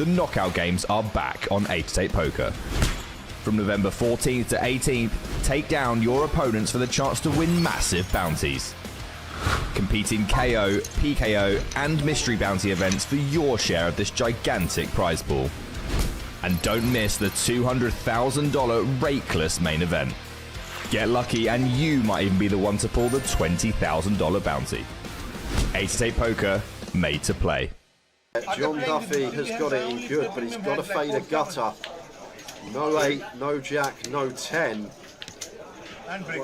the knockout games are back on 8-8 Poker. From November 14th to 18th, take down your opponents for the chance to win massive bounties. Compete in KO, PKO and mystery bounty events for your share of this gigantic prize pool. And don't miss the $200,000 rakeless main event. Get lucky and you might even be the one to pull the $20,000 bounty. 8-8 Poker, made to play. John Duffy has got it in good, but he's got to fade a gutter. No 8, no jack, no 10. And break.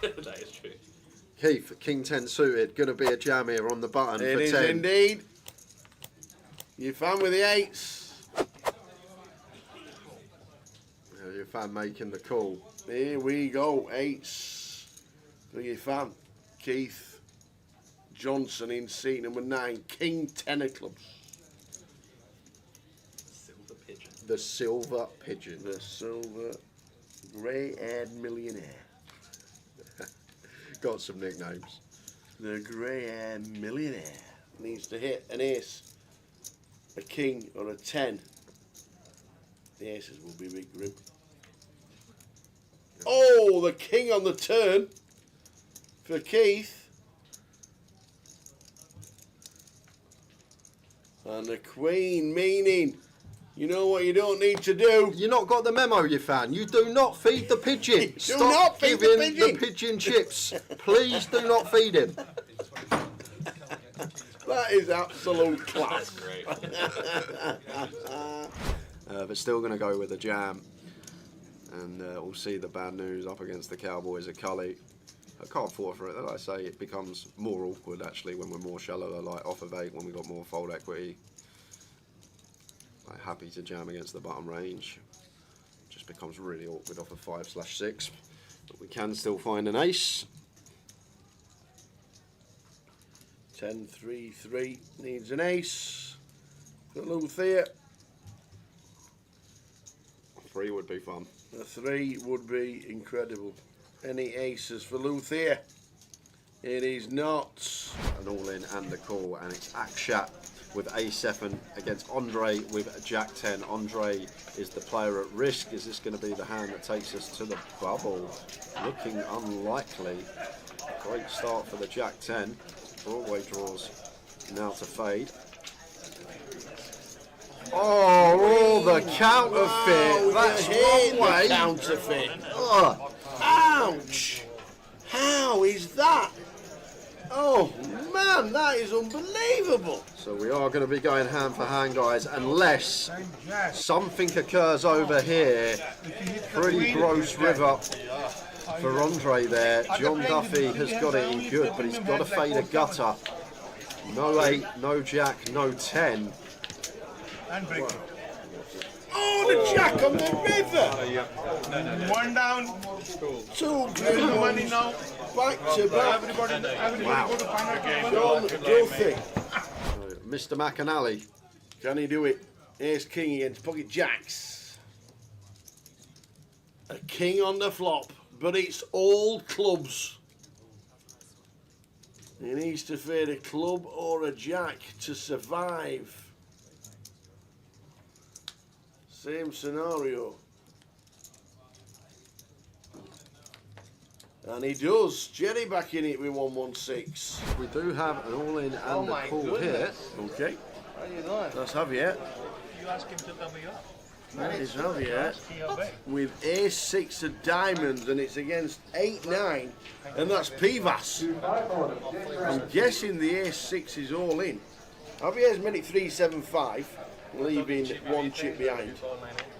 That is true. Keith, King 10 suited, going to be a jam here on the button It for is 10. indeed. You fan with the 8s. Your fan making the call. Here we go, 8s. For your fan, Keith Johnson in seat number 9, King 10 of clubs. Silver pigeon. The silver pigeon. The silver grey-haired millionaire. Got some nicknames. The grey-haired millionaire needs to hit an ace, a king or a 10. The aces will be big grim. Oh, the king on the turn for Keith. And the queen, meaning, you know what you don't need to do? You not got the memo, you fan. You do not feed the pigeon. Do Stop not feed the giving pigeon. the pigeon chips. Please do not feed him. That is absolute class. Great. But still going to go with a jam. And we'll see the bad news up against the Cowboys of Cully. I can't fall for it. Like I say, it becomes more awkward actually when we're more shallow, like off of 8, when we've got more fold equity. Like happy to jam against the bottom range. Just becomes really awkward off of 5/6. But we can still find an ace. 10-3-3 needs an ace for Luthier. 3 would be fun. A 3 would be incredible. Any aces for Luthier? It is not. An all-in and a call, and it's Akshat with A7 against Andre with Jack 10. Andre is the player at risk. Is this going to be the hand that takes us to the bubble? Looking unlikely. Great start for the Jack 10. Broadway draws now to fade. Oh, the counterfeit. That's one way. Counterfeit. Ugh. Ouch! How is that? Oh man, that is unbelievable. So we are going to be going hand for hand, guys, unless something occurs over here. Pretty gross river for Andre there. John Duffy has got it in good, but he's got to fade a gutter. No 8, no jack, no 10. And break. Oh, the jack on the river. One down. 2 There's no money now. back to back. Everybody go to final game. John Duffy. Mr. McAnally. Can he do it? Ace king against pocket jacks. A king on the flop, but it's all clubs. He needs to fade a club or a jack to survive. Same scenario. And he does. Jerry back in it with 116. We do have an all-in and a call here. Okay. How you doing? That's Javier. You ask him to double you up. That is Javier. He'll bet. With ace-6 of diamonds, and it's against 8-9, and that's Pivas. I'm guessing the ace-6 is all in. Javier's made it 3-7-5, leaving 1 chip behind.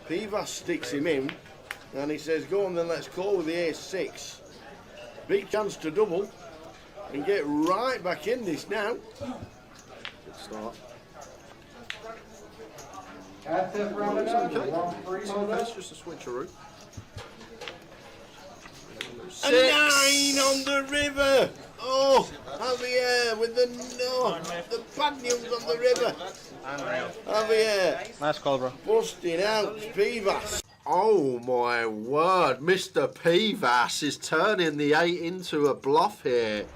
Pivas sticks him in, and he says, go on then, let's call with the ace-6. Big chance to double, and get right back in this now. Good start. That's it, rounded up. Okay. 1 free It's mode. okay, it's just a switcheroo. A 9 on the river. Oh, Javier with the bad news on the river. Javier Nice call, bro. busting out Pivas. Oh my word, Mr. Pivas is turning the 8 into a bluff here.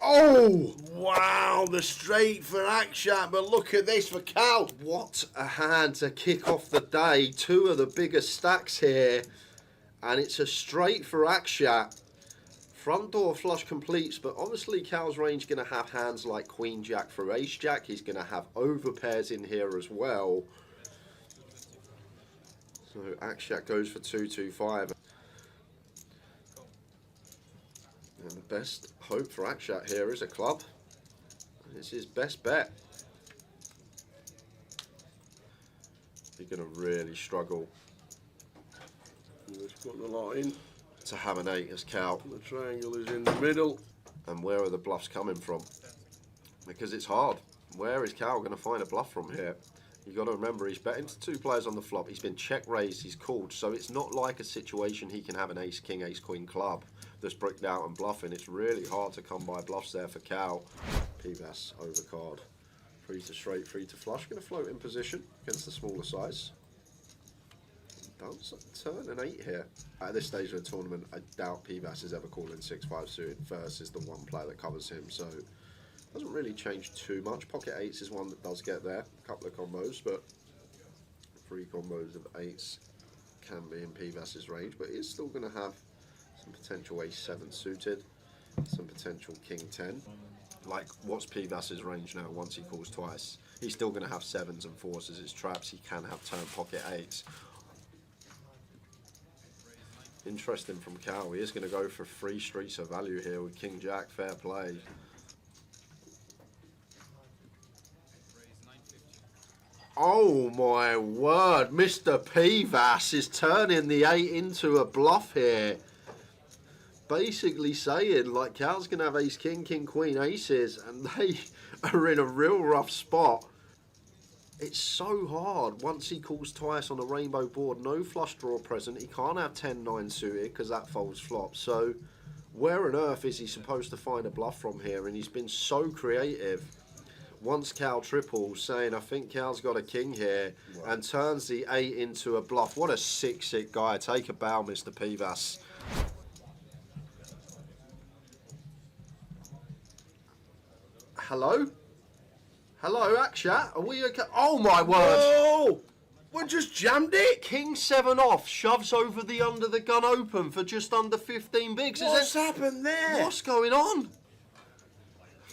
Oh! Wow, the straight for Akshat, but look at this for Cal. What a hand to kick off the day. 2 of the biggest stacks here. And it's a straight for Akshat. Front door flush completes, but obviously Cal's range going to have hands like Queen Jack for Ace Jack. He's going to have over pairs in here as well. So Akshat goes for 225. And the best hope for Akshat here is a club. It's his best bet. He's going to really struggle. He's putting a lot in. To have an 8 as Cal. The triangle is in the middle. And where are the bluffs coming from? Because it's hard. Where is Cal going to find a bluff from here? You've got to remember he's betting to 2 players on the flop. He's been check raised, he's called. So it's not like a situation he can have an ace king, ace queen club that's bricked out and bluffing. It's really hard to come by bluffs there for Cal. Pivas overcard. 3 to straight, 3 to flush. Going to float in position against the smaller size. Does turn an 8 here. At this stage of the tournament, I doubt Pivas is ever calling 6-5 suited versus the one player that covers him, so doesn't really change too much. Pocket 8s is one that does get there. A couple of combos, but 3 combos of 8s can be in Pivas's range, but he's still going to have some potential ace 7 suited, some potential king 10. Like, what's Pivas's range now once he calls twice? He's still going to have 7s and 4s as his traps. He can have turn pocket 8s. Interesting from Cal. He is going to go for 3 streets of value here with King Jack. Fair play. Oh my word. Mr. Pivas is turning the 8 into a bluff here. Basically saying, like, Cal's going to have ace king, king queen, aces, and they are in a real rough spot. It's so hard once he calls twice on a rainbow board. No flush draw present. He can't have 10-9 suited because that folds flop. So where on earth is he supposed to find a bluff from here? And he's been so creative. Once Cal triples, saying, I think Cal's got a king here, and turns the 8 into a bluff. What a sick guy. Take a bow, Mr. Pivas. Hello? Hello, Akshat. Are we okay? Oh my word! Oh! We just jammed it! King 7 off, shoves over the under the gun open for just under 15 bigs. What's happened there? What's going on?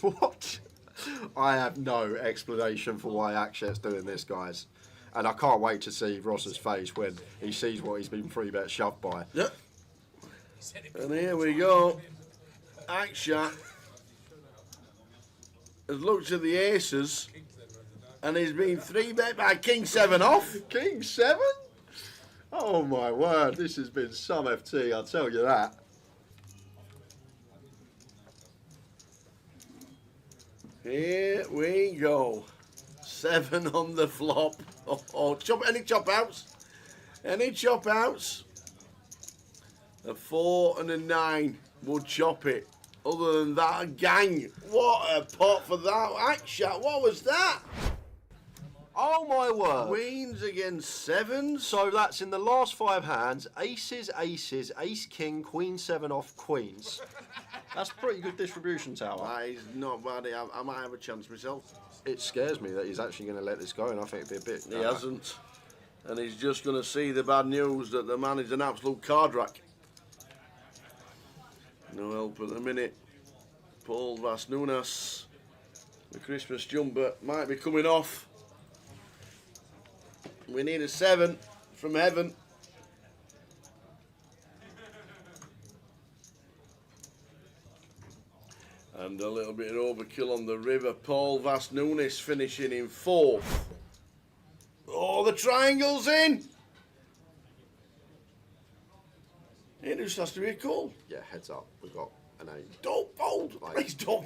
What? I have no explanation for why Akshat's doing this, guys. And I can't wait to see Ross's face when he sees what he's been 3-bet shoved by. Yep. And here we go. Akshat has looked at the aces and he's been 3-bet by King 7 off. King 7? Oh my word, this has been some FT, I'll tell you that. Here we go. 7 on the flop. Oh, any chop outs? Any chop outs? A 4 and a 9 will chop it. Other than that, a gang. What a pot for that. Akshat, what was that? Oh my word. Queens against 7s. So that's in the last 5 hands, aces, aces, ace, king, queen 7 off, queens. That's pretty good distribution, Tower. That is not bad. I might have a chance myself. It scares me that he's actually going to let this go, and I think it'd be a bit... He hasn't. And he's just going to see the bad news that the man is an absolute card rack. No help at the minute. Paul Vas Nunes. The Christmas jumper might be coming off. We need a 7 from heaven. And a little bit of overkill on the river. Paul Vas Nunes finishing in 4th. Oh, the triangle's in. It just has to be a call. Yeah, heads up. We've got an 8. Don't fold. Like, Please don't.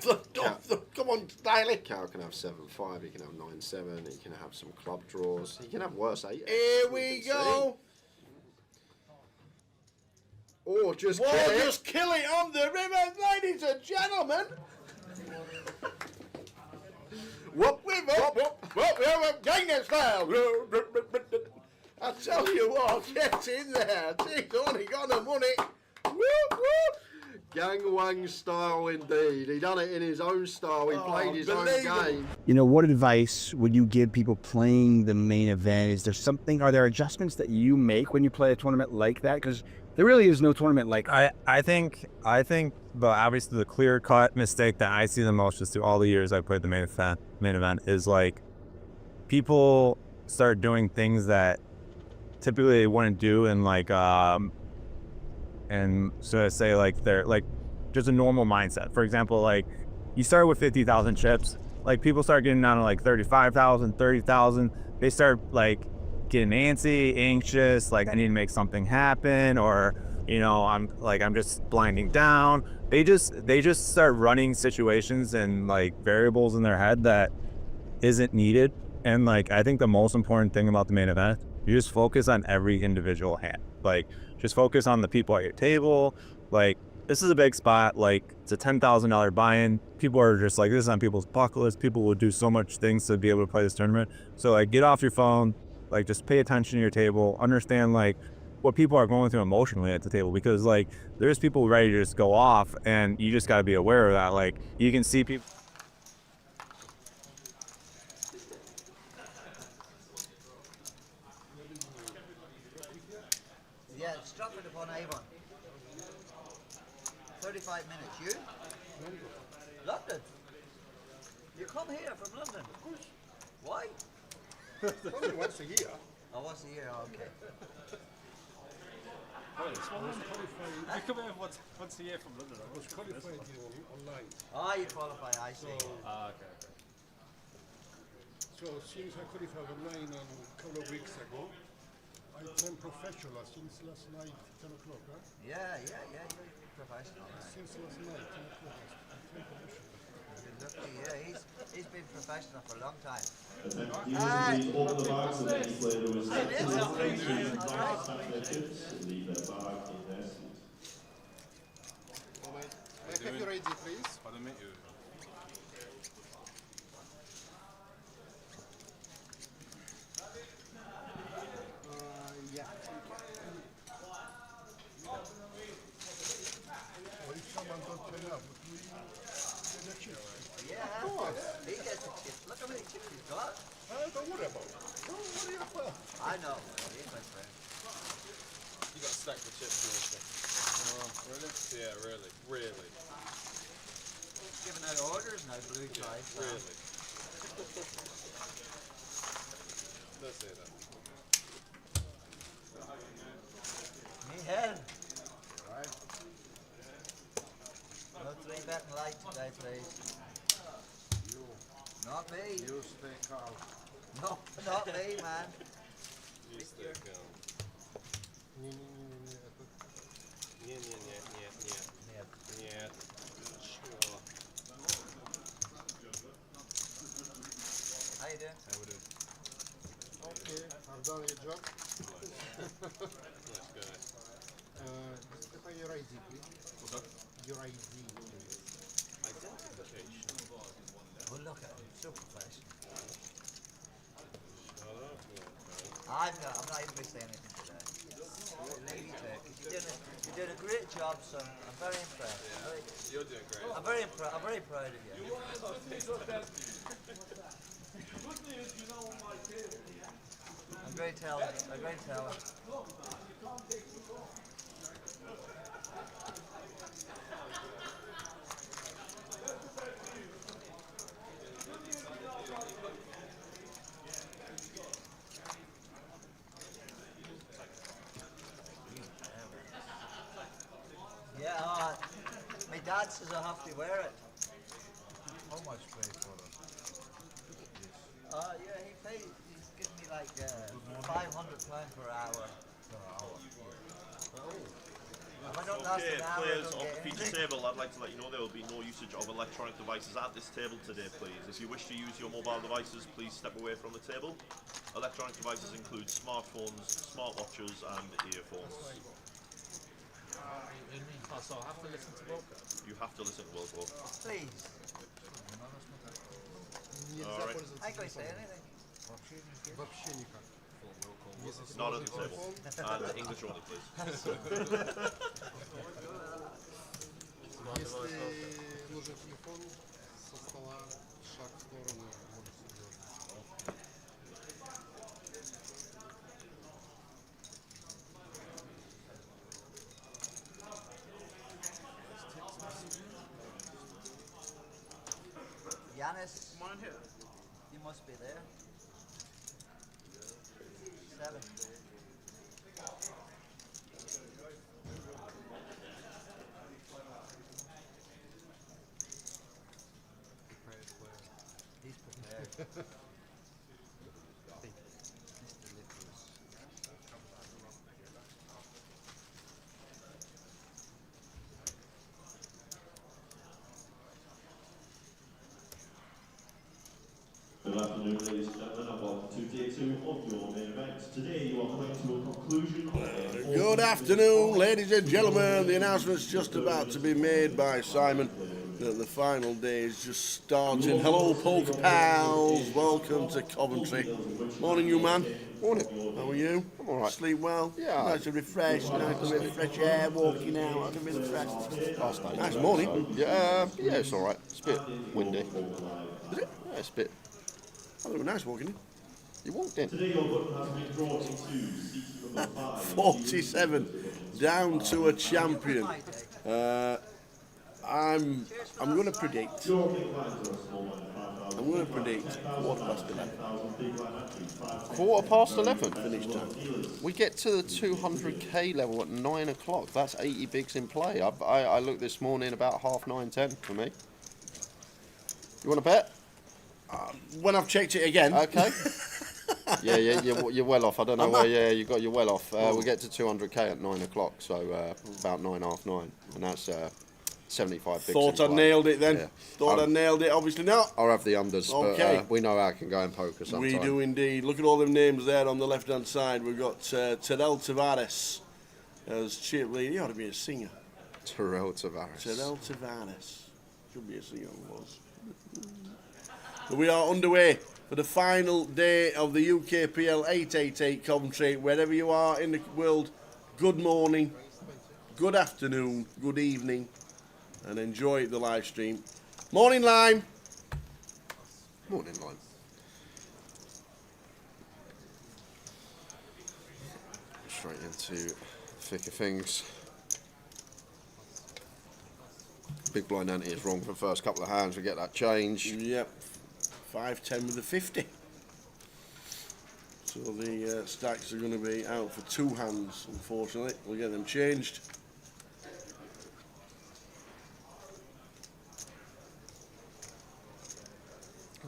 Come on, Riley. Cal can have 7-5, he can have 9-7, he can have some club draws, he can have worse 8. Here we go. Or just kill Or it. just kill it on the river, ladies and gentlemen. Whoop, whoop, whoop, whoop, whoop, whoop, Gangnam Style. I tell you what, get in there. He's only gonna money. Whoop, whoop. Gang Wang style indeed. He done it in his own style. He played his own game. You know, what advice would you give people playing the main event? Are there adjustments that you make when you play a tournament like that? Because there really is no tournament like that. I think, but obviously the clear cut mistake that I see the most just through all the years I played the main event is like people start doing things that typically they wouldn't do, and like and so I say like they're like just a normal mindset. For example, like you start with 50,000 chips, like people start getting down to like 35,000, 30,000. They start like getting antsy, anxious, like I need to make something happen, or you know, I'm just blinding down. They just start running situations and like variables in their head that isn't needed. And like I think the most important thing about the main event, you just focus on every individual hand. Like just focus on the people at your table. Like this is a big spot, like it's a $10,000 buy-in. People are just like, this is on people's bucket list. People will do so much things to be able to play this tournament. So like get off your phone, like just pay attention to your table, understand like what people are going through emotionally at the table, because like there's people ready to just go off, and you just got to be aware of that. Like you can see people. Yeah, Stratford upon Avon. 35 minutes. You? London. You come here from London? Of course. Why? Only once a year. Oh, once a year, okay. I come here once a year from London. I was qualified online. Ah, you qualify, I see. Okay. So since I qualified online a couple of weeks ago, I turned professional since last night, 10 o'clock, huh? Yeah, you're professional. Since last night, 10 o'clock, I turned professional. You're lucky, yeah, he's been professional for a long time. Open the box of any player was set to the chips and leave their bag in their seat. May I have you ready, please? Pardon me. Yeah. Well, if someone don't turn up, would we get the chips? Yeah, of course. He gets the chips. Look how many chips he's got. Don't worry about it. Don't worry about it. I know. He's my friend. You got stacked with chips, Melissa. Oh, really? Yeah, really. He's giving out orders now, blue ties. So. Really. Let's say that. Me head. Right. No 3-betting light today, please. Not me. You stay calm. No, not me, man. You stay calm. Yeah. Yeah. Sure. How you doing? How we doing? Okay, I've done your job. Nice guy. Just prepare your ID, please. What's that? Your ID, please. Identification. Oh, look at him. So professional. Shut up. I'm not even going to say anything today. Leave you to it, 'cause you're doing a great job, son. I'm very impressed. You're doing great. I'm very proud of you. I'm going to tell him. Yeah, my dad says I have to wear it. How much pay for it? Yeah, he's giving me like £500 per hour. If I don't last Okay, an hour, I players don't of get the feature anything. table, I'd like to let you know there will be no usage of electronic devices at this table today, please. If you wish to use your mobile devices, please step away from the table. Electronic devices include smartphones, smartwatches and earphones. Oh, so I have to listen to poker? You have to listen to World War. Please. All right. I ain't gonna say anything. Вообще никак. Not at the table. And English only, please. Если нужен телефон, со стола шаг в сторону, можете делать. Yanis, you must be there. 7. He's prepared. Mr. Lippers. Good afternoon, ladies and gentlemen, and welcome to day 2 of your main event. Today you are coming to a conclusion of Good afternoon, ladies and gentlemen. The announcement's just about to be made by Simon that the final day is just starting. Hello, poker pals. Welcome to Coventry. Morning, you man. Morning. How are you? I'm all right. Sleep well? Yeah. Nice and refreshed. Nice and bit of fresh air walking out. Nice and bit refreshed. Last night. Nice morning. Yeah, it's all right. It's a bit windy. Is it? Yeah, it's a bit. Oh, it was nice walking in. You walked in. Today your button has been brought into seat number 5. 47 down to a champion. I'm going to predict. Your big blinds are a small one at 5,000. I'm going to predict quarter past 11. 10,000 big blind entry, 11. Finish time. We get to the 200k level at 9 o'clock. That's 80 bigs in play. I looked this morning about 9:30, 10 for me. You want to bet? When I've checked it again. Okay. yeah, you're well off. I don't know where. Yeah, you're well off. We get to 200k at 9 o'clock, so about 9, half 9, and that's 75 bigs. Thought I nailed it then. Yeah. Thought I nailed it. Obviously not. I'll have the unders, Okay. but we know how it can go in poker sometimes. We do indeed. Look at all them names there on the left-hand side. We've got Terrell Tavares as chip lead. He ought to be a singer. Terrell Tavares. Terrell Tavares. Should be a singer, was. But we are underway for the final day of the UKPL 888 Coventry. Wherever you are in the world, good morning, good afternoon, good evening, and enjoy the live stream. Morning, Lime. Morning, Lime. Straight into thick of things. Big blind ante is wrong for the first couple of hands. We get that change. Yep. 5-10 with a 50. So the stacks are going to be out for 2 hands, unfortunately. We'll get them changed.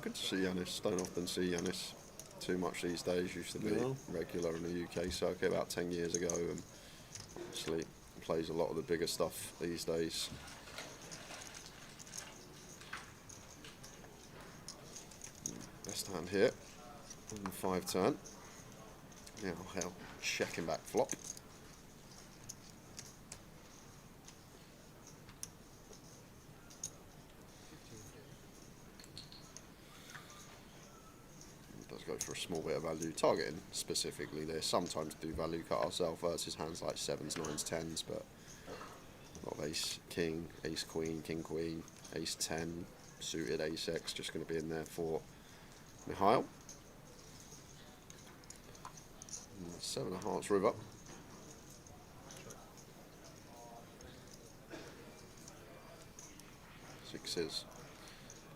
Good to see Yanis. Don't often see Yanis too much these days. Used to be regular in the UK circuit about 10 years ago, and obviously plays a lot of the bigger stuff these days. Best hand here on the 5 turn. Now hell, checking back flop. Does go for a small bit of value, targeting specifically there. Sometimes do value cut ourselves versus hands like 7s, 9s, 10s, but a lot of ace, king, ace, queen, king, queen, ace 10, suited ace X, just going to be in there for Mihail. 7 of hearts river. Sixes.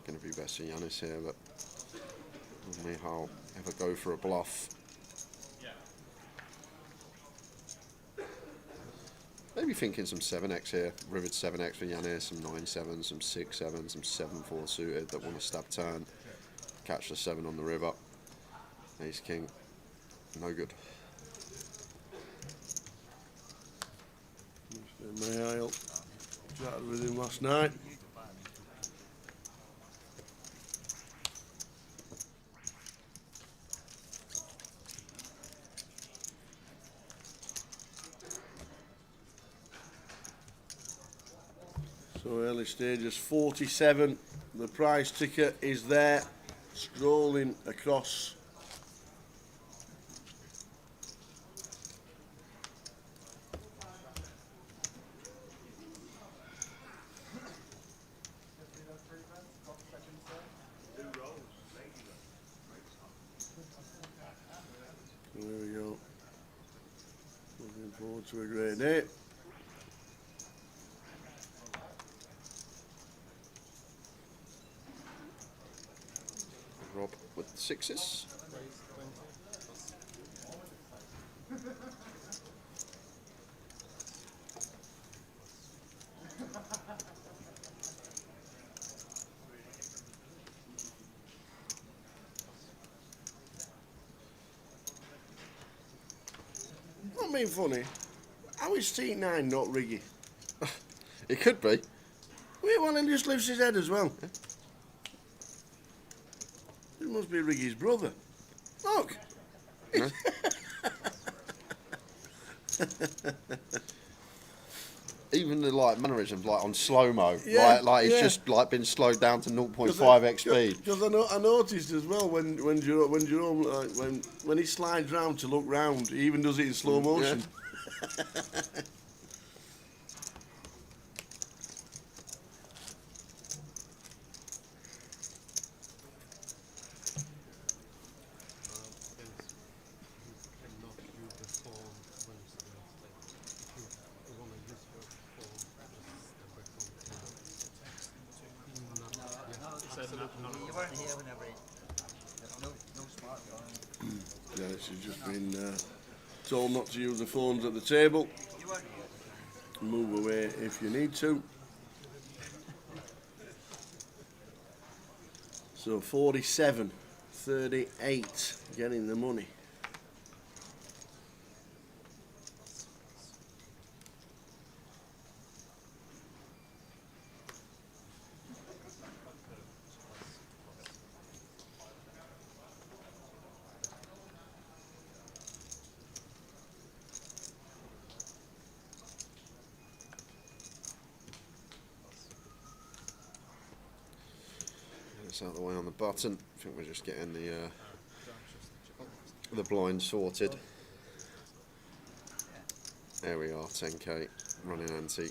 Going to be best for Yanis here, but will Mihail ever go for a bluff? Maybe thinking some 7x here, rivered 7x for Yanis, some 9-7, some 6-7, some 7-4 suited that want to stab turn, catch the 7 on the river. Ace king, no good. Mihail chatted with him last night. So early stages, 47. The prize ticker is there, strolling across. There we go. Looking forward to a great day. Rob with the sixes. Not being funny. How is T9 not Riggy? It could be. Wait, well, he just lifts his head as well. It must be Riggy's brother. Look. Huh? Even the mannerisms on slow mo, Yeah, like it's yeah. just been slowed down to 0.5x speed. Because I noticed as well when Jerome when he slides round to look round, he even does it in slow motion. You weren't here whenever he... No smartphone. Yeah, she's just been told not to use the phones at the table. You weren't here. Move away if you need to. So 47, 38, getting the money. It's out of the way on the button. I think we're just getting the blind sorted. There we are, 10k, running ante.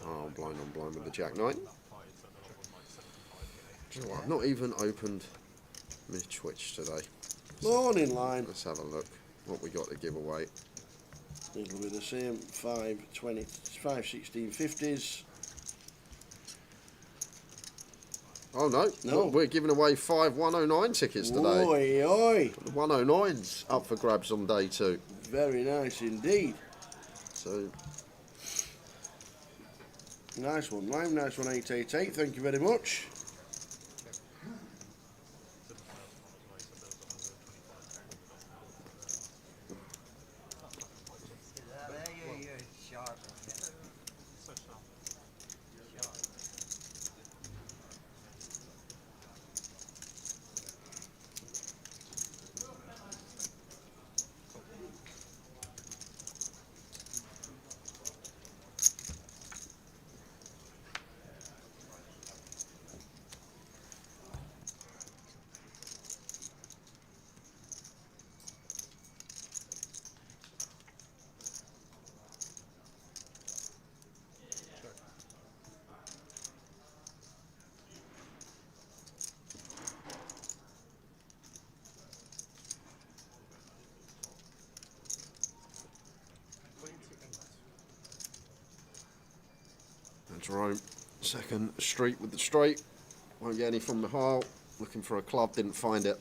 Oh, blind on blind with the Jack 9. Do you know what, I've not even opened my Twitch today. Morning line. Let's have a look what we got to give away. It'll be the same 5, 20, 5, 16, 50s. Oh no, No. We're giving away 5 109 tickets today. Oi, oi. The 109's up for grabs on day 2. Very nice indeed. So, Nice one, Lime. Nice one, 888. Thank you very much. You're sharp. Jerome, second street with the straight. Won't get any from the hole. Looking for a club, didn't find it.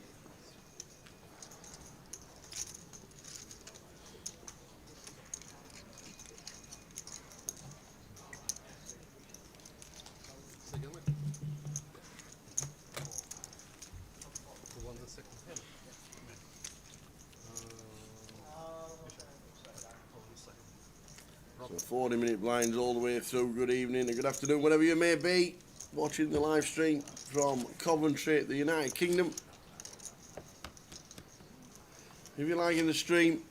So 40-minute blinds all the way through. Good evening and good afternoon, wherever you may be, watching the live stream from Coventry, the United Kingdom. If you're liking the stream,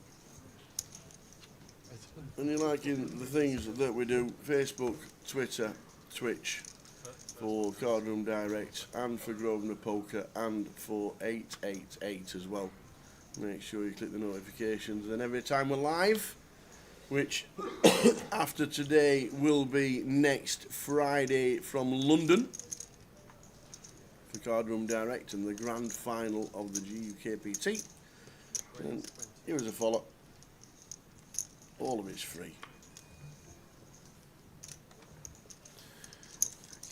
and you're liking the things that we do, Facebook, Twitter, Twitch, for Cardroom Direct, and for Grosvenor Poker, and for 888 as well. Make sure you click the notifications, and every time we're live, which after today will be next Friday from London for Cardroom Direct and the grand final of the GUKPT. And give us a follow. All of it's free.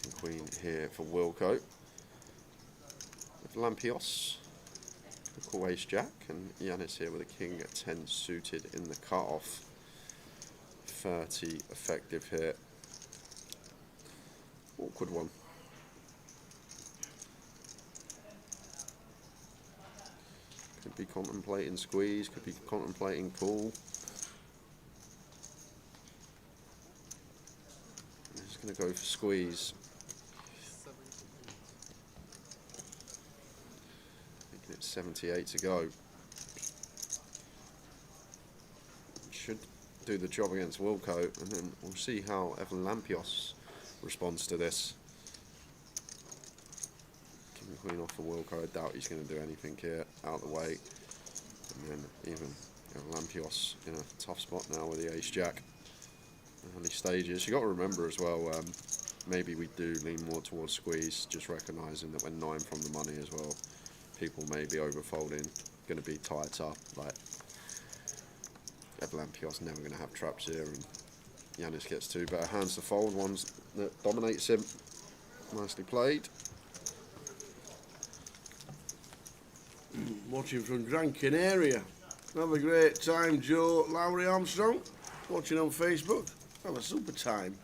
King Queen here for Wilco. With Lampios. Cool ace jack, and Yanis here with a king at 10 suited in the cut-off. 30 effective here. Awkward one. Could be contemplating squeeze, could be contemplating call. I'm just going to go for squeeze. Making it 78 to go. Should do the job against Wilco, and then we'll see how Evan Lampios responds to this. King and Queen off for Wilco. I doubt he's going to do anything here. Out of the way. And then even Lampios in a tough spot now with the ace jack. Early stages. You got to remember as well, maybe we do lean more towards squeeze, just recognising that we're 9 from the money as well. People may be overfolding, going to be tight up. Like Lampios never going to have traps here, and Yanis gets 2 better hands to fold, ones that dominates him. Nicely played. Watching from Gran Canaria. Have a great time, Joe Lowry Armstrong. Watching on Facebook. Have a super time.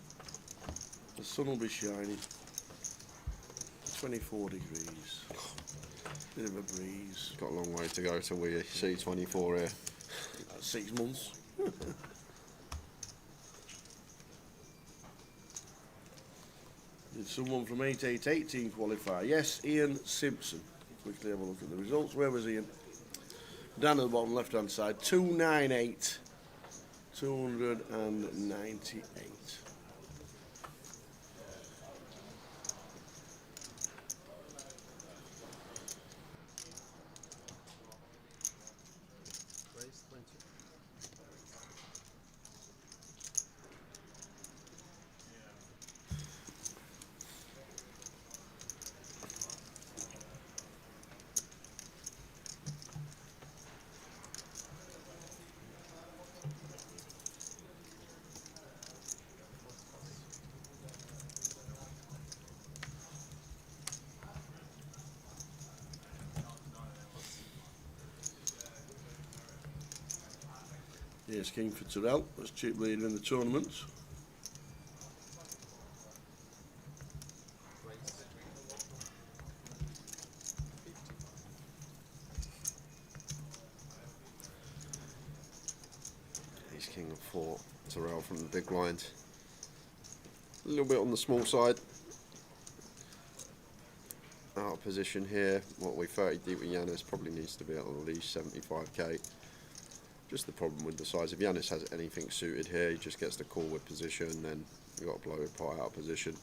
The sun will be shining. 24 degrees. Bit of a breeze. Got a long way to go till we see 24 here. 6 months. Did someone from 8818 qualify? Yes, Ian Simpson. Quickly have a look at the results. Where was Ian? Down at the bottom left hand side. 298. 298. Here's King for Terrell, that's chip leader in the tournament. He's King of 4, Terrell from the big blind. A little bit on the small side. Out of position here. What we 30 deep with Yanis, probably needs to be at least 75k. Just the problem with the size. If Yanis has anything suited here, he just gets the call with position, then you've got to blow a pot out of position.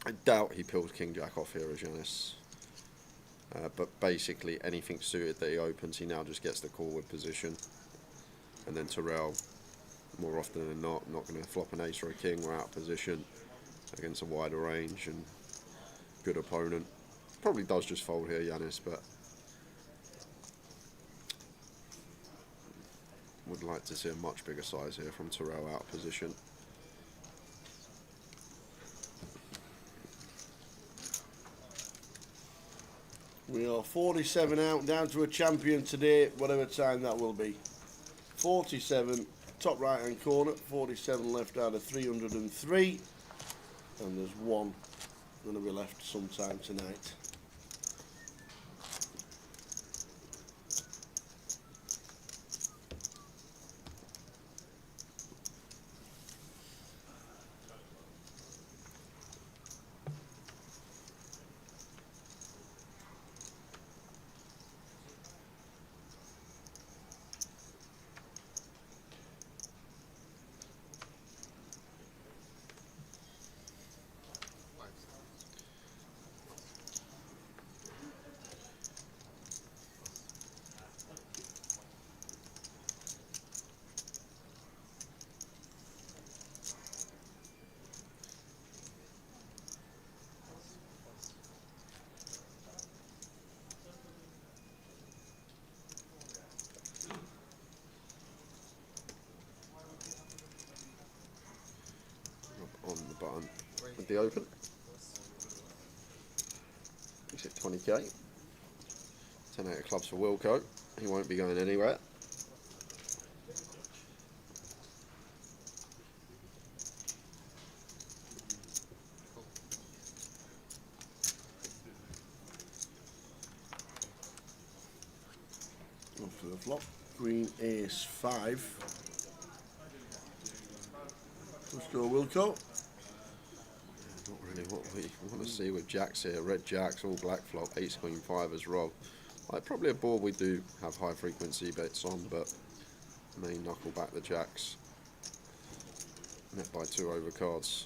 I doubt he pulls King Jack off here as Yanis. But basically, anything suited that he opens, he now just gets the call with position. And then Terrell, more often than not going to flop an ace or a king. We're out of position against a wider range and good opponent. Probably does just fold here, Yanis, but would like to see a much bigger size here from Terrell out of position. We are 47 out, down to a champion today, whatever time that will be. 47, top right hand corner, 47 left out of 303, and there's one going to be left sometime tonight. with the open. Makes it 20k. 10 out of clubs for Wilco. He won't be going anywhere. Off for the flop. Green ace 5. Let's go Wilco. Not really what we want to see with jacks here. Red jacks, all black flop, ace queen 5 as Rob. Like probably a board we do have high frequency bets on, but may knuckle back the jacks. Net by 2 overcards.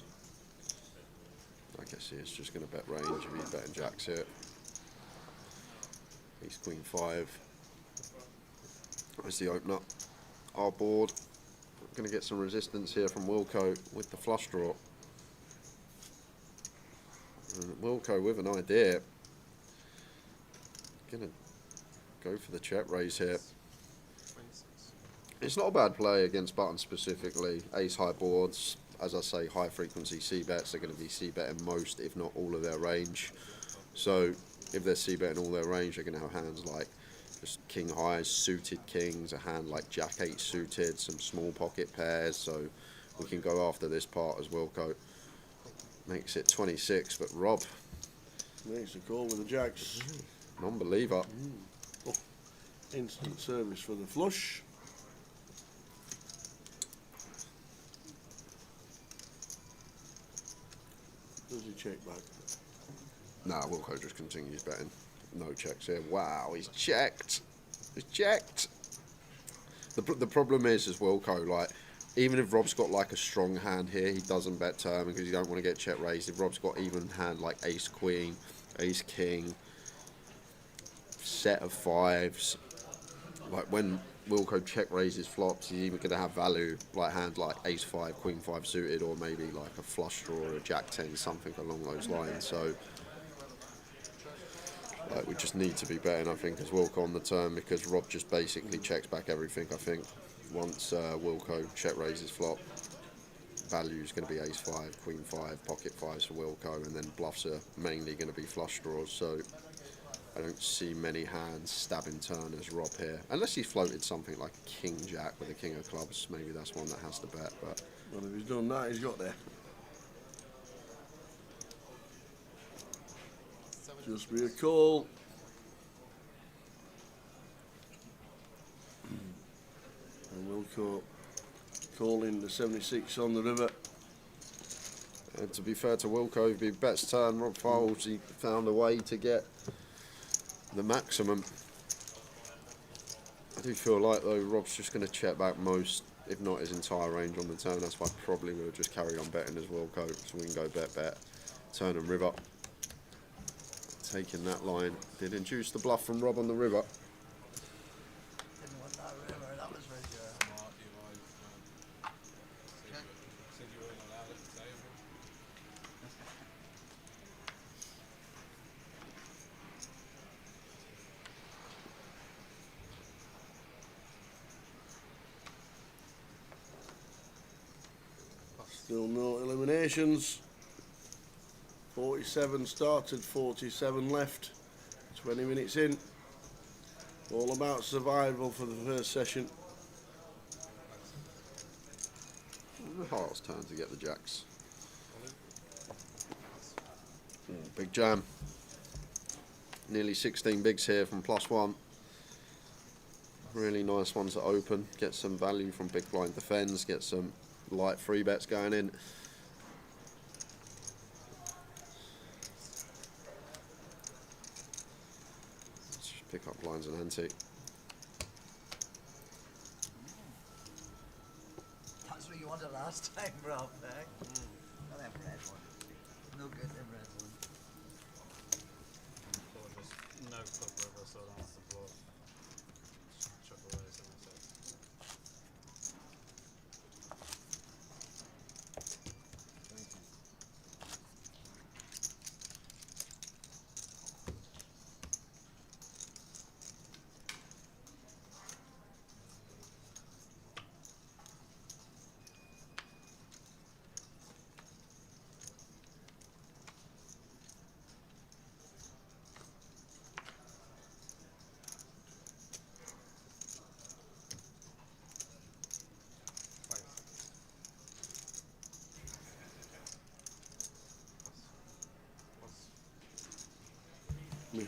I guess he's just going to bet range if he's betting jacks here. Ace queen 5. There's the opener. Our board. Going to get some resistance here from Wilco with the flush draw. And Wilco with an idea. Going to go for the check raise here. It's not a bad play against button specifically. Ace high boards, as I say, high frequency C bets. They're going to be C betting most, if not all of their range. So if they're C betting all their range, they're going to have hands like just king highs, suited kings, a hand like jack 8 suited, some small pocket pairs. So we can go after this part as Wilco. Makes it 26, but Rob Makes a call with the jacks. Non-believer. Oh, instant service for the flush. Does he check back? Nah, Wilco just continues betting. No checks here. Wow, he's checked. He's checked. The problem is Wilco, like, even if Rob's got like a strong hand here, he doesn't bet turn because you don't want to get check raised. If Rob's got even hand like ace queen, ace king, set of 5s, like when Wilco check raises flops, he's even going to have value like hands like ace 5, queen 5 suited, or maybe like a flush draw or a jack 10, something along those lines. So like, we just need to be betting, I think, as Wilco on the turn, because Rob just basically checks back everything, I think. Once Wilco check raises flop, value is going to be ace 5, queen 5, pocket 5s for Wilco, and then bluffs are mainly going to be flush draws. So I don't see many hands stabbing turn as Rob here, unless he's floated something like a king jack with a king of clubs. Maybe that's one that has to bet. But well, if he's done that, he's got there. Just be a call. And Wilco calling the 76 on the river. And to be fair to Wilco, if he bets turn, Rob folds, he found a way to get the maximum. I do feel like though Rob's just going to check back most, if not his entire range on the turn. That's why probably we'll just carry on betting as Wilco, so we can go bet, turn and river. Taking that line did induce the bluff from Rob on the river. Didn't want that river, that was very good. Still no eliminations. 47 started, 47 left. 20 minutes in. All about survival for the first session. The Heart's turn to get the jacks. Big jam. Nearly 16 bigs here from +1. Really nice ones to open. Get some value from big blind defends. Get some light free bets going in. Let's just pick up blinds and ante. That's what you wanted last time, bro. Not them red one. No good, them red one. No club river, so that's the bluff. Chuck away, so that's it.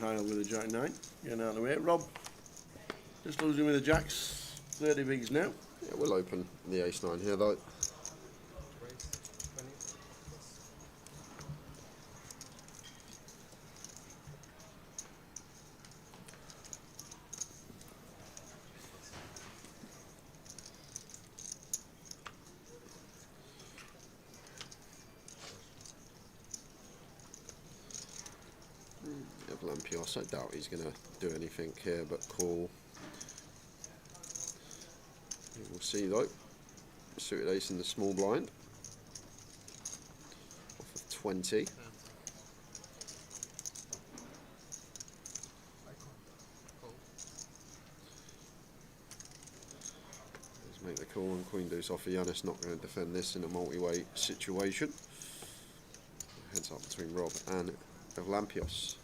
high with the jack 9. Getting out of the way. Rob, just losing with the jacks. 30 bigs now. Yeah, we'll open the ace 9 here though. Lampios, I doubt he's going to do anything here but call. We'll see though. Suited ace in the small blind. Off of 20. Let's make the call on queen deuce off. Giannis not going to defend this in a multi-way situation. Heads up between Rob and Lampios.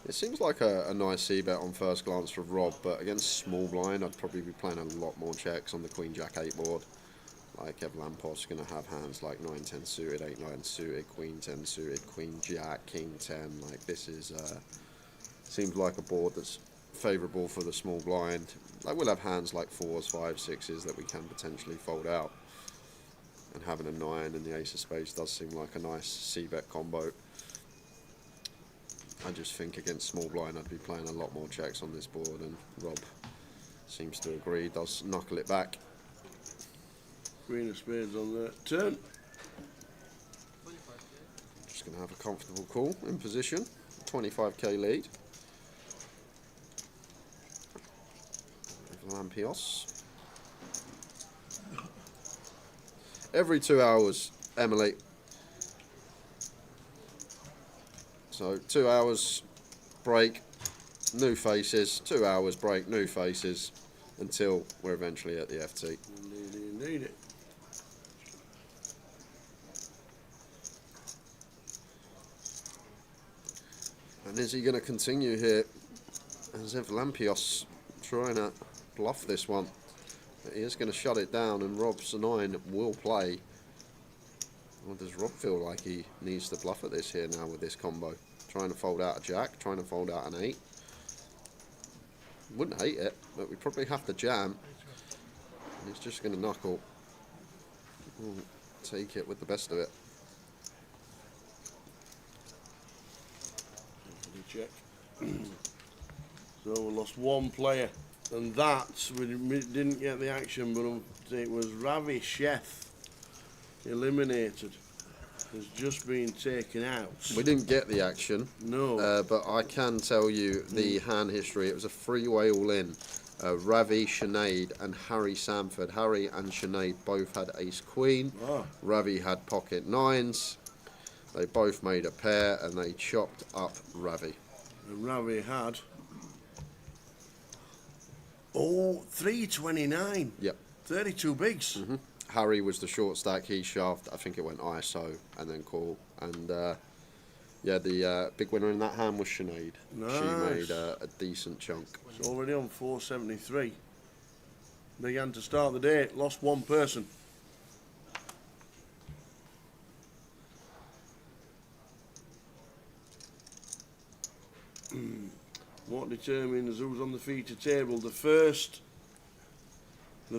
It seems like a nice c-bet on first glance for Rob, but against small blind, I'd probably be playing a lot more checks on the Queen Jack 8 board. Like Ev Lampos going to have hands like 9-10 suited, 8-9 suited, Queen 10 suited, Queen Jack, King 10. Like this is seems like a board that's favourable for the small blind. Like we'll have hands like 4s, 5s, 6s that we can potentially fold out. And having a 9 and the ace of spades does seem like a nice c-bet combo. I just think against small blind I'd be playing a lot more checks on this board, and Rob seems to agree, does knuckle it back. Queen of spades on the turn. Just going to have a comfortable call in position, 25k lead. Lampios. Every 2 hours, Emily. So 2 hours break, new faces, 2 hours break, new faces, until we're eventually at the FT. Indeed. And is he going to continue here? As if Lampios trying to bluff this one. But he is going to shut it down, and Rob's 9 will play. Or does Rob feel like he needs to bluff at this here now with this combo? Trying to fold out a jack, trying to fold out an 8. Wouldn't hate it, but we probably have to jam. And he's just going to knuckle. We'll take it with the best of it. Check. So we lost one player, and that we didn't get the action, but it was Ravi Sheth eliminated. Has just been taken out. We didn't get the action. No. But I can tell you the hand history. It was a three-way all-in. Ravi, Sinead and Harry Sanford. Harry and Sinead both had ace-queen. Ah. Ravi had pocket 9s. They both made a pair and they chopped up Ravi. And Ravi had... Oh, 329. Yep. 32 bigs. Mm-hmm. Harry was the short stack. He shoved. I think it went ISO and then call. And yeah, the big winner in that hand was Sinead. Nice. She made a decent chunk. It's already on 473. Began to start the day. Lost one person. What determines who's on the feature table? The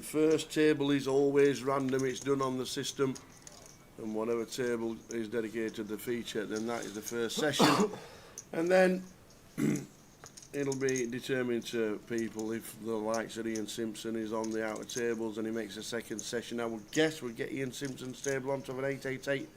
first table is always random. It's done on the system, and whatever table is dedicated to the feature, then that is the first session. And then it'll be determined to people if the likes of Ian Simpson is on the outer tables and he makes a second session. I would guess we'll get Ian Simpson's table onto an 888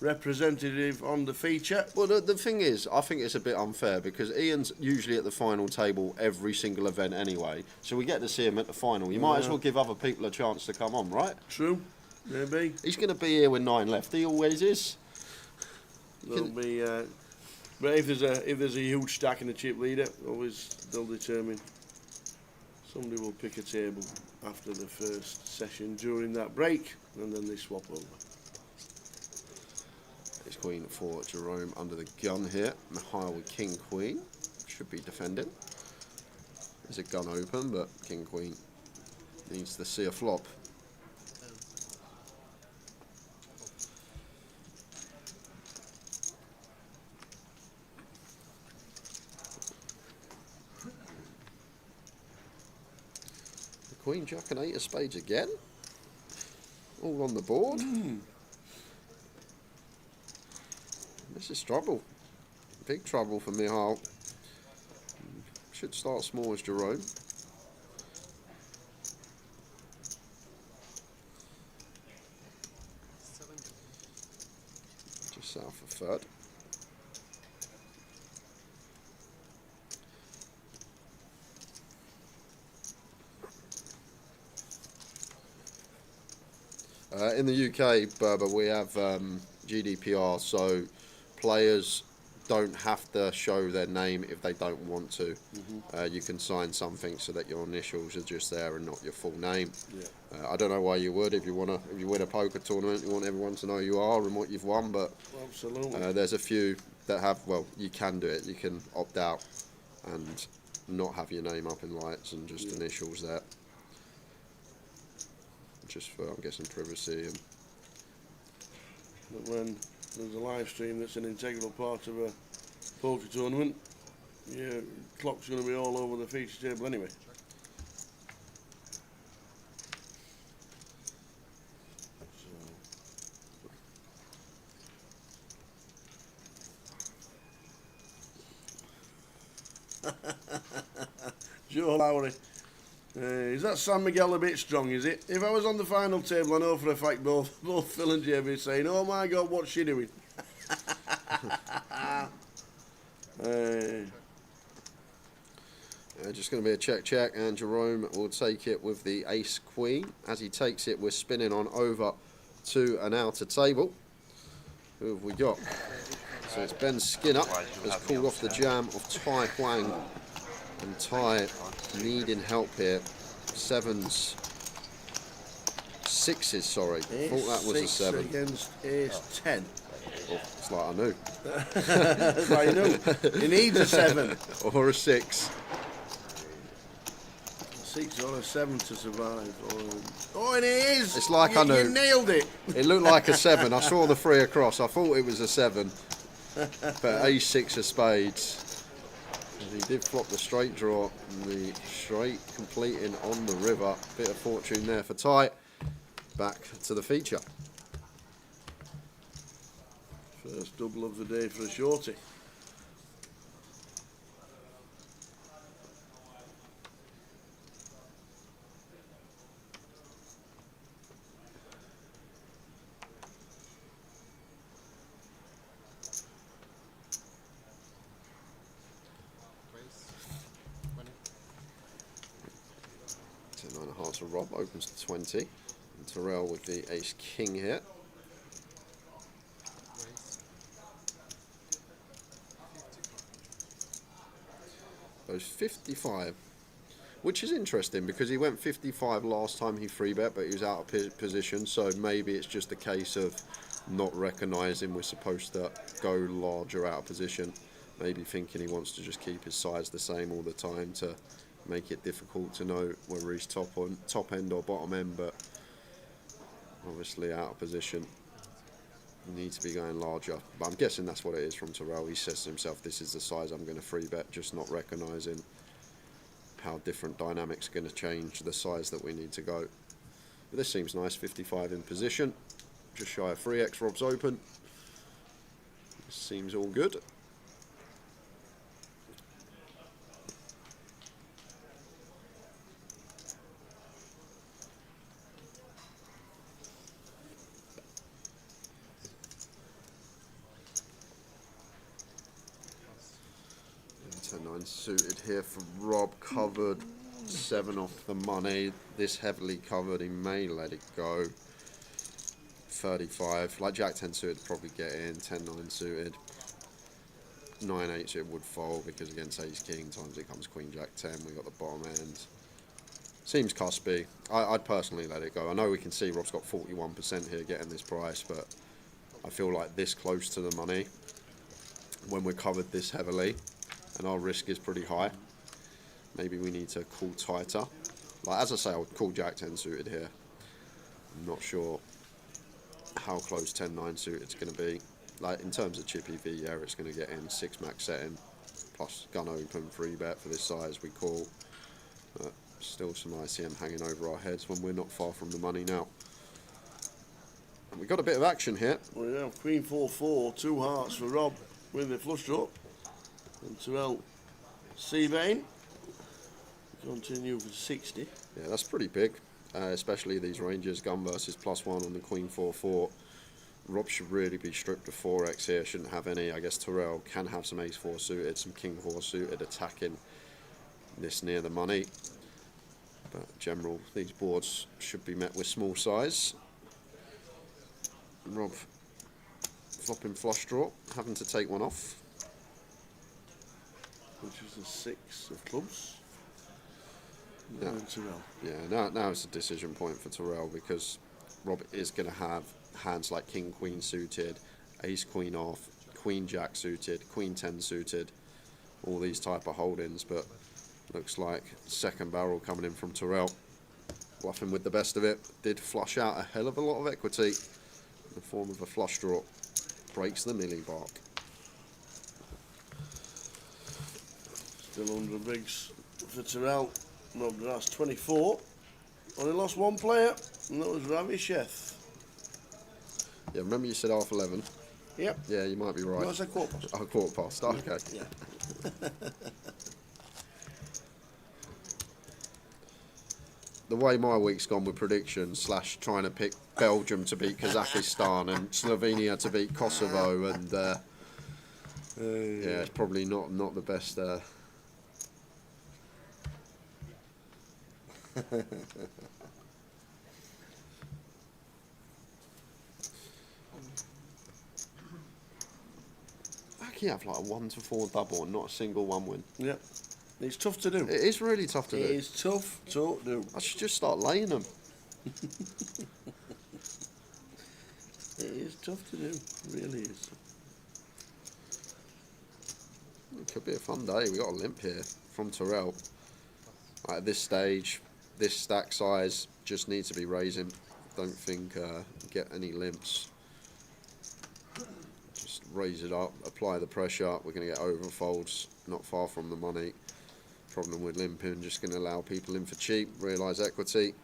representative on the feature. Well, the thing is, I think it's a bit unfair because Ian's usually at the final table every single event anyway, so we get to see him at the final. You might as well give other people a chance to come on, right? True, maybe. He's going to be here with 9 left. He always is. There'll be, but if there's a huge stack in the chip leader, always they'll determine. Somebody will pick a table after the first session during that break, and then they swap over. It's queen for Jerome under the gun here. Mihail with king queen. Should be defending. There's a gun open, but king queen Needs to see a flop. Queen, Jack and 8 of spades again. All on the board. This is trouble. Big trouble for Mihal. Should start small as Jerome. Just south of third. In the UK, Berber, we have GDPR, so players don't have to show their name if they don't want to. You can sign something so that your initials are just there and not your full name. Yeah. I don't know why you would. If you win a poker tournament, you want everyone to know who you are and what you've won. But absolutely, there's a few that have. Well, you can do it. You can opt out and not have your name up in lights and just initials there. Just for, I'm guessing, privacy. And but when there's a live stream that's an integral part of a poker tournament, your clock's going to be all over the feature table anyway. Joe Lowry. Is that San Miguel a bit strong, is it? If I was on the final table, I know for a fact both Phil and Jamie would be saying, oh my God, what's she doing? Just going to be a check, and Jerome will take it with the ace-queen. As he takes it, we're spinning on over to an outer table. Who have we got? So it's Ben Skinner has called off the jam of Tai Huang. And Tai needing help here. Sevens, sixes, sorry. I thought that was a 7. Against ace 10. Oh, it's like I knew. It's like I knew. He needs a 7. Or a 6. 6 or a 7 to survive. Oh, and it is! It's like I knew. You nailed it. It looked like a 7. I saw the 3 across. I thought it was a 7. But ace 6 of spades. He did flop the straight draw, and the straight completing on the river. Bit of fortune there for Tai. Back to the feature. First double of the day for a shorty. So Rob opens to 20, and Terrell with the ace-king here. Goes 55, which is interesting because he went 55 last time he free bet, but he was out of position, so maybe it's just a case of not recognising we're supposed to go larger out of position, maybe thinking he wants to just keep his size the same all the time to make it difficult to know whether he's top end or bottom end, but obviously out of position. Needs to be going larger, but I'm guessing that's what it is from Terrell. He says to himself, this is the size I'm going to free bet, just not recognising how different dynamics are going to change the size that we need to go. But this seems nice, 55 in position, just shy of 3x. Rob's open. Seems all good. Suited here for Rob, covered 7 off the money. This heavily covered, he may let it go. 35, like Jack 10 suited probably get in, 10-9 suited. 9-8 suited would fold because against ace king times it comes queen jack 10, we got the bottom end. Seems cuspy. I'd personally let it go. I know we can see Rob's got 41% here getting this price, but I feel like this close to the money, when we're covered this heavily, and our risk is pretty high, maybe we need to call tighter. Like, as I say, I would call Jack 10 suited here. I'm not sure how close 10-9 suited's going to be. Like, in terms of chippy V, yeah, it's going to get in 6 max setting, plus gun open, 3-bet for this size we call. Still some ICM hanging over our heads when we're not far from the money now. And we got a bit of action here. Well, yeah, Queen 4-4, 2 hearts for Rob with the flush draw. And Terrell C-Vein continue for 60. Yeah, that's pretty big, especially these ranges, gun versus +1 on the Queen 4-4. Rob should really be stripped of 4x here, shouldn't have any. I guess Terrell can have some Ace-4 suited, some King-4 suited attacking this near the money. But general, these boards should be met with small size. Rob flopping flush draw, having to take one off. Which is a 6 of clubs. Yeah, And Terrell. yeah. Now it's a decision point for Terrell, because Rob is going to have hands like King Queen suited, Ace Queen off, Queen Jack suited, Queen 10 suited, all these type of holdings. But looks like second barrel coming in from Terrell, bluffing with the best of it. Did flush out a hell of a lot of equity in the form of a flush draw. Breaks the milli bark. Still 100 bigs for Terrell. Rob that's 24. Only lost one player, and that was Ravi Sheth. Yeah, remember you said half 11? Yep. Yeah, you might be right. No, I said quarter past. Oh, quarter past, okay. Yeah. The way my week's gone with predictions / trying to pick Belgium to beat Kazakhstan and Slovenia to beat Kosovo, and yeah, it's probably not the best. How can you have like a 1-4 double and not a single one win? Yep. It's tough to do. It is really tough to do. It is tough to do. I should just start laying them. It is tough to do. It really is. It could be a fun day. We got a limp here from Terrell. At this stage, this stack size just needs to be raising. Don't think get any limps. Just raise it up, apply the pressure. We're going to get overfolds not far from the money. Problem with limping, just going to allow people in for cheap, realise equity.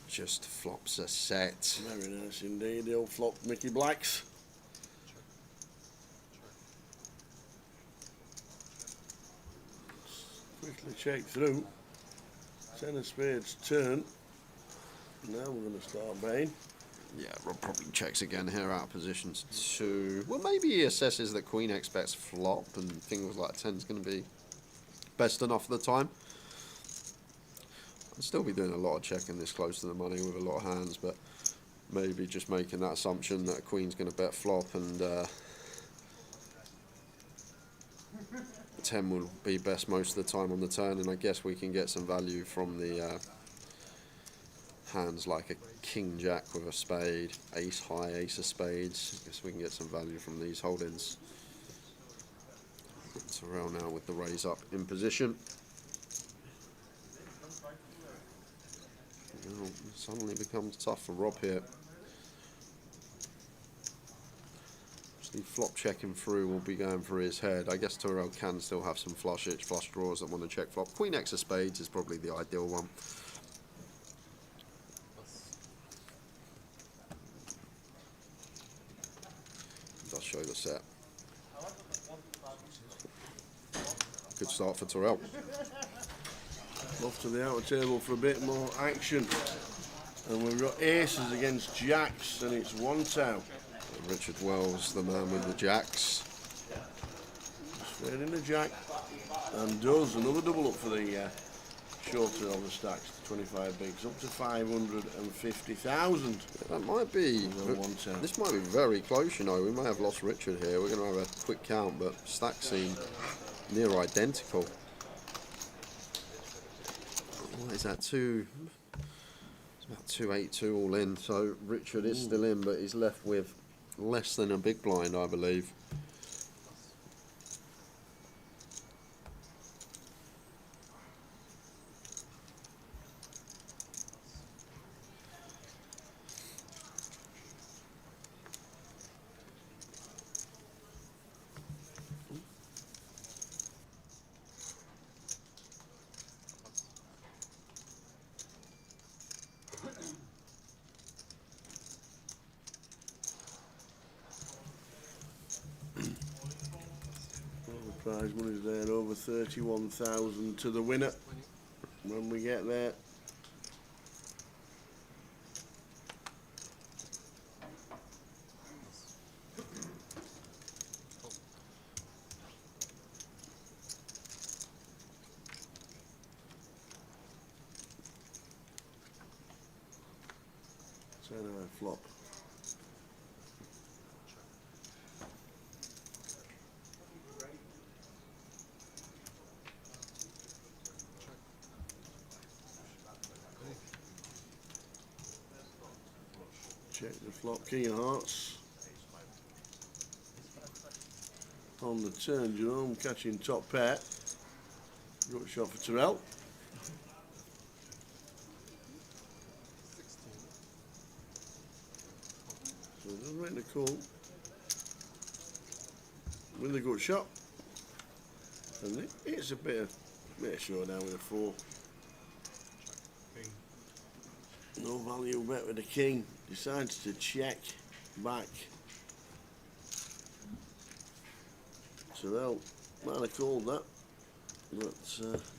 Just flops a set. Very nice indeed. The old flop Mickey Blacks. Quickly check through. 10 of spades turn. Now we're going to start Bain. Yeah, Rob probably checks again here out of positions 2. Well, maybe he assesses that Queen X bets flop and things like 10's going to be best enough at the time. I'd still be doing a lot of checking this close to the money with a lot of hands, but maybe just making that assumption that a Queen's going to bet flop and 10 will be best most of the time on the turn, and I guess we can get some value from the hands like a King Jack with a spade, Ace high, Ace of spades. I guess we can get some value from these holdings. Terrell now with the raise up in position. Now, it suddenly becomes tough for Rob here. The flop checking through will be going through his head. I guess Terrell can still have some flush draws that want to check flop. Queen X of spades is probably the ideal one. Does show the set. Good start for Terrell. Off to the outer table for a bit more action. And we've got aces against jacks, and it's 1-2. Richard Wells, the man with the jacks. Straight in the jack, and does another double up for the shorter of the stacks, 25 bigs, up to 550,000. That might be, this might be very close, you know. We may have lost Richard here. We're going to have a quick count, but stacks seem near identical. What is that, 2? It's about 282 all in, so Richard is still in, but he's left with less than a big blind, I believe. Prize money's there, over 31,000 to the winner when we get there. Flop. Check the flop, king of hearts. On the turn, Jerome catching top pair. Good shot for Terrell. So just right in the call. With a good shot. And it's a bit of showdown with a 4. No value bet with the king. Decides to check back. Terrell might have called that, but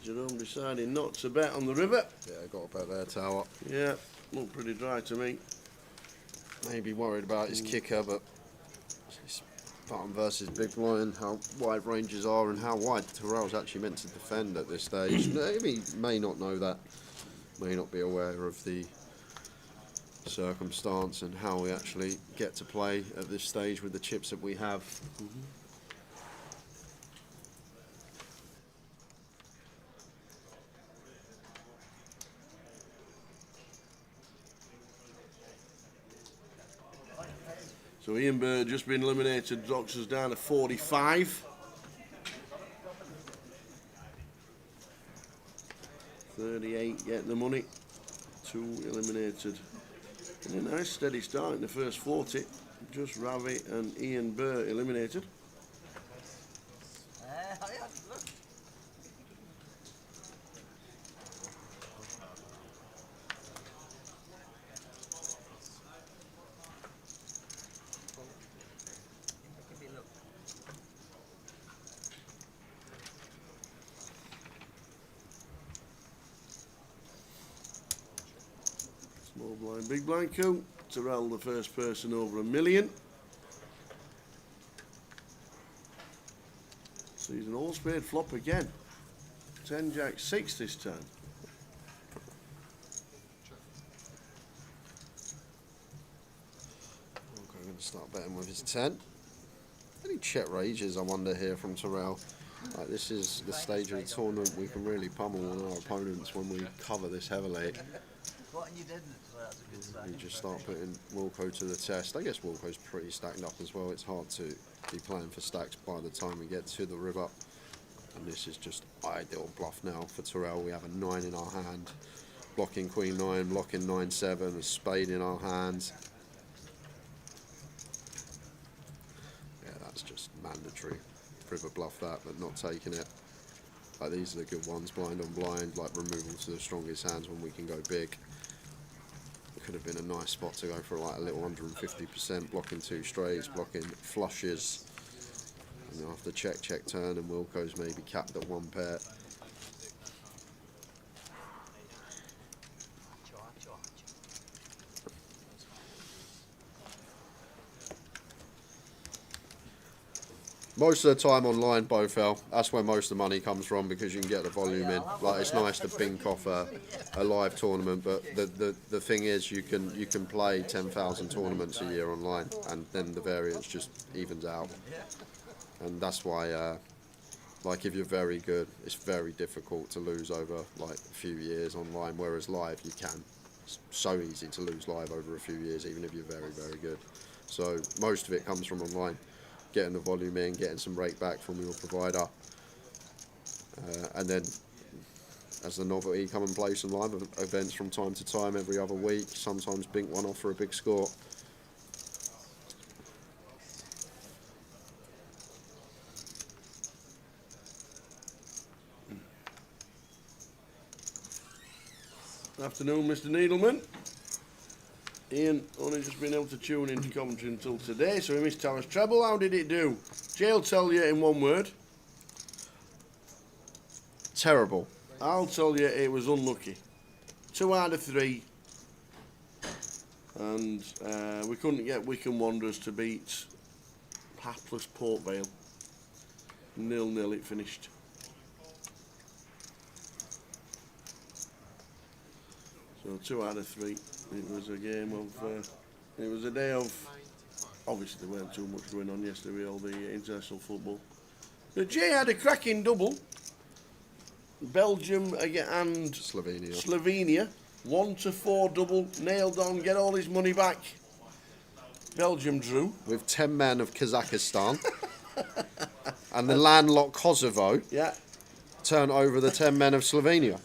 Jerome decided not to bet on the river. Yeah, got a bet there, Tower. Yeah, looked pretty dry to me. Maybe worried about his kicker, but it's bottom versus big blind, how wide ranges are and how wide Terrell's actually meant to defend at this stage. He may not know that, may not be aware of the circumstance and how we actually get to play at this stage with the chips that we have. So Ian Bird just been eliminated, knocks us down to 45. 38 getting the money. 2 eliminated. And a nice steady start in the first 40. Just Ravi and Ian Burr eliminated. Small blind, big blind coup. Terrell, the first person over $1 million. Sees an all spade flop again. 10 jack 6 this time. Okay, I'm going to start betting with his 10. Any check rages, I wonder, here from Terrell. Like, this is the stage of the tournament we can really pummel on our opponents when we cover this heavily. You just start putting Wilco to the test. I guess Wilco's pretty stacked up as well. It's hard to be playing for stacks by the time we get to the river. And this is just ideal bluff now for Terrell. We have a 9 in our hand, blocking Queen 9, blocking 9-7, a spade in our hands. Yeah, that's just mandatory. River bluff that, but not taking it. Like, these are the good ones, blind on blind, like removal to the strongest hands when we can go big. Could have been a nice spot to go for like a little 150%, blocking 2 straights, blocking flushes. And after check turn, and Wilco's maybe capped at 1 pair. Most of the time online, Bofel, that's where most of the money comes from, because you can get the volume in. Like, it's nice to bink off a live tournament, but the thing is, you can play 10,000 tournaments a year online, and then the variance just evens out. And that's why, like, if you're very good, it's very difficult to lose over like a few years online, whereas live you can. It's so easy to lose live over a few years, even if you're very, very good. So most of it comes from online, getting the volume in, getting some rate back from your provider, and then as the novelty, come and play some live events from time to time, every other week, sometimes bink one off for a big score. Afternoon, Mr. Needleman. Ian only just been able to tune into Coventry until today, so he missed Towers treble. How did it do? Jay'll tell you in one word. Terrible. I'll tell you it was unlucky. 2 out of 3. And we couldn't get Wycombe Wanderers to beat hapless Port Vale. 0-0 it finished. So 2 out of 3. It was a game of, it was a day of, obviously there weren't too much going on yesterday with all the international football. But Jay had a cracking double. Belgium again and Slovenia. 1-4 double, nailed on, get all his money back. Belgium drew. With 10 men of Kazakhstan and the landlocked Kosovo turn over the 10 men of Slovenia.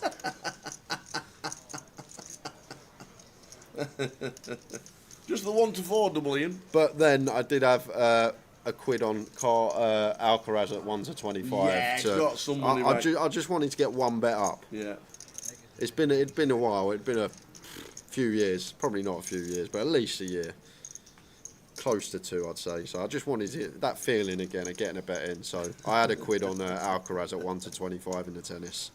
Just the 1-4 double, Ian. But then I did have a quid on Alcaraz at 1-25. Yeah, got some money back. I just wanted to get one bet up. Yeah. It'd been a while. It'd been a few years, probably not a few years, but at least a year. Close to 2, I'd say. So I just wanted that feeling again of getting a bet in. So I had a quid on Alcaraz at 1-25 in the tennis.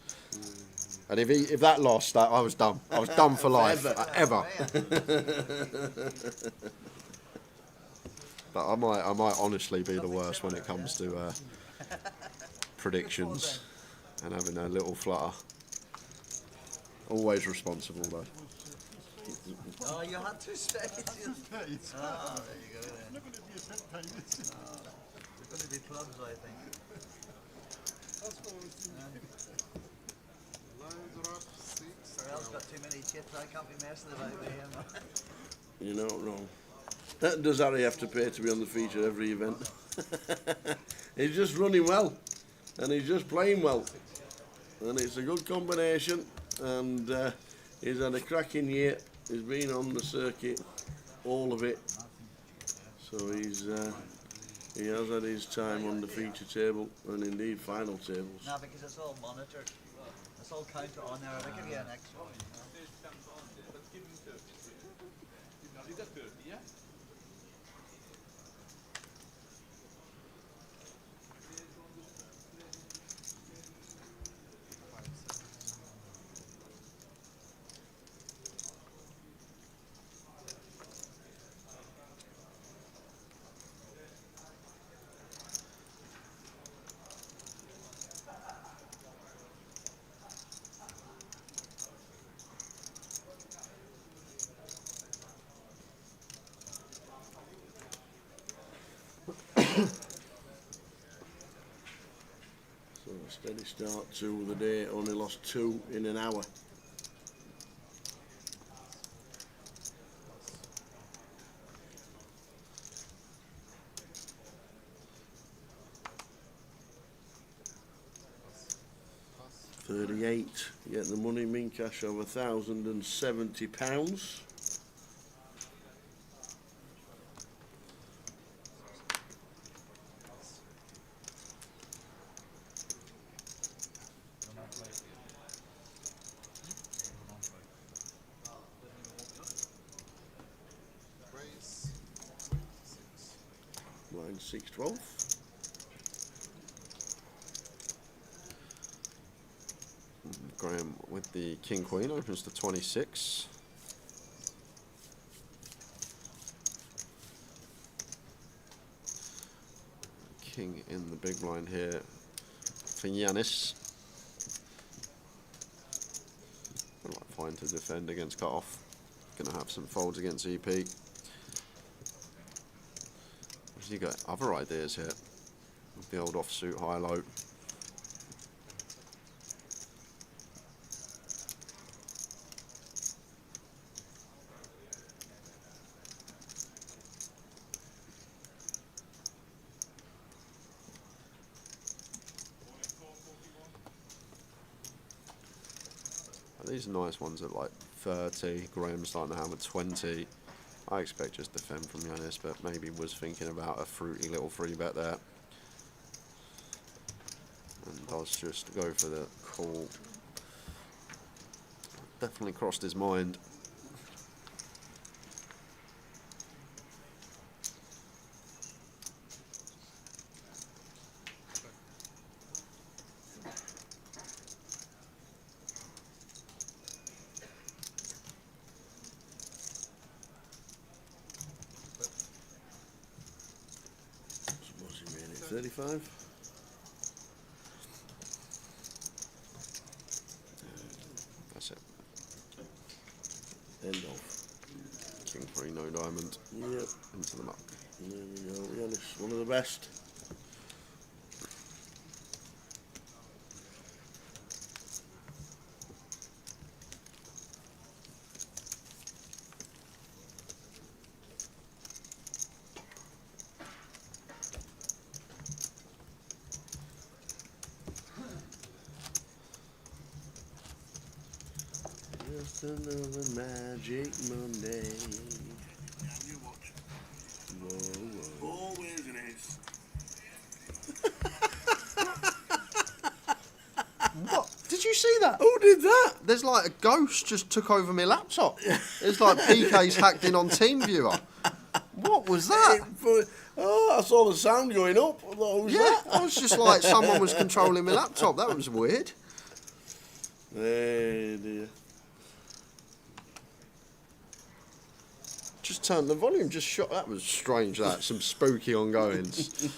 And if that lost, I was done. I was done for life, ever. But I might honestly be the worst when it comes to predictions and having a little flutter. Always responsible though. Oh, you had to say it. There you go then. Not going to be a bedtime, is it? They're going to be clubs, I think. That's what I was thinking. Pharrell's got too many chips, I can't be messing about with him. You're not wrong. Does Harry have to pay to be on the feature every event? He's just running well, and he's just playing well, and it's a good combination. And he's had a cracking year. He's been on the circuit, all of it. So he has had his time on the feature table and indeed final tables. No, because it's all monitored. It's all counted on there. They give you an extra. So a steady start to the day, only lost 2 in an hour. £38, get the money, mean cash of £1,070. Line 612. Graham with the King Queen opens to 26. King in the big blind here for Yanis. Fine to defend against cut off. Gonna have some folds against EP. Has he got other ideas here? With the old offsuit high low. These are nice ones at like 30. Graham's starting to hammer 20. I expect just defend from Yanis, but maybe was thinking about a fruity little free bet there. And does just go for the call. Definitely crossed his mind. What's he made it? 35? That's it. End of. King 3, no diamond. Yep. Into the muck. There we go. Yanis, one of the best. Just another magic Monday. Whoa, whoa. Always it is. What? Did you see that? Who did that? There's like a ghost just took over my laptop. It's like PK's hacked in on TeamViewer. What was that? Oh, I saw the sound going up. I thought, who's Yeah, that? I was just like someone was controlling my laptop. That was weird. Hey dear. Just turned the volume, just shot. That was strange. That some spooky ongoings.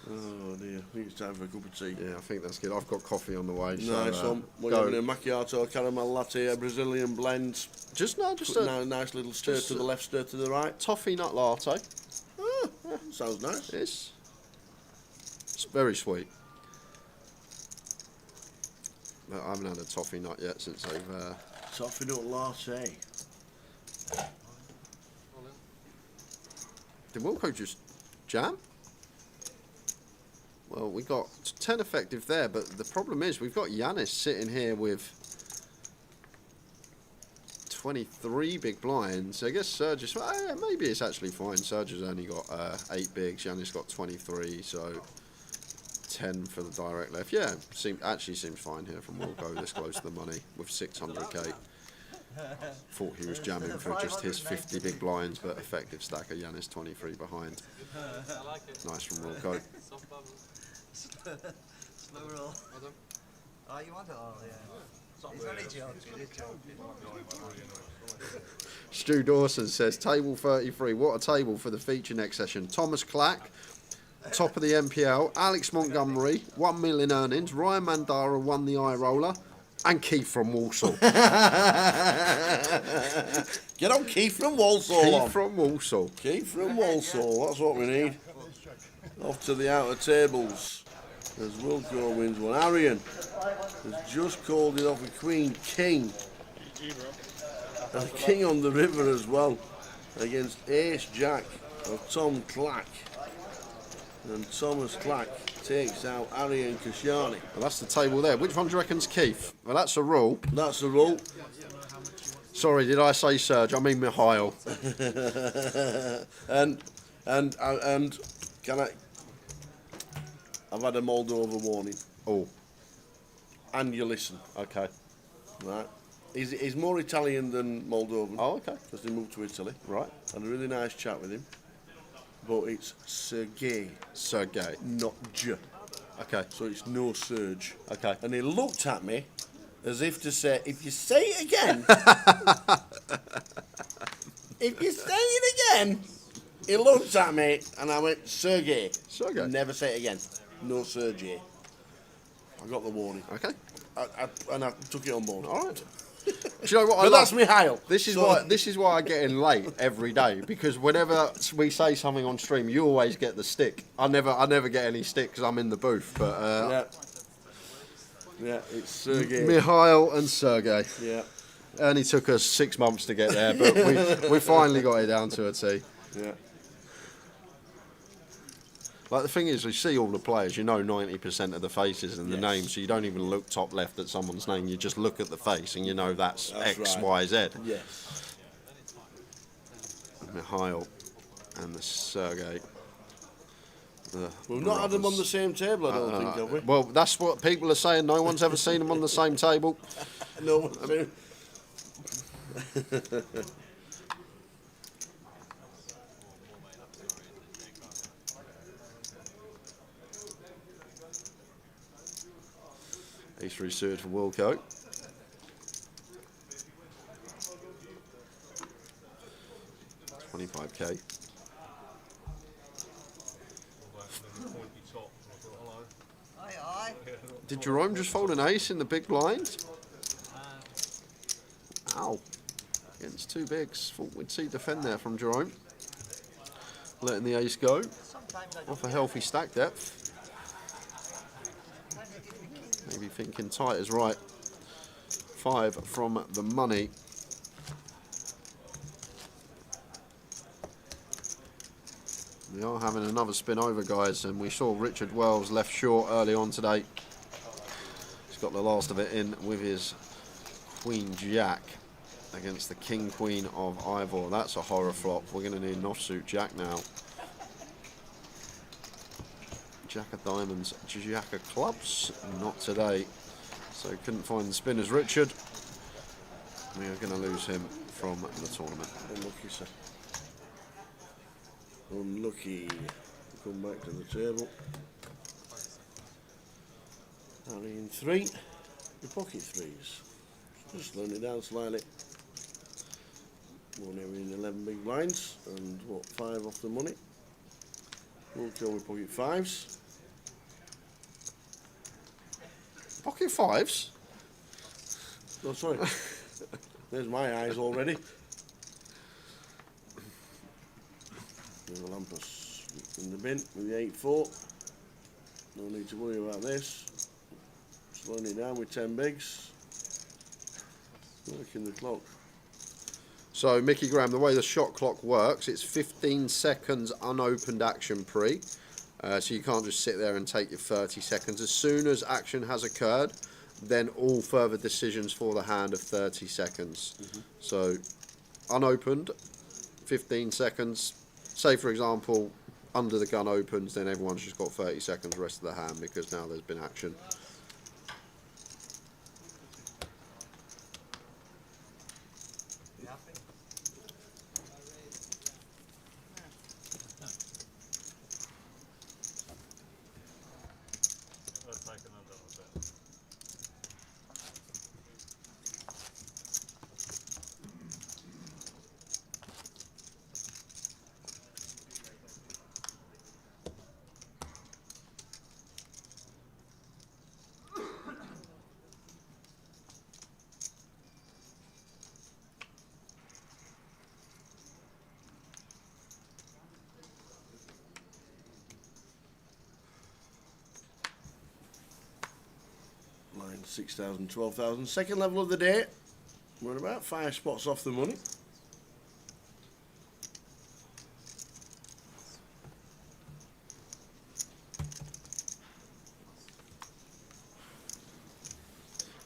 Oh dear, I think it's time for a cup of tea. Yeah, I think that's good. I've got coffee on the way. Nice So, one. What go. are you having? A macchiato, caramel latte, a Brazilian blend. Just Now a nice little stir just to the left, stir to the right. toffee nut latte. Ah, yeah, sounds nice. It's very sweet. But I haven't had a toffee nut yet since they've. Toffee nut latte. Did Wilco just jam? Well, we got 10 effective there, but the problem is we've got Yanis sitting here with 23 big blinds. I guess Serge is, maybe it's actually fine. Serge has only got 8 bigs. Yanis got 23, so 10 for the direct left. Yeah, actually seems fine here from Wilco this close to the money with 600k. Thought he was jamming for just his 50 big blinds, but effective stack of Yanis 23 behind. Nice from Wilco. Slow roll. Oh, you want it all, yeah. He's only joking, he's joking. Stu Dawson says, table 33, what a table for the feature next session. Thomas Clack, top of the MPL, Alex Montgomery, 1 million earnings, Ryan Mandara won the eye roller, and Keith from Walsall. Get on Keith from Walsall. Keith from Walsall. Keith from Walsall, that's what we need. Off to the outer tables. As Wilco wins one. Arian has just called it off a Queen King. And a King on the river as well. Against Ace Jack of Tom Clack. And Thomas Clack takes out Arian Kashani. Well, that's the table there. Which one do you reckon's Keith? Well, that's a rule. That's a rule. Sorry, did I say Serge? I mean Mihail. and can I? I've had a Moldova warning. Oh. And you listen. Okay. Right. He's more Italian than Moldovan. Oh, okay. Because they moved to Italy. Right. Had a really nice chat with him. But it's Sergei. Sergei. Not J. Okay. So it's no Serge. Okay. And he looked at me as if to say, if you say it again, if you say it again, he looked at me and I went, Sergei. Sergei. Never say it again. No Sergei. I got the warning. Okay. And I took it on board. All right. Do you know what I But love? that's Mihail. This is why I get in late every day, because whenever we say something on stream, you always get the stick. I never get any stick because I'm in the booth. But yeah, it's Sergei. Mihail and Sergei. Yeah. Only took us 6 months to get there, but we finally got it down to a T. Yeah. Like the thing is, you see all the players, you know 90% of the faces and the names, so you don't even look top left at someone's name. You just look at the face and you know that's X, right. Y, Z. Yes. Mikhail and the Sergey. We've not had them on the same table, I don't think, have we? Well, that's what people are saying. No one's ever seen them on the same table. No one's seen. Ace-3 suited for Wilco. $25K. Did Jerome just fold an ace in the big blind? Ow. Against two bigs. Thought we'd see defend there from Jerome. Letting the ace go. Off a healthy stack depth. Maybe thinking tight is right. 5 from the money. We are having another spin over, guys, and we saw Richard Wells left short early on today. He's got the last of it in with his Queen Jack against the King Queen of Ivor. That's a horror flop. We're going to need an offsuit Jack now. Jack of Diamonds, Jack of Clubs, not today. So couldn't find the spinners, Richard. We are going to lose him from the tournament. Unlucky, sir. Unlucky. Come back to the table. Harry in 3. Your pocket 3s. Just slowing it down slightly. One every in 11 big blinds. And what, 5 off the money. We'll go with pocket 5s. Pocket 5s? Oh, sorry. There's my eyes already. Lampus in the bin with the 8-4. No need to worry about this. Slowing it down with 10 bigs. Working the clock. So, Mickey Graham, the way the shot clock works, it's 15 seconds unopened action pre. So you can't just sit there and take your 30 seconds. As soon as action has occurred, then all further decisions for the hand of 30 seconds. So, unopened, 15 seconds. Say, for example, under the gun opens, then everyone's just got 30 seconds rest of the hand because now there's been action. Line 6,000, 12,000. Second level of the day. We're about 5 spots off the money.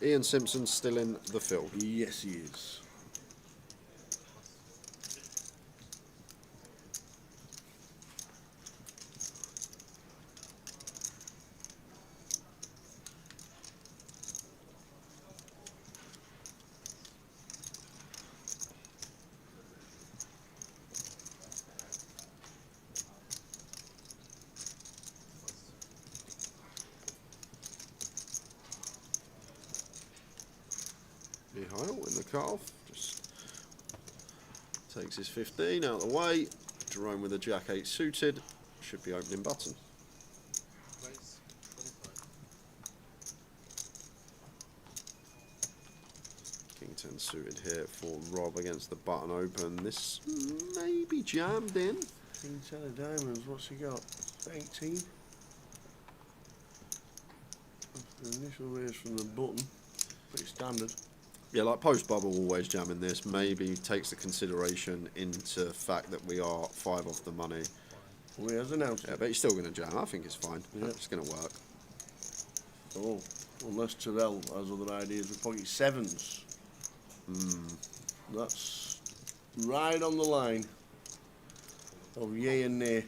Ian Simpson's still in the field. Yes, he is. Mihail in the cutoff, just takes his 15 out of the way. Jerome with a Jack 8 suited, should be opening button. King 10 suited here for Rob against the button open. This may be jammed in. King 10 of diamonds, what's he got? 18. The initial raise from the button, pretty standard. Yeah, like post bubble always jamming this. Maybe takes the consideration into the fact that we are 5 off the money. he has announced Yeah, it. but he's still going to jam. I think it's fine. Yeah. It's going to work. Oh, unless Terrell has other ideas with pocket sevens. That's right on the line of yay and nay.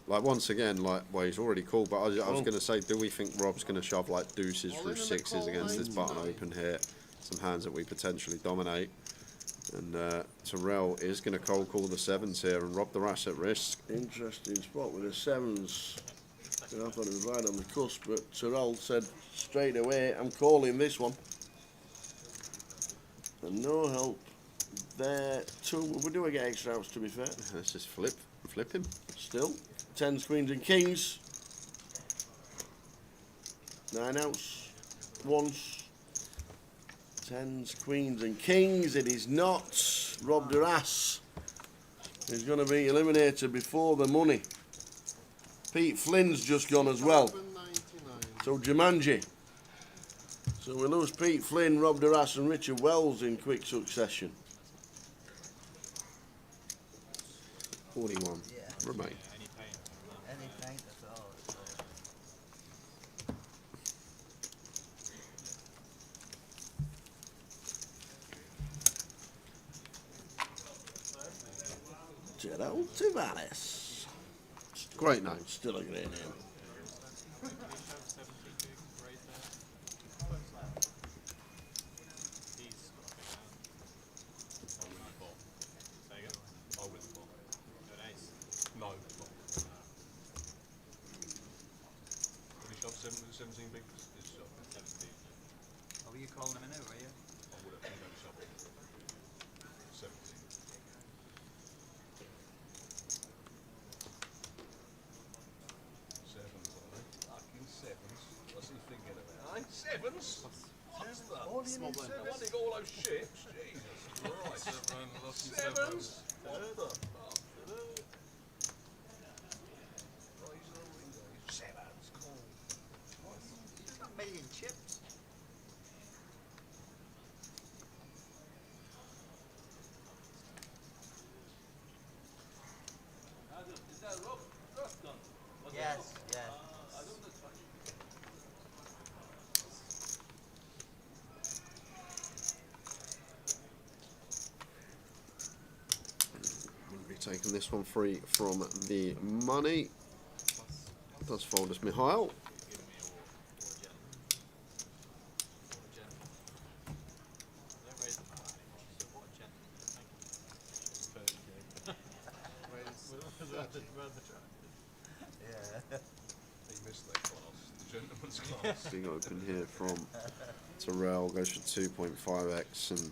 Like, once again, like, well, he's already called, but I was going to say, do we think Rob's going to shove, like, deuces through sixes against this button open here? Some hands that we potentially dominate. And Terrell is going to cold call the sevens here and Rob the Rash at risk. Interesting spot with the sevens. I thought it was right on the cusp, but Terrell said straight away, I'm calling this one. And no help there. We do get extra outs, to be fair. Let's just flip him. Still, tens, queens and kings. 9 outs, once. Tens, queens and kings. It is not. Rob Duras is going to be eliminated before the money. Pete Flynn's just gone as well. So Jumanji. So we lose Pete Flynn, Rob Duras and Richard Wells in quick succession. 41 remain. Any paint at all. Gerald Tavares. Great name. Still a great name. Oh, were you calling him in now, were you? What's he thinking about? Sevens? I want to go all those ships. Jesus Christ. Sevens? Sevens, cool. He's got a million chips. Is that Rob? Ross done? Yes, yes. We'll be taking this one free from the money. Does fold us Mihail. Big open here from Terrell, goes for 2.5x, and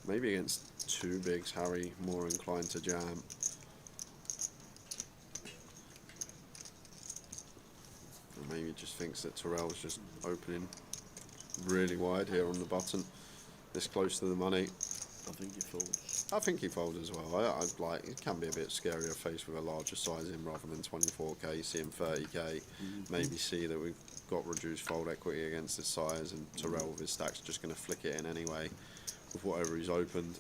maybe against two bigs, Harry more inclined to jam. Or maybe just thinks that Terrell's just opening really wide here on the button, this close to the money. I think he folds. I think he folds as well. I'd like, it can be a bit scarier faced with a larger size in rather than 24k, see him 30k, maybe see that we've got reduced fold equity against his size, and Terrell with his stack's just going to flick it in anyway with whatever he's opened.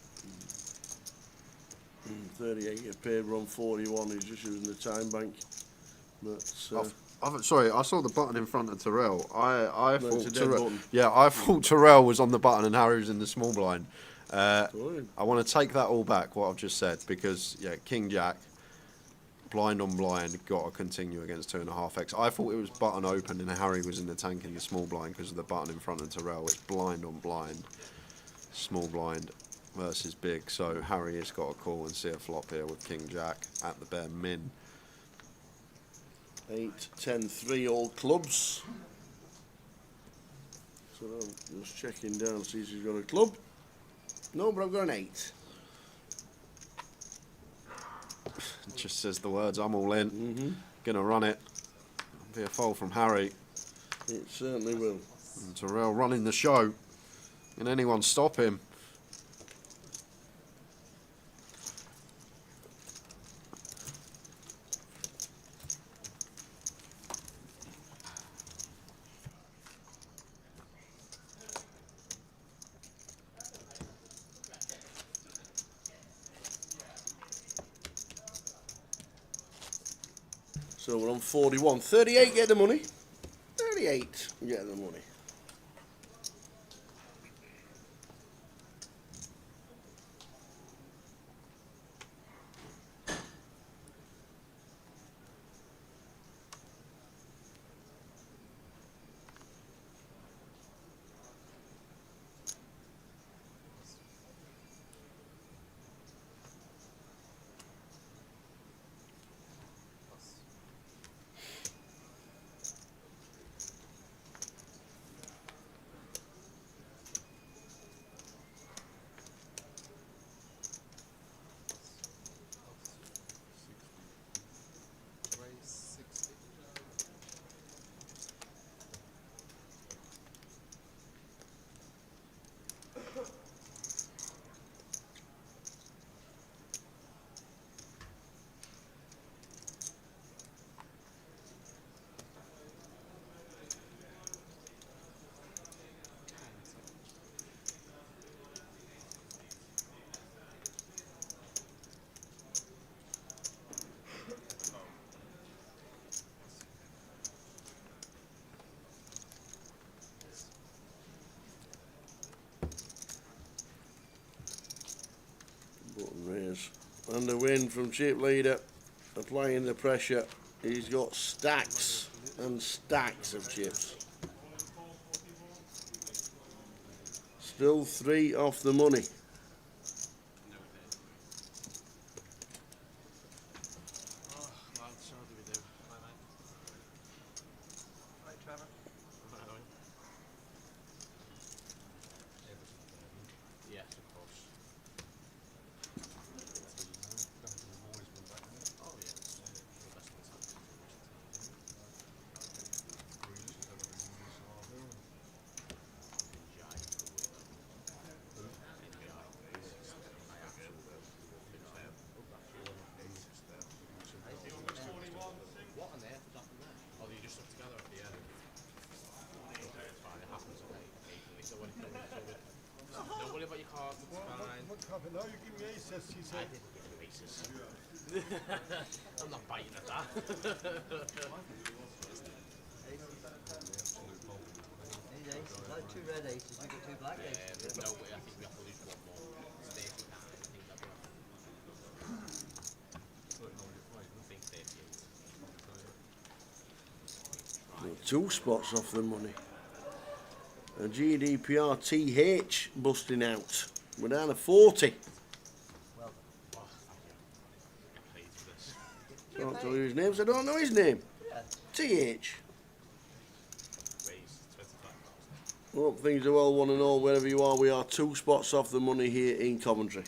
38 get paid, run 41, he's just using the time bank. But, Sorry, I saw the button in front of Terrell. I No, it's a thought dead Terrell, button. yeah, I thought Terrell was on the button and Harry was in the small blind. I Sorry. want to take that all back, what I've just said, because yeah, King Jack, blind on blind, got to continue against 2.5x. I thought it was button open and Harry was in the tank in the small blind because of the button in front of Terrell. It's blind on blind, small blind versus big. So Harry has got a call and see a flop here with King Jack at the bare min. 8, 10, 3 all clubs. So I'm just checking down, see if he's got a club. No, but I've got an 8. It just says the words, I'm all in. Gonna run it. Be a foul from Harry. It certainly will. And Terrell running the show. Can anyone stop him? So we're on 41. 38 get the money. 38 get the money. Button raise. And the win from Chip Leader, applying the pressure. He's got stacks and stacks of chips. Still 3 off the money. Now you give me aces, he said. I didn't give you aces. I'm not biting at that. Those 2 red aces, we got 2 black aces. No way, I think we have to lose one more. Stay if we can, I think that will. I think 38. 2 spots off the money. A GDPR TH busting out. We're down to 40. Well I can't tell you his name, so I don't know his name. yeah. TH. Hope things are well, one and all, wherever you are. We are 2 spots off the money here in Coventry.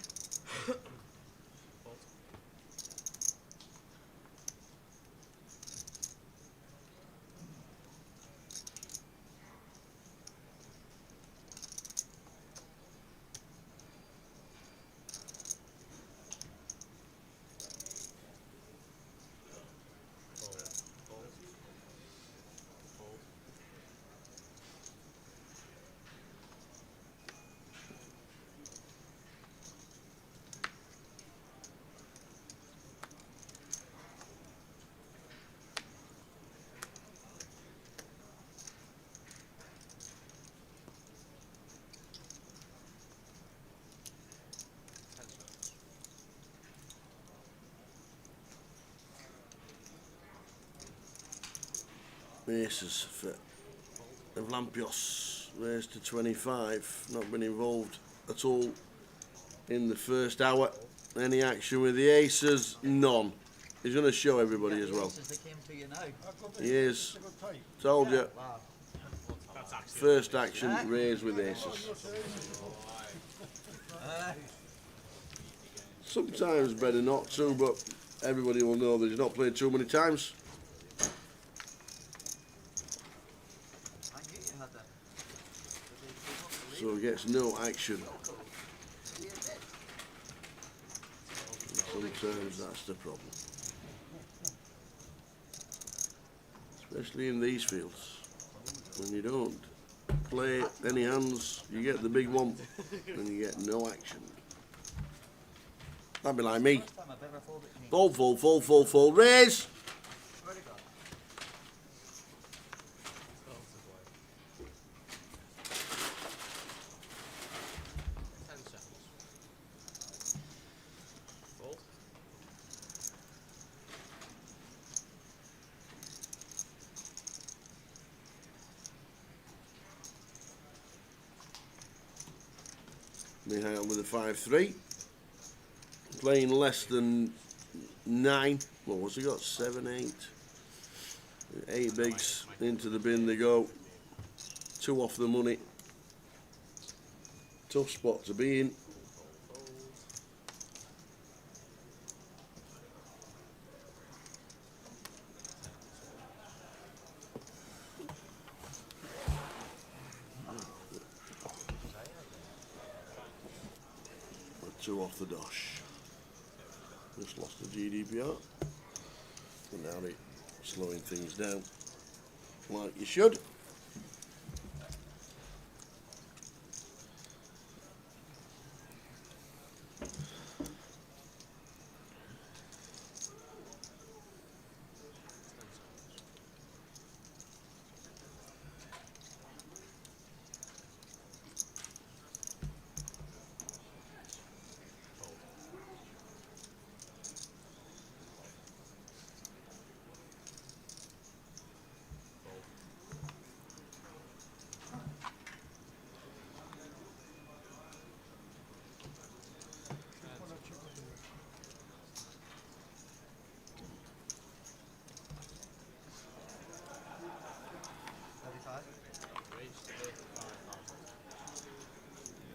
Aces for Lampios, raised to 25, not been involved at all in the first hour. Any action with the aces? None. He's going to show everybody as well. He is. Told you. First action, raised with aces. Sometimes better not to, but everybody will know that he's not played too many times. So he gets no action. Sometimes that's the problem. Especially in these fields. When you don't play any hands, you get the big one and you get no action. That'd be like me. Fold, fold, fold, fold, fold, raise! Mihail with a 5-3. Playing less than 9. Well, what's he got? 7, 8. 8 bigs into the bin they go. 2 off the money. Tough spot to be in. Two off the dosh. Just lost the GDPR. And now they're slowing things down like you should.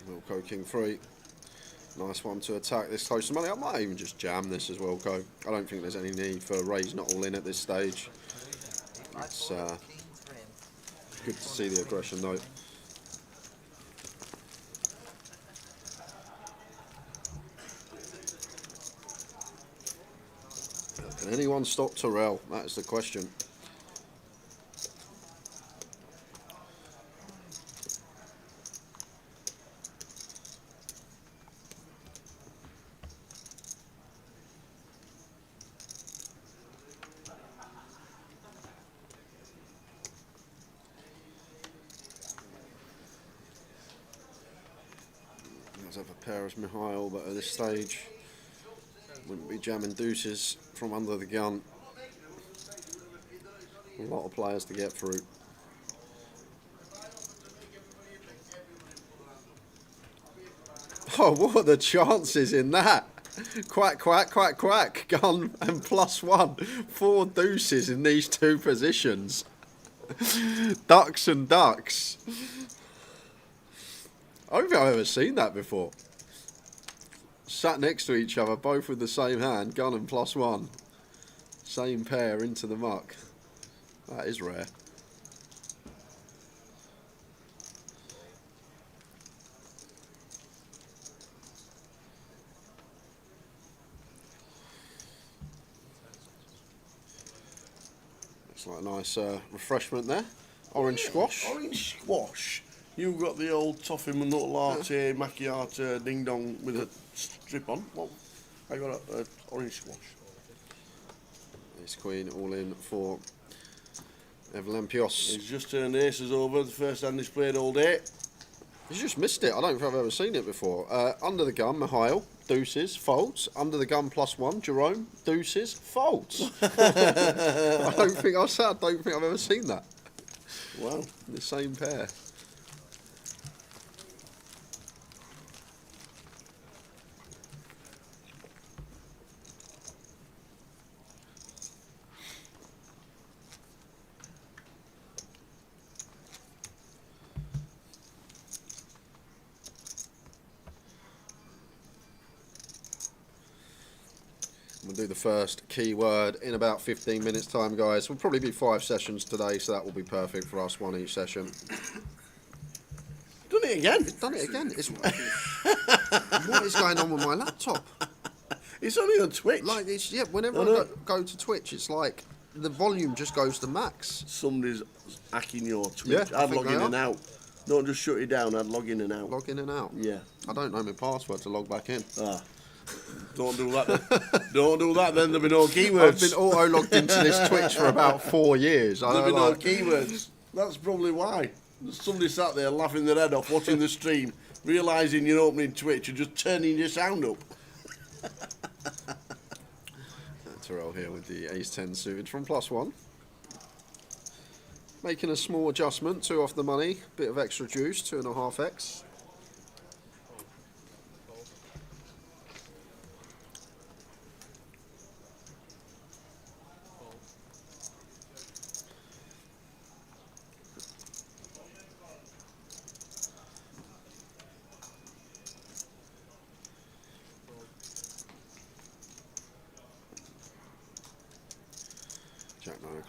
Wilco King 3. Nice one to attack this close to money. I might even just jam this as Wilco. I don't think there's any need for raise not all in at this stage. It's good to see the aggression though. Can anyone stop Terrell? That is the question. Let's have a pair as Mihail, but at this stage wouldn't be jamming deuces from under the gun. A lot of players to get through. Oh, what are the chances in that? Quack, quack, quack, quack. Gun and +1. 4 deuces in these two positions. Ducks and ducks. I don't think I've ever seen that before. Sat next to each other, both with the same hand, gun and +1. Same pair into the muck. That is rare. Looks like a nice refreshment there. Orange squash. Orange squash. You've got the old toffee and nut latte, macchiato, ding dong with a strip on. Well, I got a orange squash. Ace Queen all in for Evlampios. He's just turned aces over, the first hand he's played all day. He's just missed it. I don't think I've ever seen it before. Under the gun, Mihail, deuces, folds. Under the gun +1, Jerome, deuces, folds. I don't think I've ever seen that. Wow. The same pair. We'll do the first keyword in about 15 minutes time, guys. We'll probably be 5 sessions today, so that will be perfect for us, 1 each session. Done it again? Done it again. What is going on with my laptop? It's only on Twitch. Like it's, yeah, whenever I go to Twitch, it's like the volume just goes to max. Somebody's hacking your Twitch. Yeah, I I'd think log in they and are. out. Don't just shut it down, I'd log in and out. Log in and out? Yeah. I don't know my password to log back in. Ah. Don't do that then. Don't do that then, there'll be no keywords. I've been auto-logged into this Twitch for about 4 years. There'll be no keywords. That's probably why. Somebody sat there laughing their head off, watching the stream, realising you're opening Twitch and just turning your sound up. Terrell here with the ace-10 suited from +1. Making a small adjustment, 2 off the money, bit of extra juice, 2.5x.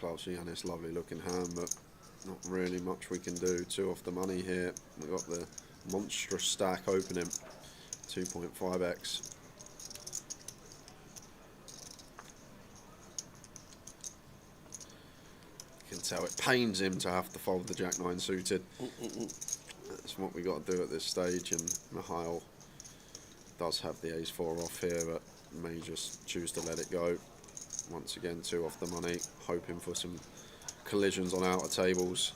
Classy Yanis, lovely looking hand, but not really much we can do. 2 off the money here. We've got the monstrous stack opening, 2.5x. You can tell it pains him to have to fold the Jack 9 suited. That's what we got to do at this stage, and Mihail does have the ace 4 off here, but may just choose to let it go. Once again, 2 off the money, hoping for some collisions on outer tables.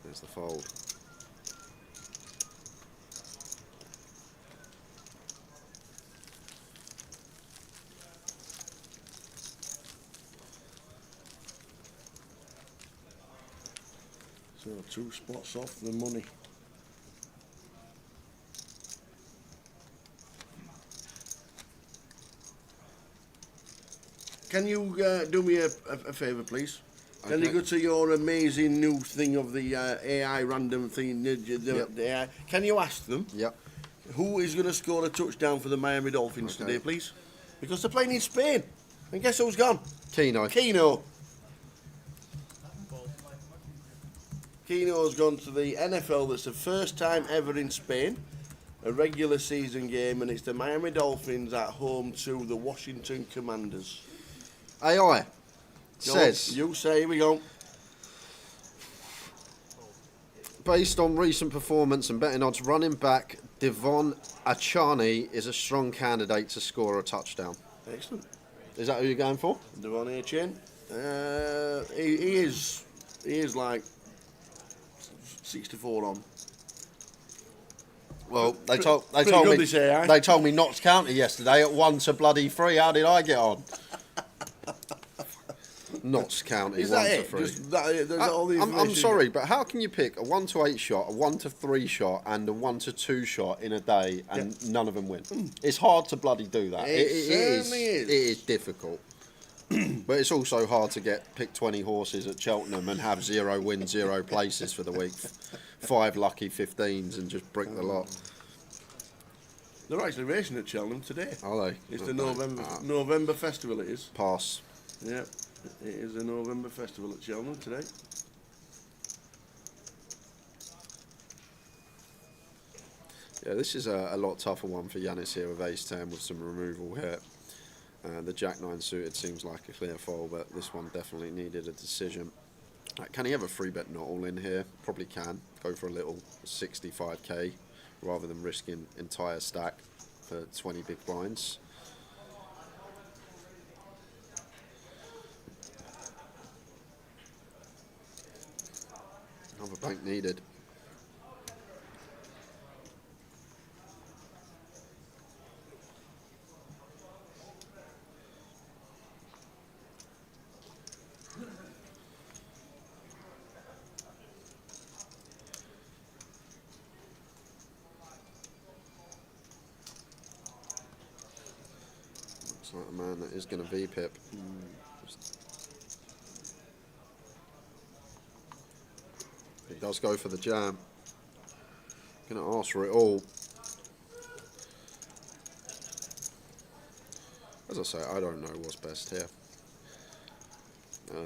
There's the fold. So 2 spots off the money. Can you do me a favour, please? Can you go to your amazing new thing of the AI random thing? The AI? Can you ask them? Yep. Who is going to score a touchdown for the Miami Dolphins today, please? Because they're playing in Spain. And guess who's gone? Keno. Keno's gone to the NFL. That's the first time ever in Spain. A regular season game, and it's the Miami Dolphins at home to the Washington Commanders. AI says, you say, here we go. Based on recent performance and betting odds, running back Devon Achane is a strong candidate to score a touchdown. Excellent. Is that who you're going for? Devon Achane. He is like 64 on. Well, they told me Notts County yesterday at 1-3. How did I get on? Notts County, Is 1-3. that I'm sorry, but how can you pick a 1-8 shot, a 1-3 shot, and a 1-2 shot in a day, and none of them win? It's hard to bloody do that. It certainly is. It is difficult. But it's also hard to pick 20 horses at Cheltenham and have 0 wins, 0 places for the week. 5 lucky 15s and just brick the lot. They're actually racing at Cheltenham today. Are they? It's the November festival, it is. Pass. Yeah, it is a November festival at Cheltenham today. Yeah, this is a lot tougher one for Yanis here with ace-10 with some removal here. The Jack 9 suited seems like a clear fold, but this one definitely needed a decision. Can he have a free bet not all in here? Probably can. Go for a little 65k rather than risking entire stack for 20 big blinds. Another bank needed. Looks like a man that is going to V-pip. He does go for the jam. Going to ask for it all. As I say, I don't know what's best here.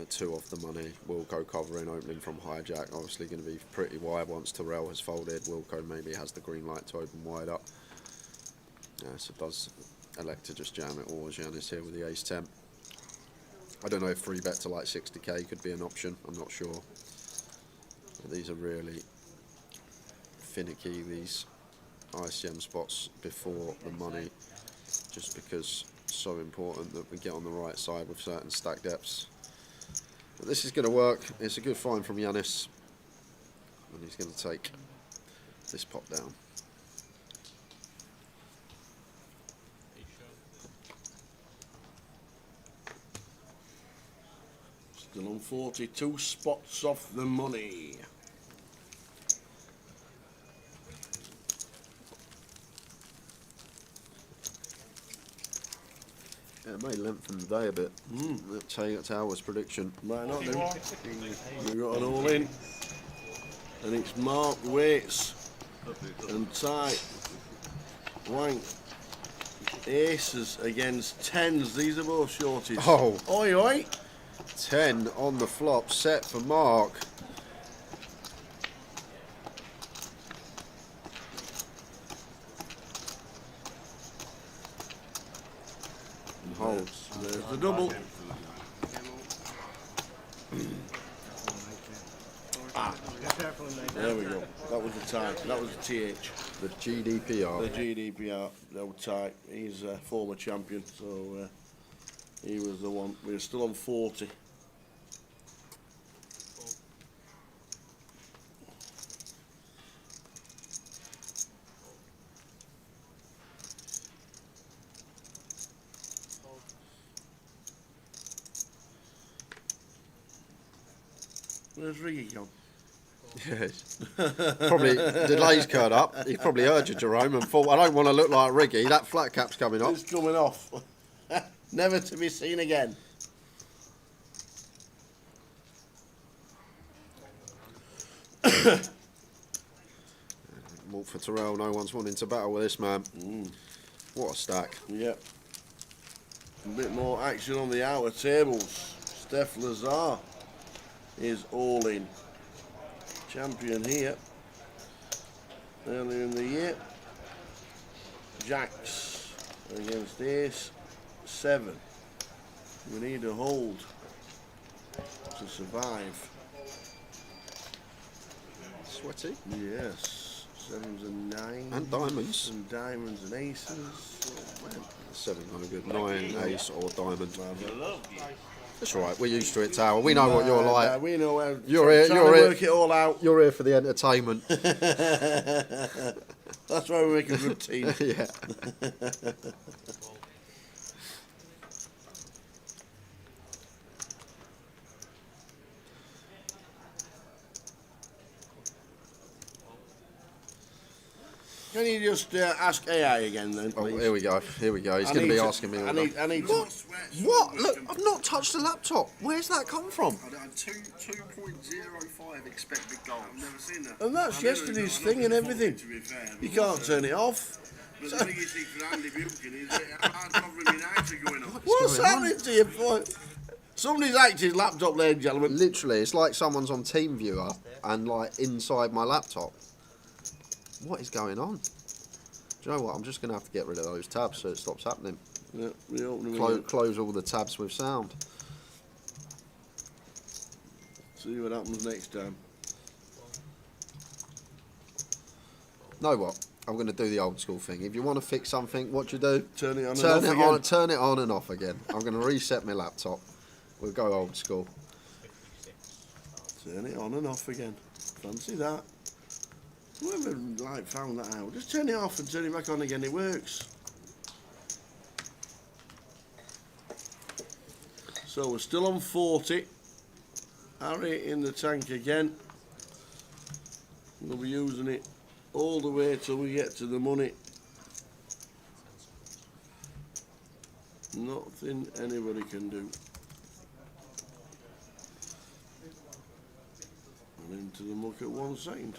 2 off the money. Wilco covering, opening from hijack. Obviously going to be pretty wide once Terrell has folded. Wilco maybe has the green light to open wide up. So does elect to just jam it all. Giannis here with the ace-10. I don't know if free bet to like 60k could be an option. I'm not sure. But these are really finicky, these ICM spots before the money, just because it's so important that we get on the right side with certain stack depths. But this is going to work. It's a good find from Yanis, and he's going to take this pot down. Still on 42 spots off the money. Yeah, it may lengthen the day a bit. That's Tower's prediction. Might not do. We've got an all in. And it's Mark Waits and Ty Wank. Aces against tens. These are both shorties. Oh. Oi, oi. 10 on the flop, set for Mark. And holds. There's the double. There we go. That was the tie. That was the TH. The GDPR. The GDPR. No tie. He's a former champion, so he was the one. We're still on 40. Where's Riggy gone? Yes. Probably delay's curd up. He probably heard you, Jerome, and thought, I don't want to look like Riggy. That flat cap's coming off. It's coming off. Never to be seen again. Malt for Terrell. No one's wanting to battle with this man. What a stack. Yep. A bit more action on the outer tables. Steph Lazar is all in. Champion here. Earlier in the year. Jacks against Ace 7. We need a hold to survive. Sweaty. Yes. Sevens and nines. And diamonds. And diamonds and aces. Oh, man. 7 no good. 9 ace or diamond. That's all right. We're used to it, Tower. We know what you're like. We know how you're here. You're here. Work it all out. You're here for the entertainment. That's why we make a good team. Yeah. Can you just ask AI again then, please? Oh, here we go. Here we go. He's going to be asking me all day. I need What? What? Look, I've not touched the laptop. Where's that come from? I had 2.05 expected goals. I've never seen that. And that's yesterday's thing and everything. You can't turn it off. But the biggest thing for Andy Buchan is that hard covering United are going on. What's happening to you, boy? Somebody's hacked his laptop, ladies and gentlemen. Literally, it's like someone's on TeamViewer and like inside my laptop. What is going on? Do you know what? I'm just going to have to get rid of those tabs so it stops happening. Yeah, reopen Close all the tabs with sound. See what happens next time. Know what? I'm going to do the old school thing. If you want to fix something, what do you do? Turn it on turn and off it again. on, turn it on and off again. I'm going to reset my laptop. We'll go old school. Turn it on and off again. Fancy that. Whoever like found that out, just turn it off and turn it back on again. It works. So we're still on 40. Harry in the tank again. We'll be using it all the way till we get to the money. Nothing anybody can do. And into the muck at 1 second.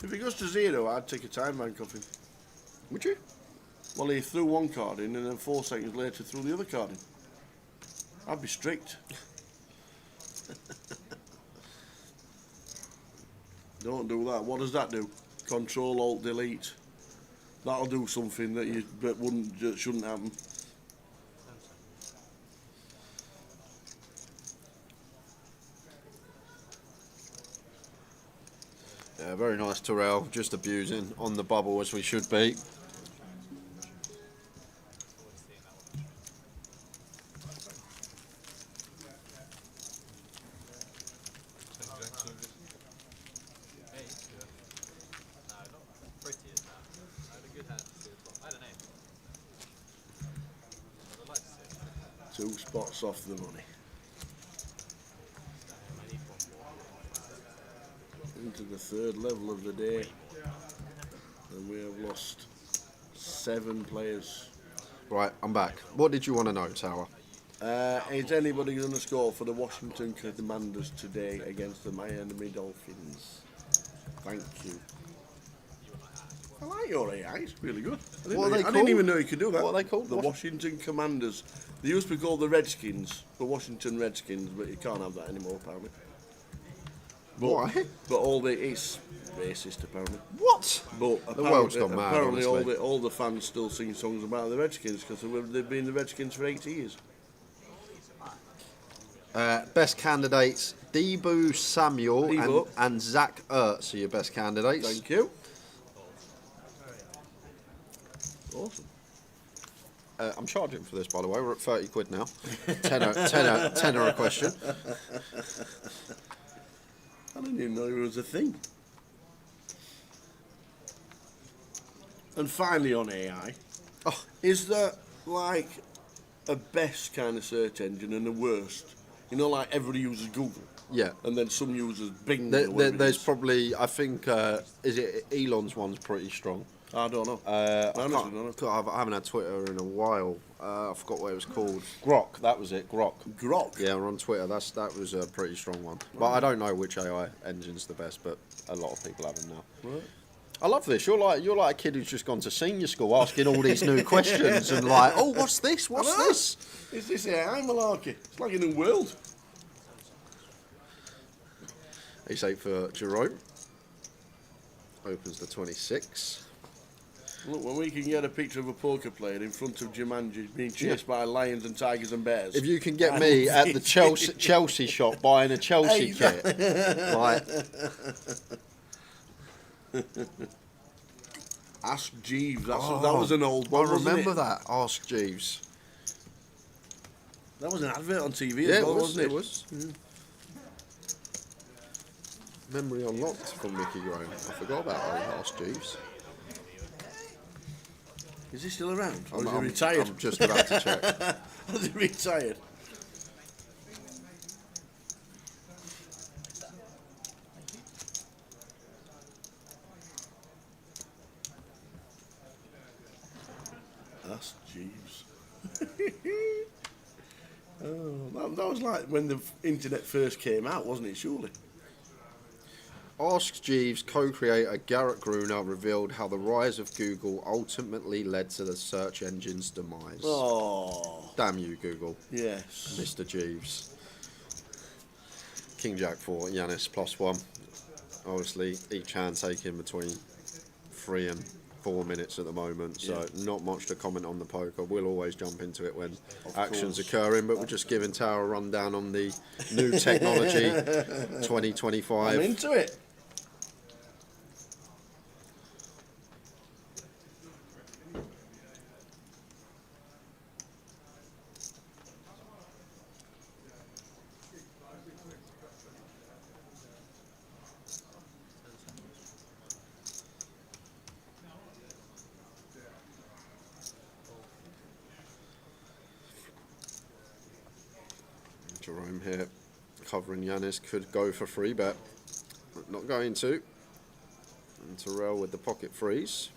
If it goes to 0, I'd take a time bank off him. Would you? Well, he threw one card in and then 4 seconds later threw the other card in. I'd be strict. Don't do that. What does that do? Control Alt Delete. That'll do something that you shouldn't happen. Yeah, very nice, Terrell. Just abusing on the bubble as we should be. Two spots off the money. Into the third level of the day, and we have lost 7 players. Right, I'm back. What did you want to know, Tower? Is anybody going to score for the Washington Commanders today against the Miami Dolphins? Thank you. I like your AI, it's really good. I didn't even know you could do that. What are they called? The Washington Commanders. They used to be called the Redskins, the Washington Redskins, but you can't have that anymore, apparently. Why? But it's racist, apparently. What? But The world's gone mad, apparently honestly. all the fans still sing songs about the Redskins because they've been the Redskins for 80 years. Best candidates, Debu Samuel and Zach Ertz are your best candidates. Thank you. Awesome. I'm charging for this, by the way. We're at 30 quid now. tenner a question. I didn't even know it was a thing. And finally on AI, is there like a best kind of search engine and a worst? You know, like everybody uses Google. Yeah. And then some users Bing. There's probably, I think, is it Elon's one's pretty strong. I don't know. I haven't had Twitter in a while. I forgot what it was called. Grok, that was it. Grok. Yeah, we're on Twitter. That was a pretty strong one. But I don't know which AI engine's the best, but a lot of people have them now. Right. I love this. You're like a kid who's just gone to senior school asking all these new questions and like, oh, what's this? What's this? Is this AI malarkey? It's like a new world. Ace 8 for Jerome. Opens the 26. Look, when we can get a picture of a poker player in front of Jumanji being chased by lions and tigers and bears. If you can get me at the Chelsea shop buying a Chelsea kit, like. Ask Jeeves. That was an old one. I remember that. Ask Jeeves. That was an advert on TV as well, wasn't it? It was. Yeah. Memory unlocked from Mickey Graham. I forgot about Ask Jeeves. Is he still around? Or is he I'm retired? I'm just about to check. Has he retired? That's Jeeves. That was like when the internet first came out, wasn't it, surely? Ask Jeeves co-creator Garrett Gruner revealed how the rise of Google ultimately led to the search engine's demise. Oh. Damn you, Google. Yes. Mr. Jeeves. King Jack for Yanis +1. Obviously, each hand taking between 3 and 4 minutes at the moment, so not much to comment on the poker. We'll always jump into it when action's occurring, but we're just giving Tower a rundown on the new technology 2025. I'm into it. Jerome here covering Yanis, could go for free bet, but not going to. And Terrell with the pocket freeze.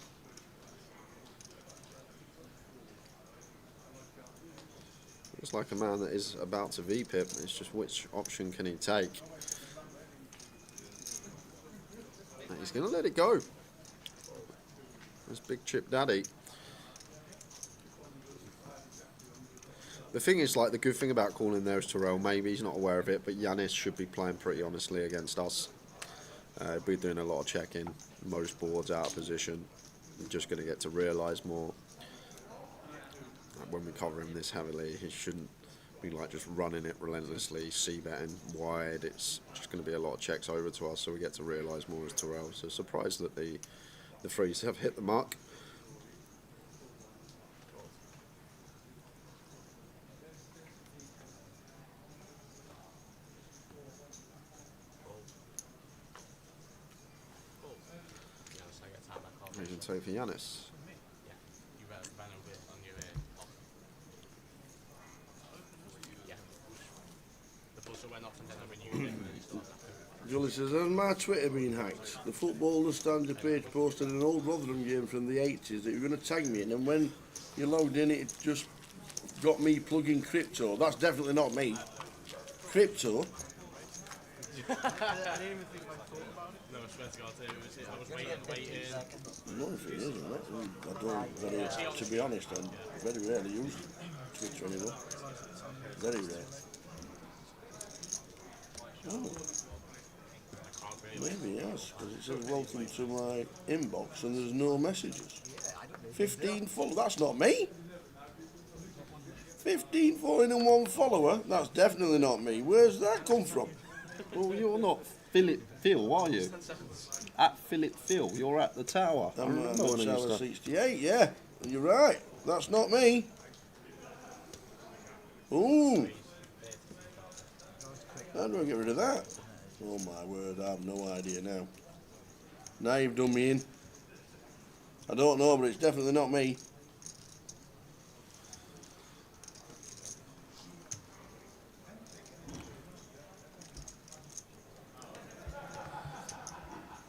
Looks like a man that is about to V-pip. It's just which option can he take? And he's going to let it go. That's Big Chip Daddy. The thing is, like, the good thing about calling there is Terrell, maybe he's not aware of it, but Yanis should be playing pretty honestly against us. We're doing a lot of checking, most boards out of position. We're just going to get to realise more. When we cover him this heavily, he shouldn't be like just running it relentlessly, c-betting wide. It's just going to be a lot of checks over to us, so we get to realise more as Terrell. So surprised that the frees have hit the mark. Reason two for Yanis. You ran a bit on your off. Yeah. The buzzer went off and then when you Julie says, has my Twitter been hacked? The football nostalgia page posted an old Rotherham game from the 80s that you're going to tag me in, and when you logged in, it just got me plugging crypto. That's definitely not me. Crypto? No, I swear to God, I was waiting. No, if it isn't, I don't, to be honest, I very rarely use Twitter anymore. Very rare. Oh. Maybe yes, because it says welcome to my inbox and there's no messages. 15 followers, that's not me. 15 following and 1 follower, that's definitely not me. Where's that come from? Well, you're not Philip Phil, are you? At Philip Phil, you're at the tower. I'm at the Tower 68, yeah. You're right, that's not me. Ooh. How do I get rid of that? Oh my word, I have no idea now. Now you've done me in. I don't know, but it's definitely not me.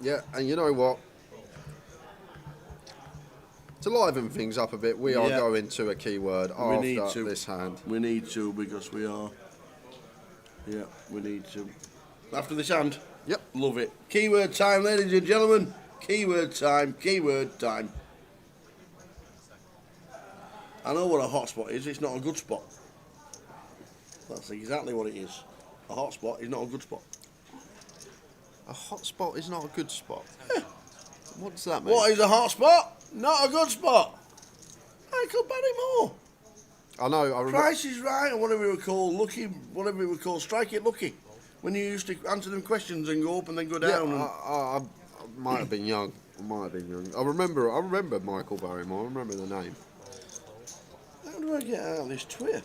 Yeah, and you know what? To liven things up a bit, we are going to a keyword after this hand. We need to, because we are. Yeah, we need to. After this hand? Yep. Love it. Keyword time, ladies and gentlemen. Keyword time, keyword time. I know what a hotspot is, it's not a good spot. That's exactly what it is. A hotspot is not a good spot. A hotspot is not a good spot? What does that mean? What is a hotspot? Not a good spot. Michael Barrymore. I know, I remember. Price is Right, or whatever it were called, Lucky, whatever it were called, Strike It Lucky. When you used to answer them questions and go up and then go down. Yeah, I might have been young. I remember Michael Barrymore. I remember the name. How do I get out of this Twitter?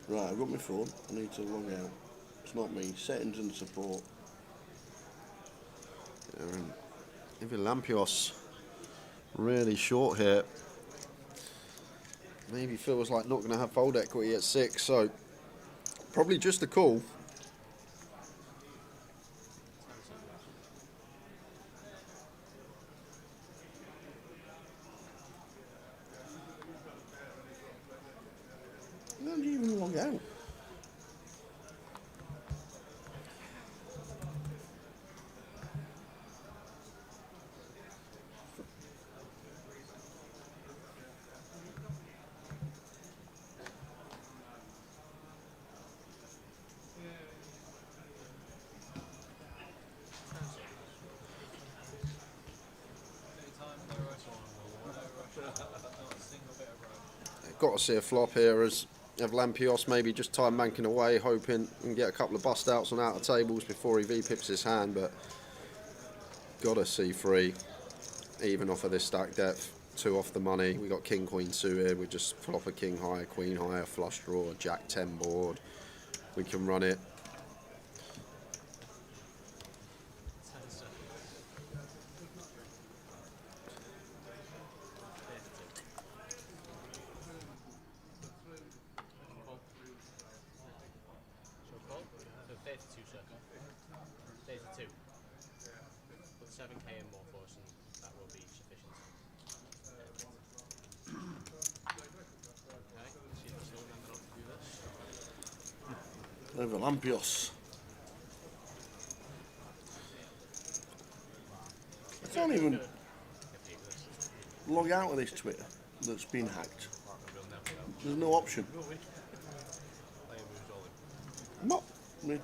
Right, I've got my phone. I need to log out. It's not me. Settings and support. Even Lampios really short here. Maybe feels like not going to have fold equity at 6, so probably just a call. How do you even log out? Got to see a flop here as of Lampios maybe just time banking away, hoping and get a couple of bust outs on outer tables before he V-pips his hand, but got to see 3 even off of this stack depth. 2 off the money. We got king queen suited. We just flop a king high, queen high, a flush draw, a jack 10 board. We can run it. Over Lampios. I can't even log out of this Twitter that's been hacked. There's no option. Not. You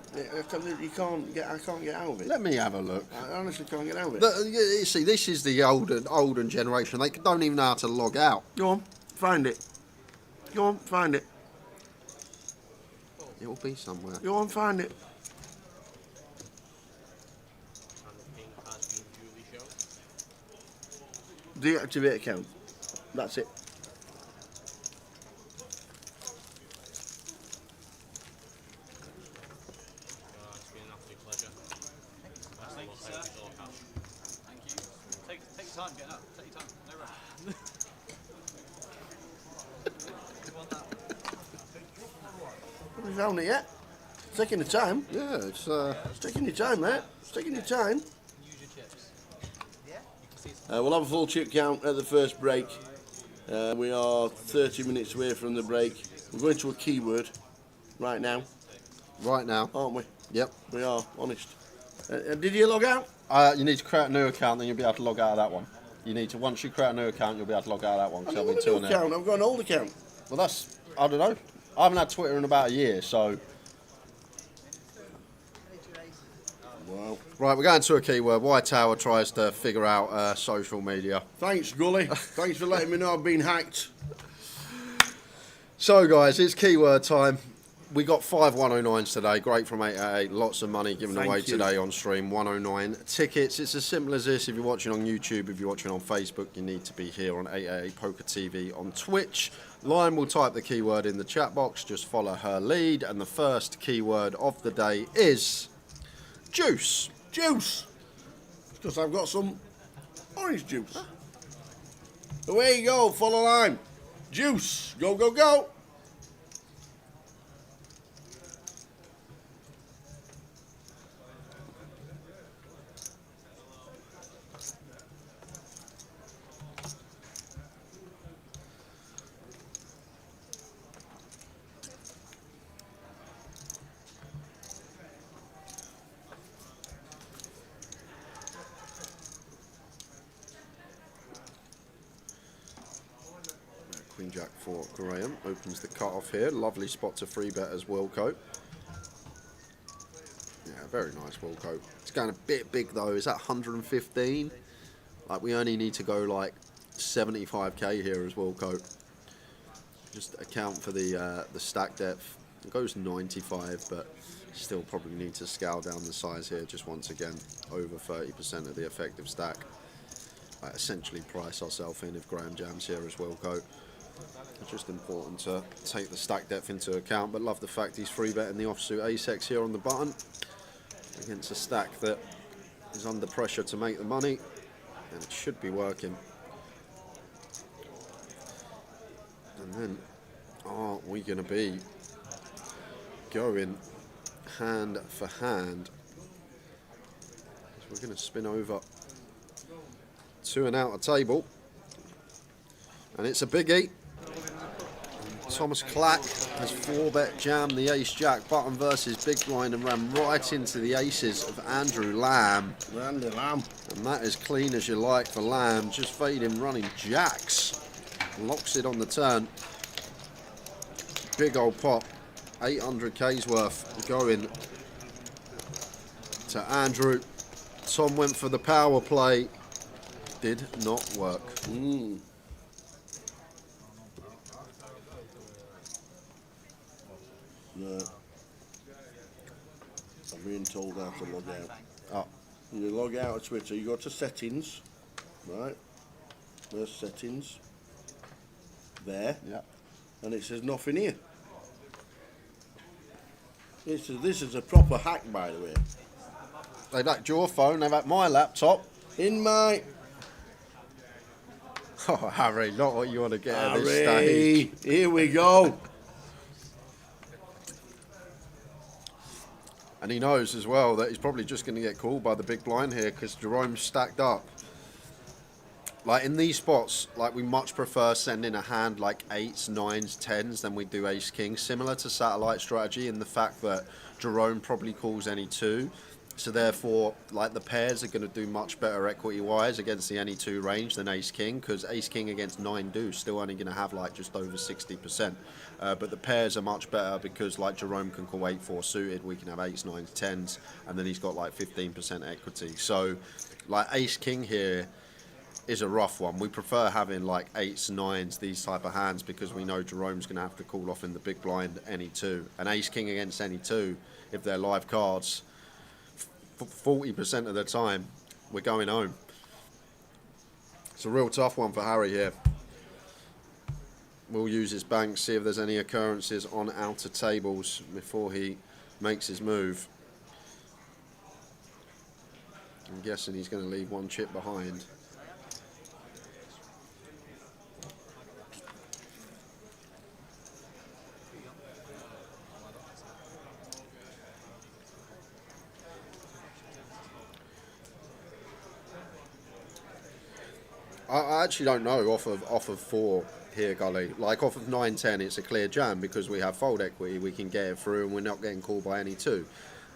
can't get. I can't get out of it. Let me have a look. I honestly can't get out of it. You see, this is the olden generation. They don't even know how to log out. Go on, find it. Go on, find it. It will be somewhere. Go on, find it. Deactivate account. That's it. It's been an absolute pleasure. Thank you, sir. Thank you. Take your time getting up. Take your time. No rush. Have we found it yet? Taking the time. Yeah, it's It's taking your time, mate. It's taking your time. Use your chips. We'll have a full chip count at the first break. We are 30 minutes away from the break. We're going to a keyword right now, aren't we? Yep. We are, honest. Did you log out? You need to create a new account, then you'll be able to log out of that one. You need to, once you create a new account, you'll be able to log out of that one. I've I'll got be a new 2 account. I've got an old account. Well, that's, I don't know. I haven't had Twitter in about a year, so. Wow. Right, we're going to a keyword. White Tower tries to figure out social media. Thanks, Gully. Thanks for letting me know I've been hacked. So, guys, it's keyword time. We got 5 109s today. Great from 888. Lots of money given Thank away you. today on stream. 109 tickets. It's as simple as this. If you're watching on YouTube, if you're watching on Facebook, you need to be here on 888 Poker TV on Twitch. Lion will type the keyword in the chat box. Just follow her lead. And the first keyword of the day is juice. Juice. Because I've got some orange juice. Away you go. Follow line. Juice. Go, go, go. Queen Jack for Graham opens the cut off here. Lovely spot to free bet as Wilco. Yeah, very nice Wilco. It's going a bit big though. Is that 115? Like we only need to go like 75k here as Wilco. Just account for the stack depth. It goes 95, but still probably need to scale down the size here. Just once again, over 30% of the effective stack. Essentially price ourselves in if Graham jams here as Wilco. It's just important to take the stack depth into account, but love the fact he's free betting the offsuit ace-x here on the button against a stack that is under pressure to make the money, and it should be working. And then are we going to be going hand for hand? So we're going to spin over to an outer table, and it's a biggie. Thomas Clack has 4-bet jammed the ace-jack button versus big blind and ran right into the aces of Andrew Lamb. Randy Lamb. And that is clean as you like for Lamb. Just fade him running jacks. Locks it on the turn. Big old pot. 800k's worth going to Andrew. Tom went for the power play. Did not work. No. I'm being told how to log out. Oh. You log out of Twitter, you go to settings, right? There's settings. There. Yeah. And it says nothing here. It says this is a proper hack, by the way. They've hacked your phone, they've hacked my laptop. In my... Oh, Harry, not what you want to get at this Harry, stage. here we go. And he knows as well that he's probably just going to get called by the big blind here because Jerome's stacked up. Like in these spots, like we much prefer sending a hand like 8s, 9s, 10s than we do ace-king. Similar to satellite strategy in the fact that Jerome probably calls any 2. So therefore, like the pairs are going to do much better equity-wise against the any 2 range than ace-king, because ace-king against 9 deuce still only going to have like just over 60%. But the pairs are much better because like Jerome can call 8-4 suited, we can have 8s, 9s, 10s, and then he's got like 15% equity. So like ace-king here is a rough one. We prefer having like 8s, 9s, these type of hands, because we know Jerome's going to have to call off in the big blind any 2. And ace-king against any 2, if they're live cards, 40% of the time we're going home. It's a real tough one for Harry here. We'll use his bank, see if there's any occurrences on outer tables before he makes his move. I'm guessing he's going to leave one chip behind. I actually don't know off of 4 here, Gully. Like off of 9-10, it's a clear jam because we have fold equity. We can get it through, and we're not getting called by any 2.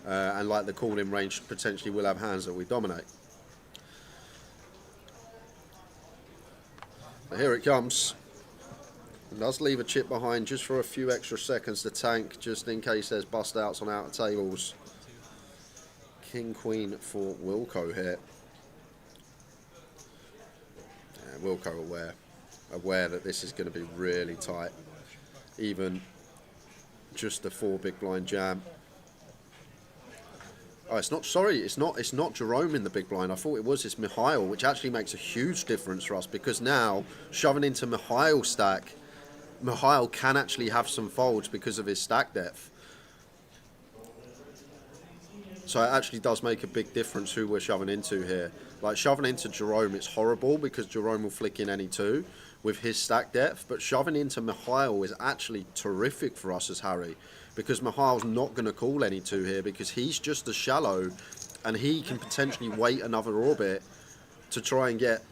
And like the calling range, potentially we'll have hands that we dominate. So here it comes. It does leave a chip behind just for a few extra seconds to tank, just in case there's bust outs on outer tables. King Queen for Wilco here. Yeah, Wilco aware that this is going to be really tight. Even just a 4 big blind jam. Oh, it's not Jerome in the big blind. I thought it was. It's Mihail, which actually makes a huge difference for us because now shoving into Mihail's stack, Mihail can actually have some folds because of his stack depth. So it actually does make a big difference who we're shoving into here. Like shoving into Jerome, it's horrible because Jerome will flick in any 2 with his stack depth. But shoving into Mihail is actually terrific for us as Harry, because Mihail's not going to call any 2 here because he's just as shallow, and he can potentially wait another orbit to try and get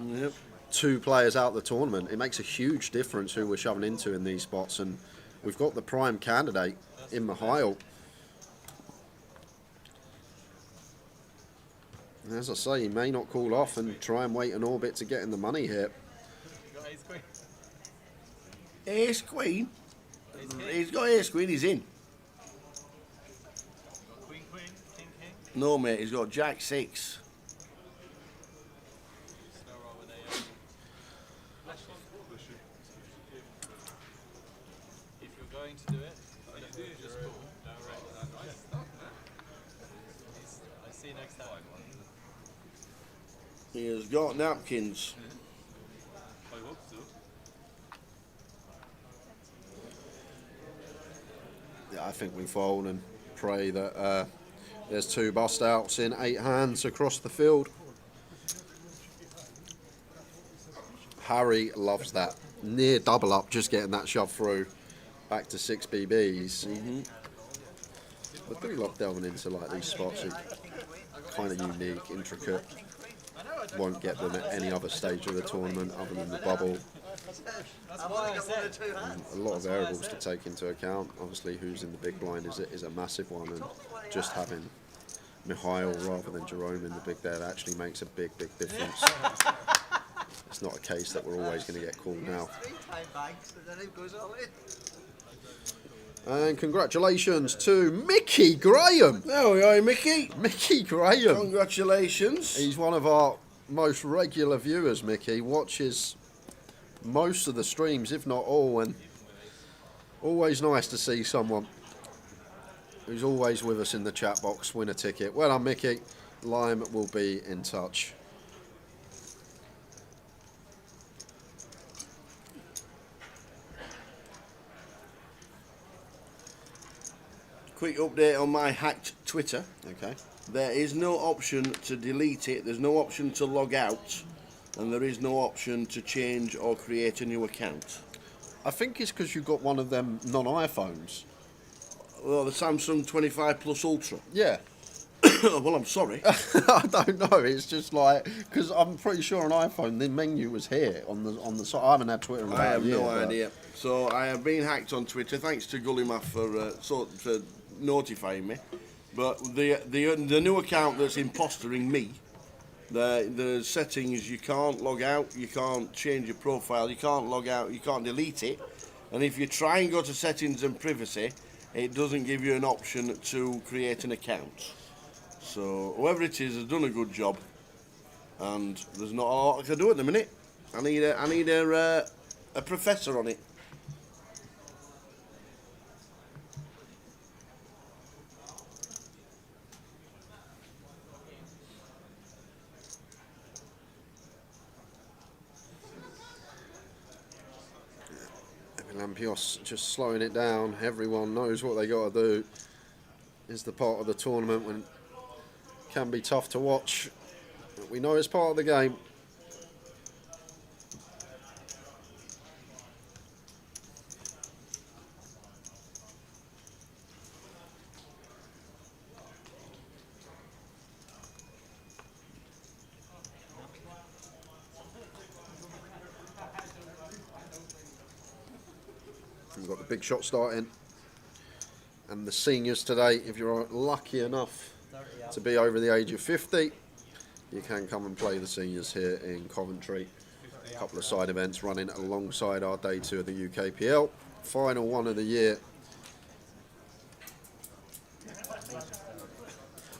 2 players out of the tournament. It makes a huge difference who we're shoving into in these spots, and we've got the prime candidate in Mihail. As I say, he may not call off and try and wait an orbit to get in the money here. Ace Queen? He's got Ace Queen, he's in. Queen, King, King. No, mate, he's got Jack 6. If you're going to do it, just call direct. I see you next time. He has got napkins. I hope so. Yeah, I think we fold and pray that there's 2 bust outs in 8 hands across the field. Harry loves that. Near double up, just getting that shove through. Back to 6 BBs. I do love delving into like these spots. Kind of unique, intricate. Won't get them at any other stage of the tournament other than the bubble. A lot of variables to take into account. Obviously, who's in the big blind is a massive one, and just having Mihail rather than Jerome in the big there actually makes a big difference. It's not a case that we're always going to get called now. And congratulations to Mickey Graham. There we are, Mickey. Mickey Graham. Congratulations. He's one of our most regular viewers, Mickey. Watches most of the streams, if not all, and always nice to see someone who's always with us in the chat box win a ticket. Well done, Mickey. Lime will be in touch. Quick update on my hacked Twitter. Okay. There is no option to delete it, there's no option to log out, and there is no option to change or create a new account. I think it's because you've got one of them non-iPhones. Well, the Samsung 25 Plus Ultra. Yeah. Well, I'm sorry. I don't know. It's just like, because I'm pretty sure on iPhone the menu was here on the side. I haven't had Twitter in about I have a year, no but idea. So I have been hacked on Twitter. Thanks to Gullymath for notifying me. But the new account that's impostering me, the settings, you can't log out, you can't change your profile, you can't log out, you can't delete it, and if you try and go to settings and privacy, it doesn't give you an option to create an account. So whoever it is has done a good job, and there's not a lot I can do at the minute. I need a professor on it. Lampios just slowing it down. Everyone knows what they got to do. Is the part of the tournament when it can be tough to watch. But we know it's part of the game. got the big shot starting. And the seniors today, if you're lucky enough to be over the age of 50, you can come and play the seniors here in Coventry. A couple of side events running alongside our day 2 of the UKPL. Final one of the year.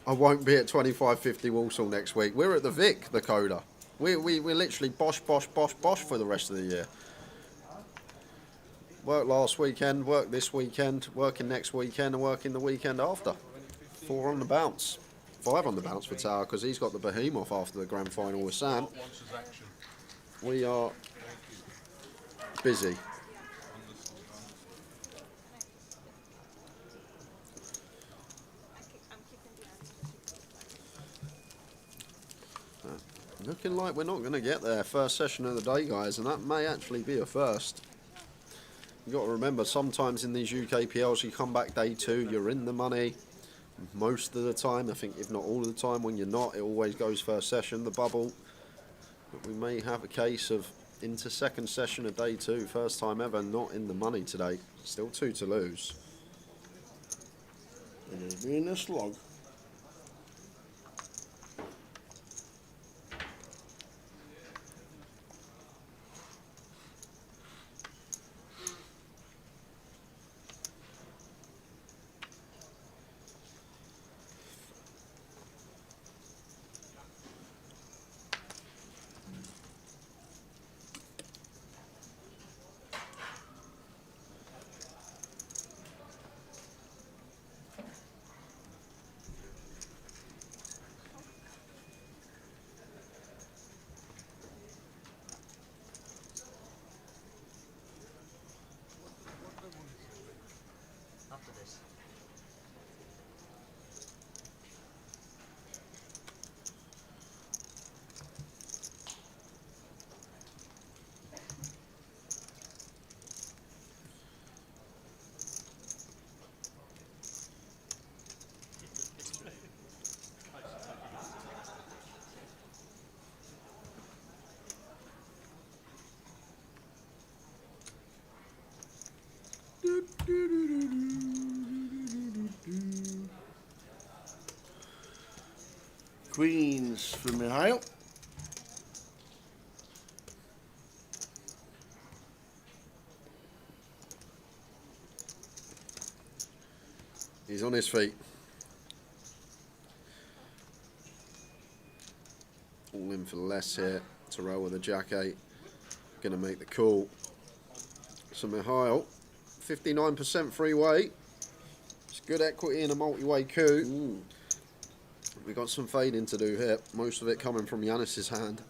I won't be at 2550 Walsall next week. We're at the Vic, the Coda. We're literally bosh, bosh, bosh, bosh for the rest of the year. Work last weekend, work this weekend, working next weekend, and working the weekend after. 4 on the bounce. 5 on the bounce for Tower because he's got the behemoth after the grand final with Sam. We are busy. Looking like we're not going to get there. First session of the day, guys, and that may actually be a first. You've got to remember, sometimes in these UKPLs, you come back day 2, you're in the money. Most of the time, I think, if not all of the time, when you're not, it always goes first session, the bubble. But we may have a case of into second session of day 2, first time ever, not in the money today. Still 2 to lose. It'll be in a slog. After this. Queens for Mihail. He's on his feet. All in for less here. Terrell with a jack 8. Going to make the call. So Mihail, 59% free weight. It's good equity in a multi-way coup. Ooh. We've got some fading to do here. Most of it coming from Yanis's hand.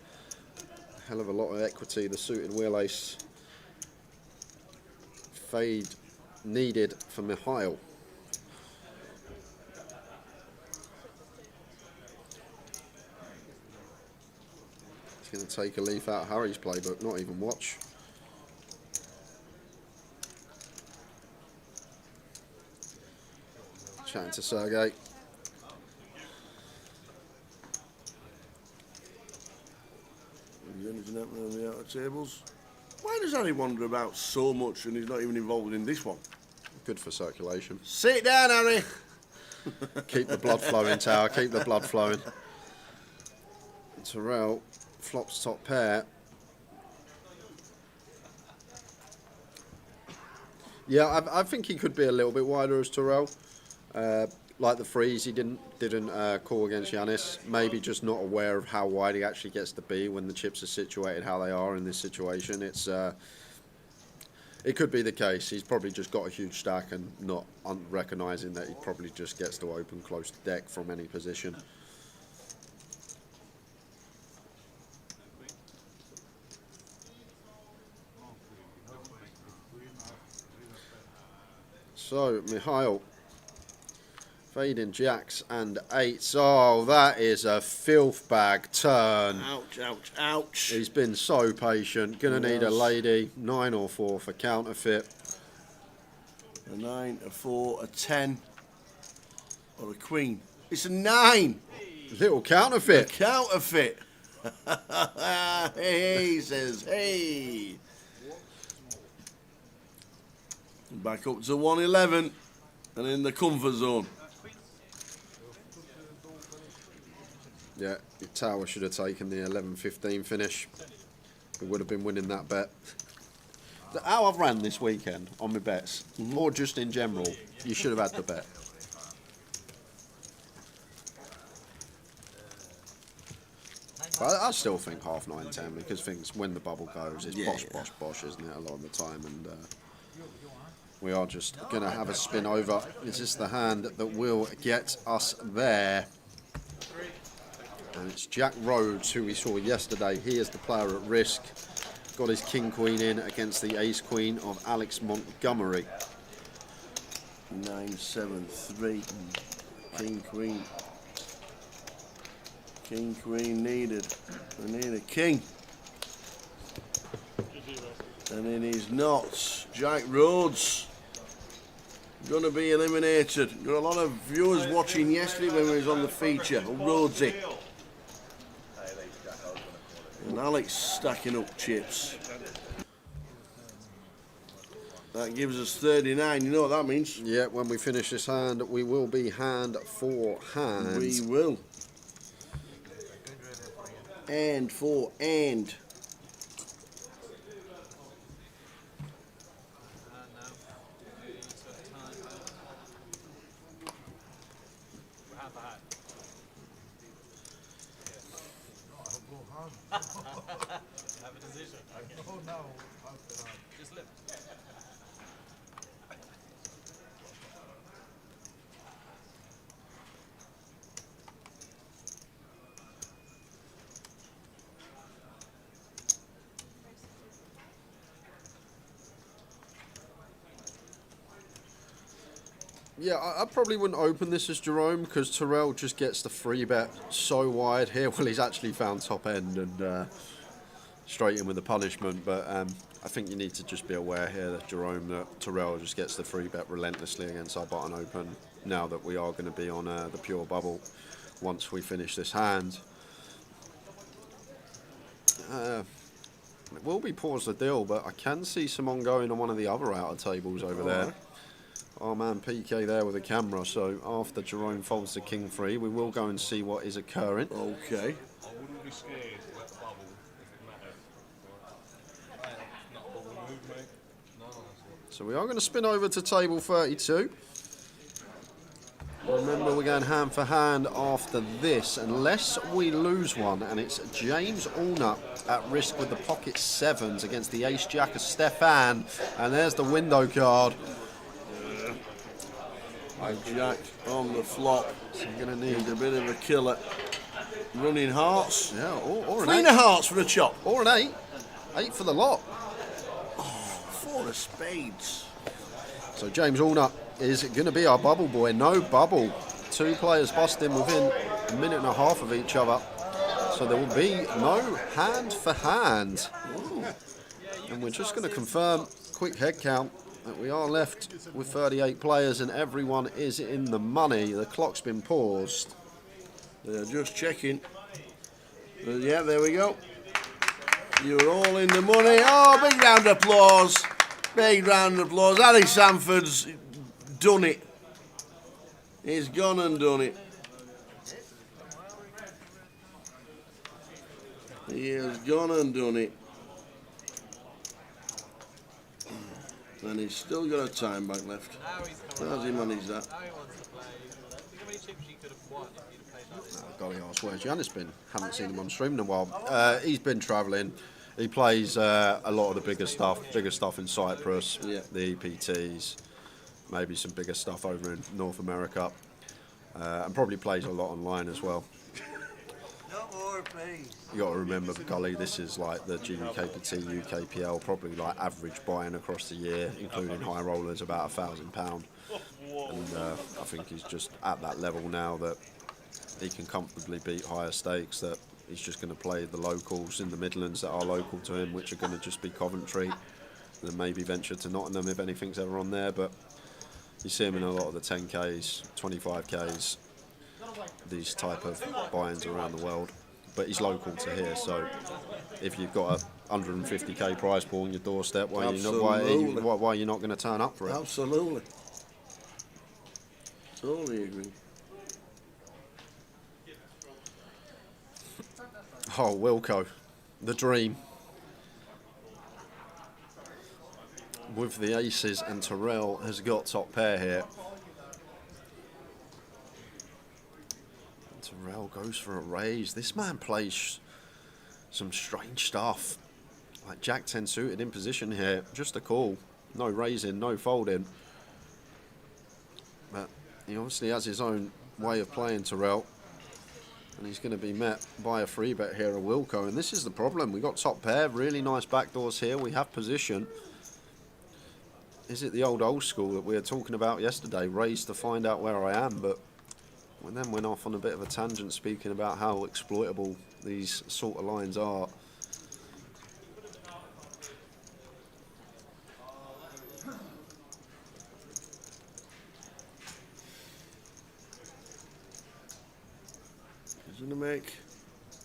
Hell of a lot of equity. The suited wheel ace. Fade needed for Mihail. He's going to take a leaf out of Harry's playbook, not even watch. Chatting to Sergey. Is anything happening on the outer tables? Why does Harry wander about so much and he's not even involved in this one? Good for circulation. Sit down, Harry. Keep the blood flowing, Tower. Keep the blood flowing. Terrell flops top pair. Yeah, I think he could be a little bit wider as Terrell. Like the freeze, he didn't call against Yanis. Maybe just not aware of how wide he actually gets to be when the chips are situated how they are in this situation. It could be the case. He's probably just got a huge stack and not recognising that he probably just gets to open close to deck from any position. So, Mihail, fading jacks and 8s. Oh, that is a filth bag turn. Ouch, ouch, ouch. He's been so patient. Gonna need a lady. 9 or 4 for counterfeit. A 9, a 4, a 10, or a queen. It's a 9. Little counterfeit. A counterfeit. Hey, he says, hey. Back up to 111 and in the comfort zone. Yeah, Tower should have taken the 11-15 finish. He would have been winning that bet. How I've ran this weekend on my bets, or just in general, you should have had the bet. But I still think 9:30 because things, when the bubble goes, it's bosh, isn't it, a lot of the time. And we are just going to have a spin over. Is this the hand that will get us there? And it's Jack Rhodes, who we saw yesterday. He is the player at risk. Got his king-queen in against the ace-queen of Alex Montgomery. 9-7-3. King-queen. King-queen needed. We need a king. And in his knots, Jack Rhodes going to be eliminated. Got a lot of viewers watching yesterday when we was on the feature. Rhodesy. And Alex stacking up chips. That gives us 39. You know what that means? Yeah, when we finish this hand, we will be hand for hand. We will. And for and. Have a decision. Okay. Oh no. Just live. Yeah, I probably wouldn't open this as Jerome because Terrell just gets the free bet so wide here. Well, he's actually found top end and straight in with the punishment. But I think you need to just be aware here that Terrell just gets the free bet relentlessly against our button open. Now that we are going to be on the pure bubble once we finish this hand. It will be pause the deal, but I can see some ongoing on one of the other outer tables over there. Our man PK there with the camera, so after Jerome folds the king free, we will go and see what is occurring. Okay. I wouldn't be scared to let the bubble if it mattered. Not a bubble move, mate. No, So we are going to spin over to table 32. Remember, we're going hand for hand after this, unless we lose one, and it's James Allnut at risk with the pocket sevens against the ace-jack of Stefan, and there's the window card. Jack on the flop. So you're going to need a bit of a killer. Running hearts. Yeah, or an 3 eight. hearts for a chop. Or an 8. 8 for the lot. Oh, 4 of spades. So James Allnut is going to be our bubble boy. No bubble. 2 players busting within a minute and a half of each other. So there will be no hand for hand. Ooh. And we're just going to confirm, quick head count, that we are left with 38 players and everyone is in the money. The clock's been paused. They're just checking. Yeah, there we go. You're all in the money. Oh, big round of applause. Big round of applause. Ali Sanford's done it. He's gone and done it. He has gone and done it. And he's still got a time bank left. How's he managed that? Golly, I swear, Giannis haven't seen him on stream in a while. He's been travelling. He plays a lot of the bigger stuff in Cyprus, the EPTs, maybe some bigger stuff over in North America, and probably plays a lot online as well. You got to remember, Gully, this is like the UKPT, UKPL, probably like average buying across the year, including high rollers, about £1,000. And I think he's just at that level now that he can comfortably beat higher stakes, that he's just going to play the locals in the Midlands that are local to him, which are going to just be Coventry, and then maybe venture to Nottingham if anything's ever on there. But you see him in a lot of the 10Ks, 25Ks, these type of buy-ins around the world. But he's local to here, so if you've got 150k prize pool on your doorstep. Why are you not going to turn up for it? Absolutely. Totally agree. Oh, Wilco, the dream. With the aces, and Terrell has got top pair here. And Terrell goes for a raise. This man plays some strange stuff. Like Jack 10 suited in position here. Just a call. No raising, no folding. But he obviously has his own way of playing, Terrell. And he's going to be met by a free bet here, a Wilco. And this is the problem. We got top pair, really nice backdoors here. We have position. Is it the old school that we were talking about yesterday? Raise to find out where I am. But we then went off on a bit of a tangent speaking about how exploitable these sort of lines are. He's going to make...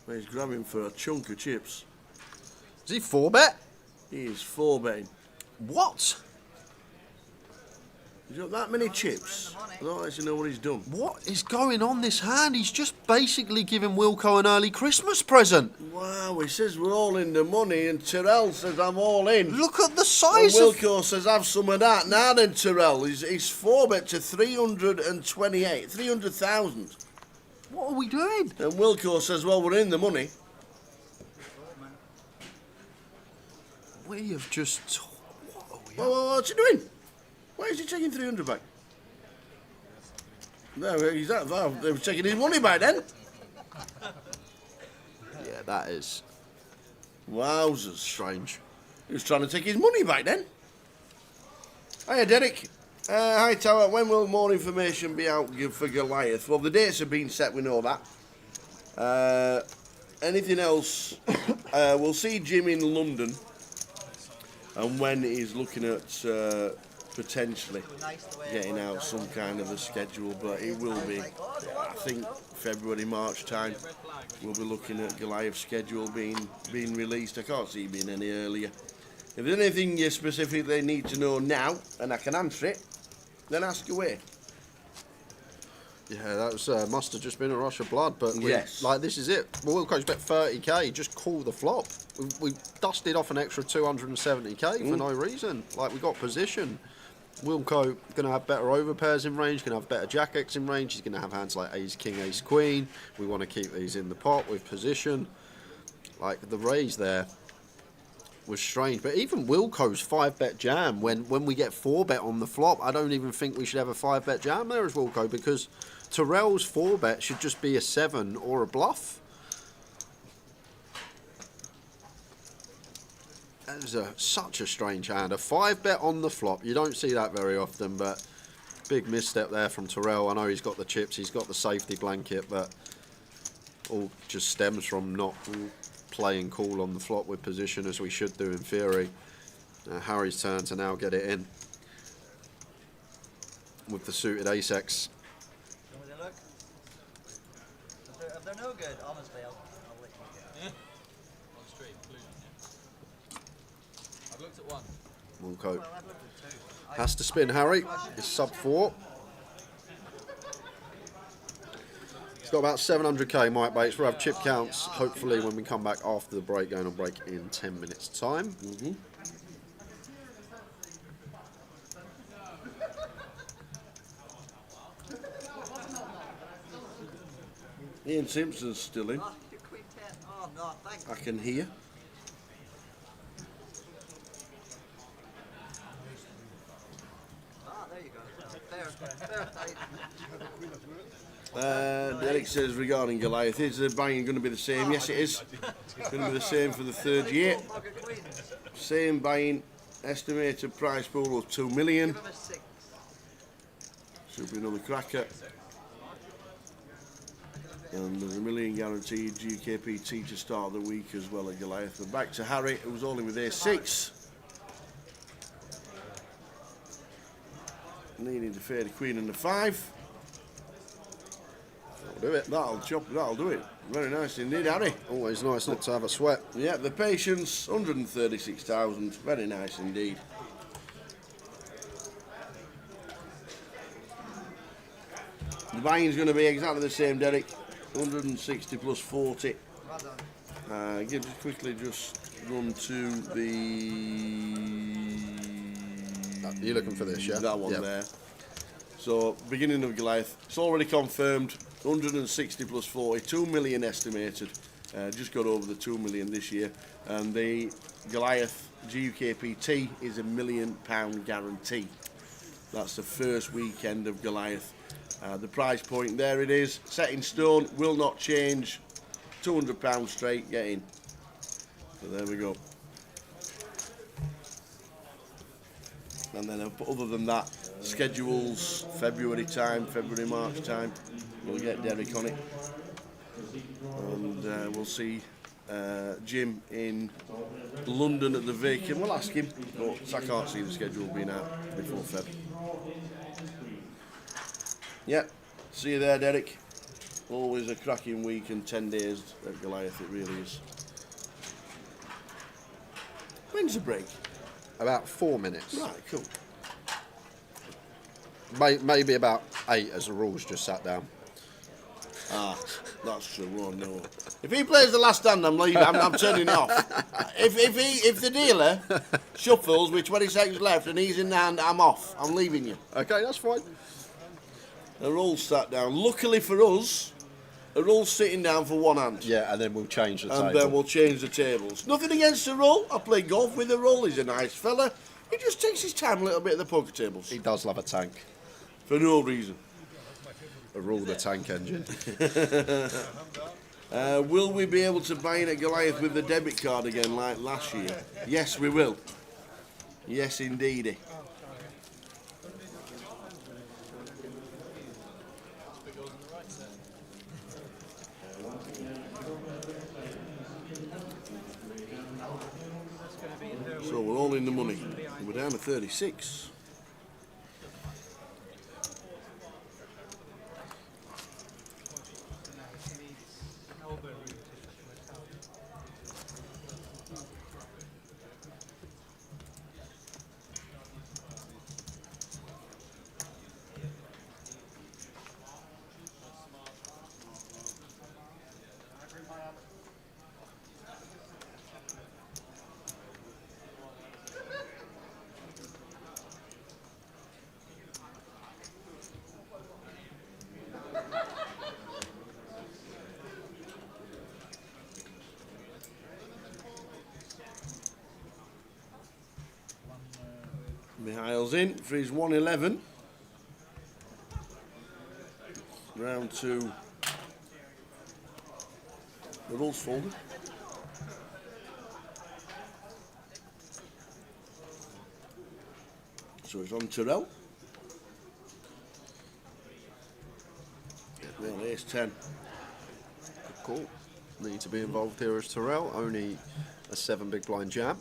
He's grabbing for a chunk of chips. Is he 4-bet? He is 4-betting. What? He's got that many chips. I don't actually know what he's done. What is going on this hand? He's just basically giving Wilco an early Christmas present. Wow, he says we're all in the money, and Terrell says I'm all in. Look at the size and Wilco says have some of that. Now then, Terrell, he's 4-bet to 328, 300,000. What are we doing? And Wilco says, well, we're in the money. We have just... What's he doing? Why is he taking 300 back? No, he's that far. They were taking his money back then. Yeah, that is... Wowzers. Strange. He was trying to take his money back then. Hiya, Derek. Hi, Tower. When will more information be out for Goliath? Well, the dates have been set, we know that. Anything else? We'll see Jim in London. And when he's looking at potentially getting out some kind of a schedule, but it will be, I think, February, March time. We'll be looking at Goliath's schedule being released. I can't see it being any earlier. If there's anything you specifically need to know now, and I can answer it, then ask away. Yeah, that was must have just been a rush of blood, but yes, like this is it. Wilco's bet 30k, just call the flop. We dusted off an extra 270k for no reason. Like we got position. Wilco gonna have better overpairs in range, gonna have better jack X in range. He's gonna have hands like ace king, ace queen. We want to keep these in the pot with position. Like the raise there was strange, but even Wilco's 5-bet jam, when we get 4-bet on the flop, I don't even think we should have a 5-bet jam there as Wilco, because Terrell's 4-bet should just be a 7 or a bluff. That was such a strange hand. A 5-bet on the flop, you don't see that very often, but big misstep there from Terrell. I know he's got the chips, he's got the safety blanket, but all just stems from not playing cool on the flop with position as we should do in theory. Harry's turn to now get it in with the suited ace-X. Can we look? If they're no good, honestly, I'll let you go. On street, blue. I've looked at one. Wilco Well, I've looked at two. has to spin Harry. It's sub 4. It's got about 700k, Mike Bates. We'll have chip counts, hopefully, when we come back after the break, going on break in 10 minutes' time. Ian Simpson's still in. Oh, Queen 10. Oh, no, thank you. I can hear. Ah, there you go. Derek says regarding Goliath, is the buying going to be the same? Yes, it is. It's going to be the same for the 3rd year. Same buying. Estimated price pool of 2 million. Should be another cracker. And there's $1 million guaranteed UKPT to start the week as well at Goliath. But back to Harry, who was all in with A6. Needing to fade a queen and a 5. do it. That'll do it. Very nice indeed, Harry. Always nice not to have a sweat. Yeah, the patience, 136,000. Very nice indeed. The buying's going to be exactly the same, Derek. 160 plus 40. Just quickly run to the... You're looking for this, yeah? That one there. So, beginning of Goliath. It's already confirmed. 160 plus 40. 2 million estimated. Just got over the 2 million this year. And the Goliath GUKPT is £1 million guarantee. That's the first weekend of Goliath. The price point, there it is. Set in stone, will not change. £200 straight, get in. So there we go. And then other than that, schedules, February time, March time, we'll get Derek on it. And we'll see Jim in London at the Vic, and we'll ask him, but I can't see the schedule being out before Feb. Yeah, see you there, Derek. Always a cracking week and 10 days at Goliath, it really is. When's the break? About 4 minutes. Right, cool. Maybe about 8 as the rules just sat down. Ah, that's true. Well, no. If he plays the last hand, I'm leaving. I'm turning it off. If the dealer shuffles with 20 seconds left and he's in the hand, I'm off. I'm leaving you. Okay, that's fine. They're all sat down. Luckily for us, they're all sitting down for one hand. Yeah, and then we'll change the table. And then we'll change the tables. Nothing against the roll. I play golf with the roll. He's a nice fella. He just takes his time a little bit at the poker tables. He does love a tank. For no reason. A rule the tank engine. Will we be able to buy in at Goliath with the debit card again like last year? Yes, we will. Yes, indeedy. So we're all in the money. We're down to 36. Mihail's in for his 111. Round 2. The rules folded. So it's on Tyrrell. Well, ace 10. Cool. Need to be involved here as Tyrrell. Only a 7 big blind jam.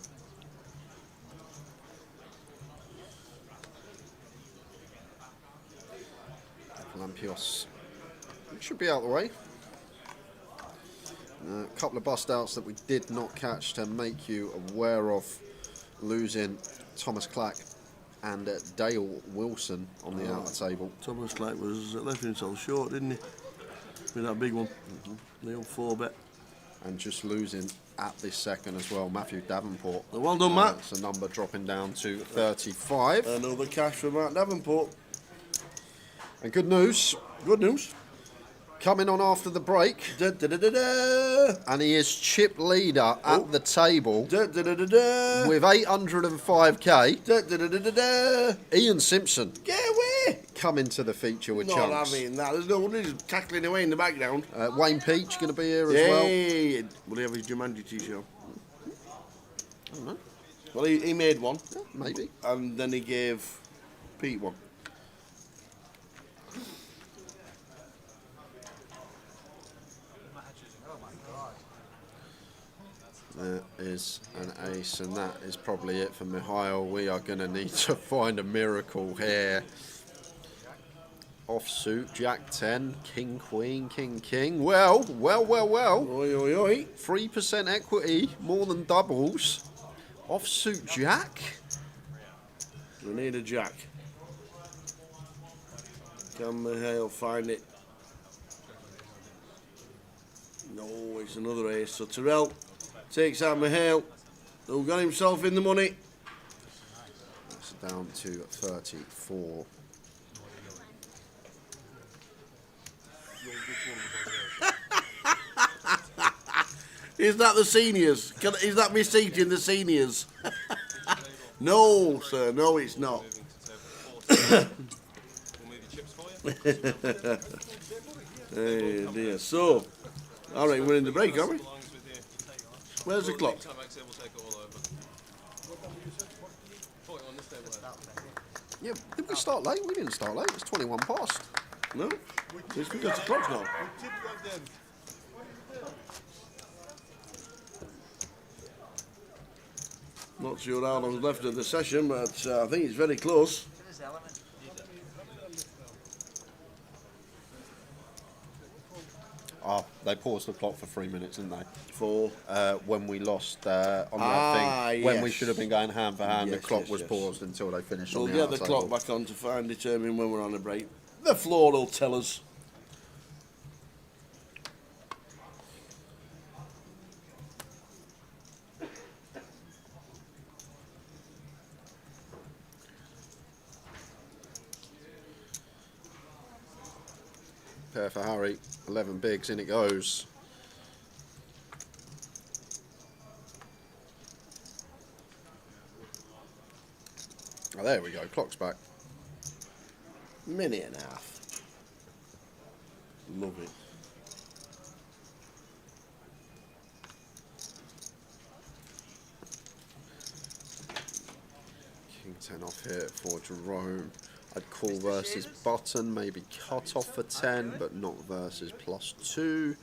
Lampios should be out of the way. A couple of bust outs that we did not catch to make you aware of, losing Thomas Clack and Dale Wilson on the outer table. Thomas Clack was left himself short, didn't he? With that big one. The old 4-bet. And just losing at this second as well, Matthew Davenport. Well done, Matt. It's a number dropping down to 35. Another cash for Matt Davenport. And good news. Good news. Coming on after the break. And he is chip leader at the table with 805k. Ian Simpson. Get away! Coming to the feature with Not chunks. having that. There's no one who's tackling away in the background. Wayne Peach going to be here as well. Will he have his Jumanji t-shirt? I don't know. Well, he made one. Yeah, maybe. And then he gave Pete one. There is an ace, and that is probably it for Mihail. We are going to need to find a miracle here. Offsuit, Jack 10, King Queen, King King. Well. Oi, oi, oi. 3% equity, more than doubles. Offsuit Jack. We need a Jack. Can Mihail find it? No, it's another ace. So Terrell takes out Mihail, who got himself in the money. That's down to 34. Is that the seniors? Is that me seating the seniors? No, sir, no, it's not. Hey dear. So, all right, we're in the break, aren't we? Where's the clock? Yeah, did we start late? We didn't start late. It's 21 past. No, it's because the clock's not. Not sure how long's left of the session, but I think it's very close. They paused the clock for 3 minutes, didn't they? For when we lost on that thing. When we yes. should have been going hand for hand, Yes, the clock yes, was yes. paused until they finished We'll on the get the outside clock ball. back on to determine when we're on a break. The floor will tell us. Pair for Harry, 11 bigs, in it goes. Oh, there we go, clock's back. Minute and a half. Love it. King 10 off here for Jerome. I'd call versus button, maybe cut off for 10, but not versus +2.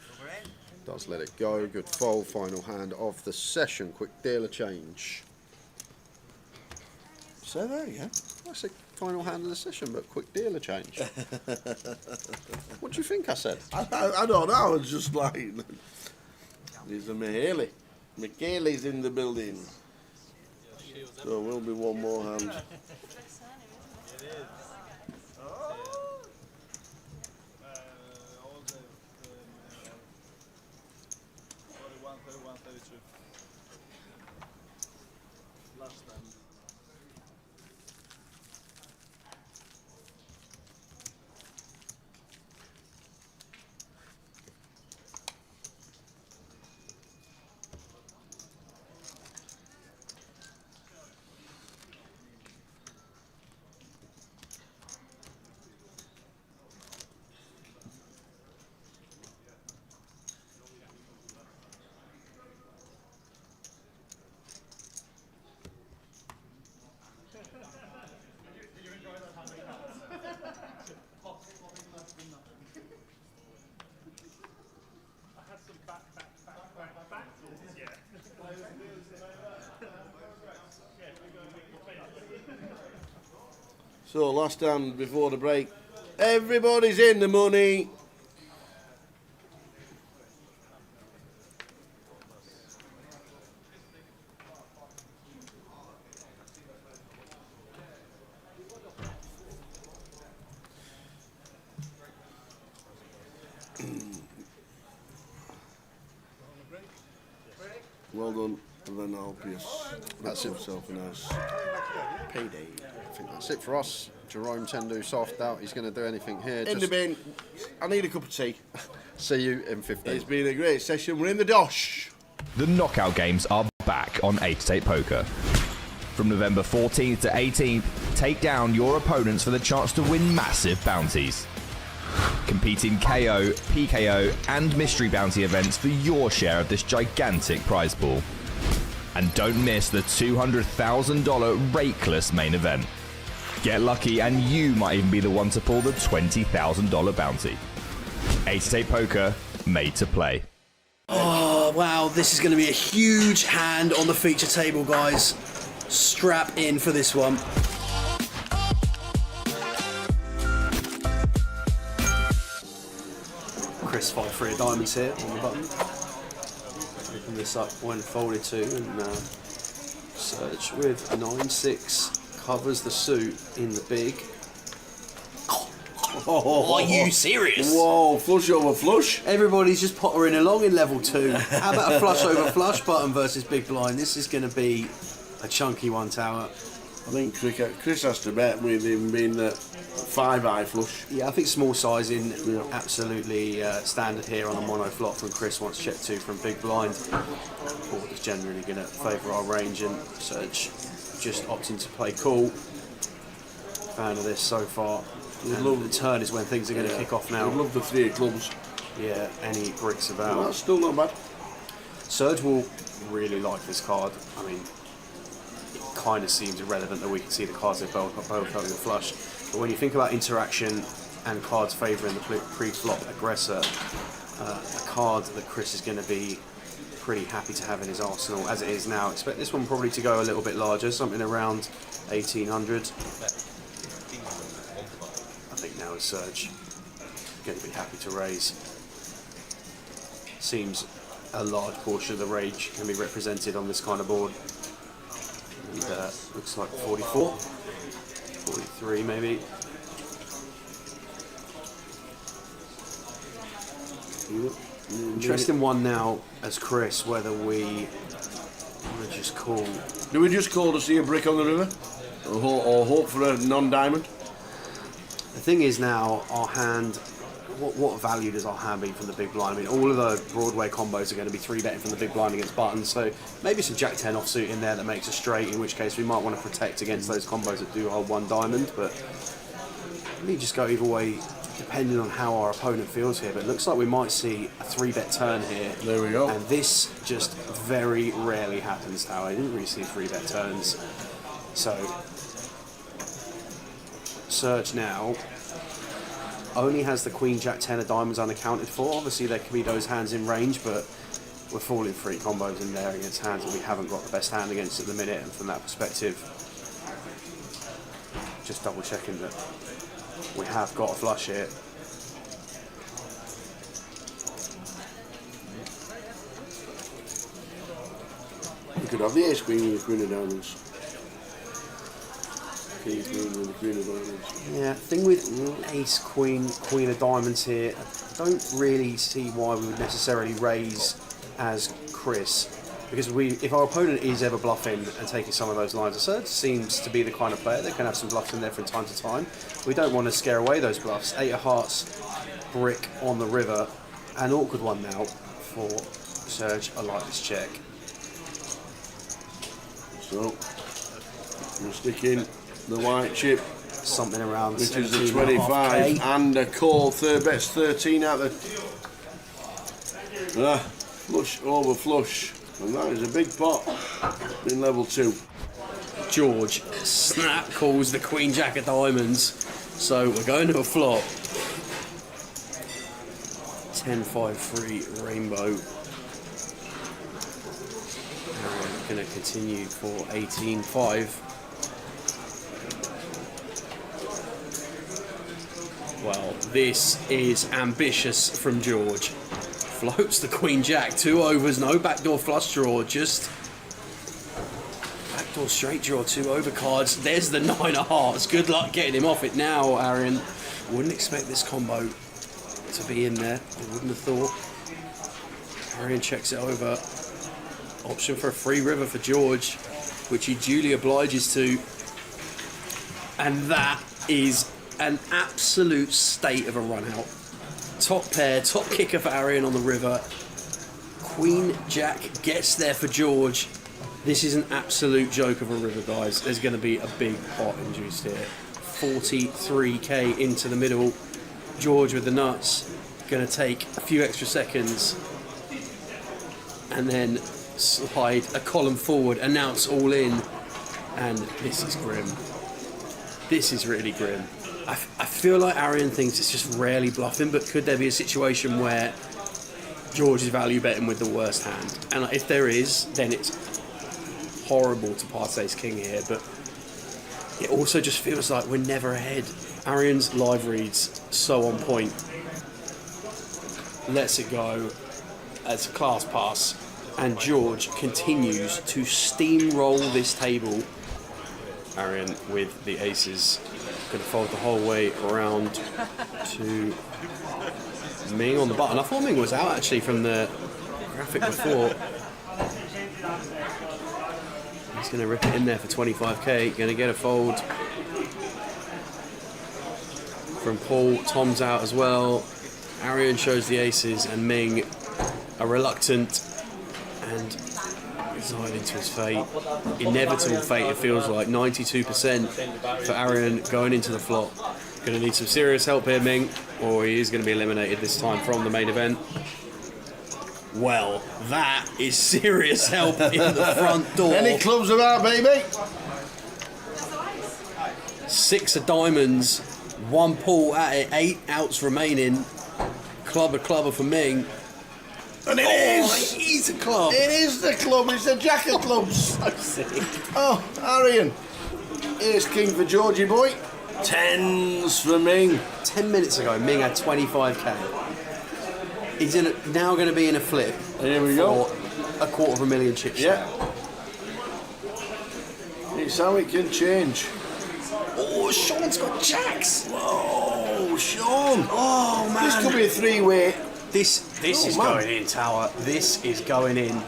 Does let it go. Good fold, final hand of the session. Quick dealer change. Say that again. I said final hand of the session, but quick dealer change. What do you think I said? I don't know. I was just like, there's a Mihaly. Michaeli's in the building. So will be one more hand. So last hand before the break. Everybody's in the money. Well done, and then I'll be That's himself a nice payday. I think that's it for us. Jerome Tendu soft out. He's going to do anything here. In the bin. I need a cup of tea. See you in 15. It's been a great session. We're in the dosh. The knockout games are back on 8-8 Poker. From November 14th to 18th, take down your opponents for the chance to win massive bounties. Compete in KO, PKO and mystery bounty events for your share of this gigantic prize pool. And don't miss the $200,000 rakeless main event. Get lucky and you might even be the one to pull the $20,000 bounty. 8-8 Poker, made to play. Oh, wow, this is going to be a huge hand on the feature table, guys. Strap in for this one. Chris 5-3 of diamonds here on the button. Open this up when folded to, and Serge with a 9-6 covers the suit in the big. Are you serious? Whoa, flush over flush. Everybody's just pottering along in level 2. How about a flush over flush button versus big blind? This is going to be a chunky one, Tower. I think Chris has to bet with him being the 5-eye flush. Yeah, I think small sizing absolutely standard here on a mono flop from Chris once check 2 from big blind. Board is generally going to favour our range, and Serge just opting to play cool. Fan of this so far. The turn is when things are going to kick off now. We'd love the 3 of clubs. Yeah, any bricks about. Well, that's still not bad. Serge will really like this card. I mean, it kind of seems irrelevant that we can see the cards they're both having a flush. But when you think about interaction and cards favouring the pre-flop aggressor, a card that Chris is going to be pretty happy to have in his arsenal as it is now. Expect this one probably to go a little bit larger, something around 1800. I think now is Serge going to be happy to raise. Seems a large portion of the rage can be represented on this kind of board. And looks like 44, 43 maybe. Interesting one now as Chris, whether we want to just call. Do we just call to see a brick on the river? Or hope for a non-diamond? The thing is now, our hand, what value does our hand mean from the big blind? I mean, all of the Broadway combos are going to be 3-betting from the big blind against buttons, so maybe some Jack 10 offsuit in there that makes a straight, in which case we might want to protect against those combos that do hold 1 diamond, but we just go either way, depending on how our opponent feels here. But it looks like we might see a 3-bet turn here. There we go. And this just very rarely happens now. I didn't really see 3-bet turns. So Serge now only has the Queen Jack 10 of diamonds unaccounted for. Obviously there could be those hands in range, but we're falling 3 combos in there against hands that we haven't got the best hand against at the minute, and from that perspective, just double checking that we have got a flush here. You could have the ace queen with the queen of diamonds. King queen with the queen of diamonds. Yeah, thing with ace queen, queen of diamonds here, I don't really see why we would necessarily raise as Chris. Because if our opponent is ever bluffing and taking some of those lines, Serge seems to be the kind of player that can have some bluffs in there from time to time. We don't want to scare away those bluffs. 8 of hearts, brick on the river. An awkward one now for Serge. I like this check. So, we'll stick in the white chip. Something around which is the 25 and a call. Third bet's 13 out of the flush over flush. And that is a big pot in level 2. George snap calls the Queen Jack of diamonds, so we're going to a flop. 10-5-3 rainbow. And we're going to continue for 18-5. Well, this is ambitious from George. Floats the Queen Jack, 2 overs, no backdoor flush draw, just backdoor straight draw, 2 over cards. There's the 9 of hearts. Good luck getting him off it now, Aaron. Wouldn't expect this combo to be in there. I wouldn't have thought. Aaron checks it over. Option for a free river for George, which he duly obliges to. And that is an absolute state of a run out. Top pair, top kicker for Arian on the river. Queen Jack gets there for George. This is an absolute joke of a river, guys. There's going to be a big pot induced here. 43k into the middle. George with the nuts. Going to take a few extra seconds. And then slide a column forward, announce all in. And this is grim. This is really grim. I feel like Arian thinks it's just rarely bluffing, but could there be a situation where George is value betting with the worst hand? And if there is, then it's horrible to pass ace king here, but it also just feels like we're never ahead. Arian's live reads so on point. lets it go. It's a class pass. And George continues to steamroll this table. Arian with the aces. Going to fold the whole way around to Ming on the button. I thought Ming was out actually from the graphic before. He's going to rip it in there for 25k. Going to get a fold from Paul. Tom's out as well. Arian shows the aces and Ming a reluctant and resigning to his fate. Inevitable fate, it feels like. 92% for Arian going into the flop. Going to need some serious help here, Ming, or he is going to be eliminated this time from the main event. Well, that is serious help in the front door. Any clubs about, baby? 6 of diamonds, 1 pull at it, 8 outs remaining. Clubber for Ming. And it is! It is a club. It is the club. It's the jack of clubs. So sick. Oh, Arian. Here's king for Georgie boy. 10s for Ming. 10 minutes ago, Ming had 25k. He's now going to be in a flip. Here we go. A $250,000 chip shot. Yeah. It's how it can change. Oh, Sean's got jacks. Whoa, Sean. Oh, man. This could be a 3-way. This is going in, Tower. This is going in.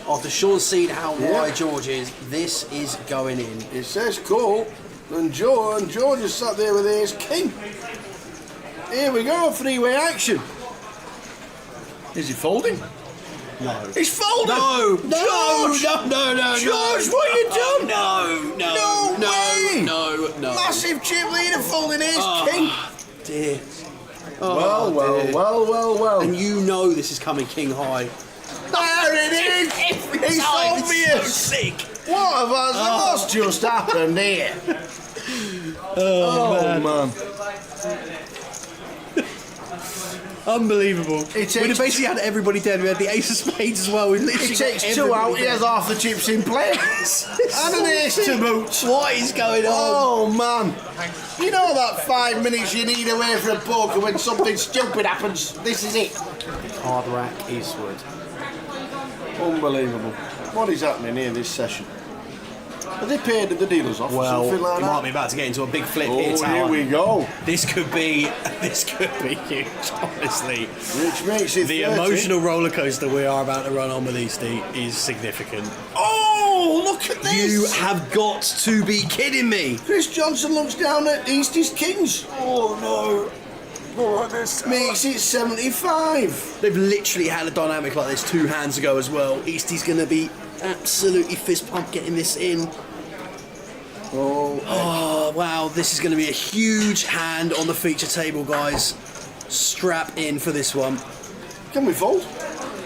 After Sean's seen how wide George is, this is going in. It says call, and George is sat there with ace king. Here we go, 3-way action. Is he folding? No. He's folding! No! George! No! George, what you done? No way! No! Massive chip leader folding ace king. Dear. Oh, well. And you know this is coming king high. There it is! It's obvious! It's so sick! What what's just happened here? Oh man. Unbelievable. We'd have basically had everybody dead. We had the ace of spades as well. We literally It takes 2 out, he has half the chips in play. And an ace to boot. What is going on? Oh man. You know that 5 minutes you need away from poker when something stupid happens? This is it. Hard rack Eastwood. Unbelievable. What is happening here this session? Have they paid the dealers off or something like you that? might be about to get into a big flip Oh, here, Tower. here we go. This could be huge, honestly. Which makes it the 30. emotional roller coaster we are about to run on with Eastie is significant. Oh, look at this! You have got to be kidding me! Chris Johnson looks down at Eastie's Kings. Oh no. Makes it 75. They've literally had a dynamic like this 2 hands ago as well. Eastie's going to be absolutely fist pump getting this in. Oh, wow, this is going to be a huge hand on the feature table, guys. Strap in for this one. Can we fold?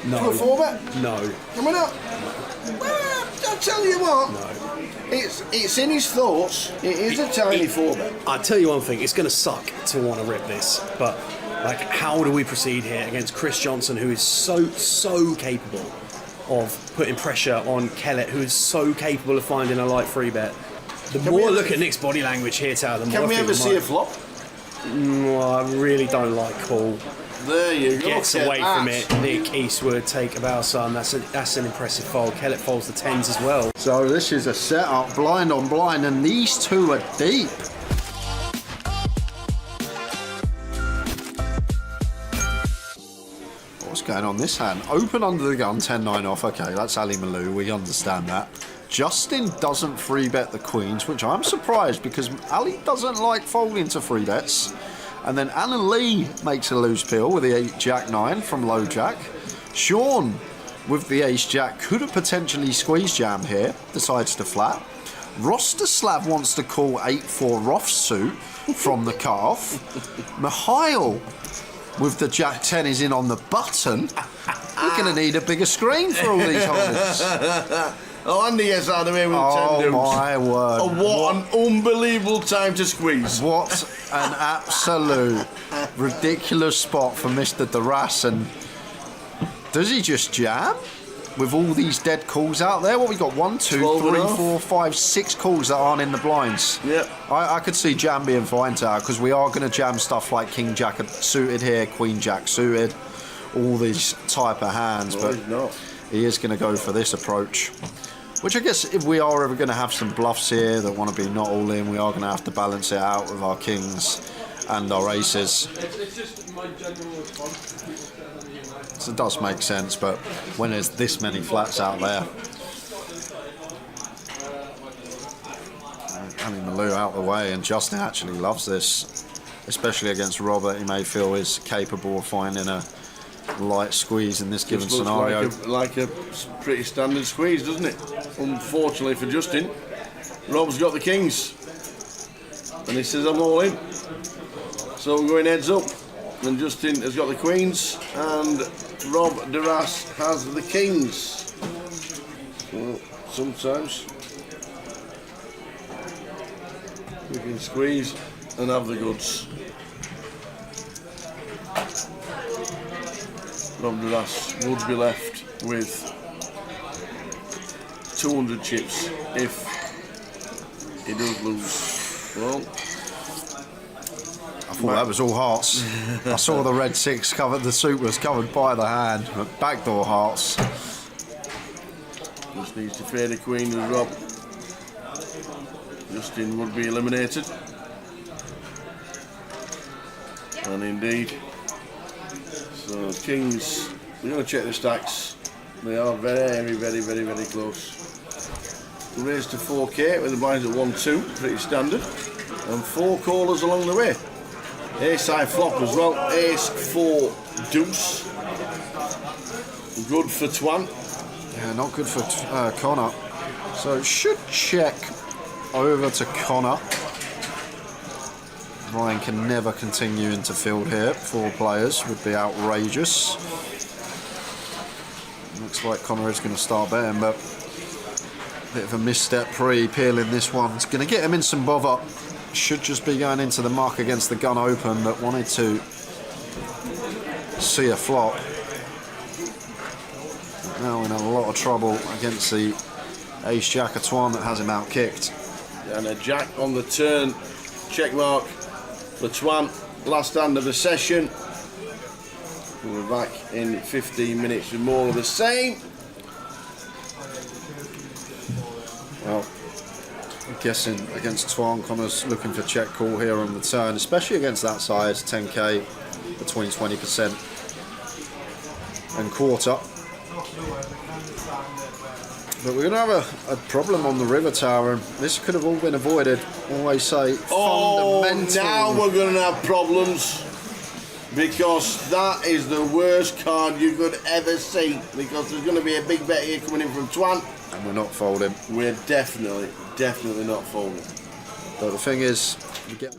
No. To a 4-bet? No. Can we not? Well, I'll tell you what. No. It's in his thoughts. It is a tiny 4-bet. I'll tell you one thing, it's going to suck to want to rip this, but like, how do we proceed here against Chris Johnson, who is so capable of putting pressure on Kellett, who is so capable of finding a light 3-bet? The more I look at Nick's body language here, Tower, the more Can we ever see a flop? No, I really don't like call. There you go. Gets away from it. Nick Eastwood, take a bow, son. That's an impressive fold. Kellett folds the 10s as well. So this is a setup, blind on blind, and these two are deep. What's going on this hand? Open under the gun, 10-9 off. Okay, that's Ali Malou. We understand that. Justin doesn't 3-bet the queens, which I'm surprised because Ali doesn't like folding to 3-bets. And then Anna Lee makes a loose pill with the 8-Jack-9 from low jack. Sean with the ace-jack could have potentially squeezed jam here, decides to flat. Rostoslav wants to call 8-4 Roth suit from the cutoff. Mihail with the Jack-10 is in on the button. We're going to need a bigger screen for all these holders. Oh, Andy gets out of the way with 10 deuce. Oh my word. Oh, what an unbelievable time to squeeze. What an absolute ridiculous spot for Mr. Duras. And does he just jam? With all these dead calls out there? What we got? 1, 2, 3, 4, 5, 6 calls that aren't in the blinds. Yep. I could see jam being fine, Tower, because we are going to jam stuff like King Jack suited here, Queen Jack suited. all these type of hands, No, but he's not. he is going to go for this approach. Which I guess if we are ever going to have some bluffs here that want to be not all in, we are going to have to balance it out with our kings and our aces. It's just my general response. So it does make sense, but when there's this many flats out there, having Malou out the way, and Justin actually loves this, especially against Robert. He may feel is capable of finding a light squeeze in this given Just looks scenario. like a pretty standard squeeze, doesn't it? Unfortunately for Justin, Rob's got the kings, and he says I'm all in. So we're going heads up, and Justin has got the queens, and Rob Duras has the kings. Well, sometimes we can squeeze and have the goods. Rob Duras would be left with 200 chips if he does lose. Well, I thought that was all hearts. I saw the red 6 covered, the suit was covered by the hand, but backdoor hearts. just needs to fade a queen with Rob. Justin would be eliminated. And indeed. So kings, we're going to check the stacks. They are very, very, very, very close. Raised to 4K with the blinds at 1-2, pretty standard. And 4 callers along the way. Ace high flop as well. Ace 4 deuce. Good for Twan. Yeah, not good for Connor. So should check over to Connor. Ryan can never continue into field here. 4 players would be outrageous. Looks like Connor is going to start betting, but a bit of a misstep pre-peeling this one. It's going to get him in some bother. Should just be going into the mark against the gun open, but wanted to see a flop. Now in a lot of trouble against the ace jack of Twan that has him out kicked. And a jack on the turn. Check mark for Twan. Last hand of the session. We're back in 15 minutes with more of the same. Well, I'm guessing against Twan, Connor's looking for check call here on the turn, especially against that size, 10k between 20% and quarter. But we're going to have a problem on the river tower, and this could have all been avoided. Always say fundamental. Now we're going to have problems, because that is the worst card you could ever see, because there's going to be a big bet here coming in from Twan. And we're not folding. We're definitely not folding. But the thing is, we get...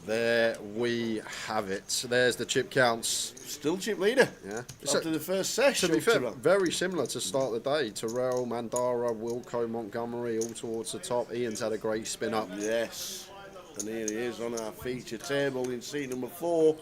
There we have it. There's the chip counts. Still chip leader. Yeah. After the first session. To be fair, very similar to start the day. Terrell, Mandara, Wilco, Montgomery, all towards the top. Ian's had a great spin up. Yes. And here he is on our feature table in seat number 4.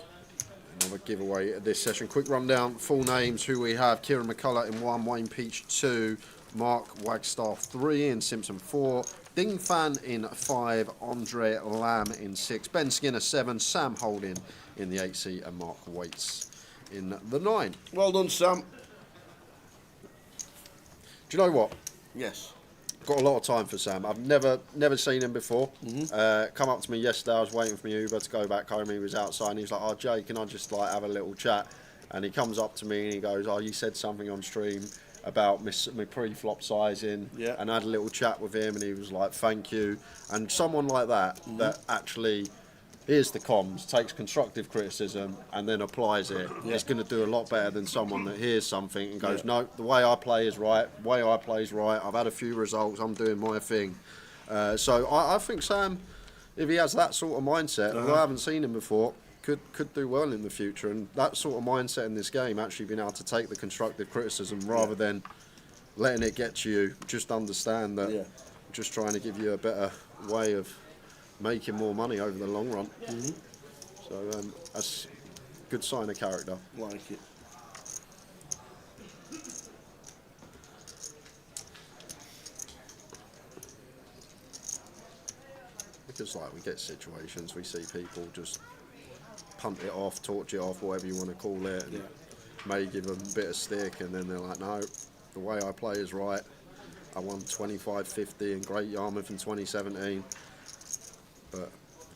Another giveaway at this session. Quick rundown, full names, who we have. Kieran McCullough in 1, Wayne Peach 2, Mark Wagstaff 3, Ian Simpson 4, Ding Fan in 5, Andre Lamb in 6, Ben Skinner 7, Sam Holding in the 8 seat, and Mark Waits in the 9. Well done, Sam. Do you know what? Yes. Got a lot of time for Sam. I've never seen him before. Come up to me yesterday. I was waiting for my Uber to go back home. He was outside and he was like, "Oh, Jay, can I just like have a little chat?" And he comes up to me and he goes, "Oh, you said something on stream about my pre-flop sizing." Yeah. And I had a little chat with him and he was like, "Thank you." And someone like that that actually hears the comms, takes constructive criticism and then applies it, is going to do a lot better than someone that hears something and goes, "No, the way I play is right, the way I play is right, I've had a few results, I'm doing my thing." So I think Sam, if he has that sort of mindset, although I haven't seen him before, could do well in the future, and that sort of mindset in this game, actually being able to take the constructive criticism rather than letting it get to you. Just understand that I'm just trying to give you a better way of making more money over the long run. So that's a good sign of character. Like it. Because like we get situations, we see people just punt it off, torch it off, whatever you want to call it, and may give them a bit of stick, and then they're like, no, the way I play is right. I won 25-50 in Great Yarmouth in 2017. But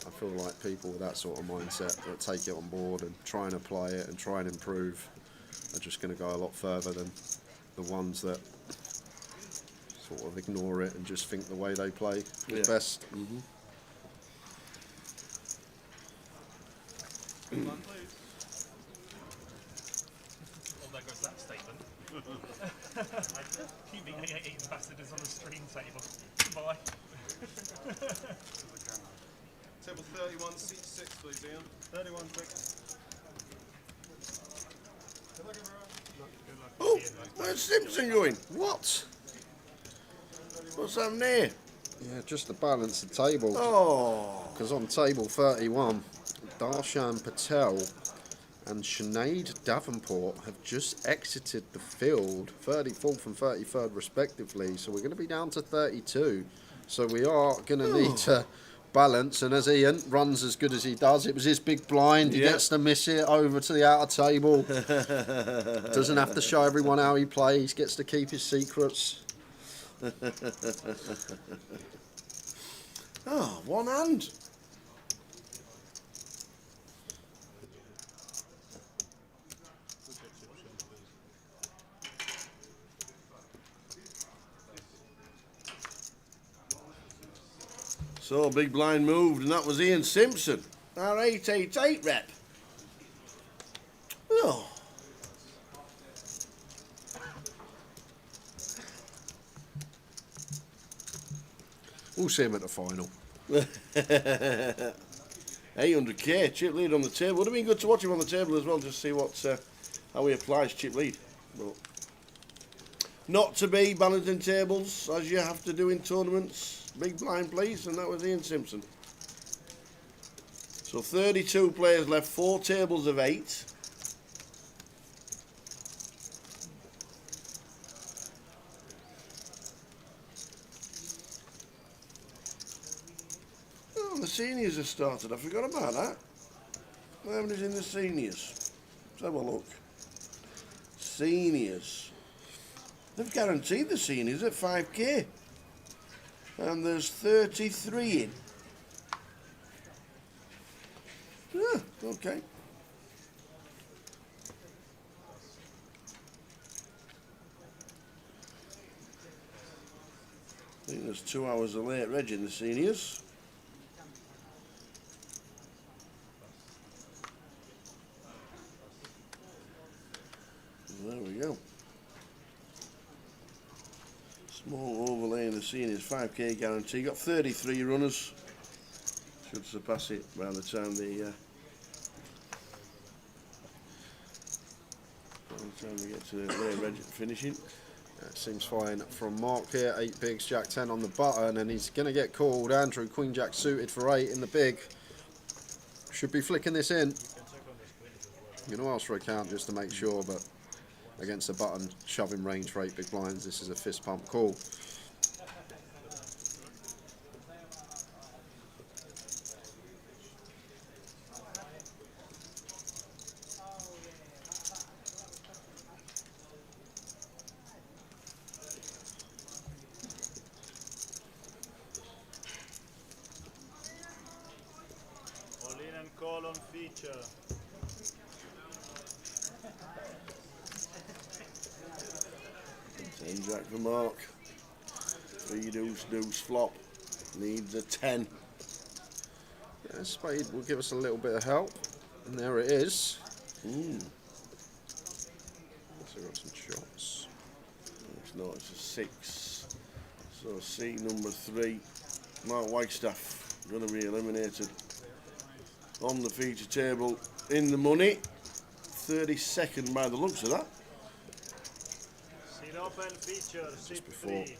I feel like people with that sort of mindset that take it on board and try and apply it and try and improve are just going to go a lot further than the ones that sort of ignore it and just think the way they play is best. Well, there goes that statement. Keep being AA ambassadors on the stream table. Bye. Table 31, seat 6, please, Ian. 31, quick. Oh, where's Simpson going? What? What's happening there? Yeah, just to balance the table. Oh. Because on table 31, Darshan Patel and Sinead Davenport have just exited the field, 34th and 33rd respectively, so we're going to be down to 32. So we are going to need to balance, and as Ian runs as good as he does, it was his big blind, he gets to miss it over to the outer table. Doesn't have to show everyone how he plays, gets to keep his secrets. Oh, one hand. So, big blind moved, and that was Ian Simpson, our 888 rep. Oh. We'll see him at the final. 800k, chip lead on the table. Would have been good to watch him on the table as well, just see what how he applies chip lead. But not to be balancing tables as you have to do in tournaments. Big blind, please, and that was Ian Simpson. So 32 players left, 4 tables of 8. Oh, the seniors have started. I forgot about that. What happened is in the seniors? Let's have a look. Seniors. They've guaranteed the seniors at 5k. And there's 33 in. Ah, okay. I think there's 2 hours of late reg in the seniors. There we go. Small overlay in the seniors, 5k guarantee. Got 33 runners. Should surpass it by the time we get to the late reg finishing. It seems fine from Mark here. 8 bigs, Jack 10 on the button, and he's going to get called. Andrew, Queen Jack suited for 8 in the big. Should be flicking this in. You know, ask for a count just to make sure, but against the button, shoving range for 8 big blinds, this is a fist pump call. All in and call on feature. 10 Jack for Mark. 3 deuce deuce flop. Needs a 10. Yeah, spade will give us a little bit of help. And there it is. So we've got some shots. It's not, it's a 6. So seat number 3. Mark Wagstaff going to be eliminated. on the feature table in the money. 32nd by the looks of that. Sit open feature, sit Before 3.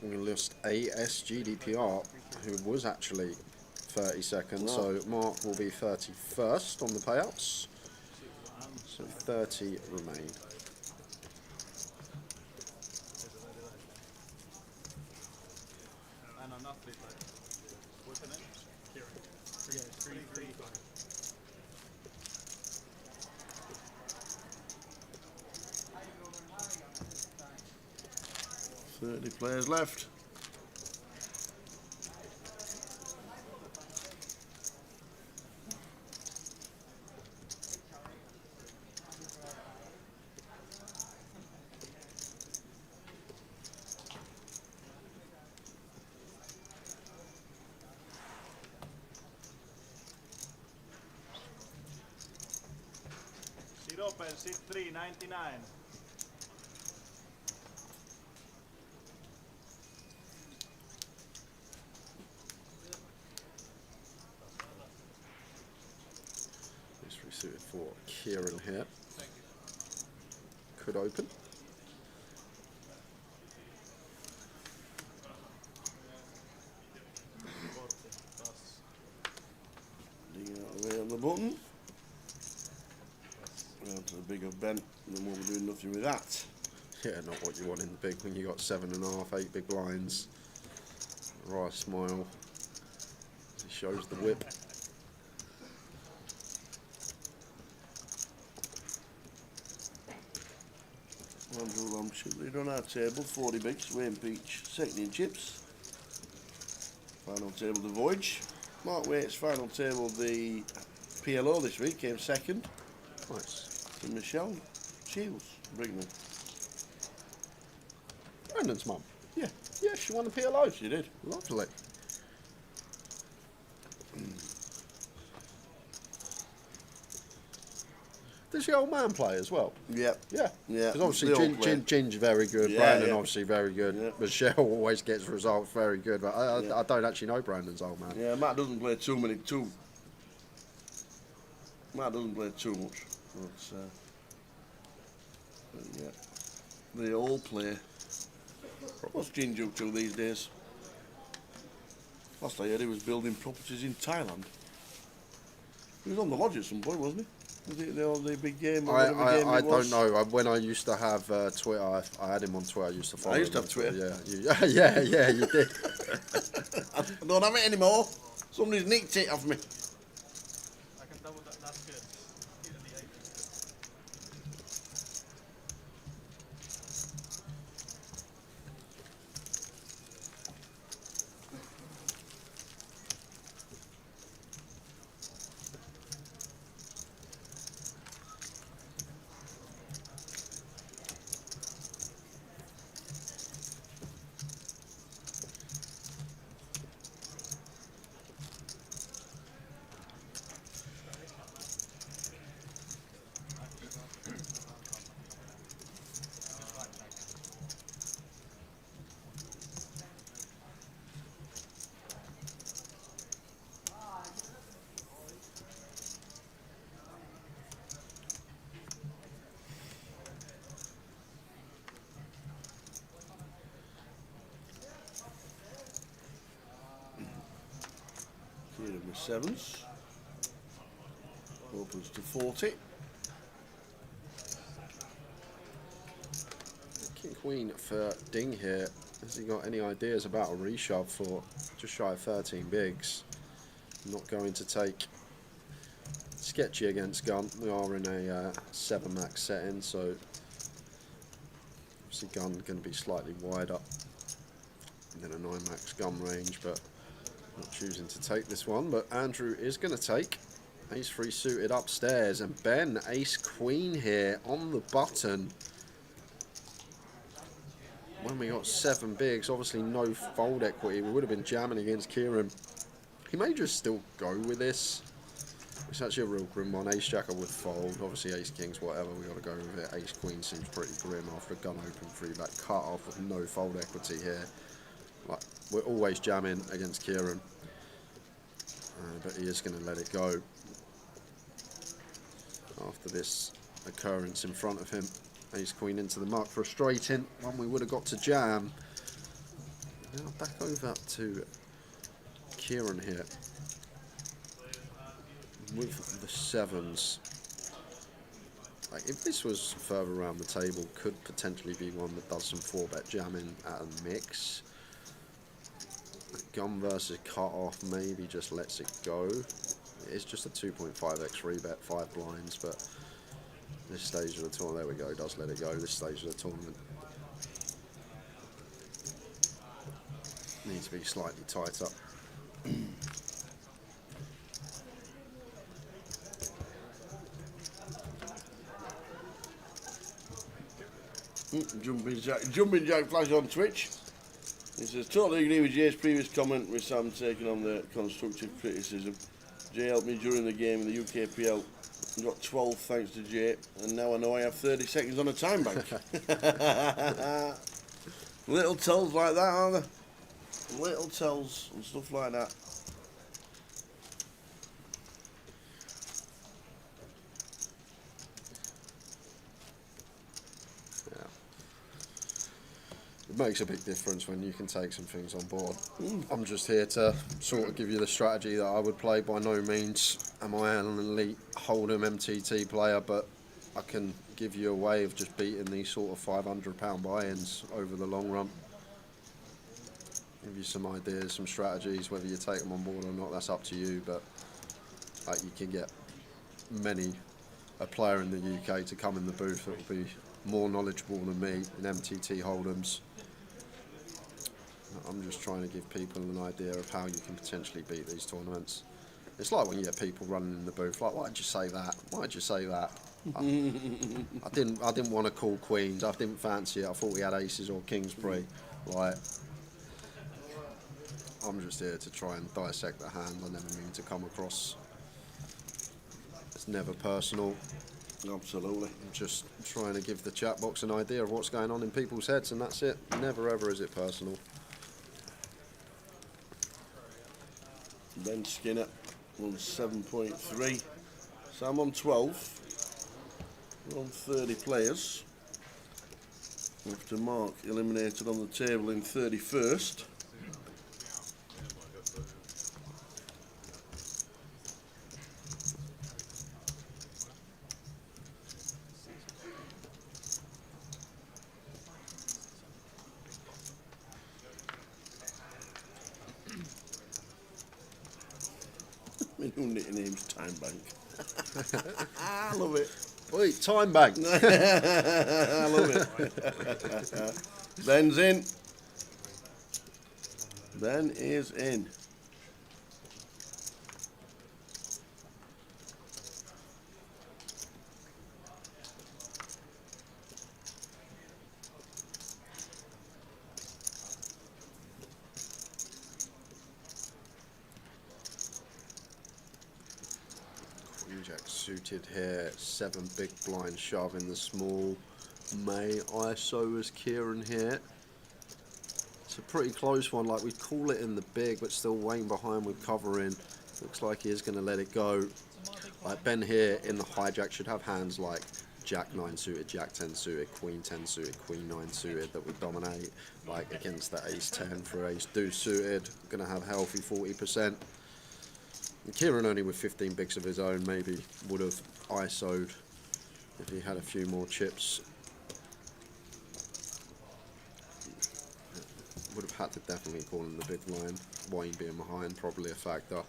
we lost ASGDPR, who was actually 32nd, so Mark will be 31st on the payouts. So 30 remain. And enough is like, what's her name? Kieran. Yeah, 3-3. 30 players left. Sit open, sit 3, 99. This suited for Kieran here. Could open. Digging out the way on the button. Round to the big event, and then we'll be doing nothing with that. Yeah, not what you want in the big when you got 7.5, 8 big blinds. Right smile. He shows the whip. Andrew Long chip lead on our table, 40 bigs, Wayne Peach, second in chips. Final table the Voyage. Mark Waite's final table the PLO this week, came second. Nice. To Michelle Shields, Brigham. Brandon's mum. Yeah. Yeah, she won the PLO. She did. Lovely. Does the old man play as well? Yep. Yeah. Yeah. Because obviously Gin's very good. Yeah, Brandon yeah. obviously very good. Yeah. Michelle always gets results very good. But I don't actually know Brandon's old man. Yeah, Matt doesn't play Matt doesn't play too much. But yeah. They all play. What's Ginge up to these days? Last I heard he was building properties in Thailand. He was on the lodge at some point, wasn't he? Was it the big game or whatever game I it was? don't know. When I used to have Twitter, I had him on Twitter. I used to follow I used to him have on Twitter. Yeah, yeah, you did. I don't have it anymore. Somebody's nicked it off me. I can double that, that's good. Even the 8. Kieran with sevens. Opens to 40. King Queen for Ding here. Has he got any ideas about a reshove for just shy of 13 bigs? Not going to take sketchy against gun. We are in a 7 max setting, so obviously gun going to be slightly wider than a 9 max gun range, but not choosing to take this one. But Andrew is going to take ace 3 suited upstairs, and Ben ace queen here on the button. When we got 7 bigs, obviously no fold equity. We would have been jamming against Kieran. He may just still go with this. It's actually a real grim one. Ace jack I would fold. Obviously ace kings, whatever, we got to go with it. Ace queen seems pretty grim after a gun open 3-bet cut off with no fold equity here. Like, we're always jamming against Kieran, but he is going to let it go. after this occurrence in front of him. Ace queen into the muck, frustrating. One we would have got to jam. Now back over to Kieran here with the sevens. Like, if this was further around the table, could potentially be one that does some 4-bet jamming at a mix. Gun versus cut off, maybe just lets it go. It's just a 2.5x 3-bet, 5 blinds, but this stage of the tournament, there we go, does let it go. This stage of the tournament needs to be slightly tighter. Jumping Jack flash on Twitch. He says, totally agree with Jay's previous comment with Sam taking on the constructive criticism. Jay helped me during the game in the UKPL. I got 12 thanks to Jay, and now I know I have 30 seconds on a time bank. Little tells like that, aren't there? Little tells and stuff like that. It makes a big difference when you can take some things on board. I'm just here to sort of give you the strategy that I would play. By no means am I an elite Hold'em MTT player, but I can give you a way of just beating these sort of £500 buy-ins over the long run. Give you some ideas, some strategies, whether you take them on board or not, that's up to you, but like, you can get a player in the UK to come in the booth that will be more knowledgeable than me in MTT Hold'ems. I'm just trying to give people an idea of how you can potentially beat these tournaments. It's like when you get people running in the booth, like, why did you say that? Why did you say that? I didn't want to call queens. I didn't fancy it. I thought we had aces or kings pre. Like, I'm just here to try and dissect the hand. I never mean to come across. It's never personal. Absolutely. I'm just trying to give the chat box an idea of what's going on in people's heads, and that's it. Never ever is it personal. Ben Skinner on 7.3. Sam on 12. We're on 30 players. After Mark eliminated on the table in 31st. My new nickname's Time Bank. I love it. Wait, Time Bank. I love it. Ben's in. Ben is in. Jack suited here, 7 big blind shove in the small. May ISO as Kieran here. It's a pretty close one, like we'd call it in the big, but still Wayne behind with covering. Looks like he is going to let it go. Like Ben here in the hijack should have hands like Jack 9 suited, Jack 10 suited, Queen 10 suited, Queen 9 suited that would dominate. Like against the Ace 10 for Ace Deuce suited, going to have healthy 40%. Kieran only with 15 bigs of his own maybe would have ISO'd if he had a few more chips. Would have had to definitely call in the big blind. Wayne being behind probably a factor.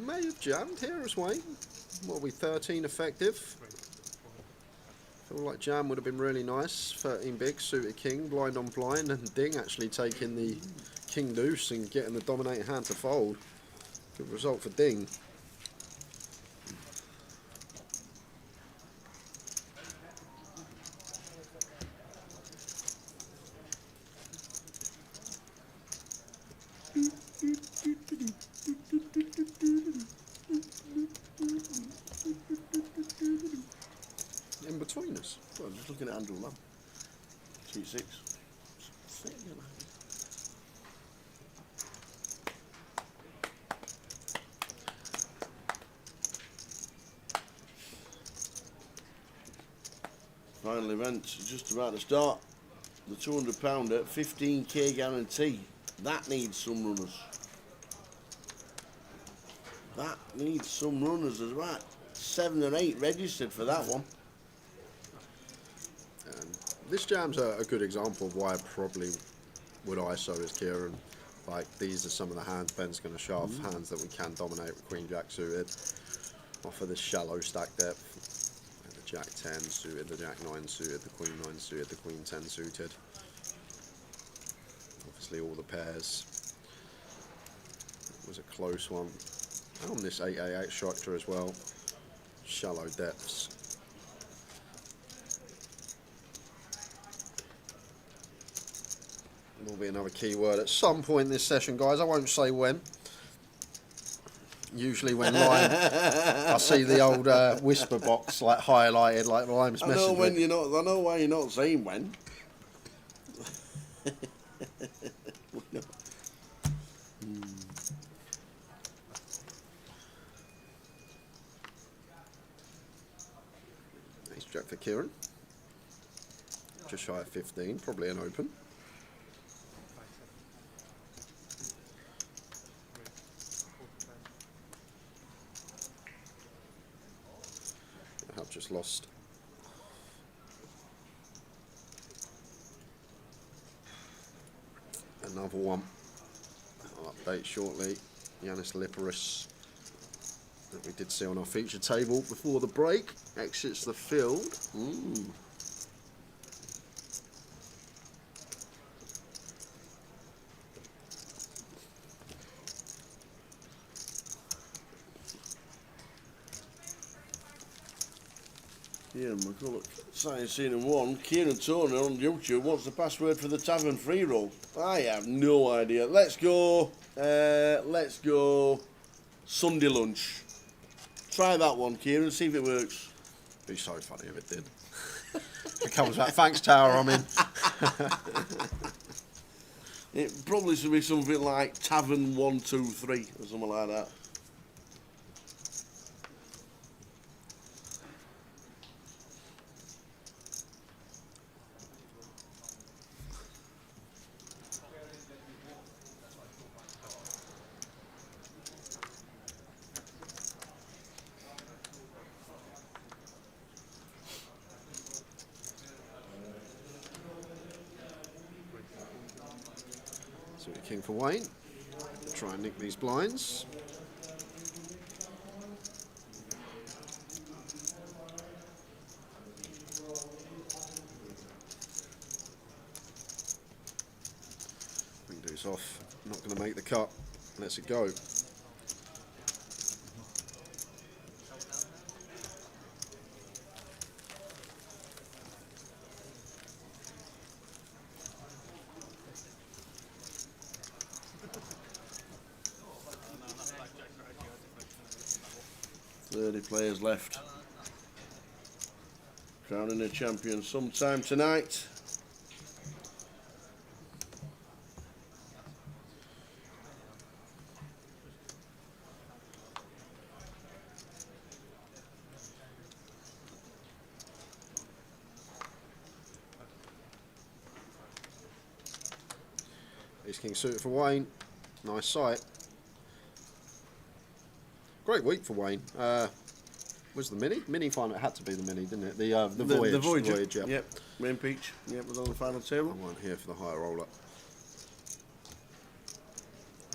may have jammed here as Wayne. What are we, 13 effective? Feel like jam would have been really nice. 13 big, suited king, blind on blind, and Ding actually taking the king deuce and getting the dominating hand to fold. Good result for Ding. In between us. Well, I'm just looking at Andrew Lamb. 2-6. Final event just about to start. The £200 15k guarantee. That needs some runners. That needs some runners. There's about 7 or 8 registered for that one. This jam's a good example of why I probably would ISO as Kieran. Like, these are some of the hands Ben's going to shove, hands that we can dominate with Queen Jack suited. Offer this shallow stack depth. The Jack 10 suited, the Jack 9 suited, the Queen 9 suited, the Queen 10 suited. Obviously all the pairs. It was a close one. And on this 888 structure as well. Shallow depths. Will be another keyword at some point in this session, guys. I won't say when. Usually when Lime, I see the old whisper box like highlighted, like Lime's message. I know when you're not. I know why you're not saying when. Ace Jack for Kieran. Just shy of 15, probably an open. I've just lost. Another one. I'll update shortly. Yanis Liparis, that we did see on our feature table before the break, exits the field. Kieran McCulloch, Science Scene and 1. Kieran Turner on YouTube. What's the password for the tavern free roll? I have no idea. Let's go. Sunday lunch. Try that one, Kieran. See if it works. Be so funny if it did. It comes back. Thanks, Tower. I'm in. It probably should be something like Tavern 123 or something like that. King for Wayne. Try and nick these blinds. Queen deuce off. Not going to make the cut. Lets it go. Players left. Crowning a champion sometime tonight. Ace King suited for Wayne. Nice sight. Great week for Wayne. Was the mini? Mini final, it had to be the mini, didn't it? The Voyage. The Voyager. Voyage, yeah. Yep. Main Peach. Yep, was on the final table. I weren't here for the higher roller.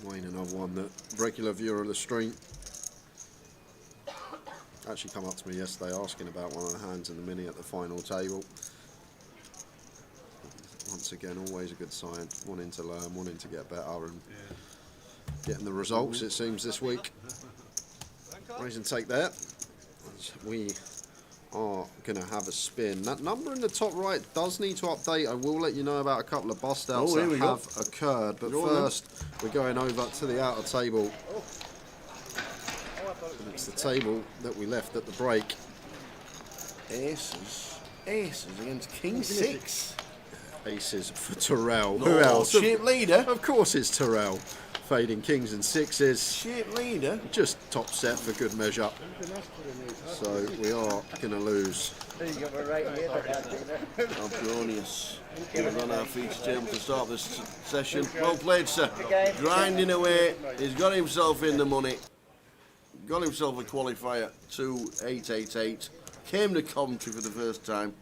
Wayne, another one that regular viewer of the stream actually come up to me yesterday asking about one of the hands in the mini at the final table. Once again, always a good sign. Wanting to learn, wanting to get better, and getting the results. It seems this week. Raise and take there. We are going to have a spin. That number in the top right does need to update. I will let you know about a couple of bust outs that have occurred. But first, we're going over to the outer table. And it's the table that we left at the break. Aces against King 6. Aces for Terrell. No, Who else? shape leader. Of course it's Terrell. Fading kings and sixes. Shape leader. Just top set for good measure. So we are going to lose. Albronius. We're on our feature table to start this session. Well played, sir. Grinding away. He's got himself in the money. Got himself a qualifier. 2-8-8-8. Came to Coventry for the first time.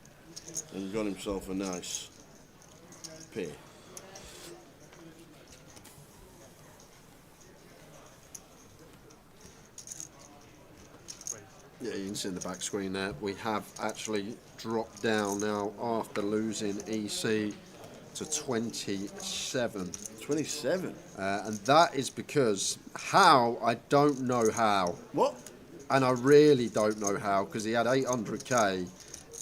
And got himself a nice pair. Yeah, you can see in the back screen there, we have actually dropped down now after losing EC to 27. 27? And that is because how, I don't know how. What? And I really don't know how, because he had 800k.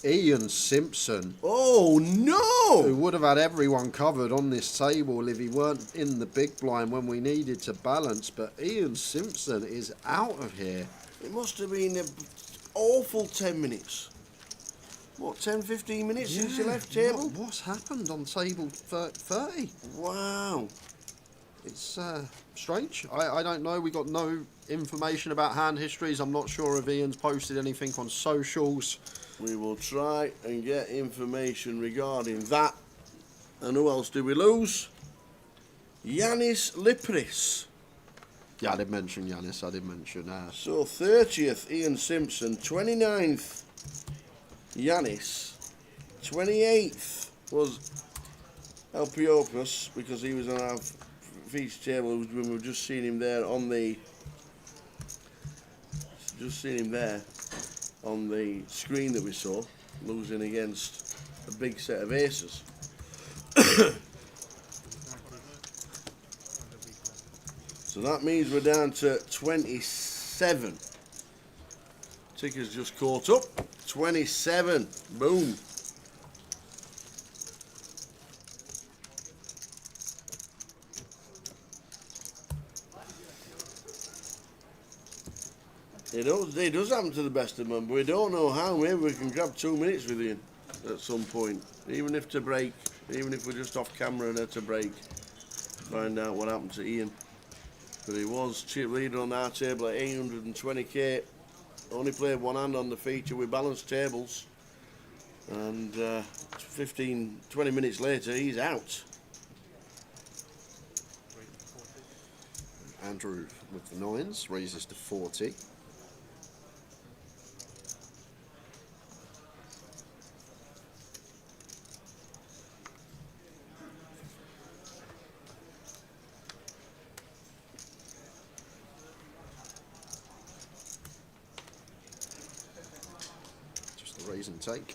Ian Simpson. Oh, no! Who would have had everyone covered on this table if he weren't in the big blind when we needed to balance. But Ian Simpson is out of here. It must have been an awful 10 minutes. What, 10, 15 minutes since you left table? What's happened on table 30? Wow. It's strange. I don't know. We got no information about hand histories. I'm not sure if Ian's posted anything on socials. We will try and get information regarding that. And who else do we lose? Yanis Lipris. Yeah, I did mention Yanis. I did mention... So 30th, Ian Simpson. 29th, Yanis. 28th was Elpiopoulos, because he was on our feature table when we were just seeing him there on the... on the screen that we saw, losing against a big set of aces. So that means we're down to 27. Ticker's just caught up. 27. Boom. It does happen to the best of them, but we don't know how. Maybe we can grab 2 minutes with Ian at some point, even if to break, even if we're just off camera and to break, find out what happened to Ian. But he was chip leader on our table at 820k. Only played one hand on the feature. We balanced tables, and 20 minutes later, he's out. Andrew with the nines raises to 40. Raise and take.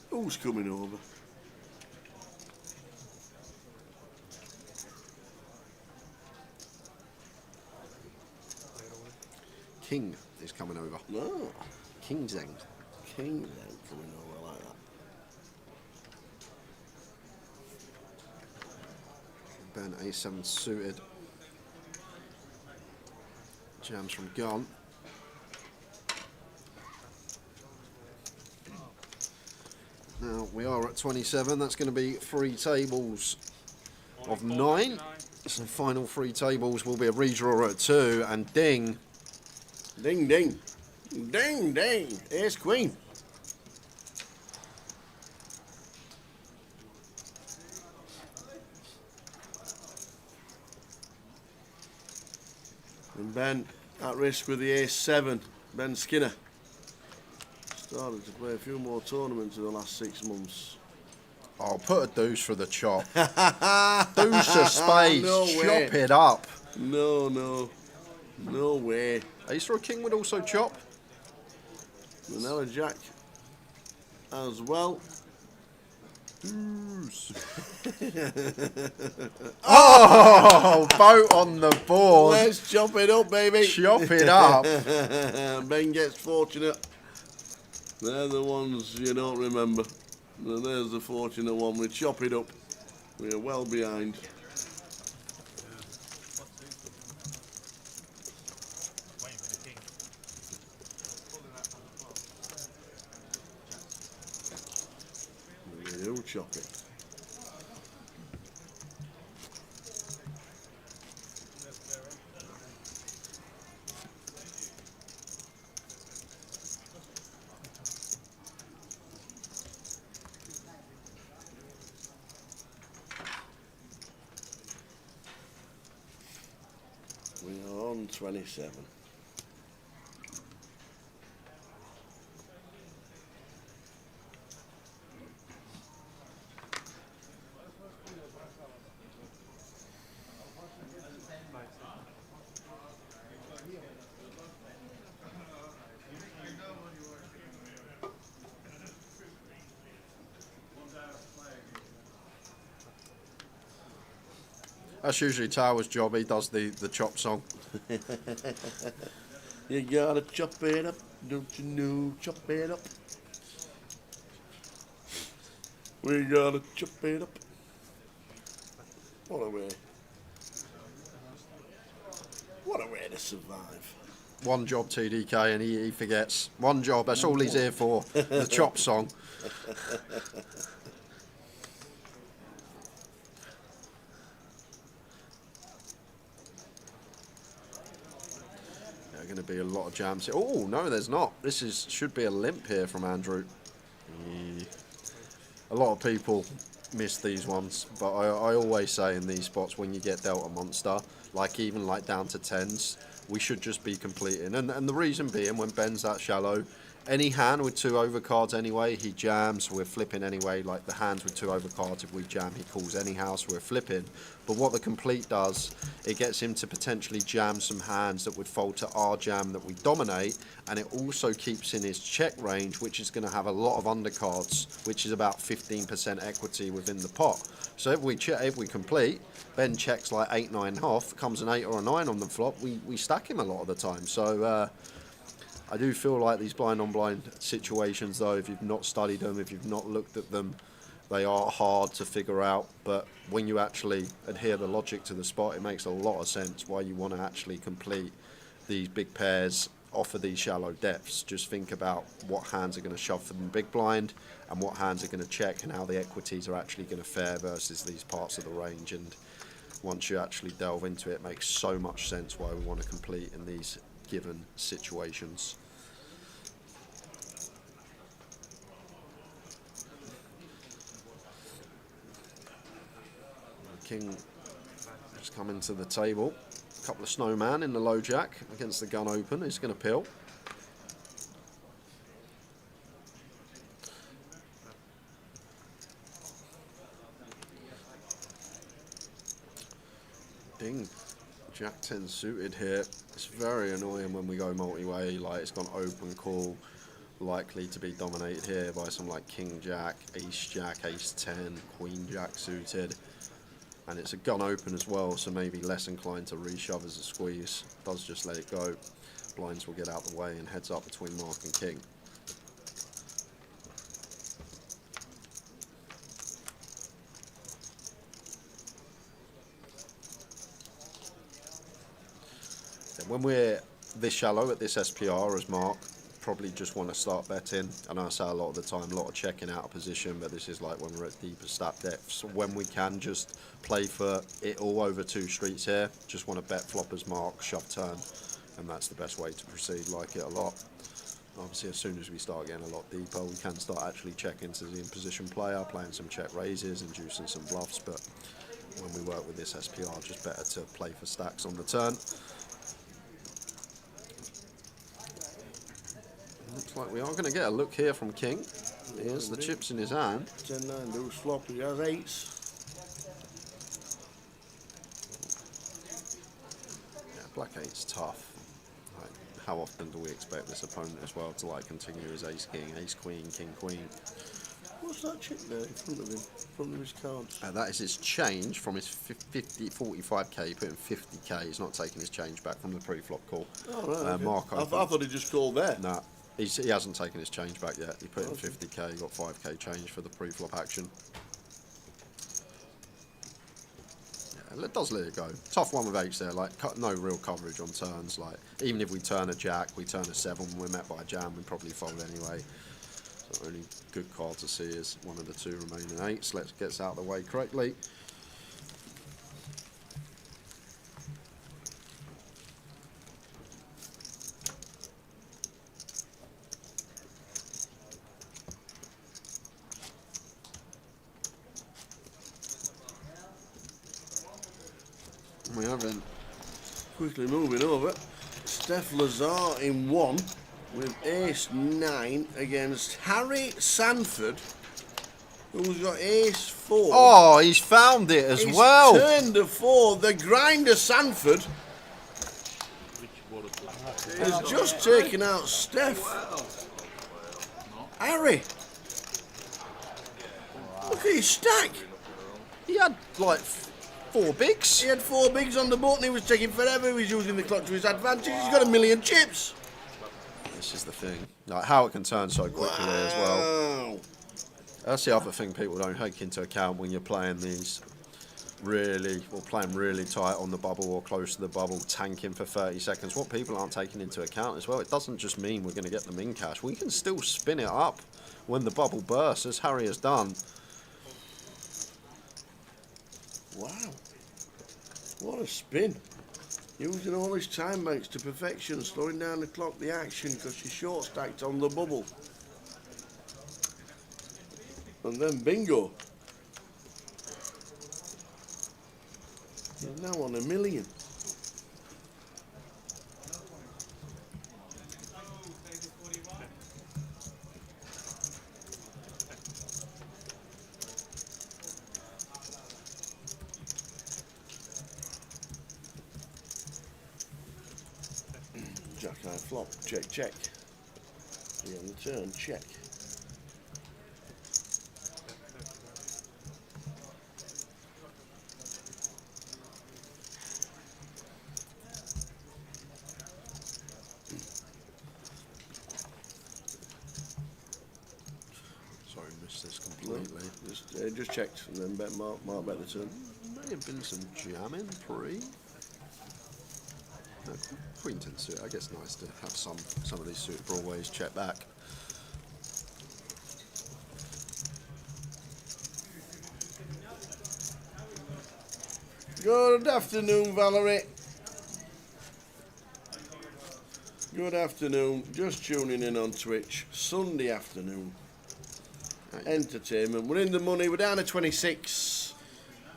Who's coming over? King is coming over. No. King's End. King's End coming over like that. Ben A7 suited. Jams from gun. Now we are at 27. That's going to be 3 tables of 9. So final 3 tables will be a redraw at 2, and ding. Ding, ding. Ding, ding. Ace queen. And Ben at risk with the ace 7. Ben Skinner. Started to play a few more tournaments in the last 6 months. I'll put a deuce for the chop. Deuce of spades. No way. Chop it up. No, no. No way. Ace for a king would also chop. Vanilla Jack as well. Deuce. Oh, boat on the board. Let's chop it up, baby. Chop it up. Ben gets fortunate. They're the ones you don't remember. And there's the fortunate one. We chop it up. We are well behind. We do chop it. We are on 27. That's usually Tower's job. He does the chop song. You gotta chop it up, don't you know? Chop it up. We gotta chop it up. What a way. What a way to survive. One job, TDK, and he forgets. One job, that's all he's here for. The chop song. There are going to be a lot of jams here. Oh, no, there's not. Should be a limp here from Andrew. A lot of people miss these ones, but I always say in these spots, when you get dealt a monster, even down to 10s, we should just be completing. And the reason being, when Ben's that shallow, any hand with 2 overcards anyway, he jams, we're flipping anyway. Like the hands with 2 overcards, if we jam, he calls any house, we're flipping. But what the complete does, it gets him to potentially jam some hands that would fold to our jam that we dominate, and it also keeps in his check range, which is going to have a lot of undercards, which is about 15% equity within the pot. So if we complete, Ben checks like 8, 9 off, comes an 8 or a 9 on the flop, we stack him a lot of the time. So I do feel like these blind on blind situations, though, if you've not studied them, if you've not looked at them, they are hard to figure out. But when you actually adhere the logic to the spot, it makes a lot of sense why you want to actually complete these big pairs off of these shallow depths. Just think about what hands are going to shove from the big blind and what hands are going to check, and how the equities are actually going to fare versus these parts of the range. And once you actually delve into it, it makes so much sense why we want to complete in these given situations. King just coming to the table. A couple of snowman in the low jack against the gun open. He's going to pill. Ding. Jack 10 suited here. It's very annoying when we go multi-way. It's gone open call. Likely to be dominated here by some King Jack, Ace Jack, Ace 10, Queen Jack suited. And it's a gun open as well, so maybe less inclined to reshove as a squeeze. Does just let it go. Blinds will get out the way and heads up between Mark and King. When we're this shallow at this SPR as Mark, probably just want to start betting. I know I say a lot of the time, a lot of checking out of position, but this is like when we're at deeper stat depths. When we can just play for it all over 2 streets here, just want to bet floppers, mark, shove, turn, and that's the best way to proceed. Like it a lot. Obviously, as soon as we start getting a lot deeper, we can start actually checking to the in-position player, playing some check raises, inducing some bluffs, but when we work with this SPR, just better to play for stacks on the turn. Looks like we are going to get a look here from King. Here's the chips in his hand. 10-9 loose flop, he has 8s. Yeah, black 8's tough. Like, how often do we expect this opponent as well to like continue his ace king, ace queen, king queen? What's that chip there in front of him, in front of his cards? That is his change from his 45k, he put in 50k. He's not taking his change back from the pre-flop call. Oh, right, okay. Mark I thought he just called there. Nah, he hasn't taken his change back yet. He put in 50k, he got 5k change for the pre-flop action. Yeah, it does let it go. Tough one with H there, like no real coverage on turns. Like even if we turn a jack, we turn a 7, we're met by a jam, we probably fold anyway. So the only good card to see is one of the 2 remaining 8s. Let's get us out of the way correctly. We haven't. Quickly moving over. Steph Lazar in 1 with ace 9 against Harry Sanford, who's got ace 4. Oh, he's found it as well. Turned to 4. The grinder Sanford has just taken out Steph. Harry, look at his stack. He had like 4 bigs. He had 4 bigs on the button. He was taking forever. He was using the clock to his advantage. He's got 1,000,000 chips. This is the thing, like how it can turn so quickly as well. That's the other thing people don't take into account when you're playing these playing really tight on the bubble or close to the bubble, tanking for 30 seconds. What people aren't taking into account as well, it doesn't just mean we're going to get them in cash. We can still spin it up when the bubble bursts, as Harry has done. Wow, what a spin. Using all his time banks to perfection, slowing down the clock, the action, because she's short stacked on the bubble. And then bingo. He's now on 1,000,000. Jack high flop, check, check. Yeah, on the turn, check. Sorry, missed this completely. No, just checked and then bet mark bet the turn. May have been some jamming pre. No, Queen 10 suit. I guess nice to have some of these suited broadways check back. Good afternoon, Valerie. Good afternoon. Just tuning in on Twitch. Sunday afternoon. Entertainment. We're in the money. We're down to 26.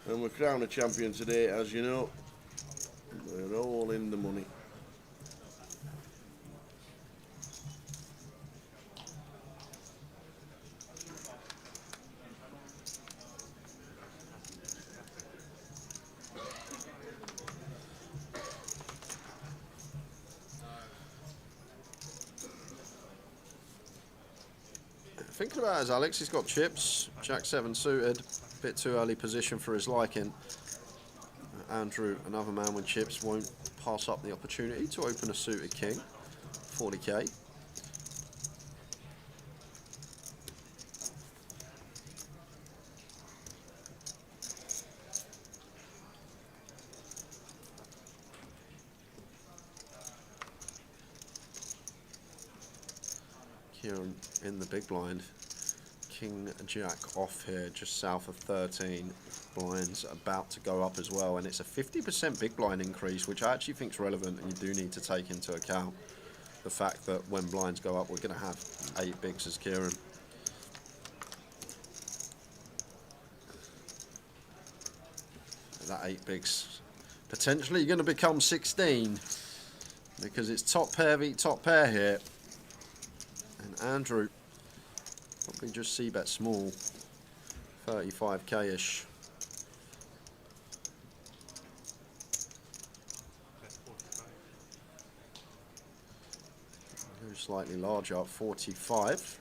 And we're crowned a champion today, as you know. We're all in the money. Thinking about it as Alex, he's got chips, Jack 7 suited, bit too early position for his liking. Andrew, another man with chips, won't pass up the opportunity to open a suited king, 40k. Kieran in the big blind. King Jack off here, just south of 13. Blinds about to go up as well, and it's a 50% big blind increase, which I actually think is relevant, and you do need to take into account the fact that when blinds go up, we're going to have 8 bigs as Kieran. That 8 bigs potentially going to become 16, because it's top pair v top pair here, and Andrew probably just c-bet small, 35k-ish. Go slightly larger, up 45,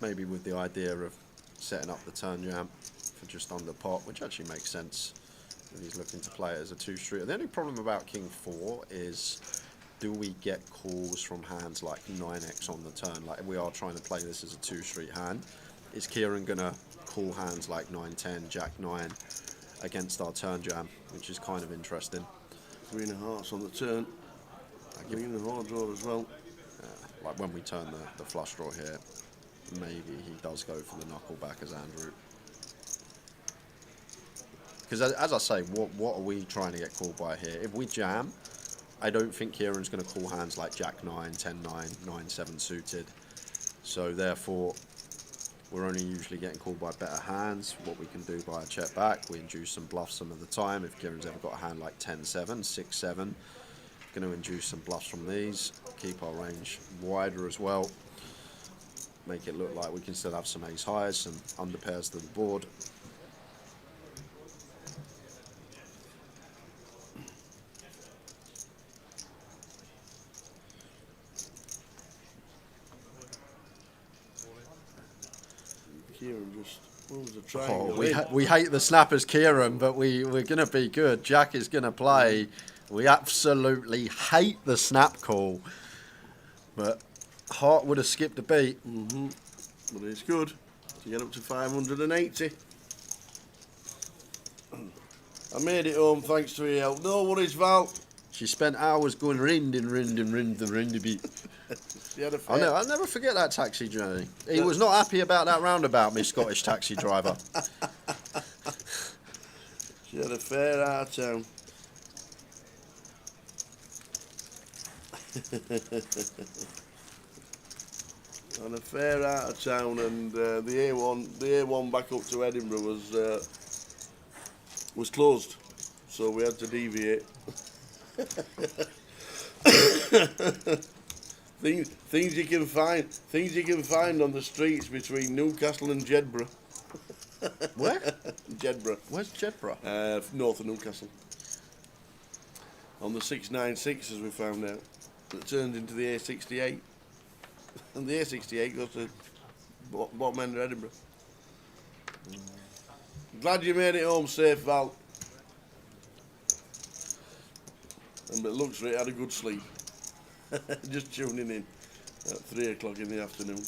maybe with the idea of setting up the turn jam for just under pot, which actually makes sense if he's looking to play it as a 2-street. The only problem about King 4 is, do we get calls from hands like 9x on the turn? Like, if we are trying to play this as a 2-street hand, is Kieran going to call hands like 9-10, Jack 9 against our turn jam, which is kind of interesting. 3 and a hearts on the turn. 3 and a hard draw as well. Like when we turn the flush draw here, maybe he does go for the knuckle back as Andrew. Because as I say, what are we trying to get called by here? If we jam, I don't think Kieran's going to call hands like Jack 9, 10 9, 9 7 suited. So therefore, we're only usually getting called by better hands. What we can do by a check back, we induce some bluffs some of the time. If Kieran's ever got a hand like 10 7, 6 7, going to induce some bluffs from these. Keep our range wider as well. Make it look like we can still have some ace highs, some under pairs to the board. Kieran just, what was the triangle? We hate the snappers, Kieran, but we're going to be good. Jack is going to play. We absolutely hate the snap call, but Hart would have skipped a beat. But it's good to get up to 580. I made it home thanks to your help. No worries, Val. She spent hours going rind the beat. I'll never forget that taxi journey. He was not happy about that roundabout, me Scottish taxi driver. She had a fair out of town. On a fair out of town, and the A1 back up to Edinburgh was closed, so we had to deviate. things you can find on the streets between Newcastle and Jedburgh. Where? Jedburgh. Where's Jedburgh? North of Newcastle. On the 696, as we found out, that turned into the A68. And the A68 goes to bottom end of Edinburgh. Glad you made it home safe, Val. And it looks like you had a good sleep. Just tuning in at 3 o'clock in the afternoon.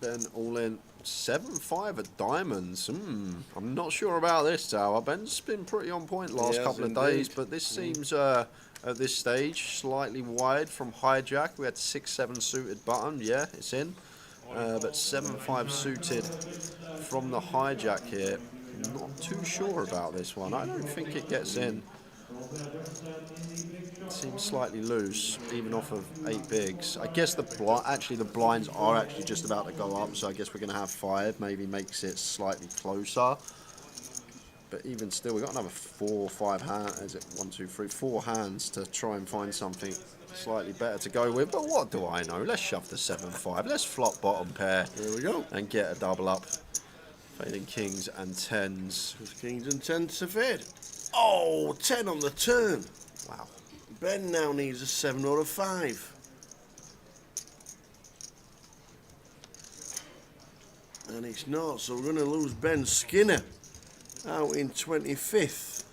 Ben all in 7-5 at diamonds. I'm not sure about this tower. Ben's been pretty on point last couple of days, but this seems at this stage slightly wide from hijack. We had 6-7 suited button. Yeah, it's in. But 7-5 suited from the hijack here. Not too sure about this one. I don't think it gets in. It seems slightly loose, even off of 8 bigs. I guess the blinds are actually just about to go up, so I guess we're going to have 5. Maybe makes it slightly closer. But even still, we've got another 4 or 5 hands. Is it 1, 2, 3, 4 hands to try and find something slightly better to go with. But what do I know? Let's shove the 7-5. Let's flop bottom pair. There we go. And get a double up. Fading kings and 10s. With kings and 10s to fade. Oh, 10 on the turn. Wow. Ben now needs a 7 or a 5. And it's not, so we're going to lose Ben Skinner out in 25th.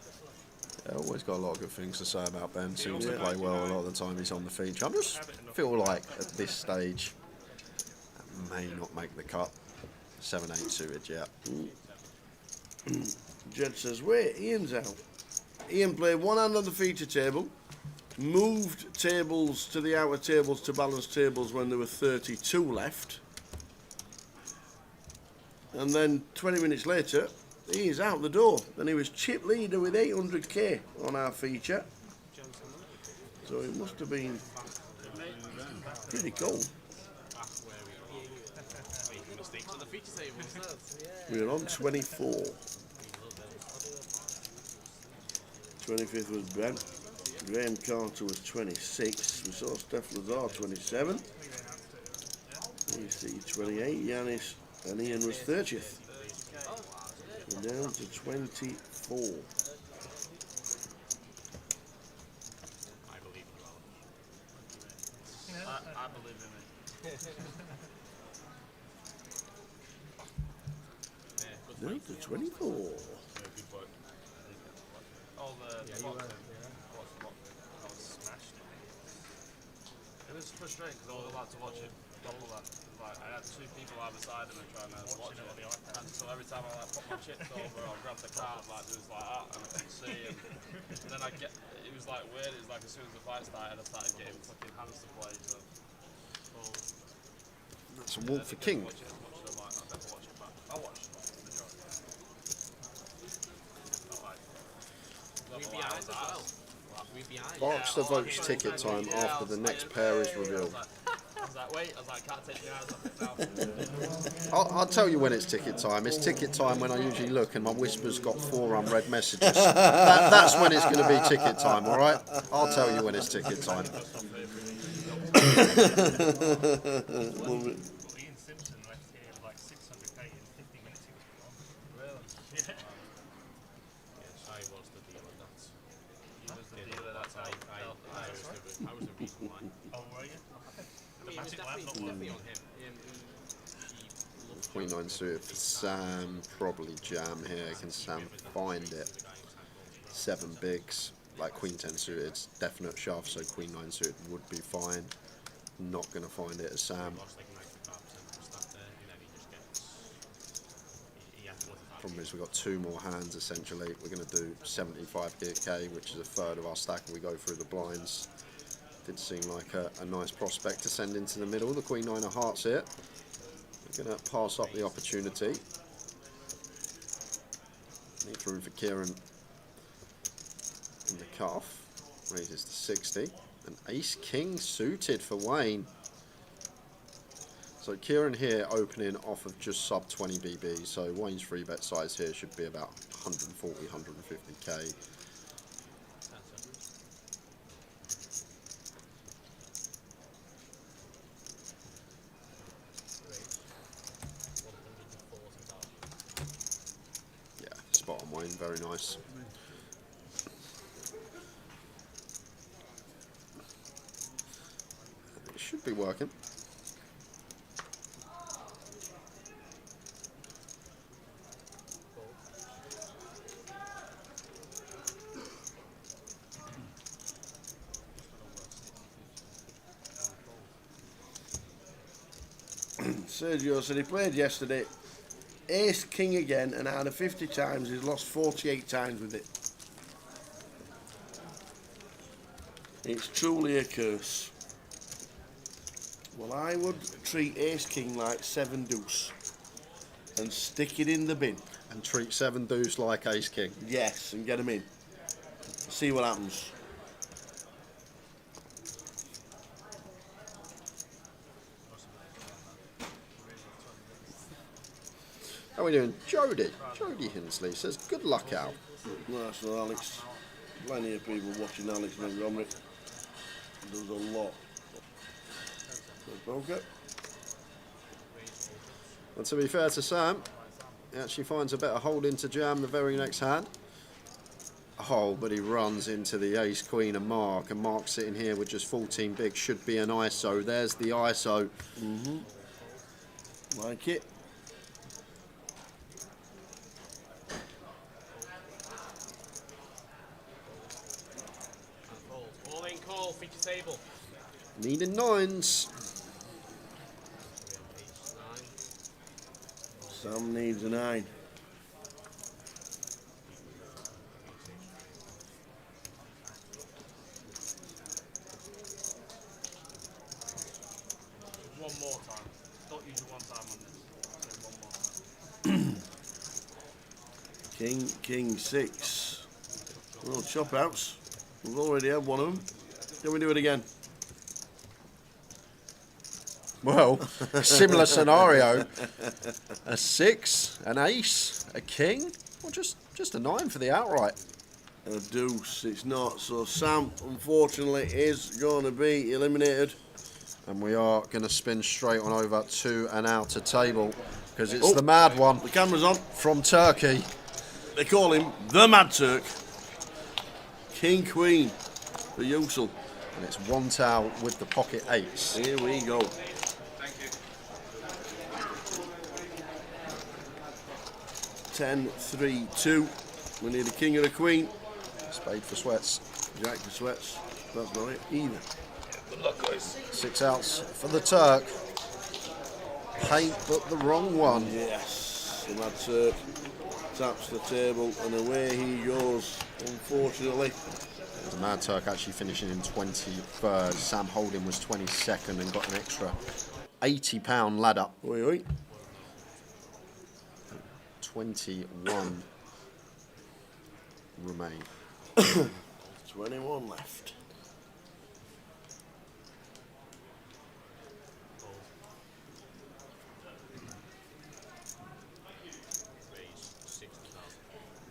Yeah, always got a lot of good things to say about Ben. Seems to play well a lot of the time he's on the feature. I just feel like at this stage, that may not make the cut. 7-8 suited, yeah. Jed says, wait, Ian's out. Ian played one hand on the feature table, moved tables to the outer tables to balance tables when there were 32 left. And then 20 minutes later, he is out the door. And he was chip leader with 800k on our feature. So it must have been pretty cool. We're on 24. 25th was Ben. Graham Carter was 26. We saw Steph Lazar 27. EC 28. Yanis and Ian was 30th. We're down to 24. I believe in it. Down to 24. All the smashed it. It was frustrating because I was allowed to watch it. Like, I had two people either side of me trying to watch it. And so every time I put my chips over or grabbed the card, like it was like that, and I couldn't see. And then it was like weird. It was like as soon as the fight started, I started getting fucking hands to play. So. That's a walk for King. Marks the votes ticket time after the next pair is revealed. I was like, wait, can't take your eyes off it now. I'll tell you when it's ticket time. It's ticket time when I usually look and my whisper's got 4 unread messages. That's when it's going to be ticket time, alright? I'll tell you when it's ticket time. Ian Simpson left here like 600k in 50 minutes. He was gone. Really? Yeah. Yes, I was the dealer. He was the dealer. That's how I was the reason why. Oh, were you? I mean, it was definitely on him. Queen 9 suited for Sam. Probably jam here. Can Sam find it? 7 bigs. Like Queen 10 suited, it's definite shove, so Queen 9 suited would be fine. Not going to find it as Sam. Problem is we've got 2 more hands essentially. We're going to do 75k, which is a third of our stack, and we go through the blinds. Did seem like a nice prospect to send into the middle. The Queen 9 of hearts here. We're going to pass up the opportunity. Need room for Kieran in the cuff. Raises to 60. And Ace King suited for Wayne. So Kieran here opening off of just sub 20 BB. So Wayne's free bet size here should be about 140, 150k. Yeah, spot on Wayne, very nice. It should be working. Sergio said he played yesterday. Ace King again, and out of 50 times, he's lost 48 times with it. It's truly a curse. Well, I would treat Ace King like 7 deuce and stick it in the bin. And treat 7 deuce like Ace King. Yes, and get him in. See what happens. How are we doing? Jody Hinsley says, good luck out. Nice one, Alex. Plenty of people watching Alex Montgomery. Does a lot. Poker. And to be fair to Sam, he actually finds a better hold into jam the very next hand. Oh, but he runs into the ace, queen and Mark, and Mark sitting here with just 14 big should be an ISO. There's the ISO. Like it. All in call, feature table. Needing 9s. Sam needs a 9. King 6. Oh, chop outs. We've already had one of them. Can we do it again? Well, similar scenario. A 6, an ace, a king, or just a 9 for the outright. A deuce, it's not. So Sam, unfortunately, is going to be eliminated. And we are going to spin straight on over to an outer table because it's the mad one. The camera's on. From Turkey. They call him the Mad Turk. King Queen for Yusel. And it's one towel with the pocket 8s. Here we go. Thank you. 10, 3, 2. We need a king and a queen. Spade for sweats. Jack for sweats. That's not it either. Good luck, guys. 6 outs for the Turk. Paint, but the wrong one. Yes, the Mad Turk taps the table and away he goes, unfortunately. The Mad Turk actually finishing in 23rd. Sam Holding was 22nd and got an extra £80 ladder. Oi, oi. 21 remain. 21 left.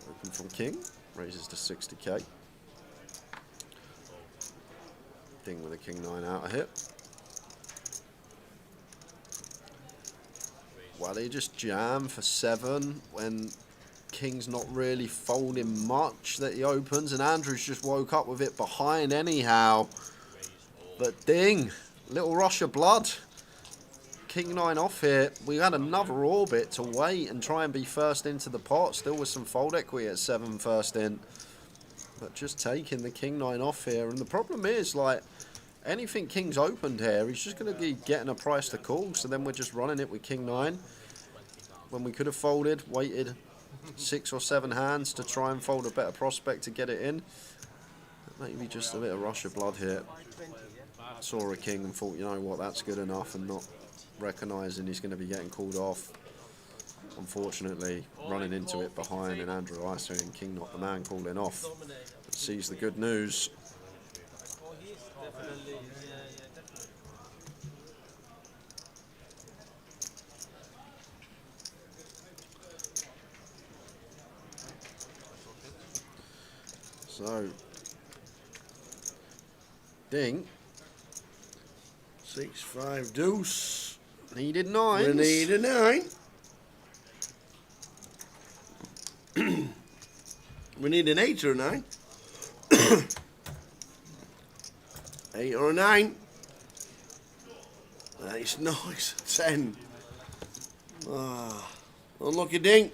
Open from King, raises to 60k. King with a King 9 out of hit. Well, they just jam for 7 when King's not really folding much that he opens, and Andrews just woke up with it behind anyhow. But ding, little rush of blood. King 9 off here. We had another orbit to wait and try and be first into the pot, still with some fold equity at 7 first in. But just taking the King 9 off here, and the problem is, like, anything King's opened here, he's just going to be getting a price to call, so then we're just running it with King 9. When we could have folded, waited 6 or 7 hands to try and fold a better prospect to get it in. Maybe just a bit of rush of blood here. Saw a King and thought, you know what, that's good enough, and not recognising he's going to be getting called off. Unfortunately, running into it behind, and Andrew Icer and King not the man calling off. But sees the good news. So, ding. 6, 5, deuce. Needed 9. We need a 9. We need an 8 or a 9. 8 or a 9. Nice, nice. 10. Ah, unlucky ding.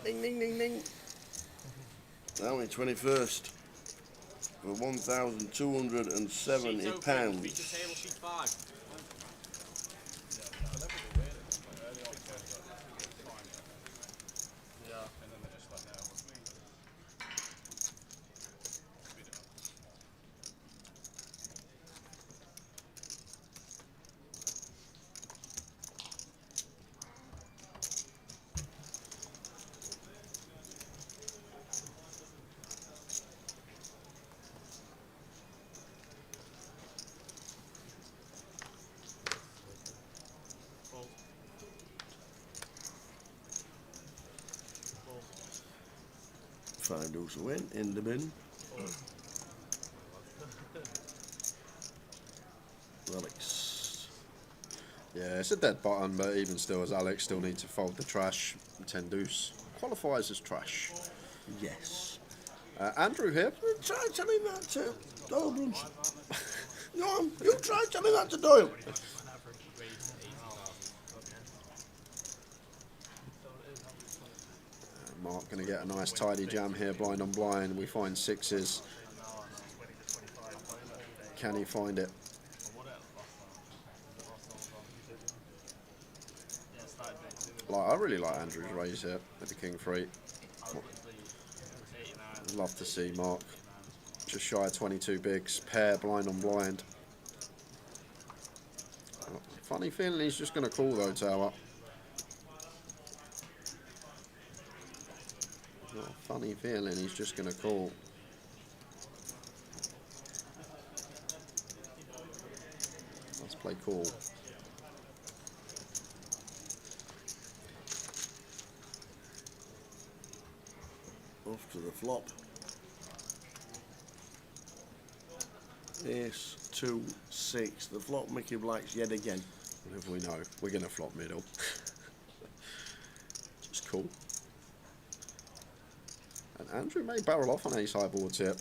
Ding, ding, ding, ding. Now in 21st for £1,270. Five deuce a win in the bin. Alex. Yeah, it's a dead button, but even still, as Alex still needs to fold the trash. 10 deuce qualifies as trash. Yes. Andrew here. Try telling that to Doyle Brunson. Go on, you try telling that to Doyle. Mark going to get a nice tidy jam here, blind on blind. We find 6s. Can he find it? Like, I really like Andrew's raise here with the King 3. Love to see Mark just shy of 22 bigs, pair blind on blind. Funny feeling he's just going to call though, Tower. Got a funny feeling he's just going to call. Let's play call. Off to the flop. Ace, 2, 6. The flop Mickey Black's yet again. Whatever we know, we're going to flop middle. Just cool. And Andrew may barrel off on ace high boards here.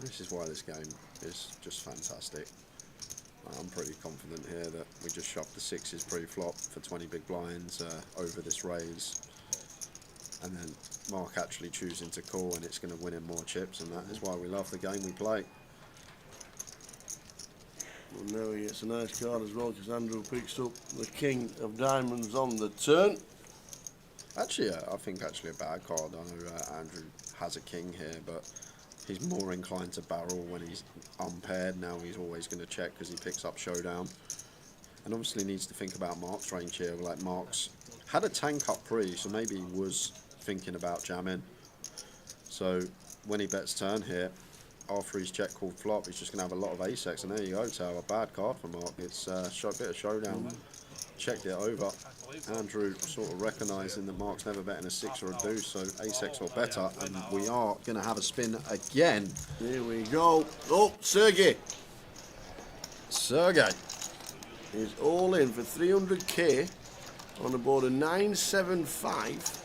This is why this game is just fantastic. I'm pretty confident here that we just shoved the sixes pre-flop for 20 big blinds over this raise. And then Mark actually choosing to call, and it's going to win him more chips, and that is why we love the game we play. Well, now he gets a nice card as well, because Andrew picks up the king of diamonds on the turn. Actually, I think actually a bad card. I know Andrew has a king here, but he's more inclined to barrel when he's unpaired. Now he's always going to check because he picks up showdown. And obviously needs to think about Mark's range here. Like Mark's had a tank up pre, so maybe he was thinking about jamming. So when he bets turn here, after he's check called flop, he's just going to have a lot of ace-x. And there you go, Tower. Bad card for Mark. It's a bit of showdown. Checked it over. Andrew sort of recognising that Mark's never betting a 6 or a deuce, so ace-x or better. And we are going to have a spin again. Here we go. Oh, Sergey. Sergey is all in for 300k on the board of 975.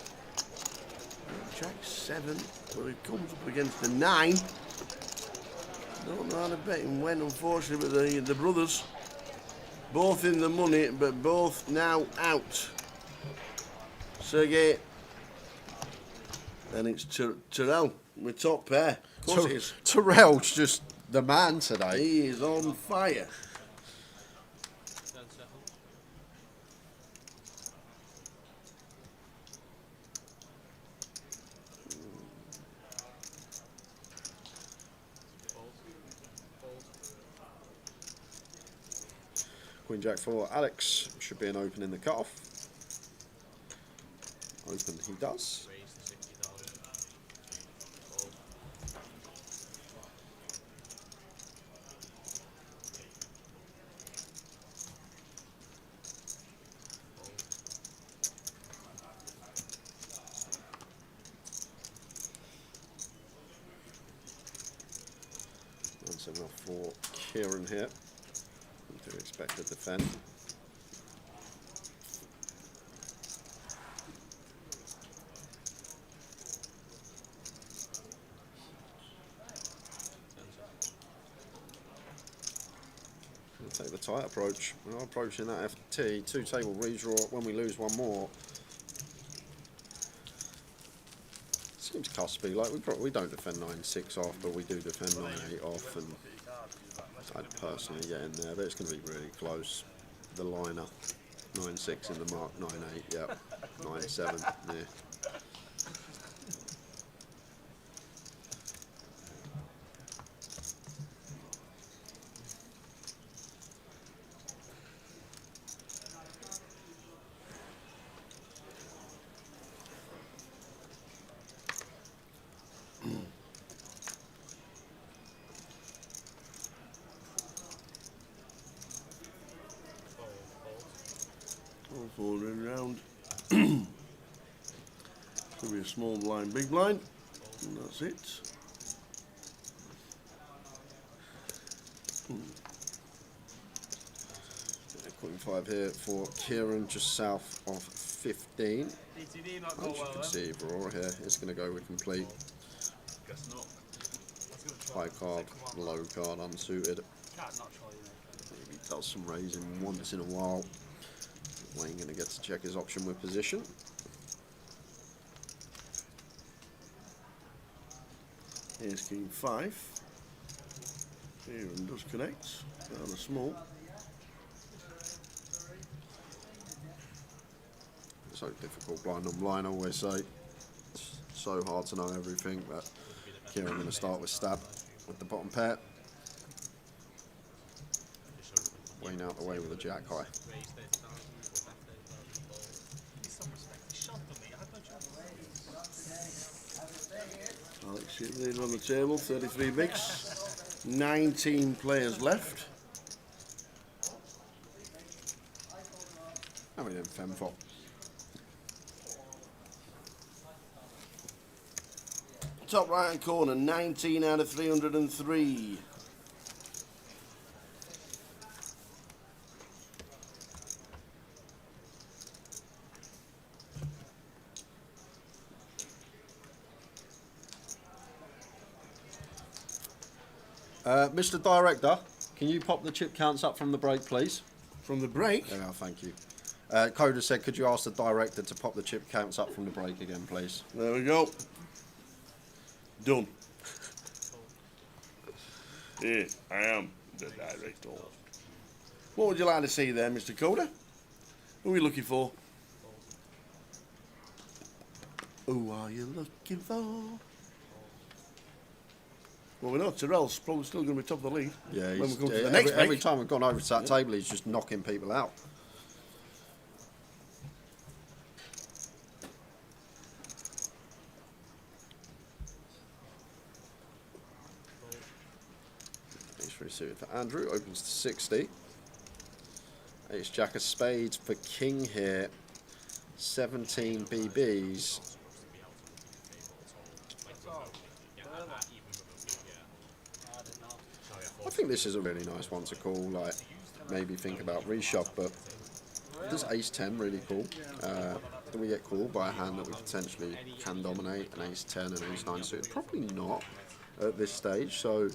Jack 7, but it comes up against the 9. Don't know how to bet him when, unfortunately, but the brothers both in the money, but both now out. Sergey, and it's Terrell with top pair. Of course it is. Terrell's just the man today. He is on fire. Queen Jack 4, Alex should be an open in the cutoff. Open he does. That's enough for Kieran here. To expect to defend. We'll take the tight approach. We are approaching that FT. 2-table redraw when we lose one more. Seems cuspy. Like we don't defend 9-6 off, but we do defend 9-8 off, and I'd personally get in there, but it's going to be really close. The liner, 9-6 in the mark, 9-8, yep, 9-7, yeah. Folding round. Could be a small blind, big blind, and that's it. Queen 5 here for Kieran, just south of 15. As you can see, Aurora here is going to go with complete. High card, low card, unsuited. Maybe does some raising once in a while. Wayne going to get to check his option with position. Here's King 5. Kieran does connect, rather small. So difficult blind on blind, I always say. It's so hard to know everything, but here, I'm going to start with Stab with the bottom pair. Wayne out the way with a jack high. Alex leader on the table, 33 bigs, 19 players left. How many them Femfop? Top right hand corner, 19 out of 303. Mr. Director, can you pop the chip counts up from the break, please? From the break? Yeah, thank you. Coda said, could you ask the director to pop the chip counts up from the break again, please? There we go. Done. Here, I am the director. What would you like to see there, Mr. Coda? Who are we looking for? Who are you looking for? Well, we know Terrell's probably still going to be top of the league. Yeah, when we he's, come to the next every break. time we've gone over to that table, he's just knocking people out. Ace 3 suited for Andrew, opens to 60. Ace Jack of Spades for King here. 17 BBs. I think this is a really nice one to call, like maybe think about reshove, but does Ace 10 really cool? Do we get called by a hand that we potentially can dominate, an Ace 10 and Ace 9 suited? Probably not at this stage, so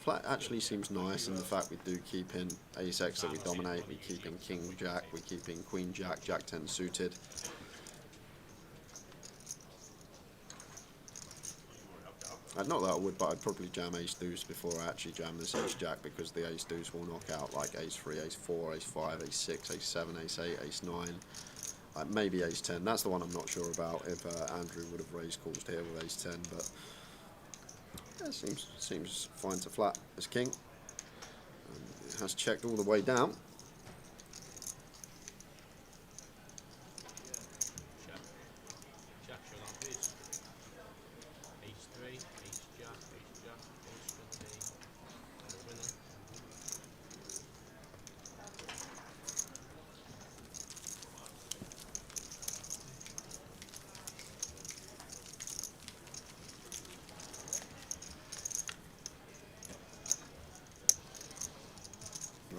flat actually seems nice in the fact we do keep in Ace X that we dominate, we keep in King Jack, we keep in Queen Jack, Jack 10 suited. Not that I would, but I'd probably jam Ace Deuce before I actually jam this Ace Jack, because the Ace Deuce will knock out like Ace 3, Ace 4, Ace 5, Ace 6, Ace 7, Ace 8, Ace 9, maybe Ace 10. That's the one I'm not sure about if Andrew would have raised calls here with Ace 10, but yeah, seems fine to flat as King. It has checked all the way down.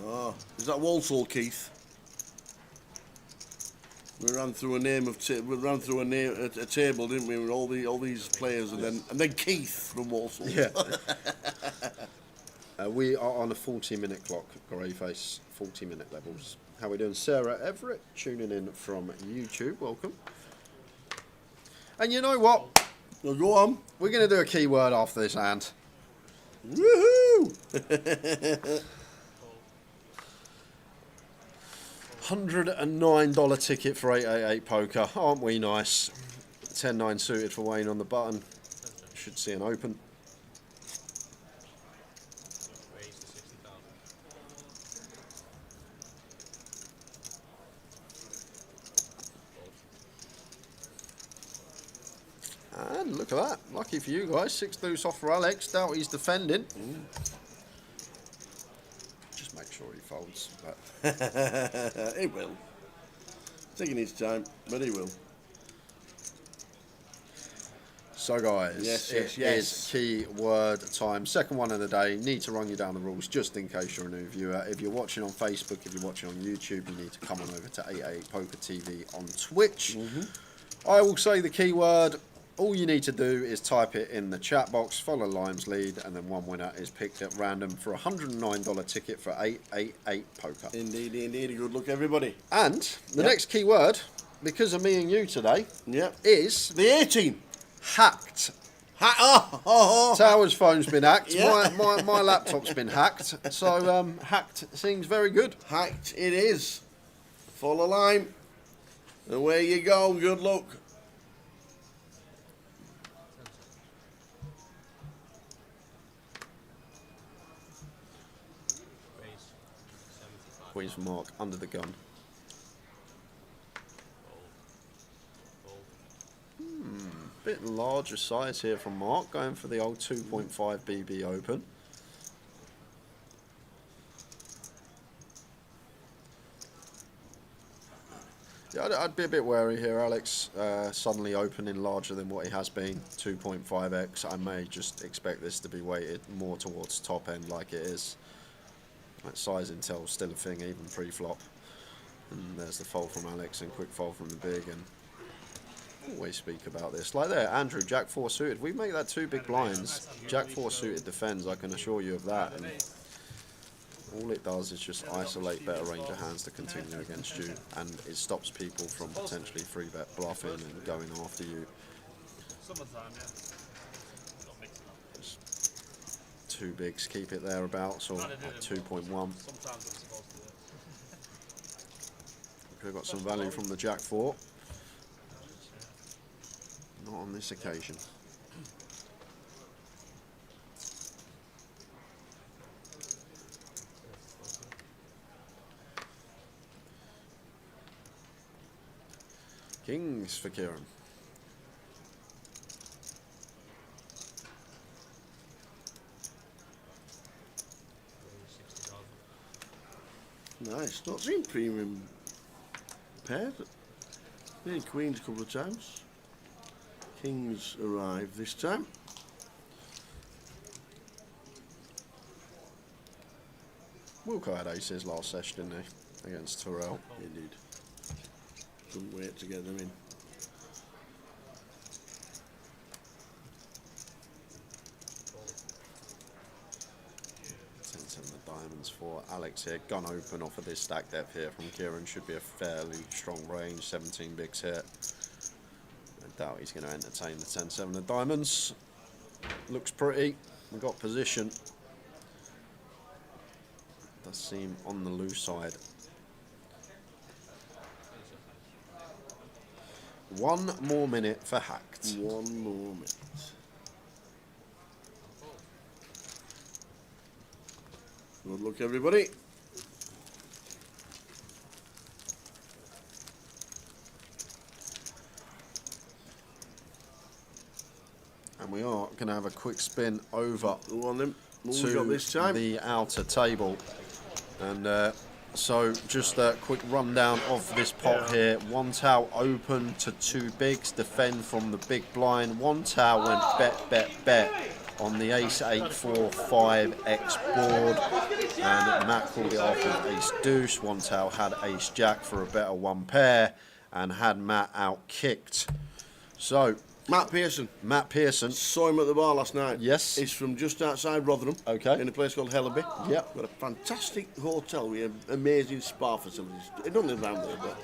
Oh, is that Walsall, Keith? We ran through a name of a table, didn't we? With all these players, and then Keith from Walsall. Yeah. We are on a 40-minute clock, Greyface, 40-minute levels. How are we doing? Sarah Everett tuning in from YouTube. Welcome. And you know what? Well, go on. We're going to do a keyword after this hand. Woohoo! $109 ticket for 888 poker. Aren't we nice? 10-9 suited for Wayne on the button. Should see an open. And look at that. Lucky for you guys. 6 deuce off for Alex. Doubt he's defending. Just make sure he folds. But He will. Taking his time, but he will. So guys, it is keyword time. Second one of the day. Need to run you down the rules just in case you're a new viewer. If you're watching on Facebook, if you're watching on YouTube, you need to come on over to 888 Poker TV on Twitch. I will say the keyword. All you need to do is type it in the chat box, follow Lime's lead, and then one winner is picked at random for a $109 ticket for 888 poker. Indeed, indeed. Good luck, everybody. And the next keyword, because of me and you today, is the 18. Hacked. Tower's phone's been hacked. Yeah. My laptop's been hacked. So hacked seems very good. Hacked it is. Follow Lime. Away you go. Good luck. Queens for Mark under the gun. Bit larger size here from Mark, going for the old 2.5 BB open. Yeah, I'd be a bit wary here, Alex. Suddenly opening larger than what he has been, 2.5x. I may just expect this to be weighted more towards top end like it is. That size intel's still a thing, even pre-flop. And there's the fold from Alex and quick fold from the big. And always speak about this. Like there, Andrew, Jack 4 suited. We make that 2 big blinds. Jack 4 suited defends, I can assure you of that. And all it does is just isolate better range of hands to continue against you, and it stops people from potentially 3-bet bluffing and going after you. Just 2 bigs, keep it thereabouts, or like 2.1. Could have got some value from the Jack 4. Not on this occasion. Kings for Kieran. Nice. Not seen premium pairs. Been Queens a couple of times. Kings arrive this time. Wilco had aces last session, didn't he? Against Terrell. He did. Couldn't wait to get them in. The diamonds for Alex here. Gun open off of this stack depth here from Kieran. Should be a fairly strong range. 17 bigs hit. I doubt he's going to entertain the 10-7 of diamonds. Looks pretty. We've got position. Does seem on the loose side. 1 more minute for Hacked. 1 more minute. Good luck, everybody. And we are going to have a quick spin over to we got this time? The outer table. And so just a quick rundown of this pot here. 1 towel open to 2 bigs, defend from the big blind. 1 towel went bet, bet, bet on the ace 8, 4, 5 X board, and Matt called it off with ace deuce. 1 towel had ace jack for a better 1 pair and had Matt out kicked. So Matt Pearson. Saw him at the bar last night. Yes. He's from just outside Rotherham. Okay. In a place called Hellaby. Yep. Got a fantastic hotel with amazing spa facilities. It doesn't live around there, but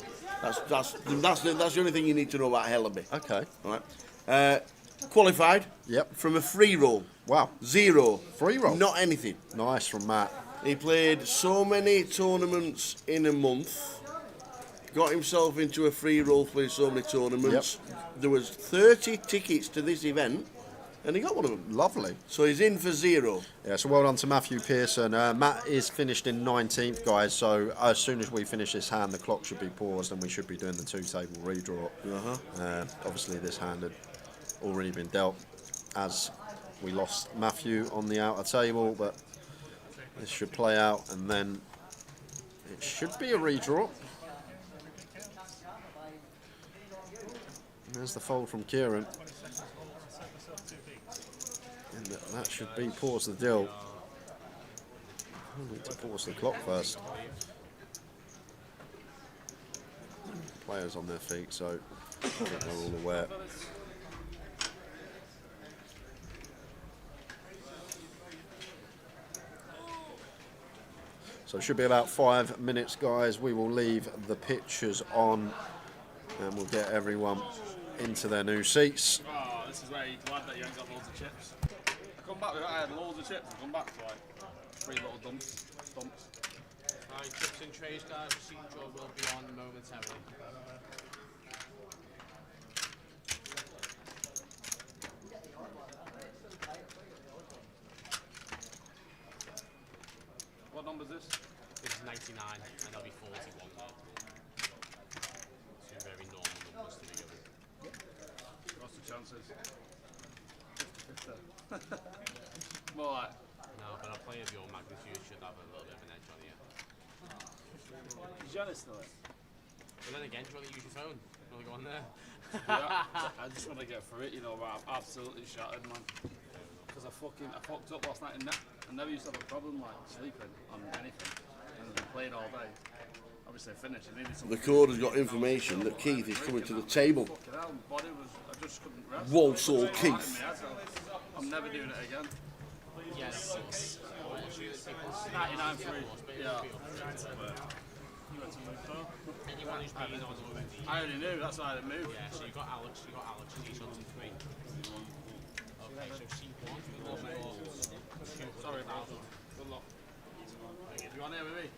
that's the only thing you need to know about Hellaby. Okay. All right. Qualified. Yep. From a free roll. Wow. 0. Free roll. Not anything. Nice from Matt. He played so many tournaments in a month. Got himself into a free roll playing so many tournaments. Yep. There was 30 tickets to this event, and he got one of them. Lovely. So he's in for 0. Yeah, so well done to Matthew Pearson. Matt is finished in 19th, guys, so as soon as we finish this hand, the clock should be paused and we should be doing the 2-table redraw. Obviously, this hand had already been dealt as we lost Matthew on the outer table, but this should play out and then it should be a redraw. There's the fold from Kieran. And that should be pause the deal. I need to pause the clock first. Players on their feet, so I think they're all aware. So it should be about 5 minutes, guys. We will leave the pictures on and we'll get everyone into their new seats. Oh, this is where you're glad that you ain't got loads of chips. I come back with I had loads of chips. I come back to like 3 little dumps. Alright, chips and trays, guys. Procedure will be on momentarily. What number is this? It's 99 and I'll be 41. Two very normal numbers to begin with. What's the chances? 50-50. More like. No, but a player of your magnitude should have a little bit of an edge on you. Is Giannis still there? But then again, do you want to use your phone? Do you want to go on there? Yeah, I just want to get through it, you know, but I'm absolutely shattered, man. Because I fucked up last night and I never used to have a problem like sleeping on anything. And I've been playing all day. Obviously I finished. I needed some. The cord has got information that Keith is coming to the table. Fucking hell, my body was, I just couldn't rest. Walsall It was Keith. right in my head, so I'm never doing it again. Yes. 99-3. Yeah. Anyone who's been on already. I already knew, that's why I didn't move. Yeah, so you got Alex, and he's on to 3. Okay, so C1, Sorry about that. Good luck. You want to hear with me?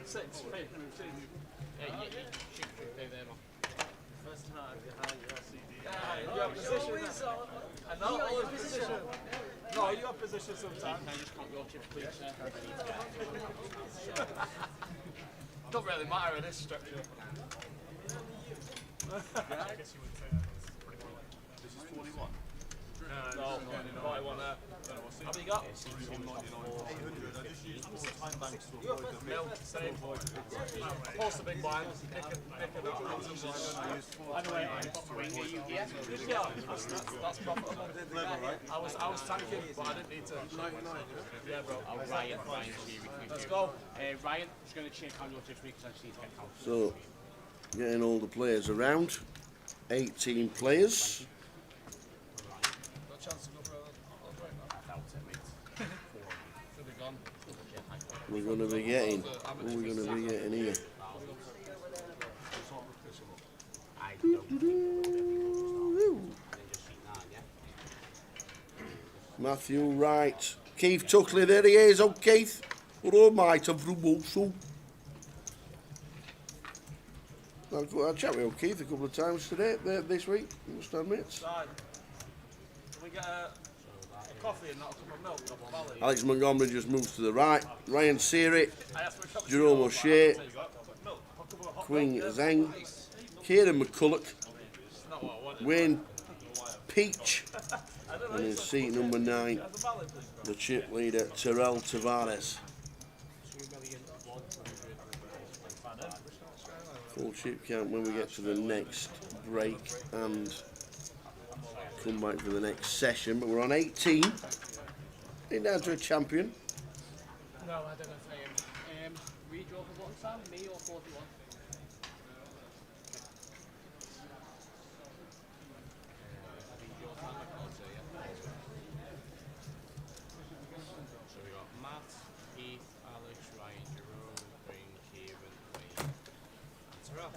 Six. Hey, yeah, shoot there, man. First time behind your LCD. Your position. I know all your position. No, your position sometimes. Can I just count your chips, please, sir? Don't really matter in this structure. This is 41. No, 41 there. How many you got? 800. I just used 4 time banks to avoid the No, same. Post the big blind. Anyway, swing, are you here? Yeah, that's profitable. I was tanking, but I didn't need to. Yeah, bro. Ryan's here. Let's go. Ryan is going to check on your chips because I just need to get counted. So, getting all the players around. 18 players. No chance to go for We're going to be getting. What are we going to be getting here? Matthew Wright. Keith Tuckley, there he is. Oh, Keith. All right, I'm from Walsall. I'll chat with old Keith a couple of times today, this week, must admit. Can we get a coffee and not a cup of milk? Valley? Alex Montgomery just moves to the right. Ryan Seary, Jerome O'Shea, Quing Zhang, Kieran McCulloch, Wayne Peach, and in seat number 9, the chip leader, Terrell Tavares. Full chip count when we get to the next break and come back for the next session. But we're on 18. Getting down to a champion. No, I don't know if I am. Redraw for what time? Me or 41? So we got Matt, Keith, Alex, Ryan, Jerome, Quinn, Kieran, Wayne, and Terrell.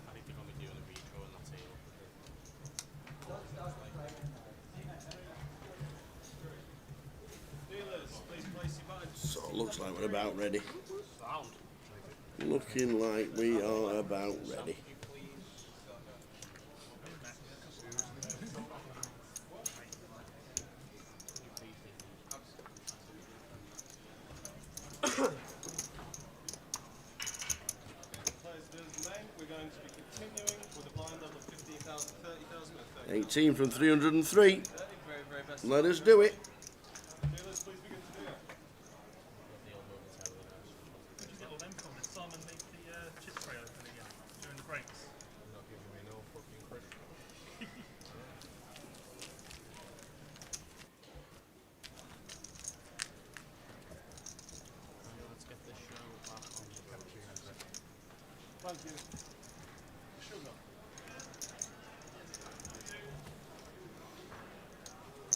I think they're going to be doing a redraw on that table. So it looks like we're about ready. Looking like we are about ready. We're going to be continuing with a blind level of 15,000, 30,000 and 18 from 303. Let us do it. Dealers, please begin to deal. Where'd you get all them from? Did Simon leave the chip tray open again during the breaks? Not giving me no fucking credit. Let's get the show back on the Coventry Main Event. Thank you. Sugar.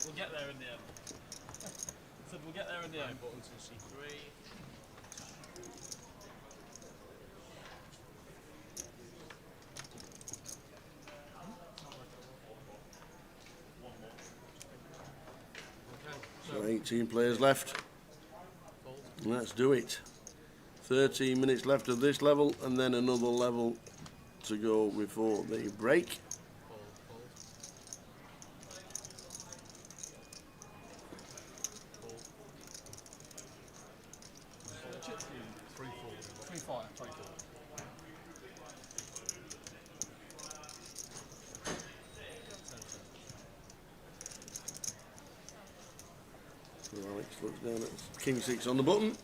We'll get there in the end. Said we'll get there in the end. Buttons in C3. So 18 players left. Let's do it. 13 minutes left of this level and then another level to go before the break. Puts down at King 6 on the button.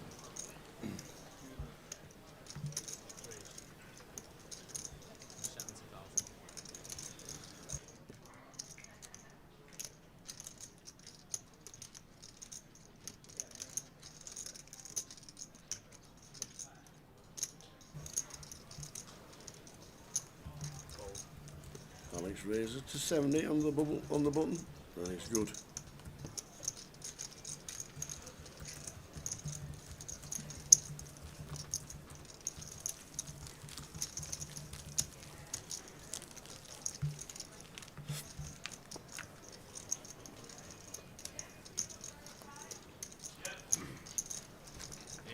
Alex raises to 70 on the bubble on the button. That is good.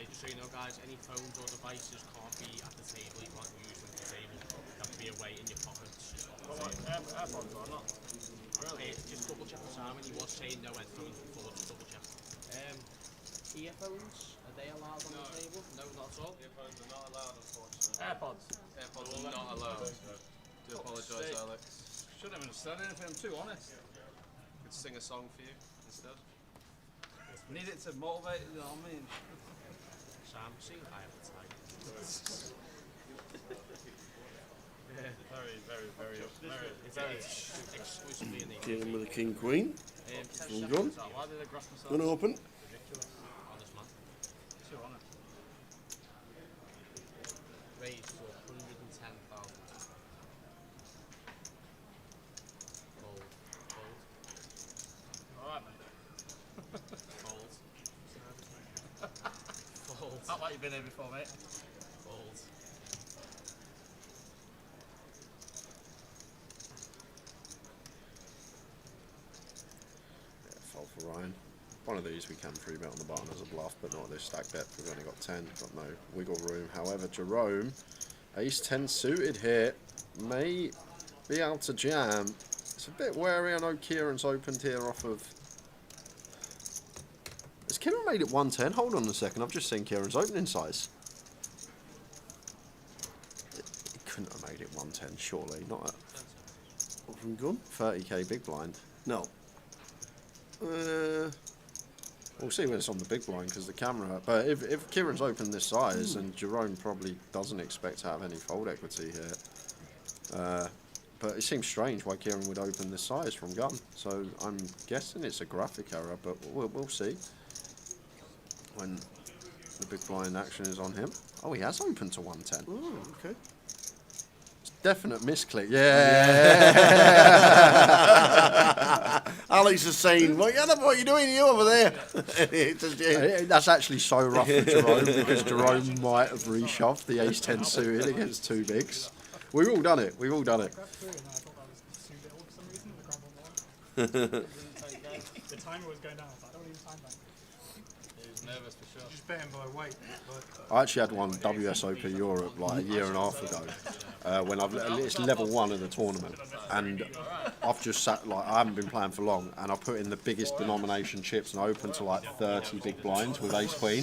Just so you know, guys, any phones or devices can't be at the table. You can't use them at the table. They have to be away in your pockets. Just AirPods or not? just double check the time when you was saying no headphones before. Just double check. Earphones, are they allowed on the table? No, not at all. Earphones are not allowed, unfortunately. AirPods? AirPods are not allowed. Do apologise, Alex. Shouldn't have said anything, I'm too honest. Could sing a song for you instead. Need it to motivate, you know what I mean? Sam, sing high up the time. Very exclusively in the Dealing with the King Queen. Full gun. Why did I grasp myself? Gun open. Ridiculous. Honest man. Too honest. Raised to 110,000. Fold. Alright, mate. Fold. Fold. Not like you've been here before, mate. Fold. Fold for Ryan. One of these we can free bet on the button as a bluff, but not this stack depth. We've only got 10, got no wiggle room. However, Jerome, ace 10 suited here, may be able to jam. It's a bit wary. I know Kieran's opened here off of... Has Kieran made it 110? Hold on a second, I've just seen Kieran's opening size. He couldn't have made it 110, surely. Not at... Open gun. 30k big blind. No. We'll see when it's on the big blind because the camera. But if Kieran's open this size, and Jerome probably doesn't expect to have any fold equity here. But it seems strange why Kieran would open this size from gun. So I'm guessing it's a graphic error, but we'll see when the big blind action is on him. Oh, he has opened to 110. Oh, okay. Definite misclick, yeah. Alex is saying, what are you doing here over there? That's actually so rough for Jerome because Jerome might have reshoved the ace 10 suited against two bigs. We've all done it. We've all done it. The timer was going down. I was like, I don't even time that. He was nervous for sure. Just bet him by weight. I actually had one WSOP Europe like a year and a half ago when it's level 1 of the tournament, and I've just sat like I haven't been playing for long, and I put in the biggest denomination chips and opened to like 30 big blinds with ace queen,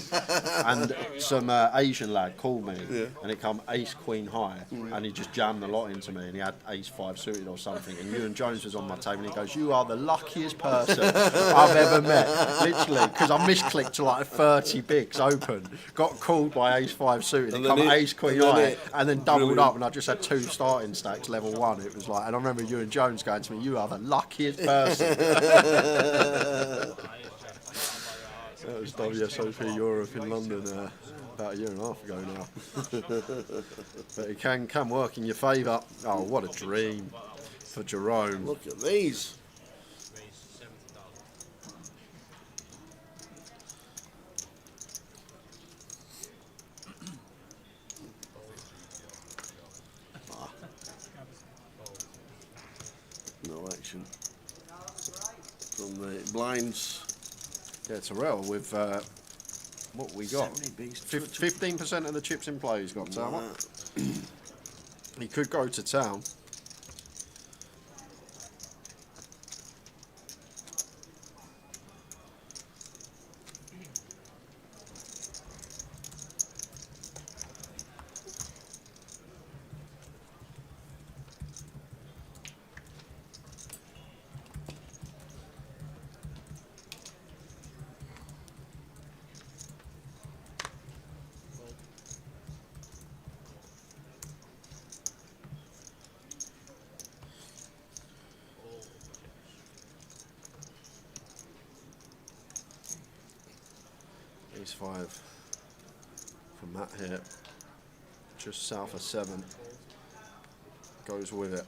and some Asian lad called me and it come ace queen high, and he just jammed the lot into me, and he had ace 5 suited or something, and Ewan Jones was on my table and he goes, "You are the luckiest person I've ever met," literally, because I misclicked to like 30 bigs open, got called by ace 5 suited, and come ace queen high, and then doubled up, and I just had 2 starting stacks level 1. It was like, and I remember Ewan Jones going to me, "You are the luckiest person." That was WSOP Europe in London about a year and a half ago now. But it can work in your favour. Oh, what a dream for Jerome. Look at these. No action from the blinds. Yeah, Terrell with what we got. 15% of the chips in play he's got. Tower. He could go to town. Ace 5 for Matt here. Just south of 7. Goes with it.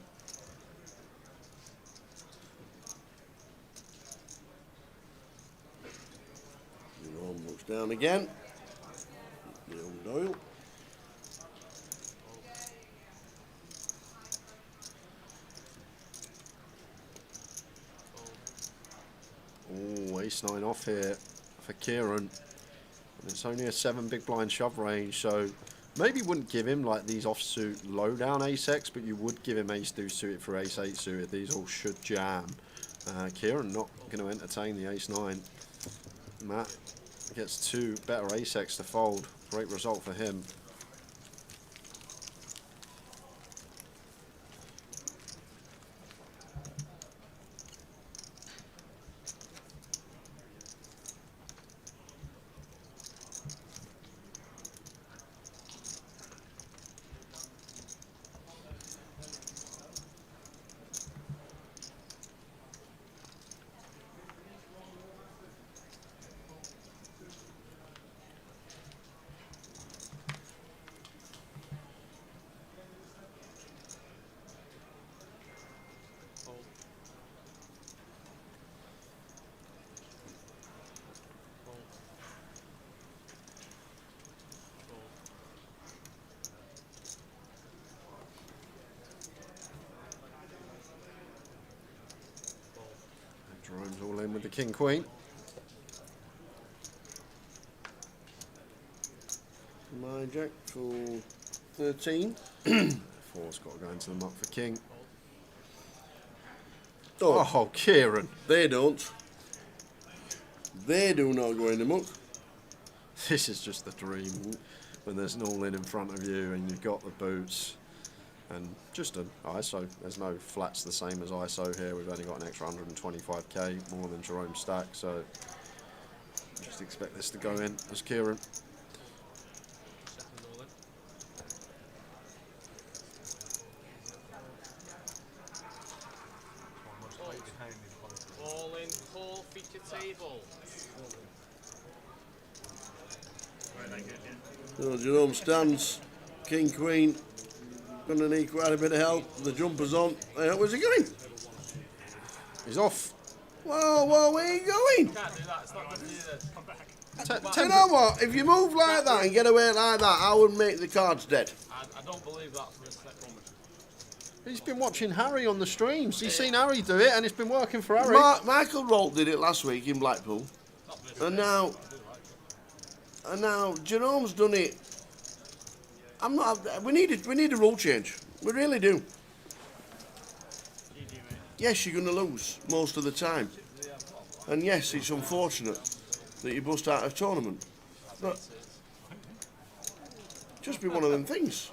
Jerome looks down again. Neil Doyle. Oh, Ace 9 off here for Kieran. And it's only a 7 big blind shove range, so maybe wouldn't give him like these offsuit low down Ace X, but you would give him Ace Deuce suited for Ace 8 suited. These all should jam. Kieran not going to entertain the Ace 9. Matt gets 2 better Ace X to fold. Great result for him. Jerome's all in with the King Queen. My Jack for 13. 4's got to go into the muck for King. Oh, Kieran. They don't. They do not go in the muck. This is just the dream when there's an all-in front of you and you've got the boots and just an ISO. There's no flats the same as ISO here. We've only got an extra 125k more than Jerome's stack, so just expect this to go in as Kieran. All in, Paul, feature table. So Jerome stands, King Queen, gonna need quite a bit of help. The jumper's on. Where's he going? He's off. Whoa, whoa, where are you going? Can't do that, it's not good to do this. Come back. Do you know what? If you move like that and get away like that, I would make the cards dead. I don't believe that for a second. He's been watching Harry on the streams. He's seen Harry do it and it's been working for Harry. Michael Rolt did it last week in Blackpool. And now Jerome's done it. We need a rule change. We really do. Yes, you're going to lose most of the time. And yes, it's unfortunate that you bust out of tournament. But just be one of them things.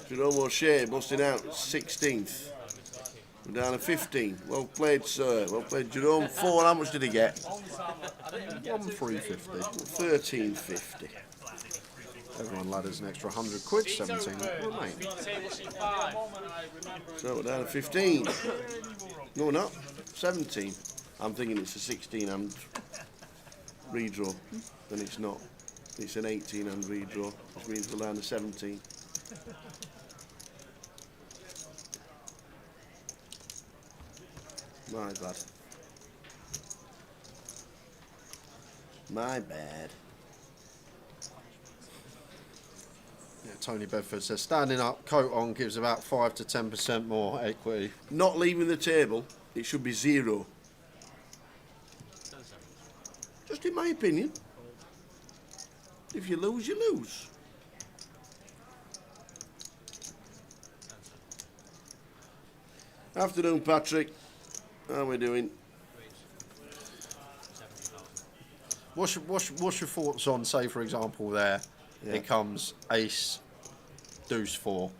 Jerome O'Shea busting out 16th. We're down to 15. Well played, sir. Well played, Jerome. 4. How much did he get? 1,350. 1350. Everyone ladders an extra 100 quid. 17 remain. So we're down to 15. No, not 17. I'm thinking it's a 16 hand redraw. Then it's not. It's an 18 hand redraw, which means we're down to 17. My bad. My bad. Yeah, Tony Bedford says standing up, coat on gives about 5 to 10% more equity. Not leaving the table, it should be 0. Just in my opinion. If you lose, you lose. Afternoon, Patrick. How are we doing? What's your thoughts on, say, for example, there, it comes ace, deuce 4.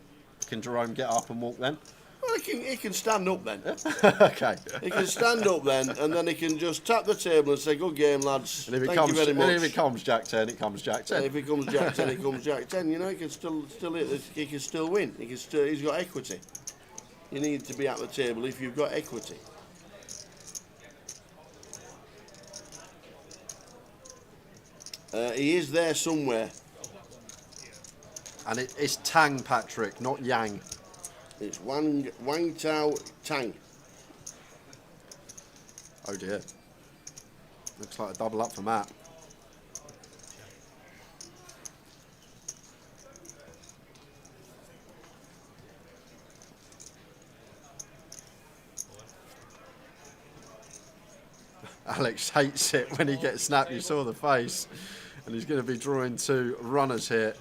Can Jerome get up and walk then? Well, he can stand up then. Okay. He can stand up then, and then he can just tap the table and say, good game, lads. And if Thank you very much. if it comes Jack 10, it comes Jack 10. And if it comes Jack 10, it comes Jack 10. You know, he can still win. He's got equity. You need to be at the table if you've got equity. He is there somewhere. And it's Tang, Patrick, not Yang. It's Wang Tao Tang. Oh dear. Looks like a double up for Matt. Alex hates it when he gets snapped. You saw the face. And he's going to be drawing 2 runners here.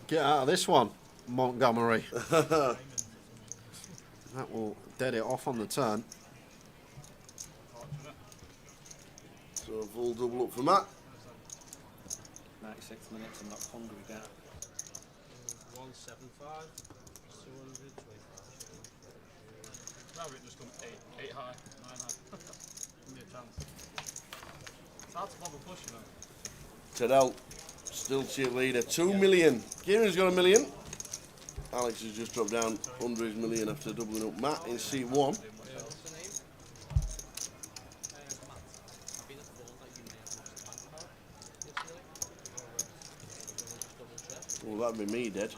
Get out of this one, Montgomery. That will dead it off on the turn. So a full double up for Matt. 96 minutes, I'm not hungry down. 175, 225. Now we just come 8 high, 9 high. Give me a chance. It's hard to bother pushing them. Tedell, still chip leader, 2 million. Kieran's got 1 million. Alex has just dropped down under his million after doubling up. Matt in C1. Well, that'd be me, Dead.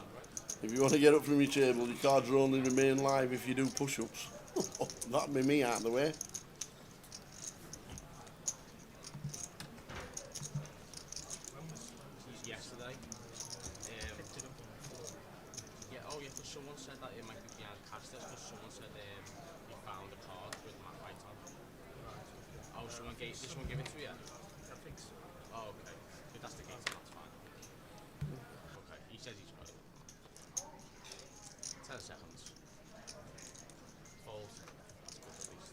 If you want to get up from your table, your cards will only remain live if you do push-ups. That'd be me out of the way. Yesterday. Yeah, oh yeah, because someone said that it might be behind casters, because someone said he found a card with Matt White on. Oh, did someone give it to you? I think so. Oh, okay. If that's the case, then that's fine. Okay, he says he's got it. 10 seconds. Fold. That's good at least.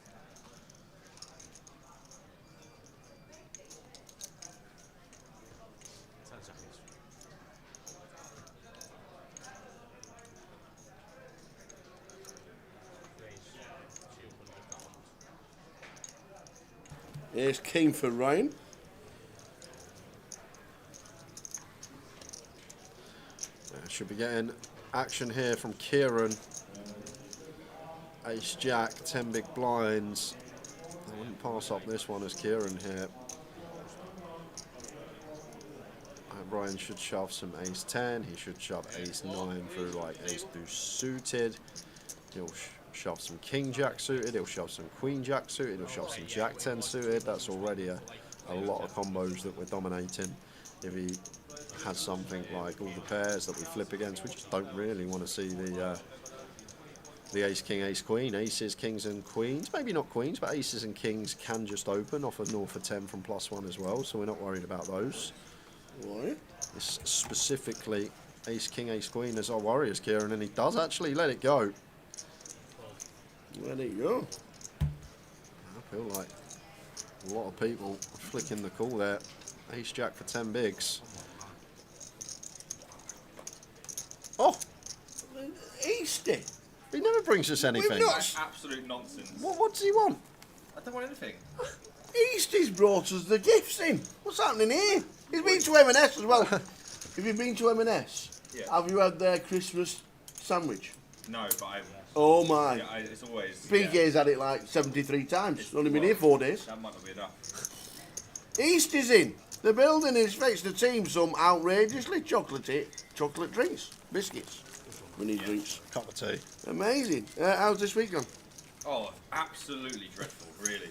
Ace King for Ryan. Should be getting action here from Kieran. Ace Jack, 10 big blinds. I wouldn't pass up this one as Kieran here. Brian should shove some Ace 10. He should shove Ace 9 through like Ace Deuce suited. He'll shove some King Jack suited. He'll shove some Queen Jack suited. He'll shove some Jack 10 suited. That's already a lot of combos that we're dominating. If he has something like all the pairs that we flip against, we just don't really want to see the Ace King, Ace Queen. Aces, Kings and Queens. Maybe not Queens, but Aces and Kings can just open off a north for 10 from +1 as well, so we're not worried about those. Right. It's specifically Ace King, Ace Queen as our warriors, Kieran, and he does actually let it go. Let it go. I feel like a lot of people flicking the call there. Ace Jack for 10 bigs. Oh! Easty. He never brings us anything. That's absolute nonsense. What does he want? I don't want anything. Easty's brought us the gifts in. What's happening here? He's been to M&S as well. Have you been to M&S? Yeah. Have you had their Christmas sandwich? No, but I've... Oh my. Yeah, it's always... PK's had it like 73 times. Only been here 4 days. That might not be enough. Easty's in. The building is fixed the team some outrageously chocolate drinks. Biscuits. We need drinks. Cup of tea. Amazing. How's this week gone? Oh, absolutely dreadful, really.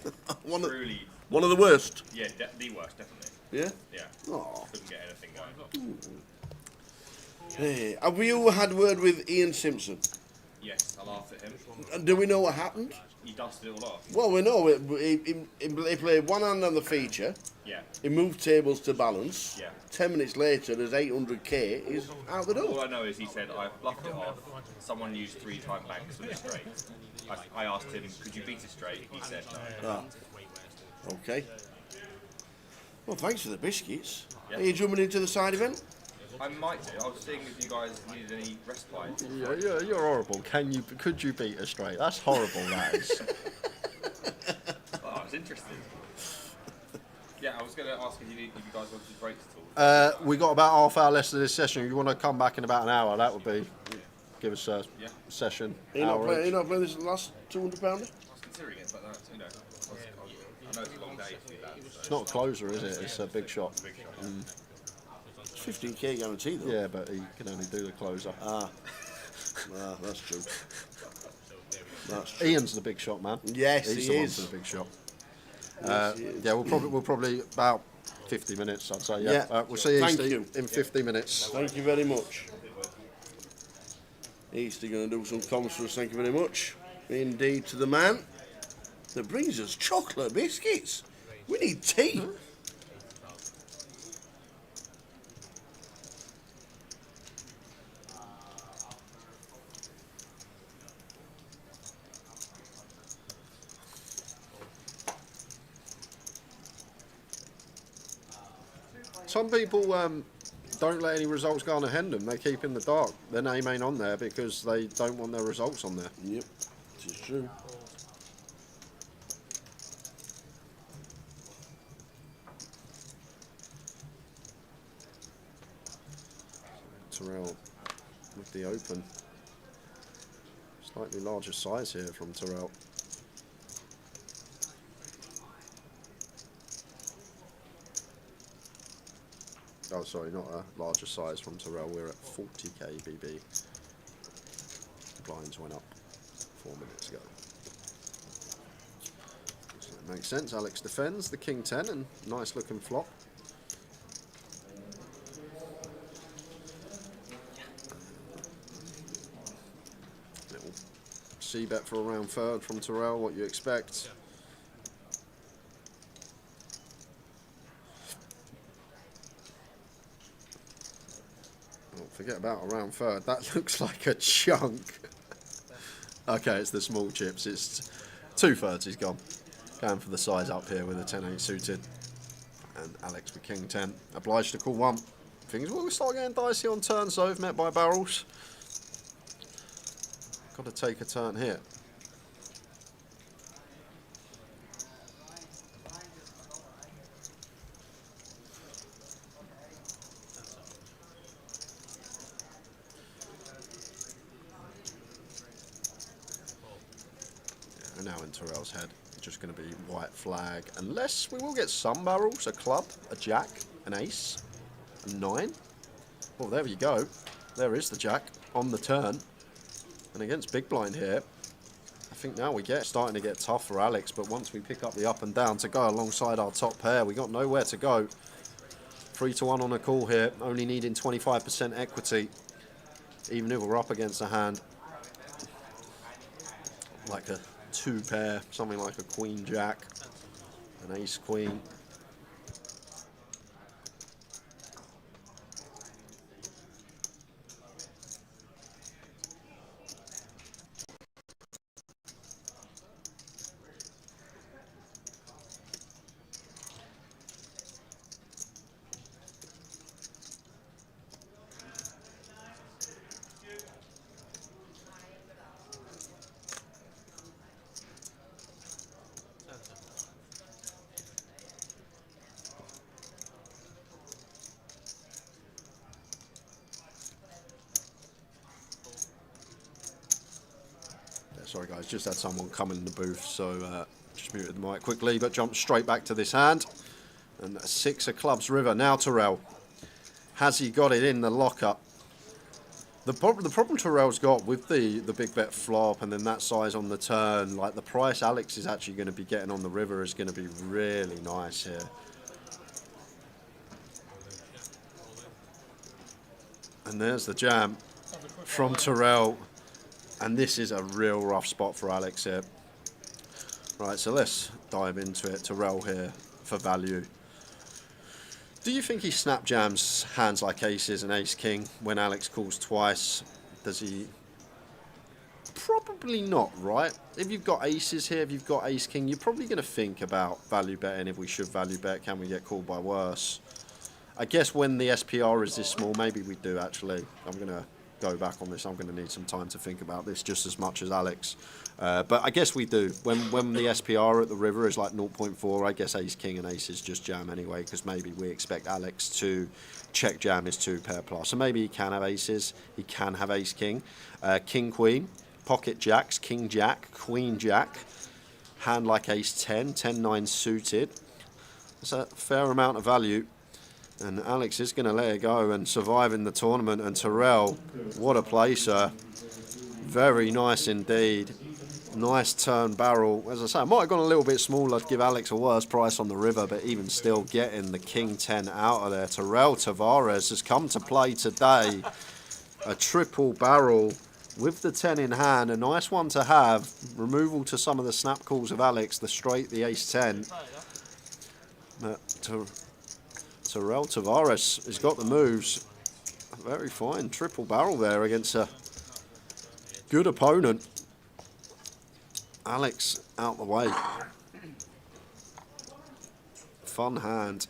Truly. One of the worst? Yeah, the worst, definitely. Yeah? Yeah. Oh. Couldn't get anything going. Hey, have you had word with Ian Simpson? Yes, I laughed at him. And do we know what happened? He dusted it all off. Well, we know he played one hand on the feature. Yeah. He moved tables to balance. Yeah. 10 minutes later, there's 800k. He's out the door. All I know is he said, I've bluffed it off. Someone used 3-time banks with a straight. I asked him, could you beat a straight? He said no. Ah. Okay. Well, thanks for the biscuits. Yeah. Are you jumping into the side event? I might do. I was seeing if you guys needed any respite. Yeah, you're horrible. Could you beat a straight? That's horrible, that is. Oh, I was interested. Yeah, I was going to ask if you guys wanted breaks at all. We got about half hour left of this session. If you want to come back in about an hour, that would be give us a session. Are you not playing this last 200 pounder? I was considering it, but I know it's a long day to do that. It's not a closer, is it? It's a big shot. It's 15k guarantee though. Yeah, but he can only do the closer. That's true. Ian's the big shot man. Yes, he's he the is. one for the big shot. Yes, he is. Yeah, we'll probably about 50 minutes, I'd say. Yeah. We'll see you, Thank Steve, you. in 50 minutes. Thank you very much. He's still going to do some comms for us. Thank you very much. Indeed, to the man that brings us chocolate biscuits. We need tea. Some people don't let any results go on ahead of them. They keep in the dark. Their name ain't on there because they don't want their results on there. Yep, this is true. Terrell with the open. Slightly larger size here from Terrell. Oh, sorry, not a larger size from Terrell. We're at 40k BB. The blinds went up 4 minutes ago. So it makes sense. Alex defends the King 10 and nice looking flop. Little C-bet for a round third from Terrell. What you expect? Forget about a round third. That looks like a chunk. Okay, it's the small chips. It's 2/3 he's gone. Going for the size up here with a 10-8 suited. And Alex with King 10. Obliged to call one. Things will start getting dicey on turns though, if met by barrels. Got to take a turn here. Now in Terrell's head, just going to be white flag, unless we will get some barrels, a club, a jack, an ace, a 9. Well, there you go. There is the jack on the turn. And against big blind here, I think now we get starting to get tough for Alex, but once we pick up the up and down to go alongside our top pair, we got nowhere to go. 3-1 on a call here, only needing 25% equity, even if we're up against a hand like a 2 pair, something like a queen jack, an ace queen. Sorry guys, just had someone come in the booth, so just muted the mic quickly, but jumped straight back to this hand. And 6 of clubs river. Now Terrell, has he got it in the lockup? The problem Terrell's got with the big bet flop and then that size on the turn, like the price Alex is actually going to be getting on the river is going to be really nice here. And there's the jam from Terrell. And this is a real rough spot for Alex here. Right, so let's dive into it. Terrell here for value. Do you think he snap jams hands like aces and ace king when Alex calls twice? Does he? Probably not, right? If you've got aces here, if you've got ace king, you're probably going to think about value betting. If we should value bet, can we get called by worse? I guess when the SPR is this small, maybe we do actually. I'm going to go back on this. I'm going to need some time to think about this just as much as Alex. But I guess we do. When the SPR at the river is like 0.4, I guess ace king and aces just jam anyway, because maybe we expect Alex to check jam his 2-pair plus. So maybe he can have aces, he can have ace king, king queen, pocket jacks, king jack, queen jack, hand like ace 10, 10-9 suited. That's a fair amount of value. And Alex is going to let it go and survive in the tournament. And Terrell, what a play, sir. Very nice indeed. Nice turn barrel. As I say, I might have gone a little bit smaller to give Alex a worse price on the river, but even still getting the king 10 out of there. Terrell Tavares has come to play today. A triple barrel with the 10 in hand. A nice one to have. Removal to some of the snap calls of Alex. The straight, the ace 10. Terrell Tavares has got the moves. Very fine. Triple barrel there against a good opponent. Alex out the way. Fun hand.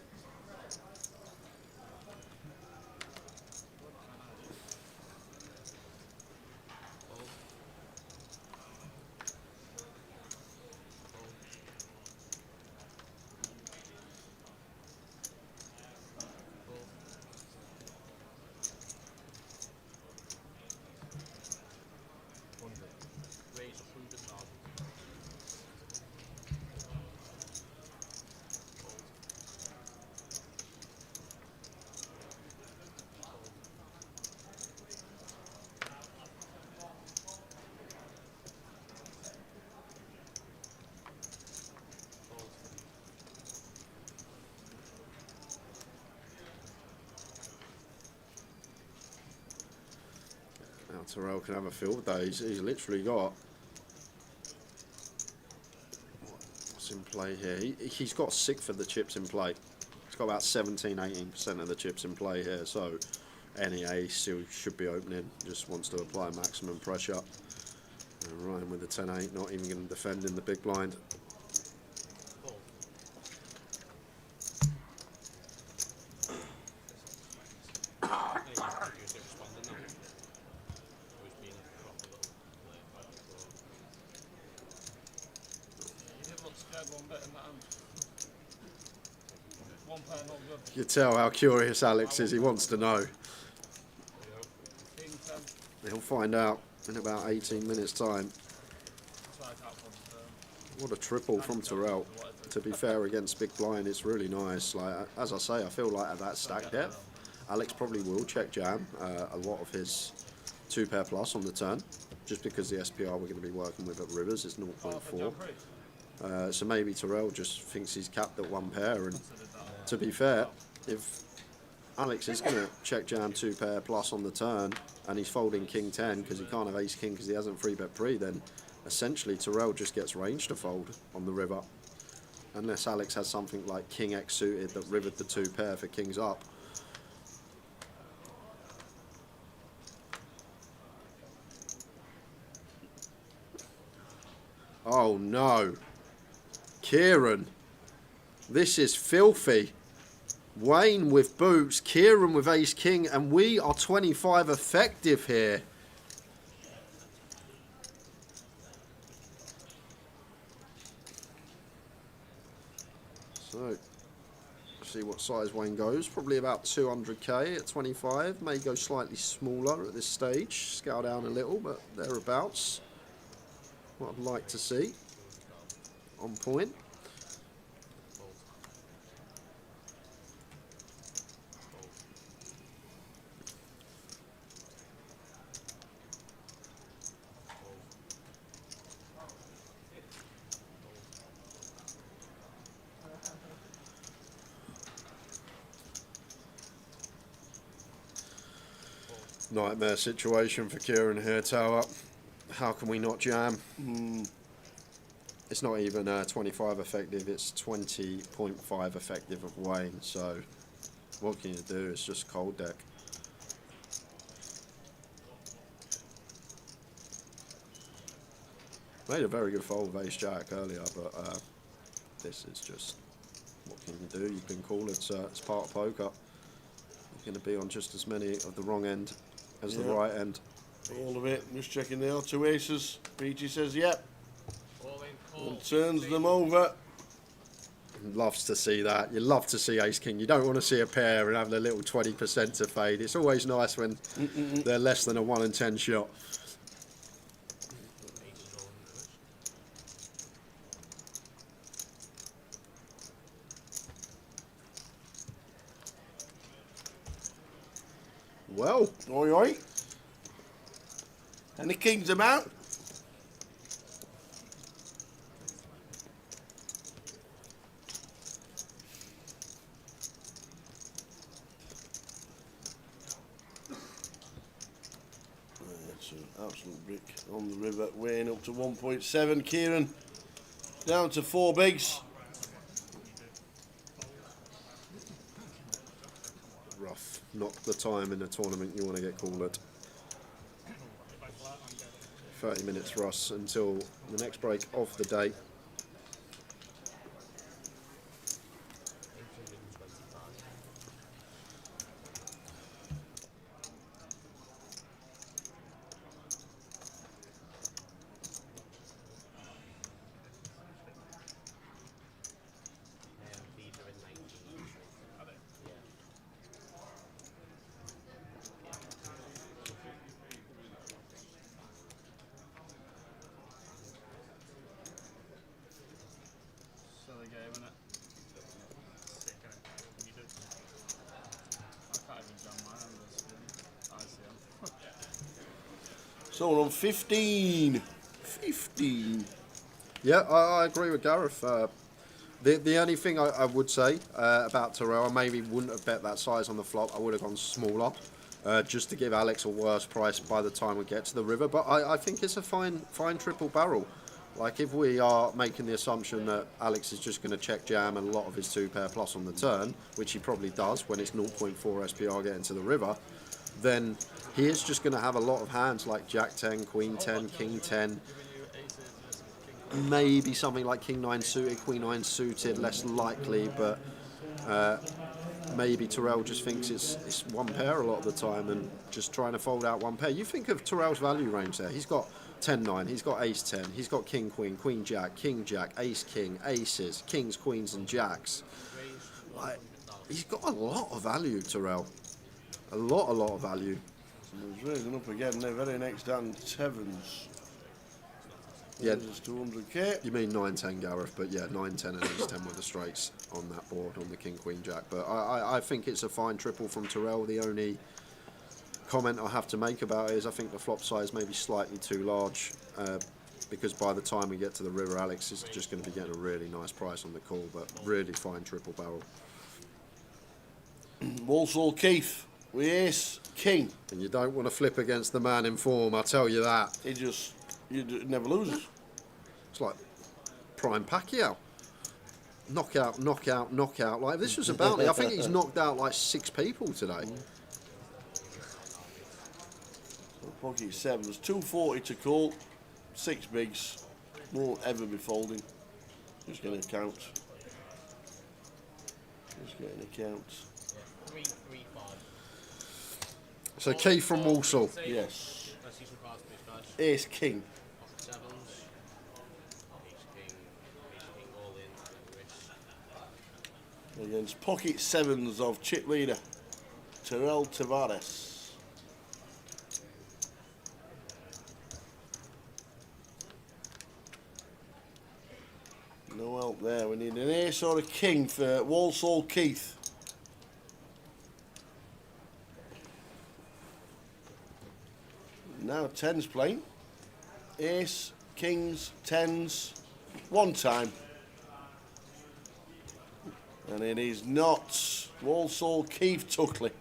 Terrell can have a field day. He's literally got, what's in play here? He's got 6 of the chips in play. He's got about 17-18% of the chips in play here. So any ace he should be opening. Just wants to apply maximum pressure. And Ryan with the 10-8, not even going to defend in the big blind. You tell how curious Alex is. He wants to know. He'll find out in about 18 minutes' time. What a triple from Terrell. To be fair, against big blind, it's really nice. Like, as I say, I feel like at that stack depth, Alex probably will check jam a lot of his 2-pair plus on the turn, just because the SPR we're going to be working with at rivers is 0.4. So maybe Terrell just thinks he's capped at 1 pair, and to be fair, if Alex is going to check jam 2-pair plus on the turn and he's folding king 10 because he can't have ace king because he hasn't 3-bet pre, then essentially Terrell just gets range to fold on the river, unless Alex has something like king x suited that rivered the 2-pair for kings up. Oh no, Kieran, this is filthy. Wayne with boots, Kieran with ace king, and we are 25 effective here. So, see what size Wayne goes. Probably about 200k at 25. May go slightly smaller at this stage. Scale down a little, but thereabouts. What I'd like to see. On point. Nightmare situation for Kieran here, Tower. How can we not jam? It's not even 25 effective, it's 20.5 effective of Wayne, so what can you do? It's just cold deck. Made a very good fold with ace jack earlier, but this is just, what can you do? You've been called, it's part of poker. You're going to be on just as many of the wrong end as the right end. All of it. Just checking there. 2 aces. Peachy says yep. And turns them over. Loves to see that. You love to see ace king. You don't want to see a pair and have the little 20% to fade. It's always nice when they're less than a 1 in 10 shot. Well, oi. And the king's them out. That's an absolute brick on the river, weighing up to 1.7. Kieran down to 4 bigs. Rough. Not the time in the tournament you want to get called at. 30 minutes, Russ, until the next break of the day. Silly game, innit? Sick, innit? What you do? I can't even jam mine on the screen. I see him. So we're on 15. 15. Yeah, I agree with Gareth. The only thing I would say about Terrell, I maybe wouldn't have bet that size on the flop. I would have gone smaller, just to give Alex a worse price by the time we get to the river. But I think it's a fine triple barrel. Like, if we are making the assumption that Alex is just going to check jam and a lot of his 2-pair plus on the turn, which he probably does when it's 0.4 SPR getting to the river, then he is just going to have a lot of hands like Jack 10, Queen 10, King 10, maybe something like King 9 suited, Queen 9 suited, less likely, but maybe Terrell just thinks it's one pair a lot of the time and just trying to fold out one pair. You think of Terrell's value range there. He's got 10-9, he's got ace-10, he's got king-queen, queen-jack, king-jack, ace-king, aces, kings, queens and jacks. Like, he's got a lot of value, Terrell. A lot of value. So he's raising up again. Their very next hand, sevens. Yeah, This is 200k. You mean 9-10, Gareth, but yeah, 9-10 and ace-10 with the straights on that board, on the king-queen-jack. But I think it's a fine triple from Terrell. The only comment I have to make about it is I think the flop size may be slightly too large, because by the time we get to the river, Alex is just going to be getting a really nice price on the call, but really fine triple barrel. Walsall Keith with ace king. And you don't want to flip against the man in form, I tell you that. You never loses. It's like prime Pacquiao. Knockout, knockout, knockout. Like, this was a bounty. I think he's knocked out like 6 people today. Pocket sevens, 240 to call, 6 bigs, won't ever be folding. Just going to count. Just getting a count. 3, 3, 5. So Keith from Walsall. Yes. Let's see some cards, please, guys. Ace king. Pocket sevens. Ace king, all in, wrist. Against pocket sevens of chip leader, Terrell Tavares. No help there. We need an ace or a king for Walsall Keith. Now 10's playing. Ace, kings, 10s, one time. And it is not Walsall Keith Tuckley.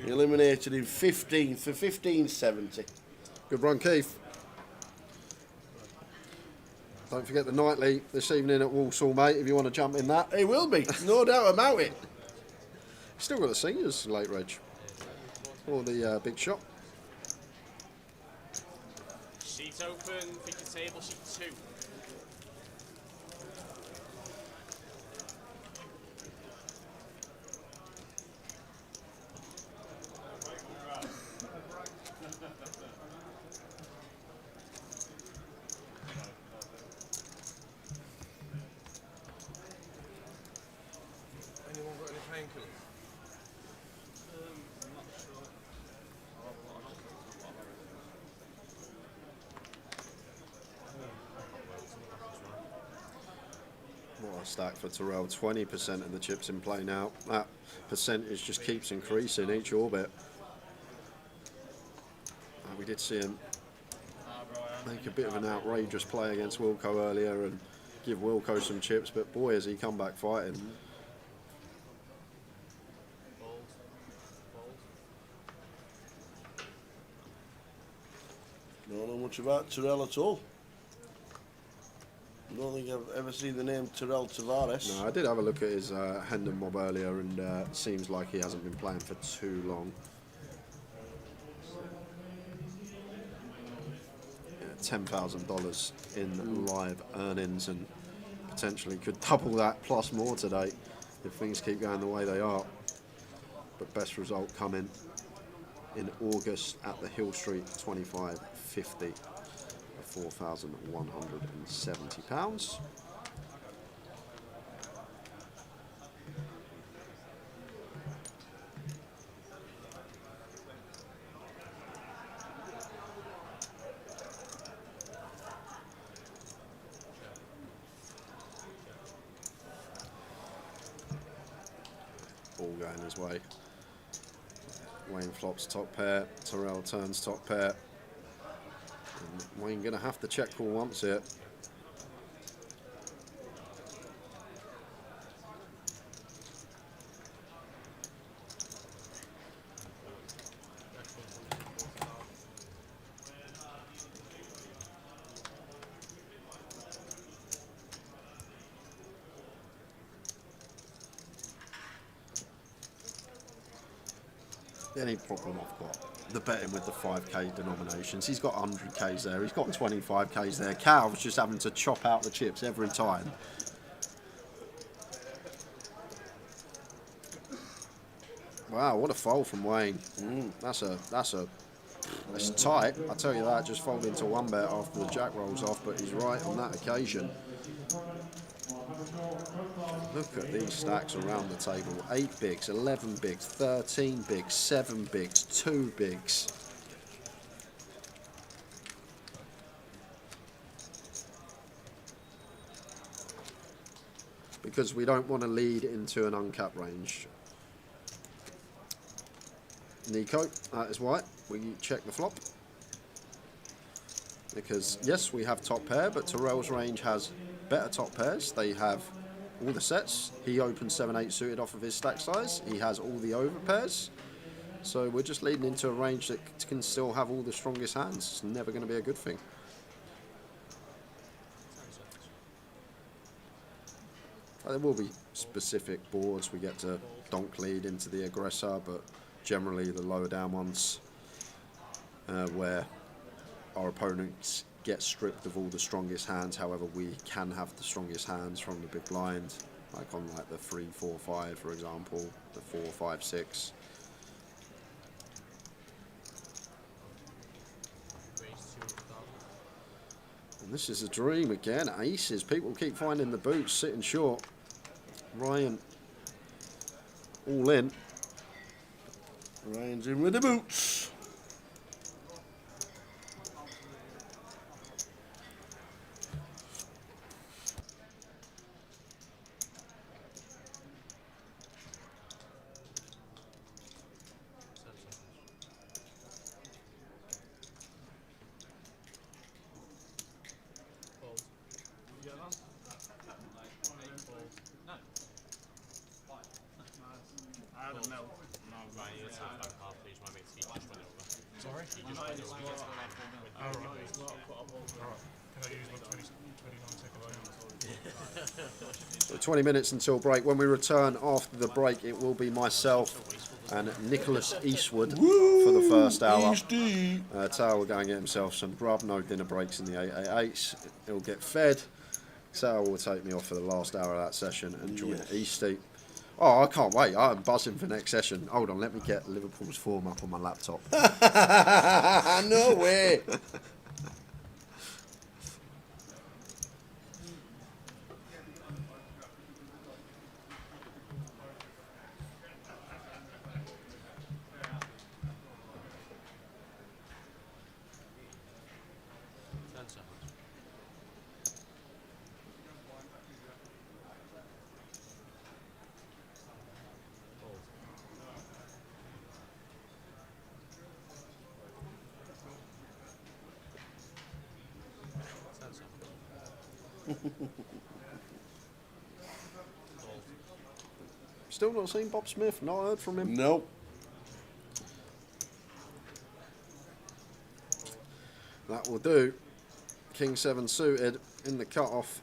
Eliminated in 15 for 1570. Good run, Keith. Don't forget the nightly this evening at Walsall, mate, if you want to jump in that. It will be, no doubt about it. Still got the seniors late, Reg. Or the big shot. Sheet open, feature table, sheet 2. a stack for Terrell. 20% of the chips in play now. That percentage just keeps increasing each orbit. We did see him make a bit of an outrageous play against Wilco earlier and give Wilco some chips, but boy, has he come back fighting. Don't know much about Terrell at all. I don't think I've ever seen the name Terrell Tavares. No, I did have a look at his Hendon mob earlier, and it seems like he hasn't been playing for too long. Yeah, $10,000 in live earnings, and potentially could double that plus more today if things keep going the way they are. But best result coming in August at the Hill Street 25.50 for £4,170. Ball going his way. Wayne flops top pair, Terrell turns top pair. And Wayne going to have to check call once here. The only problem I've got, the betting with the 5k denominations. He's got 100k's there, he's got 25k's there. Cal's just having to chop out the chips every time. Wow, what a fold from Wayne. It's tight, I tell you that, just folding to one bet after the jack rolls off, but he's right on that occasion. Look at these stacks around the table. 8 bigs, 11 bigs, 13 bigs, 7 bigs, 2 bigs. Because we don't want to lead into an uncapped range. Nico, that is why we check the flop. Because yes, we have top pair, but Terrell's range has better top pairs. They have all the sets. He opens 7-8 suited off of his stack size. He has all the over pairs. So we're just leading into a range that can still have all the strongest hands. It's never going to be a good thing. There will be specific boards we get to donk lead into the aggressor, but generally the lower down ones where our opponents get stripped of all the strongest hands. However, we can have the strongest hands from the big blind, like on like the 3, 4, 5, for example, the 4, 5, 6. And this is a dream again. Aces. People keep finding the boots sitting short. Ryan all in. Ryan's in with the boots. So 20 minutes until break. When we return after the break, it will be myself and Nicholas Eastwood for the first hour. Tao will go and get himself some grub. No dinner breaks in the 888s. He'll get fed. Tao will take me off for the last hour of that session and join Easty. Oh, I can't wait. I'm buzzing for next session. Hold on, let me get Liverpool's form up on my laptop. No way. Still not seen Bob Smith. Not heard from him. Nope. That will do. King 7 suited in the cut-off.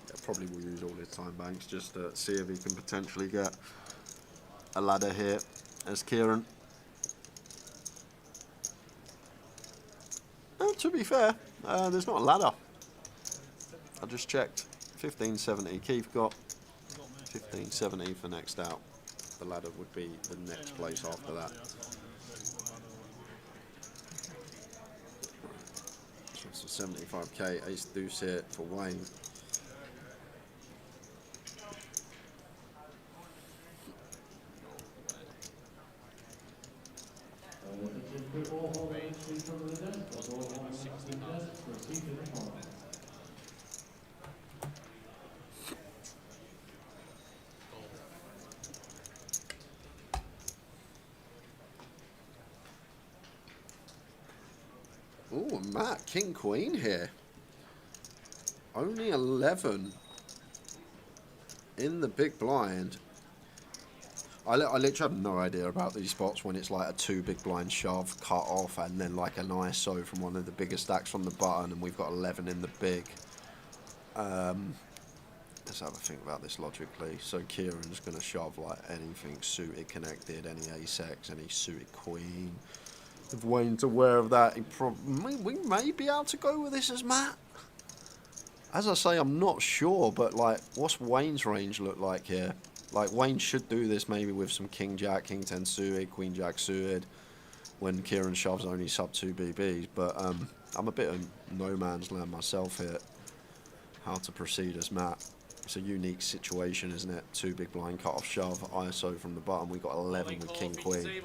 Yeah, probably will use all his time banks just to see if he can potentially get a ladder here as Kieran. To be fair, there's not a ladder. I just checked. 1570 Keith got 1570 for next out. The ladder would be the next place after that. So 75k ace deuce here for Wayne. Oh, Matt, King Queen here. Only 11 in the big blind. I literally have no idea about these spots when it's like a 2 big blind shove, cut off, and then like an ISO from one of the bigger stacks from the button, and we've got 11 in the big. Let's have a think about this logically. So Kieran's going to shove like anything suited connected, any ace-x, any suited queen. If Wayne's aware of that, we may be able to go with this as Matt. As I say, I'm not sure, but like, what's Wayne's range look like here? Like, Wayne should do this maybe with some King Jack, King 10 suited, Queen Jack suited, when Kieran shoves only sub 2 BBs. But I'm a bit of no man's land myself here. How to proceed as Matt. It's a unique situation, isn't it? 2 big blind cut off shove, ISO from the bottom. We got 11 with King Queen.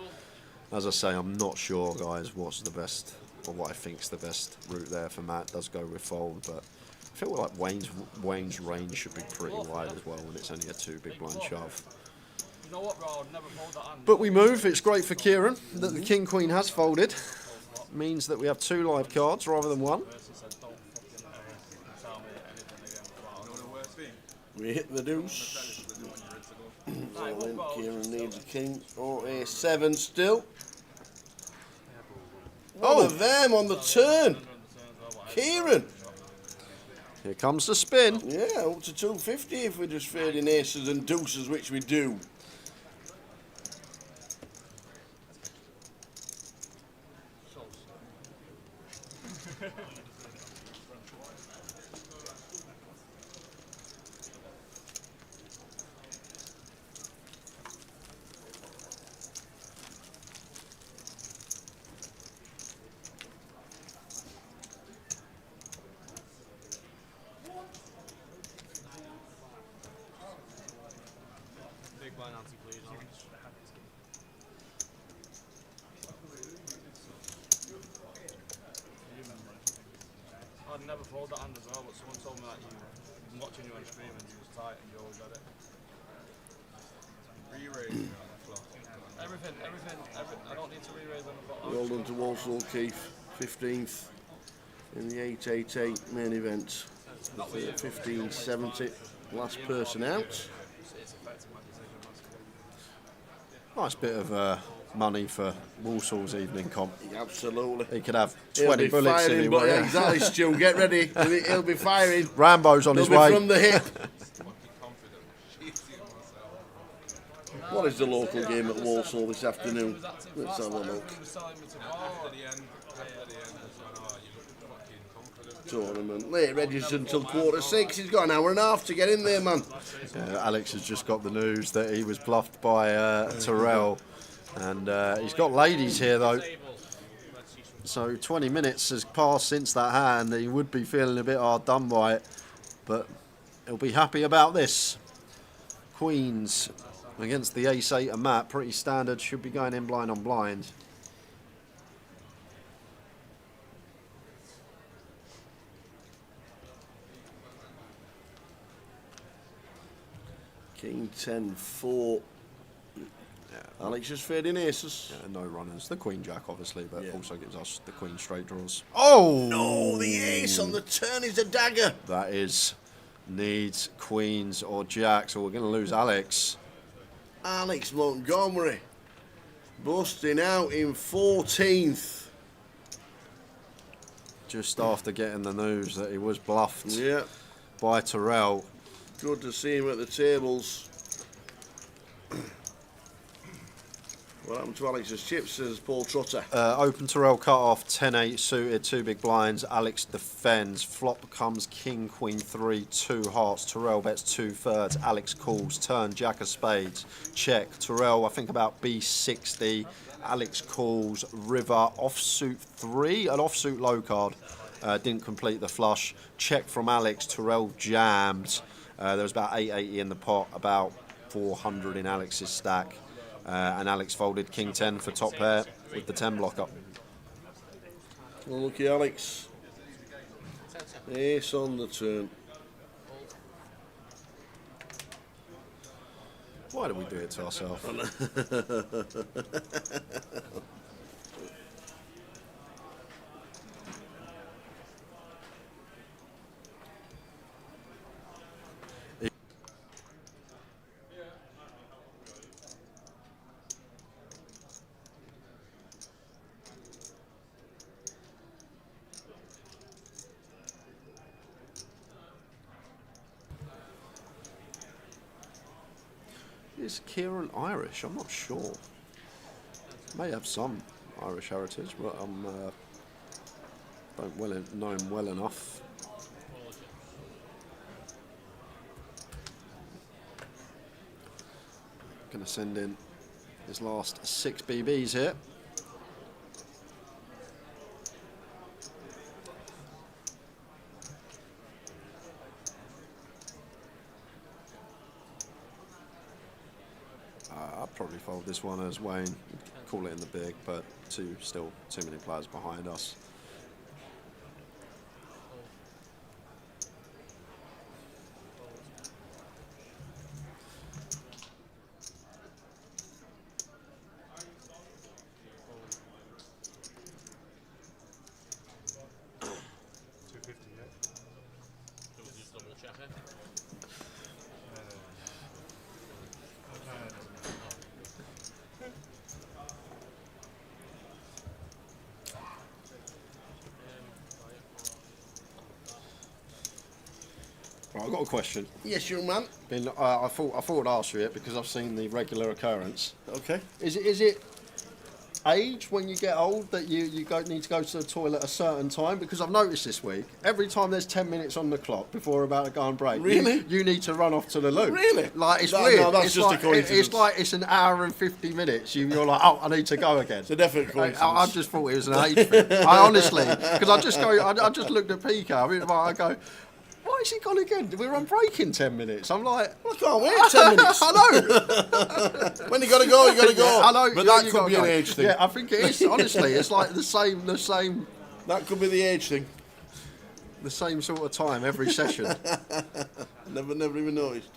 As I say, I'm not sure, guys, what's the best, or what I think's the best route there for Matt. Does go with fold, but I feel like Wayne's range should be pretty wide as well when it's only a 2 big blind shove. You know what, bro? I'd never fold that hand. But we move. It's great for Kieran that the King Queen has folded. Means that we have 2 live cards rather than 1. We hit the deuce. Kieran needs a king or a 7 still. One of them on the turn. Kieran. Here comes the spin. Yeah, up to 250 if we're just fading aces and deuces, which we do. Big blind anti please. I'd never fold that hand as well, but someone told me that you watching you on stream and you was tight and you always had it. Re-raise. Everything. I don't need to re-raise on the bottom. Well done to Walsall Keith, 15th in the 888 main event. 1570, last person out. Nice bit of money for Walsall's evening comp. Absolutely. He could have He'll 20 be bullets firing, in him. but yeah, exactly, Stu. Get ready. He'll be firing. Rambo's on his He'll be way. from the hip. What is the local game at Walsall this afternoon? Let's have a look. Tournament. Late registered until 6:15. He's got an hour and a half to get in there, man. Alex has just got the news that he was bluffed by Terrell. And he's got ladies here, though. So 20 minutes has passed since that hand. He would be feeling a bit hard done by it. But he'll be happy about this. Queens against the ace-8 and Matt. Pretty standard. Should be going in blind on blind. King 10-4. Yeah. Alex just fading aces. Yeah, no runners. The Queen Jack, obviously, but also gives us the Queen straight draws. Oh! No, the ace on the turn is a dagger. That is needs Queens or Jacks, or we're going to lose Alex. Alex Montgomery busting out in 14th. Just after getting the news that he was bluffed Yeah. by Terrell. Good to see him at the tables. What happened to Alex's chips, says Paul Trotter. Open Terrell cut off, 10-8 suited, 2 big blinds. Alex defends. Flop comes King, Queen 3, 2 hearts. Terrell bets 2/3. Alex calls. Turn, Jack of spades. Check. Terrell, I think about B60. Alex calls. River, offsuit 3, an offsuit low card. Didn't complete the flush. Check from Alex. Terrell jammed. There was about 880 in the pot, about 400 in Alex's stack. And Alex folded King 10 for top pair with the 10 blocker. Well, lucky Alex. Ace on the turn. Why do we do it to ourselves? Is Kieran Irish? I'm not sure. May have some Irish heritage, but don't know him well enough. Going to send in his last 6 BBs here. I'd probably fold this one as Wayne, call it in the big, but still too many players behind us. Right, I've got a question. Yes, young man. I thought I'd ask you it because I've seen the regular occurrence. Okay. Is it age when you get old that you need to go to the toilet a certain time? Because I've noticed this week, every time there's 10 minutes on the clock before we're about to go on break, Really? you need to run off to the loo. Really? Like, it's No, weird. no, that's It's just a like, coincidence. It's like it's an hour and 50 minutes. You're like, oh, I need to go again. It's a definite coincidence. I just thought it was an age thing. I honestly, because I just looked at Pico. I go, why is he gone again? We're on break in 10 minutes. I'm like, I can't wait 10 minutes. I know. When you got to go, you got to go. Yeah, I know. But yeah, that you could gotta be go. an age thing. Yeah, I think it is. Honestly, it's like the same. That could be the age thing. The same sort of time every session. Never even noticed.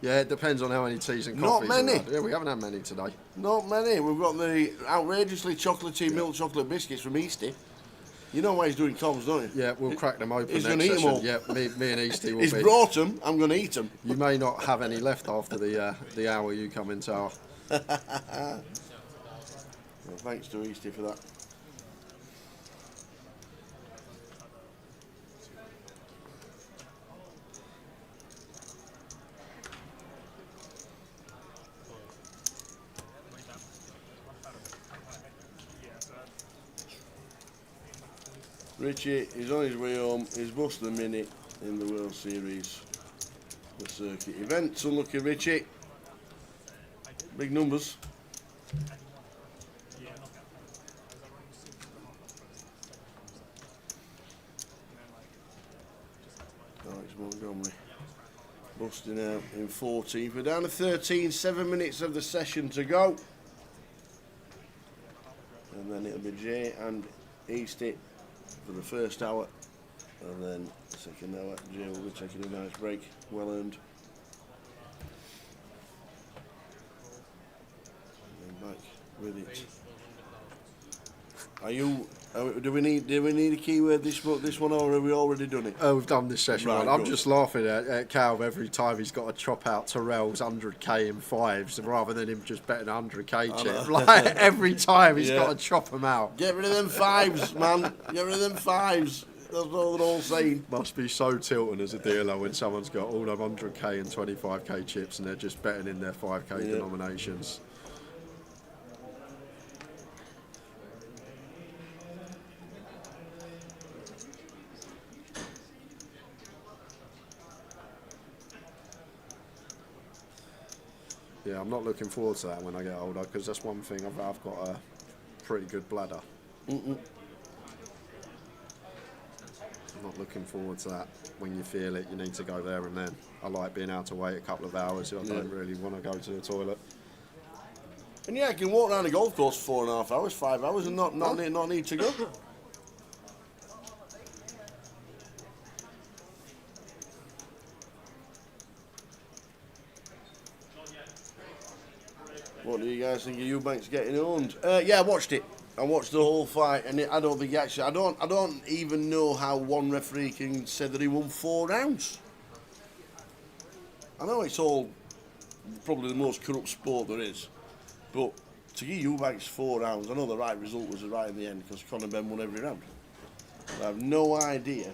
Yeah, it depends on how many teas and Not coffees. many. we've had. Yeah, we haven't had many today. Not many. We've got the outrageously chocolatey milk chocolate biscuits from Easty. You know why he's doing comms, don't you? Yeah, we'll crack them open. He's next going to eat them session. all. Yeah, me and Easty will He's be. brought them. I'm going to eat them. You may not have any left after the hour you come in tower. Well, thanks to Easty for that. Richie is on his way home. He's busted a minute in the World Series, the circuit events. Unlucky Richie. Big numbers. Alex Montgomery busting out in 14th. We're down to 13, 7 minutes of the session to go. And then it'll be Jay and Easty for the first hour And then second now, Jay will be taking a nice break, well earned. And then back with it. Are you? Do we need a keyword this one, or have we already done it? Oh, we've done this session Right, one. I'm good. just laughing at Cal every time he's got to chop out Terrell's 100k in fives rather than him just betting 100k chip. Like every time he's got to chop them out. Get rid of them fives, man. Get rid of them fives. That's all they're all saying. Must be so tilting as a dealer when someone's got all them 100k and 25k chips and they're just betting in their 5k denominations. Yeah, I'm not looking forward to that when I get older because that's one thing I've got a pretty good bladder. I'm not looking forward to that. When you feel it, you need to go there and then. I like being able to wait a couple of hours. I don't really want to go to the toilet. And yeah, I can walk around the golf course 4.5 hours, 5 hours, and not need to go. What do you guys think of Eubanks getting owned? Yeah, I watched it. I watched the whole fight, and I don't think he actually. I don't even know how one referee can say that he won 4 rounds. I know it's all probably the most corrupt sport there is, but to give Eubanks 4 rounds, I know the right result was right in the end because Conor Benn won every round. I have no idea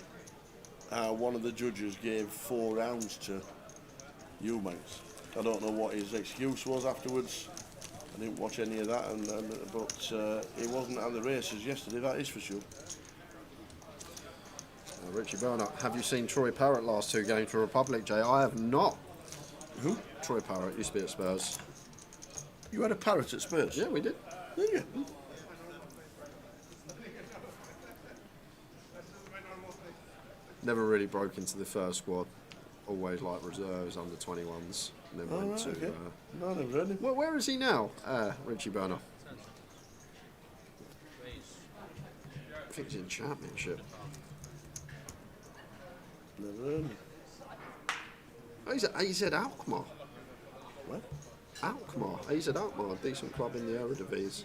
how one of the judges gave 4 rounds to Eubanks. I don't know what his excuse was afterwards. I didn't watch any of that, but he wasn't at the races yesterday, that is for sure. Richie Burner, have you seen Troy Parrott last 2 games for Republic, Jay? I have not. Who? Troy Parrott, used to be at Spurs. You had a Parrott at Spurs? Yeah, we did. Did you? Never really broke into the first squad. Always like reserves, under 21s. And then went to. Okay. No, never heard him. Well, where is he now, Richie Burner? I think he's in Championship. Never heard him. Oh, he's at AZ Alkmaar. What? Alkmaar. AZ Alkmaar, decent club in the Eredivisie.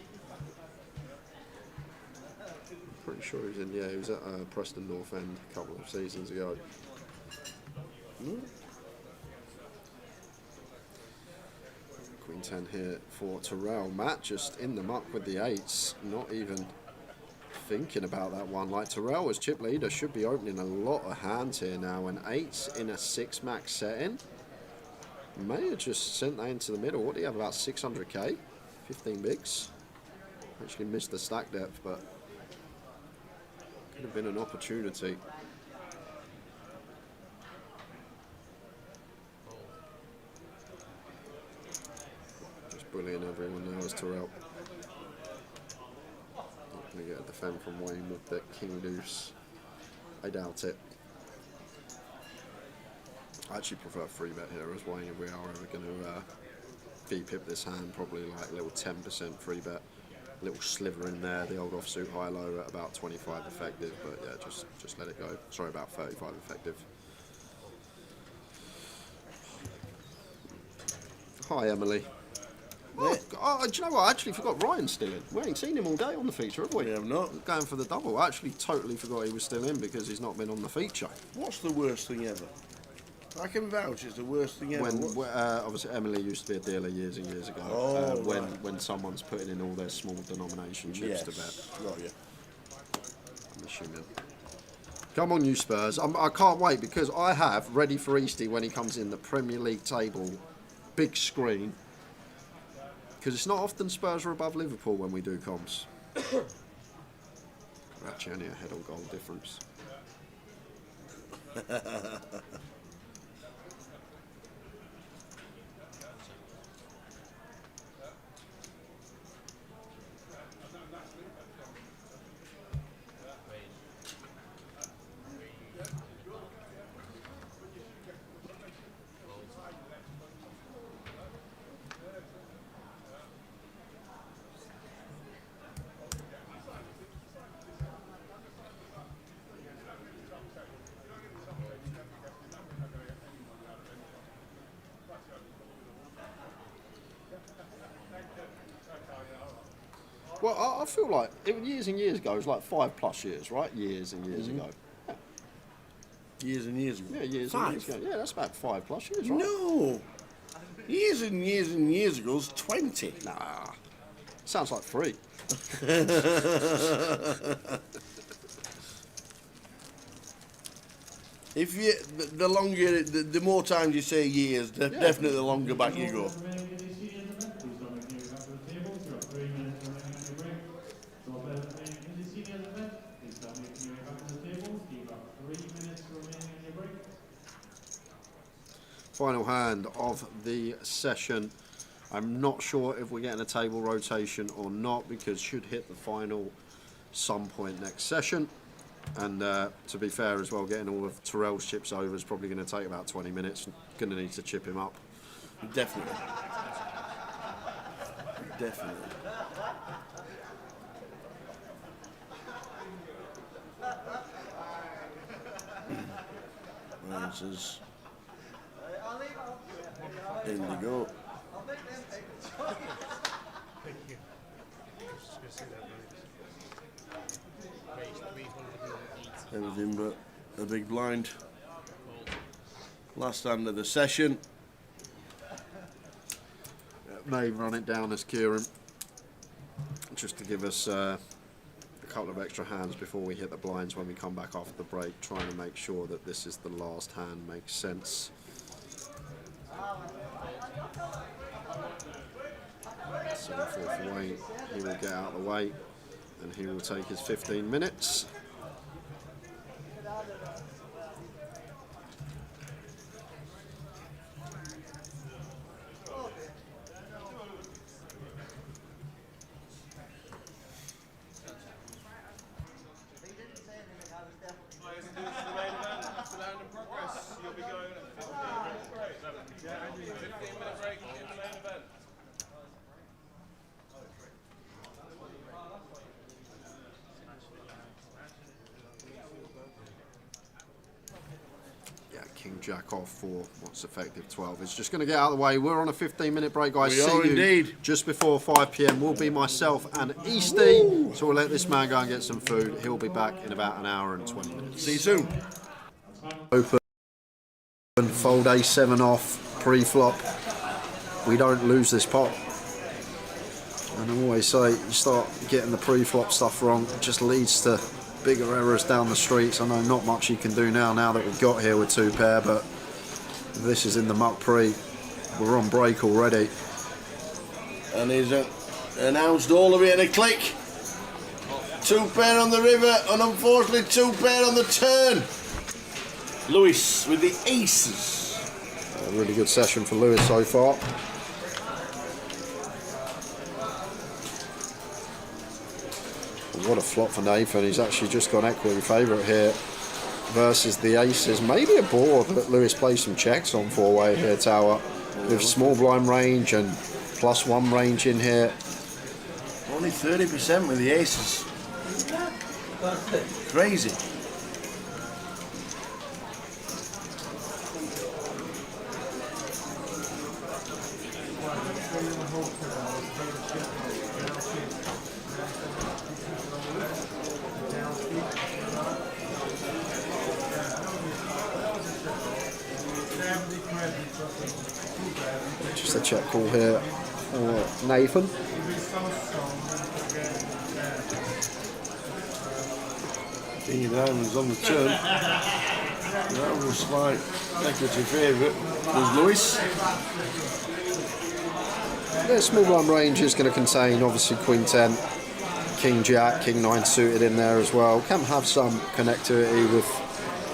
Pretty sure he was at Preston North End a couple of seasons ago. Queen 10 here for Terrell. Matt just in the muck with the 8s, not even thinking about that one. Like Terrell as chip leader should be opening a lot of hands here now, and 8s in a 6 max setting. May have just sent that into the middle. What do you have, about 600k? 15 bigs. Actually missed the stack depth, but could have been an opportunity. Just bullying everyone now as Terrell. Not going to get a defend from Wayne with the king deuce. I doubt it. I actually prefer free bet here as Wayne if we are ever going to V-pip this hand. Probably like a little 10% free bet. Little sliver in there, the old offsuit high-low at about 25 effective, but yeah, just let it go. Sorry, about 35 effective. Hi, Emily. Oh, do you know what? I actually forgot Ryan's still in. We ain't seen him all day on the feature, have we? We have not. Going for the double. I actually totally forgot he was still in because he's not been on the feature. What's the worst thing ever? I can vouch it's the worst thing ever. When obviously Emily used to be a dealer years and years ago. When someone's putting in all their small denomination chips to bet. Got you. I'm assuming. Come on, you Spurs! I can't wait because I have ready for Eastie when he comes in the Premier League table, big screen. Because it's not often Spurs are above Liverpool when we do comps. We're actually only ahead on goal difference. Well, I feel like years and years ago, it was like 5+ years, right? Years and years ago. Yeah. Years and years ago. Yeah, years 5? and years ago. Yeah, that's about 5+ years, right? No. Years and years and years ago was 20. Nah. Sounds like 3. If you, the longer, the more times you say years, definitely the longer back you go. Final hand of the session. I'm not sure if we're getting a table rotation or not, because should hit the final some point next session. And to be fair as well, getting all of Terrell's chips over is probably going to take about 20 minutes. Going to need to chip him up. Definitely. Definitely. Right, this is Indigo. Everything but a big blind. Last hand of the session. May run it down as Kieran, just to give us a couple of extra hands before we hit the blinds when we come back after the break, trying to make sure that this is the last hand makes sense. So for Wayne, he will get out of the way and he will take his 15 minutes. King Jack off for what's effective 12. It's just going to get out of the way. We're on a 15-minute break, guys. We are indeed. Just before 5 p.m. will be myself and Easty. So we'll let this man go and get some food. He'll be back in about an hour and 20 minutes. See you soon. Open, fold A7 off, pre-flop. We don't lose this pot. And I always say, you start getting the pre-flop stuff wrong, it just leads to bigger errors down the streets. I know not much you can do now that we've got here with 2 pair, but if this is in the muck pre, we're on break already. And he's announced all of it in a click. 2 pair on the river, and unfortunately 2 pair on the turn. Lewis with the aces. A really good session for Lewis so far. What a flop for Nathan. He's actually just got equity favourite here versus the aces. Maybe a board that Lewis plays some checks on 4-way here, Tower, with small blind range and +1 range in here. Only 30% with the aces. Crazy. Just a check call here. Nathan. King of diamonds on the turn. That was slight equity favourite. Was Lewis. The small blind range is going to contain obviously Queen 10, King Jack, King 9 suited in there as well. Can have some connectivity with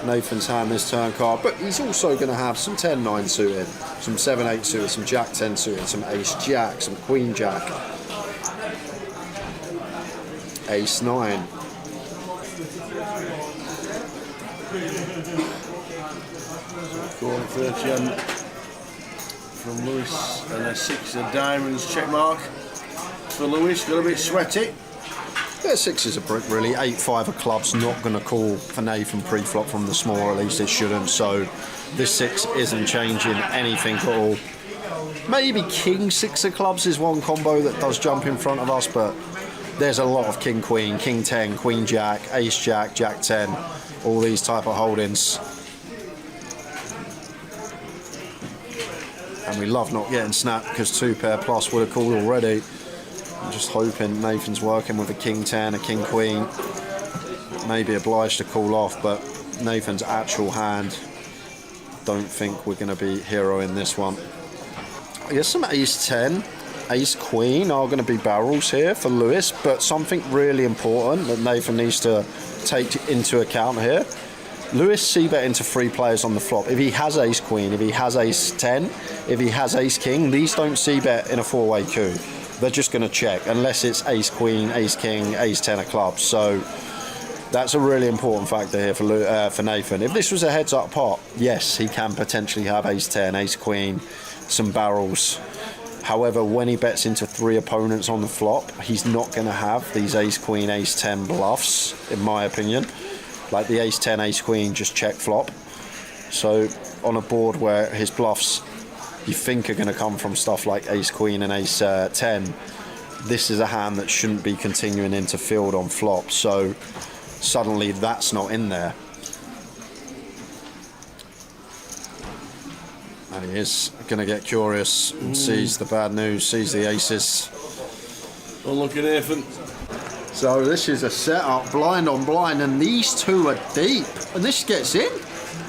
Nathan's hand this turn card, but he's also going to have some 10-9 suited, some 7-8 suited, some Jack 10 suited, some Ace Jack, some Queen Jack, Ace 9. Going 30 from Lewis, and a 6 of diamonds check mark for Lewis. Got a bit sweaty. Yeah, 6 is a brick really. 8-5 of clubs, not going to call for Nathan pre-flop from the small, or at least it shouldn't. So this 6 isn't changing anything at all. Maybe King 6 of clubs is one combo that does jump in front of us, but there's a lot of king queen, king 10, queen jack, ace jack, jack 10, all these type of holdings. And we love not getting snapped because 2 pair plus would have called already. I'm just hoping Nathan's working with a king 10, a king queen. Maybe obliged to call off, but Nathan's actual hand, don't think we're going to be heroing this one. I guess some ace 10, ace queen are going to be barrels here for Lewis, but something really important that Nathan needs to take into account here. Lewis c-bet into 3 players on the flop. If he has ace queen, if he has ace 10, if he has ace king, these don't c-bet in a 4-way coup. They're just going to check unless it's ace queen, ace king, ace 10 of clubs. So that's a really important factor here for Nathan. If this was a heads up pot, yes, he can potentially have ace 10, ace queen, some barrels. However, when he bets into 3 opponents on the flop, he's not going to have these ace queen, ace 10 bluffs, in my opinion. Like the ace 10, ace queen just check flop. So on a board where his bluffs you think are going to come from stuff like ace queen and ace 10, this is a hand that shouldn't be continuing into field on flop. So suddenly that's not in there. And he is going to get curious and sees the bad news, sees the aces. Unlucky Nathan. So this is a setup, blind on blind, and these 2 are deep. And this gets in.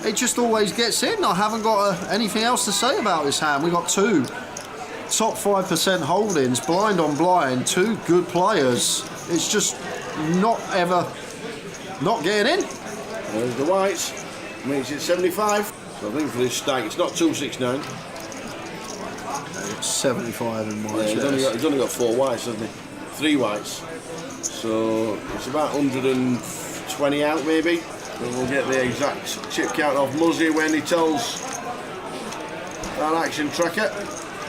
It just always gets in. I haven't got anything else to say about this hand. We got 2 top 5% holdings, blind on blind, 2 good players. It's just not ever not getting in. There's the whites. Makes it 75. So I think for this stack, it's not 269. It's 75 in whites. Yeah, he's only got 4 whites, hasn't he? 3 whites. So it's about 120 out maybe. And we'll get the exact chip count off Muzzy when he tells our action tracker.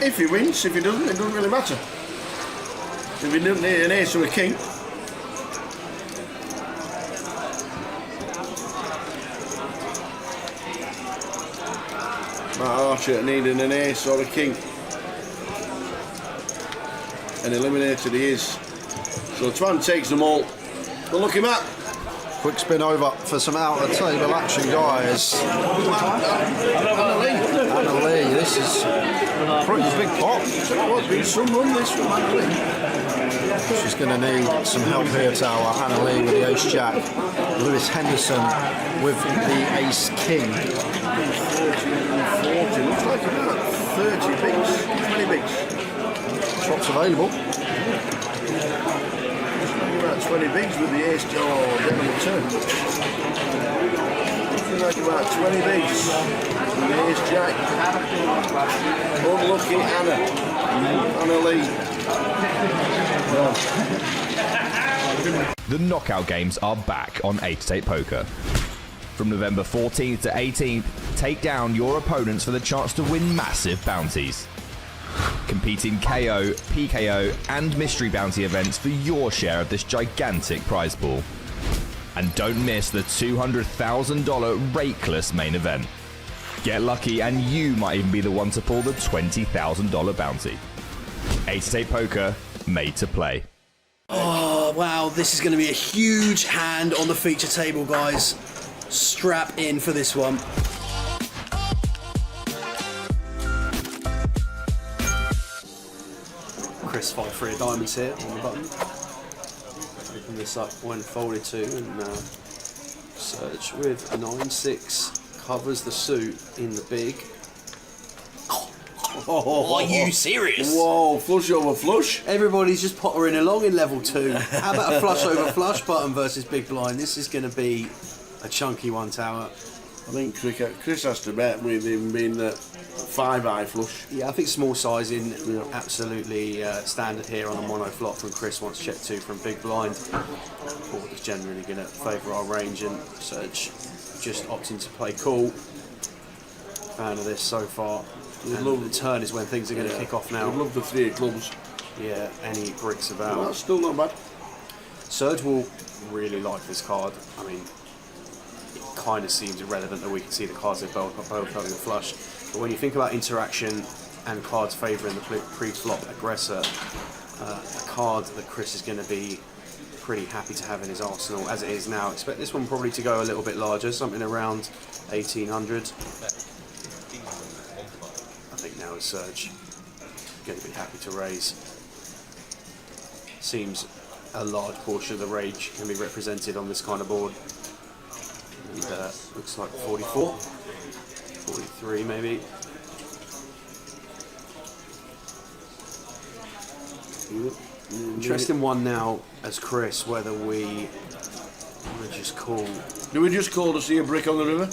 If he wins, if he doesn't, it doesn't really matter. If he doesn't need an ace or a king. Matt Archer needing an ace or a king. And eliminated he is. So Twan takes them all. Good lucky Matt. Quick spin over for some out of table action, guys. Anna Lee, this is a pretty big pot. It's been some run this from Anna Lee. She's going to need some help here to our Anna Lee with the ace jack. Lewis Henderson with the ace king. 40, looks like about 30 bigs, 20 bigs. Shots available. About 20 bigs with the ace jack. Oh, then number 2. Looking like about 20 bigs with the ace jack. Unlucky Anna Lee. The knockout games are back on 8-8 Poker. From November 14th to 18th, take down your opponents for the chance to win massive bounties. Compete in KO, PKO and mystery bounty events for your share of this gigantic prize pool. And don't miss the $200,000 rakeless main event. Get lucky and you might even be the one to pull the $20,000 bounty. 8-8 Poker, made to play. Oh, wow, this is going to be a huge hand on the feature table, guys. Strap in for this one. Chris 5-3 of diamonds here on the button. Open this up when folded to and search with a 9-6. Covers the suit in the big. Oh, are you serious? Whoa, flush over flush. Everybody's just pottering along in level 2. How about a flush over flush button versus big blind? This is going to be a chunky one, Tower. I think Chris has to bet with him being the 5-eye flush. Yeah, I think small sizing, absolutely standard here on a mono flop from Chris. Wants check 2 from big blind. Board is generally going to favour our range and Serge just opting to play cool. Fan of this so far. The turn is when things are going to kick off now. We love the 3 of clubs. Yeah, any bricks about. Well, that's still not bad. Serge will really like this card. I mean, it kind of seems irrelevant that we can see the cards they're both having a flush. But when you think about interaction and cards favouring the pre-flop aggressor, a card that Chris is going to be pretty happy to have in his arsenal as it is now. Expect this one probably to go a little bit larger, something around 1800. I think now is Serge going to be happy to raise. Seems a large portion of the rage can be represented on this kind of board. And looks like 44, 43 maybe. Interesting one now as Chris, whether we want to just call. Do we just call to see a brick on the river?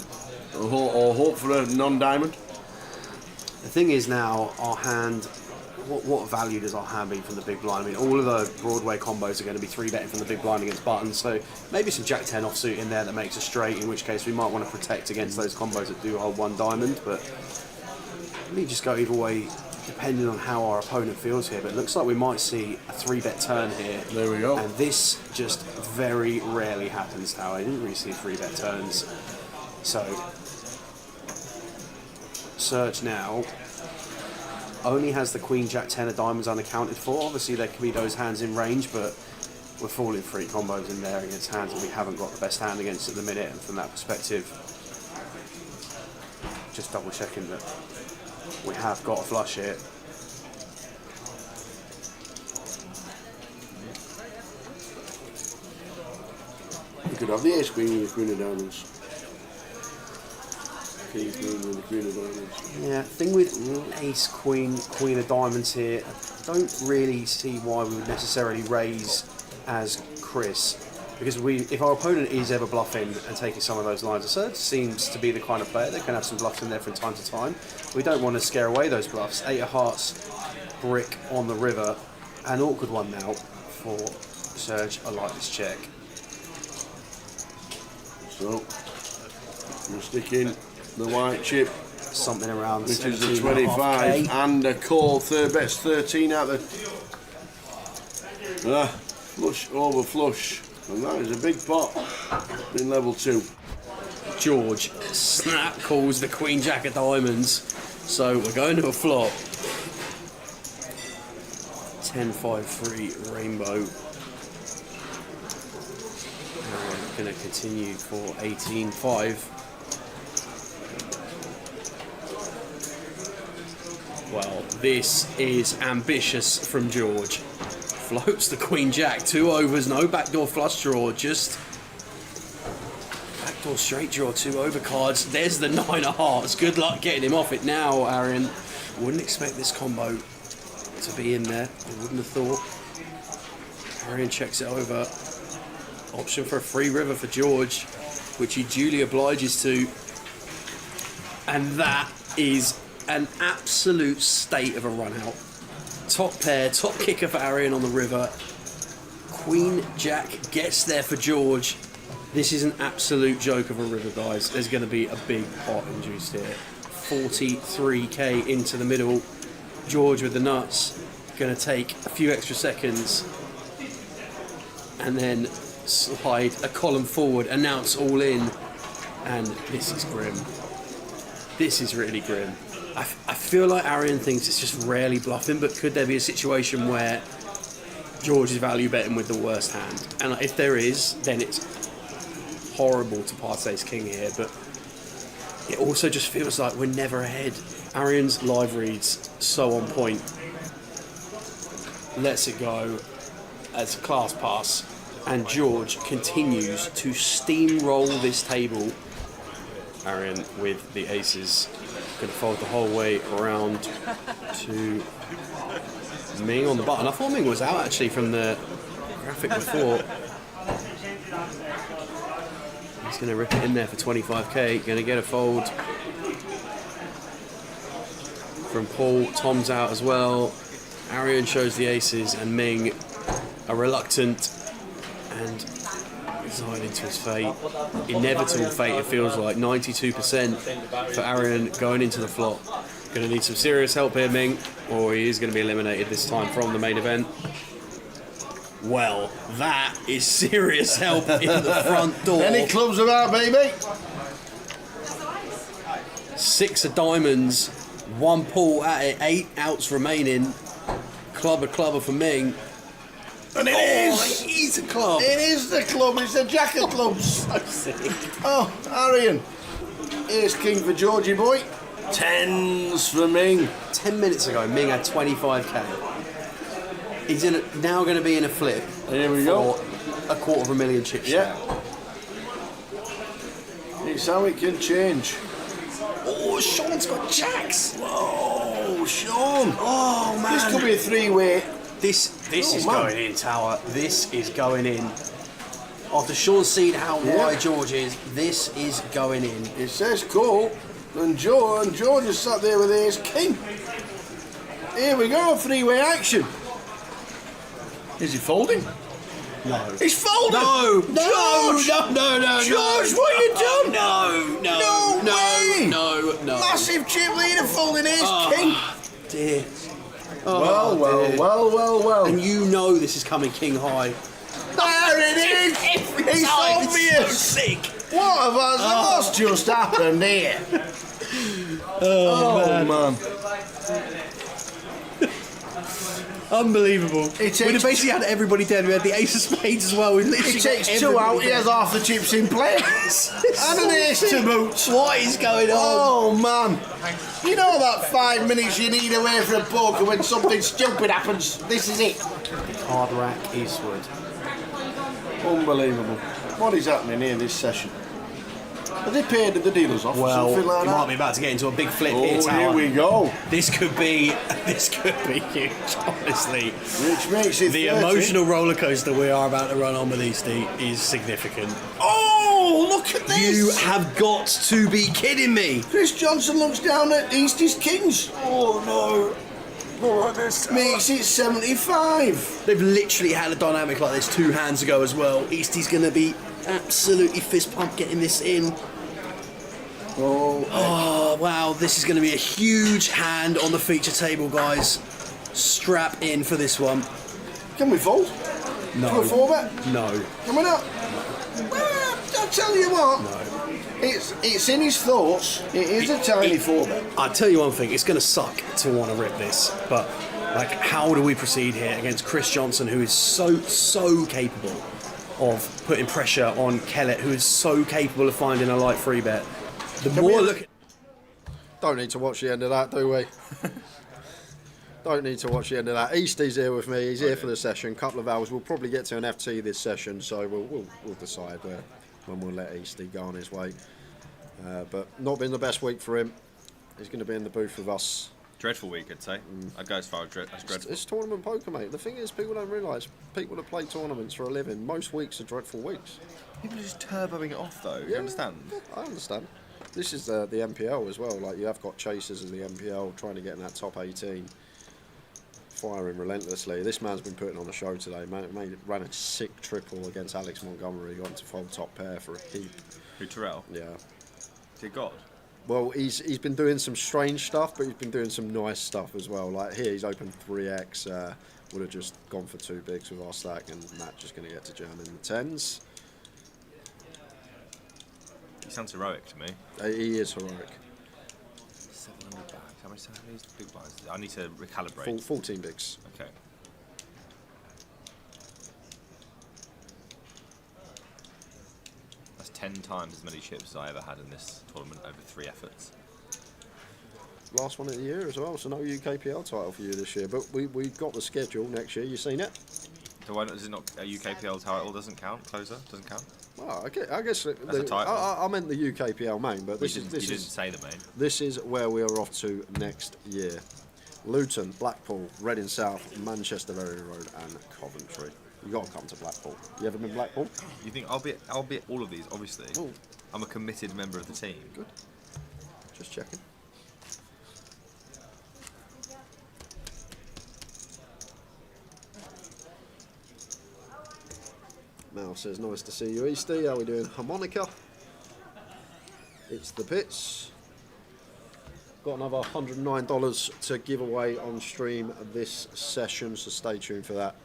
Or hope for a non-diamond? The thing is now, our hand, what value does our hand mean from the big blind? I mean, all of the Broadway combos are going to be 3-betting from the big blind against buttons, so maybe some Jack 10 offsuit in there that makes a straight, in which case we might want to protect against those combos that do hold 1 diamond, but let me just go either way, depending on how our opponent feels here, but it looks like we might see a 3-bet turn here. There we go. And this just very rarely happens now. I didn't really see 3-bet turns. So, Serge now only has the Queen Jack 10 of diamonds unaccounted for. Obviously there can be those hands in range, but we're falling 3 combos in there against hands that we haven't got the best hand against at the minute, and from that perspective, just double checking that we have got a flush here. You could have the ace queen with the queen of diamonds. King queen with the queen of diamonds. Yeah, thing with ace queen, queen of diamonds here, I don't really see why we would necessarily raise as Chris. Because if our opponent is ever bluffing and taking some of those lines, Serge seems to be the kind of player that can have some bluffs in there from time to time. We don't want to scare away those bluffs. 8 of hearts, brick on the river. An awkward one now for Serge. I like this check. So, we're sticking the white chip. Something around which is the 25 and a call. Third bet's 13 out of the flush over flush. And that is a big pot in level 2. George snap calls the Queen Jack of diamonds, so we're going to a flop. 10-5-3 rainbow. And we're going to continue for 18-5. Well, this is ambitious from George. Floats the Queen Jack, 2 overs, no backdoor flush draw, just backdoor straight draw, 2 overcards. There's the 9 of hearts. Good luck getting him off it now, Aaron. Wouldn't expect this combo to be in there. I wouldn't have thought. Aaron checks it over. Option for a free river for George, which he duly obliges to. And that is an absolute state of a run out. Top pair, top kicker for Arian on the river. Queen Jack gets there for George. This is an absolute joke of a river, guys. There's going to be a big pot induced here. 43k into the middle. George with the nuts. Going to take a few extra seconds. And then slide a column forward, announce all in. And this is grim. This is really grim. I feel like Arian thinks it's just rarely bluffing, but could there be a situation where George is value betting with the worst hand? And if there is, then it's horrible to pass ace king here, but it also just feels like we're never ahead. Arian's live reads so on point. Lets it go as a class pass, and George continues to steamroll this table. Arian with the aces. Going to fold the whole way around to Ming on the button. I thought Ming was out actually from the graphic before. He's going to rip it in there for 25k. Going to get a fold from Paul. Tom's out as well. Arian shows the aces, and Ming a reluctant and resigned to his fate. Inevitable fate, it feels like. 92% for Arian going into the flop. Going to need some serious help here, Ming, or he is going to be eliminated this time from the main event. Well, that is serious help in the front door. Any clubs about, baby? 6 of diamonds, 1 pull at it, 8 outs remaining. Clubber for Ming. And it is. It is a club. It is the club. It's the Jack of Clubs. So sick. Oh, Arian. Here's King for Georgie boy. 10s for Ming. 10 minutes ago, Ming had 25k. He's now going to be in a flip. Here we go. For $250,000 chips. Yeah. It's how it can change. Oh, Sean's got jacks. Whoa, Sean. Oh, man. This could be a three-way. This is going in, Tower. This is going in. After Sean's seen how wide George is, this is going in. It says call, and George is sat there with ace king. Here we go, three-way action. Is he folding? No. He's folding! No! George! No! George, what have you done? No way! No! Massive chip leader folding ace king. Dear. Well. And you know this is coming king high. There it is! It's obvious! It's so sick! What's just happened here? Oh man. Unbelievable. We'd have basically had everybody dead. We had the ace of spades as well. We literally It takes two out, he has half the chips in play. And an ace to boot. What is going on? Oh man. You know that 5 minutes you need away from a poker when something stupid happens? This is it. Hard rack Eastwood. Unbelievable. What is happening here this session? Have they paid the dealers off or Well, something like you that? might be about to get into a big flip Oh, here, Tower. here we go. This could be huge, honestly. Which makes it The 30. emotional roller coaster we are about to run on with Eastie is significant. Oh, look at this. You have got to be kidding me. Chris Johnson looks down at Eastie's Kings. Oh no. Makes it 75. They've literally had a dynamic like this 2 hands ago as well. Eastie's going to be absolutely fist pump getting this in. Oh, wow. This is going to be a huge hand on the feature table, guys. Strap in for this one. Can we fold? No. To a 4-bet? No. Can we not? Well, I'll tell you what. No. It's in his thoughts. It is a tiny 4-bet. I'll tell you one thing. It's going to suck to want to rip this. But, like, how do we proceed here against Chris Johnson, who is so capable of putting pressure on Kellett, who is so capable of finding a light 3-bet? Don't need to watch the end of that, do we? Don't need to watch the end of that. Eastie's here with me. He's here for the session. Couple of hours. We'll probably get to an FT this session, so we'll decide when we'll let Eastie go on his way. But not been the best week for him. He's going to be in the booth with us. Dreadful week, I'd say. I'd go as far as dreadful. It's tournament poker, mate. The thing is, people don't realise, people that play tournaments for a living, most weeks are dreadful weeks. People are just turboing it off, though. You understand? I understand. This is the MPL as well. Like, you have got chasers in the MPL trying to get in that top 18, firing relentlessly. This man's been putting on a show today. Ran a sick triple against Alex Montgomery. Got to fold top pair for a keep. Who, Terrell? Yeah. Dear God. Well, he's been doing some strange stuff, but he's been doing some nice stuff as well. Like here, he's opened 3x. Would have just gone for 2 bigs with our stack, and Matt just going to get to jam in the 10s. He sounds heroic to me. He is heroic. 700 back. How many big blinds? I need to recalibrate. 14 bigs. Okay. That's 10 times as many chips as I ever had in this tournament over 3 efforts. Last one of the year as well, so no UKPL title for you this year. But we've got the schedule next year. You seen it? Is it not a UKPL title? Doesn't count. Closer doesn't count. Well, I guess a title. I meant the UKPL main, but you didn't say the main. This is where we are off to next year. Luton, Blackpool, Reading South, Manchester Very Road, and Coventry. You got to come to Blackpool. You ever been Blackpool? You think I'll be at all of these? Obviously, I'm a committed member of the team. Good. Just checking. Mal says, nice to see you, Eastie. How are we doing? Harmonica. It's the pits. Got another $109 to give away on stream this session, so stay tuned for that.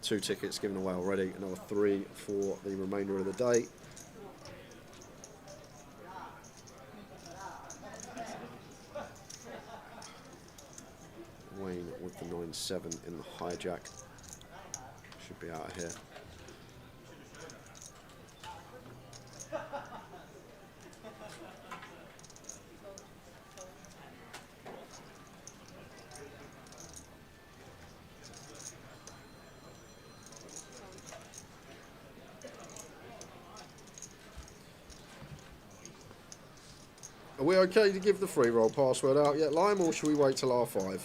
2 tickets given away already, another 3 for the remainder of the day. Wayne with the 9-7 in the hijack. Should be out of here. Are we okay to give the free roll password out yet, Lime, or should we wait till R5?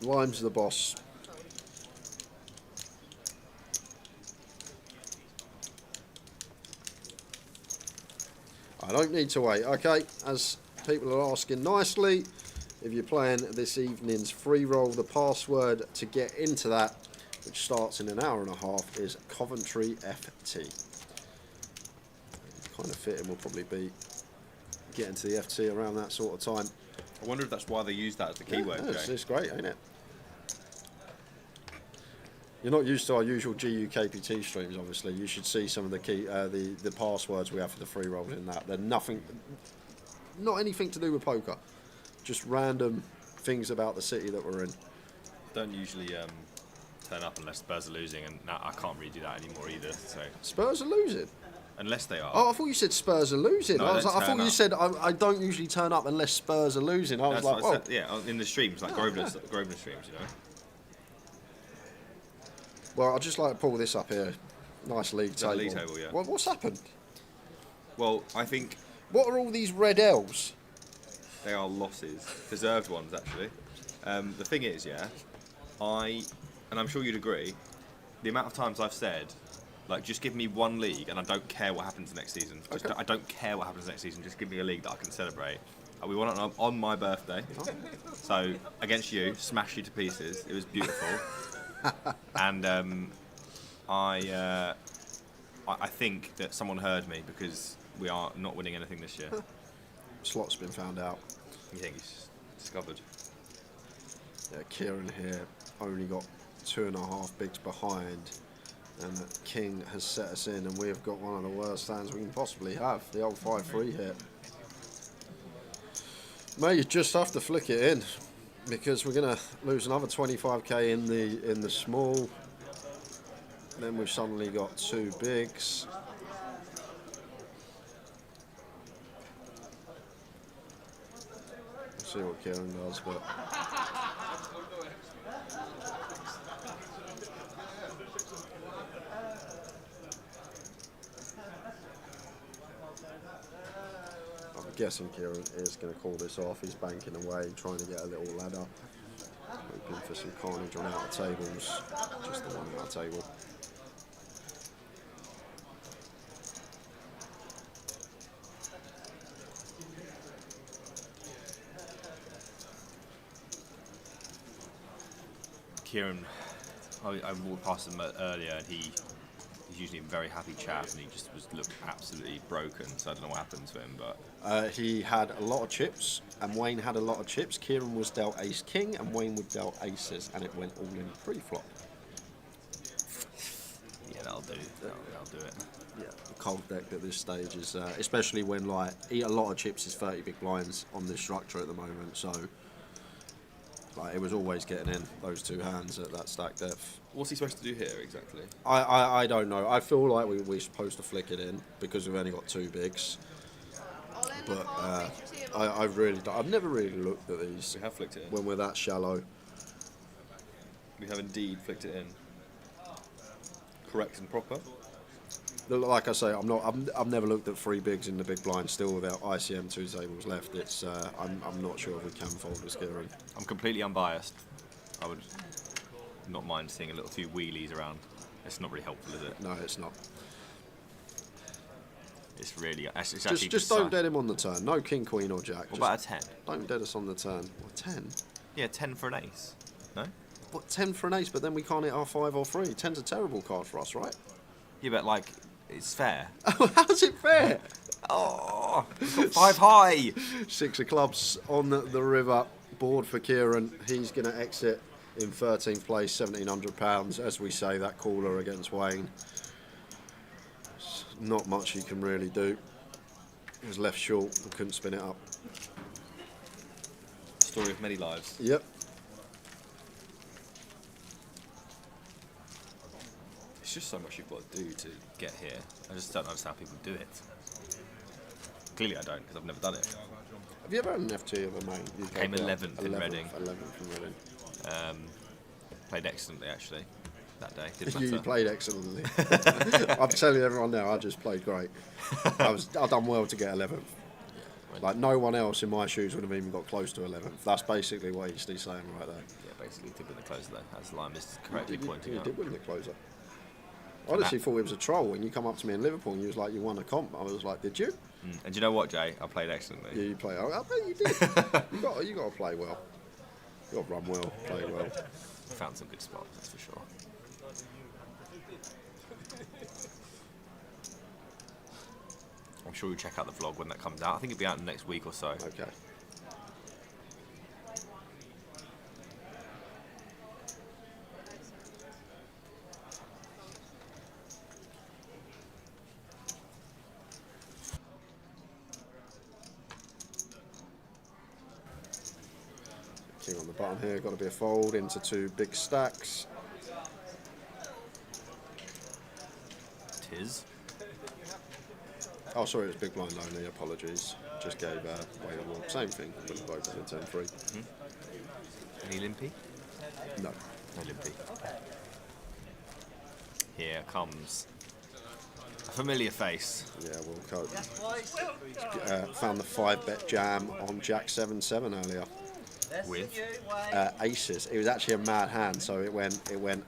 Lime's the boss. I don't need to wait. Okay, as people are asking nicely, if you're playing this evening's free roll, the password to get into that, which starts in an hour and a half, is Coventry FT. Kind of fitting will probably be getting to the FT around that sort of time. I wonder if that's why they use that as the keyword. Yeah, it's great, ain't it? You're not used to our usual GUKPT streams, obviously. You should see some of the key, the passwords we have for the free rolls in that. They're nothing, not anything to do with poker, just random things about the city that we're in. Don't usually turn up unless Spurs are losing, and now I can't really do that anymore either. So Spurs are losing. Unless they are. Oh, I thought you said Spurs are losing. No, I thought you up. said I don't usually turn up unless Spurs are losing. I was That's like, what I well, said, yeah, in the streams, like Grosvenor streams, you know. Well, I'd just like to pull this up here. Nice league table. League table, yeah. What's happened? Well, I think... What are all these red L's? They are losses. Deserved ones, actually. The thing is, yeah, and I'm sure you'd agree, the amount of times I've said, like, just give me one league and I don't care what happens next season. Just I don't care what happens next season. Just give me a league that I can celebrate. We won it on my birthday. So, against you, smashed you to pieces. It was beautiful. And I think that someone heard me because we are not winning anything this year. Slot's been found out. You think he's discovered? Yeah, Kieran here only got 2.5 bigs behind, and King has set us in, and we have got one of the worst stands we can possibly have. The old 5-3 hit. May you just have to flick it in, because we're going to lose another 25k in the small. Then we've suddenly got 2 bigs. We'll see what Kieran does, but I'm guessing Kieran is going to call this off. He's banking away, trying to get a little ladder. Hoping for some carnage on outer tables. Just the one outer table. Kieran, I walked past him earlier, and he's usually a very happy chap, and he just looked absolutely broken. So I don't know what happened to him, but he had a lot of chips, and Wayne had a lot of chips. Kieran was dealt ace king, and Wayne was dealt aces, and it went all in pre-flop. yeah, that'll do. That'll do it. Yeah, the cold deck at this stage is, especially when like a lot of chips is 30 big blinds on this structure at the moment. So like it was always getting in those 2 hands at that stack depth. What's he supposed to do here exactly? I don't know. I feel like we're supposed to flick it in because we've only got 2 bigs. But I've never really looked at these. We have flicked it in. When we're that shallow. We have indeed flicked it in. Correct and proper. Like I say, I've never looked at 3 bigs in the big blind still without ICM 2 tables left. It's I'm not sure if we can fold this Kieran. I'm completely unbiased. I would not mind seeing a little few wheelies around. It's not really helpful, is it? No, it's not. It's really. It's just don't dead him on the turn. No king, queen, or jack. What about a 10? Don't dead us on the turn. What, 10? Yeah, 10 for an ace. No? What, 10 for an ace, but then we can't hit our 5 or 3. 10's a terrible card for us, right? Yeah, but like, it's fair. How's it fair? Oh, we've got 5 high. 6 of clubs on the river. Board for Kieran. He's going to exit in 13th place, £1,700. As we say, that caller against Wayne. Not much he can really do. He was left short and couldn't spin it up. Story of many lives. Yep. just so much you've got to do to get here. I just don't understand how people do it. Clearly I don't, because I've never done it. Have you ever had an FT of a main? Came 11th in Reading. 11th in Reading. Played excellently, actually, that day. Didn't matter. You played excellently. I'm telling everyone now, I just played great. I done well to get 11th. Like, no one else in my shoes would have even got close to 11th. That's basically what he's saying right there. Yeah, basically, he did win the closer, though, as Lime is correctly pointing out. He did win the closer. I honestly thought it was a troll when you come up to me in Liverpool and you was like, you won a comp. I was like, did you? And do you know what, Jay? I played excellently. Yeah, you played. I bet you did. you got to play well. You got to run well, play well. Found some good spots, that's for sure. I'm sure you'll check out the vlog when that comes out. I think it'll be out in the next week or so. Okay. King on the button here, got to be a fold into 2 big stacks. Tis. Oh, sorry, it was big blind lonely. Apologies. Just gave away the wall. Same thing. Would have both been 10-3. Any limpy? No. No limpy. Here comes a familiar face. Yeah, Wilco. Found the 5-bet jam on Jack 7-7 earlier. With aces. It was actually a mad hand, so it went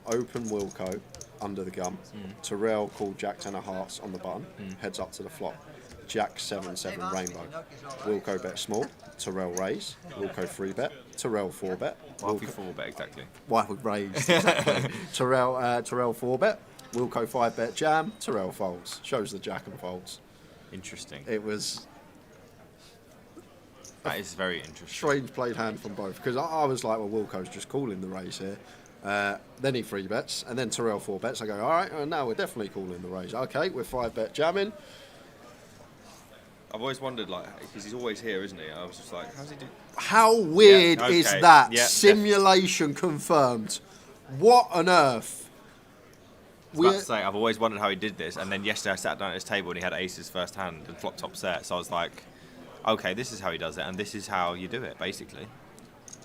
open Wilco under the gun. Terrell called Jack 10 of hearts on the button, heads up to the flop. Jack 7-7 rainbow. Wilco bet small, Terrell raise. Wilco 3-bet, Terrell 4-bet. Why would we 4-bet exactly? Why would raise exactly? Terrell 4-bet. Wilco 5-bet jam. Terrell folds. Shows the Jack and folds. Interesting. It was. That is very interesting. Strange played hand from both, because I was like, well, Wilco's just calling the raise here. Then he 3-bets, and then Terrell 4-bets. I go, all right, now we're definitely calling the raise. Okay, we're 5-bet jamming. I've always wondered, like, because he's always here, isn't he? I was just like, how's he do? How weird is that? Yeah, Simulation confirmed. What on earth? I was about to say, I've always wondered how he did this, and then yesterday I sat down at his table and he had aces first hand and flop top set, so I was like, okay, this is how he does it, and this is how you do it, basically.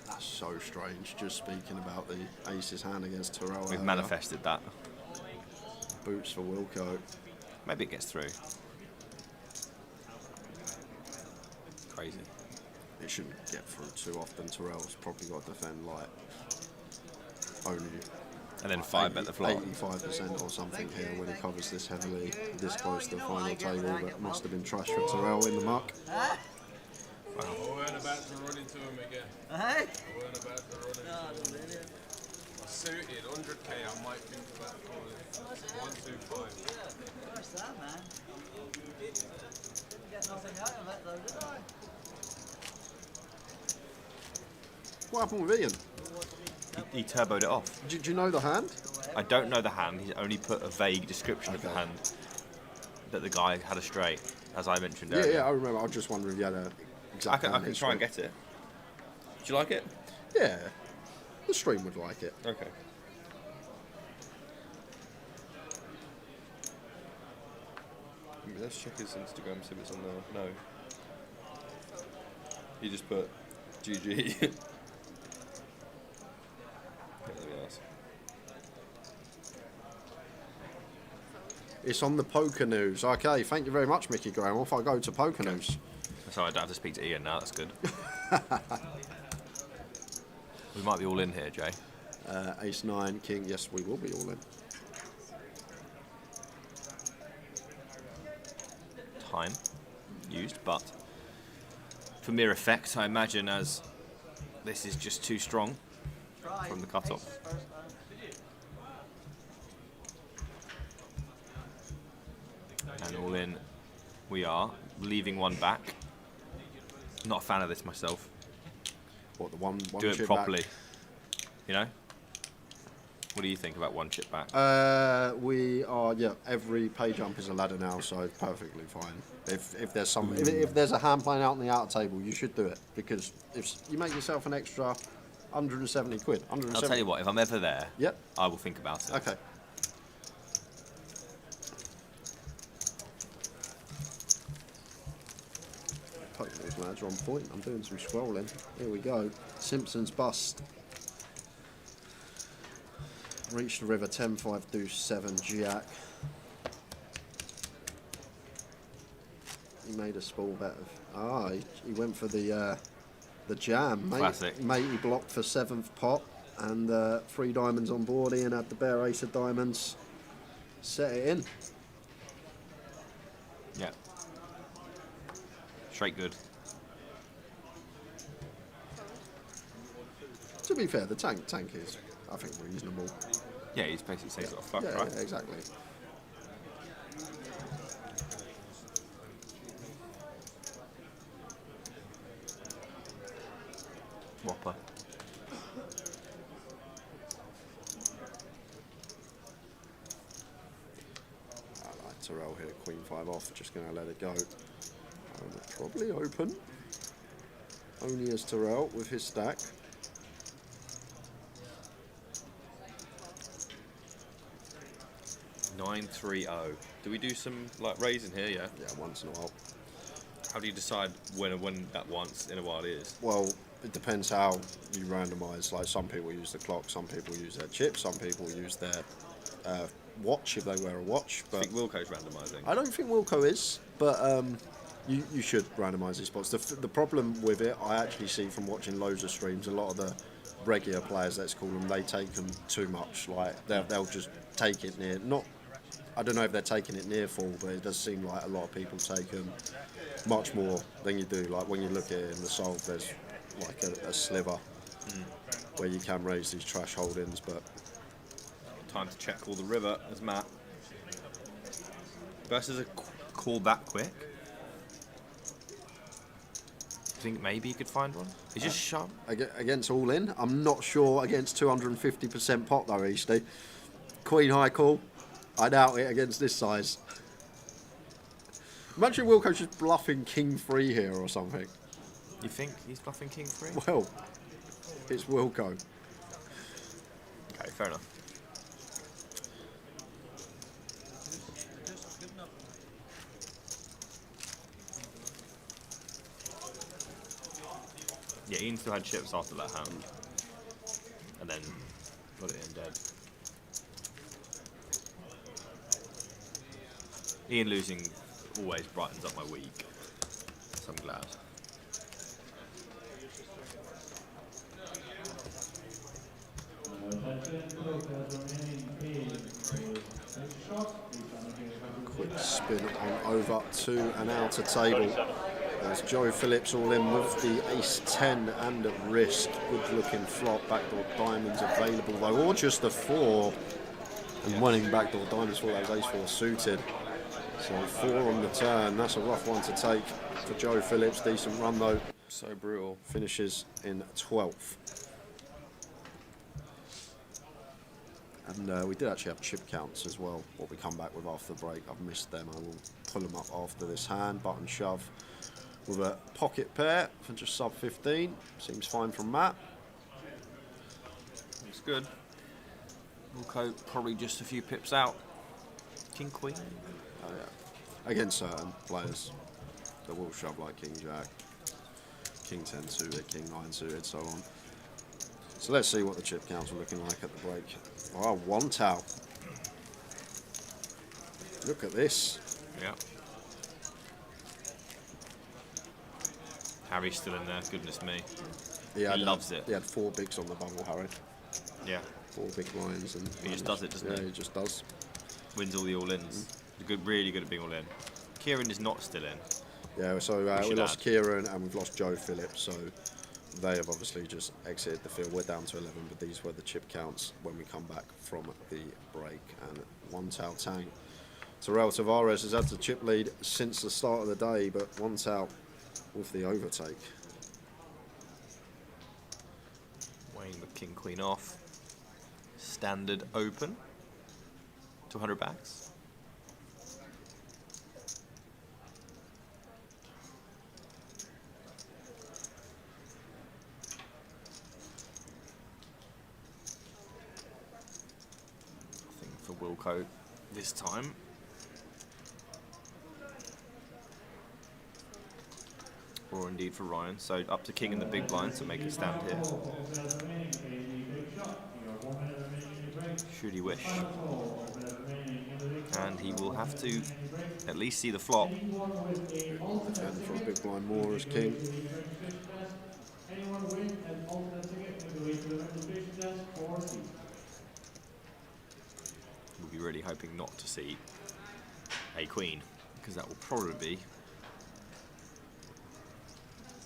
That's so strange, just speaking about the aces hand against Terrell. We've manifested that. Boots for Wilco. Maybe it gets through. Crazy. It shouldn't get through too often. Terrell's probably got to defend like only. And then 5-bet the flop. 85% or something here when he covers this heavily, this close to the final table. That must have been trash for Terrell in the muck. I weren't about to run into him again. Hey? I weren't about to run into him. Suited, 100k, I might think about calling 125. What's that, man? Didn't get nothing out of it though, did I? What happened with Ian? He turboed it off. Do you know the hand? I don't know the hand. He's only put a vague description of the hand. That the guy had a straight, as I mentioned earlier. Yeah, I remember. I was just wondering if you had a exact I can try and get it. Do you like it? Yeah. The stream would like it. Okay. Let's check his Instagram, see if it's on there. No. He just put GG. Yeah, there we are. It's on the poker news. Okay, thank you very much, Mickey Graham. Off I go to poker news. So I don't have to speak to Ian now, that's good. We might be all in here, Jay. Ace 9, King. Yes, we will be all in. Time used, but for mere effect, I imagine, as this is just too strong from the cut-off. And all in we are, leaving one back. Not a fan of this myself. What, the one do it chip properly, back? you know? What do you think about one chip back? We are, yeah, every pay jump is a ladder now, so perfectly fine. If there's some, if there's a hand playing out on the outer table, you should do it, because if you make yourself an extra 170 quid, 170. I'll tell you what, if I'm ever there, yep, I will think about it. Okay. hope these lads are on point. I'm doing some scrolling. Here we go. Simpsons bust. Reach the river, 10-5, deuce 7, jack. He made a small bet of... he went for the jam. Classic. Matey blocked for 7th pot, and 3 diamonds on board. Ian had the bare ace of diamonds. Set it in. Yeah. Straight good. To be fair, the tank is, I think, reasonable. Yeah, he's basically saying he's got a fuck, Yeah, right? yeah, exactly. Whopper. I like Terrell here, queen 5 off, just going to let it go. Probably open. Only as Terrell with his stack. $9-3-0. Do we do some like raising here? Yeah. Yeah, once in a while. How do you decide when that once in a while is? Well, it depends how you randomise. Like some people use the clock, some people use their chip, some people use their watch if they wear a watch. But I think Wilco's randomising. I don't think Wilco is, but you should randomise these spots. The problem with it, I actually see from watching loads of streams, a lot of the regular players, let's call them, they take them too much. Like they'll just take it near, not. I don't know if they're taking it near full, but it does seem like a lot of people take them much more than you do. Like when you look at it in the solve, there's like a sliver where you can raise these trash holdings, but time to check all the river as Matt versus a call that quick. Think maybe he could find one? He's just shot against all in. I'm not sure against 250% pot though, Easty. Queen high call. I doubt it against this size. Imagine Wilco's just bluffing king 3 here or something. You think he's bluffing king 3? Well, it's Wilco. Okay, fair enough. Yeah, Ian still had chips after that hand. And then got it in dead. Ian losing always brightens up my week. So I'm glad. Quick spin on over to an outer table. There's Joe Phillips all in with the ace 10 and at risk. Good looking flop, backdoor diamonds available though, or just a 4. And winning backdoor diamonds for that ace 4 suited. So 4 on the turn, that's a rough one to take for Joe Phillips. Decent run though. So brutal. Finishes in 12th. And we did actually have chip counts as well, what we come back with after the break. I've missed them, I will pull them up after this hand. Button shove with a pocket pair for just sub 15. Seems fine from Matt. Looks good. Wilco probably just a few pips out. King Queen. Oh yeah. Against certain players that will shove like King Jack, King 10 suited, King 9 suited, so on. So let's see what the chip counts are looking like at the break. Oh, 1 towel. Look at this. Yeah. Harry's still in there, goodness me. He loves it. He had 4 bigs on the bubble, Harry. Yeah. 4 big lines. And he just does it, doesn't he? Yeah, he just does. Wins all the all-ins. He's really good at being all-in. Kieran is not still in. Yeah, so we lost Kieran and we've lost Joe Phillips, so they have obviously just exited the field. We're down to 11, but these were the chip counts when we come back from the break. And 1 towel tank. Terrell Tavares has had the chip lead since the start of the day, but 1 towel with the overtake. Wayne with King Queen off. Standard open. 200 bags. For Wilco this time. or indeed for Ryan. So up to king in the big blind to make it stand here. Should he wish. And he will have to at least see the flop. Defend for a big blind more as king. We'll be really hoping not to see a queen, because that will probably be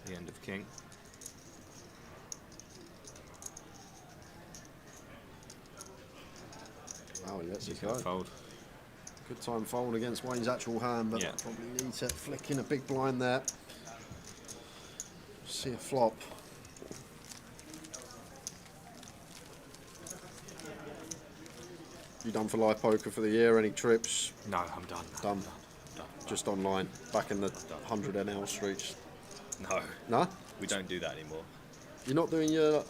the end of king. Oh, he lets it Gonna go. fold. Good time fold against Wayne's actual hand, but Yeah. probably need to flick in a big blind there. See a flop. You done for live poker for the year? Any trips? No, I'm done. Done. Just online. Back in the 100 NL streets. No. No? We don't do that anymore. You're not doing your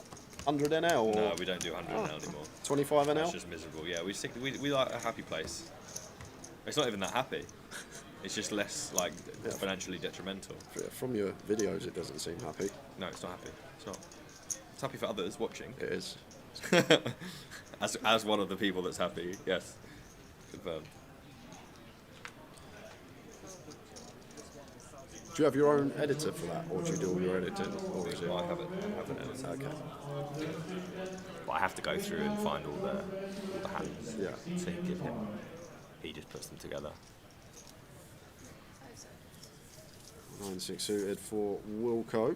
100 NL? Or? No, we don't do 100 NL anymore. 25 NL? That's just miserable. Yeah, we like a happy place. It's not even that happy. It's just less like financially detrimental. From your videos, it doesn't seem happy. No, it's not happy. It's not. It's happy for others watching. It is. as one of the people that's happy, yes. Confirmed. Do you have your own editor for that, or do you do all your editing? Or is it? I have an editor. Okay. But I have to go through and find all the hands. Yeah. To give him. He just puts them together. 9-6 suited for Wilco.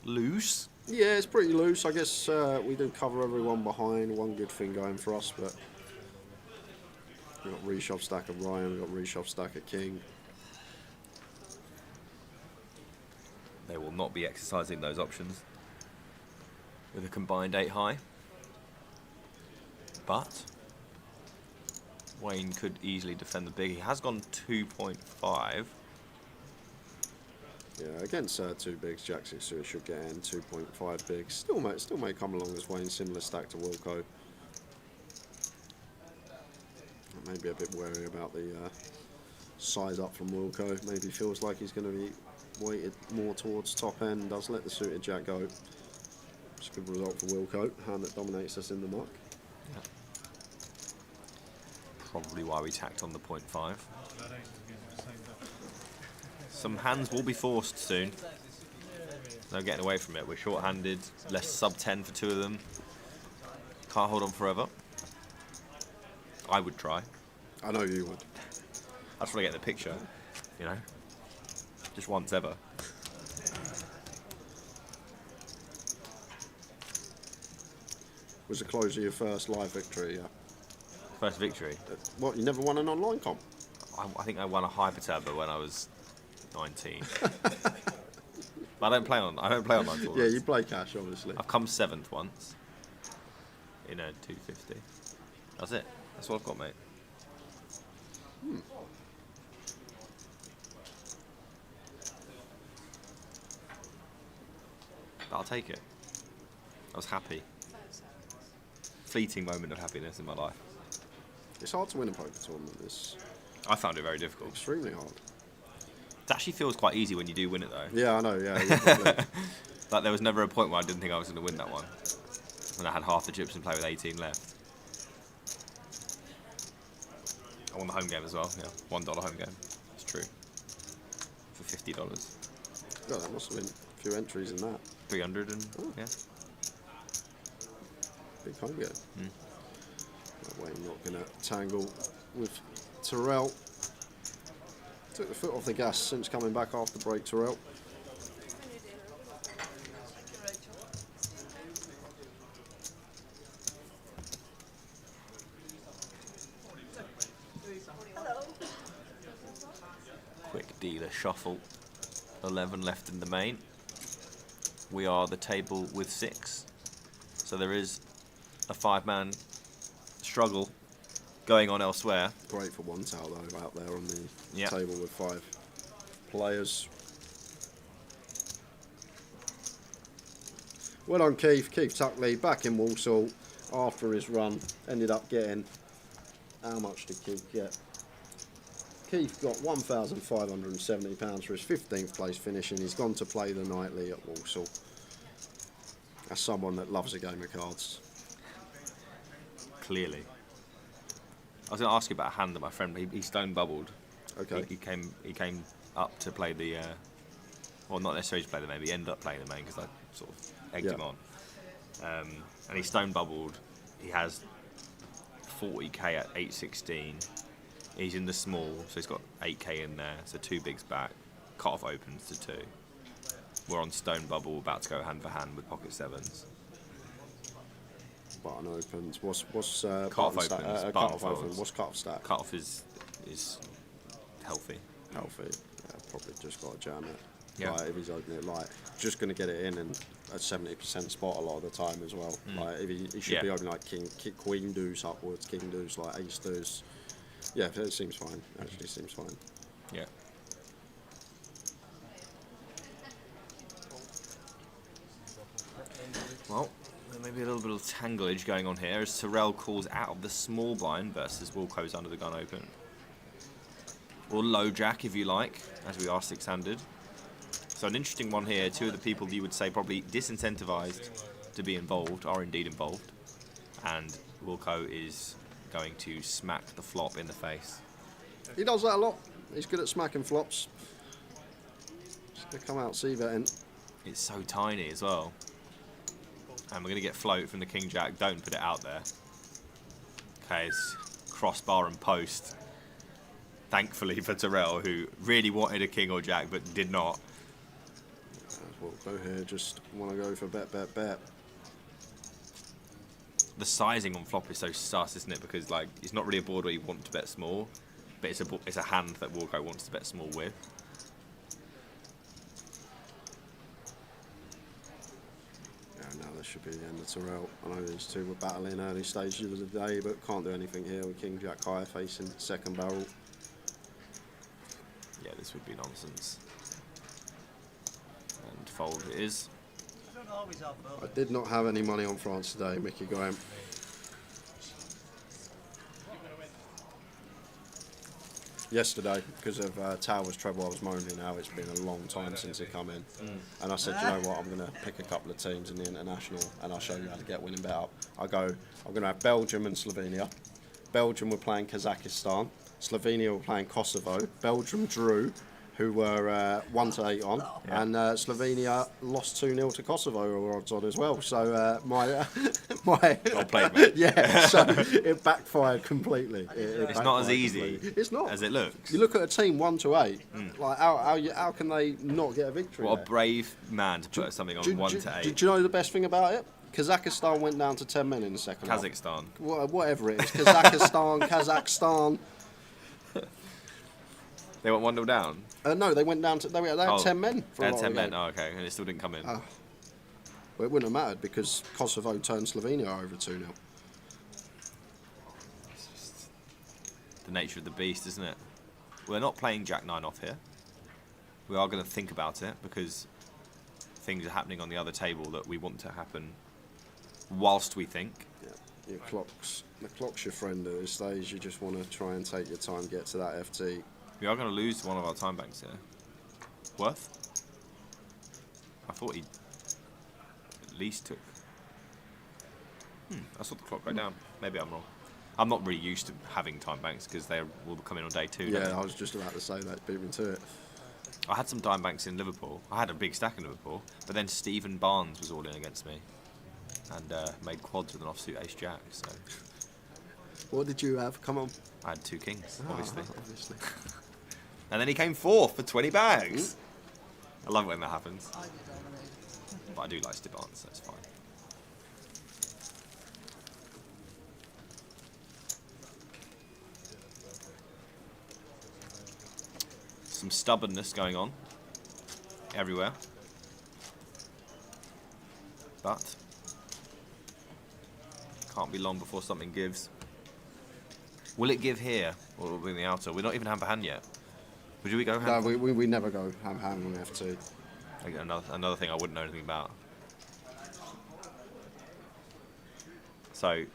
Loose? Yeah, it's pretty loose. I guess we do cover everyone behind. One good thing going for us, but we've got reshove stack of Ryan, we've got reshove stack of King. They will not be exercising those options with a combined 8 high. But Wayne could easily defend the big. He has gone 2.5. Yeah, against two bigs, Jack 6 suited should get in 2.5 bigs. Still may come along as Wayne, similar stack to Wilco. Maybe a bit wary about the size up from Wilco. Maybe feels like he's going to be weighted more towards top end. Does let the suited Jack go. It's a good result for Wilco, hand that dominates us in the muck. Yeah. Probably why we tacked on the 0.5. Some hands will be forced soon. No getting away from it. We're short-handed, less sub 10 for 2 of them. Can't hold on forever. I would try. I know you would. I just want to get in the picture, you know. Just once ever. Was the close of your first live victory? Yeah. First victory. What? You never won an online comp? I think I won a hyper turbo when I was 19. But I don't play online tournaments. Yeah, you play cash, obviously. I've come 7th once in a 250. That's it. That's what I've got, mate. But I'll take it. I was happy. Fleeting moment of happiness in my life. It's hard to win a poker tournament. I found it very difficult. Extremely hard. It actually feels quite easy when you do win it, though. Yeah, I know. Yeah. Like there was never a point where I didn't think I was going to win that one. When I had half the chips and play with 18 left. I won the home game as well. Yeah, $1 home game. It's true. For $50. God, that must have been a few entries in that. 300 and yeah. Big home game. That way I'm not going to tangle with Terrell. Took the foot off the gas since coming back after break, Terrell. Quick dealer shuffle. 11 left in the main. We are the table with 6. So there is a 5-man struggle going on elsewhere. Great for one towel though, out there on the Yep. table with 5 players. Well on Keith Tuckley back in Walsall after his run. Ended up getting, how much did Keith get? Keith got £1,570 for his 15th place finish, and he's gone to play the nightly at Walsall. As someone that loves a game of cards. Clearly. I was going to ask you about a hand that my friend, he stone bubbled. Okay. He came up to play the, well, not necessarily to play the main, but he ended up playing the main because I sort of egged him on. And he stone bubbled. He has 40k at 816. He's in the small, so he's got 8k in there. So 2 bigs back. Cut-off opens to 2. We're on stone bubble, about to go hand for hand with pocket 7s. Button opens. What's cut-off opens? Cut-off opens. What's cut-off stack? Cut-off is healthy. Healthy. Yeah, probably just got to jam it. Yeah. Like, if he's opening it, like, just going to get it in and a 70% spot a lot of the time as well. Like, if he should be opening like king, queen deuce upwards, king deuce, like ace deuce. Yeah, it seems fine. Actually, seems fine. Yeah. Well, there may be a little bit of tanglage going on here as Tyrrell calls out of the small blind versus Wilco's under the gun open. Or low jack if you like, as we are 6-handed. So an interesting one here. 2 of the people you would say probably disincentivised to be involved are indeed involved. And Wilco is going to smack the flop in the face. He does that a lot. He's good at smacking flops. Just going to come out c-betting. It's so tiny as well. And we're going to get float from the king jack. Don't put it out there. Okay, it's crossbar and post. Thankfully for Tyrrell, who really wanted a king or jack but did not. We'll go here, just want to go for bet. The sizing on flop is so sus, isn't it? Because like it's not really a board where you want to bet small, but it's a hand that Wilco wants to bet small with. Yeah, now this should be the end of Tyrrell. I know these two were battling early stages of the day, but can't do anything here with king jack high facing second barrel. Yeah, this would be nonsense. And fold it is. I did not have any money on France today, Mickey Graham. Yesterday, because of Towers' treble, I was moaning how it's been a long time since he come in. And I said, you know what, I'm going to pick a couple of teams in the international and I'll show you how to get winning bet up. I'm going to have Belgium and Slovenia. Belgium were playing Kazakhstan. Slovenia were playing Kosovo. Belgium drew, who were 1-8 on, and Slovenia lost 2-0 to Kosovo, who were odds on as well. So my well played, mate. Yeah, so it backfired completely. It's not as easy It's not as it looks. You look at a team 1-8. Like how can they not get a victory? What a brave man to put something on 1-8. Do you know the best thing about it? Kazakhstan went down to 10 men in the second half. Kazakhstan. Whatever it is. Kazakhstan. They went 1-0 down? No, they went down to... They had 10 men for a lot of the 10 men, game. oh, okay. And it still didn't come in. Well, it wouldn't have mattered because Kosovo turned Slovenia over 2-0. It's just the nature of the beast, isn't it? We're not playing Jack 9 off here. We are going to think about it because things are happening on the other table that we want to happen whilst we think. Yeah, the clock's your friend at this stage. You just want to try and take your time, get to that FT. We are going to lose one of our time banks here. Worth? I thought he at least took... I saw the clock go down. Maybe I'm wrong. I'm not really used to having time banks because they will come in on day 2. Yeah, I was just about to say that, beat me to it. I had some time banks in Liverpool. I had a big stack in Liverpool, but then Stephen Barnes was all in against me and made quads with an offsuit ace-jack, so... What did you have? Come on. I had 2 kings, obviously. And then he came 4th for 20 bags. I love it when that happens. But I do like Steve Barnes, so it's fine. Some stubbornness going on everywhere. But can't be long before something gives. Will it give here, or will it be in the outer? We're not even hand for hand yet. Would we go hand? No, we never go hand on FT. Again, another thing I wouldn't know anything about. So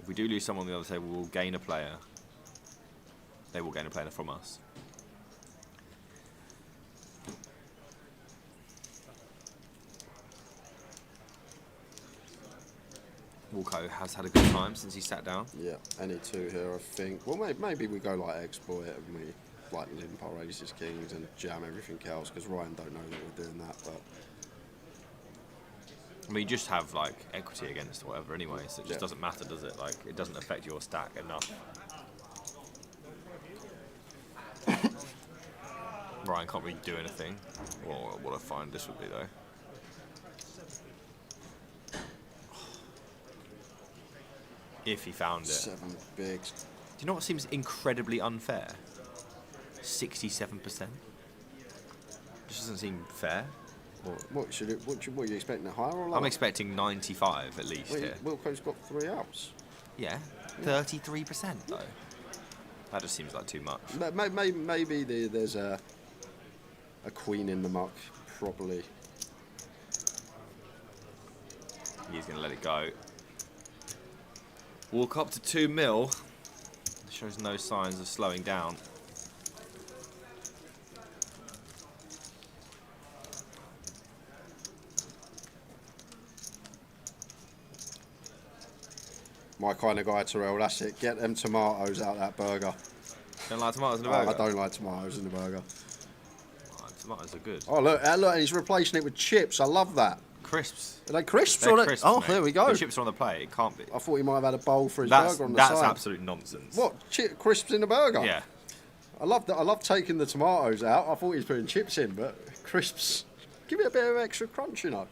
we do lose someone on the other table, we'll gain a player. They will gain a player from us. Walco has had a good time since he sat down. Yeah, any two here, I think. Well, maybe we go like exploit and we like limp our aces, kings, and jam everything else because Ryan don't know that we're doing that. But I mean, you just have like equity against whatever anyway, so it just doesn't matter, does it? Like, it doesn't affect your stack enough. Ryan can't really do anything. Well, what I find this would be though. If he found it. 7 bigs. Do you know what seems incredibly unfair? 67%. Just doesn't seem fair. What are you expecting, a higher or lower? I'm expecting 95 at least here. Wilco's got 3 outs. Yeah, 33% though. That just seems like too much. Maybe there's a queen in the muck, probably. He's going to let it go. Walk up to 2 mil. Shows no signs of slowing down. My kind of guy, Terrell, that's it. Get them tomatoes out of that burger. Don't like tomatoes in the burger? I don't like tomatoes in the burger. Oh, tomatoes are good. Oh, look, he's replacing it with chips. I love that. Crisps. Are they crisps? They're crisps, oh, mate. there we go. The chips are on the plate. It can't be. I thought he might have had a bowl for his burger on the side. That's absolute nonsense. What? Crisps in the burger? Yeah. I love that. I love taking the tomatoes out. I thought he was putting chips in, but crisps. Give it a bit of extra crunch, you know.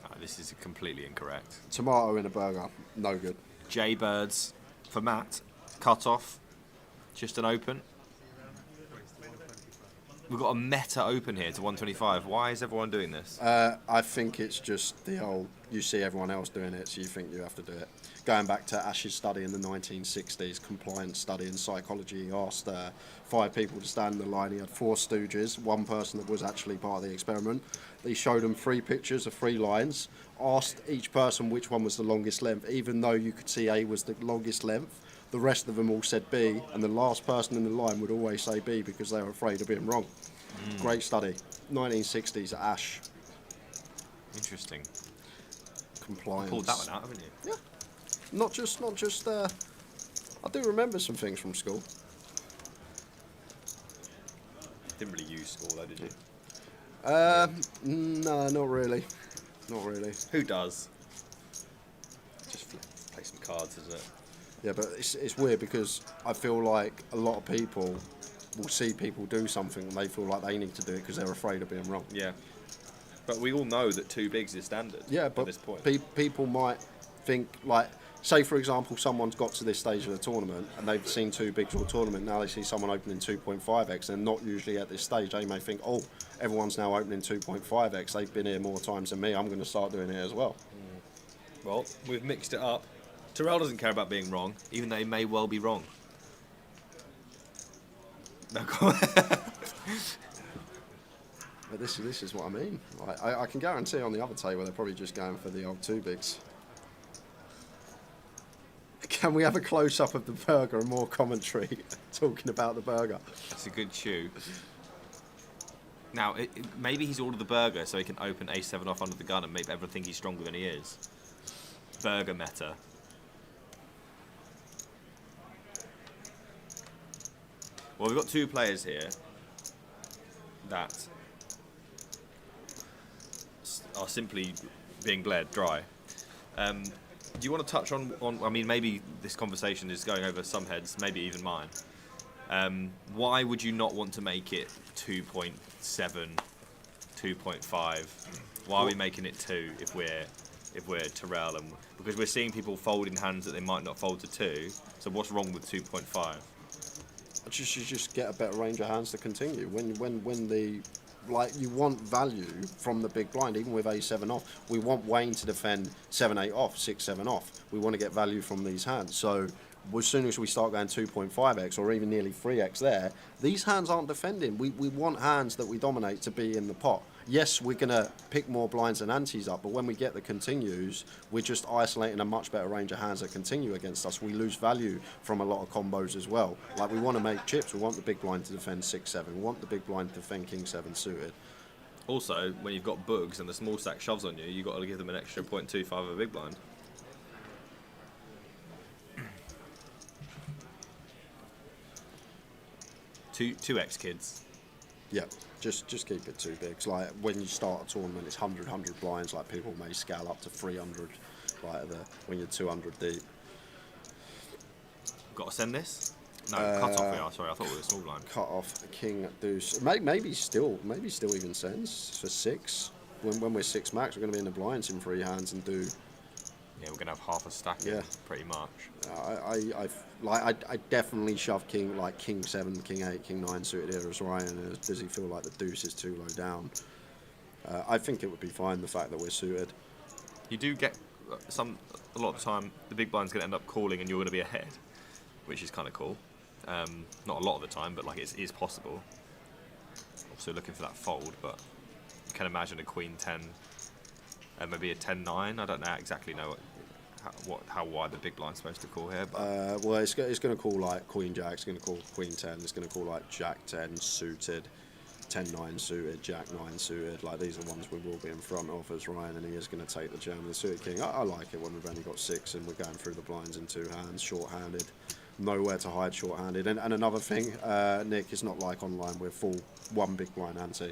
No, this is completely incorrect. Tomato in a burger. No good. Jaybirds for Matt. Cut off. Just an open. We've got a meta open here to 125. Why is everyone doing this? I think it's just the old, you see everyone else doing it, so you think you have to do it. Going back to Ash's study in the 1960s, compliance study in psychology, he asked 5 people to stand in the line. He had 4 stooges, 1 person that was actually part of the experiment. He showed them 3 pictures of 3 lines, asked each person which one was the longest length, even though you could see A was the longest length. The rest of them all said B, and the last person in the line would always say B because they were afraid of being wrong. Great study. 1960s at Ash. Interesting. Compliance. You pulled that one out, haven't you? Yeah. Not just. I do remember some things from school. Didn't really use school though, did you? No, not really. Not really. Who does? Just play some cards, isn't it? Yeah, but it's weird because I feel like a lot of people will see people do something and they feel like they need to do it because they're afraid of being wrong. Yeah. But we all know that 2 bigs is standard but at this point. People might think, like, say for example, someone's got to this stage of the tournament and they've seen 2 bigs all tournament, now they see someone opening 2.5x, they're not usually at this stage. They may think, oh, everyone's now opening 2.5x, they've been here more times than me, I'm going to start doing it as well. Well, we've mixed it up. Terrell doesn't care about being wrong, even though he may well be wrong. No comment. But this is what I mean. I can guarantee on the other table they're probably just going for the old 2 bigs. Can we have a close-up of the burger and more commentary talking about the burger? That's a good chew. Now, maybe he's ordered the burger so he can open A7 off under the gun and make everyone think he's stronger than he is. Burger meta. Well, we've got 2 players here that are simply being bled dry. Do you want to touch on, I mean, maybe this conversation is going over some heads, maybe even mine. Why would you not want to make it 2.7, 2.5? Why are we making it 2 if we're Terrell? And because we're seeing people fold in hands that they might not fold to 2. So what's wrong with 2.5? You just get a better range of hands to continue. When the, like, you want value from the big blind, even with A7 off. We want Wayne to defend 7-8 off, 6-7 off. We want to get value from these hands. So as soon as we start going 2.5x or even nearly 3x there, these hands aren't defending. We want hands that we dominate to be in the pot. yes, we're going to pick more blinds and antes up, but when we get the continues, we're just isolating a much better range of hands that continue against us. We lose value from a lot of combos as well. Like, we want to make chips. We want the big blind to defend 6-7. We want the big blind to defend King 7 suited. Also, when you've got boogs and the small stack shoves on you, you've got to give them an extra 0.25 of a big blind. Two X kids. Yeah, just keep it too big. It's like when you start a tournament, it's 100 blinds. Like, people may scale up to 300. Like when you're 200 deep. Got to send this? No, cut off. Yeah, sorry, I thought we were small blind. Cut off King Deuce. Maybe still even sends for 6. When we're 6 max, we're going to be in the blinds in 3 hands and do. Yeah, we're going to have half a stack. Yeah, pretty much. I definitely shove King 7, King 8, King 9 suited here as Ryan. Does he feel like the deuce is too low down? I think it would be fine, the fact that we're suited. You do get a lot of the time the big blind's going to end up calling and you're going to be ahead, which is kind of cool. Not a lot of the time, but like it is possible. Also looking for that fold, but you can imagine a Queen 10 and maybe a 10-9. I don't exactly know how wide the big blind's supposed to call here. But well, it's going to call like Queen Jack. It's going to call Queen 10. It's going to call like Jack 10 suited, 10-9 suited, Jack 9 suited. Like, these are the ones we will be in front of as Ryan, and he is going to take the jam of the suited king. I like it when we've only got 6 and we're going through the blinds in 2 hands, short-handed. Nowhere to hide short-handed. And another thing, Nick, it's not like online. We're full 1 big blind ante.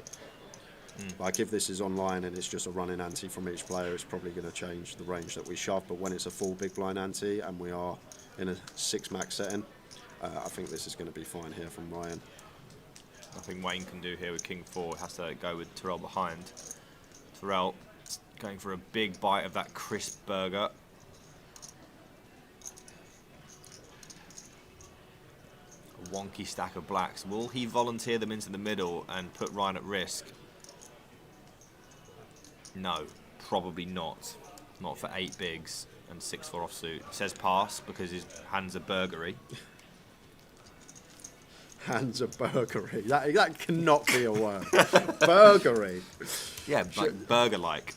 Like, if this is online and it's just a running ante from each player, it's probably going to change the range that we shove. But when it's a full big blind ante and we are in a 6 max setting, I think this is going to be fine here from Ryan. Nothing Wayne can do here with King 4. Has to go with Terrell behind. Terrell going for a big bite of that crisp burger. A wonky stack of blacks. Will he volunteer them into the middle and put Ryan at risk? No, probably not. Not for 8 bigs and 6-4 offsuit. Says pass because his hands are burgery. Hands are burgery. That cannot be a word. Burgery. Yeah, like burger-like.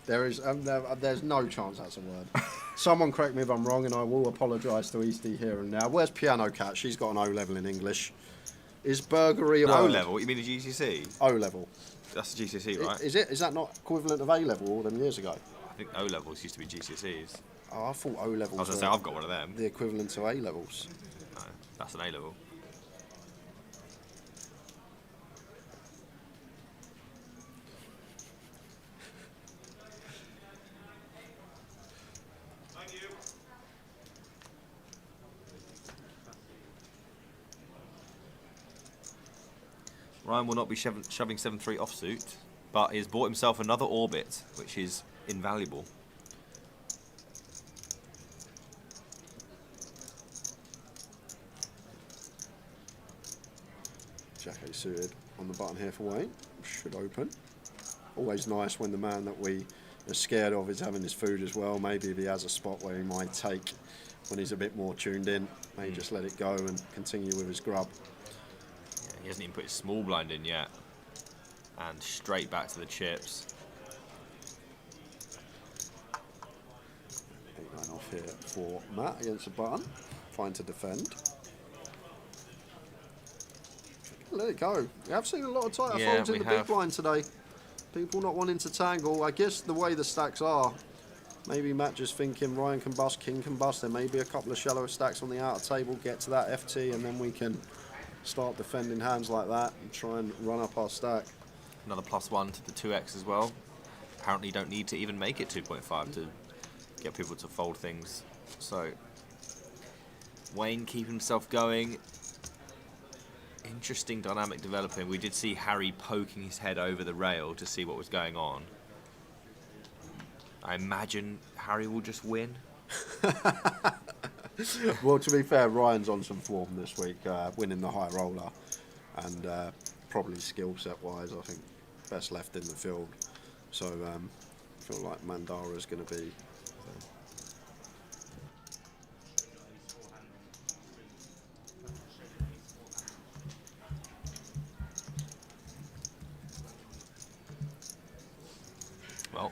There's no chance that's a word. Someone correct me if I'm wrong, and I will apologise to Eastie here and now. Where's Piano Cat? She's got an O level in English. Is burgery a word? O level? You mean a GCSE? O level. That's a GCSE, right? Is that not equivalent of A level all them years ago? I think O levels used to be GCSEs. Oh, I thought O levels. I was going to say I've got one of them. The equivalent to A levels. No, that's an A level. Ryan will not be shoving 7-3 offsuit, but he's bought himself another orbit, which is invaluable. Jack 8 suited on the button here for Wayne. Should open. Always nice when the man that we are scared of is having his food as well. Maybe if he has a spot where he might take when he's a bit more tuned in, may just let it go and continue with his grub. He hasn't even put his small blind in yet. And straight back to the chips. 8-9 off here for Matt against the button. Fine to defend. Let it go. We have seen a lot of tighter folds in the big blind today. People not wanting to tangle. I guess the way the stacks are, maybe Matt just thinking Ryan can bust, King can bust. There may be a couple of shallower stacks on the outer table, get to that FT, and then we can start defending hands like that and try and run up our stack. Another +1 to the 2x as well. Apparently you don't need to even make it 2.5 to get people to fold things. So Wayne keeping himself going. Interesting dynamic developing. We did see Harry poking his head over the rail to see what was going on. I imagine Harry will just win. Well, to be fair, Ryan's on some form this week, winning the high roller, and probably skill set wise, I think best left in the field. So I feel like Mandara is going to be.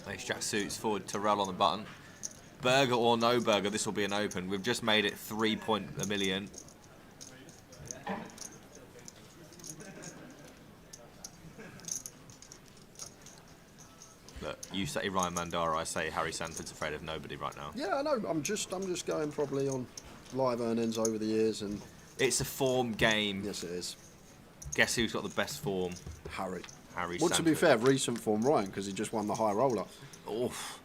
Ace-Jack suits forward, Terrell on the button. Burger or no burger, this will be an open. We've just made it 3.1 million. Look, you say Ryan Mandara, I say Harry Sanford's afraid of nobody right now. Yeah, I know. I'm just going probably on live earnings over the years, and it's a form game. Yes, it is. Guess who's got the best form? Harry. Harry. Well, Sanford. to be fair, recent form Ryan, because he just won the high roller. Oof.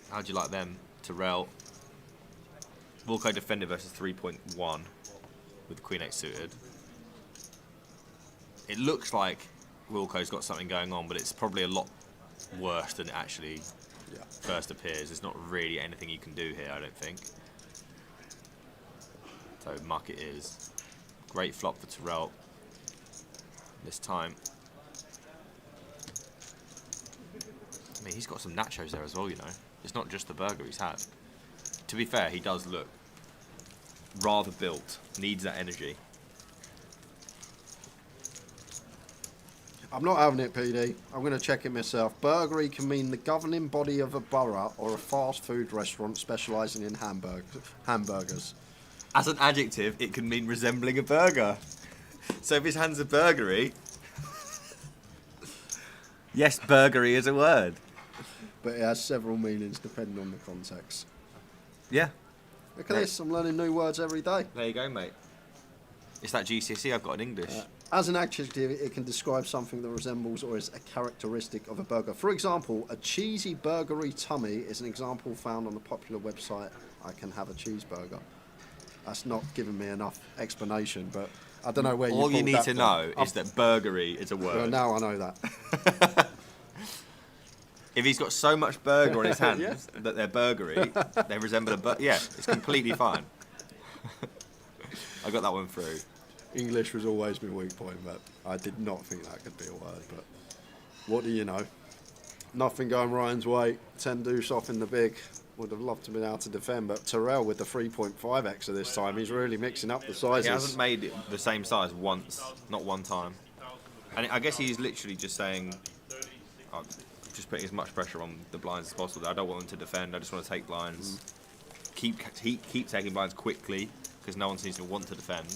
How'd you like them? Terrell. Wilco defender versus 3.1 with Queen 8 suited. It looks like Wilco's got something going on, but it's probably a lot worse than it actually first appears. There's not really anything you can do here, I don't think. So muck it is. Great flop for Terrell this time. I mean, he's got some nachos there as well, you know. It's not just the burger he's had. To be fair, he does look rather built. Needs that energy. I'm not having it, PD. I'm going to check it myself. Burgery can mean the governing body of a borough or a fast food restaurant specialising in hamburgers. As an adjective, it can mean resembling a burger. So if his hands are burgery, yes, burgery is a word. But it has several meanings depending on the context. Yeah. Look at this, I'm learning new words every day. There you go, mate. It's that GCSE I've got in English. As an adjective, it can describe something that resembles or is a characteristic of a burger. For example, a cheesy burgery tummy is an example found on the popular website I Can Have a Cheeseburger. That's not giving me enough explanation, but I don't know where All you need to from. know is that burgery is a word. Well, now I know that. If he's got so much burger on his hands that they're burgery, they resemble a burger. Yeah, it's completely fine. I got that one through. English was always my weak point, but I did not think that could be a word. But what do you know? Nothing going Ryan's way. 10 deuce off in the big. Would have loved to be able to defend, but Terrell with the 3.5x this time, he's really mixing up the sizes. He hasn't made it the same size once, not one time. And I guess he's literally just saying, oh, just putting as much pressure on the blinds as possible. I don't want them to defend, I just want to take blinds. Keep taking blinds quickly, because no one seems to want to defend.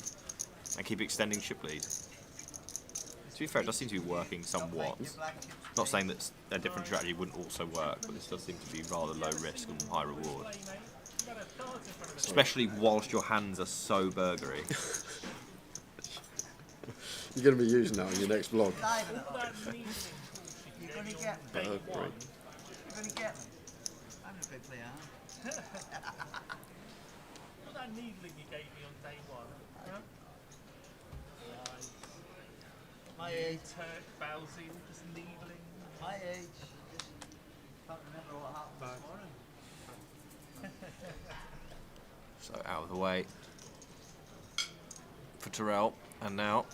And keep extending chip lead. To be fair, it does seem to be working somewhat. Not saying that a different strategy wouldn't also work, but this does seem to be rather low risk and high reward. Especially whilst your hands are so burgery. You're going to be using that on your next vlog. You're going to get me. Burgery. You're going to get me. I'm a big player. What that needling you gave me on day one? Huh? My age. Turk Bowsing, just needling. My age. Can't remember what happened this morning. So out of the way for Terrell, and now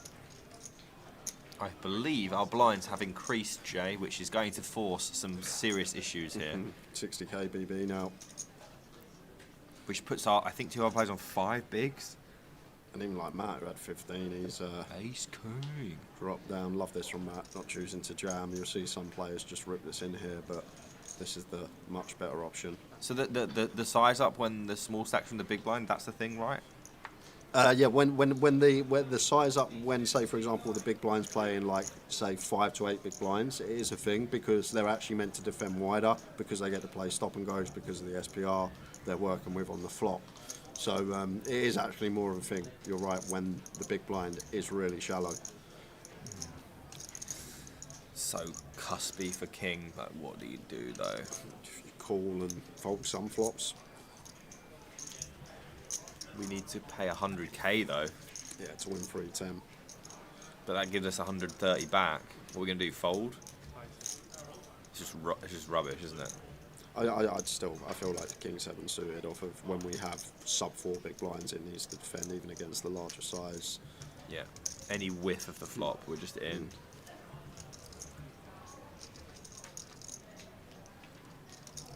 I believe our blinds have increased, Jay, which is going to force some serious issues here. 60k BB now. Which puts our, I think, two of our players on 5 bigs. And even like Matt, who had 15, he's Ace King. Dropped down. Love this from Matt, not choosing to jam. You'll see some players just rip this in here, but this is the much better option. So the size up when the small stacks from the big blind, that's the thing, right? Yeah, when the size up, when say for example the big blinds playing like say 5 to 8 big blinds, it is a thing because they're actually meant to defend wider because they get to play stop and goes because of the SPR they're working with on the flop. So it is actually more of a thing. You're right, when the big blind is really shallow. So cuspy for king, but what do you do though? Call and fold some flops. We need to pay 100k though. Yeah, to win 310. But that gives us 130 back. What are we gonna do? Fold? It's just rubbish, isn't it? I feel like the King 7 suited off of when we have sub 4 big blinds, it needs to defend even against the larger size. Yeah. Any whiff of the flop, we're just in.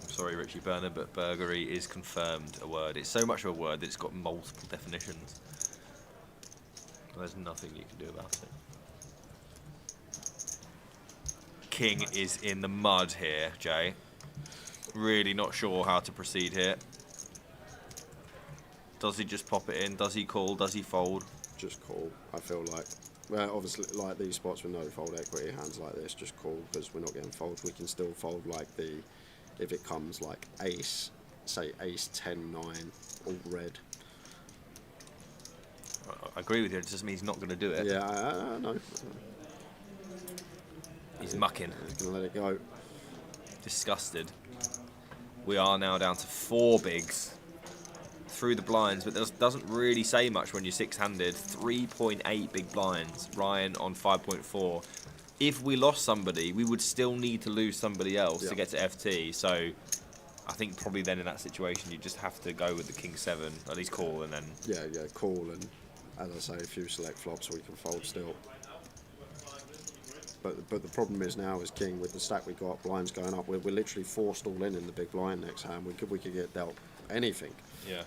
I'm sorry, Richie Burner, but burgery is confirmed a word. It's so much of a word that it's got multiple definitions. There's nothing you can do about it. king is in the mud here, Jay. Really not sure how to proceed here. Does he just pop it in? Does he call? Does he fold? Just call, I feel like. Well, obviously, like these spots with no fold equity, hands like this, just call, because we're not getting folds. We can still fold like if it comes like ace, say ace 10, 9, all red. I agree with you, it doesn't mean he's not going to do it. Yeah, I know. He's mucking. He's going to let it go. Disgusted. We are now down to 4 bigs through the blinds, but that doesn't really say much when you're 6-handed. 3.8 big blinds. Ryan on 5.4. If we lost somebody, we would still need to lose somebody else to get to FT. So I think probably then in that situation you just have to go with the king 7, at least call, and then Yeah, call, and as I say, a few select flops we can fold still. But the problem is now is king, with the stack we got, blinds going up, we're literally forced all in the big blind next hand. We could get dealt anything. Yeah.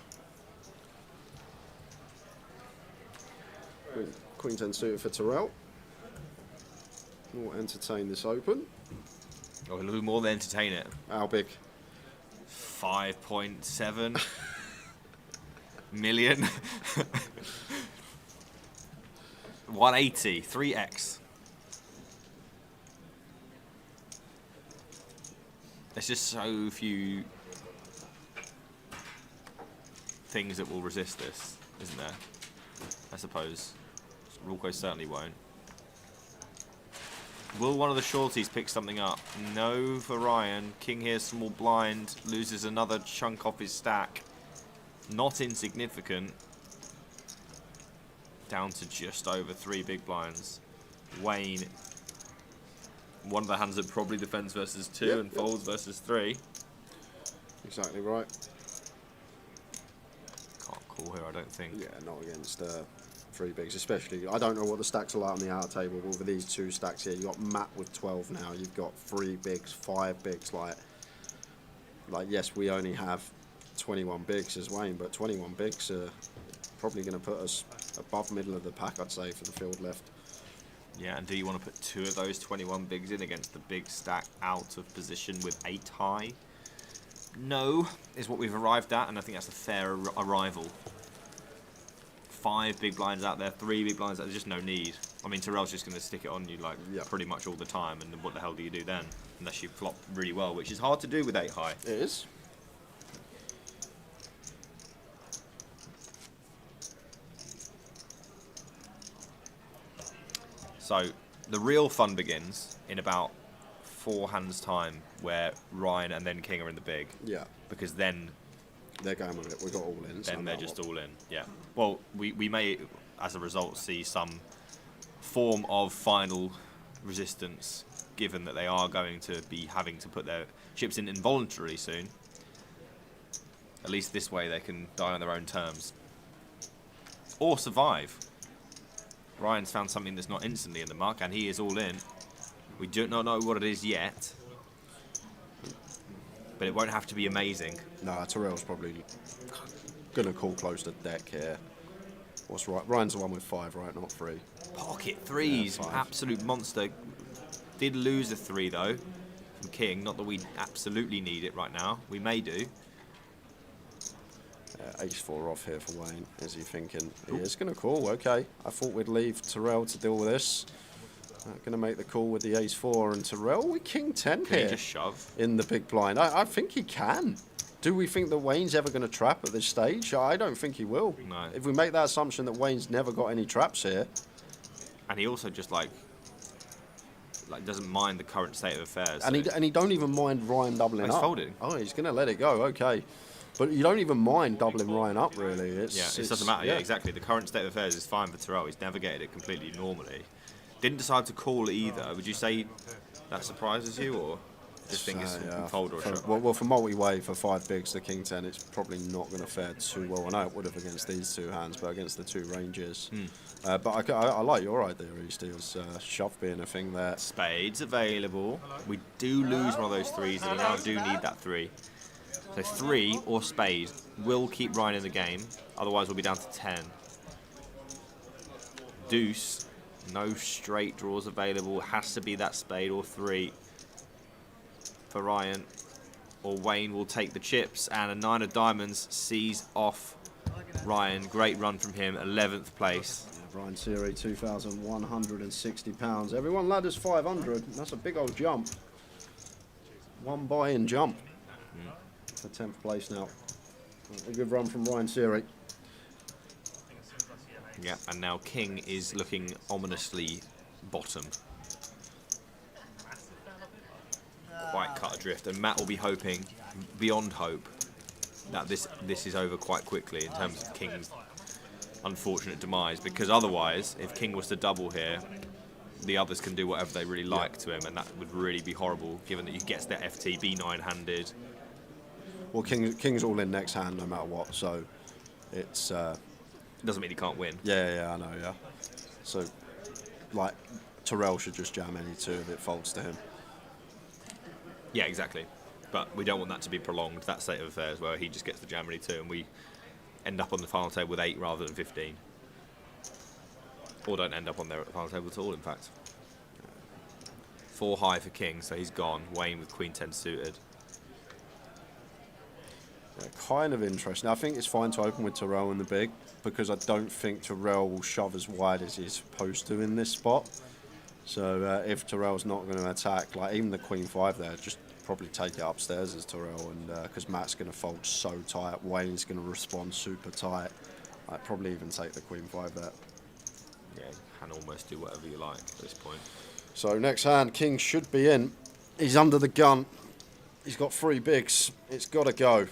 Queen 10 suited for Terrell. We'll entertain this open. Oh, he'll do more than entertain it. How big? 5.7 million. 180, 3x. There's just so few things that will resist this, isn't there? I suppose. Rulco certainly won't. Will one of the shorties pick something up? No for Ryan. King here, small blind, loses another chunk off his stack. Not insignificant. Down to just over 3 big blinds. Wayne, one of the hands that probably defends versus 2 and folds versus 3. Exactly right. Can't call here, I don't think. Yeah, not against 3 bigs, especially. I don't know what the stacks are like on the outer table, but with these 2 stacks here, you've got Matt with 12 now, you've got 3 bigs, 5 bigs, like yes, we only have 21 bigs as Wayne, but 21 bigs are probably going to put us above middle of the pack, I'd say, for the field left. Yeah, and do you want to put 2 of those 21 bigs in against the big stack out of position with 8 high? No, is what we've arrived at, and I think that's a fair arrival. 5 big blinds out there, 3 big blinds out there, there's just no need. I mean, Terrell's just going to stick it on you like pretty much all the time, and what the hell do you do then? Unless you flop really well, which is hard to do with 8 high. It is. So the real fun begins in about 4 hands time, where Ryan and then King are in the big. Yeah. Because then they're going with it. We got all in. Then they're just all in. Yeah. Well, we may, as a result, see some form of final resistance, given that they are going to be having to put their chips in involuntarily soon. At least this way they can die on their own terms. Or survive. Ryan's found something that's not instantly in the muck, and he is all in. We do not know what it is yet, but it won't have to be amazing. No, Terrell's probably going to call close to deck here. What's right? Ryan's the one with 5, right? Not 3. Pocket 3s, Yeah, 5. absolute monster. Did lose a 3 though from King. Not that we absolutely need it right now. We may do. Ace-4 off here for Wayne. Is he thinking? He is going to call. Okay. I thought we'd leave Terrell to deal with this. Going to make the call with the Ace-4 and Terrell with King 10 Can here. he just shove? In the big blind. I think he can. Do we think that Wayne's ever going to trap at this stage? I don't think he will. No. If we make that assumption that Wayne's never got any traps here. And he also just like doesn't mind the current state of affairs. And he don't even mind Ryan doubling He's up. folding. Oh, he's going to let it go. Okay. But you don't even mind doubling Ryan up, really. It doesn't matter. Yeah, exactly. The current state of affairs is fine for Terrell. He's navigated it completely normally. Didn't decide to call either. Would you say that surprises you, or just think it's a fold or a shot? Well, for multi-way for 5 bigs, the King 10, it's probably not going to fare too well. I know it would have against these 2 hands, but against the 2 ranges. But I like your idea, Easty, as shove being a thing there. Spades available. We do lose one of those 3s, and we now do need that 3. So 3 or spade will keep Ryan in the game. Otherwise, we'll be down to 10. Deuce No straight draws available. Has to be that spade or 3 for Ryan, or Wayne will take the chips, and a 9 of diamonds sees off Ryan. Great run from him, 11th place. Yeah, Ryan Seary, £2,160. Everyone ladders 500. That's a big old jump. One buy-in jump for 10th place now. A good run from Ryan Seary. Yeah, and now King is looking ominously bottom. Quite cut adrift, and Matt will be hoping, beyond hope, that this is over quite quickly in terms of King's unfortunate demise, because otherwise, if King was to double here, the others can do whatever they really like to him, and that would really be horrible, given that he gets their FT, B9 handed. Well, King's all in next hand no matter what, so it's... doesn't mean he can't win. Yeah, I know, yeah. So, like, Terrell should just jam any 2 if it folds to him. Yeah, exactly. But we don't want that to be prolonged, that state of affairs, where he just gets the jam any 2 and we end up on the final table with 8 rather than 15. Or don't end up on there at the final table at all, in fact. 4 high for King, so he's gone. Wayne with Queen 10 suited. Yeah, kind of interesting. I think it's fine to open with Terrell in the big, because I don't think Terrell will shove as wide as he's supposed to in this spot. So if Terrell's not going to attack, like even the Queen 5 there, just probably take it upstairs as Terrell, and because Matt's going to fold so tight, Wayne's going to respond super tight. I'd probably even take the Queen 5 there. Yeah, you can almost do whatever you like at this point. So next hand, King should be in. He's under the gun. He's got 3 bigs. It's got to go.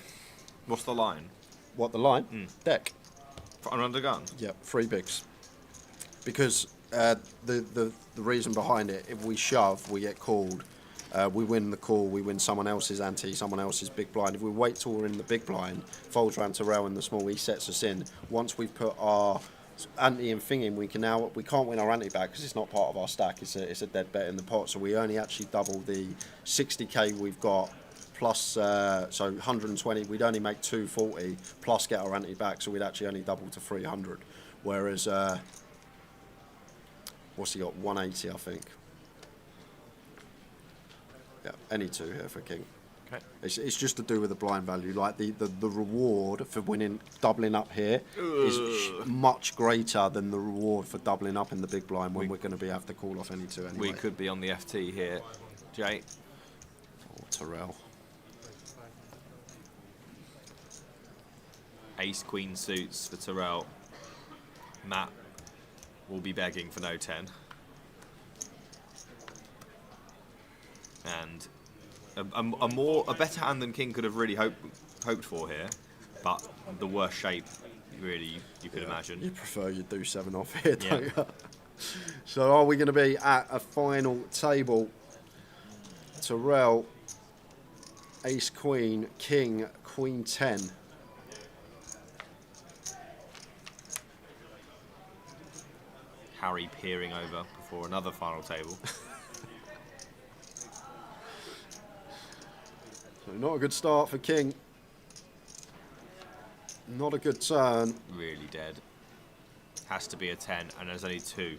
What's the line? What, the line? Deck. For under gun? Yeah, 3 bigs. Because the reason behind it, if we shove, we get called. We win the call, we win someone else's ante, someone else's big blind. If we wait till we're in the big blind, folds round Terrell in the small, he sets us in. Once we've put our ante and thing in, we can't win our ante back because it's not part of our stack. It's a dead bet in the pot, so we only actually double the 60k we've got. Plus, so 120, we'd only make 240, plus get our ante back, so we'd actually only double to 300. Whereas, what's he got? 180, I think. Yeah, any 2 here for King. Okay. It's just to do with the blind value. Like the reward for winning, doubling up here is much greater than the reward for doubling up in the big blind when we're going to have to call off any 2 anyway. We could be on the FT here. Jay. Or Terrell. Ace Queen suits for Terrell. Matt will be begging for no 10. And a better hand than King could have really hoped for here, but the worst shape really you could imagine. You prefer you'd do 7 off here, don't you? So are we going to be at a final table? Terrell, Ace Queen, King, Queen 10. Harry peering over before another final table. So not a good start for King. Not a good turn. Really dead. Has to be a 10, and there's only 2. Yeah,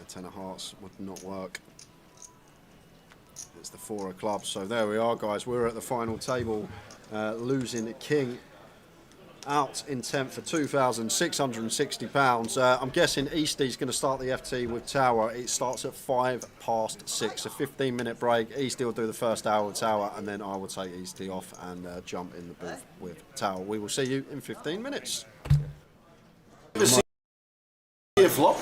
10 of hearts would not work. It's the 4 of clubs. So there we are, guys. We're at the final table, losing King out in 10th for £2,660. I'm guessing Eastie's going to start the FT with Tower. It starts at 6:05, a 15-minute break. Eastie will do the first hour with Tower, and then I will take Eastie off and jump in the booth with Tower. We will see you in 15 minutes. Flop?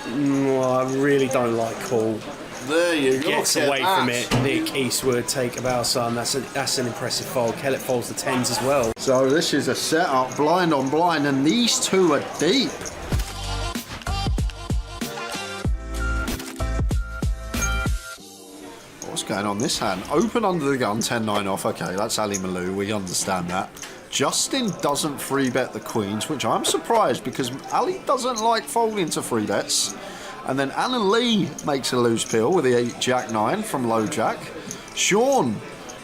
I really don't like call. There you go. Gets away from it. Nick Eastwood, take about son. That's an impressive fold. Kellett folds the 10s as well. So this is a setup, blind on blind, and these 2 are deep. What's going on this hand? Open under the gun, 10-9 off. Okay, that's Ali Malou. We understand that. Justin doesn't 3-bet the queens, which I'm surprised because Ali doesn't like folding to 3-bets. And then Alan Lee makes a loose pill with the 8-Jack-9 from low jack. Sean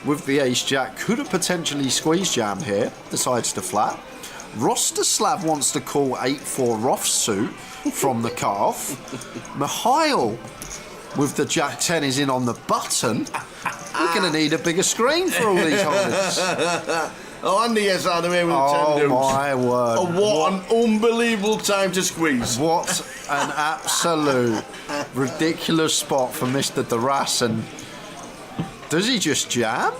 with the ace-jack could have potentially squeeze jammed here, decides to flat. Rosterslav wants to call 8-4 Roth suit, from the cut-off. Mihail with the Jack 10 is in on the button. We're going to need a bigger screen for all these holders. Oh, Andy gets out of the way with the 10 deuce. Oh my word. Oh, what an unbelievable time to squeeze. What an absolute ridiculous spot for Mr. Duras. And does he just jam?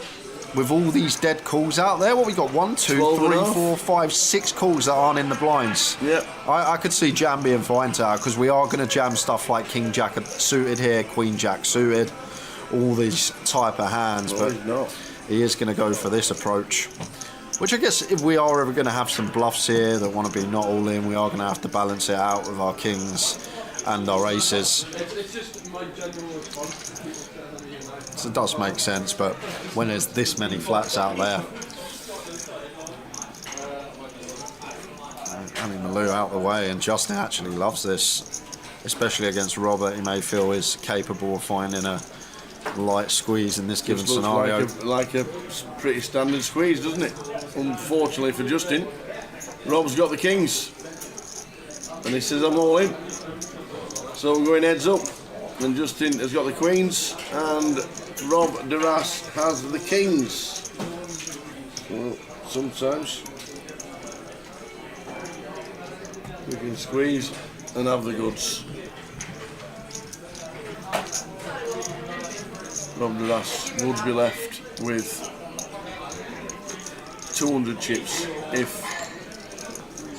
With all these dead calls out there? What we got? 1, 2, 3, 4, 5, 6 calls that aren't in the blinds. Yep. I could see jam being fine, Tower, because we are going to jam stuff like King Jack suited here, Queen Jack suited, all these type of hands. Well, but he's not. he is going to go for this approach. Which I guess if we are ever going to have some bluffs here that want to be not all in, we are going to have to balance it out with our kings and our aces. It's just my general response to people saying that United. So it does make sense, but when there's this many flats out there, having Malou out the way, and Justin actually loves this, especially against Robert. He may feel is capable of finding a light squeeze in this given Just looks scenario. like a pretty standard squeeze, doesn't it? Unfortunately for Justin, Rob's got the kings, and he says I'm all in. So we're going heads up, and Justin has got the queens, and Rob Duras has the kings. Well, sometimes we can squeeze and have the goods. Rob Duras would be left with 200 chips if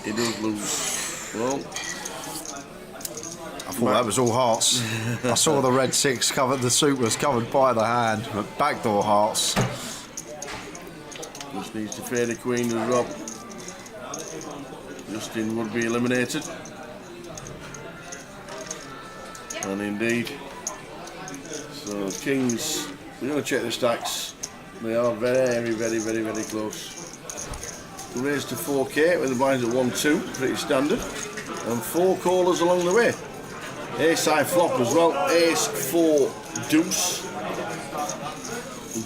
he does lose. Well, I thought that was all hearts. I saw the red 6 covered, the suit was covered by the hand, but backdoor hearts. Just needs to fade a queen with Rob. Justin would be eliminated. And indeed. So kings, we're going to check the stacks. They are very, very, very, very close. Raised to 4k with the blinds at 1-2, pretty standard. And 4 callers along the way. Ace high flop as well. Ace 4 deuce.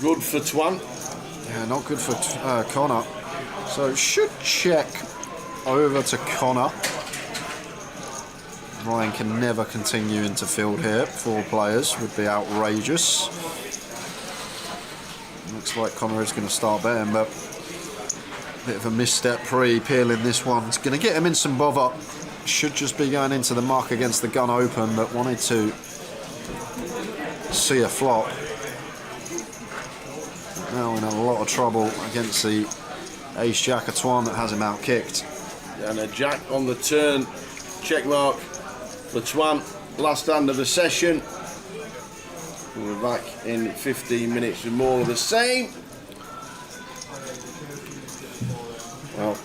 Good for Twan. Yeah, not good for Connor. So should check over to Connor. Ryan can never continue into field here. 4 players would be outrageous. Looks like Connor is going to start betting, but a bit of a misstep peeling this one. It's going to get him in some bother. Should just be going into the muck against the gun open, but wanted to see a flop. Now in a lot of trouble against the ace jack of Twan that has him out kicked. And a jack on the turn. Check mark for Twan. Last hand of the session. We're back in 15 minutes with more of the same. Well,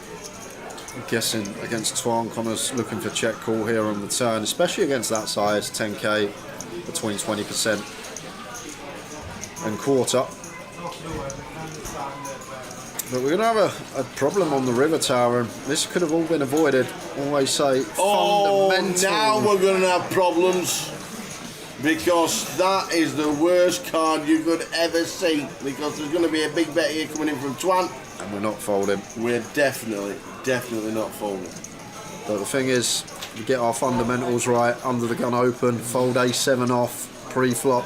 I'm guessing against Twan, Connor's looking for check call here on the turn, especially against that size, 10k, between 20% and quarter. But we're going to have a problem on the river tower, and this could have all been avoided. Always say fundamental. Now we're going to have problems, because that is the worst card you could ever see, because there's going to be a big bet here coming in from Twan. And we're not folding. We're definitely not folding. But the thing is, we get our fundamentals right, under the gun open, fold a7 off, pre-flop.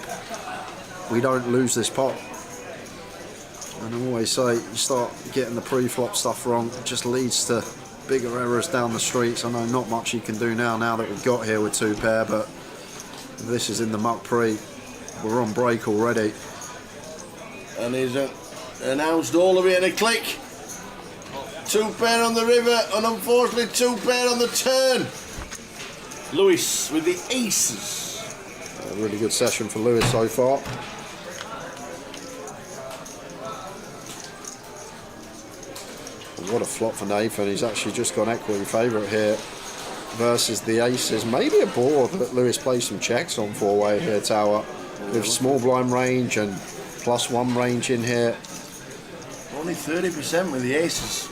We don't lose this pot. And I always say, you start getting the pre-flop stuff wrong, it just leads to bigger errors down the streets. I know not much you can do now that we've got here with 2 pair, but if this is in the muck pre, we're on break already. And he's announced all of it in a click. 2 pair on the river, and unfortunately 2 pair on the turn. Lewis with the aces. A really good session for Lewis so far. What a flop for Nathan. He's actually just got equity favourite here versus the aces. Maybe a board that Lewis plays some checks on 4-way here, Tower, with small blind range and +1 range in here. Only 30% with the aces.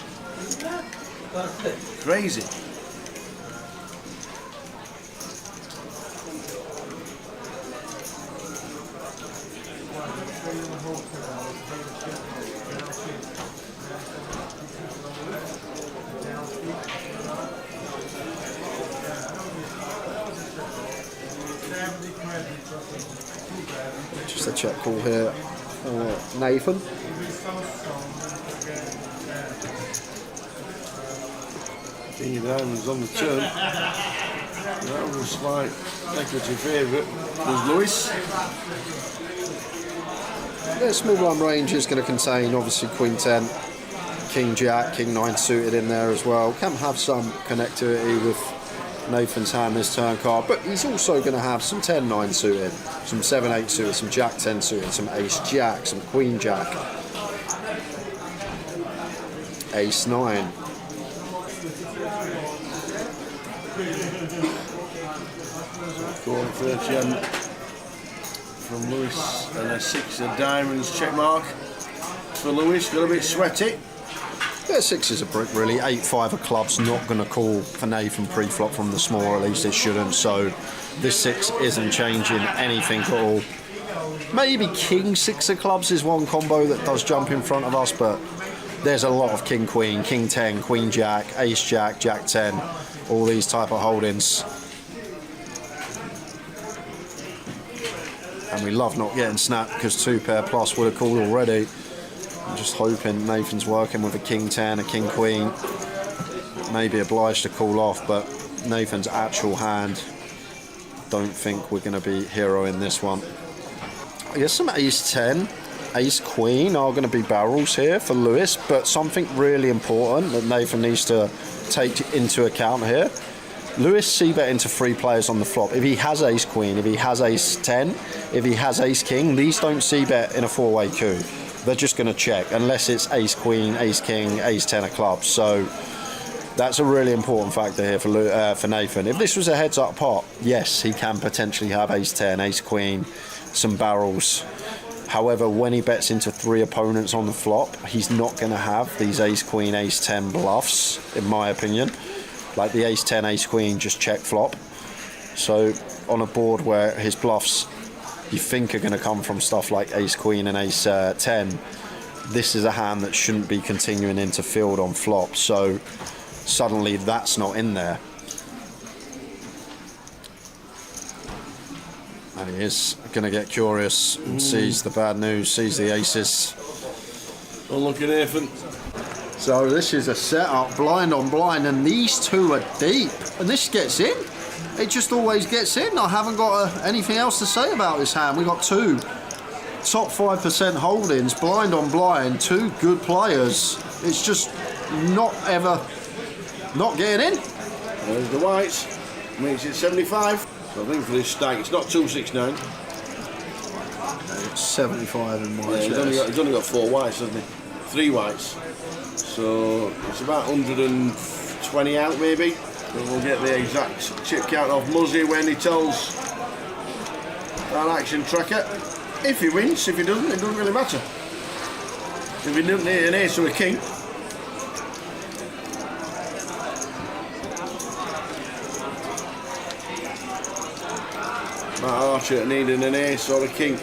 Crazy. It's a check call here for Nathan. King of Diamonds on the turn. That was a slight negative favourite. Was Lewis. The small blind range is going to contain obviously Queen 10, King Jack, King 9 suited in there as well. Can have some connectivity with Nathan's hand this turn card, but he's also going to have some 10-9 suited, some 7-8 suited, some Jack 10 suited, some Ace Jack, some Queen Jack, Ace 9. Going 30 from Lewis and a 6 of diamonds check mark for Lewis. Got a bit sweaty. Yeah, 6 is a brick really. 8-5 of clubs not going to call for Nathan pre-flop from the small, or at least it shouldn't. So this 6 isn't changing anything at all. Maybe King 6 of clubs is one combo that does jump in front of us, but there's a lot of King Queen, King 10, Queen Jack, Ace Jack, Jack 10, all these type of holdings. And we love not getting snapped because 2 pair plus would have called already. I'm just hoping Nathan's working with a King 10, a King Queen. Maybe obliged to call off, but Nathan's actual hand, don't think we're going to be hero in this one. I guess some Ace 10, Ace Queen are going to be barrels here for Lewis, but something really important that Nathan needs to take into account here. Lewis c-bet into 3 players on the flop. If he has Ace Queen, if he has Ace 10, if he has Ace King, these don't c-bet in a 4-way coup. They're just going to check, unless it's Ace Queen, Ace King, Ace 10 of clubs. So that's a really important factor here for Nathan. If this was a heads-up pot, yes, he can potentially have Ace 10, Ace Queen, some barrels. However, when he bets into 3 opponents on the flop, he's not going to have these Ace Queen, Ace 10 bluffs, in my opinion. Like the Ace 10, Ace Queen just check flop. So on a board where his bluffs you think are going to come from stuff like Ace Queen and Ace 10, this is a hand that shouldn't be continuing into field on flop. So suddenly that's not in there. And he is going to get curious and sees the bad news, sees the aces. Unlucky Nathan. So this is a setup, blind on blind, and these 2 are deep. And this gets in. It just always gets in. I haven't got anything else to say about this hand. We got 2 top 5% holdings, blind on blind, 2 good players. It's just not ever not getting in. There's the whites. Makes it 75. So I think for this stack, it's not 269. It's 75 in whites. Yeah, he's only got 4 whites, hasn't he? 3 whites. So it's about 120 out maybe. And we'll get the exact chip count off Muzzy when he tells our action tracker. If he wins, if he doesn't, it doesn't really matter. If he doesn't need an ace or a king. Matt Archer needing an ace or a king.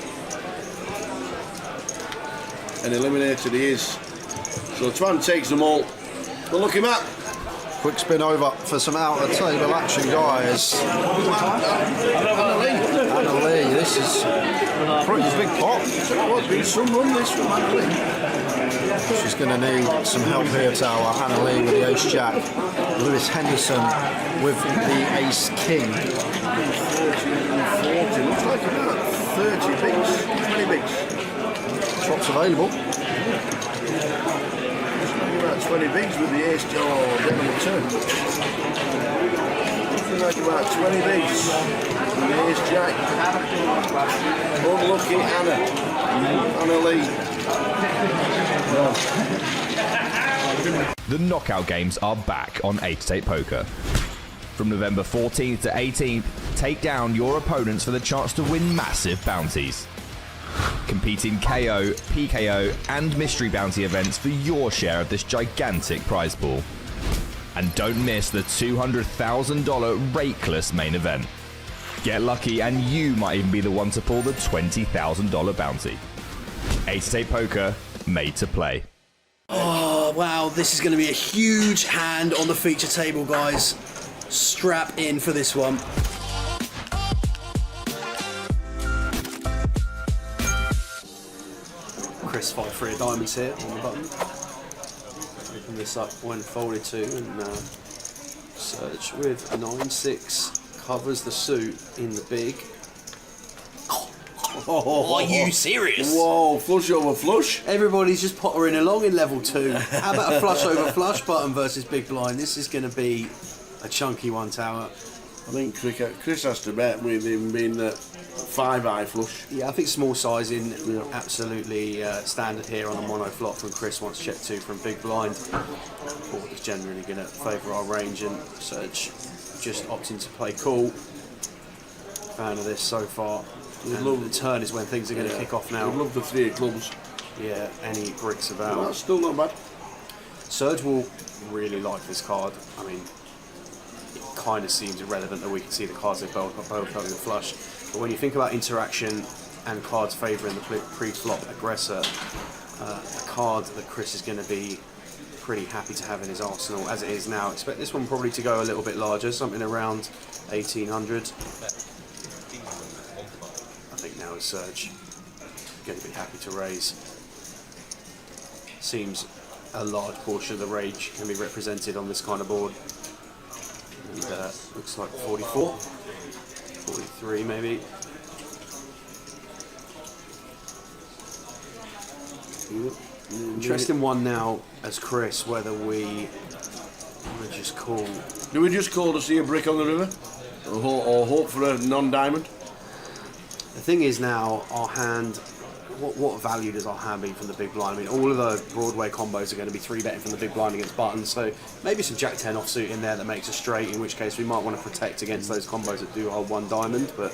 And eliminated he is. So Twan takes them all. But look him up. Quick spin over for some out of table action, guys. Anna Lee, this is a pretty big pot. It's been some run this from Anna Lee. She's going to need some help here, Tower. Anna Lee with the Ace Jack. Lewis Henderson with the Ace King. 40, looks like about 30 bigs, 20 bigs. Shots available. About 20 bigs with the ace down on the turn. Looking like about 20 bigs with the ace jack. Unlucky Anna Lee. The knockout games are back on 8-8 Poker. From November 14th to 18th, take down your opponents for the chance to win massive bounties. Compete in KO, PKO and mystery bounty events for your share of this gigantic prize pool. And don't miss the $200,000 rakeless main event. Get lucky and you might even be the one to pull the $20,000 bounty. 8-8 Poker, made to play. Oh, wow, this is going to be a huge hand on the feature table, guys. Strap in for this one. Chris 5-3 of diamonds here on the button. Open this up when folded to, and Serge with a 9-6 covers the suit in the big. Oh, are you serious? Whoa, flush over flush. Everybody's just pottering along in level 2. How about a flush over flush button versus big blind? This is going to be a chunky one, Tower. I think Chris has to bet with him being the 5-eye flush. Yeah, I think small sizing, absolutely standard here on the mono flop from Chris once check 2 from big blind. Board is generally going to favour our range, and Serge just opting to play cool. Fan of this so far. The turn is when things are going to kick off now. We'd love the 3 of clubs. Yeah, any bricks about. Well, that's still not bad. Serge will really like this card. I mean, it kind of seems irrelevant that we can see the cards they're both having a flush. But when you think about interaction and cards favouring the pre-flop aggressor, a card that Chris is going to be pretty happy to have in his arsenal as it is now. Expect this one probably to go a little bit larger, something around 1800. I think now is Serge going to be happy to raise. Seems a large portion of the rage can be represented on this kind of board. And looks like 44, 43 maybe. Interesting one now as Chris, whether we just call. Do we just call to see a brick on the river? Or hope for a non-diamond? The thing is now, our hand, what value does our hand mean from the big blind? I mean, all of the Broadway combos are going to be 3-betting from the big blind against buttons, so maybe some Jack 10 offsuit in there that makes a straight, in which case we might want to protect against those combos that do hold 1 diamond, but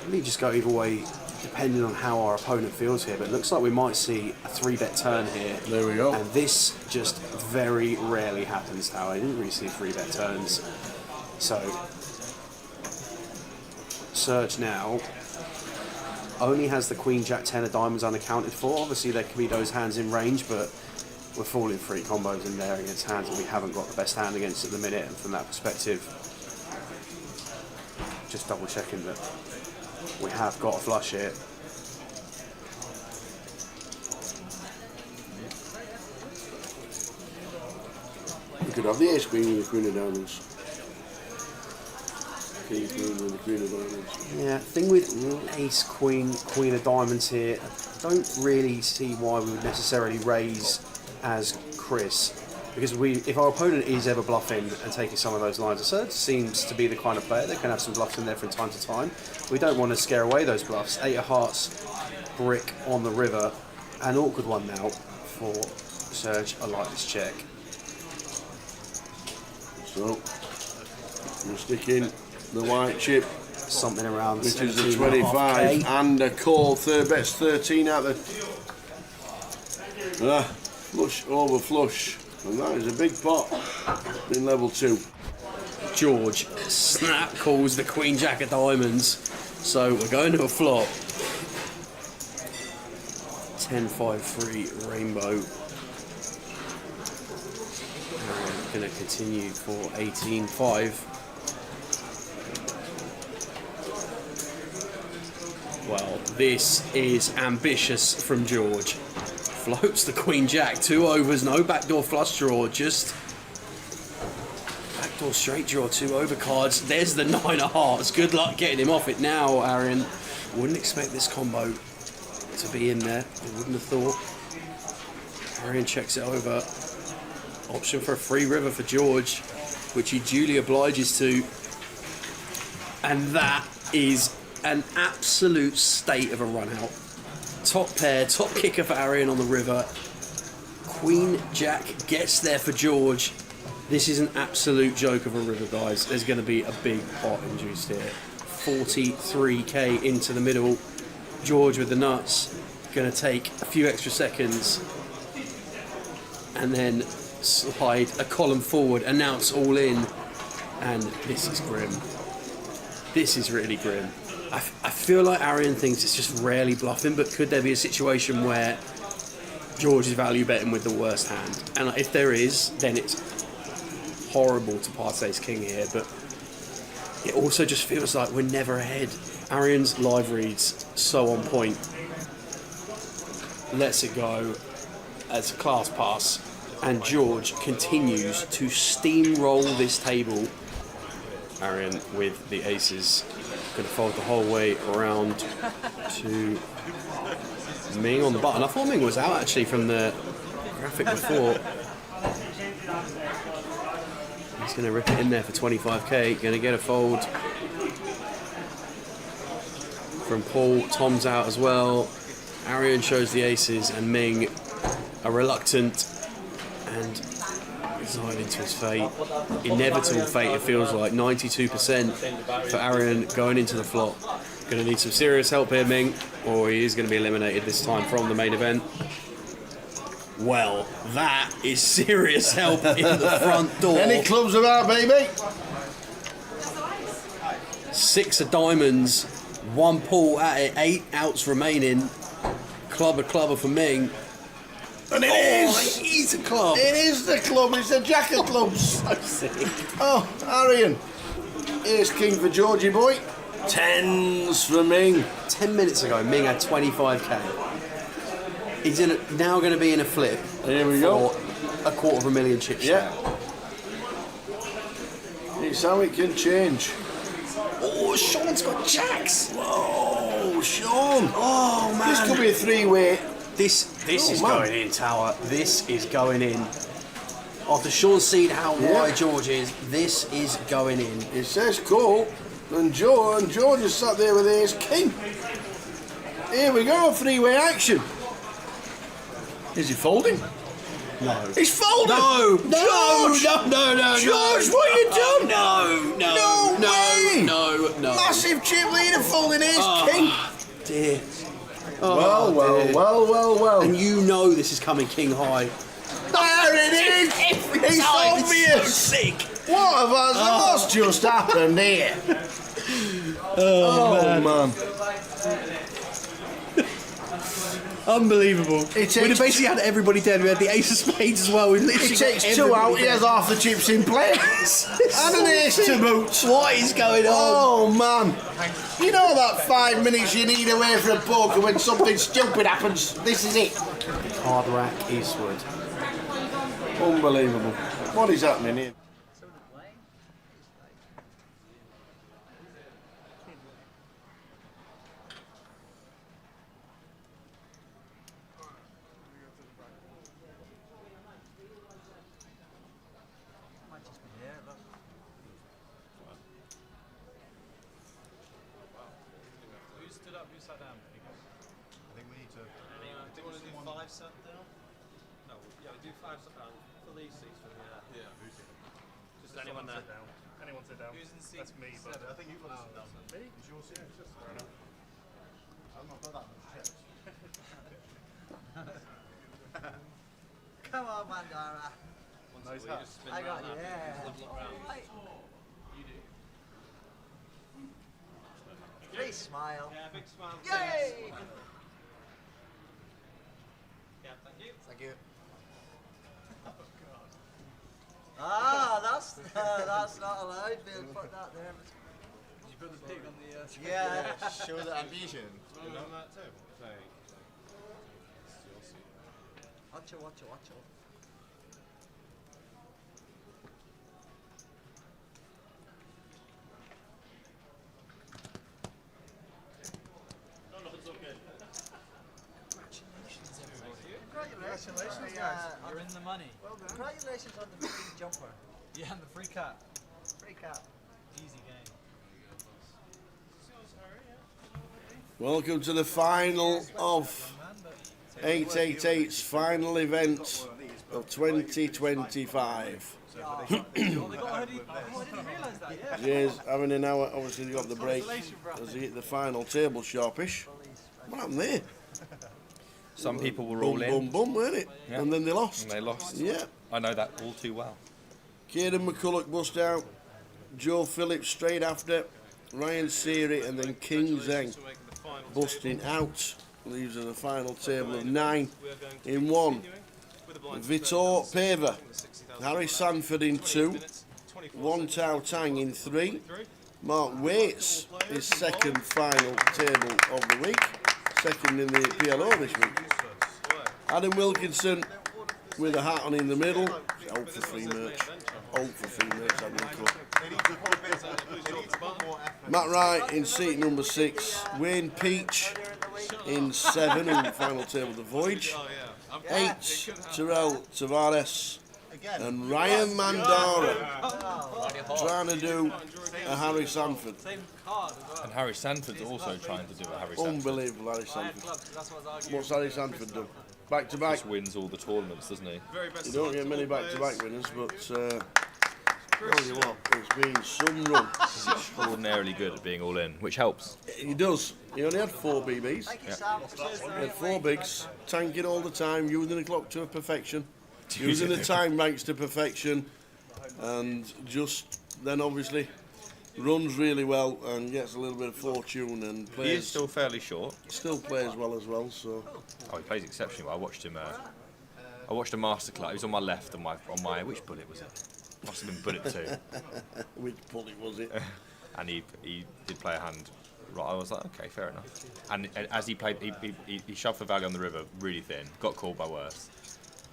maybe just go either way, depending on how our opponent feels here. But it looks like we might see a 3-bet turn here. There we go. And this just very rarely happens, Tower. I didn't really see 3-bet turns. So Serge now only has the Queen Jack 10 of diamonds unaccounted for. Obviously there can be those hands in range, but we're falling 3 combos in there against hands that we haven't got the best hand against at the minute, and from that perspective, just double checking that we have got a flush here. We could have the ace queen with the queen of diamonds. King queen with the queen of diamonds. Yeah, thing with ace queen, queen of diamonds here, I don't really see why we would necessarily raise as Chris, because if our opponent is ever bluffing and taking some of those lines, Serge seems to be the kind of player that can have some bluffs in there from time to time. We don't want to scare away those bluffs. 8 of hearts, brick on the river, an awkward one now for Serge. I like this check. So we'll stick in the white chip, something around, which is a 25 and a call. Third bet's 13 out of flush over flush, and that is a big pot in level 2. George snap calls the Queen Jack of diamonds, so we're going to a flop. 10-5-3 rainbow. And going to continue for 18-5. Well, this is ambitious from George. Floats the Queen Jack, 2 overs, no backdoor flush draw, just backdoor straight draw, 2 over cards. There's the 9 of hearts. Good luck getting him off it now, Aaron. Wouldn't expect this combo to be in there. I wouldn't have thought. Aaron checks it over. Option for a free river for George, which he duly obliges to. And that is an absolute state of a run out. Top pair, top kicker for Arian on the river. Queen Jack gets there for George. This is an absolute joke of a river, guys. There's going to be a big pot induced here. 43k into the middle. George with the nuts. Going to take a few extra seconds. And then slide a column forward, announce all in. And this is grim. This is really grim. I feel like Arian thinks it's just rarely bluffing, but could there be a situation where George is value betting with the worst hand? And if there is, then it's horrible to pass ace king here, but it also just feels like we're never ahead. Arian's live reads so on point. lets it go as a class pass, and George continues to steamroll this table. Arian with the aces, going to fold the whole way around to Ming on the button. I thought Ming was out actually from the graphic before. He's going to rip it in there for 25k. Going to get a fold from Paul. Tom's out as well. Arian shows the aces, and Ming are reluctant and resigned to his fate. Inevitable fate, it feels like. 92% for Arian going into the flop. Going to need some serious help here, Ming, or he is going to be eliminated this time from the main event. Well, that is serious help in the front door. Any clubs about, baby? 6 of diamonds, 1 pull at it, 8 outs remaining. Clubber for Ming. And it is! It is a club. It is the club. It's a jack of clubs. So sick. Oh, Arian. Here's king for Georgie boy. 10s for Ming. 10 minutes ago, Ming had 25k. He's now going to be in a flip. Here we go. A $250,000 chips. Yeah. It's how it can change. Oh, Sean's got jacks. Whoa, Sean. Oh, man. This could be a 3-way. This is going in, Tower. This is going in. After Sean's seen how wide George is, this is going in. It says call, and George is sat there with ace king. Here we go, 3-way action. Is he folding? No. He's folding! No! George! No! George, what are you doing? No! Massive chip leader folding ace king. Dear. Well. And you know this is coming king high. There it is! It's obvious! So sick! What's just happened here? Oh man. Unbelievable. We'd have basically had everybody dead. We had the ace of spades as well. We literally It takes 2 out, he has half the chips in play. And an ace to boot. What is going on? Oh man. You know that 5 minutes you need away from a poker when something stupid happens? This is it. Hard rack Eastwood. Unbelievable. What is happening here? Who stood up? Who sat down? I think we need to. Do you want to do 5 sat down? No, yeah, we do 5 sat down for these seats. For just anyone there. Sit down. Anyone sit down. Who's in seat? That's me. But I think you've got to sit down. Me? It's your seat. Fair enough. I've not got that much chips. Come on, Mandara. Nice hat. I got you. Yeah. Please smile. Yeah, big smile. Yay! Yeah, thank you. Thank you. Ah, that's not allowed. We'll put that there. Did you put the pig on the? Yeah. Show the ambition. On that table. Thank you. Watch it. Congratulations, guys. You're in the money. Well done. Congratulations on the free jumper. Yeah, and the free cap. Free cap. Easy game. Welcome to the final of 888's final event of 2025. Jay's having an hour, obviously they got the break as he hit the final table sharpish. What happened there? Some people were Boom, all in. boom, boom, weren't it? Yeah. And then they lost. And they lost. Yeah. I know that all too well. Kieran McCulloch bust out, Joe Phillips straight after, Ryan Seary and then King Zheng busting out. Leaves us a final table of 9 in 1. Vitor Pava, Harry Sanford in 2, Wan Tao Tang in 3, Mark Waits, his second final table of the week, second in the PLO this week. Adam Wilkinson with a hat on in the middle. Out for free merch. Out for free merch, Adam Club. Matt Wright in seat number 6. Wayne Peach in 7 in the final table of the voyage. 8, Terrell Tavares. And Ryan Mandara trying to do a Harry Sanford. And Harry Sanford's also trying to do a Harry Sanford. Unbelievable, Harry Sanford. What's Harry Sanford done? Back to back. Just wins all the tournaments, doesn't he? You don't get many back to back winners, but tell you what, it's been some run. He's extraordinarily good at being all in, which helps. He does. He only had 4 BBs. Yeah. He had 4 bigs, tanking all the time, using the clock to perfection, using the time banks to perfection, and just then obviously runs really well and gets a little bit of fortune and plays. He is still fairly short. Still plays well as well. So. Oh, he plays exceptionally well. I watched him. I watched a masterclass. He was on my left on my which bullet was it? Must have been bullet 2. Which bullet was it? And he did play a hand. Right, I was like, okay, fair enough. And as he played, he shoved for value on the river really thin. Got called by worse.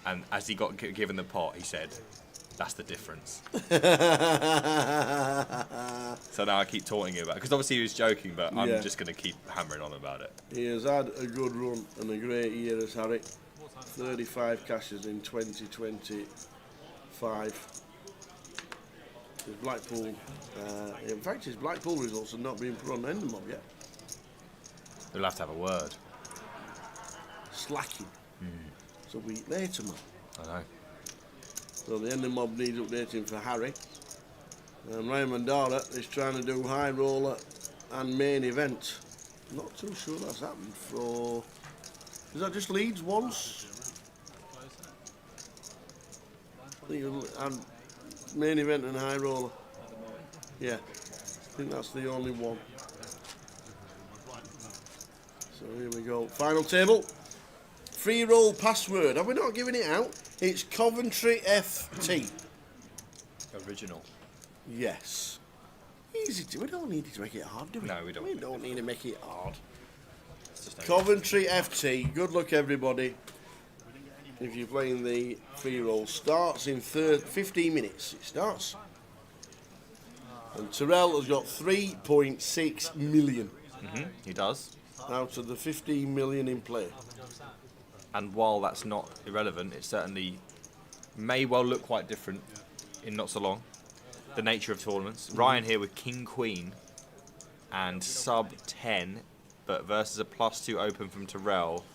And as he got given the pot, he said, "That's the difference." So now I keep taunting him about it, because obviously he was joking, but I'm just going to keep hammering on about it. He has had a good run and a great year as Harry. 35 cashes in 2025. His Blackpool, in fact, his Blackpool results have not been put on the end of mob yet. They'll have to have a word. Slacking. It's a week later, man. I know. So the end of mob needs updating for Harry. And Ryan Mandara is trying to do high roller and main event. Not too sure that's happened for. Is that just Leeds once? And main event and high roller. Yeah, I think that's the only one. So here we go. Final table. Free roll password. Have we not given it out? It's Coventry FT. Original. Yes. Easy to. We don't need to make it hard, do we? No, we don't. We don't need to make it hard. Coventry FT. Good luck, everybody. If you're playing the free roll, starts in 15 minutes. It starts. And Terrell has got 3.6 million. He does. Out of the 15 million in play. And while that's not irrelevant, it certainly may well look quite different in not so long. The nature of tournaments. Ryan here with King Queen and sub 10, but versus a +2 open from Terrell.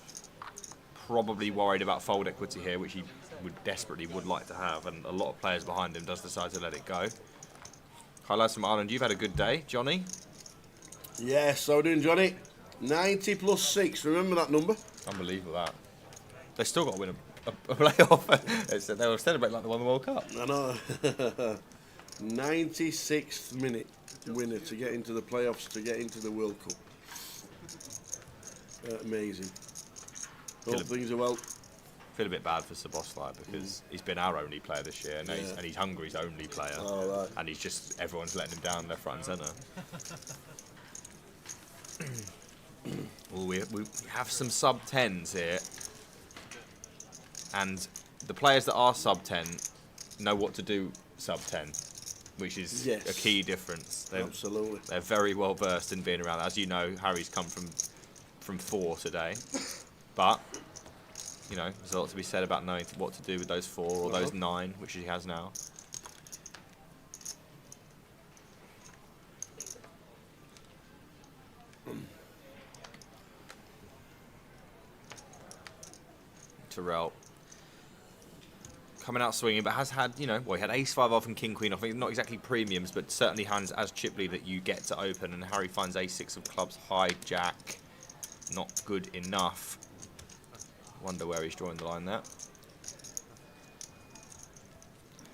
Probably worried about fold equity here, which he desperately would like to have, and a lot of players behind him does decide to let it go. Highlights from Ireland. You've had a good day, Johnny. Yes, so doing, Johnny. 90 plus 6. Remember that number? Unbelievable that. They still got to win a playoff. They will celebrate like they won the World Cup. I know. 96th minute winner to get into the playoffs, to get into the World Cup. Amazing. Hope things are well. Feel a bit bad for Szoboszlai because he's been our only player this year, and he's Hungary's only player. Oh, right. And he's just, everyone's letting him down left, right and centre. Well, we have some sub 10s here, and the players that are sub 10 know what to do sub 10, which is a key difference. Absolutely. They're very well versed in being around. As you know, Harry's come from 4 today, but you know, there's a lot to be said about knowing what to do with those 4 or those 9, which he has now. Terrell coming out swinging, but has had, you know, well, he had ace-5 off and king-queen off. Not exactly premiums, but certainly hands as Chipley that you get to open. And Harry finds ace-6 of clubs, high jack, not good enough. Wonder where he's drawing the line there.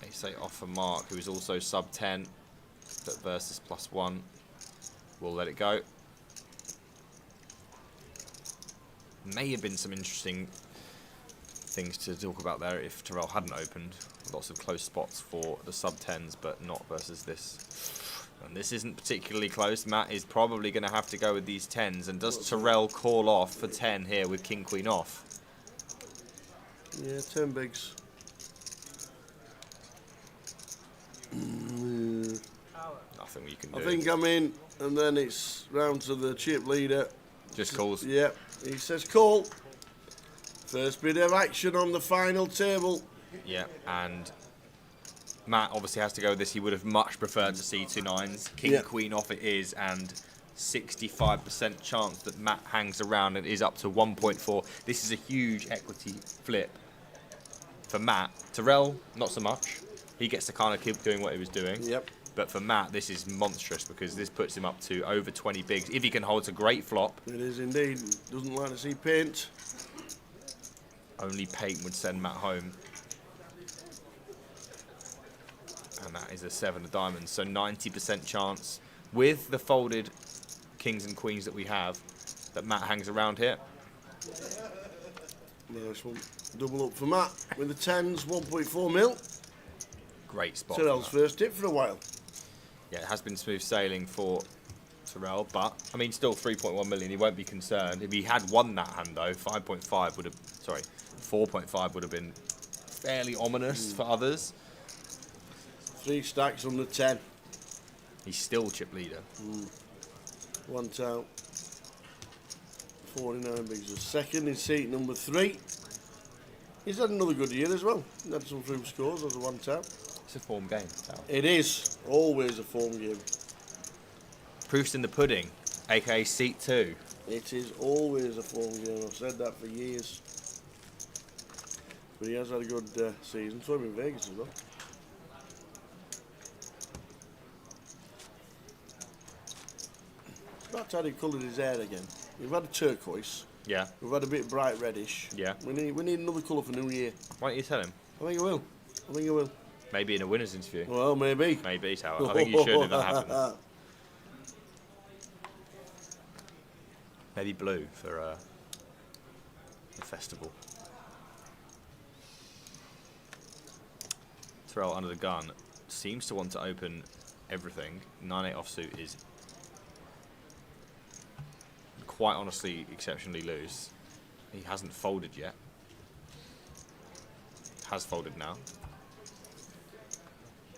Ace-8 off for Mark, who is also sub-10, but versus +1. We'll let it go. May have been some interesting things to talk about there if Terrell hadn't opened. Lots of close spots for the sub-10s, but not versus this. And this isn't particularly close. Matt is probably going to have to go with these 10s. And does Terrell call off for 10 here with king-queen off? Yeah, 10 bigs. Nothing you can do. I think I'm in, and then it's round to the chip leader. Just calls. Yep, he says call. First bit of action on the final table. Yeah, and Matt obviously has to go with this. He would have much preferred to see 2 9s. King Yeah. Queen off it is, and 65% chance that Matt hangs around and is up to 1.4. This is a huge equity flip for Matt. Terrell, not so much. He gets to kind of keep doing what he was doing. Yep. But for Matt, this is monstrous because this puts him up to over 20 bigs. If he can hold, it's a great flop. It is indeed. Doesn't like to see paint. Only Peyton would send Matt home. And that is a 7 of diamonds. So 90% chance with the folded kings and queens that we have that Matt hangs around here. Nice one. Double up for Matt with the 10s, 1.4 mil. Great spot. Terrell's first hit for a while. Yeah, it has been smooth sailing for Terrell, but I mean, still 3.1 million. He won't be concerned. If he had won that hand, though, 4.5 would have been fairly ominous for others. 3 stacks on the 10. He's still chip leader. 1 out. 49 bigs a second in seat number 3. He's had another good year as well. He had some through scores as a 1 tap. It's a form game. It is always a form game. Proof's in the pudding, aka seat 2. It is always a form game. I've said that for years. But he has had a good season. So in Vegas as well. About time he coloured his hair again. We've had a turquoise. Yeah. We've had a bit bright reddish. Yeah. We need another colour for New Year. Why don't you tell him? I think I will. Maybe in a winner's interview. Well, maybe. Maybe, Tower. I think you should if that happens. Maybe blue for the festival. Terrell under the gun seems to want to open everything. 9-8 offsuit is quite honestly exceptionally loose. He hasn't folded yet. Has folded now.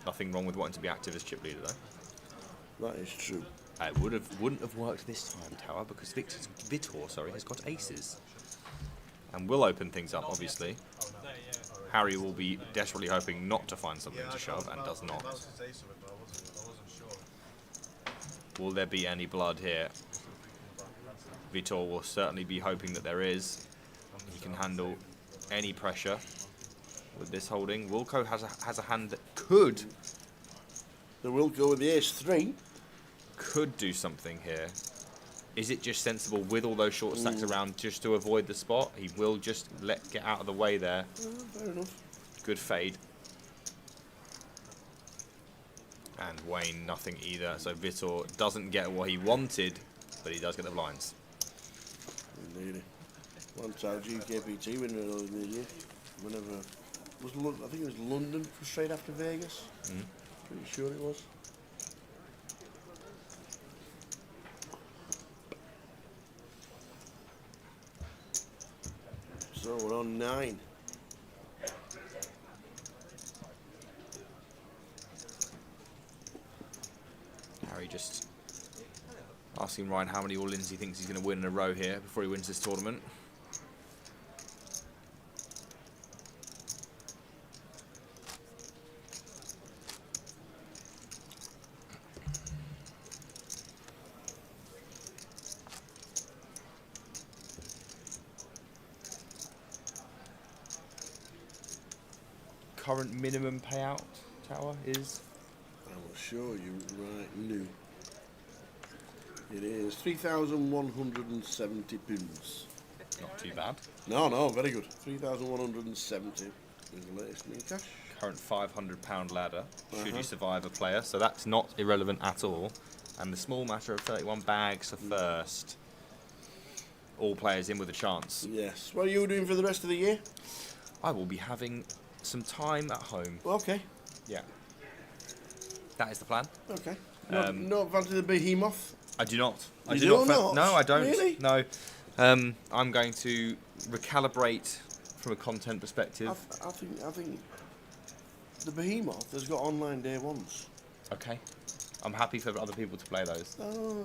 Nothing wrong with wanting to be active as chip leader though. That is true. It wouldn't have worked this time, Tower, because Vitor has got aces. And will open things up, obviously. Harry will be desperately hoping not to find something to shove, and does not. Will there be any blood here? Vitor will certainly be hoping that there is. He can handle any pressure with this holding. Wilco has a hand that could... The Wilco with the ace-3. Could do something here. Is it just sensible with all those short stacks around just to avoid the spot? He will just get out of the way there. Fair enough. Good fade. And Wayne, nothing either. So Vitor doesn't get what he wanted, but he does get the blinds. Indeed. 1 out UKPT winner earlier in the year. Whenever I think it was London straight after Vegas. Pretty sure it was. So we're on 9. Harry just asking Ryan how many all-ins he thinks he's going to win in a row here before he wins this tournament. Current minimum payout, Tower, is? I will show you right now. It is £3,170. Not too bad. No, very good. 3,170 is the latest in cash. Current £500 ladder, should you survive a player, so that's not irrelevant at all. And the small matter of 31 bags for first. All players in with a chance. Yes. What are you doing for the rest of the year? I will be having some time at home. Okay. Yeah. That is the plan. Okay. Not fancy the behemoth? I do not. I You do do not. not? No, I don't. Really? No. I'm going to recalibrate from a content perspective? I think the Behemoth has got online day ones. Okay. I'm happy for other people to play those.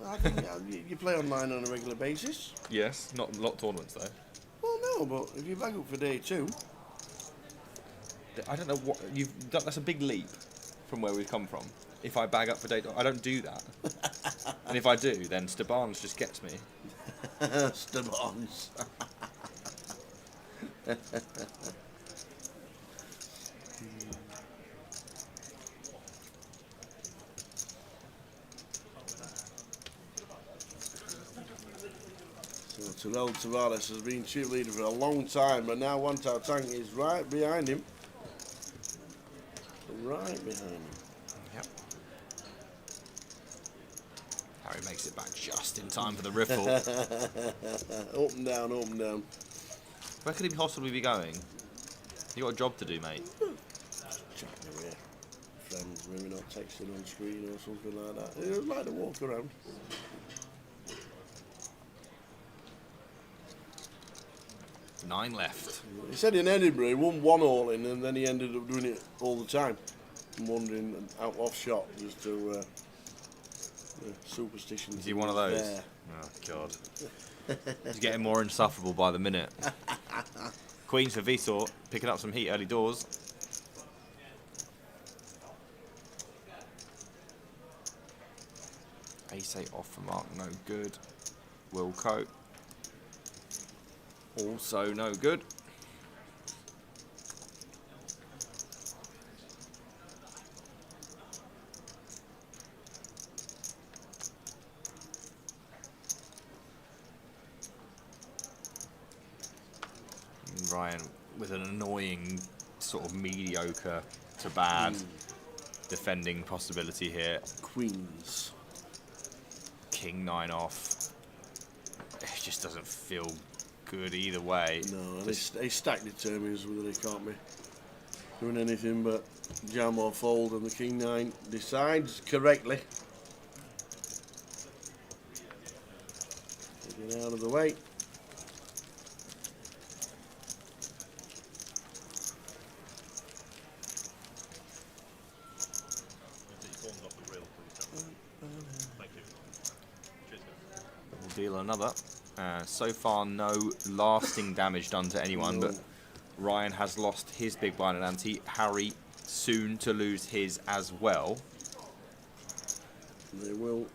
I think you play online on a regular basis. Yes, not tournaments though. Well, no, but if you bag up for day 2, I don't know what you've done. That's a big leap from where we've come from. If I bag up for day, I don't do that. And if I do, then Stabans just gets me. Stabans. So Terrell Tavares has been chip leader for a long time, but now One Tao Tank is right behind him. Right behind him. Yep. Harry makes it back just in time for the riffle. Up and down, up and down. Where could he possibly be going? You got a job to do, mate. Chatting away. Friends, maybe not texting on screen or something like that. He would like to walk around. Nine left. He said in Edinburgh he won 1 all in and then he ended up doing it all the time. I'm wondering out off shot just to superstition. Is he one of those? There. Oh God. He's getting more insufferable by the minute. Queens for Vsort, picking up some heat early doors. Ace-8 off the mark, no good. Wilco. Also no good. And Ryan with an annoying sort of mediocre to bad defending possibility here. Queens. King 9 off. It just doesn't feel good either way. No, and he stack determines whether he can't be doing anything but jam or fold, and the King 9 decides correctly. Get out of the way. We'll deal another. So far, no lasting damage done to anyone, but Ryan has lost his big blind and ante. Harry soon to lose his as well. They will.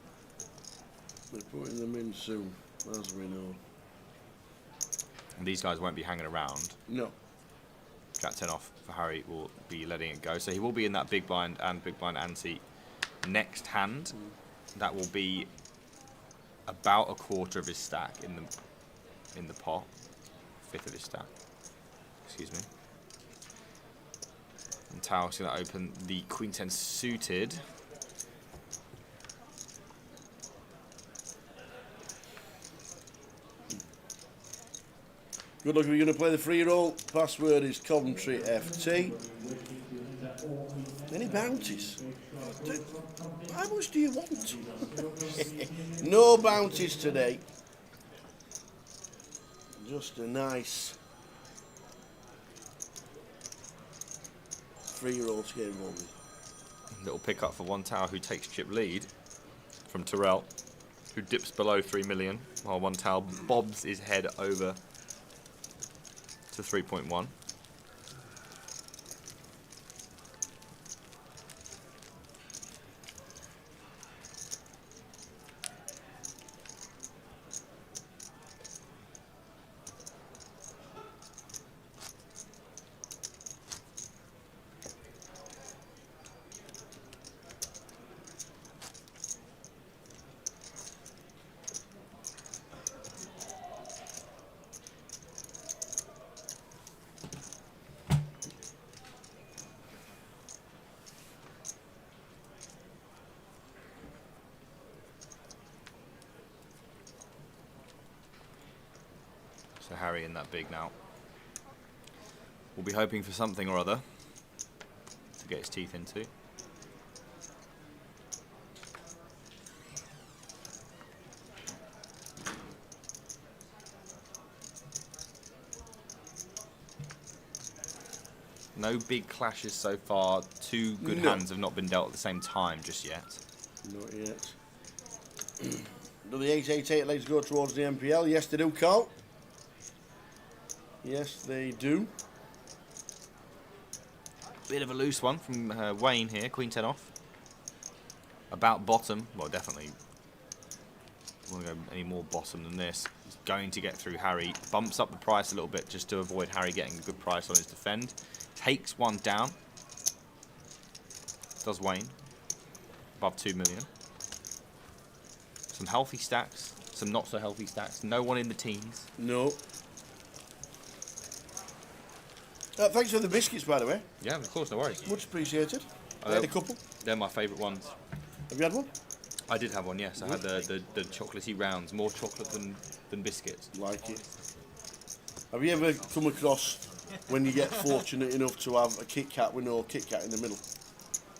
They're putting them in soon, as we know. And these guys won't be hanging around. No. Jack 10 off for Harry will be letting it go. So he will be in that big blind and big blind ante next hand. That will be about a quarter of his stack in the pot. Fifth of his stack. Excuse me. And Tao's going to open the Queen 10 suited. Good luck if you're going to play the free roll. Password is Coventry FT. Any bounties? How much do you want? No bounties today. Just a nice free roll to get involved in. Little pick up for One Tower, who takes chip lead from Terrell, who dips below 3 million, while One Tower bobs his head over to 3.1. So Harry in that big now. We'll be hoping for something or other to get his teeth into. No big clashes so far. Two good No. hands have not been dealt at the same time just yet. Not yet. Do the 888 legs go towards the MPL? Yes, they do, Carl. Yes, they do. Bit of a loose one from Wayne here. Queen 10 off. About bottom. Well, definitely. Want to go any more bottom than this. He's going to get through Harry. Bumps up the price a little bit just to avoid Harry getting a good price on his defend. Takes one down. Does Wayne. Above 2 million. Some healthy stacks. Some not so healthy stacks. No one in the teens. No. Thanks for the biscuits, by the way. Yeah, of course, no worries. Much appreciated. I had a couple. They're my favourite ones. Have you had one? I did have one, yes. I had the chocolatey rounds. More chocolate than biscuits. Like it. Have you ever come across when you get fortunate enough to have a Kit Kat with no Kit Kat in the middle?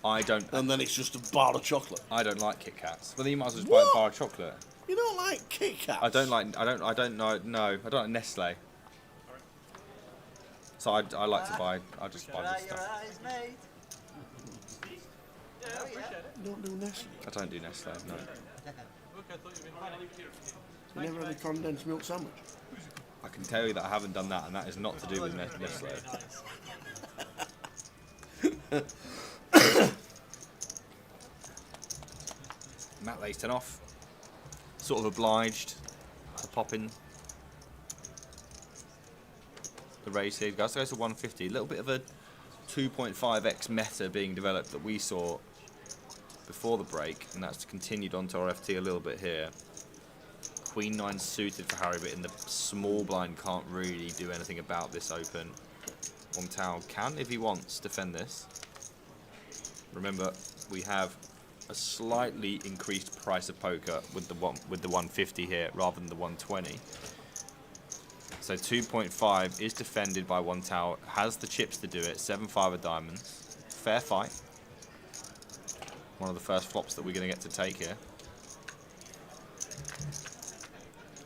I don't. And then it's just a bar of chocolate. I don't like Kit Kats. Well, then you might as well just buy a bar of chocolate. You don't like Kit Kats? I don't know. No, I don't like Nestle. So I like to buy. I just buy this stuff. You don't do Nestle? I don't do Nestle. No. You never had a condensed milk sandwich? I can tell you that I haven't done that, and that is not to do with Nestle. Matt lays 10 off. Sort of obliged to pop in the raise here. Goes to 150. A little bit of a 2.5x meta being developed that we saw before the break, and that's continued onto our FT a little bit here. Queen 9 suited for Harry, but in the small blind can't really do anything about this open. Wong Tao can, if he wants, defend this. Remember, we have a slightly increased price of poker with the 150 here rather than the 120. So 2.5 is defended by Wong Tao, has the chips to do it. 7-5 of diamonds, fair fight. One of the first flops that we're going to get to take here.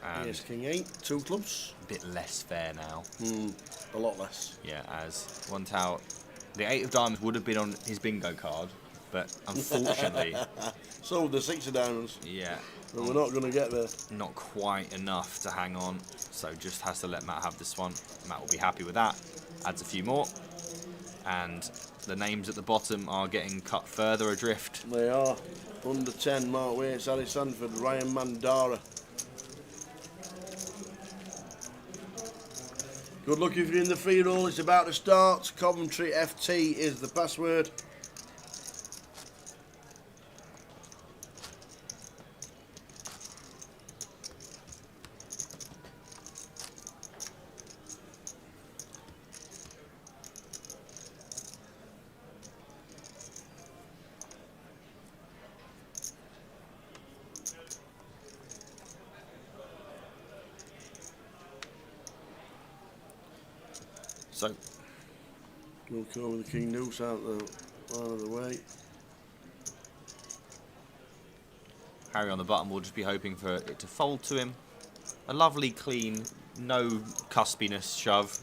And yes, King 8, 2 clubs. A bit less fair now. A lot less. Yeah, as Wong Tao, the 8 of diamonds would have been on his bingo card, but unfortunately, so would the 6 of diamonds. Yeah, but we're not going to get there. Not quite enough to hang on, so just has to let Matt have this one. Matt will be happy with that. Adds a few more, and the names at the bottom are getting cut further adrift. They are. Under 10, Mark Waits, Ali Sanford, Ryan Mandara. Good luck if you're in the free roll. It's about to start. Coventry FT is the password. So we'll go with the King Deuce out of the way. Harry on the button will just be hoping for it to fold to him. A lovely, clean, no cuspiness shove.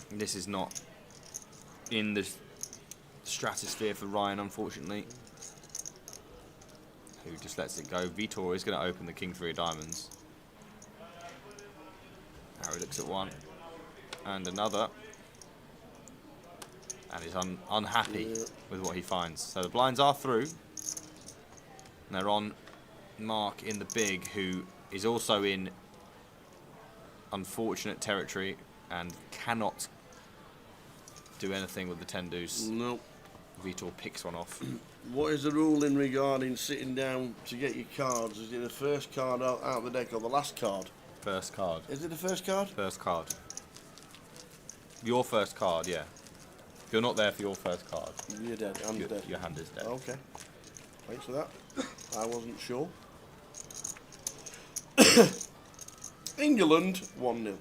This is not in the stratosphere for Ryan, unfortunately, who just lets it go. Vitor is going to open the King 3 of diamonds. Harry looks at one and another and is unhappy with what he finds. So the blinds are through. And they're on Mark in the big, who is also in unfortunate territory and cannot do anything with the 10 deuce. No. Vitor picks one off. What is the ruling regarding sitting down to get your cards? Is it the first card out of the deck or the last card? First card. Is it the first card? First card. Your first card, yeah. If you're not there for your first card, you're dead. I'm dead. Your hand is dead. Okay. Thanks for that. I wasn't sure. England 1-0.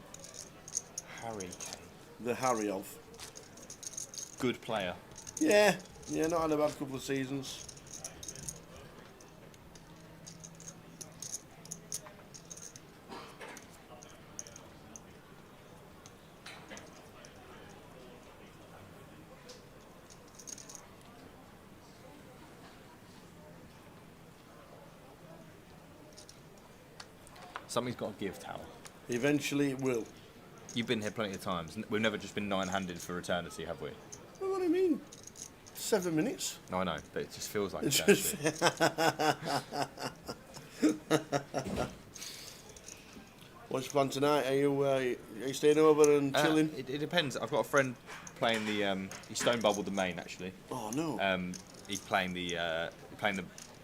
Harry Kane. The Harry of. Good player. Yeah, not had a bad couple of seasons. Something's got to give, Tower. Eventually it will. You've been here plenty of times. We've never just been nine-handed for eternity, have we? Well, what do you mean? 7 minutes. No, I know, but it just feels like It's eternity. What's your plan tonight? Are you staying over and chilling? It depends. I've got a friend playing the. He stone bubbled the main actually. Oh no. He's playing the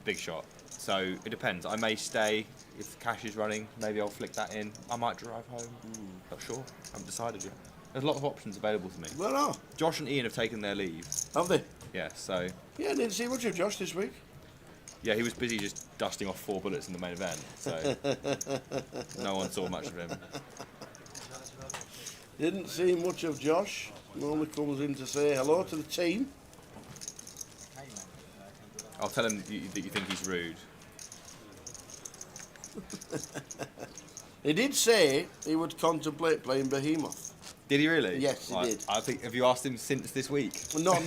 big shot. So it depends. I may stay if the cash is running. Maybe I'll flick that in. I might drive home. Not sure. I haven't decided yet. There's a lot of options available to me. Well, no. Josh and Ian have taken their leave. Have they? Yeah. So. Yeah, I didn't see much of Josh this week. Yeah, he was busy just dusting off 4 bullets in the main event, so no one saw much of him. Didn't see much of Josh. Normally comes in to say hello to the team. I'll tell him that you think he's rude. He did say he would contemplate playing Behemoth. Did he really? Yes, he did. I think. Have you asked him since this week? Not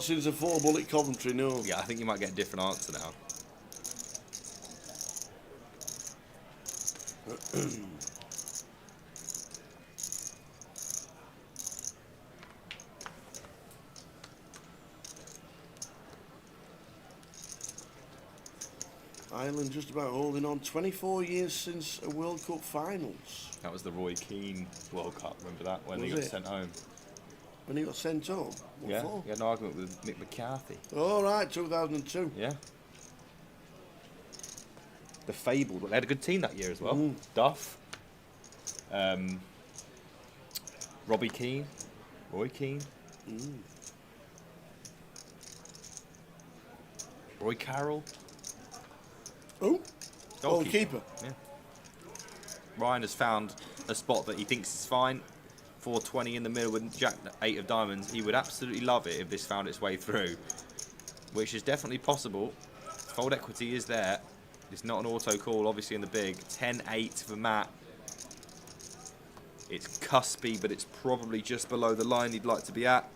since the 4-bullet Coventry, no. Yeah, I think you might get a different answer now. Ireland just about holding on. 24 years since a World Cup finals. That was the Roy Keane World Cup. Remember that when he got sent home? When he got sent home? What for? He had an argument with Mick McCarthy. Oh right, 2002. Yeah. The fabled. They had a good team that year as well. Duff. Robbie Keane. Roy Keane. Roy Carroll. Oh, goalkeeper. Yeah. Ryan has found a spot that he thinks is fine. 420 in the middle with Jack 8 of diamonds. He would absolutely love it if this found its way through, which is definitely possible. Fold equity is there. It's not an auto call, obviously, in the big. 10-8 for Matt. It's cuspy, but it's probably just below the line he'd like to be at.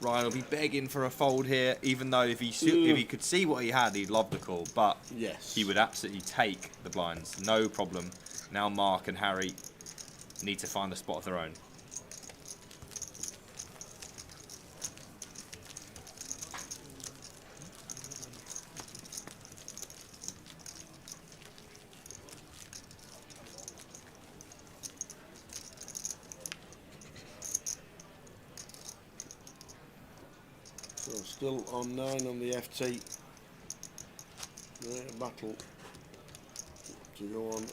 Ryan will be begging for a fold here, even though if he could see what he had, he'd love the call. But yes, he would absolutely take the blinds, no problem. Now Mark and Harry need to find a spot of their own. So still on 9 on the FT. Great battle to go on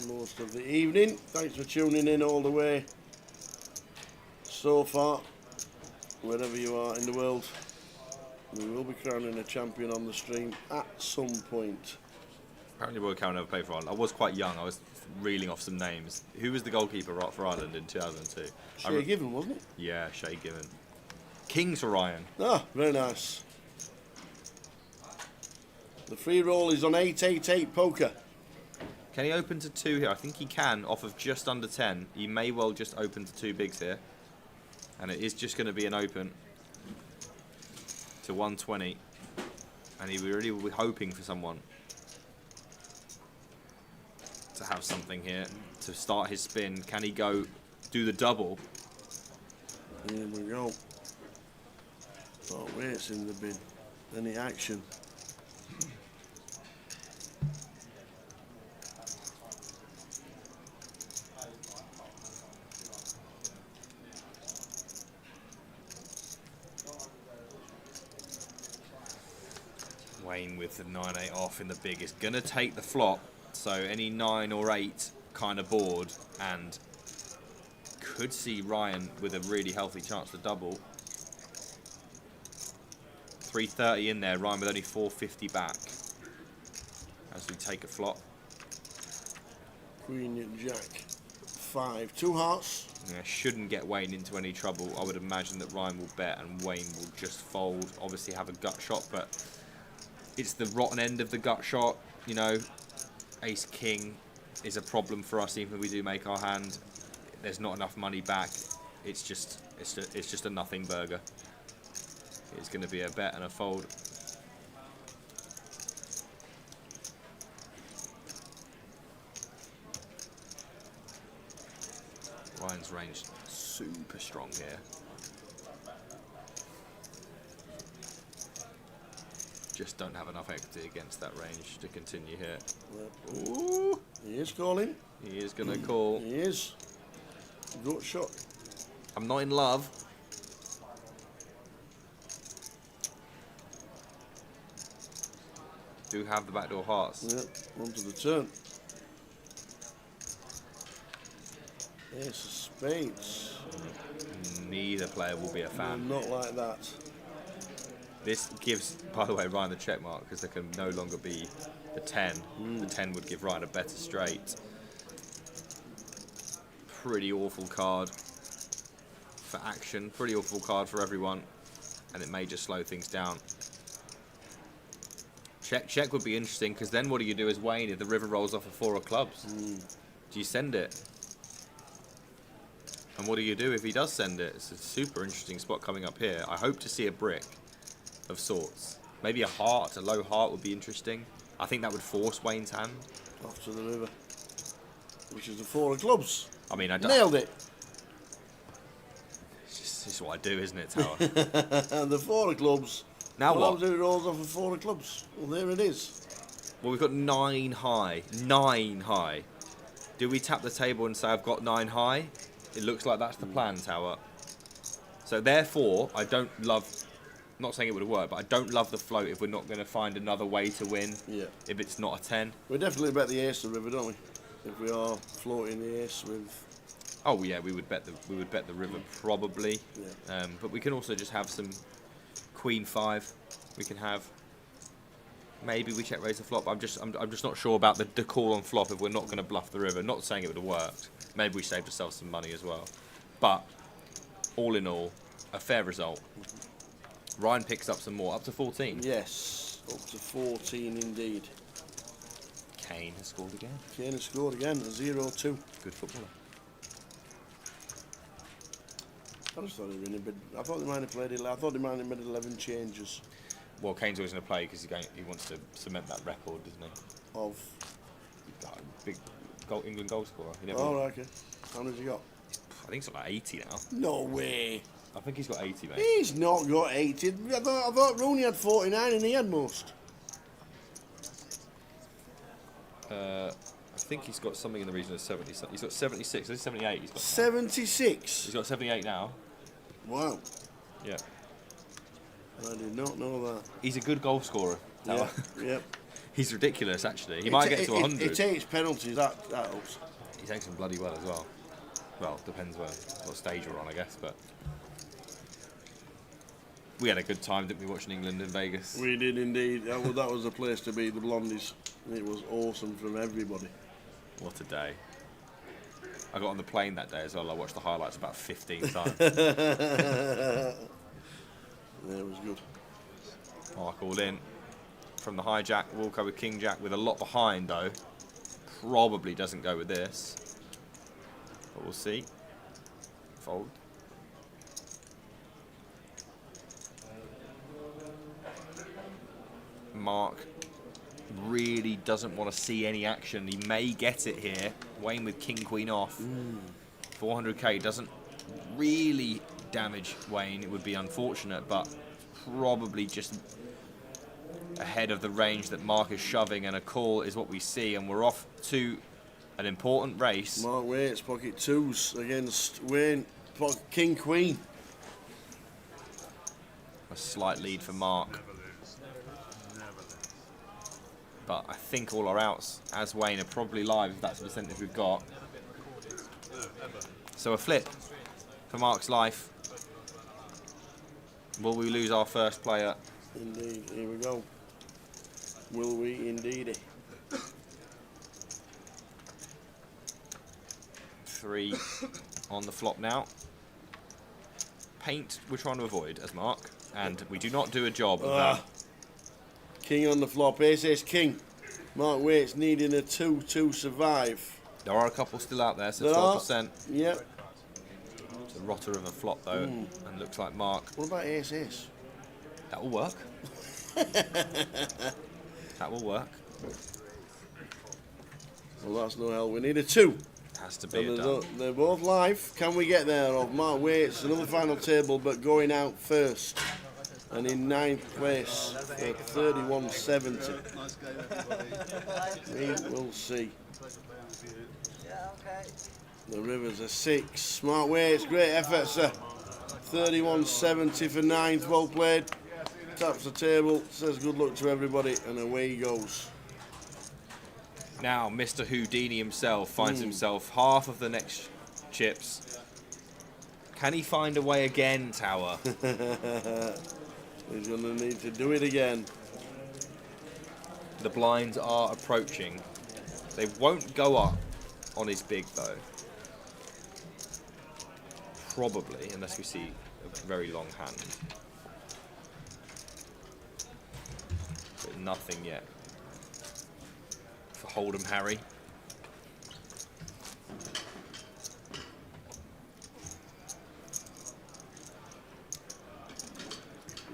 most of the evening. Thanks for tuning in all the way so far, wherever you are in the world. We will be crowning a champion on the stream at some point. Apparently Roy Carroll never played for Ireland. I was quite young. I was reeling off some names. Who was the goalkeeper for Ireland in 2002? Shay Given, wasn't it? Yeah, Shay Given. Kings for Ryan. Ah, very nice. The free roll is on 888 poker. Can he open to 2 here? I think he can, off of just under 10. He may well just open to 2 bigs here. And it is just going to be an open to 120. And he really will be hoping for someone to have something here to start his spin. Can he go do the double? Here we go. Oh, weights in the bin. Any action? Wayne with the 9-8 off in the big is going to take the flop. So any 9 or 8 kind of board, and could see Ryan with a really healthy chance to double. 330 in there, Ryan with only 450 back as we take a flop. Queen, Jack, 5, 2 hearts. Yeah, shouldn't get Wayne into any trouble. I would imagine that Ryan will bet and Wayne will just fold. Obviously have a gut shot, but it's the rotten end of the gut shot. You know, Ace King is a problem for us even if we do make our hand. There's not enough money back. It's just a nothing burger. It's going to be a bet and a fold. Ryan's range super strong here. Just don't have enough equity against that range to continue here. Ooh, he is calling. He is going to call. He is. Good shot. I'm not in love. Do have the backdoor hearts. Yeah, onto the turn. Ace of spades. Neither player will be a fan. Not like that. This gives, by the way, Ryan the check mark because there can no longer be the 10. The 10 would give Ryan a better straight. Pretty awful card for action. Pretty awful card for everyone. And it may just slow things down. Check would be interesting because then what do you do as Wayne if the river rolls off a 4 of clubs? Do you send it? And what do you do if he does send it? It's a super interesting spot coming up here. I hope to see a brick of sorts. Maybe a heart, a low heart would be interesting. I think that would force Wayne's hand. Off to the river. Which is the 4 of clubs. I mean, I don't... Nailed it. It's just what I do, isn't it, Tower? And the 4 of clubs. Now what? It rolls off a 4 of clubs. Well, there it is. Well, we've got 9 high. 9 high. Do we tap the table and say I've got 9 high? It looks like that's the plan, Tower. So therefore, I don't love... I'm not saying it would have worked, but I don't love the float if we're not going to find another way to win. Yeah. If it's not a 10. We definitely bet the ace of the river, don't we? If we are floating the ace with... Oh yeah, we would bet the river probably. Yeah. But we can also just have some Queen 5. We can have... Maybe we check raise the flop. I'm just not sure about the call on flop if we're not going to bluff the river. Not saying it would have worked. Maybe we saved ourselves some money as well. But all in all, a fair result. Ryan picks up some more, up to 14. Yes, up to 14 indeed. Kane has scored again. Kane has scored again, a 0-2. Good footballer. I just thought he really bid. I thought they might have played. I thought they might have made 11 changes. Well, Kane's always going to play because he wants to cement that record, doesn't he? Of big England goal scorer. Oh, right, okay. How many has he got? I think he's got like 80 now. No way. I think he's got 80, mate. He's not got 80. I thought Rooney had 49 and he had most. I think he's got something in the region of 70. He's got 76. He's 78. He's got 76. He's got 78 now. Wow. Yeah. I did not know that. He's a good goal scorer. Yeah. Yep. He's ridiculous, actually. He might get to 100. He takes penalties. That helps. He takes them bloody well as well. Well, depends what stage we're on, I guess, but we had a good time, didn't we, watching England in Vegas? We did indeed. That was the place to be, the Blondies. It was awesome from everybody. What a day. I got on the plane that day as well. I watched the highlights about 15 times. Yeah, it was good. Mark all in. From the hijack, Walker with King Jack with a lot behind, though. Probably doesn't go with this. But we'll see. Fold. Mark really doesn't want to see any action. He may get it here. Wayne with King Queen off. 400k doesn't really damage Wayne. It would be unfortunate, but probably just ahead of the range that Mark is shoving, and a call is what we see, and we're off to an important race. Mark Waite's pocket twos against Wayne, King Queen. A slight lead for Mark. But I think all our outs as Wayne are probably live if that's the percentage we've got. So a flip for Mark's life. Will we lose our first player? Indeed, here we go. Will we indeed? 3 on the flop now. Paint we're trying to avoid as Mark, and we do not do a job of that. King on the flop, ace king. Mark Waite's needing a 2 to survive. There are a couple still out there, so 12%. Yep. It's a rotter of a flop though, and looks like Mark. What about ace? That will work. That will work. Well, that's no hell. We need a 2. Has to be a And done. they're both live. Can we get there? Of Mark Waits, another final table, but going out first. And in 9th place for 31.70. We will see. The Rivers are 6. Mark Waits, great effort, sir. 31.70 for 9th. Well played. Taps the table, says good luck to everybody, and away he goes. Now, Mr. Houdini himself finds himself half of the next chips. Can he find a way again, Tower? He's going to need to do it again. The blinds are approaching. They won't go up on his big, though. Probably, unless we see a very long hand. But nothing yet. For Hold'em Harry.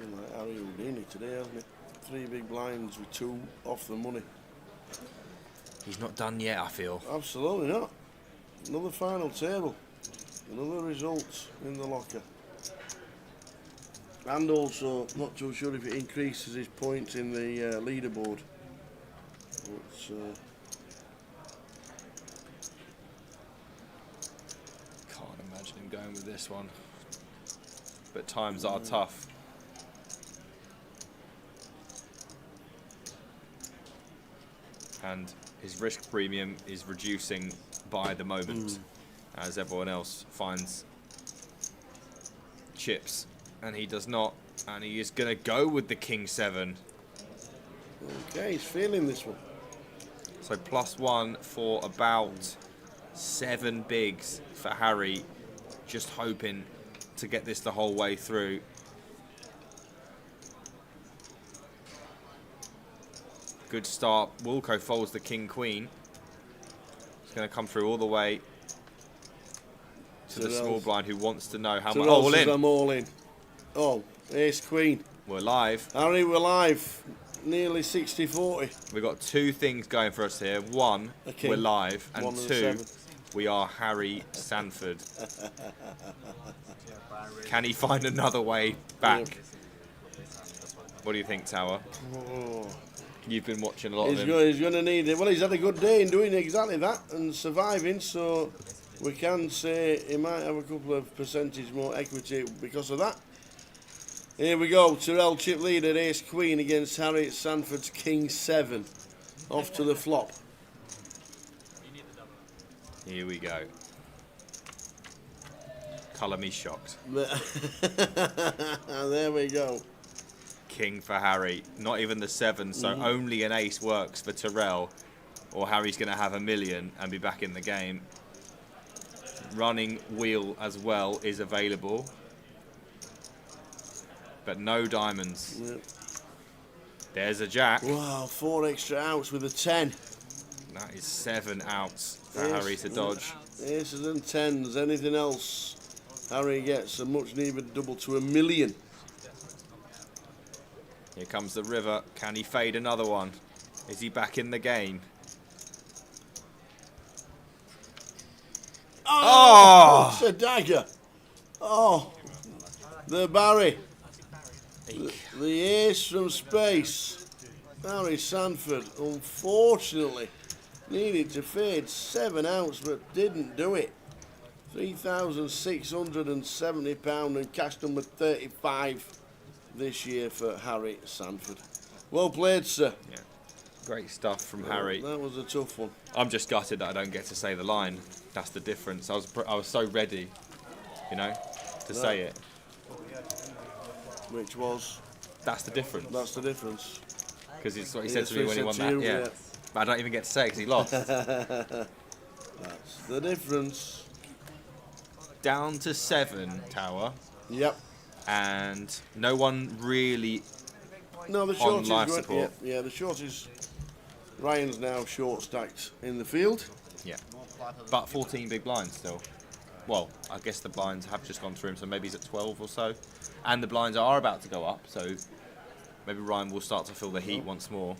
Like Harry Houdini today, hasn't it? 3 big blinds with 2 off the money. He's not done yet, I feel. Absolutely not. Another final table. Another result in the locker. And also, not too sure if it increases his points in the leaderboard. But, Can't imagine him going with this one. But times are tough. And his risk premium is reducing by the moment as everyone else finds chips and he does not, and he is going to go with the King 7. okay, he's feeling this one. So +1 for about 7 bigs for Harry, just hoping to get this the whole way through. Good start. Wilco folds the King Queen. It's going to come through all the way to the small blind who wants to know how much. All in. I'm all in. Oh, Ace Queen. We're live. Harry, we're live. Nearly 60-40. We've got 2 things going for us here. 1, we're live, and 2, we are Harry Sanford. Can he find another way back? What do you think, Tower? Oh. You've been watching a lot of him. He's going to need it. Well, he's had a good day in doing exactly that and surviving, so we can say he might have a couple of percentage more equity because of that. Here we go. Tyrrell chip leader, Ace Queen against Harry Sanford's King 7. Off to the flop. Here we go. Colour me shocked. There we go. King for Harry. Not even the 7, so only an ace works for Tyrrell, or Harry's going to have a million and be back in the game. Running wheel as well is available, but no diamonds. Yep. There's a jack. Wow, 4 extra outs with a 10. That is 7 outs for Harry to dodge. Aces and 10s. Anything else? Harry gets a much needed double to a million. Here comes the river. Can he fade another one? Is he back in the game? Oh! It's a dagger. Oh, the Barry. The ace from space. Harry Sanford, unfortunately, needed to fade 7 outs, but didn't do it. £3,670 and cash number 35 this year for Harry Sanford. Well played, sir. Yeah. Great stuff from Harry. That was a tough one. I'm just gutted that I don't get to say the line. That's the difference. I was so ready, you know, to say it. Which was? That's the difference. That's the difference. Because it's what he said to me when he won that. Yeah. But I don't even get to say it because he lost. That's the difference. Down to 7, Tower. Yep. And no one really No, the short on is life good. support. Yeah, the short is. Ryan's now short stacked in the field. Yeah. But 14 big blinds still. Well, I guess the blinds have just gone through him, so maybe he's at 12 or so. And the blinds are about to go up, so maybe Ryan will start to feel the heat once more.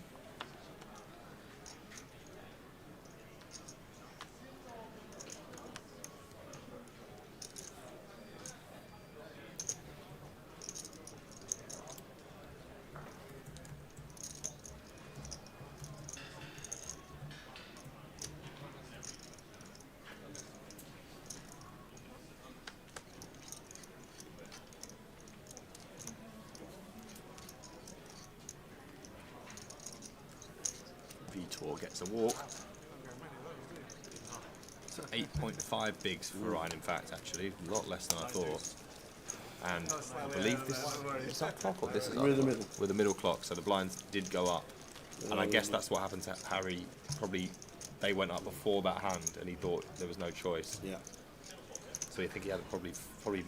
Tour gets a walk. So 8.5 bigs for Ryan, in fact, actually. A lot less than I thought. And I believe this is our clock, or this is our We're the clock? middle. We're the middle clock, so the blinds did go up. And I guess that's what happened to Harry. Probably they went up before that hand, and he thought there was no choice. Yeah. So I think he had probably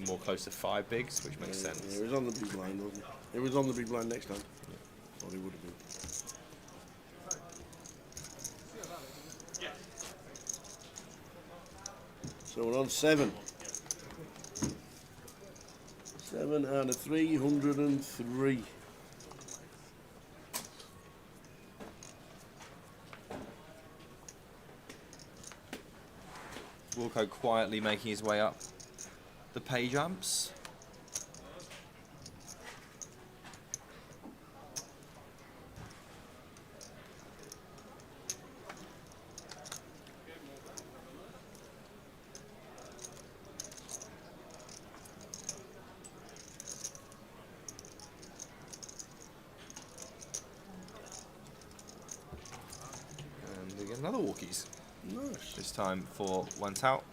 more close to 5 bigs, which makes sense. Yeah, it was on the big blind, wasn't it? It was on the big blind next time. Yeah. Or it would have been. So we're on 7. 7 out of 303. Wilco quietly making his way up the pay jumps. And we get another walkies. Nice. This time for one tout.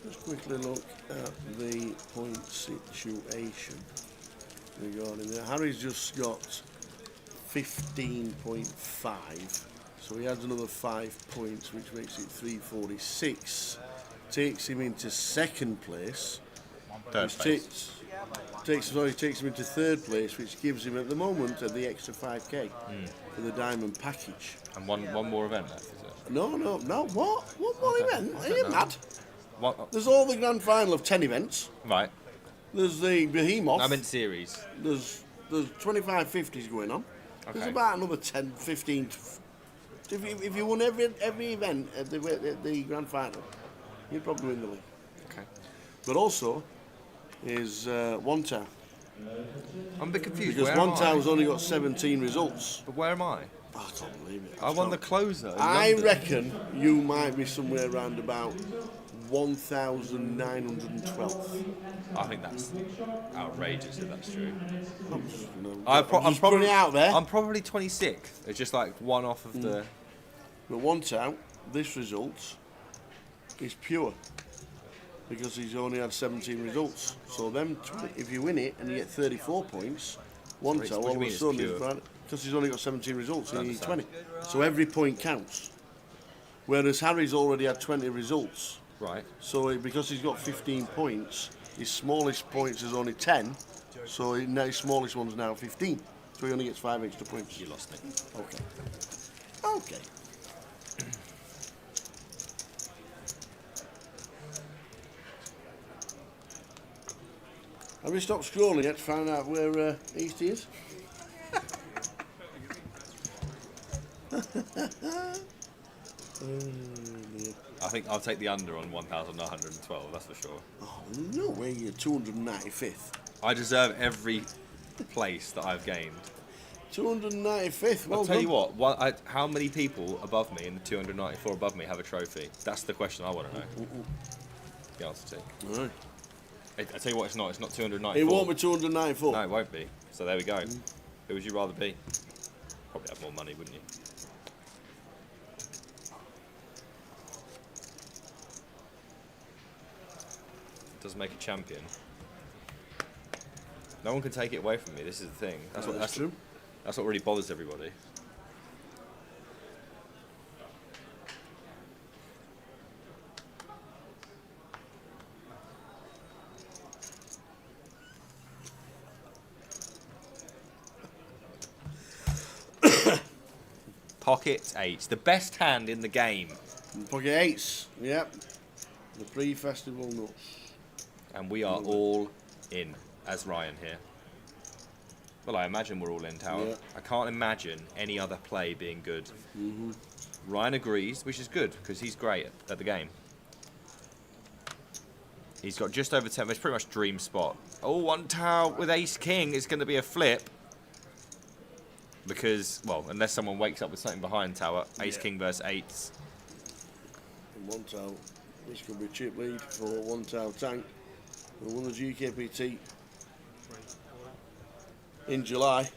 Just quickly look at the point situation regarding that. Harry's just got 15.5, so he adds another 5 points, which makes it 346. Takes him into second place. Third which place. takes him into third place, which gives him at the moment the extra 5k for the diamond package. And one more event left, is it? No. What? What more event? Are you mad? What? There's all the grand final of 10 events. Right. There's the Behemoth. I'm in series. There's 25 50s going on. There's Okay. about another 10, 15. If you won every event at the grand final, you'd probably win the league. Okay. But also is One Town. I'm a bit confused. Because Where am One Town's I? only got 17 results. But where am I? I can't believe it. I won the closer. in I London. reckon you might be somewhere around about 1,912. I think that's outrageous if that's true. I'm just I'm putting probably it out there. I'm probably 26th. It's just like one off of the. But One Town, this result is pure because he's only had 17 results. So then, if you win it and you get 34 points, One What Town do all you of mean a it's sudden pure? is right because he's only got 17 results. I You need understand. 20. So every point counts. Whereas Harry's already had 20 results. Right. So because he's got 15 points, his smallest points is only 10. So now his smallest one's now 15. So he only gets 5 extra points. You lost me. Okay. Okay. Have we stopped scrolling yet to find out where East is? I think I'll take the under on 1,912. That's for sure. Oh, no way, you're 295th. I deserve every place that I've gained. 295th. Well I'll tell done. you what. How many people above me in the 294 above me have a trophy? That's the question I want to know. The answer to. Right. I tell you what, it's not. It's not 294. It won't be 294. No, it won't be. So there we go. Who would you rather be? Probably have more money, wouldn't you? Does make a champion. No one can take it away from me. This is the thing. That's true. That's what really bothers everybody. Pocket 8, the best hand in the game. Pocket 8s, yep. The pre-festival nuts. And we are all in, as Ryan here. Well, I imagine we're all in, Tower. Yeah. I can't imagine any other play being good. Ryan agrees, which is good, because he's great at the game. He's got just over 10, it's pretty much dream spot. Oh, one Tower with Ace-King is going to be a flip. Because, well, unless someone wakes up with something behind Tower, Ace-King versus 8s. And One Town, this could be chip lead for One Town Tank. Who won the GKPT in July.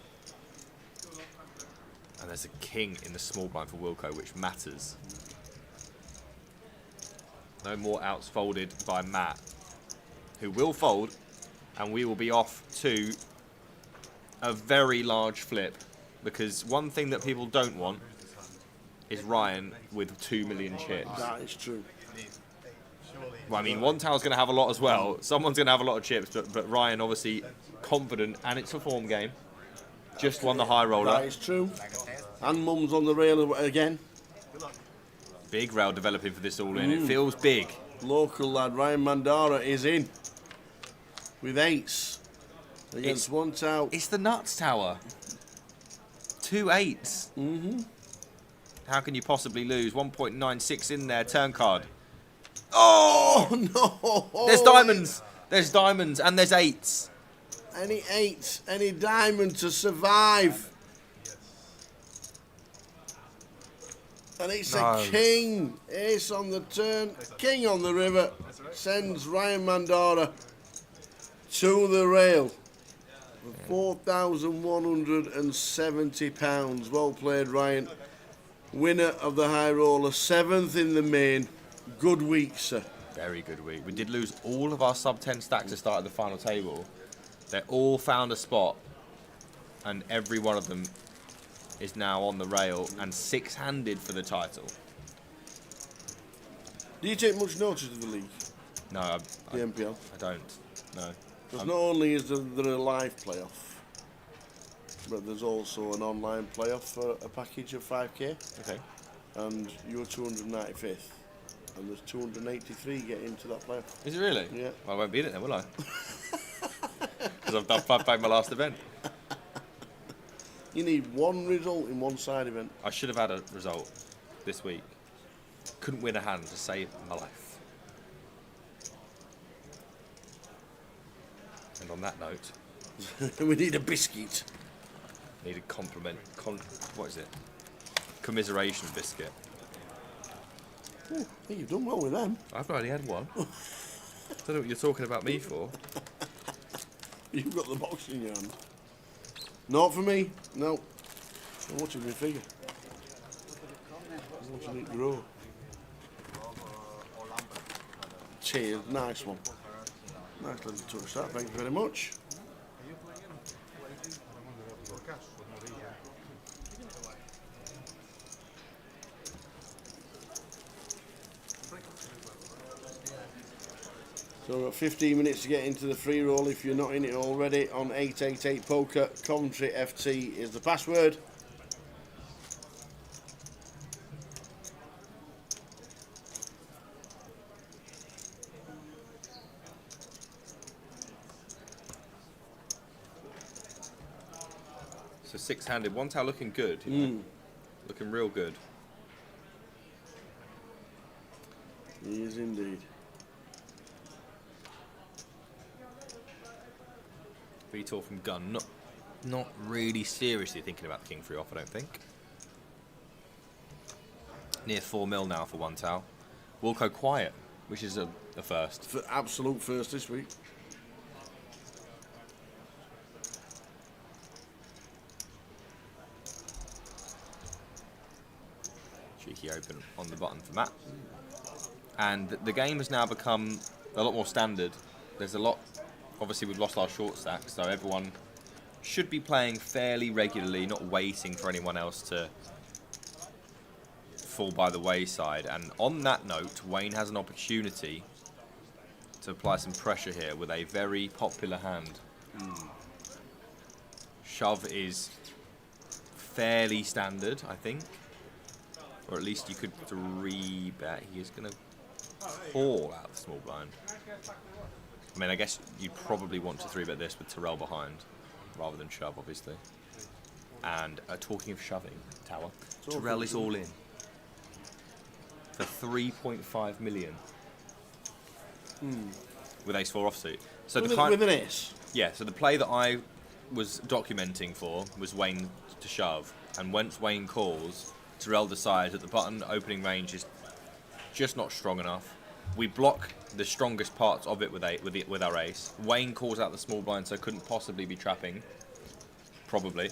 And there's a king in the small blind for Wilco, which matters. No more outs folded by Matt, who will fold, and we will be off to a very large flip, because one thing that people don't want is Ryan with 2 million chips. That is true. Well, I mean, one towel's going to have a lot as well. Someone's going to have a lot of chips, but Ryan obviously confident, and it's a form game. Just won the high roller. That is true. And Mum's on the rail again. Big rail developing for this all in. It feels big. Local lad Ryan Mandara is in with 8s against 1 towel. It's the nuts tower. 2 8s. How can you possibly lose? 1.96 in there, turn card. Oh no! There's diamonds. There's diamonds and there's 8s. Any 8, any diamond to survive. And it's a king. Ace on the turn, king on the river. Sends Ryan Mandara to the rail for £4,170. Well played, Ryan. Winner of the high roller, 7th in the main. Good week, sir. Very good week. We did lose all of our sub 10 stacks to start at the final table. They all found a spot, and every one of them is now on the rail and 6-handed for the title. Do you take much notice of the league? No, The MPL? I don't. No. Because not only is there a live playoff, but there's also an online playoff for a package of 5k. Okay. And you're 295th, and there's 283 get into that playoff. Is it really? Yeah. Well, I won't be in it then, will I? Because I've bagged my last event. You need one result in one side event. I should have had a result this week. Couldn't win a hand to save my life. And on that note, we need a biscuit. Need a compliment. What is it? Commiseration biscuit. Ooh, hey, you've done well with them. I've only had one. I don't know what you're talking about me for. You've got the box in your hand. Not for me. No. I'm watching my figure. I'm watching it grow. Cheers. Nice one. Nice little touch that. Thank you very much. So we've got 15 minutes to get into the free roll if you're not in it already on 888 Poker. Coventry FT is the password. So 6-handed. One towel looking good. Looking real good. He is indeed. Vitor from Gun. Not really seriously thinking about the king free off, I don't think. Near 4 mil now for one towel. Wilco quiet, which is a first. For absolute first this week. Cheeky open on the button for Matt. And the game has now become a lot more standard. There's a lot. Obviously, we've lost our short stack, so everyone should be playing fairly regularly, not waiting for anyone else to fall by the wayside. And on that note, Wayne has an opportunity to apply some pressure here with a very popular hand. Shove is fairly standard, I think. Or at least you could 3-bet. He is going to fall out of the small blind. I mean, I guess you'd probably want to 3-bet this with Terrell behind, rather than shove, obviously. And talking of shoving, Tower, Terrell is all in for 3.5 million with Ace-4 offsuit. So with an ace? Yeah, so the play that I was documenting for was Wayne to shove, and once Wayne calls, Terrell decides that the button opening range is just not strong enough. We block the strongest parts of it with our ace. Wayne calls out the small blind, so couldn't possibly be trapping. Probably.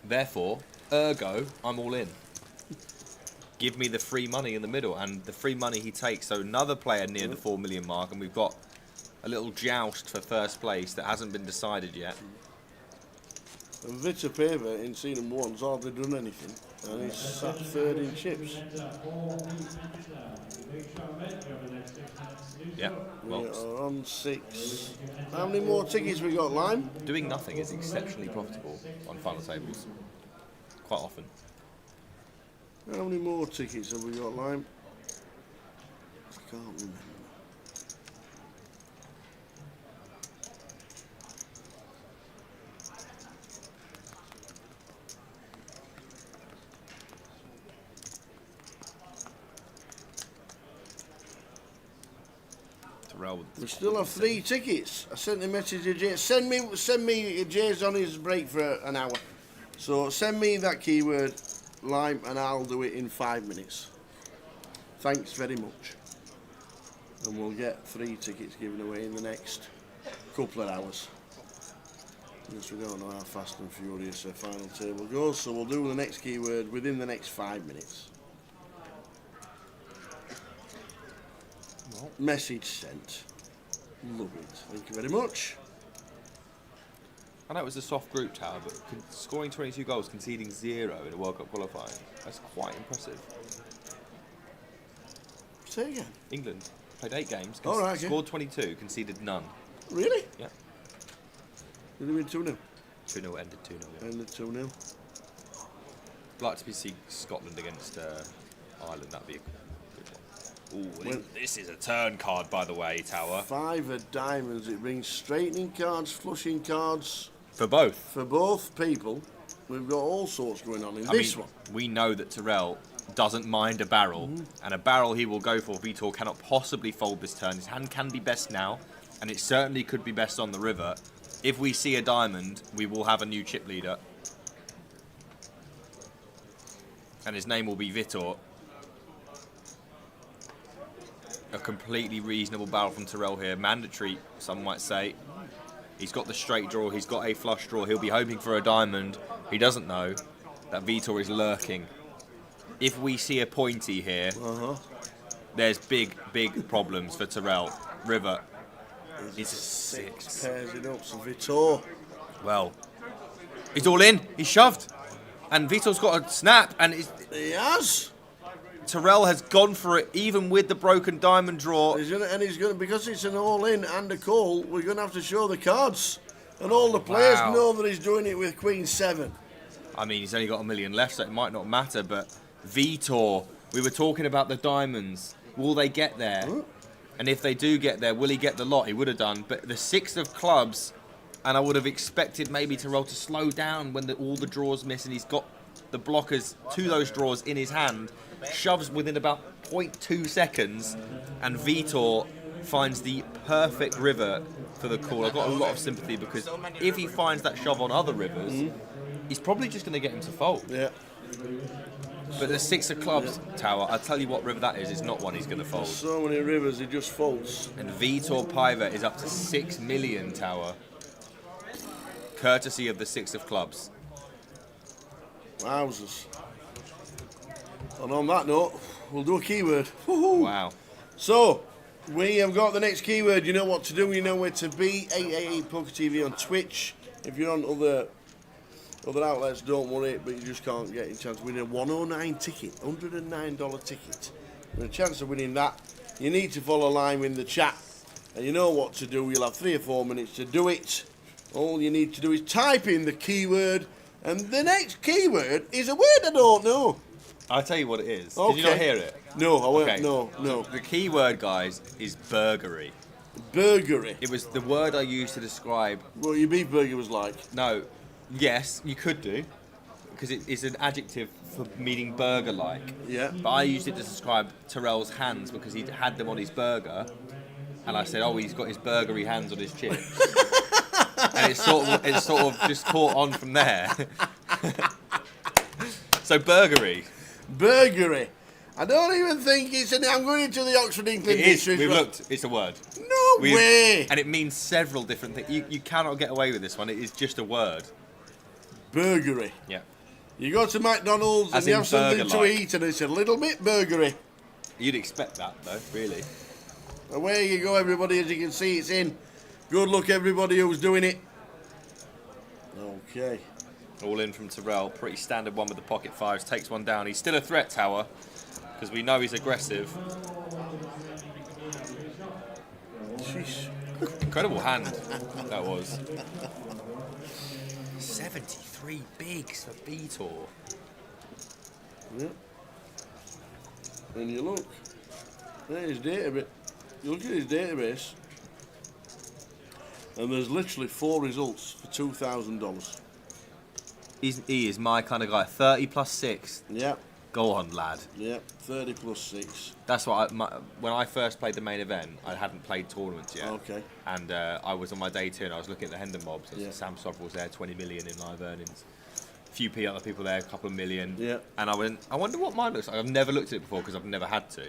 Therefore, Ergo, I'm all in. Give me the free money in the middle, and the free money he takes. So another player near the 4 million mark, and we've got a little joust for first place that hasn't been decided yet. And Victor Paver, in seen him once, hardly done anything, and he's sat third in chips. Yeah, well, We are on 6. How many more tickets we got, Lime? doing nothing is exceptionally profitable on final tables, quite often. How many more tickets have we got, Lime? I can't remember. We still have 3 tickets. I sent a message to Jay. Send me. Jay's on his break for an hour, so send me that keyword, Lime, and I'll do it in 5 minutes. Thanks very much. And we'll get 3 tickets given away in the next couple of hours. Because we don't know how fast and furious the final table goes, so we'll do the next keyword within the next 5 minutes. Message sent. Love it. Thank you very much. I know it was a soft group, Tower, but scoring 22 goals, conceding 0 in a World Cup qualifying, that's quite impressive. Say again. England played 8 games, Okay. scored 22, conceded none. Really? Yeah. Did they win 2-0? 2-0, ended 2-0. Yeah. Ended 2-0. I'd like to see Scotland against Ireland, that'd be a good one. Ooh, this is a turn card, by the way, Tower. 5 of diamonds. It brings straightening cards, flushing cards. For both? For both people. We've got all sorts going on in this one. We know that Tyrrell doesn't mind a barrel, and a barrel he will go for. Vitor cannot possibly fold this turn. His hand can be best now, and it certainly could be best on the river. If we see a diamond, we will have a new chip leader. And his name will be Vitor. A completely reasonable barrel from Tyrrell here. Mandatory, some might say. He's got the straight draw. He's got a flush draw. He'll be hoping for a diamond. He doesn't know that Vitor is lurking. If we see a pointy here, there's big, big problems for Tyrrell. River. It's a 6. Pairs it up, so Vitor. Well, he's all in. He's shoved. And Vitor's got a snap. And he has. Tyrrell has gone for it, even with the broken diamond draw. He's gonna, because it's an all-in and a call, we're going to have to show the cards. And all the players know that he's doing it with Queen 7. I mean, he's only got 1 million left, so it might not matter, but Vitor, we were talking about the diamonds. Will they get there? And if they do get there, will he get the lot? He would have done. But the 6 of clubs, and I would have expected maybe Tyrrell to slow down when all the draws miss, and he's got the blockers to those draws in his hand. Shoves within about 0.2 seconds, and Vitor finds the perfect river for the call. I've got a lot of sympathy because if he finds that shove on other rivers, he's probably just going to get him to fold. Yeah. But the 6 of clubs, Tower, I'll tell you what river that is. It's not one he's going to fold. So many rivers, he just folds. And Vitor Paiva is up to 6 million, Tower, courtesy of the 6 of clubs. Wowzers. And on that note, we'll do a keyword. Woohoo. Wow. So, we have got the next keyword. You know what to do. You know where to be. 888 Poker TV on Twitch. If you're on other outlets, don't worry, but you just can't get a chance to win a 109 ticket, $109 ticket. And a chance of winning that, you need to follow Lime in the chat. And you know what to do. You'll have 3 or 4 minutes to do it. All you need to do is type in the keyword, and the next keyword is a word I don't know. I'll tell you what it is. Okay. Did you not hear it? No, I won't. Okay. No. The key word, guys, is burgery. Burgery? It was the word I used to describe what your beef burger was like. No. Yes, you could do. Because it is an adjective for meaning burger-like. Yeah. But I used it to describe Tyrrell's hands because he had them on his burger. And I said, oh, he's got his burgery hands on his chips. And it sort of just caught on from there. So burgery. Burgery. I don't even think it's an... I'm going into the Oxford English Dictionary. We've looked. It's a word. No way. And it means several different things. You cannot get away with this one. It is just a word. Burgery. Yeah. You go to McDonald's As and you in have something to burger-like. eat and it's a little bit burgery. You'd expect that, though, really. Away you go, everybody. As you can see, it's in. Good luck, everybody who's doing it. Okay. All in from Terrell. Pretty standard one with the pocket fives. Takes one down. He's still a threat, Tower, because we know he's aggressive. Sheesh. Incredible hand that was. 73 bigs for Vitor. Yeah. And you look. There's his database. You look at his database. And there's literally 4 results for $2,000. He is my kind of guy. 30 plus 6. Yeah. Go on, lad. Yeah, 30 plus 6. That's what when I first played the main event, I hadn't played tournaments yet. Okay. And I was on my day 2 and I was looking at the Hendon mobs. Yeah. Sam Sovereign was there, 20 million in live earnings. A few other people there, a couple of million. Yeah. And I went, I wonder what mine looks like. I've never looked at it before because I've never had to.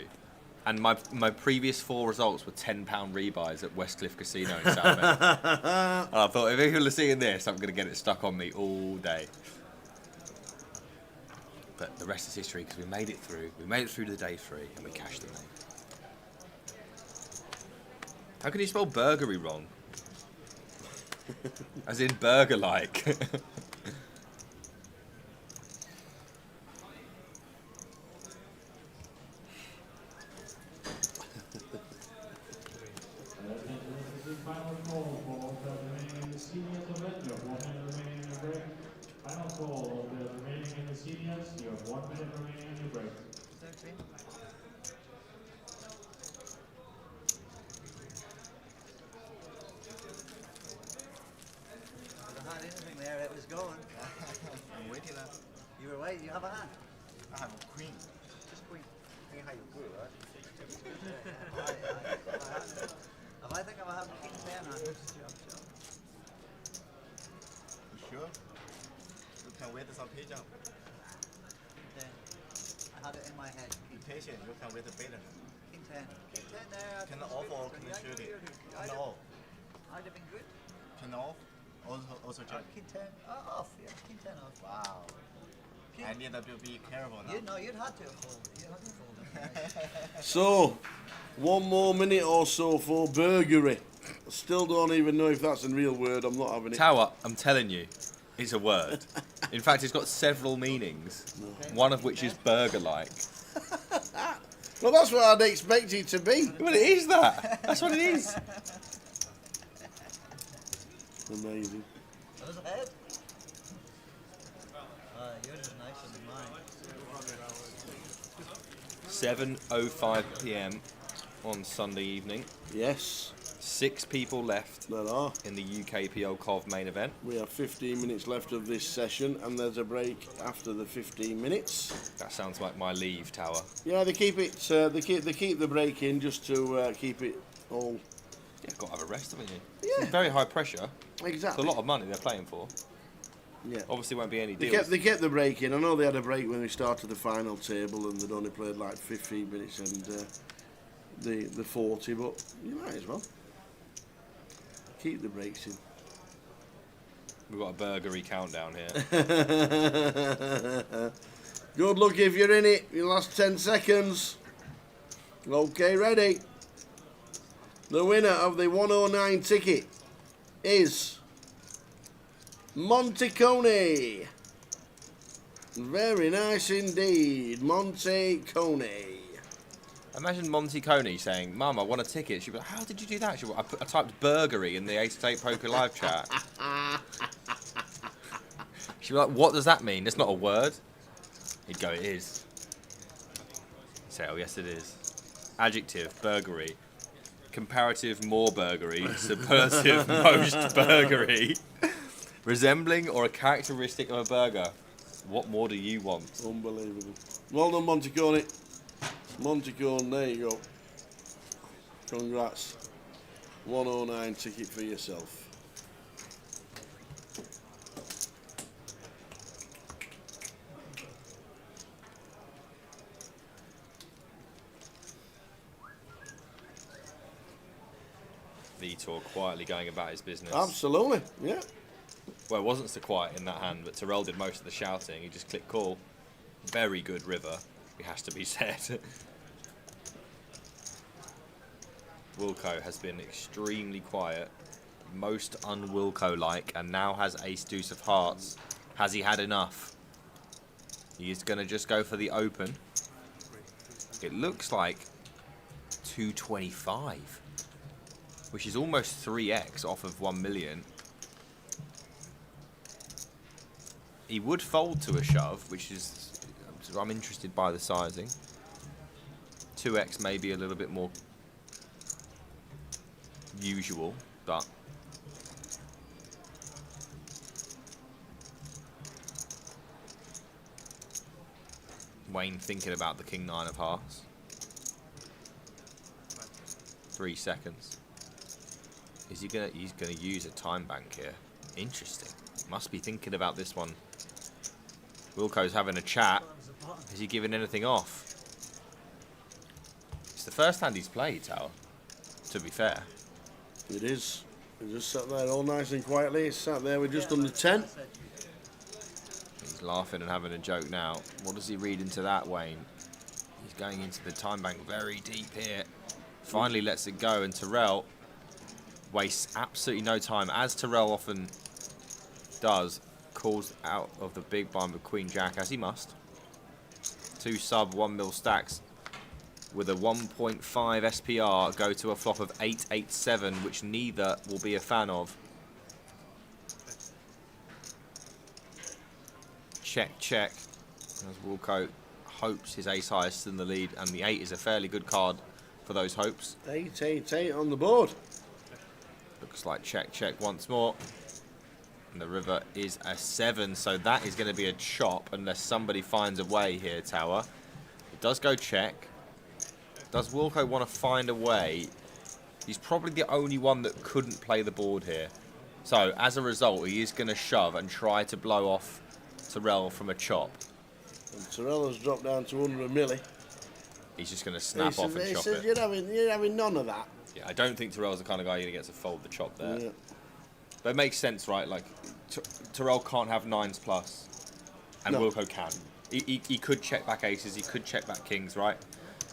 And my previous 4 results were £10 rebuys at Westcliff Casino in Southend. And I thought, if people are seeing this, I'm going to get it stuck on me all day. But the rest is history because we made it through. We made it through to the day 3 and we cashed the main. How can you spell burgery wrong? As in burger-like. Final call for the remaining in the seniors event. You have 1 minute remaining in your break. Final call of the remaining in the seniors. You have 1 minute remaining in your break. I had anything there, it was going. I'm waiting now. You were waiting, you have a hand? I have a queen. Just queen. Think how you grew, right? If I think I'm having king 10 on this job, You sure? You can wait some pigeon. Then I had it in my head. Be patient, you can wait better. King 10. King 10 there. Can off or can you shoot it? Can off. I'd have been good. Can off? Also check. King 10 off, yeah. King 10 off. Wow. I need to be careful now. You know, you'd had to have folded. You'd had to have folded. So, 1 more minute or so for burgery. I still don't even know if that's a real word. I'm not having it. Tower, I'm telling you, it's a word. In fact, it's got several meanings, one of which is burger-like. Well, that's what I'd expect it to be. Well, it is that. That's what it is. Amazing. That was a head. Yours is nicer than mine. 7:05 p.m. on Sunday evening. Yes. 6 people left There are. in the UKPL Cov main event. We have 15 minutes left of this session, and there's a break after the 15 minutes. That sounds like my leave, Tower. Yeah, they keep it. They keep the break in just to keep it all. Yeah, got to have a rest, haven't you? Yeah. It's very high pressure. Exactly. It's a lot of money they're playing for. Yeah. Obviously, won't be any They deals. kept the break in. I know they had a break when we started the final table, and they'd only played like 15 minutes and the 40. But you might as well keep the breaks in. We've got a burgery countdown here. Good luck if you're in it. Your last 10 seconds. Okay, ready. The winner of the 109 ticket is Monte Coney. Very nice indeed, Monte Coney. Imagine Monty Coney saying, "Mum, I want a ticket." She'd be like, "How did you do that?" She'd be like, I typed burgery in the 8-8 Poker live chat. She'd be like, "What does that mean? That's not a word." He'd go, "It is." Say, "Oh, yes, it is." Adjective, burgery. Comparative, more burgery. Superlative, most burgery. Resembling or a characteristic of a burger. What more do you want? Unbelievable. Well done, Monte Coney. Monte Coney, there you go. Congrats. 109 ticket for yourself. Vitor quietly going about his business. Absolutely, yeah. Well, it wasn't so quiet in that hand, but Terrell did most of the shouting. He just clicked call. Very good river, it has to be said. Wilco has been extremely quiet, most un-Wilco-like, and now has ace deuce of hearts. Has he had enough? He is going to just go for the open. It looks like 225, which is almost 3x off of 1 million. He would fold to a shove, which is, I'm interested by the sizing. 2x may be a little bit more usual, but Wayne thinking about the king nine of hearts. 3 seconds. Is he gonna? He's gonna use a time bank here. Interesting. Must be thinking about this one. Wilco's having a chat. Is he giving anything off? It's the first hand he's played, Tower. To be fair. It is. He just sat there all nice and quietly. He's sat there with just under 10. He's laughing and having a joke now. What does he read into that, Wayne? He's going into the time bank very deep here. Finally lets it go, and Terrell wastes absolutely no time, as Terrell often does. Calls out of the big blind with Queen Jack, as he must. 2 sub 1 mil stacks with a 1.5 SPR go to a flop of 887, which neither will be a fan of. Check, check. As Wilco hopes his ace high is still in the lead, and the 8 is a fairly good card for those hopes. 888 on the board. Looks like check, check once more. And the river is a 7, so that is going to be a chop unless somebody finds a way here, Tower. It does go check. Does Wilco want to find a way? He's probably the only one that couldn't play the board here. So, as a result, he is going to shove and try to blow off Terrell from a chop. And Terrell has dropped down to under a milli. He's just going to snap off and chop it. You're having none of that. Yeah, I don't think Terrell's the kind of guy who gets to fold the chop there. Yeah. But it makes sense, right? Like, Terrell can't have 9s plus, and No. Wilco can. He could check back aces, he could check back kings, right?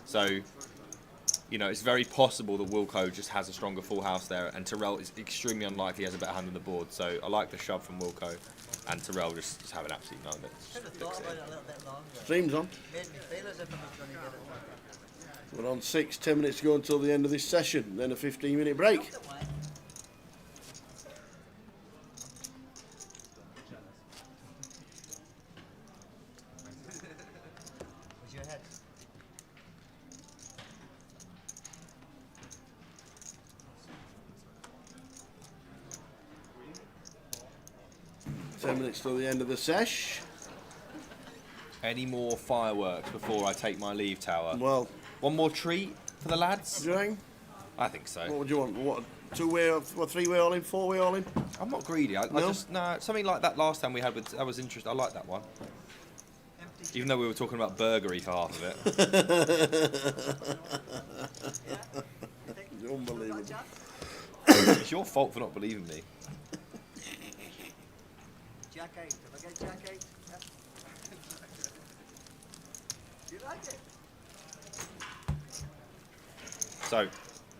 So, you know, it's very possible that Wilco just has a stronger full house there, and Terrell is extremely unlikely he has a better hand on the board. So I like the shove from Wilco, and Terrell just having absolutely none of it. Stream's on. We're on 6, 10 minutes to go until the end of this session, then a 15-minute break. Where's your head? 10 minutes till the end of the sesh. Any more fireworks before I take my leave, Tower? Well, one more treat for the lads? Do you think? I think so. What would you want? What, 2-way, or 3-way all in, 4-way all in? I'm not greedy. I just something like that last time we had with that was interesting. I like that one. Even though we were talking about burgery for half of it. Unbelievable. It's your fault for not believing me. Jack 8. If I get Jack 8, yeah. Do you like it? So,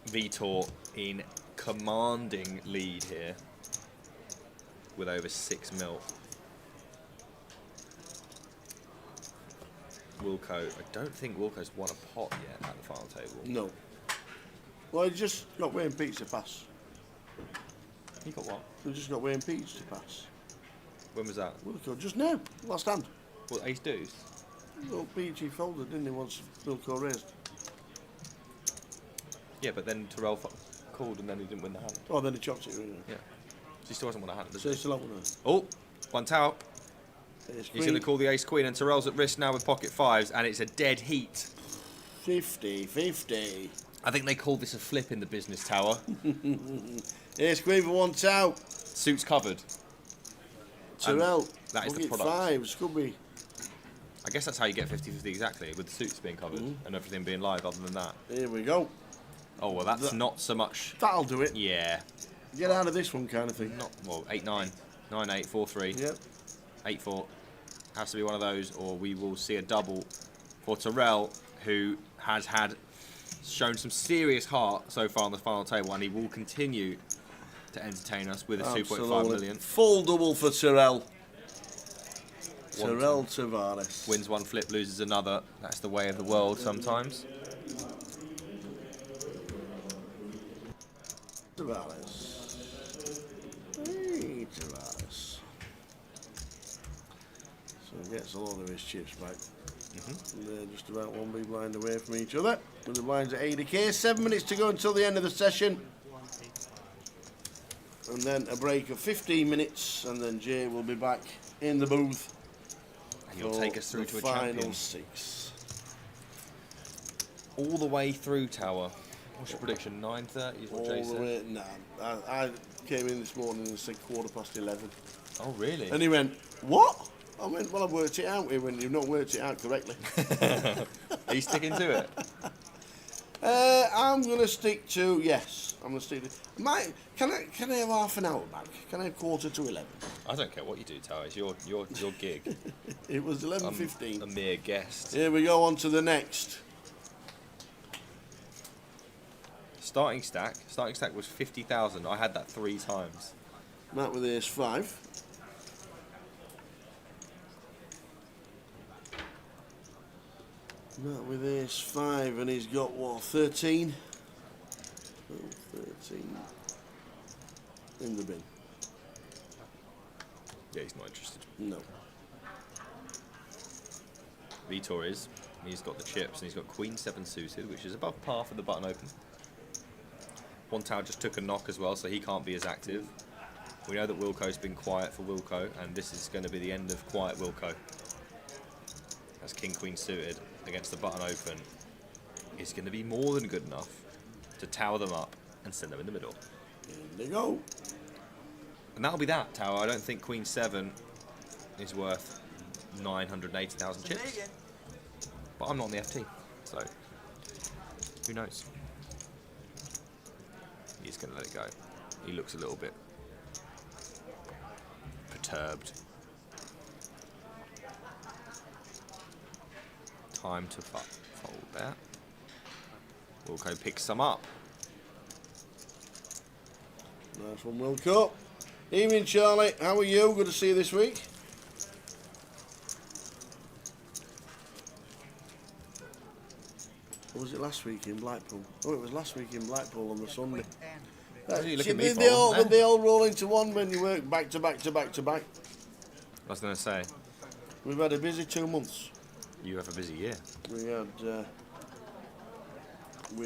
Vitor in commanding lead here with over 6 mil. Wilco, I don't think Wilco's won a pot yet at the final table. No. Well, he just got Wayne Peach to pass. He got what? He just got Wayne Peach to pass. When was that? Wilco, just now, last hand. What, ace deuce? Well, Peach he folded, didn't he, once Wilco raised? Yeah, but then Terrell called and then he didn't win the hand. Oh, then he chopped it, really. Yeah. So he still hasn't won a hand, does So he? he still hasn't won Oh, one towel. Ace He's going to call the ace queen, and Terrell's at risk now with pocket 5s, and it's a dead heat. 50-50. I think they call this a flip in the business, Tower. Ace queen for 1 towel. Suits covered. Terrell, that is the pocket product. 5s, could be. I guess that's how you get 50-50 exactly, with the suits being covered and everything being live other than that. Here we go. Oh, well, that's not so much... That'll do it. Yeah. Get out of this one kind of thing. Not, well, 8-9. 9-8, 4-3. Yep. 8-4. Has to be one of those, or we will see a double for Terrell, who has shown some serious heart so far on the final table, and he will continue to entertain us with a 2.5 million. Full double for Terrell. Terrell Tavares. Wins one flip, loses another. That's the way of the world sometimes. Tavares. Hey, Tavares. So he gets a lot of his chips back. And they're just about one big blind away from each other. With the blinds at 80k. 7 minutes to go until the end of the session. And then a break of 15 minutes. And then Jay will be back in the booth. And he'll take us through to a final champion. 6. All the way through, Tower. What's your prediction? 9:30 is what Jay said? All the way, nah. I came in this morning and said 11:15. Oh, really? And he went, what? I went, well, I've worked it out. He went, you've not worked it out correctly. Are you sticking to it? I'm going to stick to, yes. I'm going to stick to, can I have half an hour back? Can I have 11:45? I don't care what you do, Tower. It's your gig. It was 11:15. A mere guest. Here we go on to the next. Starting stack was 50,000. I had that 3 times. Matt with ace 5. Matt with ace 5, and he's got what, 13? Oh, 13 in the bin. Yeah, he's not interested. No. Vitor is. He's got the chips, and he's got Queen 7 suited, which is above par for the button open. One Tau just took a knock as well, so he can't be as active. We know that Wilco's been quiet for Wilco, and this is going to be the end of quiet Wilco. As King Queen suited against the button open is going to be more than good enough to tower them up and send them in the middle. There they go. And that'll be that, Tower. I don't think Queen 7 is worth 980,000 chips. But I'm not on the FT, so who knows? He's going to let it go. He looks a little bit perturbed. Time to fold there. Wilco picks some up. Nice one, Wilco. Evening, Charlie. How are you? Good to see you this week. Or was it last week in Blackpool? Oh, it was last week in Blackpool on the Sunday. They all roll into one when you work back to back to back to back. I was going to say. We've had a busy 2 months. You have a busy year. We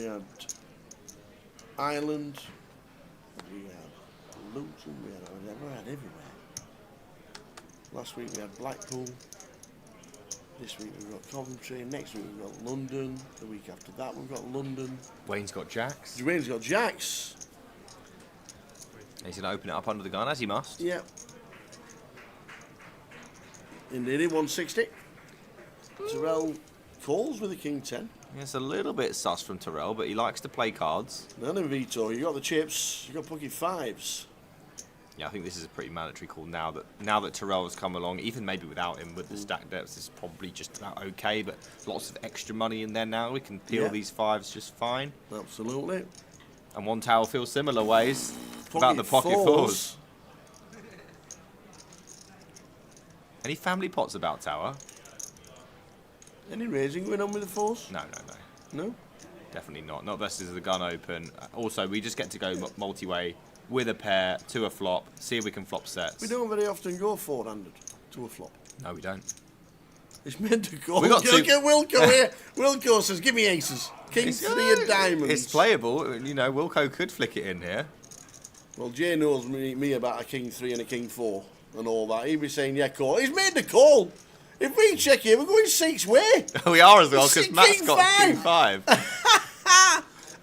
had Ireland, we had Luton, we had everywhere. Last week we had Blackpool. This week we've got Coventry. Next week we've got London. The week after that we've got London. Wayne's got jacks. Wayne's got jacks. He's going to open it up under the gun, as he must. Yep. Indeed, 160. Terrell calls with a King 10. It's a little bit sus from Terrell, but he likes to play cards. Then in Vitor, you got the chips, you got pocket 5s. Yeah, I think this is a pretty mandatory call now that Terrell has come along, even maybe without him with the stack depths, is probably just about okay, but lots of extra money in there now. We can peel these 5s just fine. Absolutely. And one towel feels similar ways about the pocket 4s. Any family pots about, Tower? Any raising going on with the 4s? No. No? Definitely not. Not versus the gun open. Also, we just get to go multi-way with a pair to a flop, see if we can flop sets. We don't very often go 4-handed to a flop. No, we don't. It's meant to go. We got Look at Wilco here. Wilco says, give me aces. King 3 of diamonds. It's playable. You know, Wilco could flick it in here. Well, Jay knows me about a King 3 and a King 4 and all that. He'd be saying, yeah, call. He's made the call. If we check here, we're going 6 way. We are as well, because Matt's got King 5.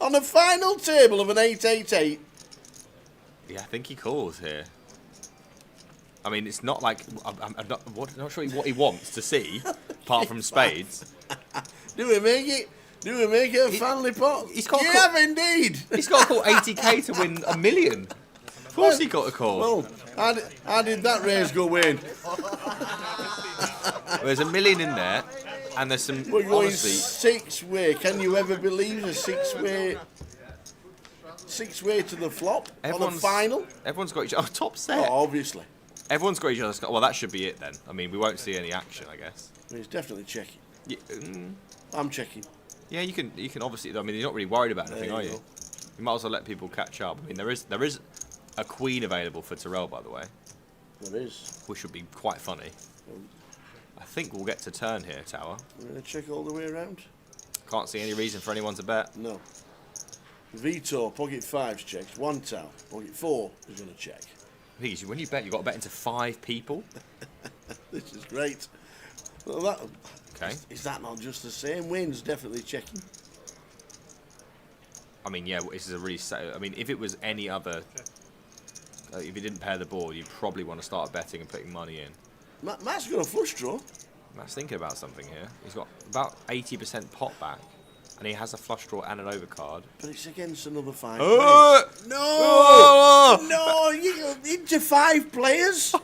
On the final table of an 8-8-8. Yeah, I think he calls here. I mean, it's not like... I'm not sure what he wants to see, apart from spades. Do we make it? Do we make it a family pot? He's got have indeed. He's got to call 80k to win $1 million. Of course he got a call. Well, how did that raise go in? There's $1 million in there, and there's some. We're going honestly, 6-way. Can you ever believe a 6-way? 6-way to the flop on the final? Everyone's got each other. Oh, top set. Oh, obviously. Everyone's got each other's. Well, that should be it then. I mean, we won't see any action, I guess. He's definitely checking. Yeah, I'm checking. yeah, you can obviously. I mean, you're not really worried about anything, are you? You might as well let people catch up. I mean, there is a queen available for Tyrrell, by the way. There is. Which would be quite funny. I think we'll get to turn here, Tower. We're going to check all the way around. Can't see any reason for anyone to bet. No. Vito, pocket 5's checked. 1 towel. Pocket 4 is going to check. The thing is, when you bet, you've got to bet into 5 people. This is great. Well, that, Okay. Is that not just the same? Wayne's definitely checking. I mean, yeah, this is a really. I mean, if it was any other, if you didn't pair the board, you'd probably want to start betting and putting money in. Matt's got a flush draw. Matt's thinking about something here. He's got about 80% pot back, and he has a flush draw and an overcard. But it's against another 5 Oh! players. No! Oh! No! You into 5 players?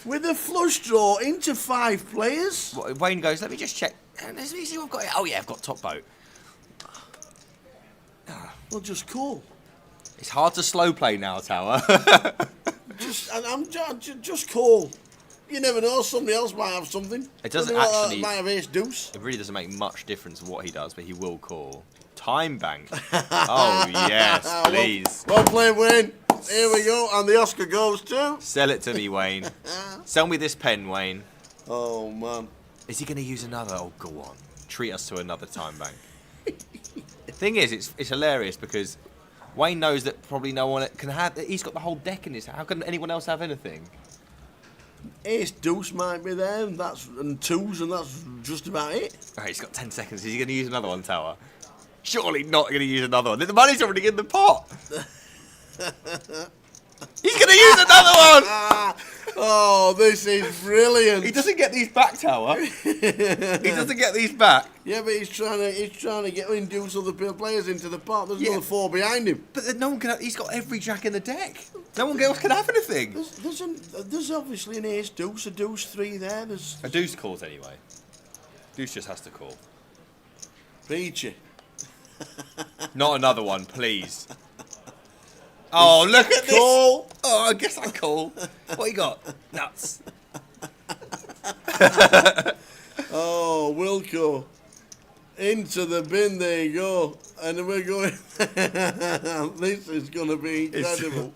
With a flush draw into 5 players? Wayne goes, let me just check. Let me see what I've got here. Oh, yeah, I've got top boat. Well, just call. It's hard to slow play now, Tower. Just call. You never know, somebody else might have something. It doesn't Somebody actually. might have ace deuce. It really doesn't make much difference what he does, but he will call. Time bank. Oh, yes, please. Well played, Wayne. Here we go, and the Oscar goes to... Sell it to me, Wayne. Sell me this pen, Wayne. Oh, man. Is he going to use another? Oh, go on. Treat us to another time bank. Thing is, it's hilarious because Wayne knows that probably no one can have... He's got the whole deck in his hand. How can anyone else have anything? Ace deuce might be there, and 2s, and that's just about it. Alright, he's got 10 seconds. Is he going to use another one, Tower? Surely not going to use another one. The money's already in the pot. He's going to use another one! Oh, this is brilliant. He doesn't get these back, Tower. He doesn't get these back. Yeah, but he's trying to get induce other players into the pot. There's another 4 behind him. But then no one can. He's got every jack in the deck. No one else can have anything. There's obviously an ace deuce, a deuce 3 there. There's a deuce calls anyway. Deuce just has to call. Peachy. Not another one, please. Oh, look at this! Call. Oh, I guess I call. What you got? Nuts. Oh, Wilco. Into the bin, there you go. And we're going... This is going to be incredible.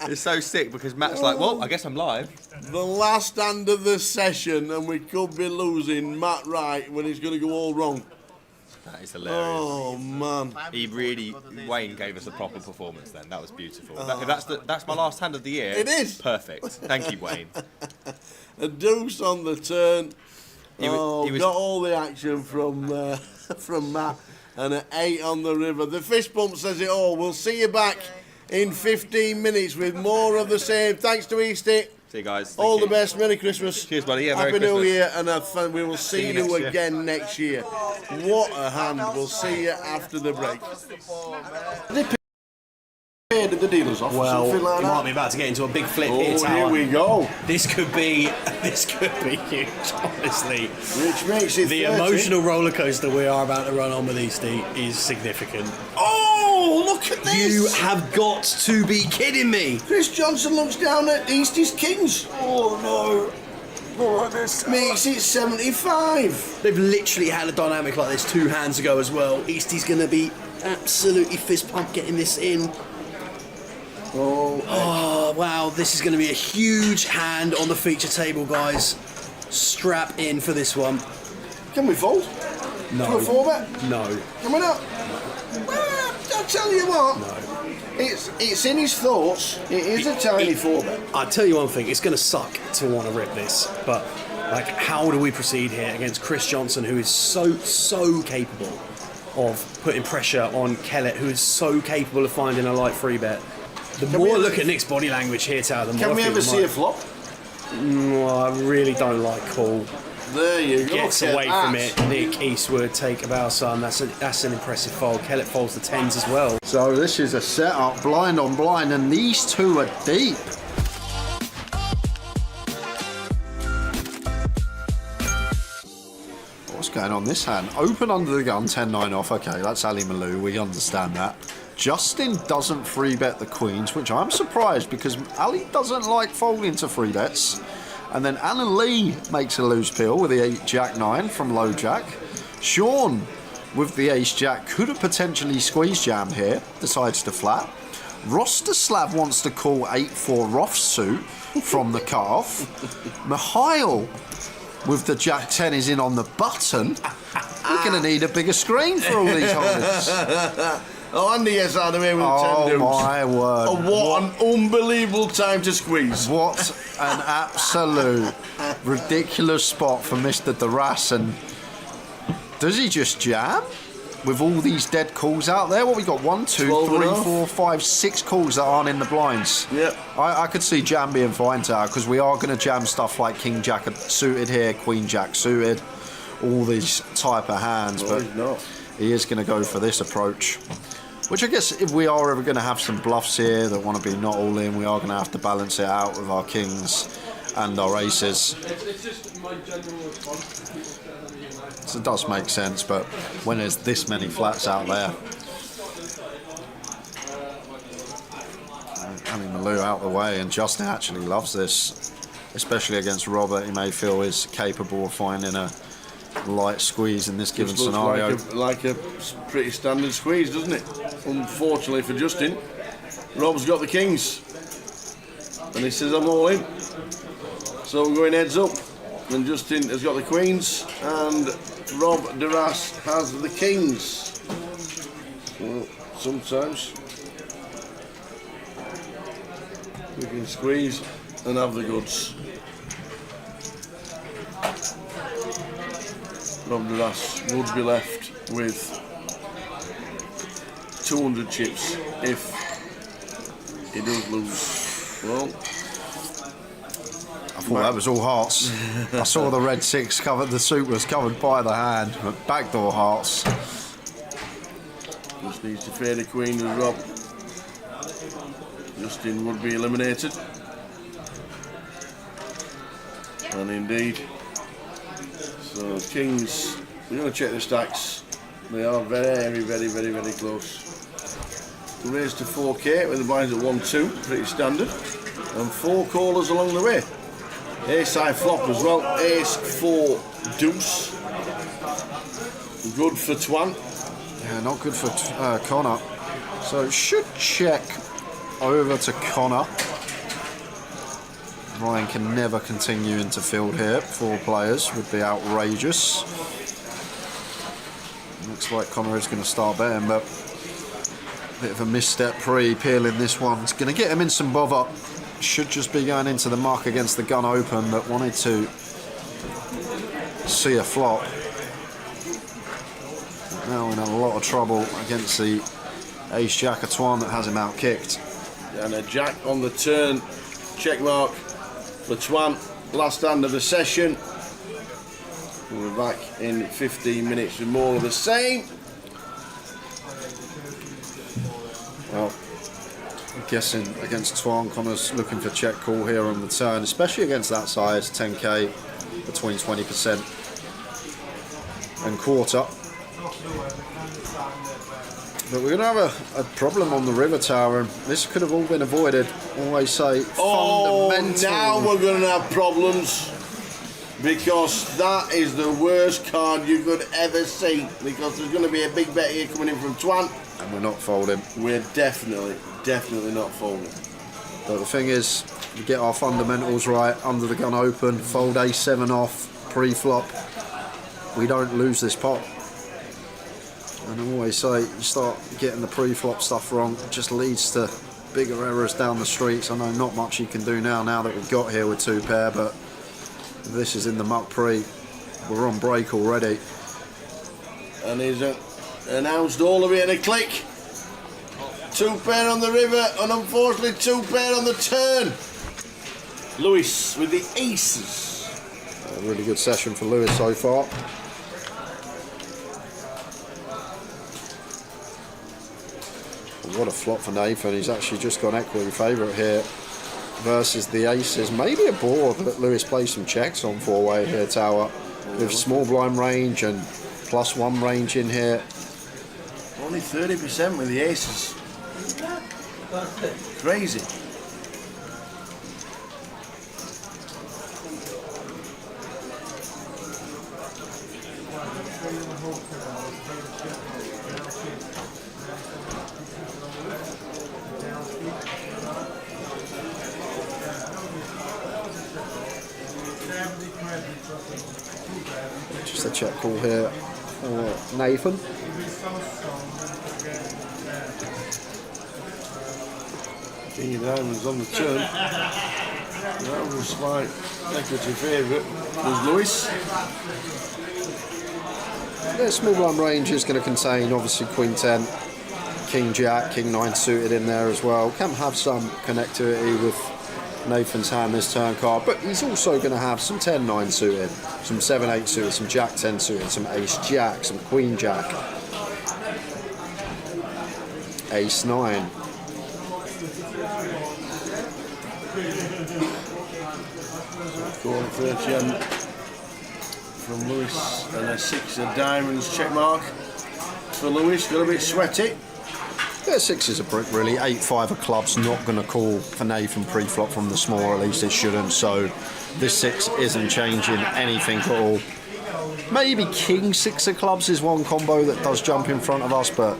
It's so sick because Matt's like, well, I guess I'm live. The last hand of the session, and we could be losing Matt Wright when he's going to go all wrong. That is hilarious. Oh, man. Wayne gave us a proper performance then. That was beautiful. That's my last hand of the year. It is. Perfect. Thank you, Wayne. A deuce on the turn. He was got all the action from Matt. And an 8 on the river. The fist bump says it all. We'll see you back in 15 minutes with more of the same. Thanks to Easty. See you guys. All the best. Merry Christmas. Cheers, buddy. Yeah, Happy Merry New Christmas. Year, and we will see you again next year. What a hand. We'll see you after the break. Did the dealers off? Well, something like you that? might be about to get into a big flip Oh, here, Tower. here we go. This could be huge, honestly. Which makes it the 30. emotional roller coaster we are about to run on with Easty is significant. Oh, look at this! You have got to be kidding me! Chris Johnson looks down at Easty's Kings. Oh no! Makes it 75. They've literally had a dynamic like this 2 hands ago as well. Easty's going to be absolutely fist pump getting this in. Oh, wow, this is going to be a huge hand on the feature table, guys. Strap in for this one. Can we fold? No. Can we 4-bet? No. Can we not? Well, I'll tell you what. No. It's in his thoughts. It is a tiny 4-bet. I'll tell you one thing, it's going to suck to want to rip this, but like, how do we proceed here against Chris Johnson, who is so capable of putting pressure on Kellett, who is so capable of finding a light 3-bet? The more I look at Nick's body language here, Tower, the more Can I we feel ever see a flop? No, I really don't like call. There you go. Gets Look at away that. from it. Nick Eastwood, take a bow, son. That's an impressive fold. Kellett folds the 10s as well. So this is a setup, blind on blind, and these two are deep. What's going on this hand? Open under the gun, 10-9 off. Okay, that's Ali Malou. We understand that. Justin doesn't free bet the queens, which I'm surprised because Ali doesn't like folding to free bets. And then Anna Lee makes a loose peel with the 8-Jack-9 from low jack. Sean with the ace-jack could have potentially squeezed jam here, decides to flat. Rostislav wants to call 8-4 rough suit from the cutoff. Mihail with the Jack-10 is in on the button. We're going to need a bigger screen for all these holders. Oh, Andy gets out of here with 10 deuce. Oh my word. Oh, what an unbelievable time to squeeze. What an absolute ridiculous spot for Mr. Duras. And does he just jam with all these dead calls out there? What we got? 1, 2, 3, 4, 5, 6 calls that aren't in the blinds. Yep. I could see jam being fine tower because we are going to jam stuff like King Jack suited here, Queen Jack suited, all these type of hands. No, but he's not. He is going to go for this approach. Which I guess if we are ever going to have some bluffs here that want to be not all in, we are going to have to balance it out with our kings and our aces. It's just my general response. So it does make sense, but when there's this many flats out there, having Malou out the way, and Justin actually loves this, especially against Robert. He may feel is capable of finding a light squeeze in this given Just looks scenario. like a pretty standard squeeze, doesn't it? Unfortunately for Justin, Rob's got the kings, and he says I'm all in. So we're going heads up, and Justin has got the queens, and Rob Duras has the kings. Well, sometimes we can squeeze and have the goods. Rob Duras would be left with 200 chips if he does lose. Well, I thought that was all hearts. I saw the red 6 covered, the suit was covered by the hand, but backdoor hearts. just needs to fade a queen with Rob. Justin would be eliminated. And indeed. So kings, we're going to check the stacks. They are very, very, very, very close. Raised to 4K with the blinds at 1-2, pretty standard. And 4 callers along the way. Ace-high flop as well, ace-4 deuce. Good for Twan. Yeah, not good for Connor. So should check over to Connor. Ryan can never continue into field here. 4 players would be outrageous. Looks like Connor is going to start betting, but a bit of a misstep pre-peeling this one. It's going to get him in some bother. Should just be going into the mark against the gun open, but wanted to see a flop. Now in a lot of trouble against the ace-jack of Twan that has him out-kicked. And a jack on the turn, check mark for Twan. Last hand of the session. We're back in 15 minutes with more of the same. Well, I'm guessing against Twan, Connor's looking for check call here on the turn, especially against that size, 10k between 20% and quarter. But we're going to have a problem on the river tower, and this could have all been avoided. Always say fundamental. Now we're going to have problems, because that is the worst card you could ever see, because there's going to be a big bet here coming in from Twan. And we're not folding. We're definitely not folding. But the thing is, we get our fundamentals right, under the gun open, fold a7 off, pre-flop. We don't lose this pot. And I always say, you start getting the pre-flop stuff wrong, it just leads to bigger errors down the streets. I know not much you can do now that we've got here with 2 pair, but if this is in the muck pre, we're on break already. And he's announced all of it in a click. 2 pair on the river, and unfortunately 2 pair on the turn. Lewis with the aces. A really good session for Lewis so far. What a flop for Nathan. He's actually just gone equity favourite here versus the aces. Maybe a board that Lewis plays some checks on four-way here, Tower, with small blind range and +1 range in here. Only 30% with the aces. Crazy. Just a check call here for Nathan. King of diamonds on the turn. That was my equity favourite. Was Lewis. Yeah, small blind range is going to contain obviously Queen 10, King Jack, King 9 suited in there as well. Can have some connectivity with Nathan's hand this turn card, but he's also going to have some 10-9 suited, some 7-8 suited, some Jack 10 suited, some Ace Jack, some Queen Jack, Ace 9. Call 30 from Lewis and a 6 of diamonds check mark for Lewis. Got a bit sweaty. Yeah, 6 is a brick really. 8-5 of clubs not going to call for Nathan pre-flop from the small, or at least it shouldn't. So this 6 isn't changing anything at all. Maybe King 6 of clubs is one combo that does jump in front of us, but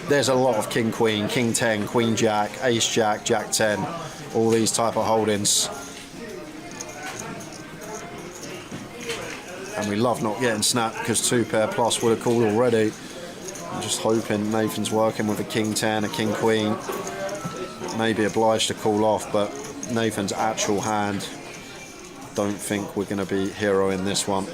there's a lot of King Queen, King 10, Queen Jack, Ace Jack, Jack 10, all these type of holdings. And we love not getting snapped because 2 pair plus would have called already. I'm just hoping Nathan's working with a King 10, a King Queen. Maybe obliged to call off, but Nathan's actual hand, don't think we're going to be hero in this one.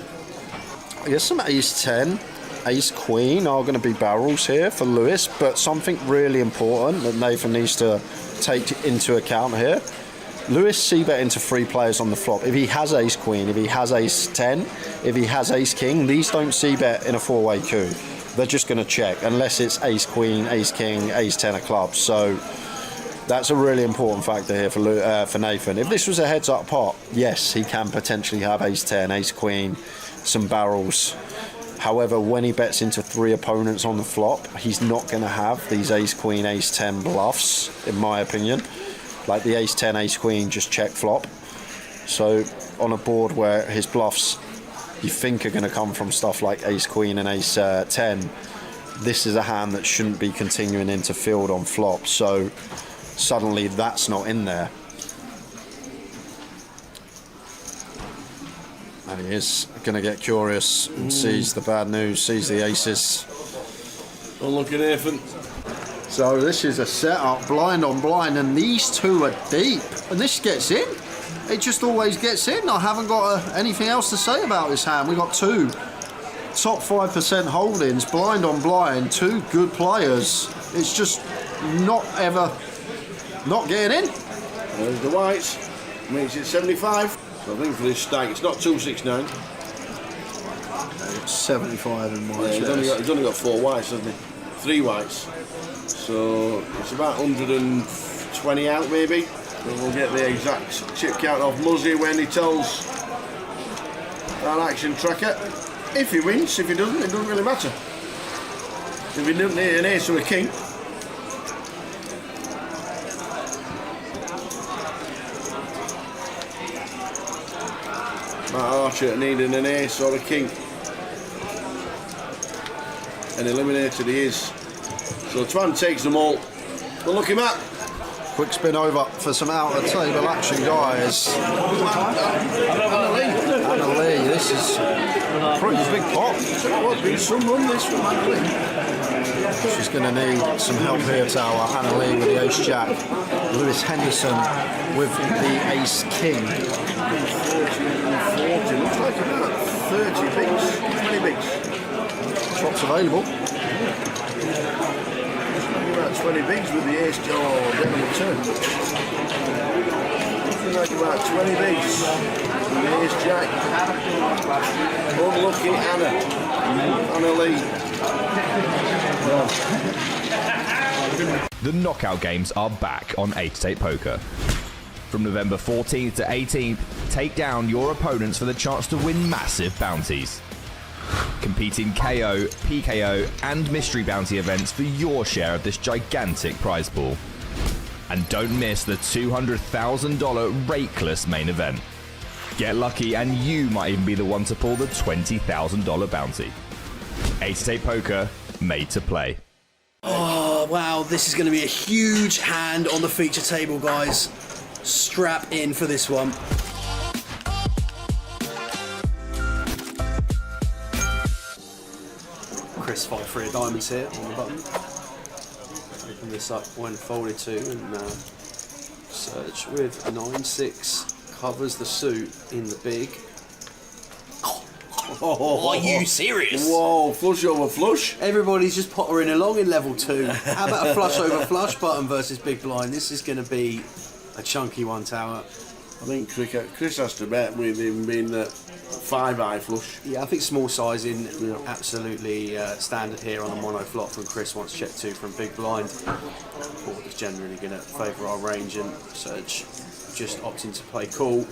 I guess some Ace 10, Ace Queen are going to be barrels here for Lewis, but something really important that Nathan needs to take into account here. Lewis c-bet into 3 players on the flop. If he has Ace Queen, if he has Ace 10, if he has Ace King, these don't c-bet in a 4-way coup. They're just going to check unless it's Ace Queen, Ace King, Ace 10 of clubs. So that's a really important factor here for Nathan. If this was a heads-up pot, yes, he can potentially have Ace 10, Ace Queen, some barrels. However, when he bets into 3 opponents on the flop, he's not going to have these Ace Queen, Ace 10 bluffs, in my opinion. Like the Ace 10, Ace Queen just check flop. So on a board where his bluffs you think are going to come from stuff like Ace Queen and Ace 10, this is a hand that shouldn't be continuing into field on flop. So suddenly that's not in there. And he is going to get curious and sees the bad news, sees the aces. Unlucky Nathan. So this is a setup, blind on blind, and these 2 are deep. And this gets in. It just always gets in. I haven't got anything else to say about this hand. We've got 2 top 5% holdings, blind on blind, 2 good players. It's just not ever not getting in. There's the whites. Makes it 75. So I think for this stack, it's not 269. It's 75 in my he's only got 4 whites, hasn't he? 3 whites. So it's about 120 out maybe. And we'll get the exact chip count off Muzzy when he tells our action tracker. If he wins, if he doesn't, it doesn't really matter. If he doesn't hit an ace or a king, Matt Archer needing an ace or a king and eliminated he is. So Twan takes them all. But look him up. Quick spin over for some out of table action, guys. Anna Lee, this is a pretty big pot. Well, been some run this from Anna Lee. She's going to need some help here, Tower. Anna Lee with the Ace Jack. Lewis Henderson with the Ace King. 40, looks like about 30 bigs, 20 bigs. Chops available. About 20 bigs with the ace jaw down on the turn. Looking like about 20 bigs. Here's Jack. Unlucky Anna. Anna Lee. The knockout games are back on 8-8 Poker. From November 14th to 18th, take down your opponents for the chance to win massive bounties. Compete in KO, PKO and mystery bounty events for your share of this gigantic prize pool. And don't miss the $200,000 rakeless main event. Get lucky and you might even be the one to pull the $20,000 bounty. 8-8 Poker, made to play. Oh, wow, this is going to be a huge hand on the feature table, guys. Strap in for this one. Chris 5-3 of diamonds here on the button. Open this up when folded to, and Serge with 9-6 covers the suit in the big. Oh, are you serious? Whoa, flush over flush. Everybody's just pottering along in level 2. How about a flush over flush button versus big blind? This is going to be a chunky one, Tower. I think Chris has to bet with him being 5-eye flush. Yeah, I think small sizing absolutely standard here on the mono flop from Chris. Wants check 2 from big blind. Board is generally going to favour our range, and Serge just opting to play cool.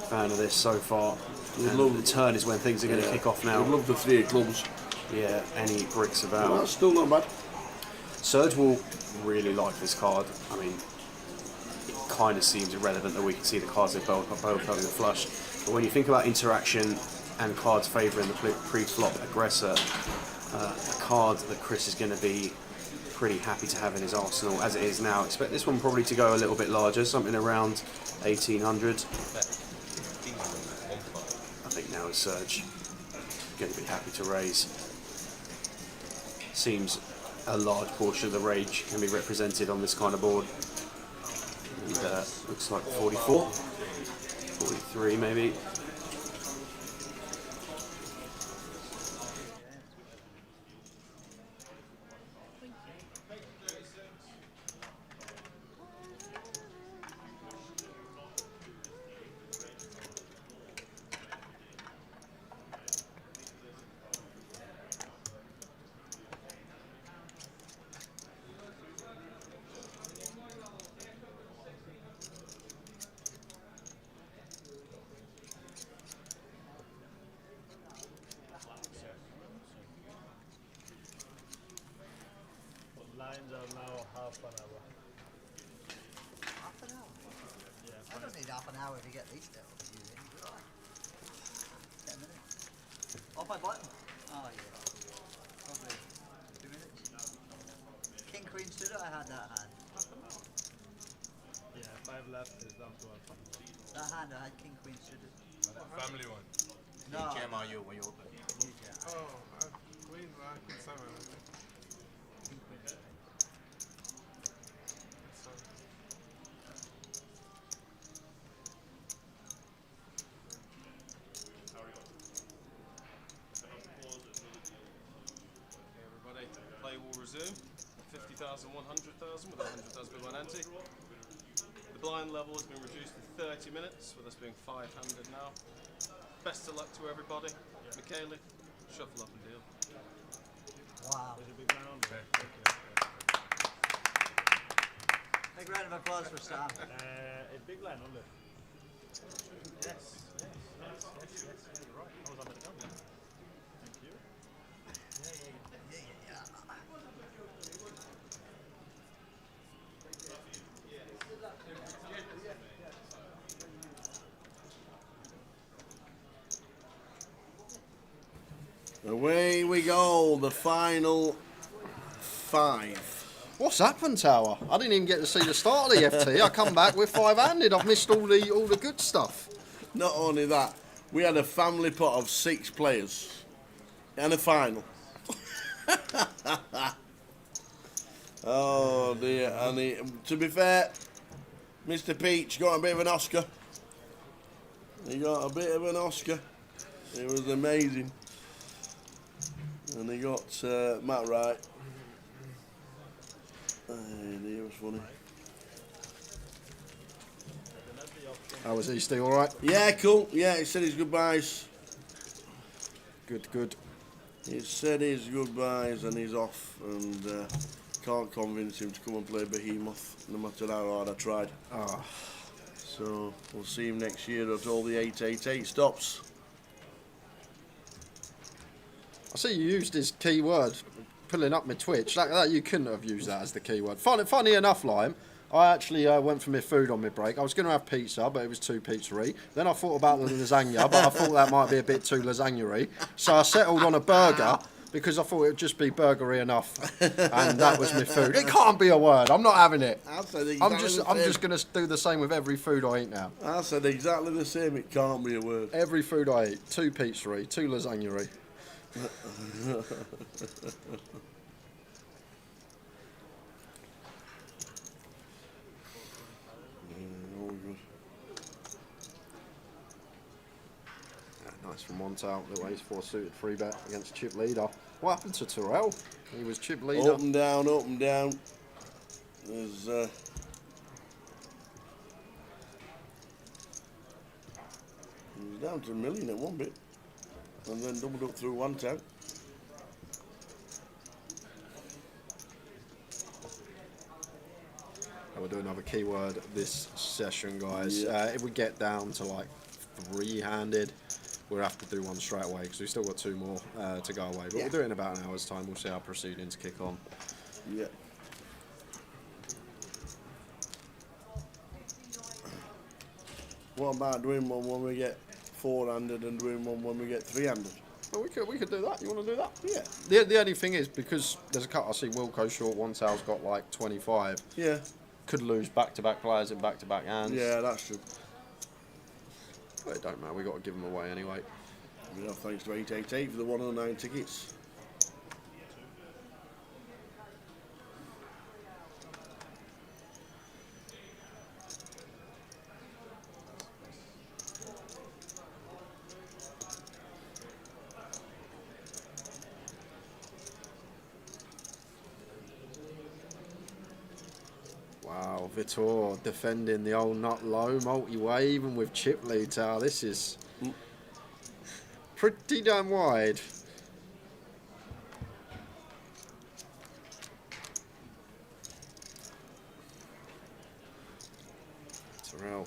Fan of this so far. The turn is when things are going to kick off now. I'd love the 3 of clubs. Yeah, any bricks about. Well, that's still not bad. Serge will really like this card. I mean, it kind of seems irrelevant that we can see the cards they're both having a flush. But when you think about interaction and cards favouring the pre-flop aggressor, a card that Chris is going to be pretty happy to have in his arsenal as it is now. Expect this one probably to go a little bit larger, something around 1800. I think now is Serge going to be happy to raise. Seems a large portion of the rage can be represented on this kind of board. And looks like 44, 43 maybe. Lines are now half an hour. Half an hour? Yeah. I don't need half an hour to get these still. 10 minutes. Off my button? Oh yeah. Probably 2 minutes. King Queen suited, I had that hand. Yeah, 5 left is down to 1. That hand I had King Queen suited. Family one. No. Jam are you when you open? Oh, Queen, Queen 7. King Queen suited. Everybody, play will resume. 50,000, 100,000 with 100,000 big blind ante. The blind level has been reduced to 30 minutes, with us being 5-handed now. Best of luck to everybody. Michaela, shuffle up and deal. Wow. There's a big blind on there. Big round of applause for Sam. A big line on there. Yes, you're right. I was under the gun. Thank you. Away we go, the final 5. What's happened, Tower? I didn't even get to see the start of the FT. I come back with 5-handed. I've missed all the good stuff. Not only that, we had a family pot of 6 players and a final. Oh dear, and to be fair, Mr. Peach got a bit of an Oscar. He got a bit of an Oscar. It was amazing. And he got Matt right. Hey, dear, it was funny. Then that's the option How was he? Still all right? Yeah, cool. Yeah, he said his goodbyes. Good. He said his goodbyes and he's off, and can't convince him to come and play Behemoth, no matter how hard I tried. Ah. So we'll see him next year at all the 888 stops. I see you used his keyword, pulling up my Twitch. That you couldn't have used that as the keyword. Funny enough, Lime, I actually went for my food on my break. I was going to have pizza, but it was too pizzery. Then I thought about the lasagna, but I thought that might be a bit too lasagnery. So I settled on a burger because I thought it would just be burgery enough, and that was my food. It can't be a word. I'm not having it. I said exactly I'm just going to do the same with every food I eat now. I said exactly the same. It can't be a word. Every food I eat, 2 pizzery, 2 lasagnery. Nice from one tail, the ace 4 suited 3-bet against chip leader. What happened to Terrell? He was chip leader. Up and down, up and down. There's he was down to $1 million at one bit, and then doubled up through one tail. We'll do another keyword this session, guys. Yeah. If we get down to like 3-handed, we'll have to do one straight away because we've still got 2 more to go away. But we'll do it in about an hour's time. We'll see our proceedings kick on. Yeah. What about doing one when we get 4-handed and doing one when we get 3-handed? Well, we could do that. You want to do that? Yeah. The only thing is, because there's a cut, I see Wilco short, one tail's got like 25. Yeah. Could lose back-to-back players in back-to-back hands. Yeah, that's true. But it don't matter. We've got to give them away anyway. Yeah, thanks to 888 for the 109 tickets. Wow, Vitor defending the old nut low multi-way, even with chip lead tower. This is pretty damn wide. Terrell,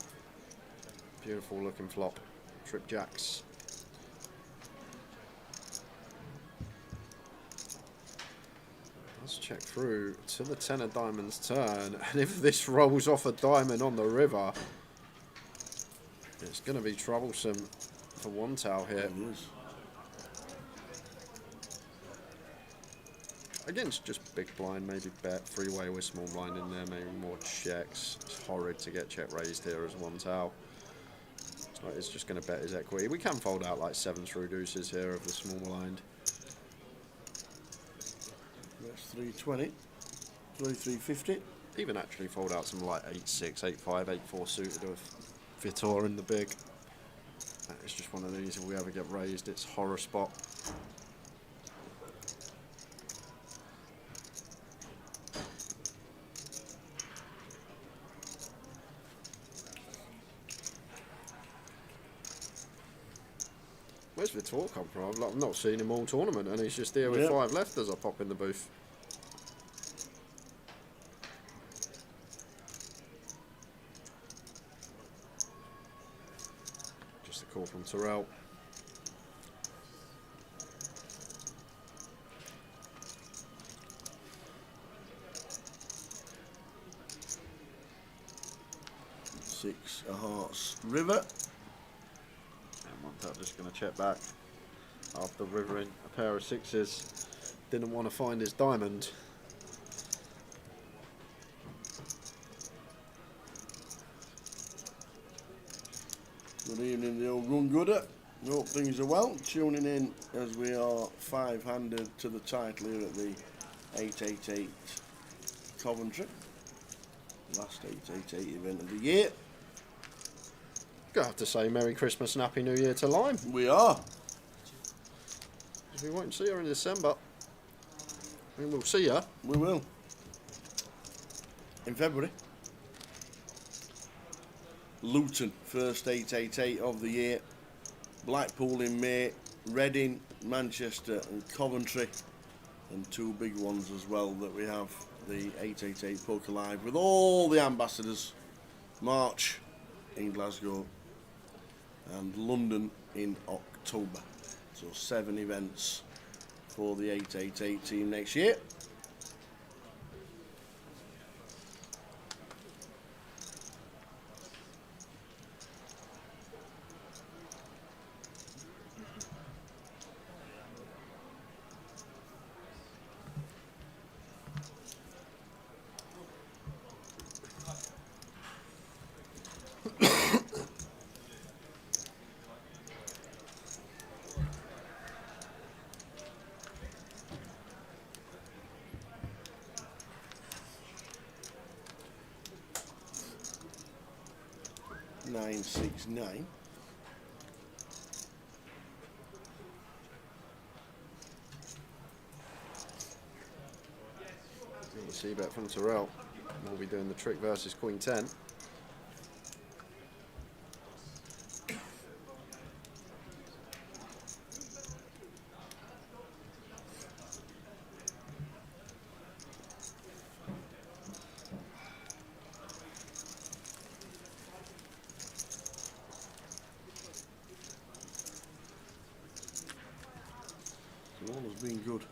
beautiful looking flop. Trip jacks. Let's check through to the 10 of diamonds turn, and if this rolls off a diamond on the river, it's going to be troublesome for one tail here. Against just big blind, maybe bet, 3-way with small blind in there, maybe more checks. It's horrid to get check raised here as one tail. So it's just going to bet his equity. We can fold out like 7 through deuces here of the small blind. That's 320, 350. Even actually fold out some like 8-6, 8-5, 8-4 suited of Vitor in the big. That is just one of these, if we ever get raised, it's horror spot. Where's Vitor come from? I've not seen him all tournament, and he's just here with 5 left as I pop in the booth. Just a call from Terrell. Six of hearts river. I'm just going to check back after rivering a pair of 6s. Didn't want to find his diamond. Good evening, the old run gooder. Hope things are well. Tuning in as we are 5-handed to the title here at the 888 Coventry. Last 888 event of the year. Gonna have to say Merry Christmas and Happy New Year to Lime. We are. We won't see her in December. We will see her. We will. In February. Luton, first 888 of the year. Blackpool in May, Reading, Manchester and Coventry. And two big ones as well that we have, the 888 Poker Live with all the ambassadors. March in Glasgow and London in October. So 7 events for the 888 team next year. Nine, 6, 9. C bet from Terrell. We'll be doing the trick versus Queen 10. All has been good.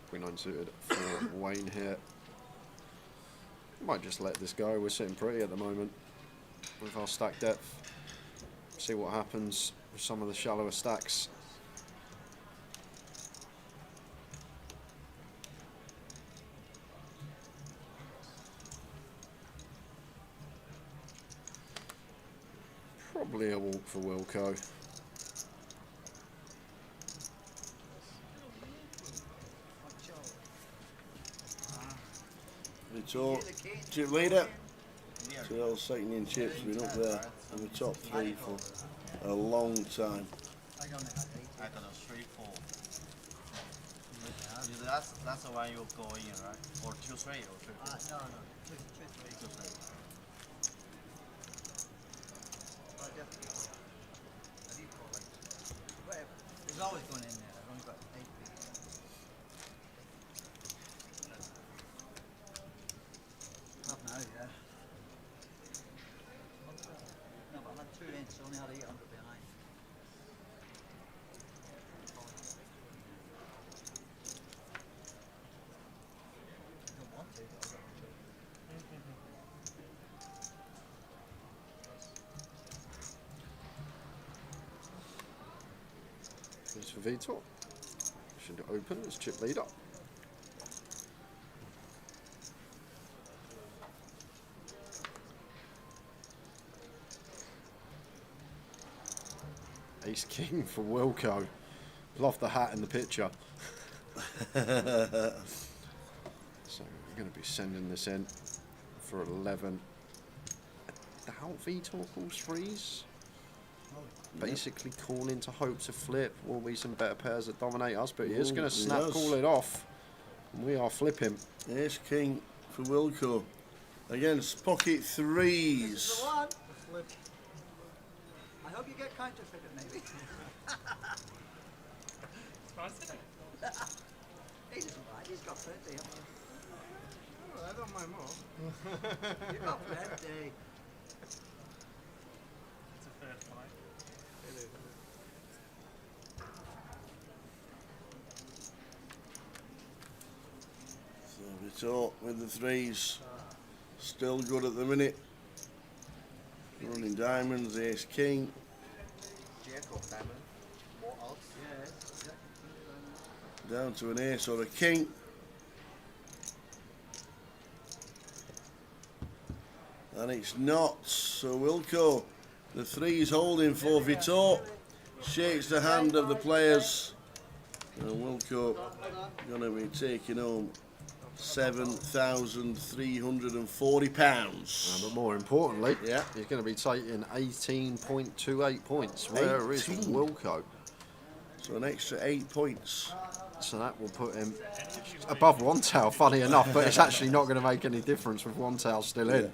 Queen 9 suited for Wayne here. Might just let this go. We're sitting pretty at the moment with our stack depth. See what happens with some of the shallower stacks. Probably a walk for Wilco. It's all chip leader. Terrell's second in chips, been up there in the top 3 for a long time. I got a 3-4. That's the one you go in, right? Or 2-3 or 3-4? No, 2-3. It's always going in there. I've only got 8 people. Half an hour, yeah. No, but I had 2 in, so I only had 800 behind. I don't want to, but I've got to. Here's for Vitor. Should open as chip leader. Ace King for Wilco. Lost the hat in the picture. So we're going to be sending this in for 11. I doubt Vitor calls threes. Basically calling to hope to flip. Will be some better pairs that dominate us, but he is going to snap call it off. And we are flipping. Ace King for Wilco against pocket 3s. It's the one. Flip. I hope you get counterfeited, maybe. He doesn't mind. He's got plenty. Oh, I don't mind more. You've got plenty. It's a fair fight. It is. So Vitor with the 3s. Still good at the minute. Running diamonds, Ace King. Jacob diamond. More odds. Yes. Down to an ace or a king. And it's not. So Wilco, the 3's holding for Vitor. Shakes the hand of the players. And Wilco going to be taking home £7,340. But more importantly, yeah, he's going to be taking 18.28 points. Where is Wilco? So an extra 8 points So that will put him above one tail, funny enough, but it's actually not going to make any difference with one tail still in.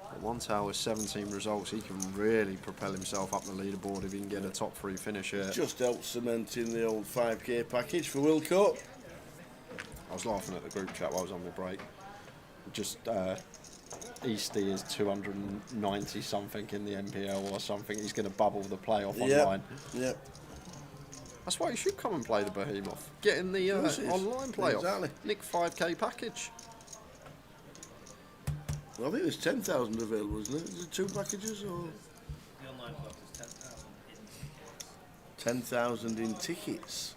But one tail with 17 results, he can really propel himself up the leaderboard if he can get a top 3 finish here. Just helps cementing the old 5k package for Wilco. I was laughing at the group chat while I was on my break. Just Easty is 290 something in the NPL or something. He's going to bubble the playoff online. Yep. That's why you should come and play the Behemoth. Get in the online playoff. Exactly. Nick 5k package. Well, I think there's 10,000 available, isn't it? Is it 2 packages or? The online box is 10,000. 10,000 in tickets.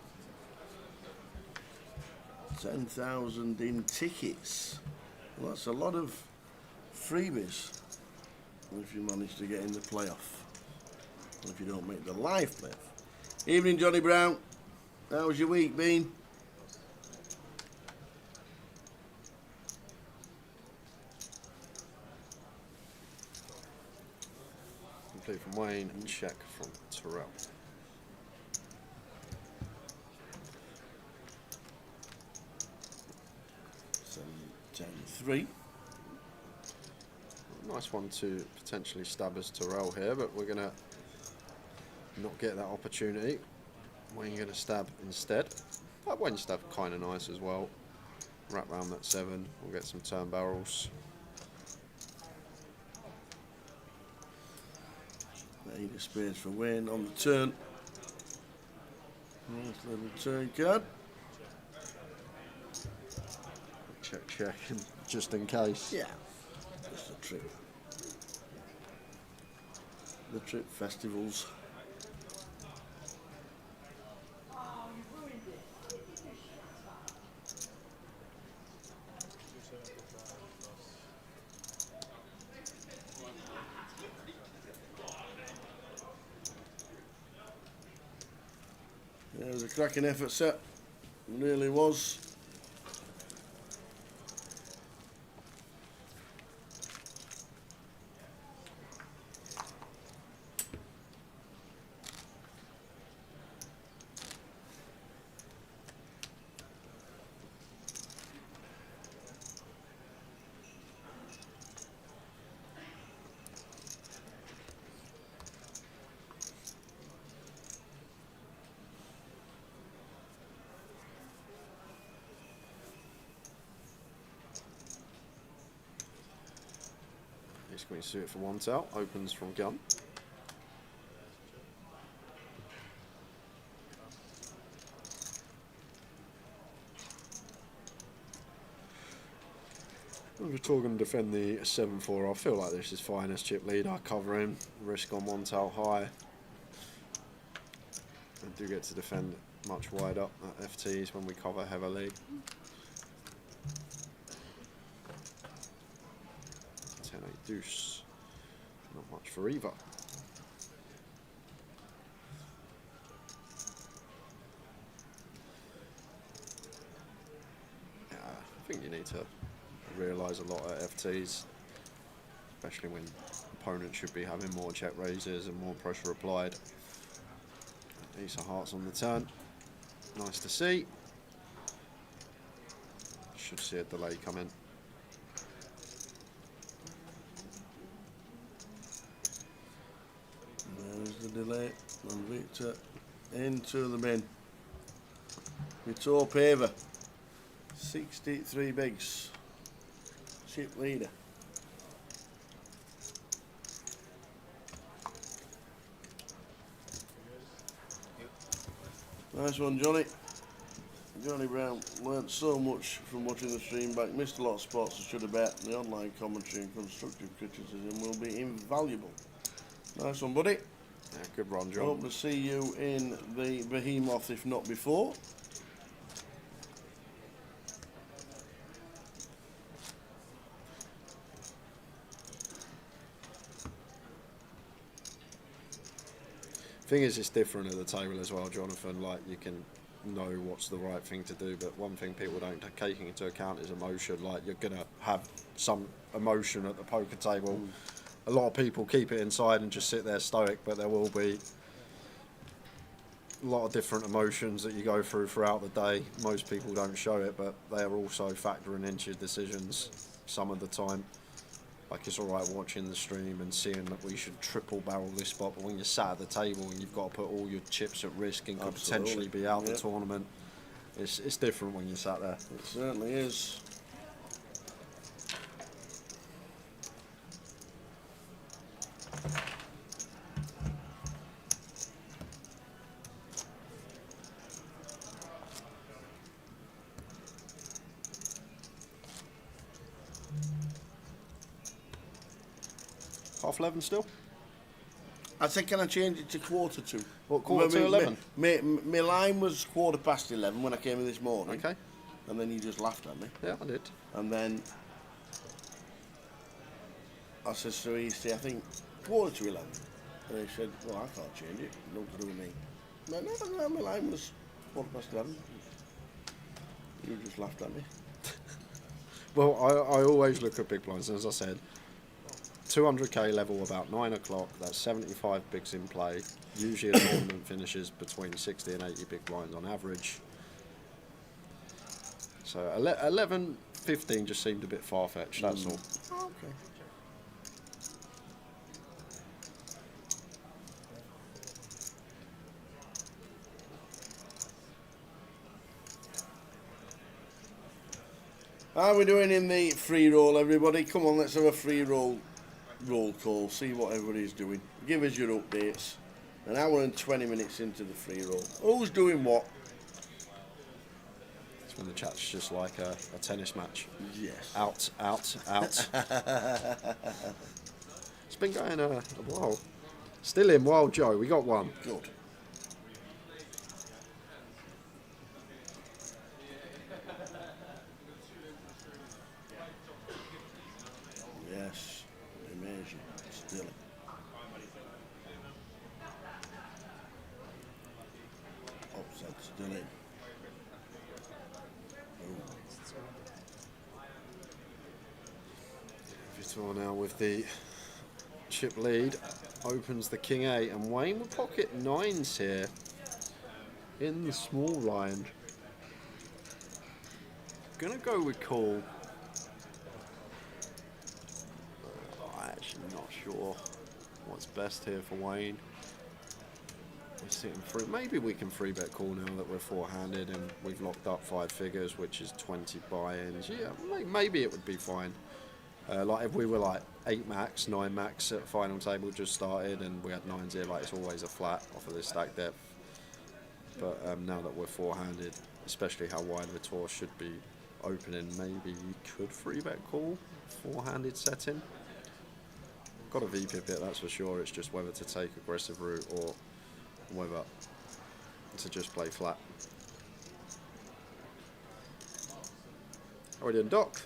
10,000 in tickets. Well, that's a lot of freebies if you manage to get in the playoff. If you don't make the live playoff. Evening, Johnny Brown. How's your week been? Complete from Wayne and check from Terrell. So 10-3. Nice one to potentially stab us Terrell here, but we're going to not get that opportunity. Wayne going to stab instead. That Wayne stab kind of nice as well. Wrap round that 7. We'll get some turn barrels. Eight of spades for Wayne on the turn. Nice little turn card. Check, check, just in case. Yeah, just a trip. The trip festivals. It was a cracking effort set, it really was. He's going to suit it for one tail. Opens from gun. We're talking to defend the 7-4. I feel like this is fine as chip lead. I cover him. Risk on one tail high. I do get to defend much wider at FTs when we cover heavily. 10-8 deuce. Not much for either. Yeah, I think you need to realise a lot at FTs, especially when opponents should be having more check raises and more pressure applied. Ace of hearts on the turn. Nice to see. Should see a delay come in. There's the delay, and Victor into the bin. Vitor Paver, 63 bigs, chip leader. Nice one, Johnny. Johnny Brown learnt so much from watching the stream back, missed a lot of spots and should have bet. The online commentary and constructive criticism will be invaluable. Nice one, buddy. Yeah, good run, John. Hope to see you in the Behemoth, if not before. Thing is, it's different at the table as well, Jonathan. Like, you can know what's the right thing to do, but one thing people don't take into account is emotion. Like, you're gonna have some emotion at the poker table. A lot of people keep it inside and just sit there stoic, but there will be a lot of different emotions that you go through throughout the day. Most people don't show it, but they are also factoring into your decisions some of the time. Like, it's alright watching the stream and seeing that we should triple barrel this spot, but when you're sat at the table and you've got to put all your chips at risk and could potentially be out the tournament, it's different when you're sat there. It certainly is. Half 11 still? I said, can I change it to quarter to? What, quarter to 11? My line was 11:15 when I came in this morning. Okay. And then you just laughed at me. Yeah, I did. And then I said, so he said, I think quarter to 11. And he said, well, I can't change it. Nothing to do with me. No, my line was 11:15. You just laughed at me. Well, I always look at big blinds, and as I said, 200k level about 9 o'clock, that's 75 bigs in play. Usually a tournament finishes between 60 and 80 big blinds on average. So 11:15 just seemed a bit far-fetched, that's all. Oh, okay. How are we doing in the free roll, everybody? Come on, let's have a free roll call, see what everybody's doing. Give us your updates. An hour and 20 minutes into the free roll. Who's doing what? It's when the chat's just like a tennis match. Yes. Out, out, out. It's been going a while. Still in, Wild Joe, we got one. Good. Yes, amazing. Still. Upset, still in. Vitor now with the chip lead, opens the King 8, and Wayne with pocket 9s here in the small blind. Gonna go with call. I'm actually not sure what's best here for Wayne. We're sitting through. Maybe we can 3-bet call now that we're four-handed and we've locked up 5 figures, which is 20 buy-ins. Yeah, maybe it would be fine. Like if we were like 8 max, 9 max at final table just started and we had 9s here, like it's always a flat off of this stack depth. But now that we're four-handed, especially how wide Vitor should be opening, maybe you could 3-bet call four-handed setting. Got a VPip it, that's for sure. It's just whether to take aggressive route or whether to just play flat. How are we doing, Doc?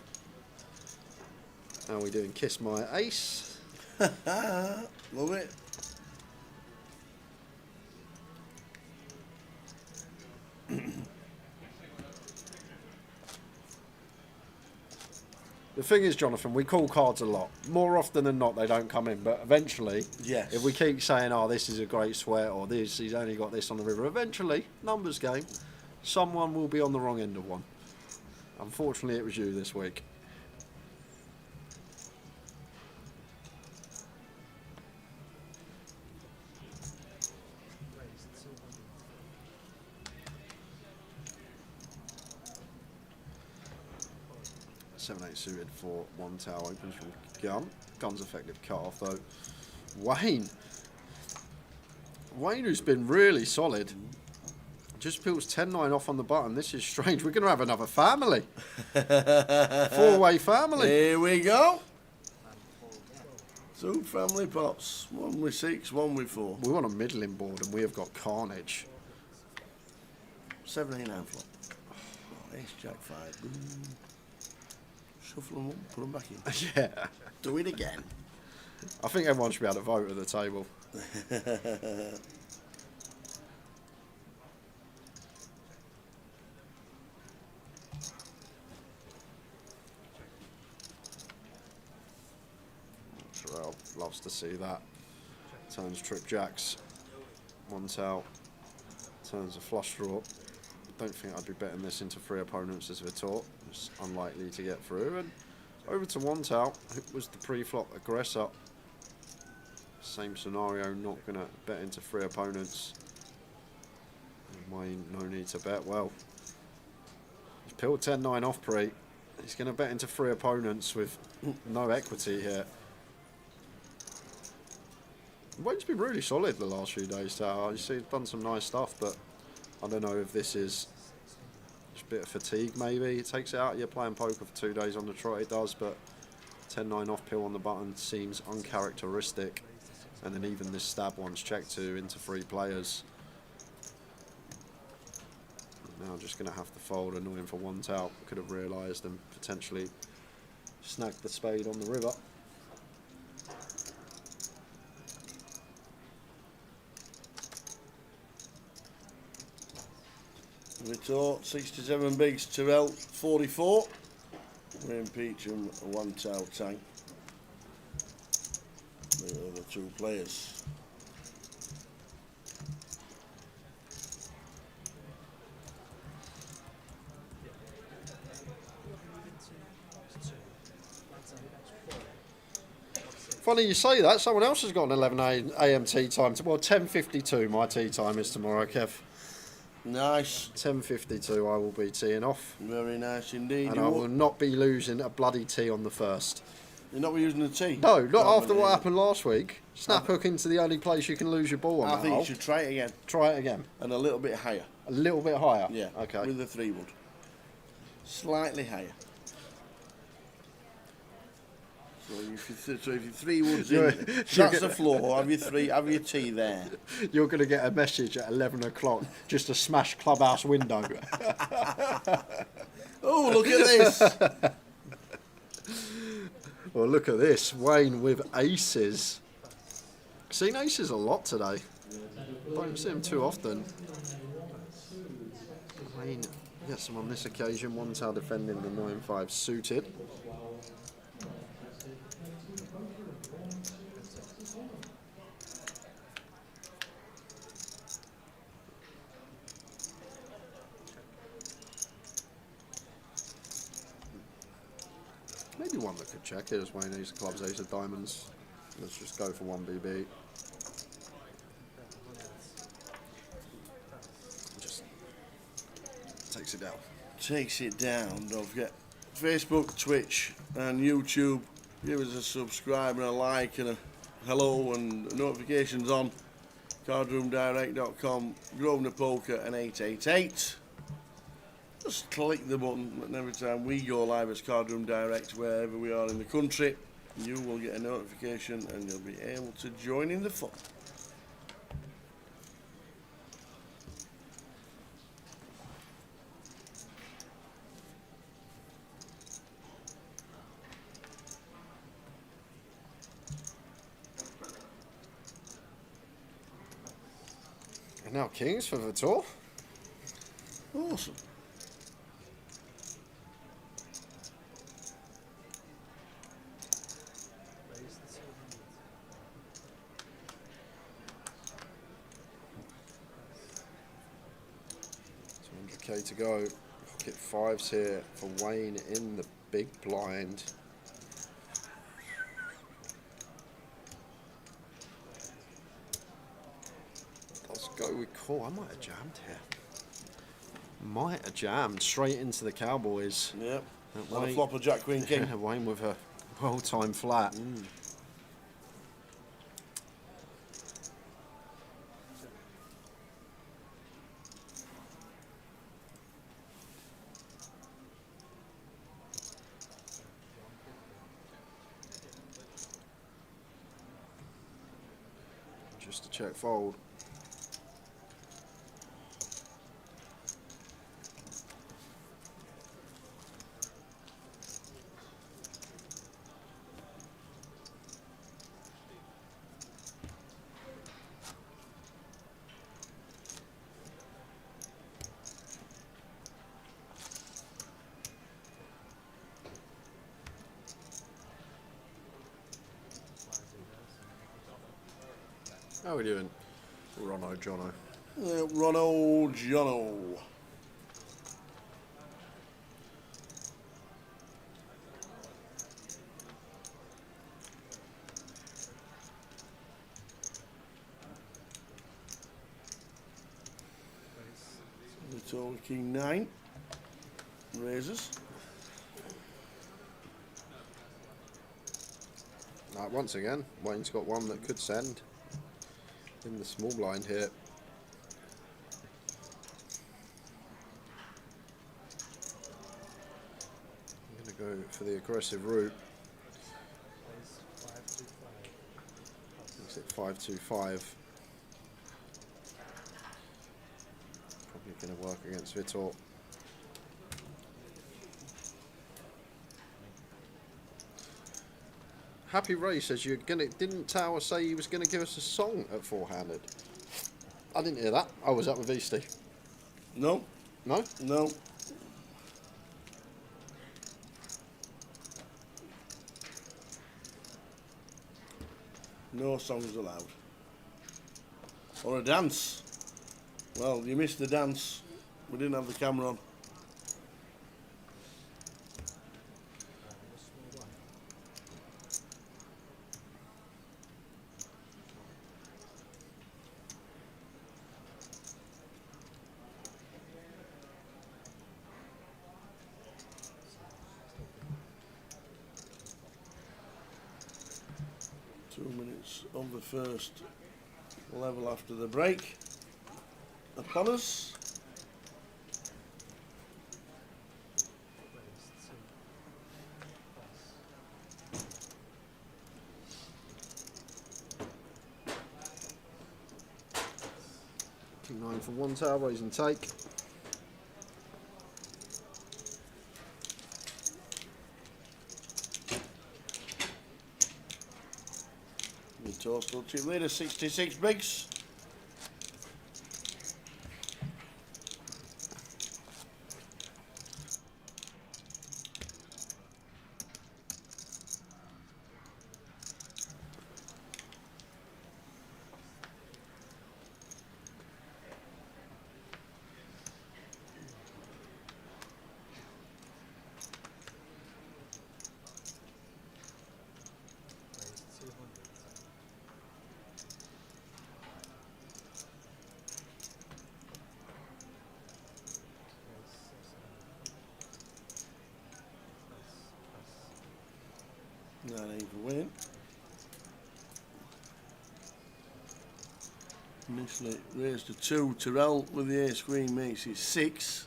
How are we doing, Kiss My Ace? Love it. The thing is, Jonathan, we call cards a lot. More often than not, they don't come in. But eventually, yes, if we keep saying, oh, this is a great sweat, or this, he's only got this on the river, eventually, numbers game, someone will be on the wrong end of one. Unfortunately, it was you this week. Suited for 1 towel, opens from gun. Gun's effective cut off though. Wayne, who's been really solid, just peels 10-9 off on the button. This is strange. We're going to have another family. 4-way family. Here we go. 2 family pots. 1 with 6, 1 with 4. We want a middling board and we have got carnage. 7, 8, 9 flop. Oh, ace, jack 5. Boom. Shuffle them up, put them back in. Yeah. Do it again. I think everyone should be able to vote at the table. Terrell loves to see that. Turns trip jacks. 1 tail. Turns a flush draw. Don't think I'd be betting this into 3 opponents as Vitor. It's unlikely to get through. And over to one out, who was the pre-flop aggressor. Same scenario, not going to bet into 3 opponents. And Wayne, no need to bet. Well, he's peeled 10-9 off pre. He's going to bet into 3 opponents with no equity here. Wayne's been really solid the last few days, Tower. You see, he's done some nice stuff, but I don't know if this is just a bit of fatigue, maybe. It takes it out. You're playing poker for 2 days on the trot, it does, but 10-9 off pill on the button seems uncharacteristic. And then even this stab once checked to into 3 players. Now just going to have to fold, annoying for one out. Could have realised and potentially snagged the spade on the river. Vitor, 67 bigs, Tyrrell, 44. We're in Peacham, 1 tail tank. The other 2 players. Funny you say that, someone else has got an 11 a.m. tea time. Well, 10:52 my tea time is tomorrow, Kev. Nice. 10:52 I will be teeing off. Very nice indeed. And I will not be losing a bloody tea on the first. You're not using the tea? No, not after what happened last week. Snap hook into the only place you can lose your ball on. I think you should try it again. Try it again. And a little bit higher. A little bit higher? Yeah. Okay. With the 3-wood. Slightly higher. So if your 3-wood's in, that's the floor. Have your tea there. You're going to get a message at 11 o'clock, just a smashed clubhouse window. Oh, look at this. Well, look at this. Wayne with aces. Seen aces a lot today. Don't see them too often. Wayne gets them on this occasion. 1 tail defending the 9-5 suited. Maybe one that could check it as Wayne ace of clubs, ace of diamonds. Let's just go for 1 BB. Just takes it down. Takes it down. Don't forget Facebook, Twitch, and YouTube. Give us a subscribe and a like and a hello and notifications on. Cardroomdirect.com, Grosvenor Poker and 888. Just click the button, and every time we go live as Cardroom Direct, wherever we are in the country, you will get a notification and you'll be able to join in the fun. And now kings for Vitor. Awesome. $200k to go. Pocket 5s here for Wayne in the big blind. Let's go with call. I might have jammed here. Might have jammed straight into the Cowboys. Yep. And a flop of Jack Queen King. Yeah, Wayne with a well-timed flat. Just to check fold. How are we doing? Rono, Jono. Ronald Jono. We're talking 9 razors. Right, once again, Wayne's got one that could send in the small blind here. I'm going to go for the aggressive route. Makes it 525. Probably going to work against Vitor. Happy Ray says you're gonna. Didn't Tower say he was gonna give us a song at four-handed? I didn't hear that. I was up with Easty. No. No? No. No songs allowed. Or a dance. Well, you missed the dance. We didn't have the camera on. Of the first level after the break upon us. King 9 for one tower, raise and take. Total chip leader 66 bigs. Not even for winning. Initially raised to 2. Terrell with the ace queen makes it 6.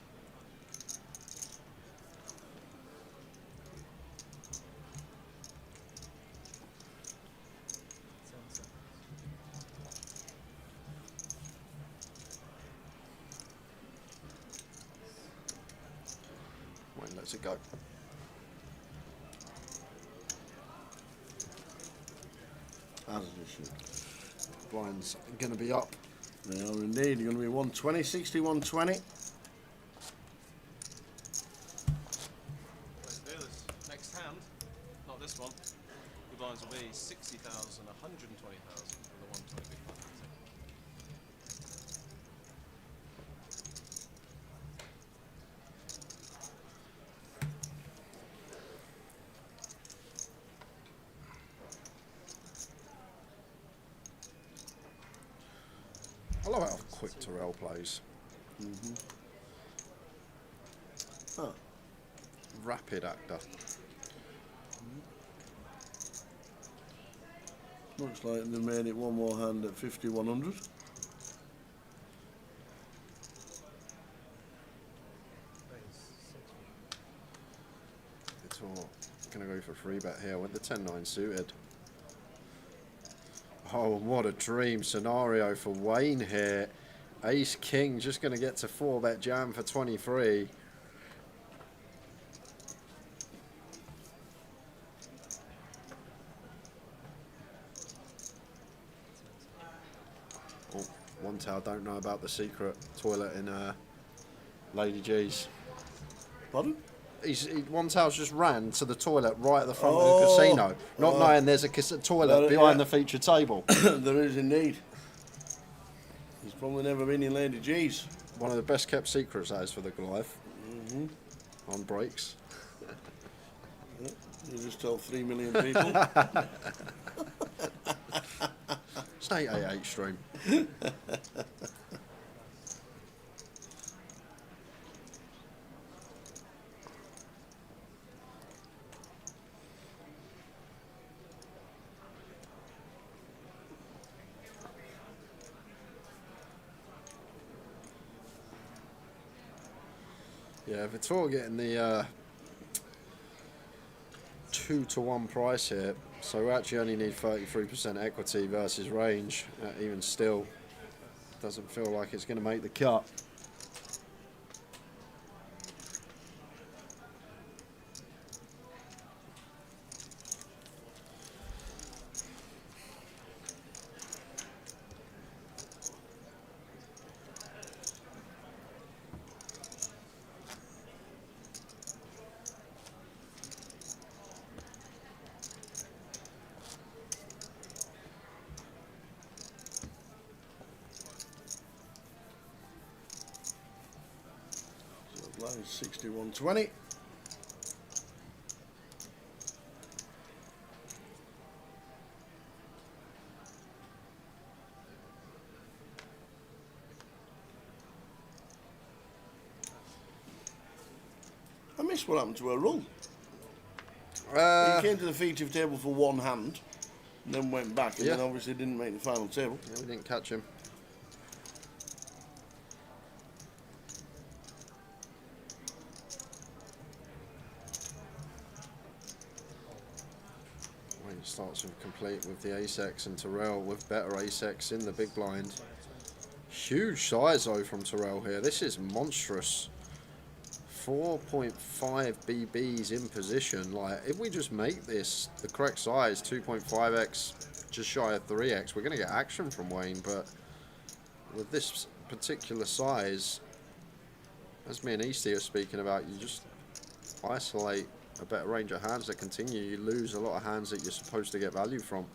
Wayne lets it go. As it should. Blind's going to be up. They are indeed. They're going to be 120, 60, 120. Let's do this. Next hand, not this one. The blinds will be 60,000, 120,000 for the 120 big blind. I love how quick Terrell plays. Oh. Rapid actor. Looks like they made it one more hand at 50-100. Vitor going to go for a free bet here with the 10-9 suited. Oh, what a dream scenario for Wayne here. Ace King just going to get to 4-bet jam for 23. Oh, one towel don't know about the secret toilet in Lady G's. Pardon? One towel's just ran to the toilet right at the front of the casino, not knowing there's a toilet behind the featured table. There is indeed. He's probably never been in Lady G's. One of the best kept secrets, that is, for the Goliath. On breaks. You just told 3 million people. It's an 888 stream. Yeah, Vittor getting the 2-to-1 price here, so we actually only need 33% equity versus range. Even still, doesn't feel like it's going to make the cut. Line 61.20. I missed what happened to her run. He came to the feature table for one hand, and then went back, and then obviously didn't make the final table. Yeah, we didn't catch him. Wayne starts with complete with the ace-X, and Terrell with better ace-X in the big blind. Huge size though from Terrell here. This is monstrous. 4.5 BBs in position. Like, if we just make this the correct size, 2.5x, just shy of 3x, we're going to get action from Wayne. But with this particular size, as me and Easty are speaking about, you just isolate a better range of hands that continue. You lose a lot of hands that you're supposed to get value from.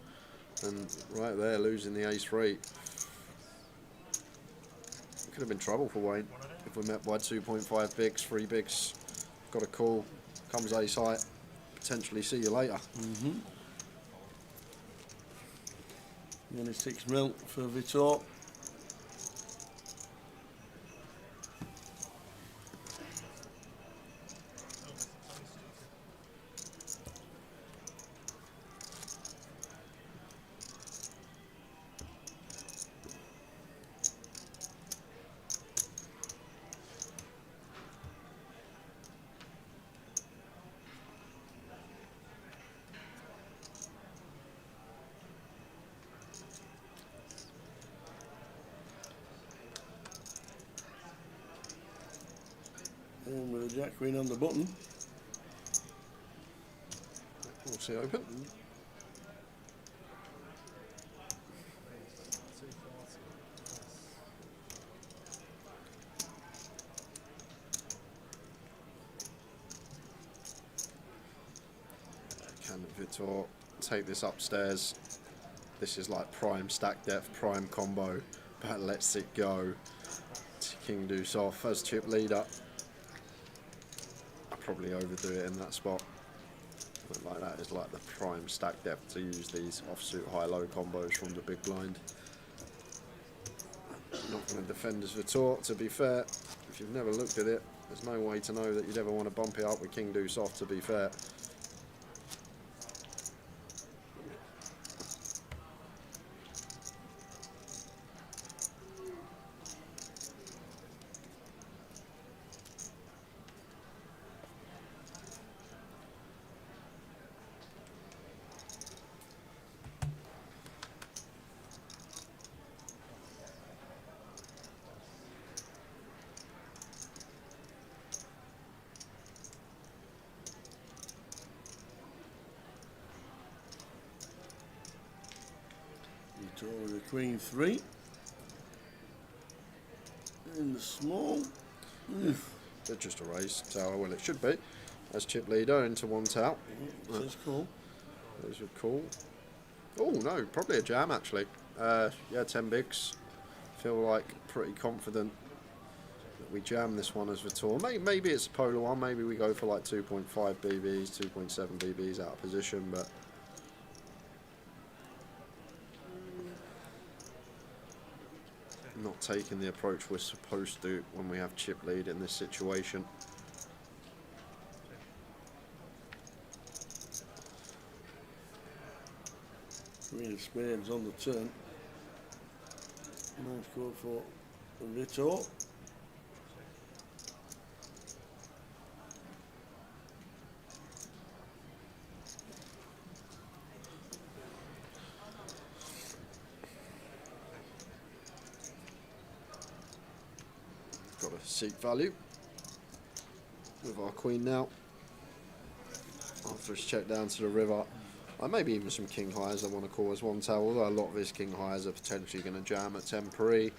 And right there, losing the ace-3. It could have been trouble for Wayne. If we met by 2.5 bigs, 3 bigs, got a call, comes ace high, potentially see you later. Nearly 6 mil for Vittor. And with a jack queen on the button. We'll see open. Can Vittor take this upstairs? This is like prime stack depth, prime combo, but lets it go. King deuce off as chip leader. Probably overdo it in that spot. But like that is like the prime stack depth to use these offsuit high-low combos from the big blind. Not going to defend as Vittor, to be fair. If you've never looked at it, there's no way to know that you'd ever want to bump it up with king deuce off, to be fair. Draw with a queen 3. In the small. They're just a raise tower, well it should be. As chip leader into one tap. That's cool. Those are cool. Oh no, probably a jam actually. Yeah, 10 bigs. Feel like pretty confident that we jam this one as Vitor. Maybe it's a polar one. Maybe we go for like 2.5 BBs, 2.7 BBs out of position, but not taking the approach we're supposed to when we have chip lead in this situation. Queen of spades on the turn. Nice go for Vitor. Got to seek value with our queen now. After it's checked down to the river. Maybe even some king highs I want to call as one tail, although a lot of his king highs are potentially going to jam at temporary.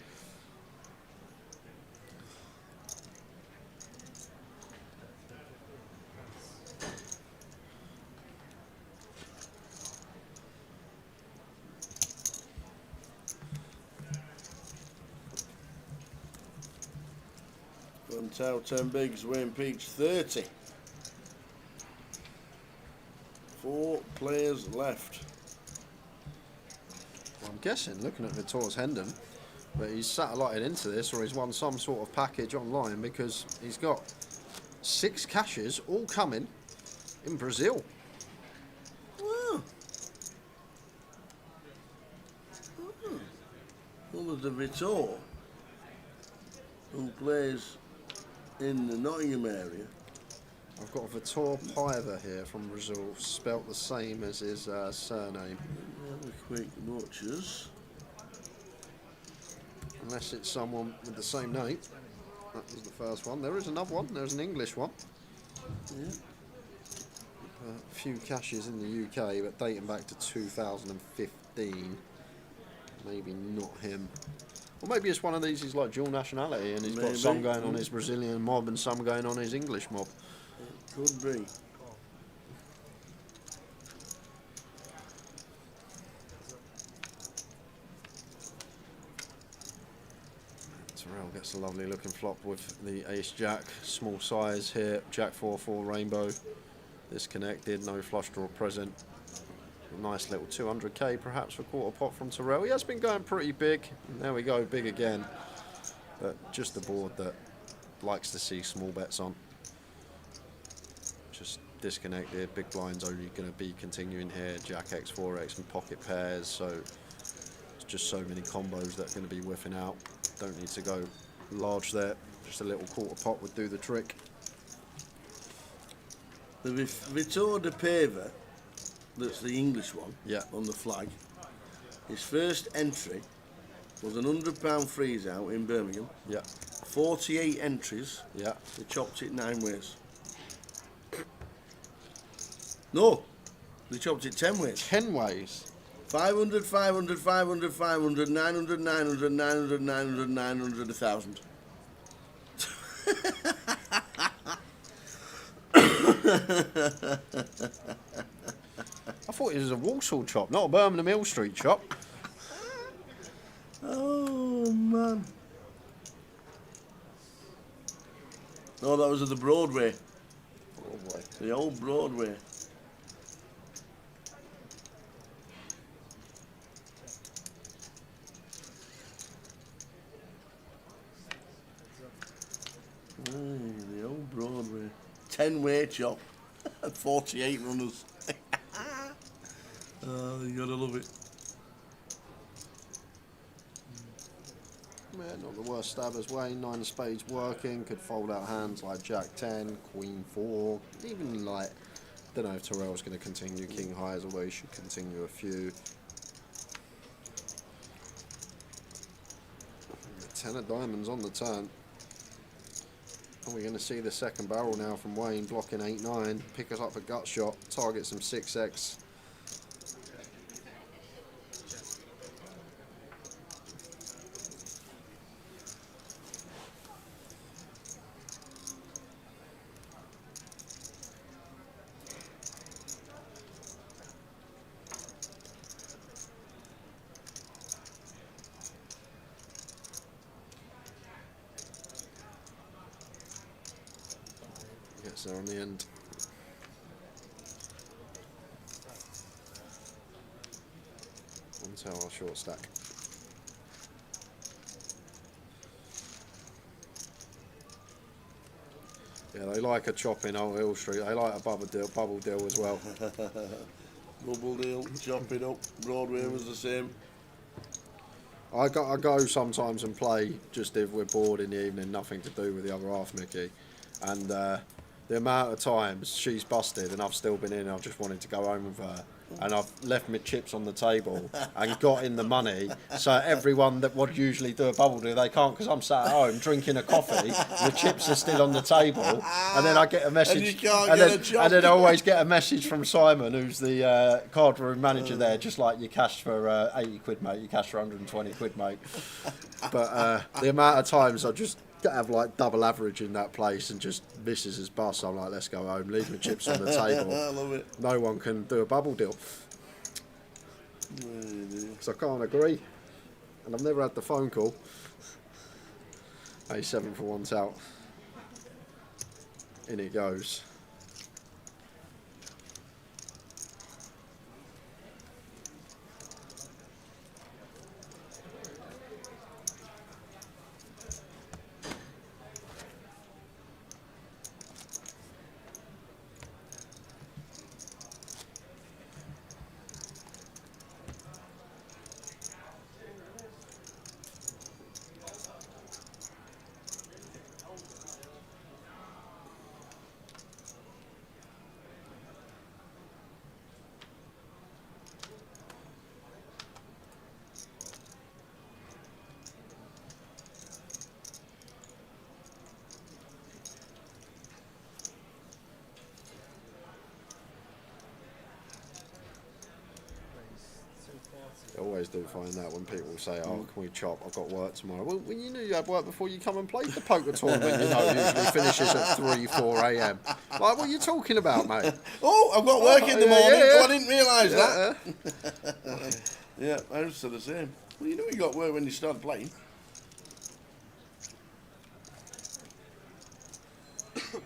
One tail, 10 bigs, Wayne Peach 30. 4 players left. I'm guessing, looking at Vitor's Hendon, that he's satellite into this, or he's won some sort of package online, because he's got 6 cashes all coming in Brazil. Wow. What was the Vitor who plays in the Nottingham area? I've got Vitor Paiva here from Brazil, spelt the same as his surname. Have a quick watches. Unless it's someone with the same name. That was the first one. There is another one. There's an English one. Yeah. A few caches in the UK, but dating back to 2015. Maybe not him. Or maybe it's one of these, he's like dual nationality, and he's got some going on his Brazilian mob and some going on his English mob. Could be. Terrell gets a lovely looking flop with the ace jack, small size here, jack 4-4 rainbow, disconnected, no flush draw present. A nice little 200k perhaps for quarter pot from Terrell. He has been going pretty big, and there we go, big again. But just a board that likes to see small bets on. Just disconnected, big blind's only going to be continuing here, jack x, 4x and pocket pairs, so it's just so many combos that are going to be whiffing out. Don't need to go large there, just a little quarter pot would do the trick. The Vitor de Paiva, that's the English one, on the flag, his first entry was an £100 freeze out in Birmingham. 48 entries. They chopped it 9 ways. No, they chopped it 10 ways. 10 ways? 500, 500, 500, 500, 900, 900, 900, 900, 900, 1,000. I thought it was a Walsall chop, not a Birmingham Hill Street chop. Oh, man. No, that was at the Broadway. The old Broadway. The old Broadway. 10-way chop. 48 runners. Oh, you gotta love it. Yeah, not the worst stab as Wayne. 9 of spades working. Could fold out hands like Jack 10, Queen 4. Even like, don't know if Terrell's going to continue king highs, although he should continue a few. The 10 of diamonds on the turn. Are we going to see the second barrel now from Wayne, blocking 8-9, pick us up a gut shot, target some 6x. there on the end. One tail, short stack. Yeah, they like a chop in Old Hill Street. They like a bubble deal as well. Bubble deal, chop it up. Broadway was the same. I go sometimes and play just if we're bored in the evening, nothing to do with the other half, Mickey. And the amount of times she's busted and I've still been in, I've just wanted to go home with her. And I've left my chips on the table and got in the money. So everyone that would usually do a bubble deal, they can't because I'm sat at home drinking a coffee. The chips are still on the table, and then I get a message. And then I always get a message from Simon, who's the card room manager there, just like you cashed for 80 quid, mate. You cashed for 120 quid, mate. But the amount of times I just have like double average in that place and just misses his bus. I'm like, let's go home, leave my chips on the table. I love it. No one can do a bubble deal. So I can't agree. And I've never had the phone call. A7 for one's out. In it goes. I always do find that when people say, oh, can we chop? I've got work tomorrow. Well, when you knew you had work before you come and played the poker tournament, you know, usually finishes at 3, 4 a.m. Like, what are you talking about, mate? Oh, I've got work in the morning. yeah. Oh, I didn't realise that. Yeah, I was the same. Well, you know you got work when you started playing. Yeah,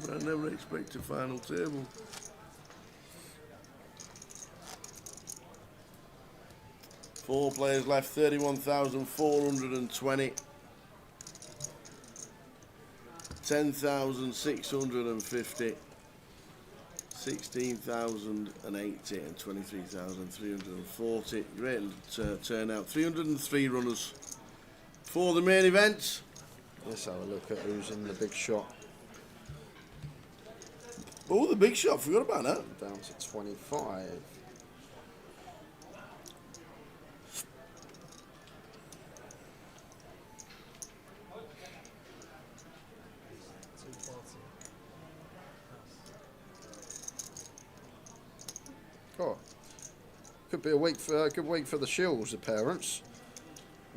but I never expect a final table. Four players left, 31,420. 10,650. 16,080 and 23,340. Great turnout. 303 runners for the main event. Let's have a look at who's in the big shot. Oh, the big shot. Forgot about that. Down to 25. Oh, could be a week for good week for the Shields appearance.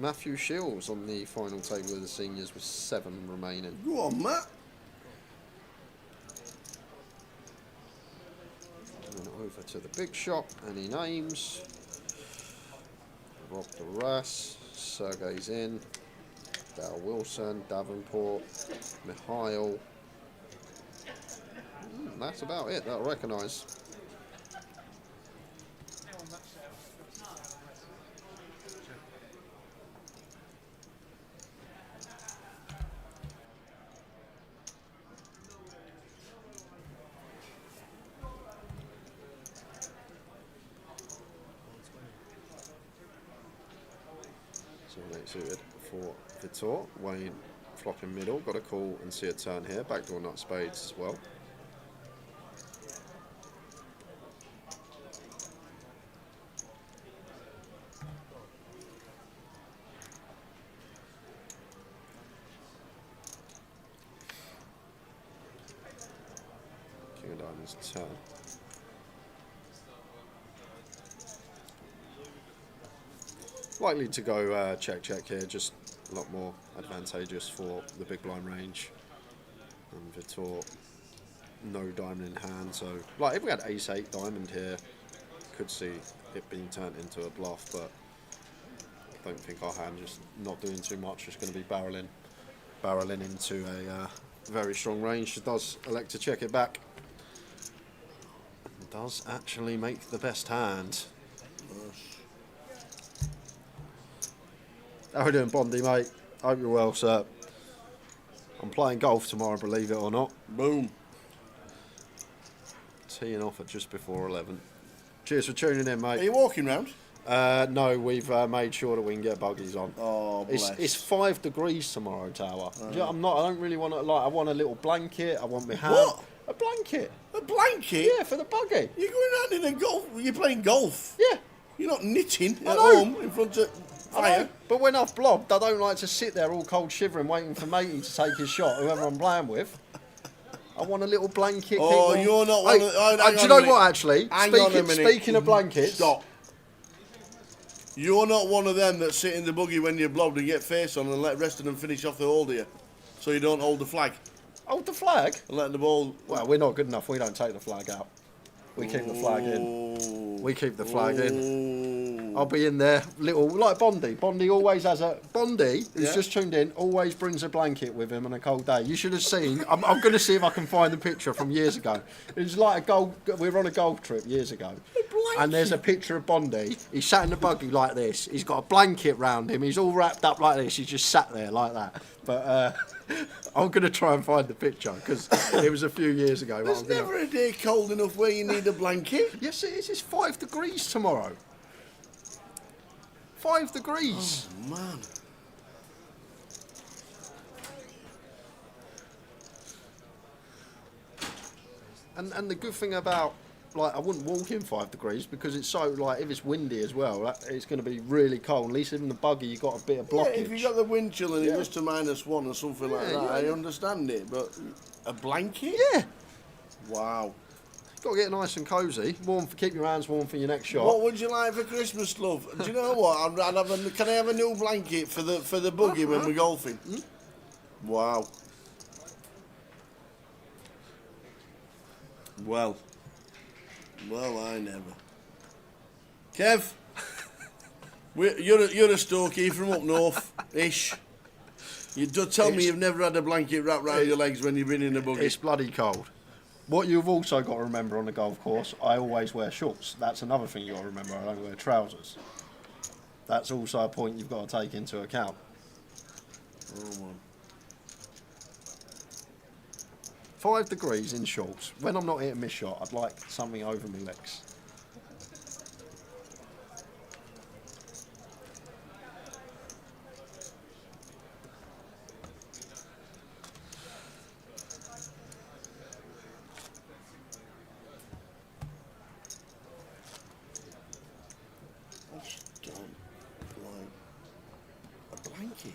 Matthew Shields on the final table of the seniors with 7 remaining. Go on, Matt. And over to the big shot. Any names? Rob Duras, Sergey's in. Dale Wilson, Davenport, Mihail. That's about it that I recognise. So next suited for Vitor. Wayne flopping middle. Got a call and see a turn here. Backdoor nut spades as well. King of diamonds turn. Likely to go check here, just a lot more advantageous for the big blind range. And Vitor, no diamond in hand, so like if we had ace-8 diamond here, could see it being turned into a bluff, but I don't think our hand just not doing too much, just going to be barreling into a very strong range. She does elect to check it back. Does actually make the best hand. How are we doing, Bondy, mate? Hope you're well, sir. I'm playing golf tomorrow, believe it or not. Boom. Teeing off at just before 11. Cheers for tuning in, mate. Are you walking round? No, we've made sure that we can get buggies on. Oh, bless. It's 5 degrees tomorrow, Tower. Oh. Do you know, I don't really want to, I want a little blanket. I want my hand. What? A blanket. A blanket? Yeah, for the buggy. You're going around in a golf. You're playing golf. Yeah. You're not knitting I at know. home in front of I fire. know, but when I've blobbed, I don't like to sit there all cold shivering waiting for matey to take his shot, whoever I'm playing with. I want a little blanket. Oh, keep you're not Hey, one of... Oh, do hang you on know a minute. what, actually? Hang on a minute. Speaking of blankets... Stop. You're not one of them that sit in the buggy when you're blobbed and get face on and let rest of them finish off the hole, do you? So you don't hold the flag. Hold the flag? And let the ball... Well, we're not good enough. We don't take the flag out. We keep the flag in. We keep the flag in. I'll be in there, little, like Bondy. Bondy always has a... Bondy, who's Yeah. just tuned in, always brings a blanket with him on a cold day. You should have seen... I'm going to see if I can find the picture from years ago. It was like we were on a golf trip years ago. And there's a picture of Bondy. He's sat in the buggy like this. He's got a blanket round him. He's all wrapped up like this. He's just sat there like that. But I'm going to try and find the picture because it was a few years ago. but There's I'm gonna- never a day cold enough where you need a blanket. Yes, it is. It's 5 degrees tomorrow. 5 degrees. Oh, man. And the good thing about, like, I wouldn't walk in 5 degrees because it's so, like, if it's windy as well, it's going to be really cold. At least in the buggy, you've got a bit of Yeah, blockage. if you got the wind chill and Yeah. it goes to -1 or something like Yeah, that, yeah, I yeah. understand it. But a blanket? Yeah. Wow. Got to get nice and cosy. Keep your hands warm for your next shot. What would you like for Christmas, love? Do you know what? I'd have can I have a new blanket for the buggy when we're golfing? Wow. Well, I never. Kev, you're a Stokey from up north-ish. You do tell me you've never had a blanket wrapped around your legs when you've been in a buggy. It's bloody cold. What you've also got to remember on the golf course, I always wear shorts. That's another thing you've got to remember. I don't wear trousers. That's also a point you've got to take into account. Oh, man. 5 degrees in shorts. When I'm not hitting my shot, I'd like something over my legs. I just don't like a blanket.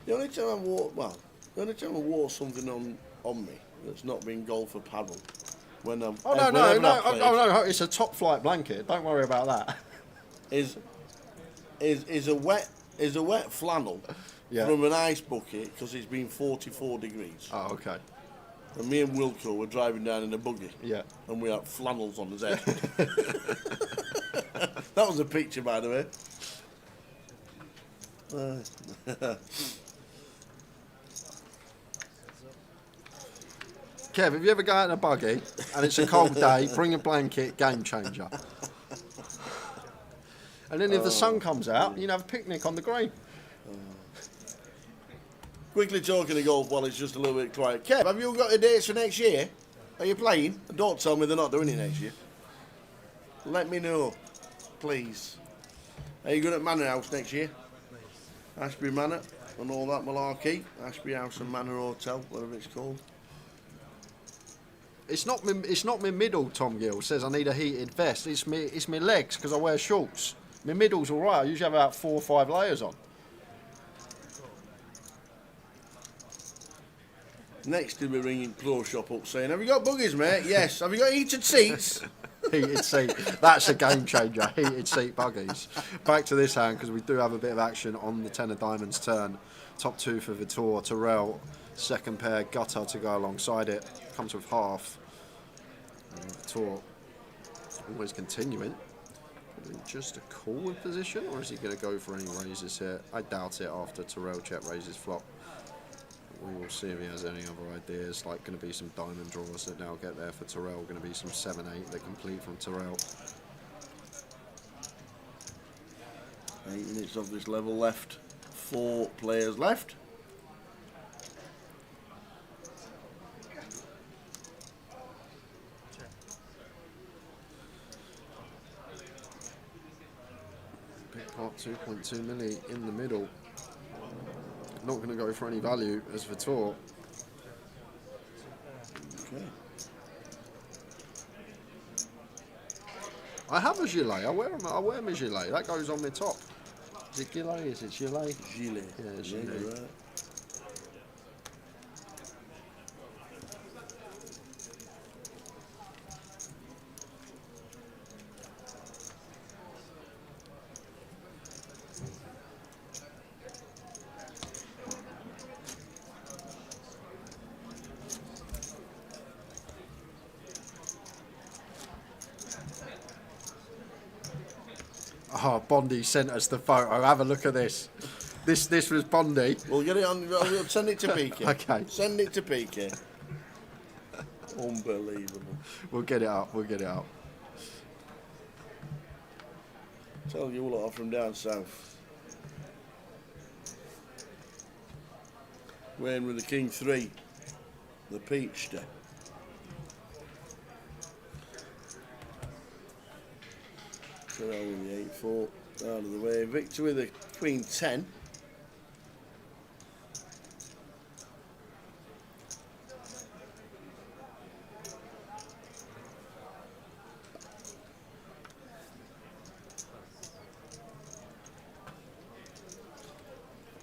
The only time I wore something on me that's not been golf or paddle when I'm Oh no! It's a top flight blanket. Don't worry about that. is a wet flannel Yeah. from an ice bucket because it's been 44 degrees. Oh, okay. And me and Wilco were driving down in a buggy. Yeah. And we had flannels on his head. That was a picture, by the way. Kev, if you ever go out in a buggy and it's a cold day, bring a blanket, game changer. And then if the sun comes out, you can have a picnic on the green. Quickly talking of golf while it's just a little bit quiet. Kev, have you got the dates for next year? Are you playing? Don't tell me they're not doing it next year. Let me know, please. Are you going at Manor House next year? Ashbury Manor and all that malarkey. Ashbury House and Manor Hotel, whatever it's called. It's not my middle, Tom Gill says I need a heated vest. It's my legs because I wear shorts. My middle's all right. I usually have about 4 or 5 layers on. Next he'll be ringing Pro Shop up saying, have you got buggies, mate? Yes. Have you got heated seats? Heated seat. That's a game changer. Heated seat buggies. Back to this hand because we do have a bit of action on the 10 of diamonds turn. Top 2 for Vitor, Terrell. Second pair, Gutter to go alongside it. Comes with half. And Vitor always continuing. Just a call position, or is he going to go for any raises here? I doubt it after Terrell check raises flop. We will see if he has any other ideas, like going to be some diamond draws that now get there for Terrell, going to be some 7-8 that complete from Terrell. 8 minutes of this level left. 4 players left. Big pot, 2.2 milli in the middle. Not going to go for any value as Vitor. Okay. I have a gilet. I wear my gilet. That goes on my top. Is it gilet? Is it gilet? Gilet. Yeah, Yeah, gilet. you're right. Oh, Bondi sent us the photo. Have a look at this. This was Bondi. We'll get it on. We'll send it to PK. Okay. Send it to PK. Unbelievable. We'll get it up. We'll get it up. Tell you all off from down south. Wearing with the King 3. The Peachster. Terrell with the 8-4. Out of the way. Victor with the Queen 10.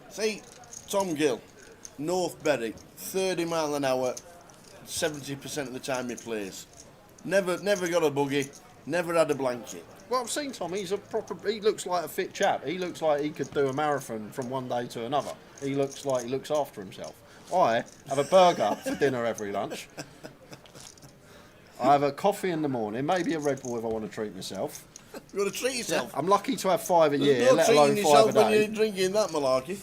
See, Tom Gill, North Berwick, 30 mile an hour, 70% of the time he plays. Never got a buggy, never had a blanket. Well, I've seen Tom. He looks like a fit chap. He looks like he could do a marathon from one day to another. He looks like he looks after himself. I have a burger for dinner every lunch. I have a coffee in the morning, maybe a Red Bull if I want to treat myself. You want to treat yourself? I'm lucky to have 5 a There's year, no let treating alone 5 yourself a day. when you're drinking that malarkey.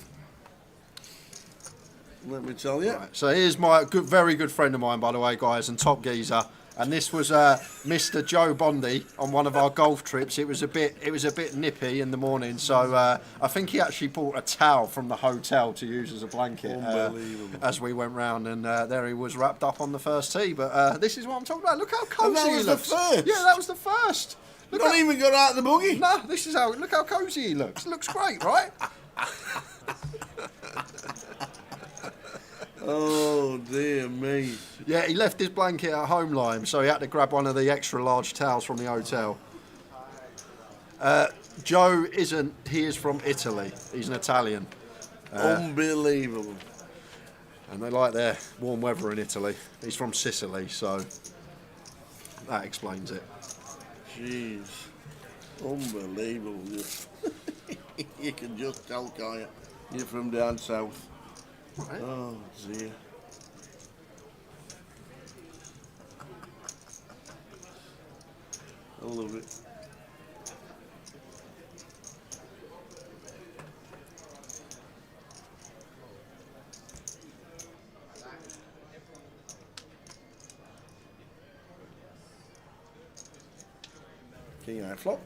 Let me tell you. Right, so here's my very good friend of mine, by the way, guys, and top geezer. And this was Mr. Joe Bondi on one of our golf trips. It was a bit nippy in the morning, so I think he actually bought a towel from the hotel to use as a blanket as we went round. And there he was wrapped up on the first tee. But this is what I'm talking about. Look how cosy he looks. First. Yeah, that was the first. Look, not even got out of the buggy. No, this is how. Look how cosy he looks. Looks great, right? Oh dear me. Yeah, he left his blanket at home, Lime, so he had to grab one of the extra large towels from the hotel. Joe isn't, he is from Italy. He's an Italian. Unbelievable. And they like their warm weather in Italy. He's from Sicily, so that explains it. Jeez. Unbelievable. You can just tell, can't you? You're from down south. Right. Oh dear. I love it. King high flop.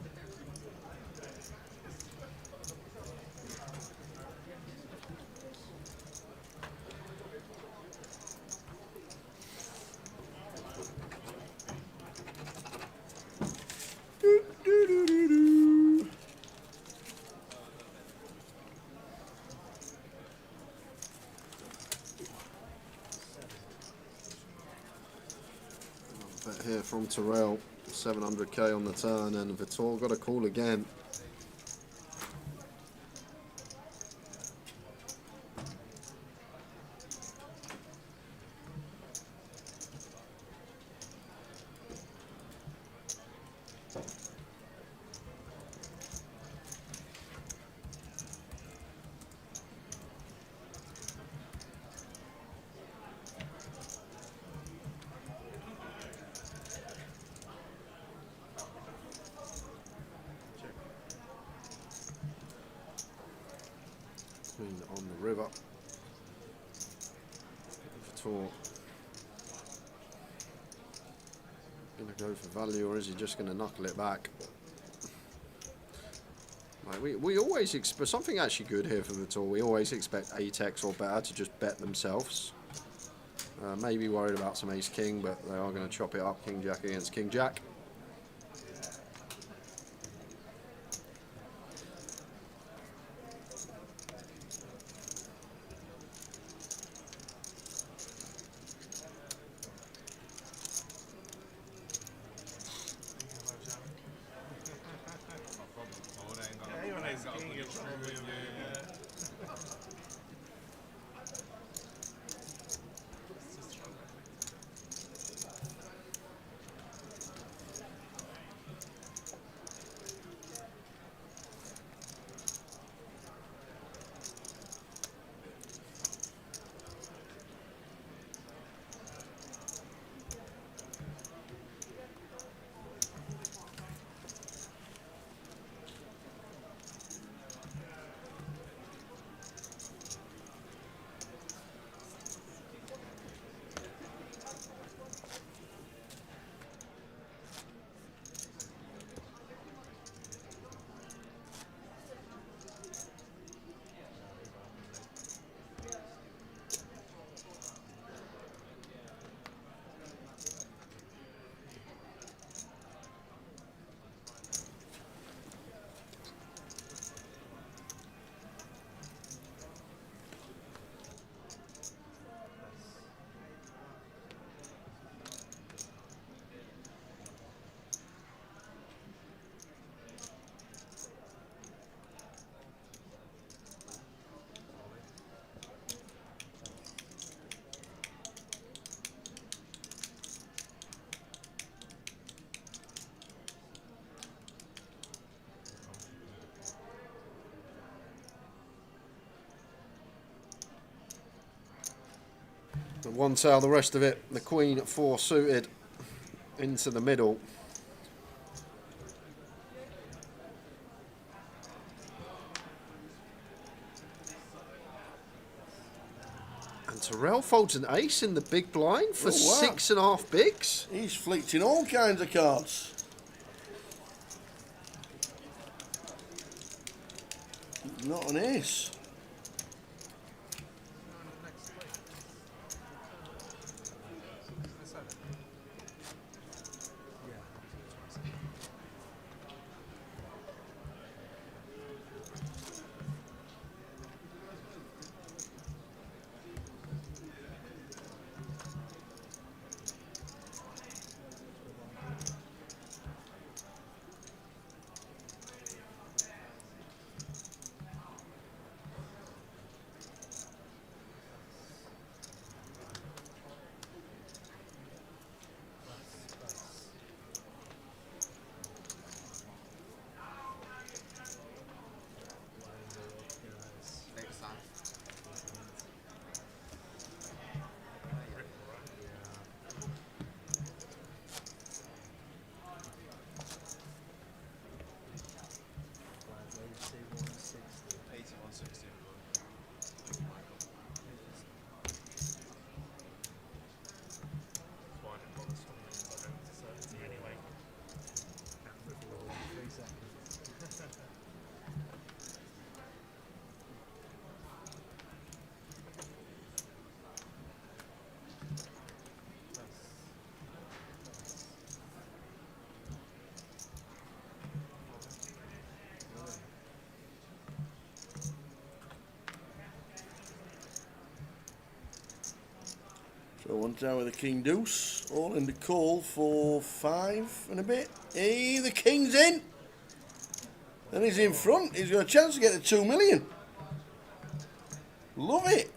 Bet here from Terrell, 700k on the turn, and Vitor got a call again. river. Going to go for value, or is he just going to knuckle it back? Like we always expect something actually good here for the tour. We always expect 8x or better to just bet themselves. Maybe worried about some ace king, but they are going to chop it up. King jack against king jack. The one tail, the rest of it, the queen at 4 suited into the middle. And Terrell folds an ace in the big blind for 6.5 bigs. He's flicked all kinds of cards. Not an ace. So one down with the king deuce, all in the call for 5 and a bit. Hey, the king's in, and he's in front. He's got a chance to get to 2 million. Love it.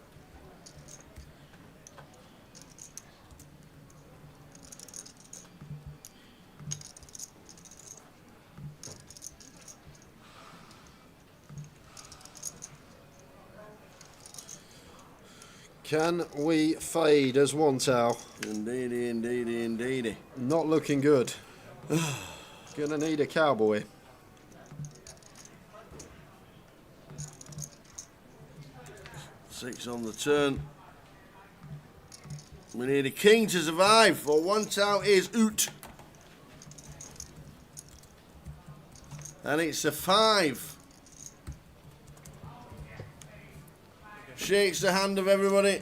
Can we fade as one tail? Indeedy, indeedy, indeedy. Not looking good. Gonna need a cowboy. 6 on the turn. We need a king to survive. For one out is Oot. And it's a 5. Shakes the hand of everybody.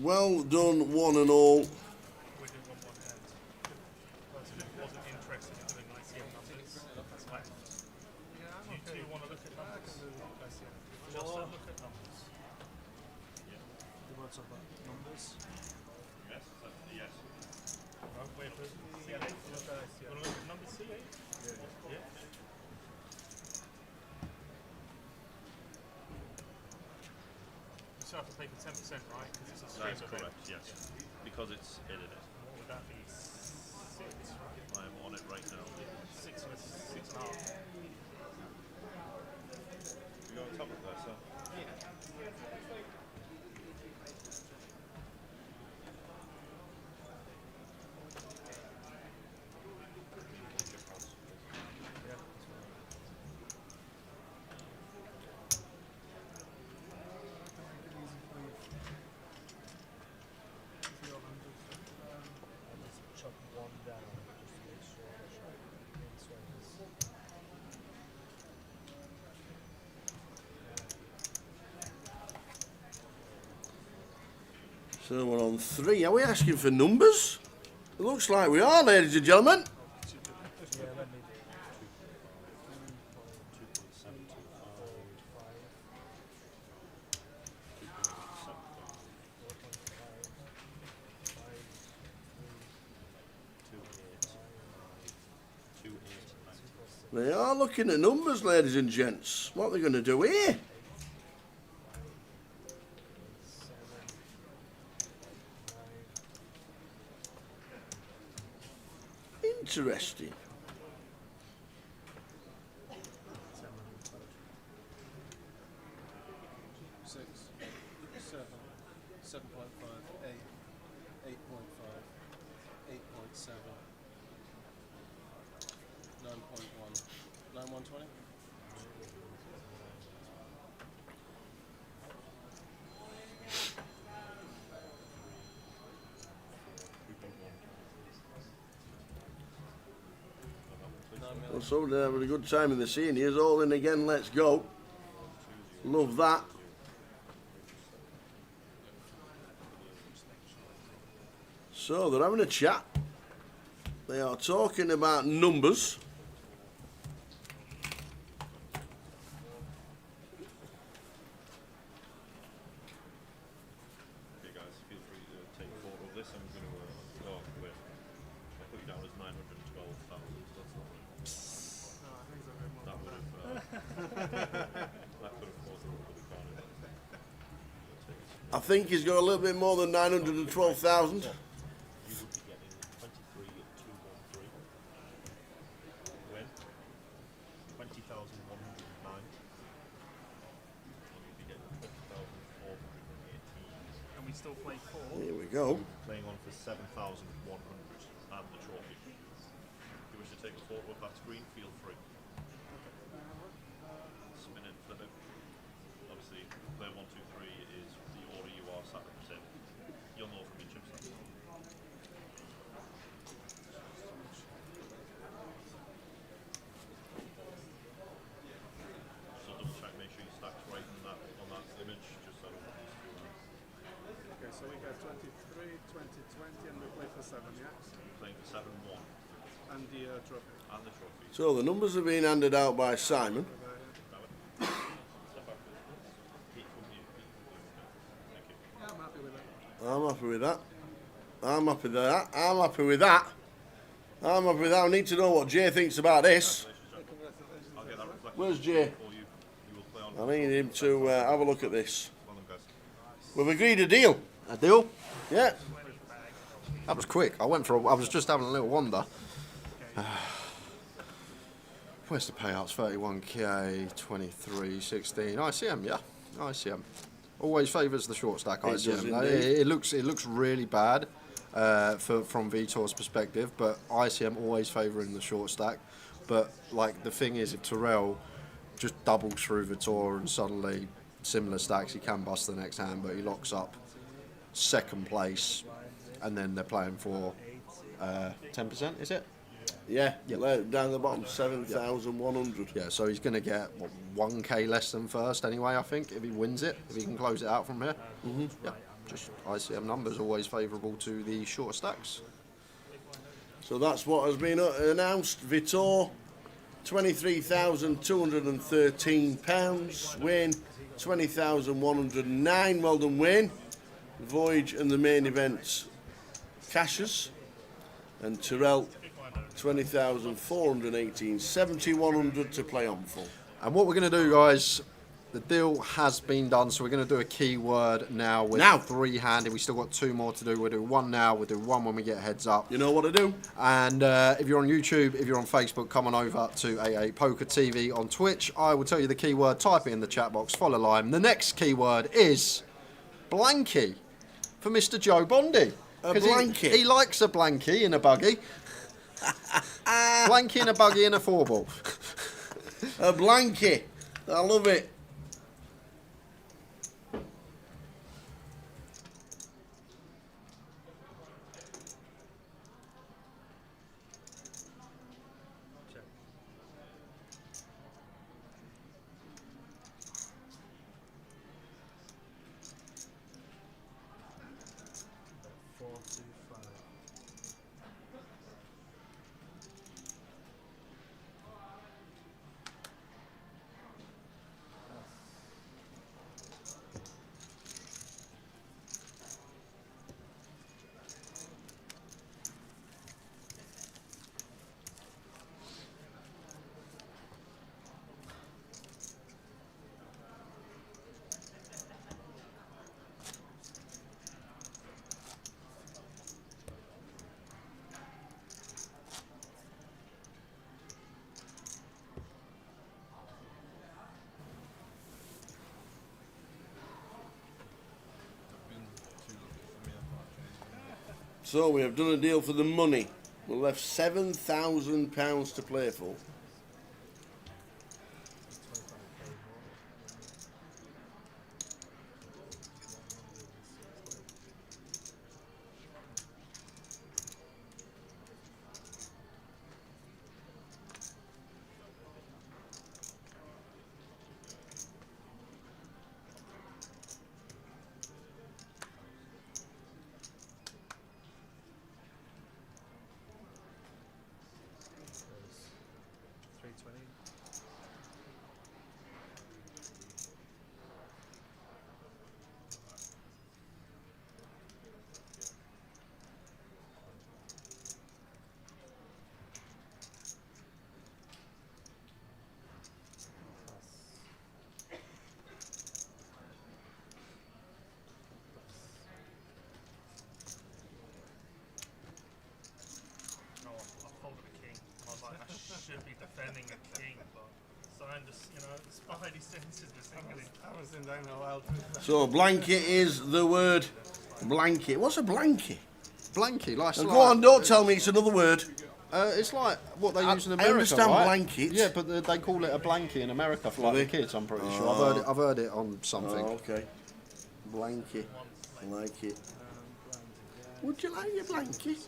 Well done, one and all. You have to pay for 10%, right? Because it's a stream That's event. correct, yes. Because it's edited. What would that be? 6, right? I am on it right now. 6 and 6.5. You go on top of that, sir? So we're on 3. Are we asking for numbers? It looks like we are, ladies and gentlemen. They are looking at numbers, ladies and gents. What are they going to do here? Interesting. Six, 7, 7.5, 8, 8.5, 8.7, 9.1, 9.120. Well, so they're having a good time in the seniors. All in again, let's go. Love that. So they're having a chat. They are talking about numbers. Okay, guys, feel free to take a photo of this. I'm going to go with. I'll put you down as 912,000. That would have. That could have caused a little bit of carnage. I think he's got a little bit more than 912,000. When? 20,109. And we still play 4. Here we go. Playing on for 7,100 and the trophy. If you wish to take a photo of that screen, feel free. Spin it, flip it. Obviously, player 1, 2, 3 is the order you are sat in. You'll know from your chip set. So double check, make sure you stacked right on that image, just so Okay, so we got 23, 2020, and we play for 7, yeah? playing for 7-1. And the trophy. And the trophy. So the numbers are being handed out by Simon. Yeah, I'm happy with that. I'm happy with that. I'm happy with that. I'm happy with that. I'm happy with that. I need to know what Jay thinks about this. Where's Jay? I need him to have a look at this. We've agreed a deal. A deal? Yeah. That was quick. I was just having a little wander. Where's the payouts? 31k, 23, 16. ICM, yeah. ICM. Always favours the short stack It does ICM. indeed. It looks really bad from Vitor's perspective, but ICM always favouring the short stack. But like the thing is, if Terrell just doubles through Vitor and suddenly similar stacks, he can bust the next hand, but he locks up second place, and then they're playing for 10%, is it? Yeah, down the bottom, 7,100. Yeah, so he's going to get, what, 1k less than first anyway, I think, if he wins it, if he can close it out from here. Yeah, just ICM numbers always favourable to the shorter stacks. So that's what has been announced. Vitor, £23,213. Wayne, 20,109. Well done, Wayne. Voyage and the main event cashes. And Terrell, 20,418. 7,100 to play on for. And what we're going to do, guys, the deal has been done, so we're going to do a keyword now with three-handed. We still got two more to do. We'll do one now, we'll do one when we get heads up. You know what to do. And if you're on YouTube, if you're on Facebook, come on over to 88 Poker TV on Twitch. I will tell you the keyword, type it in the chat box, follow line. The next keyword is blankie for Mr. Joe Bondi. A blankie? He likes a blankie in a buggy. Blankie in a buggy and a 4-ball. A blankie. I love it. So we have done a deal for the money. We're left £7,000 to play for. Should be defending a king, but Simon just, spidey senses were singling. I was in down a while. So blanket is the word blanket. What's a blanket? Blanket, like. Go on, don't tell me it's another word. It's like what they use in America. I understand right? blankets. Yeah, but they call it a blankie in America for like the kids. I'm pretty sure. I've heard it on something. Oh, okay. Blanket. I like it. Would you like your blanket?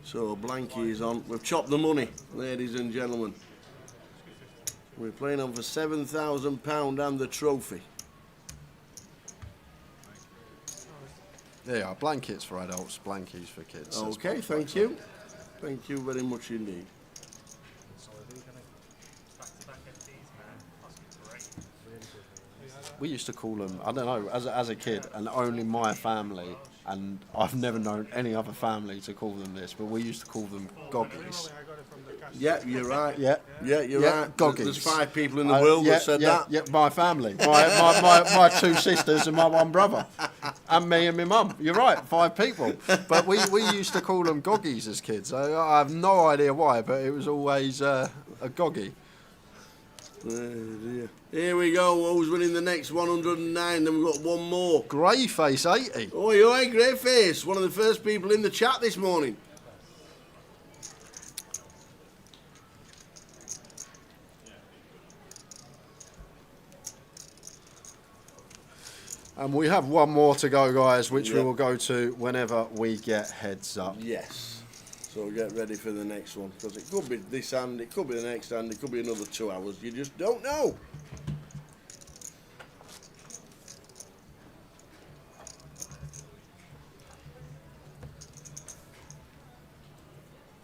So blankie is on. We've chopped the money, ladies and gentlemen. We're playing on for £7,000 and the trophy. There you are, blankets for adults, blankies for kids. Okay, thank you. Thank you very much indeed. We used to call them, I don't know, as a kid, and only my family, and I've never known any other family to call them this, but we used to call them goggies. Yeah, you're right. Yeah, you're right. Goggies. There's 5 people in the world that said that. Yeah, my family, my 2 sisters and my 1 brother, and me and my mum. You're right, 5 people. But we used to call them goggies as kids. I have no idea why, but it was always a goggie. Oh dear. Here we go. Who's winning the next 109? Then we've got one more. Greyface 80. Oh, you're right, Greyface. One of the first people in the chat this morning. And we have one more to go, guys, which we Yep. will go to whenever we get heads up. Yes. So get ready for the next one, because it could be this hand, it could be the next hand, it could be another 2 hours. You just don't know.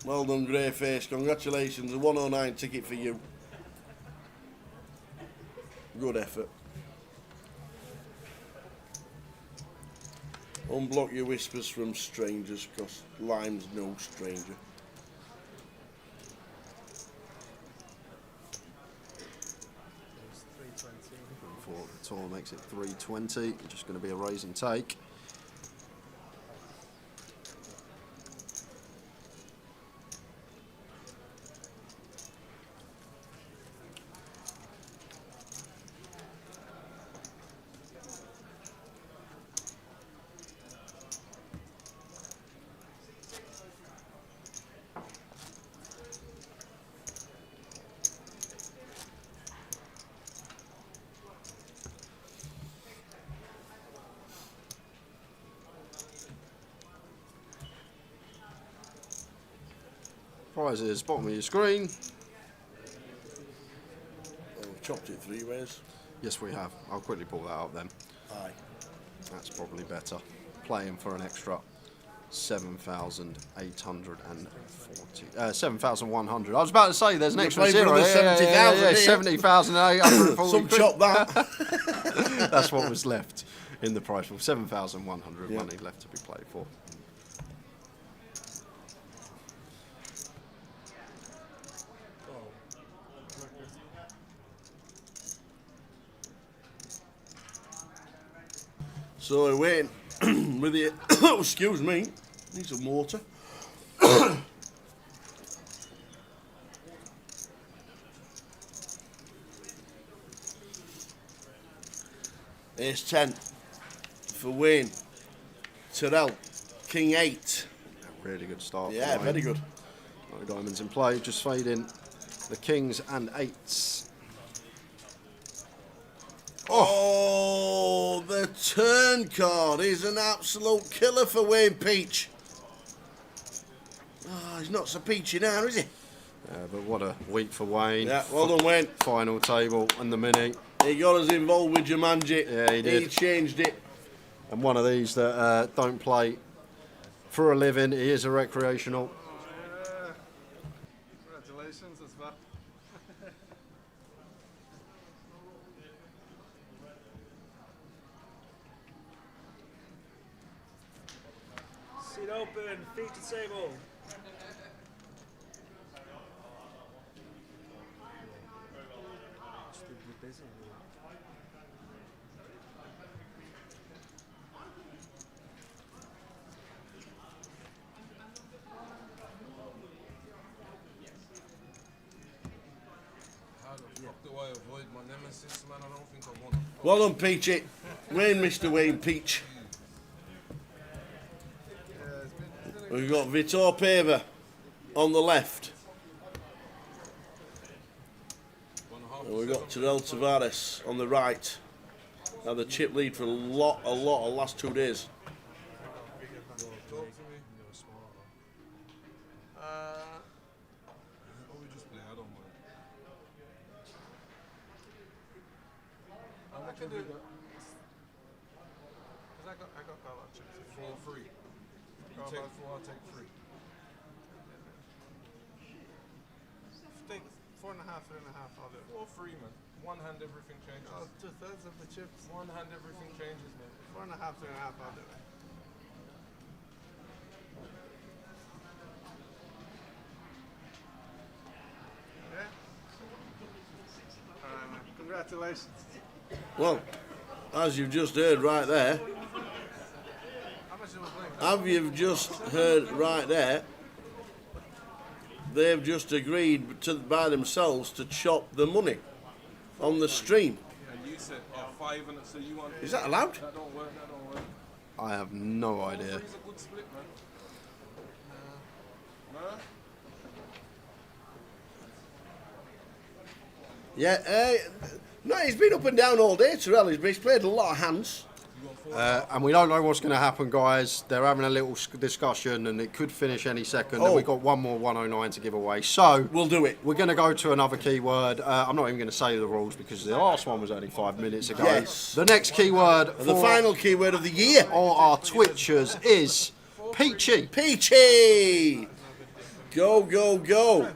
Well done, Greyface. Congratulations. A 109 ticket for you. Good effort. Unblock your whispers from strangers, because Lime's no stranger. Before the tour makes it 320, just going to be a raise and take. Prizes, bottom of your screen. Oh, we've chopped it 3 ways. Yes, we have. I'll quickly pull that up then. Aye. That's probably better. Playing for an extra 7,840. 7,100. I was about to say there's an You're extra playing for zero. another 70,000 here. 70,840. Some chop that. That's what was left in the price pool. 7,100 Yeah. money left to be played for. So I went with it. Excuse me. Need some water. Ace 10 for Wayne. Terrell. King 8. Really good start. Yeah, for very Wayne. good. No diamonds in play, just fading the kings and 8s. Oh, the turn card is an absolute killer for Wayne Peach. Oh, he's not so peachy now, is he? Yeah, but what a week for Wayne. Yeah, well done, Wayne. Final table and the mini. He got us involved with Jumanji. Yeah, he did. He changed it. And one of these that don't play for a living. He is a recreational. Congratulations as well. Seat open, feet to table. How the fuck do I avoid my nemesis, man? I don't think I want to. Well done, Peachy. Wayne, Mr. Wayne Peach. We've got Vitor Pava on the left. And we've got Terrell Tavares on the right. Now the chip lead for a lot of last 2 days. Talk to me. Or we just play, I don't mind. I can do that. Because I got that chips for free. You take 4, I'll take 3. Take 4.5, 3.5, I'll do it. 4 free, man. One hand, everything changes. Oh, 2/3 of the chips. One hand, everything changes, man. 4.5, 3.5, I'll do it. Congratulations. Well, as you've just heard right there, they've just agreed by themselves to chop the money on the stream. And you said 5 and so you want. Is that allowed? That don't work. I have no idea. It's a good split, man. No? Yeah, no, he's been up and down all day, Terrell. He's played a lot of hands. And we don't know what's going to happen, guys. They're having a little discussion, and it could finish any second. Oh. And we've got one more 109 to give away. So we'll do it. We're going to go to another keyword. I'm not even going to say the rules because the last one was only 5 minutes ago. Yes. The next keyword, the final keyword of the year, or our Twitchers, is Peachy. Peachy. Go, go, go.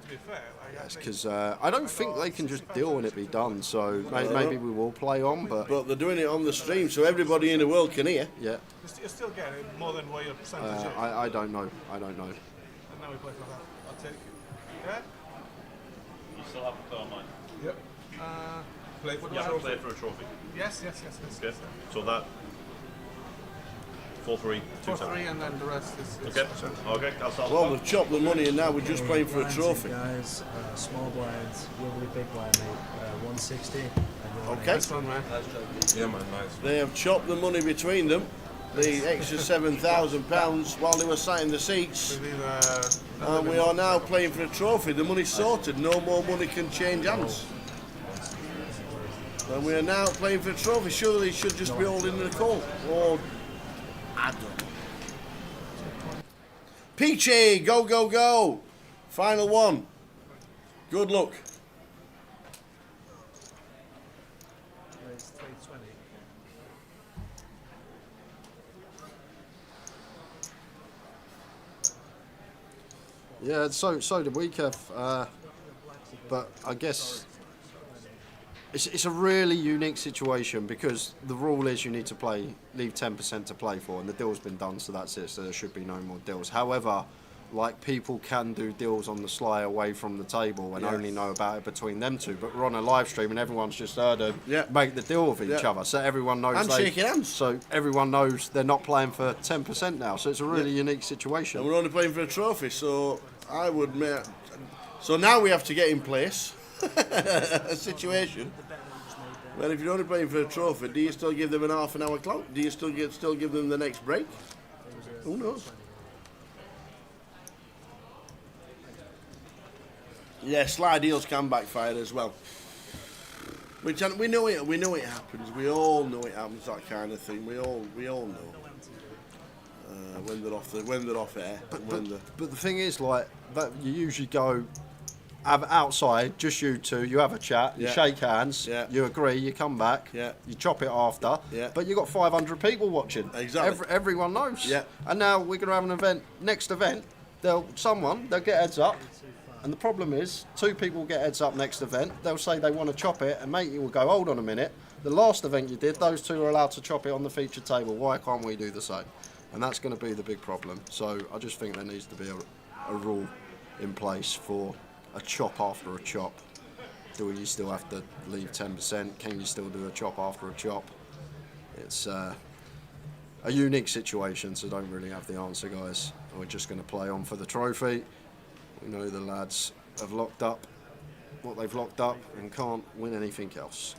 Because I don't think they can just deal and it be done, so maybe we will play on, but they're doing it on the stream so everybody in the world can hear. Yeah. You're still getting more than what your percentage is. I don't know. I don't know. And now we play for that. I'll take it. Yeah? You still have to play online. Yep. Play for the You have to trophy. play for a trophy. Yes. Okay. So that 4-3, 2-7. 4-3 and then the rest is Okay. Okay. I'll start. Well, we've chopped the money and now we're just playing for a trophy. Guys, small blinds, really big blind, mate. 160. Okay. Nice one, man. Yeah, man, nice. They have chopped the money between them, the extra £7,000 while they were sat in the seats. And we are now playing for a trophy. The money's sorted. No more money can change hands. And we are now playing for a trophy. Surely it should just be all in the call. Or Adam. Peachy, go, go, go. Final one. Good luck. It's 320. Yeah, so did we, Kev. But I guess it's a really unique situation because the rule is you need to leave 10% to play for, and the deal's been done, so that's it. So there should be no more deals. However, like, people can do deals on the sly away from the table and only know about it between them two. But we're on a live stream and everyone's just heard them make the deal with each other, so everyone knows. And shaking hands. So everyone knows they're not playing for 10% now. So it's a really unique situation. And we're only playing for a trophy, so I would. So now we have to get in place a situation. Well, if you're only playing for a trophy, do you still give them an half an hour clock? Do you still give them the next break? Who knows? Yeah, sly deals can backfire as well. Which we know it. We know it happens. We all know it happens. That kind of thing. We all know. When they're off air. But the thing is, like, that you usually go outside, just you two. You have a chat. You shake hands. You agree. You come back. You chop it after. But you got 500 people watching. Exactly. Everyone knows. And now we're going to have an event. Next event, they'll get heads up. And the problem is, 2 people will get heads up next event. They'll say they want to chop it, and matey will go, hold on a minute. The last event you did, those 2 are allowed to chop it on the featured table. Why can't we do the same? And that's going to be the big problem. So I just think there needs to be a rule in place for a chop after a chop. Do you still have to leave 10%? Can you still do a chop after a chop? It's a unique situation, so don't really have the answer, guys. We're just going to play on for the trophy. We know the lads have locked up what they've locked up and can't win anything else.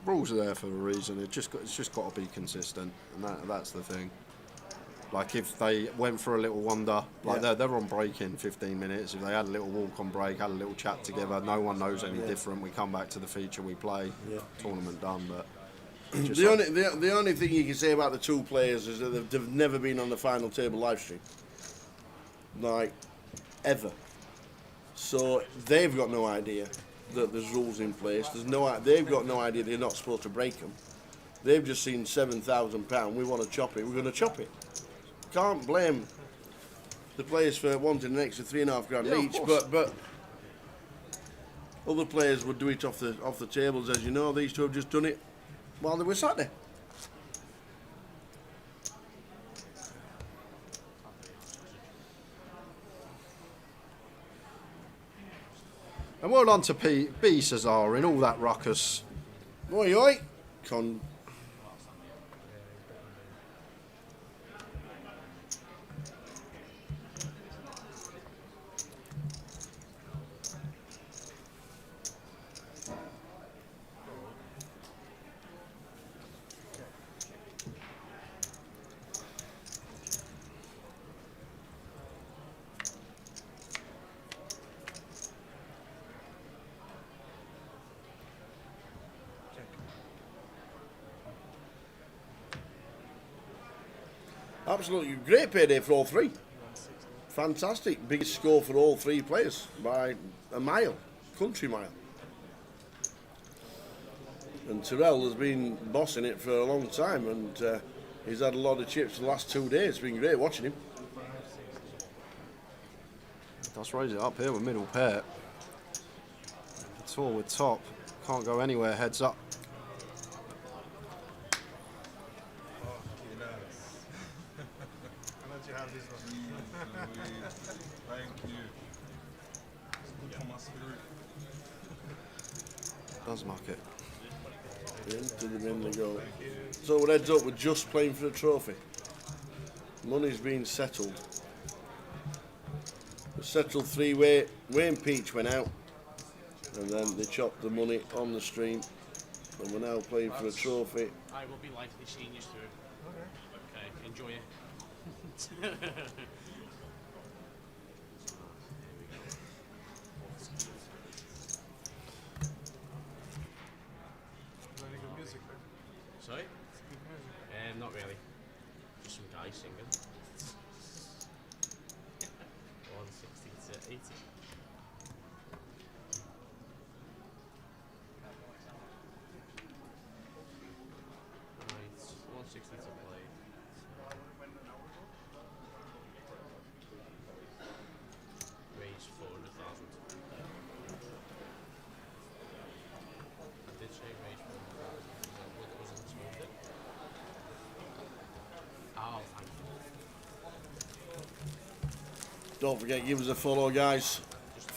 Rules are there for a reason. It's just got to be consistent, and that's the thing. Like, if they went for a little wander, like they're on break in 15 minutes. If they had a little walk on break, had a little chat together, no one knows any different. We come back to the feature, we play, tournament done. But the only thing you can say about the 2 players is that they've never been on the final table live stream, like, ever. So they've got no idea. that there's rules in place. They've got no idea they're not supposed to break them. They've just seen £7,000. We want to chop it. We're going to chop it. Can't blame the players for wanting an extra £3,500 Yeah, of each, course. but other players would do it off the tables, as you know. These two have just done it while they were sat there. And well done to B Cesar in all that ruckus. Oi, oi. Absolutely great payday for all three. Fantastic. Biggest score for all three players by a mile, country mile. And Terrell has been bossing it for a long time, and he's had a lot of chips the last 2 days. It's been great watching him. Let's raise it up here with middle pair. Tour with top. Can't go anywhere, heads up. I'll let you have this one. Thank you. It's good for my spirit. Does mark it. Into the bin they go. So we're heads up, we're just playing for the trophy. Money's been settled. We settled three-way. Wayne Peach went out, and then they chopped the money on the stream, and we're now playing for a trophy. I will be likely seeing you through. Okay. Okay, enjoy it. Very good music, right? Sorry? It's good music. Not really. Just some guys singing. 160 to 80. Right, 160 to play. Raise 400,000. I did say raise 400,000. Wasn't smooth it? Oh, thank you. Don't forget, give us a follow, guys.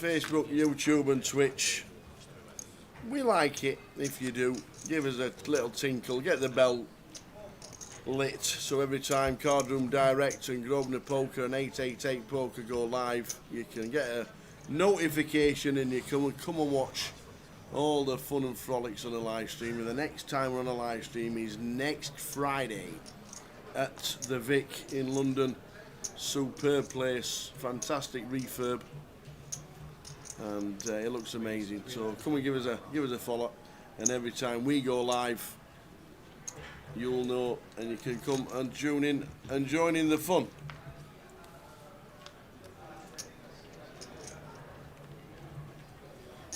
Facebook, YouTube, and Twitch. We like it if you do. Give us a little tinkle. Get the bell lit so every time Cardroom Direct and Grosvenor Poker and 888 Poker go live, you can get a notification and you can come and watch all the fun and frolics on the live stream. And the next time we're on a live stream is next Friday at the Vic in London. Superb place, fantastic refurb, and it looks amazing. So come and give us a follow, and every time we go live, you'll know, and you can come and tune in and join in the fun.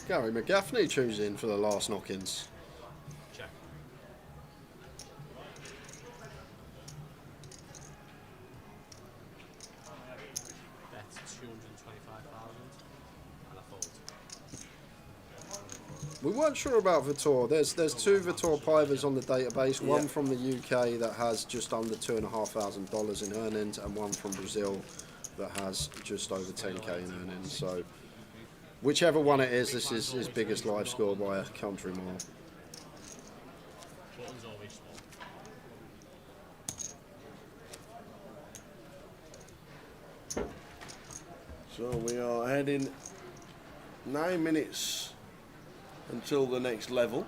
Gary McGaffney tunes in for the last knock-ins. Check. That's 225,000 and a fold. We weren't sure about Vitor. There's two Vitor Pivers on the database. One Yeah. from the UK that has just under $2,500 in earnings, and one from Brazil that has just over 10k in earnings. So, whichever one it is, this is his biggest live score by a country mile. Button's always small. So we are heading 9 minutes until the next level.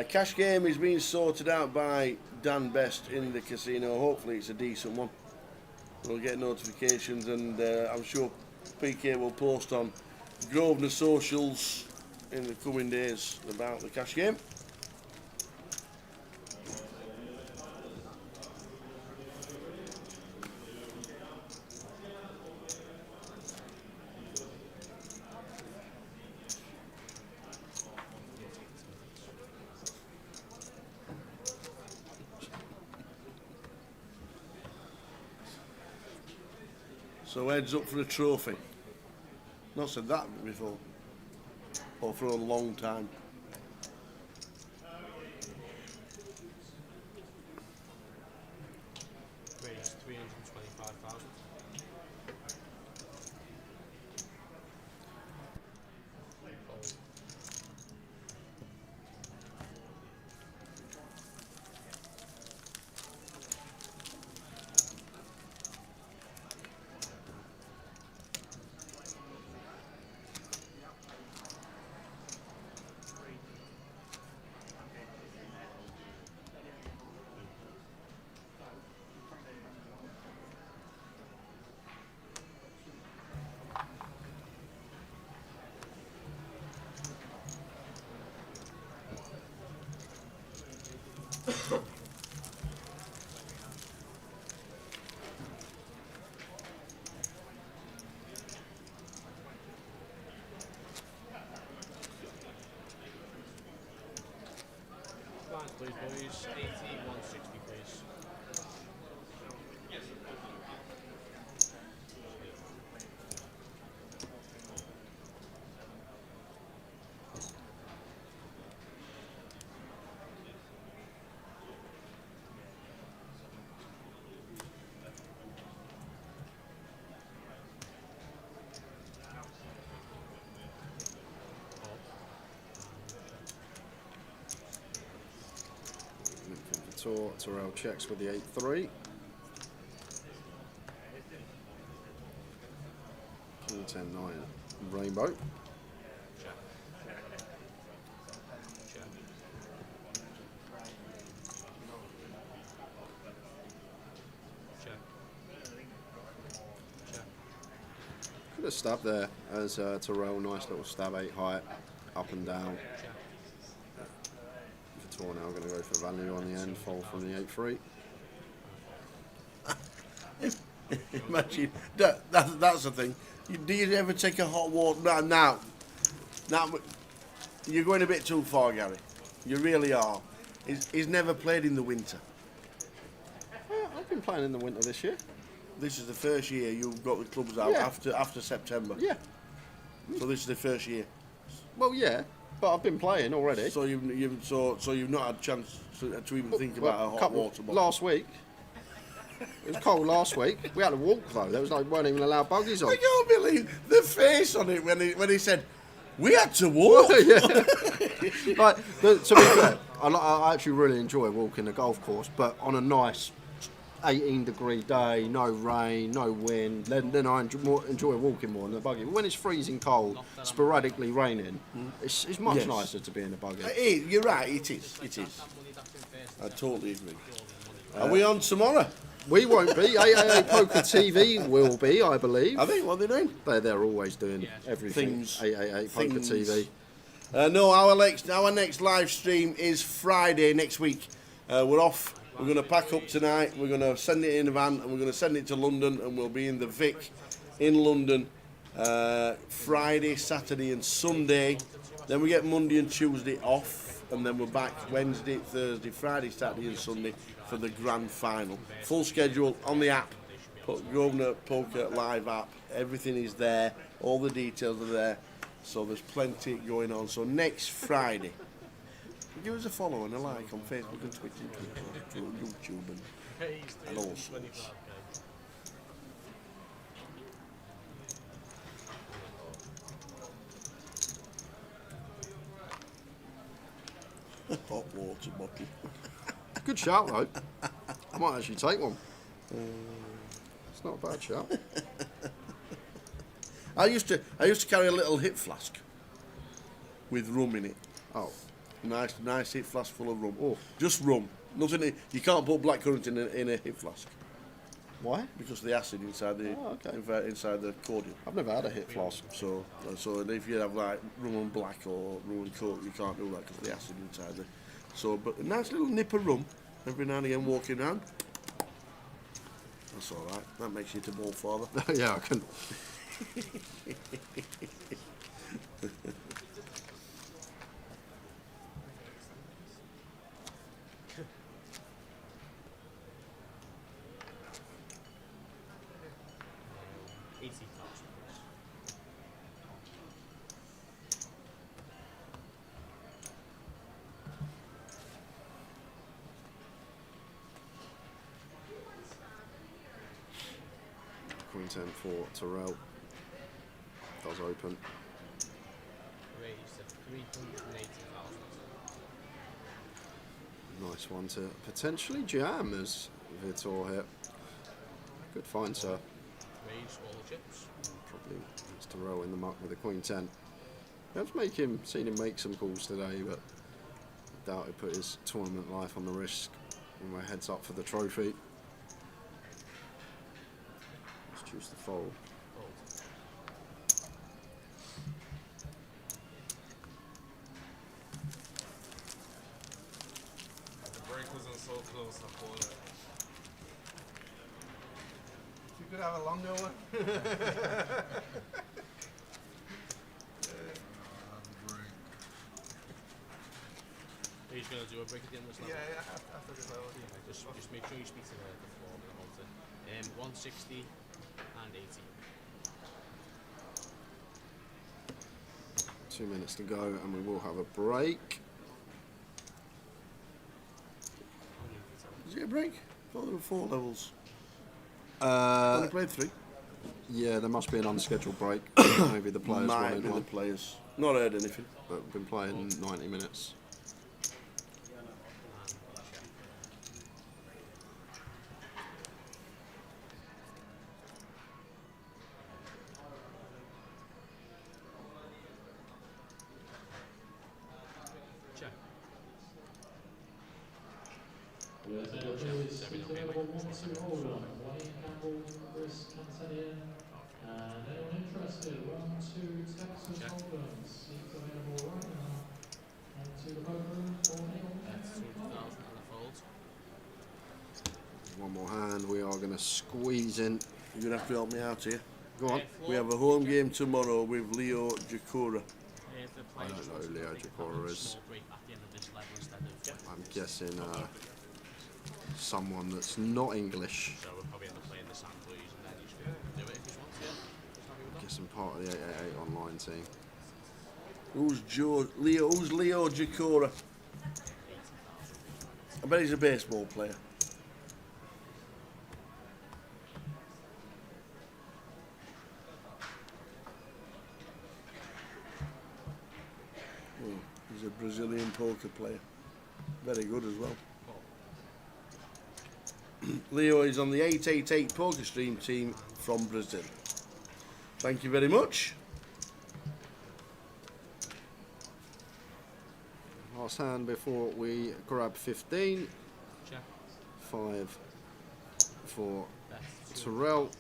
Cash game is being sorted out by Dan Best in the casino. Hopefully it's a decent one. We'll get notifications, and I'm sure PK will post on Grosvenor socials in the coming days about the cash game. So heads up for a trophy. Not said that before. Or for a long time. Raise 325,000. Lines, please, boys. 80, 160, please. Terrell checks with the 8-3. King 10-9. Rainbow. Could have stabbed there as Terrell, nice little stab 8 height, up and down. For now, going to go for value on the end, fold from the 8-3. Imagine, that's the thing. Do you ever take a hot water? Now, you're going a bit too far, Gary. You really are. He's never played in the winter. I've been playing in the winter this year. This is the first year you've got the clubs out after September. Yeah. So this is the first year. Well, yeah, but I've been playing already. So you've not had a chance to even think about a hot water bottle. Last week. It was cold last week. We had to walk though. There was weren't even allowed buggies on. I can't believe the face on it when he said we had to walk. To be fair, I actually really enjoy walking the golf course, but on a nice 18-degree day, no rain, no wind, then I enjoy walking more in the buggy. But when it's freezing cold, sporadically raining, it's much nicer to be in a buggy. You're right, it is. I totally agree. Are we on tomorrow? We won't be. AAA Poker TV will be, I believe. I think what they're doing. They're always doing everything. Things. AAA Poker TV. No, our next live stream is Friday next week. We're off. We're going to pack up tonight. We're going to send it in a van and we're going to send it to London, and we'll be in the Vic in London Friday, Saturday and Sunday. Then we get Monday and Tuesday off, and then we're back Wednesday, Thursday, Friday, Saturday and Sunday for the grand final. Full schedule on the app, Grosvenor Poker Live app. Everything is there. All the details are there. So there's plenty going on. So next Friday, give us a follow and a like on Facebook and Twitter and YouTube and all sorts. Hot water bottle. Good shout though. I might actually take one. It's not a bad shout. I used to carry a little hip flask with rum in it. Oh. Nice hip flask full of rum. Oh, just rum. Nothing. You can't put blackcurrant in a hip flask. Why? Because of the acid inside the cordial. I've never had a hip flask. So if you have like rum and black or rum and coke, you can't do that because of the acid inside the. So, but a nice little nip of rum every now and again walking around. That's all right. That makes you a ball father. Yeah, I can. 80,000. Queen 10 for Terrell. Does open. Raised to 380,000. Nice one to potentially jam as Vitor hit. Good find, sir. Raise all chips. Probably has to roll in the muck with the Queen 10. I've seen him make some calls today, but I doubt he put his tournament life on the risk when we're heads up for the trophy. Let's choose the fold. The break wasn't so close, I call it. You could have a longer one. Are you going to do a break at the end of this level? Yeah, after this level. Yeah, just make sure you speak to the floor and the halter. 160 and 80. 2 minutes to go, and we will have a break. Is it a break? I thought there were 4 levels. Only played 3. Yeah, there must be an unscheduled break. Maybe the players Might wanted be one. the players. Not heard anything. But we've been playing 90 minutes. Check. Yes, and please speak to level 1 to hold on. Wayne Campbell, Chris Cantanier, and anyone interested, 1 to Texas Hold'em. Seats available right now. And to the poker room for anyone. That's 200,000 and a fold. One more hand. We are going to squeeze in. You're going to have to help me out here. Go on. We have a home game tomorrow with Leo Jacora. I don't know who Leo Jacora is. I'm guessing someone that's not English. So we'll probably end up playing the samples and then you should do it if you want, yeah. Guessing part of the 888 online team. Who's Leo Jacora? I bet he's a baseball player. He's a Brazilian poker player. Very good as well. Leo is on the 888 poker stream team from Brazil. Thank you very much. Last hand before we grab 15. Check. 5 for Terrell.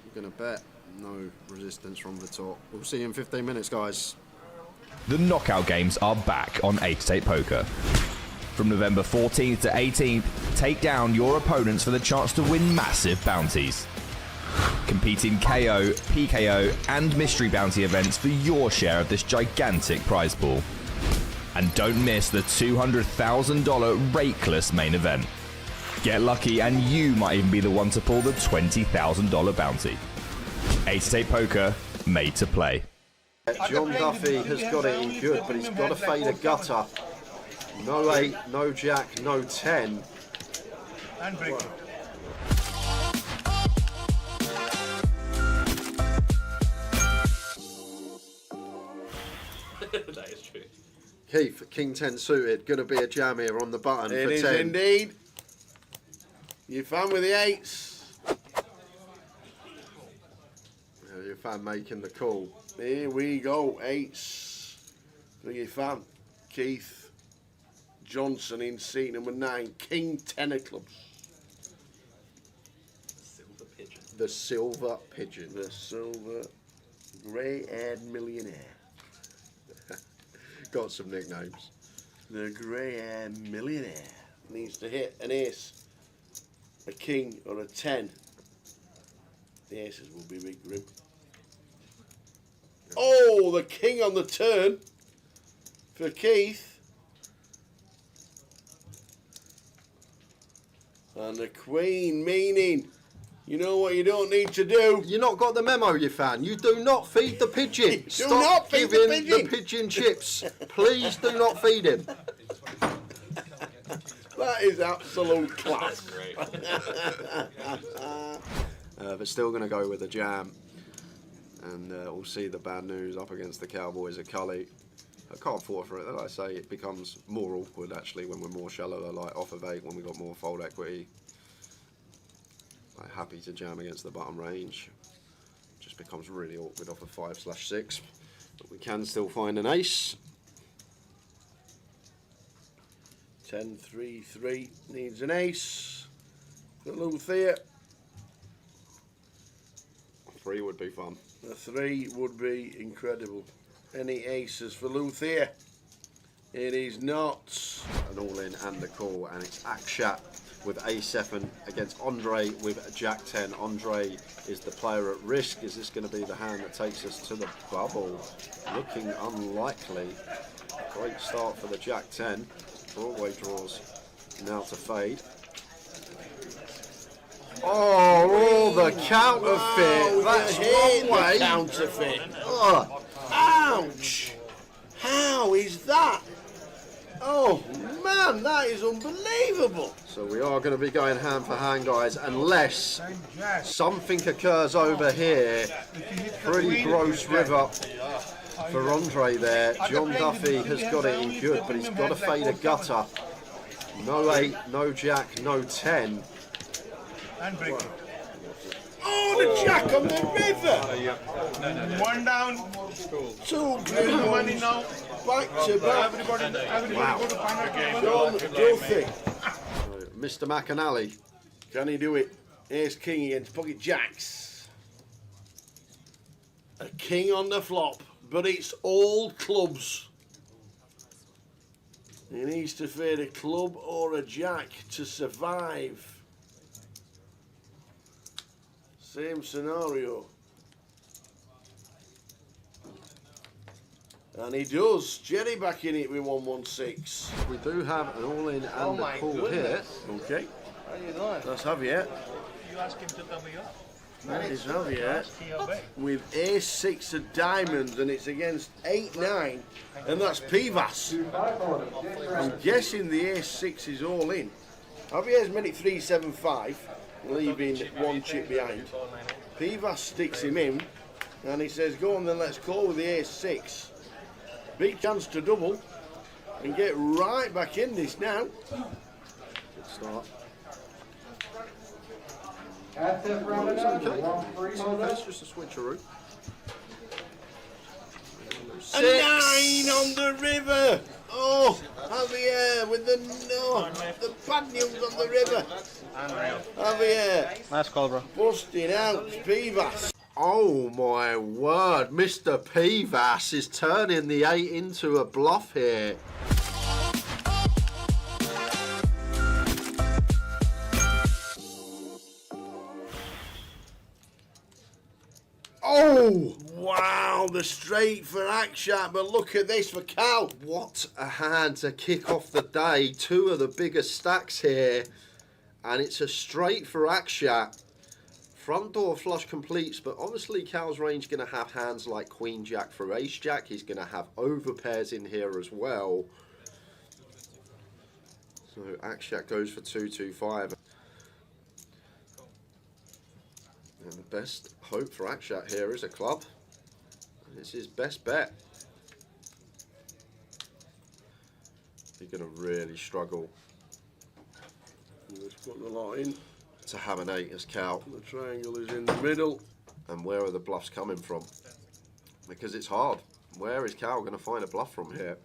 We're going to bet. No resistance from Vitor. We'll see you in 15 minutes, guys. The knockout games are back on 888 Poker. From November 14th to 18th, take down your opponents for the chance to win massive bounties. Compete in KO, PKO and mystery bounty events for your share of this gigantic prize pool. And don't miss the $200,000 rakeless main event. Get lucky and you might even be the one to pull the $20,000 bounty. 888 Poker, made to play. John Duffy has got it in good, but he's got to fade a gutter. No 8, no jack, no 10. And break. That is true. Keith, King 10 suited, going to be a jam here on the button It for is 10. indeed. You fan with the 8s. Your fan making the call. Here we go, 8s. For your fan, Keith Johnson in seat number 9, King 10 of clubs. Silver pigeon. The silver pigeon. The silver grey-haired millionaire. Got some nicknames. The grey-haired millionaire needs to hit an ace, a king or a 10. The aces will be big grim. Oh, the king on the turn for Keith. And the queen, meaning You know what you don't need to do? You not got the memo, you fan. You do not feed the pigeon. Do Stop not feed the giving pigeon. the pigeon chips. Please do not feed him. That is absolute class. But still going to go with the jam. And we'll see the bad news up against the Cowboys of Cully. I can't fall for it. Like I say, it becomes more awkward actually when we're more shallower, like off of 8, when we've got more fold equity. Like happy to jam against the bottom range. Just becomes really awkward off of 5/6. But we can still find an ace. 10-3-3 needs an ace. For Luthier. 3 would be fun. A 3 would be incredible. Any aces for Luthier? It is not. An all-in and a call, and it's Akshat with A7 against Andre with Jack 10. Andre is the player at risk. Is this going to be the hand that takes us to the bubble? Looking unlikely. Great start for the Jack 10. Broadway draws now to fade. Oh, the counterfeit. That's one way. Counterfeit. Ugh. Ouch! How is that? Oh man, that is unbelievable. So we are going to be going hand for hand, guys, unless something occurs over here. Pretty gross river for Andre there. John Duffy has got it in good, but he's got to fade a gutter. No 8, no jack, no 10. Oh, the jack on the river! One down. Two blue Money ones, now. back to back. Everybody Wow. go to final game. John Duffy. Mr. McAnally. Can he do it? Ace King against pocket jacks. A king on the flop, but it's all clubs. He needs to fade a club or a jack to survive. Same scenario. And he does. Jerry back in it with 116. We do have an all-in and Oh a my call goodness. here. Okay. How you doing? That's Javier. You ask him to double you up. That is Javier He obey. with ace-6 of diamonds, and it's against 8-9, and that's Pivas. I'm guessing the ace-6 is all in. Javier's made it 3-7-5, leaving one chip behind. Pivas sticks him in, and he says, go on then, let's call with the ace-6. Big chance to double, and get right back in this now. Good start. That's it, rounded up. Okay. 1-3 It's hold okay, up. it's just a switcheroo. A 9 on the river. Oh, Javier with the bad news on the river. Javier Nice call, bro. busting out Pivas. Oh my word, Mr. Pivas is turning the 8 into a bluff here. Oh, wow, the straight for Akshat, but look at this for Cal. What a hand to kick off the day. 2 of the biggest stacks here. And it's a straight for Akshat. Front door flush completes, but obviously Cal's range going to have hands like Queen Jack for Ace Jack. He's going to have overpairs in here as well. So Akshat goes for 2-2-5. And the best hope for Akshat here is a club. It's his best bet. He's going to really struggle. Let's put the lot in. To have an 8 as Cal. The triangle is in the middle. And where are the bluffs coming from? Because it's hard. Where is Cal going to find a bluff from here?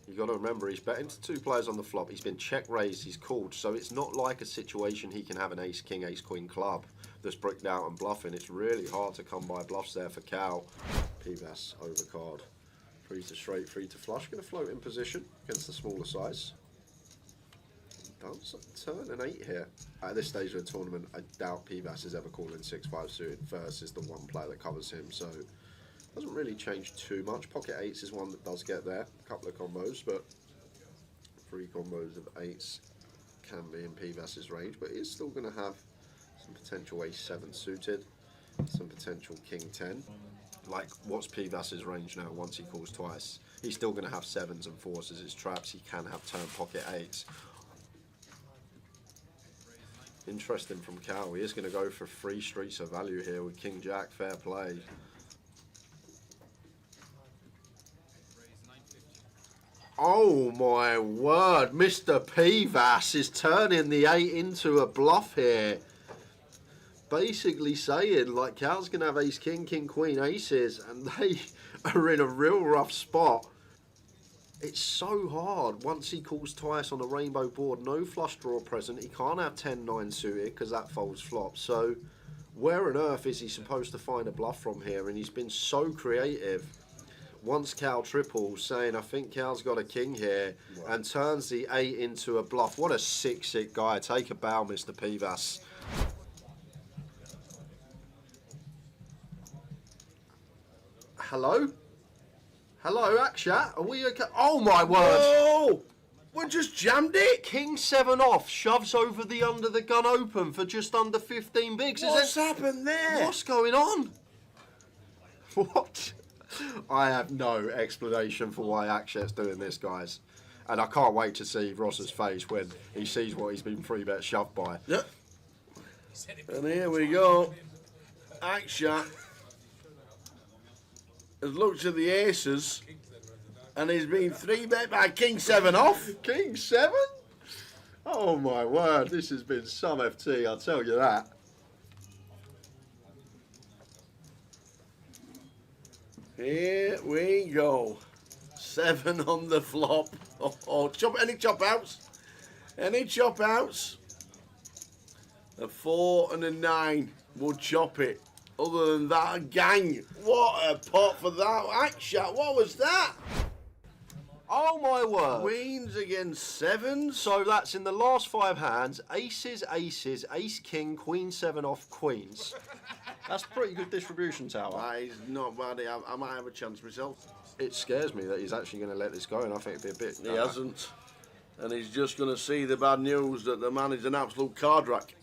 You've got to remember, he's betting to 2 players on the flop. He's been check raised, he's called. So it's not like a situation he can have an ace, king, ace, queen club that's bricked out and bluffing. It's really hard to come by bluffs there for Cal. Pivas overcard. 3 to straight, 3 to flush. Going to float in position against the smaller size. Does turn an 8 here. At this stage of the tournament, I doubt Pivas is ever calling 6-5 suited versus the one player that covers him. So doesn't really change too much. Pocket 8s is one that does get there. A couple of combos, but 3 combos of 8s can be in Pivas's range. But he is still going to have some potential ace-7 suited, some potential king-10. Like, what's Pivas's range now once he calls twice? He's still going to have 7s and 4s as his traps. He can have turn pocket 8s. Interesting from Cal. He is going to go for 3 streets of value here with king-jack. Fair play. Oh my word, Mr. Pivas is turning the 8 into a bluff here. Basically saying, like, Cal's going to have ace, king, king, queen, aces, and they are in a real rough spot. It's so hard once he calls twice on a rainbow board. No flush draw present. He can't have 10-9 suited because that folds flop. So where on earth is he supposed to find a bluff from here? And he's been so creative. Once Cal triples, saying, I think Cal's got a king here, and turns the 8 into a bluff. What a sick guy. Take a bow, Mr. Pivas. Hello? Hello, Akshat? Are we okay? Oh my word! Oh! We just jammed it! King 7 off, shoves over the under the gun open for just under 15 bigs. What's happened there? What's going on? What? I have no explanation for why Akshat's doing this, guys. And I can't wait to see Ross's face when he sees what he's been 3-bet shoved by. Yep. And here we go. Akshat has looked at the aces and he's been 3-bet by king 7 off. King 7? Oh my word, this has been some FT, I'll tell you that. Here we go. 7 on the flop. Oh, any chop outs? Any chop outs? A 4 and a 9 will chop it. Other than that, gang. What a pot for that. Akshat, what was that? Oh my word. Queens against 7s. So that's in the last 5 hands. Aces, aces, ace, king, queen 7 off, queens. That's pretty good distribution, Tower. That is not bad. I might have a chance myself. It scares me that he's actually going to let this go, and I think it'd be a bit... He hasn't. And he's just going to see the bad news that the man is an absolute card rack.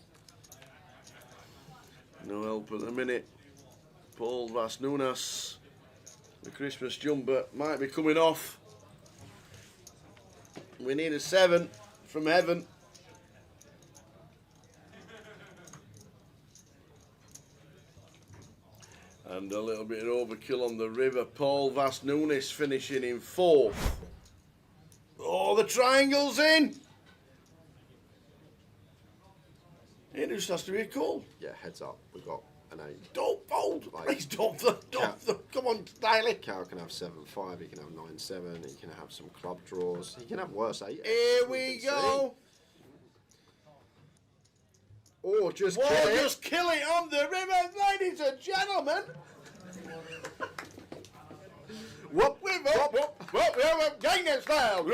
No help at the minute. Paul Vas Nunes. The Christmas jumper might be coming off. We need a 7 from heaven. And a little bit of overkill on the river. Paul Vas Nunes finishing in 4th. Oh, the triangle's in. It just has to be a call. Yeah, heads up. We've got an 8. Don't fold. Like, Please don't. Come on, Riley. Cal can have 7-5. He can have 9-7. He can have some club draws. He can have worse 8. Here we go. Or just kill it. Just kill it on the river, ladies and gentlemen. Whoop, whoop, whoop, whoop, whoop, Gangnam Style.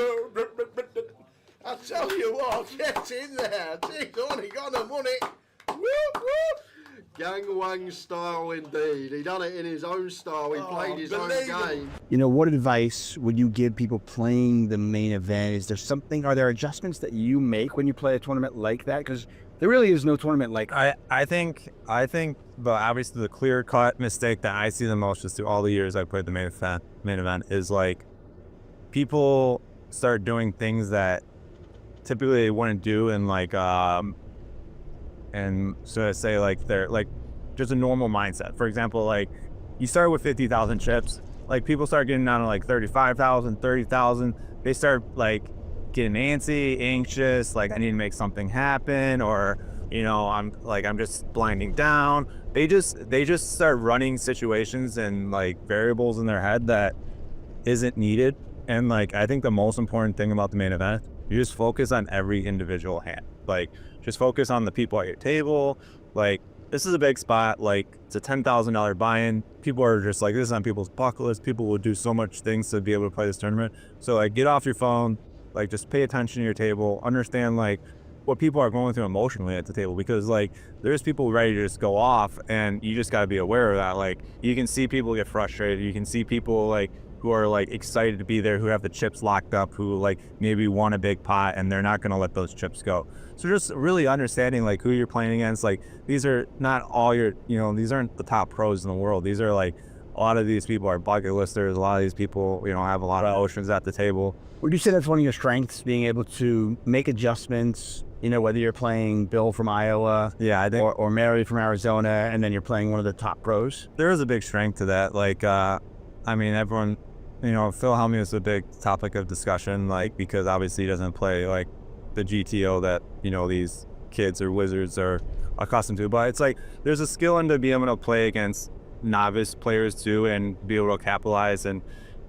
I tell you what, get in there. He's only got the money. Whoop, whoop. Gangnam style indeed. He done it in his own style. He played his own game. You know, what advice would you give people playing the main event? Is there something, are there adjustments that you make when you play a tournament like that? Because there really is no tournament like I think, but obviously the clear-cut mistake that I see the most just through all the years I played the main event is like people start doing things that typically they wouldn't do, and like and so I say like they're like just a normal mindset. For example, like you start with 50,000 chips, like people start getting down to like 35,000, 30,000. They start like getting antsy, anxious, like I need to make something happen, or you know, I'm just blinding down. They just start running situations and like variables in their head that isn't needed. And like I think the most important thing about the main event, you just focus on every individual hand. Like just focus on the people at your table. Like this is a big spot, like it's a $10,000 buy-in. People are just like, this is on people's bucket list. People will do so much things to be able to play this tournament. So like get off your phone, like just pay attention to your table, understand like what people are going through emotionally at the table, because like there's people ready to just go off, and you just got to be aware of that. Like you can see people get frustrated, you can see people like who are like excited to be there, who have the chips locked up, who like maybe won a big pot and they're not going to let those chips go. So just really understanding like who you're playing against. Like these are not all your, these aren't the top pros in the world. These are like, a lot of these people are bucket listers. A lot of these people, have a lot of oceans at the table. Would you say that's one of your strengths, being able to make adjustments, whether you're playing Bill from Iowa, yeah, I think, or Mary from Arizona, and then you're playing one of the top pros? There is a big strength to that. Like, everyone, Phil Hellmuth is a big topic of discussion, like, because obviously he doesn't play like the GTO that, these kids or wizards are accustomed to. But it's like, there's a skill into being able to play against novice players too, and be able to capitalize and,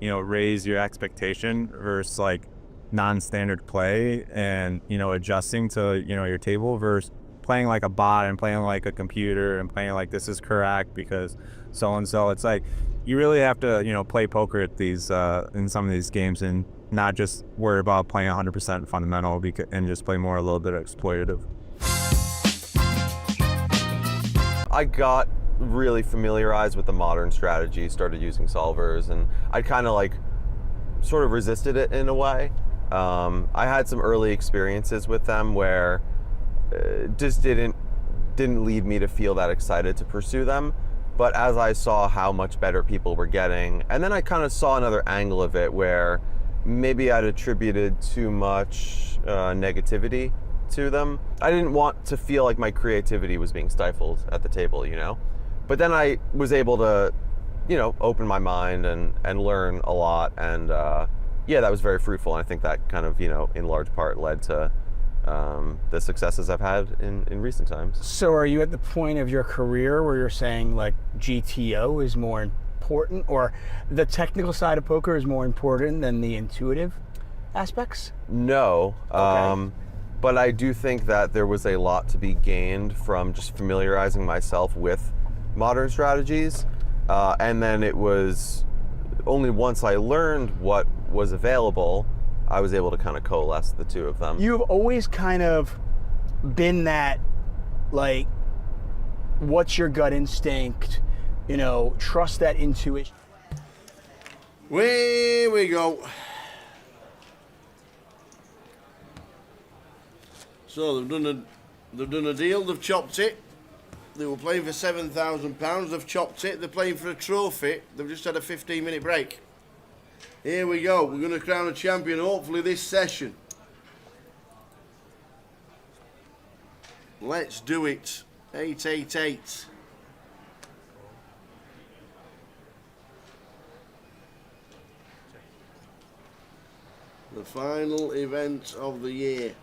raise your expectation versus like non-standard play, and, adjusting to, your table versus playing like a bot and playing like a computer and playing like this is correct because so-and-so. It's like, you really have to, play poker at these, in some of these games, and not just worry about playing 100% fundamental and just play more a little bit exploitative. I got really familiarized with the modern strategy, started using solvers, and I kind of like sort of resisted it in a way. I had some early experiences with them where just didn't lead me to feel that excited to pursue them. But as I saw how much better people were getting, and then I kind of saw another angle of it where maybe I'd attributed too much negativity to them. I didn't want to feel like my creativity was being stifled at the table, But then I was able to, open my mind and learn a lot. And that was very fruitful. And I think that kind of, in large part led to the successes I've had in recent times. So are you at the point of your career where you're saying like GTO is more important, or the technical side of poker is more important than the intuitive aspects? No. Okay. But I do think that there was a lot to be gained from just familiarizing myself with modern strategies. And then it was only once I learned what was available, I was able to kind of coalesce the two of them. You've always kind of been that, like, what's your gut instinct, trust that intuition. Here we go. So they've done a deal, they've chopped it. They were playing for £7,000, they've chopped it, they're playing for a trophy, they've just had a 15-minute break. Here we go, we're going to crown a champion hopefully this session. Let's do it. 888. The final event of the year.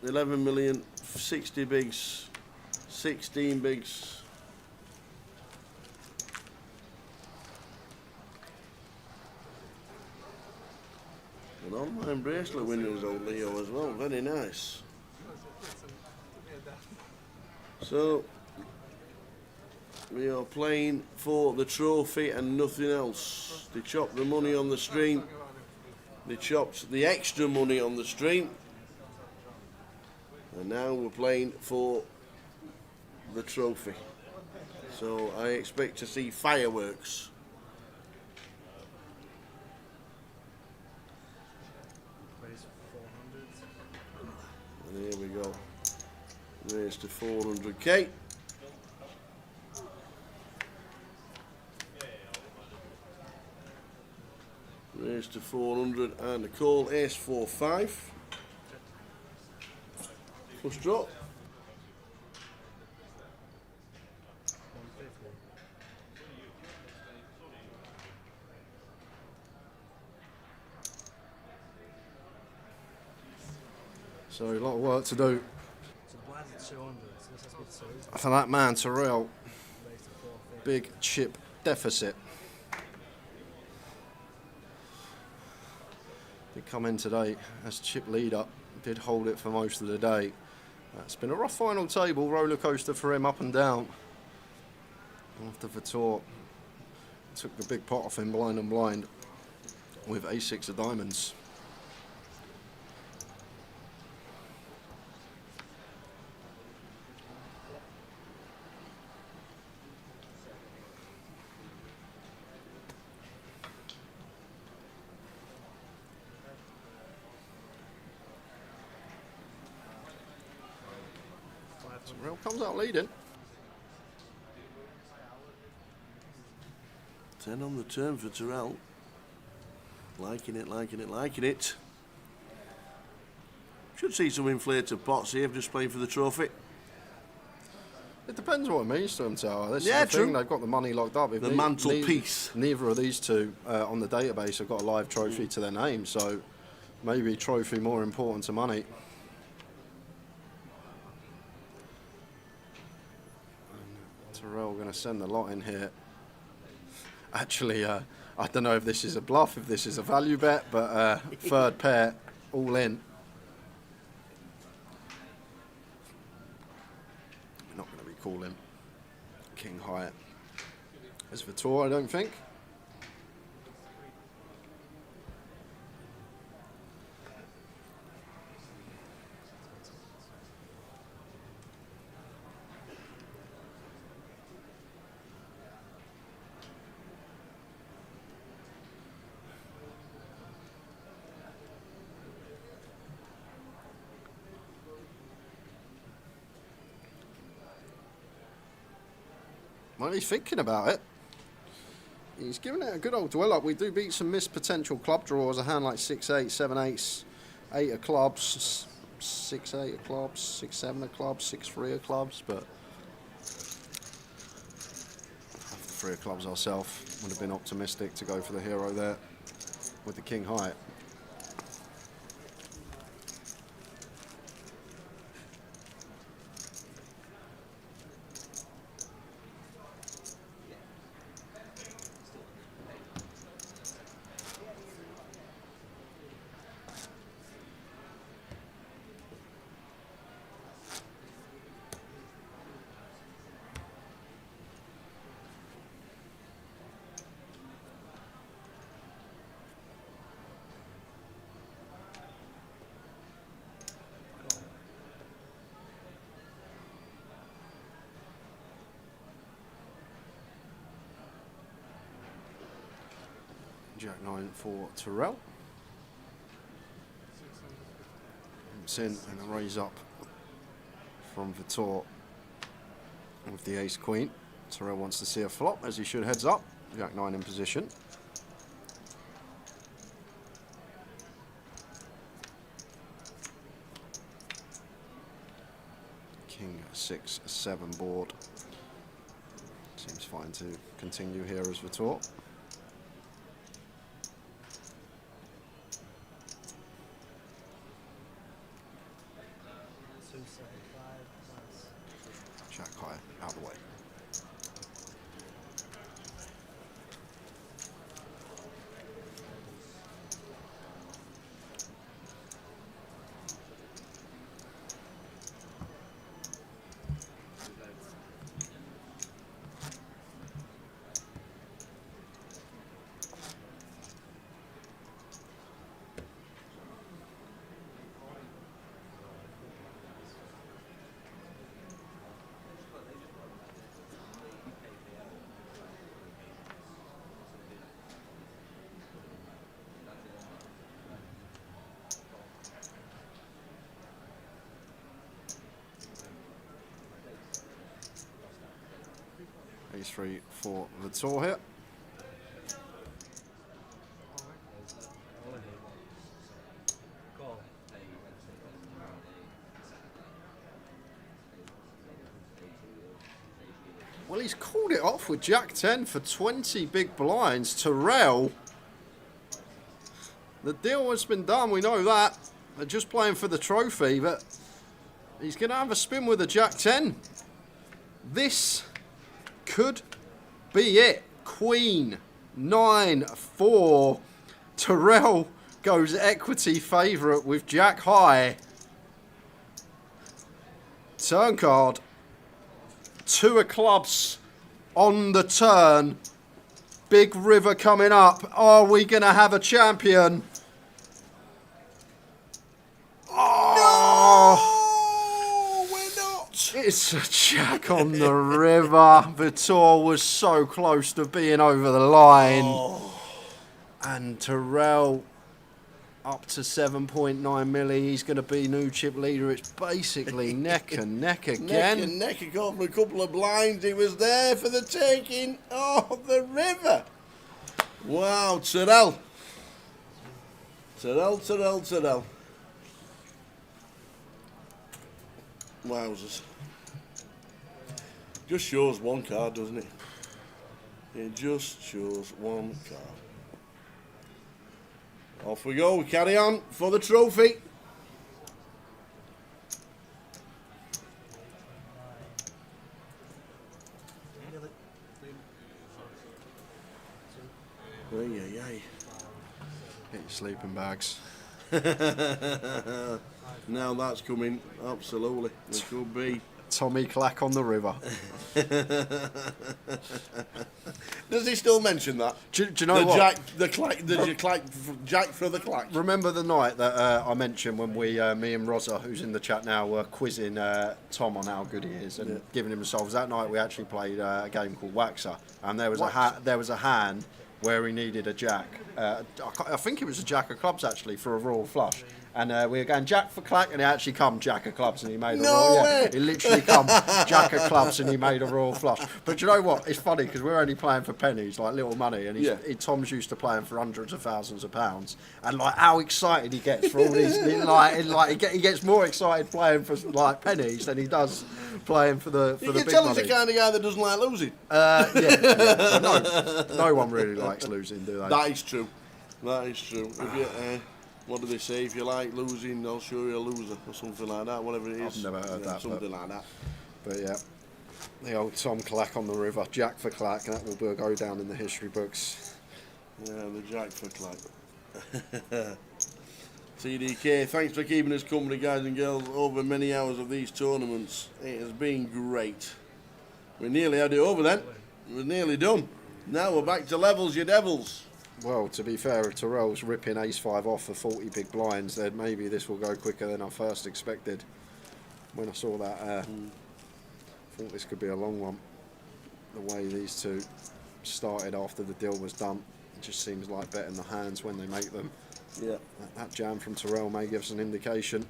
$11 million, 60 bigs, 16 bigs. An online bracelet winners, old Leo, as well. Very nice. So, we are playing for the trophy and nothing else. They chopped the money on the stream. They chopped the extra money on the stream. And now we're playing for the trophy. So I expect to see fireworks. And here we go. Raise to 400k. Raise to 400 and a call, ace 4-5. Flush draw. So a lot of work to do. So the blinds at 200, so this has to be 2. For that man to real big chip deficit. Did come in today as chip leader, did hold it for most of the day, It's been a rough final table, roller coaster for him up and down. After Vitor took the big pot off him blind and blind with a6 of diamonds. Real comes out leading. 10 on the turn for Terrell. Liking it, liking it, liking it. Should see some inflated pots here, just playing for the trophy. It depends what it means to them, Tower. This Yeah, is the thing, true. they've got the money locked up. If The mantelpiece. Neither of these two on the database have got a live trophy to their name, so maybe trophy more important to money. Terrell going to send the lot in here. Actually, I don't know if this is a bluff, if this is a value bet, but third pair, all in. We're not going to be calling King Hyatt as Vitor, I don't think. Well, he's thinking about it. He's giving it a good old dwell up. We do beat some missed potential club draws. A hand like 6-8, 7-8, 8 of clubs, 6-8 of clubs, 6-7 of clubs, 6-3 of clubs. But after 3 of clubs ourselves, would have been optimistic to go for the hero there with the King Hyatt. Jack 9 for Terrell. It's in and a raise up from Vitor with the ace queen. Terrell wants to see a flop as he should heads up. Jack 9 in position. King 6-7 board. Seems fine to continue here as Vitor. Jack high, out of the way. Ace-3 for Vitor here. Well, he's called it off with Jack 10 for 20 big blinds. Terrell, the deal has been done, we know that. They're just playing for the trophy, but he's going to have a spin with a Jack 10. This could be it. Queen 9-4. Terrell goes equity favourite with Jack high. Turn card. 2 of clubs on the turn. Big river coming up. Are we going to have a champion? Oh! No, we're not. It's a jack on the river. Vitor was so close to being over the line. Oh. And Terrell up to 7.9 milli. He's going to be new chip leader. It's basically neck and neck again. Neck and neck. He got from a couple of blinds. He was there for the taking. Oh, the river. Wow, Terrell. Terrell. Wowzers. Just shows one card, doesn't it? It just shows one card. Off we go, we carry on for the trophy. Ay. Get your sleeping bags. Now that's coming, absolutely. It could be. Tommy Clack on the river. Does he still mention that? Do you know what? Jack for the clack. Remember the night that I mentioned when me and Rosa, who's in the chat now, were quizzing Tom on how good he is and giving him solves. That night we actually played a game called Waxer, and there was a hand where he needed a jack. I think it was a jack of clubs actually for a royal flush. And we were going jack for clack, and he actually come jack of clubs, and he made a royal. way. Yeah, he literally come jack of clubs, and he made a royal flush. But you know what? It's funny because we're only playing for pennies, like little money, and Tom's used to playing for hundreds of thousands of pounds. And like how excited he gets for all these, he gets more excited playing for like pennies than he does playing for the You big can tell money. he's the kind of guy that doesn't like losing. No one really likes losing, do they? That is true. If you, what do they say? If you like losing, I'll show you a loser, or something like that. Whatever it is. I've never heard that. Something like that. But yeah, the old Tom Clack on the river, Jack for Clack, and that will go down in the history books. Yeah, the Jack for Clack. TDK, thanks for keeping us company, guys and girls, over many hours of these tournaments. It has been great. We nearly had it over then. We're nearly done. Now we're back to levels, you devils. Well, to be fair, if Terrell's ripping ace-5 off for 40 big blinds, then maybe this will go quicker than I first expected. When I saw that, I thought this could be a long one. The way these two started after the deal was done, it just seems like betting the hands when they make them. Yeah. That jam from Terrell may give us an indication.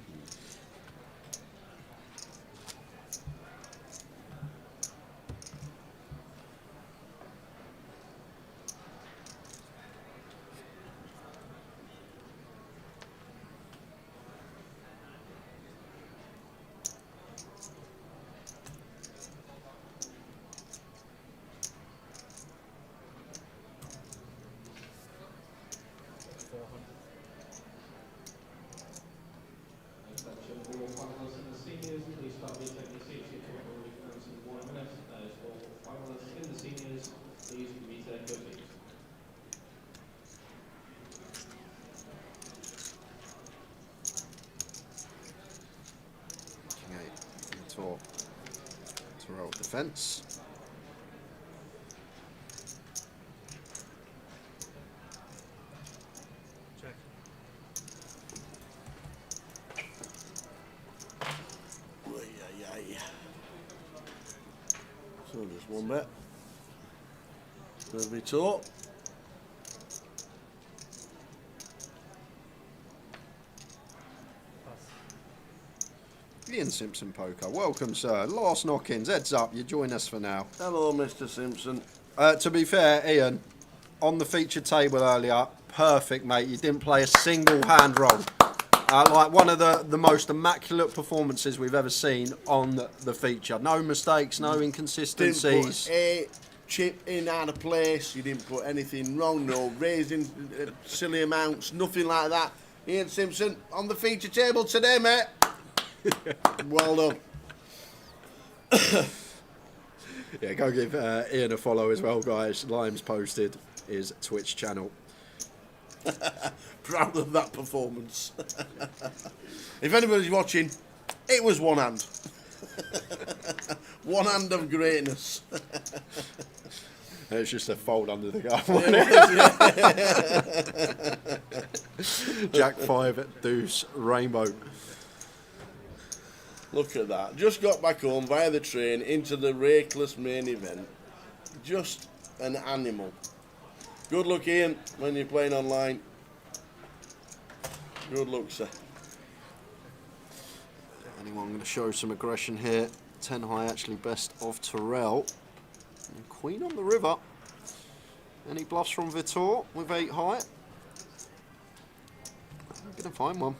Terrell defence. Check. So just one bet. There'll be two. Ian Simpson Poker, welcome sir. Last knock-ins, heads up, you join us for now. Hello, Mr. Simpson. To be fair, Ian, on the featured table earlier, perfect, mate. You didn't play a single hand roll. Like one of the most immaculate performances we've ever seen on the feature. No mistakes, no inconsistencies. Didn't put a chip in out of place. You didn't put anything wrong. No raising silly amounts. Nothing like that. Ian Simpson on the feature table today, mate. Well done. Yeah, go give Ian a follow as well, guys. Lime's posted his Twitch channel. Proud of that performance. If anybody's watching, it was one hand. One hand of greatness. It's just a fold under the gun. Jack 5, deuce, rainbow. Look at that. Just got back home via the train into the rakeless main event. Just an animal. Good luck, Ian, when you're playing online. Good luck, sir. Anyone going to show some aggression here? 10 high actually best of Terrell. And Queen on the river. Any bluffs from Vitor with 8 high? I'm going to find one.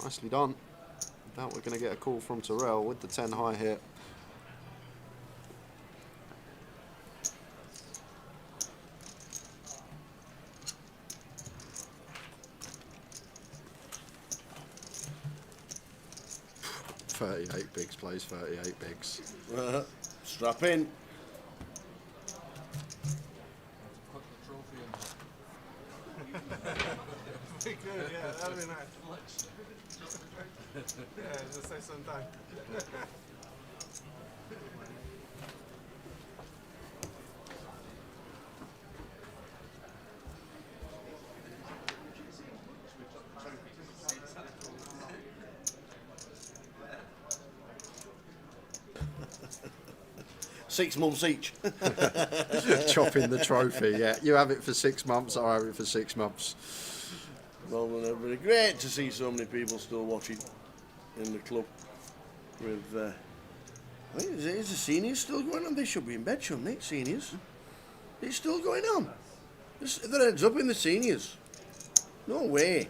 Nicely done. Doubt we're going to get a call from Terrell with the 10 high here. $38 bigs plays 38 bigs. Strap in. Pretty good, yeah, that'd be nice. Yeah, just say sometime. 6 months each. Chopping the trophy, yeah. You have it for 6 months, I have it for 6 months. Well done, everybody. Great to see so many people still watching in the club. With, I think is the seniors still going on? They should be in bed, shouldn't they, seniors? It's still going on. Their heads up in the seniors. No way.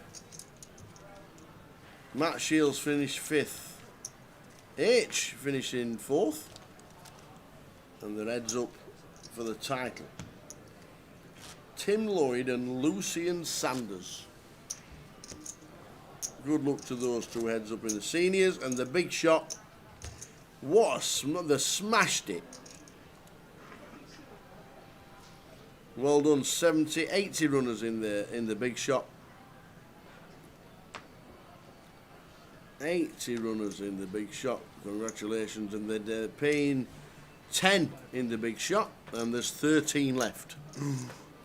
Matt Shields finished 5th. H finishing 4th. And their heads up for the title. Tim Lloyd and Lucian Sanders. Good luck to those two heads up in the seniors. And the big shot. What a they smashed it. Well done, 70, 80 runners in the big shot. 80 runners in the big shot. Congratulations. And they're paying 10 in the big shot. And there's 13 left.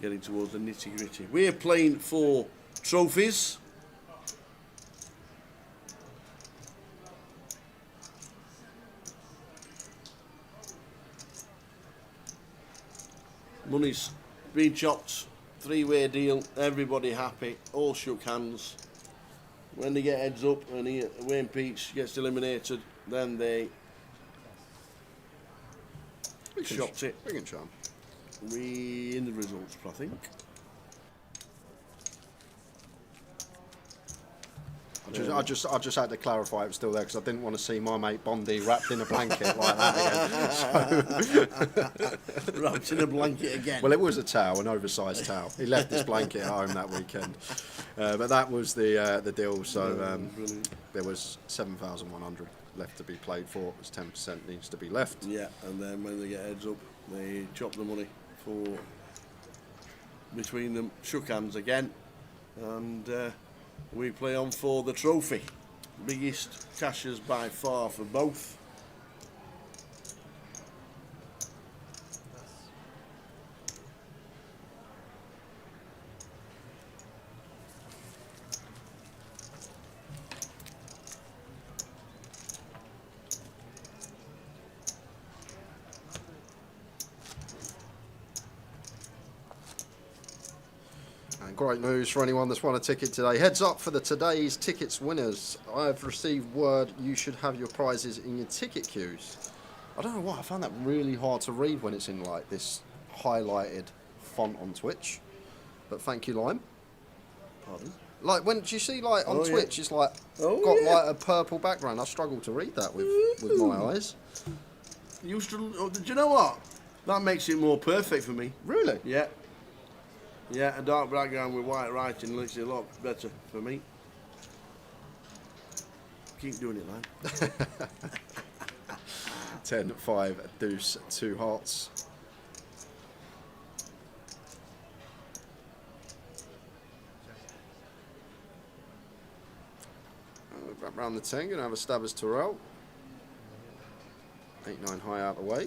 Getting towards the nitty gritty. We're playing for trophies. Money's been chopped, 3-way deal, everybody happy, all shook hands. When they get heads up and Wayne Peach gets eliminated, then they shopped it. We can charm. We in the results, I think. I just had to clarify it was still there because I didn't want to see my mate Bondi wrapped in a blanket like that again. So wrapped in a blanket again. Well, it was a towel, an oversized towel. He left his blanket at home that weekend, but that was the deal. So there was 7,100 left to be played for. It was 10% needs to be left. Yeah, and then when they get heads up, they chop the money for between them. Shook hands again, and. We play on for the trophy. Biggest cashers by far for both. Great news for anyone that's won a ticket today. Heads up for today's tickets winners. I've received word you should have your prizes in your ticket queues. I don't know why, I found that really hard to read when it's in like this highlighted font on Twitch. But thank you, Lime. Pardon? Like when you see like on Twitch, it's like got like a purple background. I struggle to read that with my eyes. Do you know what? That makes it more perfect for me. Really? Yeah. Yeah, a dark background with white writing looks a lot better for me. Keep doing it, man. 10, 5, deuce, 2 hearts. Back round the 10, gonna have a stab as Terrell. 8-9 high out the way.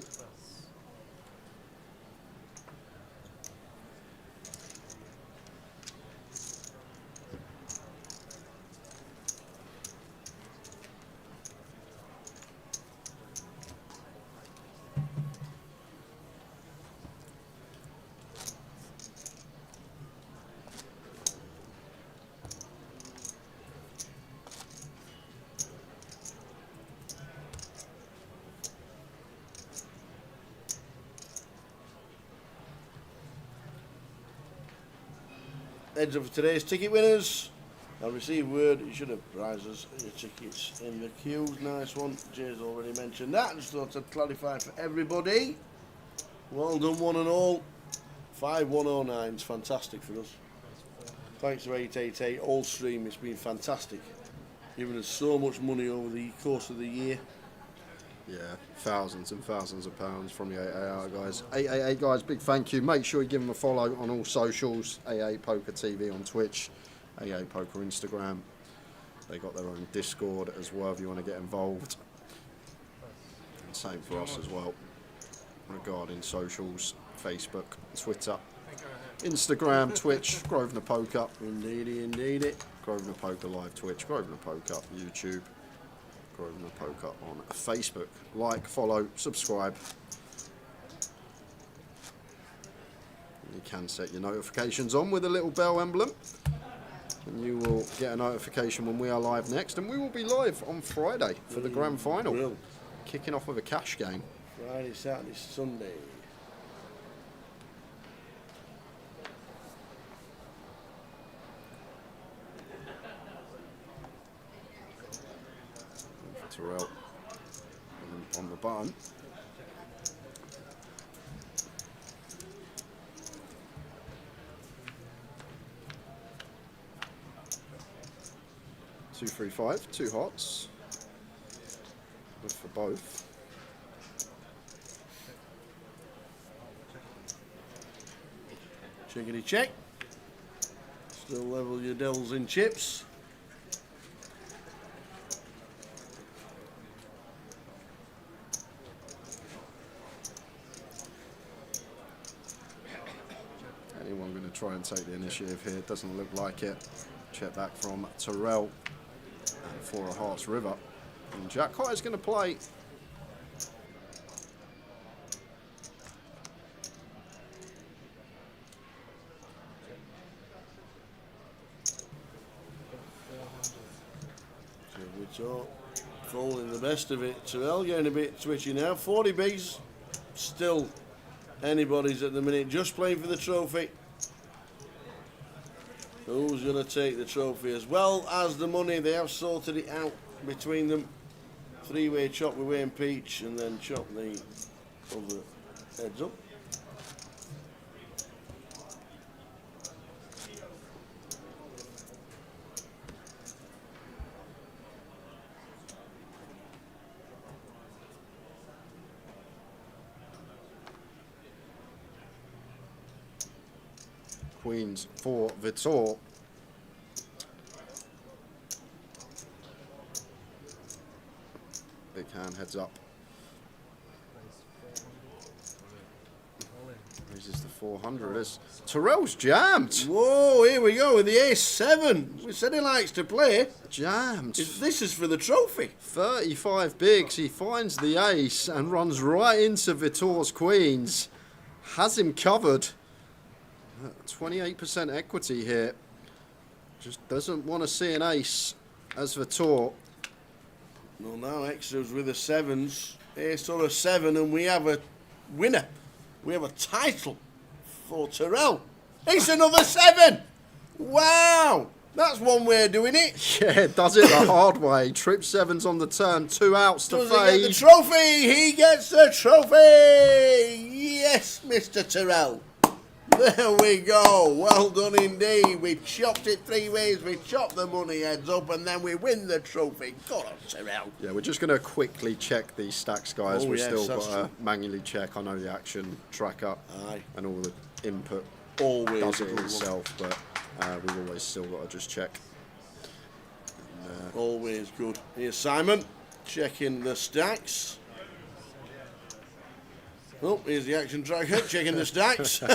Heads up for today's ticket winners. I'll receive word you should have prizes your tickets in the queues. Nice one. Jay's already mentioned that. Just thought I'd clarify for everybody. Well done, one and all. 5109's fantastic for us. Thanks to 888 All Stream. It's been fantastic. Giving us so much money over the course of the year. Yeah, thousands and thousands of pounds from the 888 guys. 888 guys, big thank you. Make sure you give them a follow on all socials. 88 Poker TV on Twitch, 88 Poker Instagram. They got their own Discord as well if you want to get involved. And same for us as well. Regarding socials, Facebook, Twitter, Instagram, Twitch, Grosvenor Poker. Indeedy, indeedy. Grosvenor Poker Live Twitch, Grosvenor Poker YouTube. Grosvenor Poker on Facebook. Like, follow, subscribe. You can set your notifications on with a little bell emblem, and you will get a notification when we are live next. And we will be live on Friday for the grand final, Brilliant. Kicking off with a cash game. Friday, Saturday, Sunday. Terrell on the button. Two, 3, 5, 2 hots. Good for both. Chickity check. Still level your devils in chips. Anyone going to try and take the initiative here? Doesn't look like it. Check back from Terrell and for a Hearts River. And Jack High is going to play. So folding the best of it. Terrell getting a bit twitchy now. 40 Bs. Still anybody's at the minute. Just playing for the trophy. Who's going to take the trophy as well as the money? They have sorted it out between them. Three-way chop with Wayne Peach and then chop the other heads up. Queens for Vitor. Big hand heads up. Raises the 400 as Terrell's jammed. Whoa, here we go with the ace-7. We said he likes to play. Jammed. This is for the trophy. 35 bigs. He finds the ace and runs right into Vitor's queens. Has him covered. 28% equity here. Just doesn't want to see an ace as Vitor. Well, now extras with the 7s. Ace or a 7, and we have a winner. We have a title for Terrell. It's another 7. Wow. That's one way of doing it. Yeah, does it the hard way. Trip 7s on the turn. 2 outs to Does fade. he get the trophy? He gets the trophy. Yes, Mr. Terrell. There we go. Well done indeed. We chopped it 3 ways. We chopped the money heads up, and then we win the trophy. Go on, Terrell. Yeah, we're just going to quickly check these stacks, guys. Oh, We've yes, still that's got to true. manually check. I know the action tracker and all the input always does a it good one. itself, but we've always still got to just check. Always good. Here's Simon checking the stacks. Oh, here's the action tracker checking the stacks. A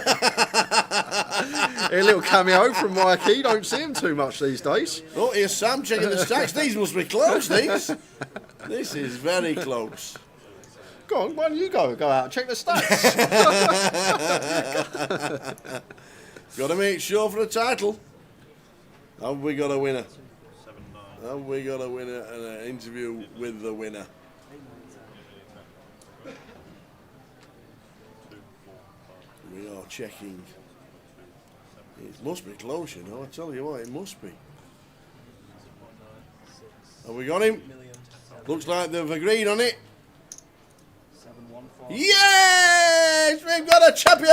little cameo from Mikey. Don't see him too much these days. Oh, here's Sam checking the stacks. These must be close, these. This is very close. Go on, why don't you go out and check the stats? Got to make sure for the title. Have we got a winner? Have we got a winner and an interview with the winner? We are checking. It must be close, you know. I tell you what, it must be. Have we got him? Looks like they've agreed on it. Yes! We've got a champion!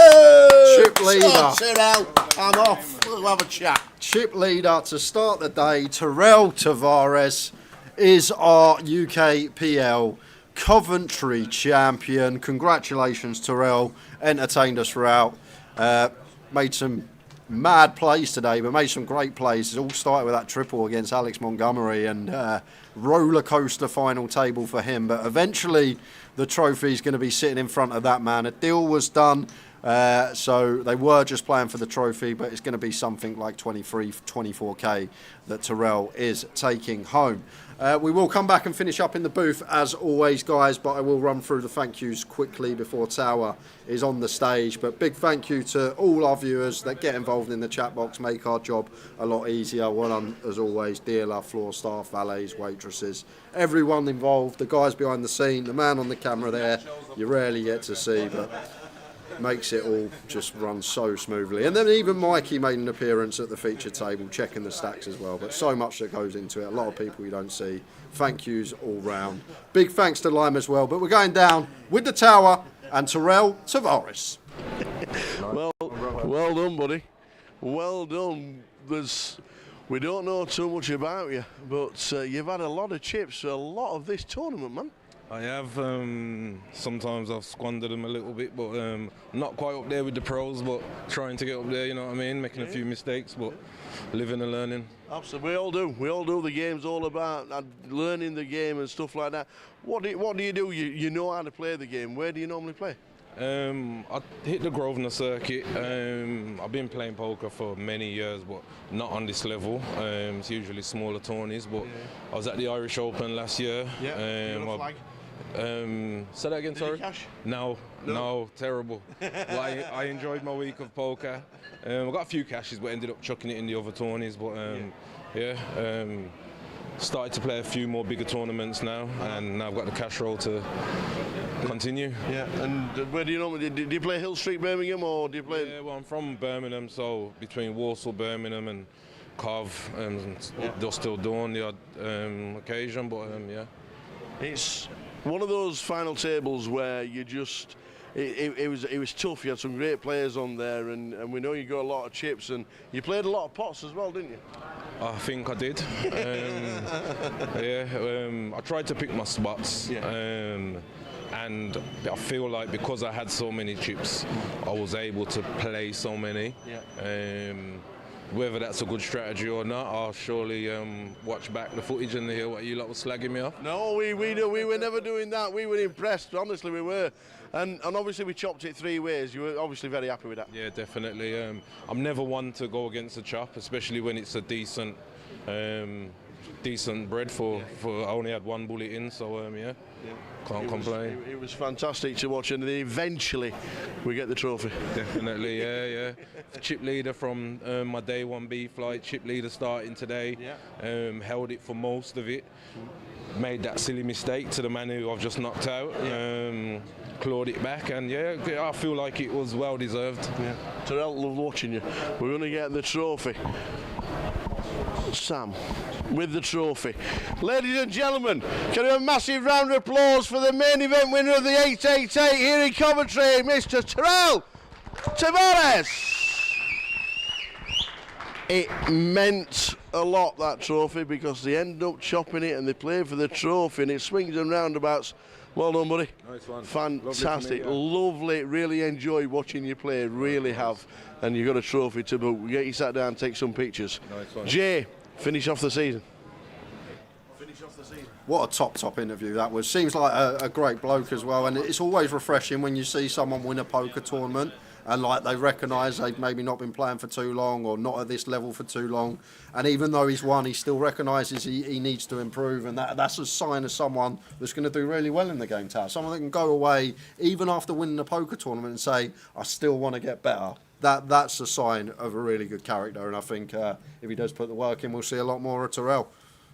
Chip leader. Sort it out. I'm off. We'll have a chat. Chip leader to start the day, Terrell Tavares, is our UKPL Coventry champion. Congratulations, Terrell. Entertained us throughout. Made some mad plays today, but made some great plays. It all started with that triple against Alex Montgomery and roller coaster final table for him. But eventually, the trophy is going to be sitting in front of that man. A deal was done. So they were just playing for the trophy, but it's going to be something like 24K that Terrell is taking home. We will come back and finish up in the booth as always, guys, but I will run through the thank yous quickly before Tower is on the stage. But big thank you to all our viewers that get involved in the chat box, make our job a lot easier. Well done, as always, dealer, floor staff, valets, waitresses, everyone involved, the guys behind the scene, the man on the camera there, you rarely get to see, but makes it all just run so smoothly. And then even Mikey made an appearance at the feature table, checking the stacks as well. But so much that goes into it. A lot of people you don't see. Thank yous all round. Big thanks to Lime as well. But we're going down with the Tower and Terrell Tavares. Well done, buddy. Well done. We don't know too much about you, but you've had a lot of chips for a lot of this tournament, man. I have. Sometimes I've squandered them a little bit, but not quite up there with the pros, but trying to get up there, you know what I mean? Making a few mistakes, but living and learning. Absolutely, we all do. We all do. The game's all about learning the game and stuff like that. What do you do? You know how to play the game. Where do you normally play? I hit the Grosvenor circuit. I've been playing poker for many years, but not on this level. It's usually smaller tourneys, but I was at the Irish Open last year. Yeah, you got a flag? Say that again, sorry? Cash? No, terrible. Well, I enjoyed my week of poker. I got a few cashes, but ended up chucking it in the other tourneys. But started to play a few more bigger tournaments now, and now I've got the cash roll to continue. Yeah, and where do you normally do you play Hill Street, Birmingham, or do you play? Yeah, well, I'm from Birmingham, so between Walsall, Birmingham, and Cov, they'll still do on the odd occasion, but yeah. It's one of those final tables where you just it was tough. You had some great players on there, and we know you got a lot of chips, and you played a lot of pots as well, didn't you? I think I did. I tried to pick my spots, and I feel like because I had so many chips, I was able to play so many. Whether that's a good strategy or not, I'll surely watch back the footage and hear what you lot were slagging me off. No, we were never doing that. We were impressed, honestly, we were. And obviously we chopped it 3 ways. You were obviously very happy with that. Yeah, definitely. I'm never one to go against a chop, especially when it's a decent bread for I only had 1 bullet in, so can't complain. It was fantastic to watch, and then eventually we get the trophy. Definitely, yeah. Chip leader from my day 1B flight, chip leader starting today, held it for most of it. Made that silly mistake to the man who I've just knocked out, clawed it back, and I feel like it was well deserved. Yeah. Terrell, love watching you. We're going to get the trophy. Sam, with the trophy. Ladies and gentlemen, can we have a massive round of applause for the main event winner of the 888 here in Coventry, Mr. Terrell Tavares. It meant a lot, that trophy, because they ended up chopping it and they played for the trophy, and it swings and roundabouts. Well done, buddy. Nice one. Fantastic. Lovely. Really enjoyed watching you play. Really have. And you got a trophy to boot. We'll get you sat down and take some pictures. Nice one. Jay, finish off the season. What a top interview that was. Seems like a great bloke as well, and it's always refreshing when you see someone win a poker tournament and like they recognise they've maybe not been playing for too long or not at this level for too long, and even though he's won, he still recognises he needs to improve, and that's a sign of someone that's going to do really well in the game tower. Someone that can go away even after winning a poker tournament and say, I still want to get better. That's a sign of a really good character, and I think if he does put the work in, we'll see a lot more of Terrell.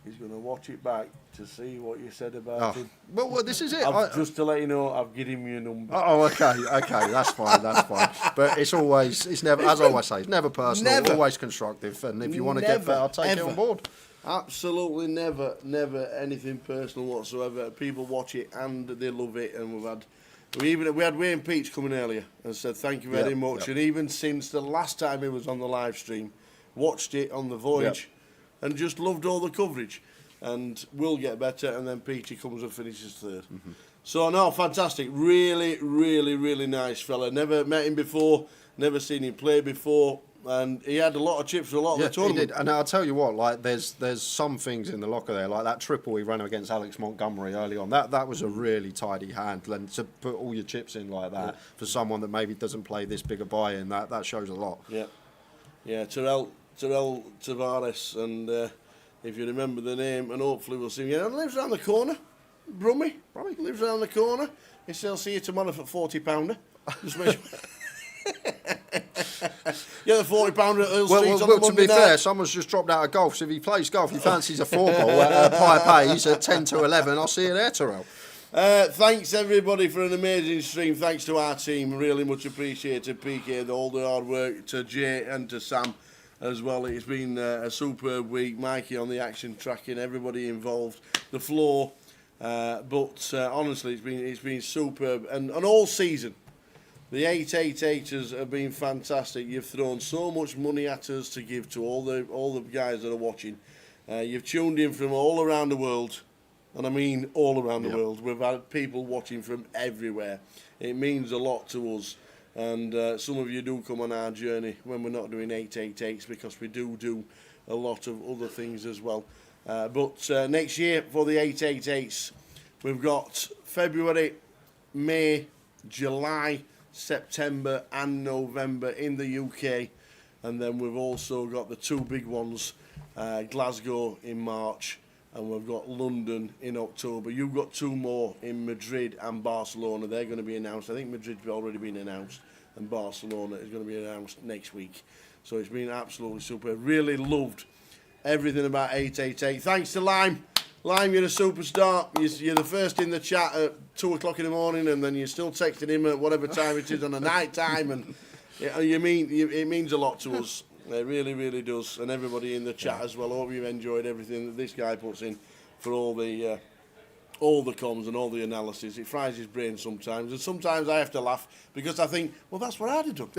He's going to watch it back to see what you said about him. Well, this is it. Just to let you know, I've given you a number. Oh, okay, that's fine. But it's never, as I always say, it's never personal, always constructive. And if you want to get better, take it on board. Absolutely never anything personal whatsoever. People watch it and they love it, and we had Wayne Peach coming earlier and said thank you very much. And even since the last time he was on the live stream, watched it on the voyage. And just loved all the coverage, and will get better. And then Peachy comes and finishes third. So no, fantastic, really nice fella. Never met him before, never seen him play before, and he had a lot of chips for a lot of the tournament. He did. And I'll tell you what, like there's some things in the locker there, like that triple he ran against Alex Montgomery early on. That was a really tidy hand, and to put all your chips in like that for someone that maybe doesn't play this big a buy-in, that shows a lot. Yeah, Terrell Tavares, and if you remember the name, and hopefully we'll see him again. And lives around the corner, Brummy lives around the corner. He said, I'll see you tomorrow for £40. Just make sure. Yeah, the £40 at Earl Street on the Monday to be night. fair, someone's just dropped out of golf. So if he plays golf, he fancies a 4-ball at Pie Pays at 10 to 11. I'll see you there, Terrell. Thanks everybody for an amazing stream. Thanks to our team, really much appreciated. PK, all the hard work, to Jay and to Sam as well. It's been a superb week. Mikey on the action tracking, everybody involved, the floor. But honestly, it's been superb, and all season. The 888ers have been fantastic. You've thrown so much money at us to give to all the guys that are watching. You've tuned in from all around the world, and I mean all around the world. We've had people watching from everywhere. It means a lot to us. And some of you do come on our journey when we're not doing 888s, because we do a lot of other things as well. But next year for the 888s, we've got February, May, July, September and November in the UK. And then we've also got the two big ones, Glasgow in March, and we've got London in October. You've got two more in Madrid and Barcelona. They're going to be announced. I think Madrid's already been announced, and Barcelona is going to be announced next week. So it's been absolutely super. Really loved everything about 888. Thanks to Lime. Lime, you're a superstar. You're the first in the chat at 2 o'clock in the morning, and then you're still texting him at whatever time it is on the night time. And it means a lot to us. It really does. And everybody in the chat as well. I hope you've enjoyed everything that this guy puts in for all the comms and all the analysis. It fries his brain sometimes, and sometimes I have to laugh because I think, well, that's what I'd have done.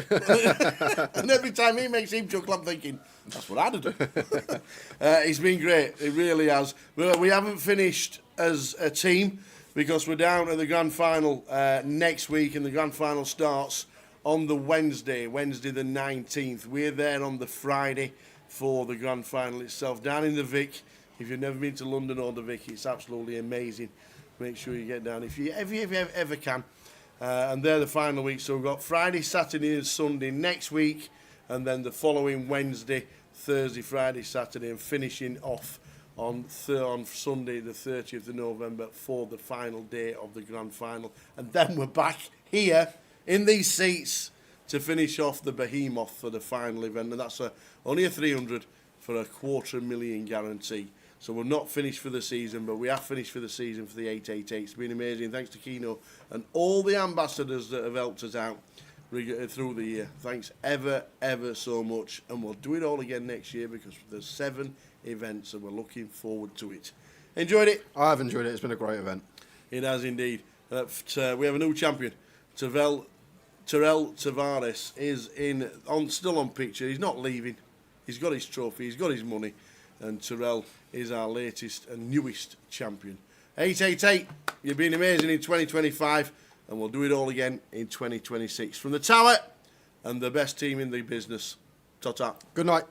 And every time he makes him chuckle, I'm thinking, that's what I'd have done. It's been great. It really has. We haven't finished as a team because we're down at the grand final next week, and the grand final starts on the Wednesday the 19th. We're there on the Friday for the grand final itself, down in the Vic. If you've never been to London or the Vic, it's absolutely amazing. Make sure you get down if you ever can. And they're the final week. So we've got Friday, Saturday and Sunday next week, and then the following Wednesday, Thursday, Friday, Saturday, and finishing off on Sunday the 30th of November for the final day of the grand final. And then we're back here in these seats to finish off the behemoth for the final event. And that's only a 300 for a $250,000 guarantee. So we're not finished for the season, but we have finished for the season for the 888. It's been amazing. Thanks to Keno and all the ambassadors that have helped us out through the year. Thanks ever so much. And we'll do it all again next year because there's 7 events and we're looking forward to it. Enjoyed it? I have enjoyed it. It's been a great event. It has indeed. We have a new champion. Terrell Tavares is still on picture. He's not leaving. He's got his trophy. He's got his money. And Terrell is our latest and newest champion. 888, you've been amazing in 2025, and we'll do it all again in 2026. From the Tower and the best team in the business, ta-ta. Good night.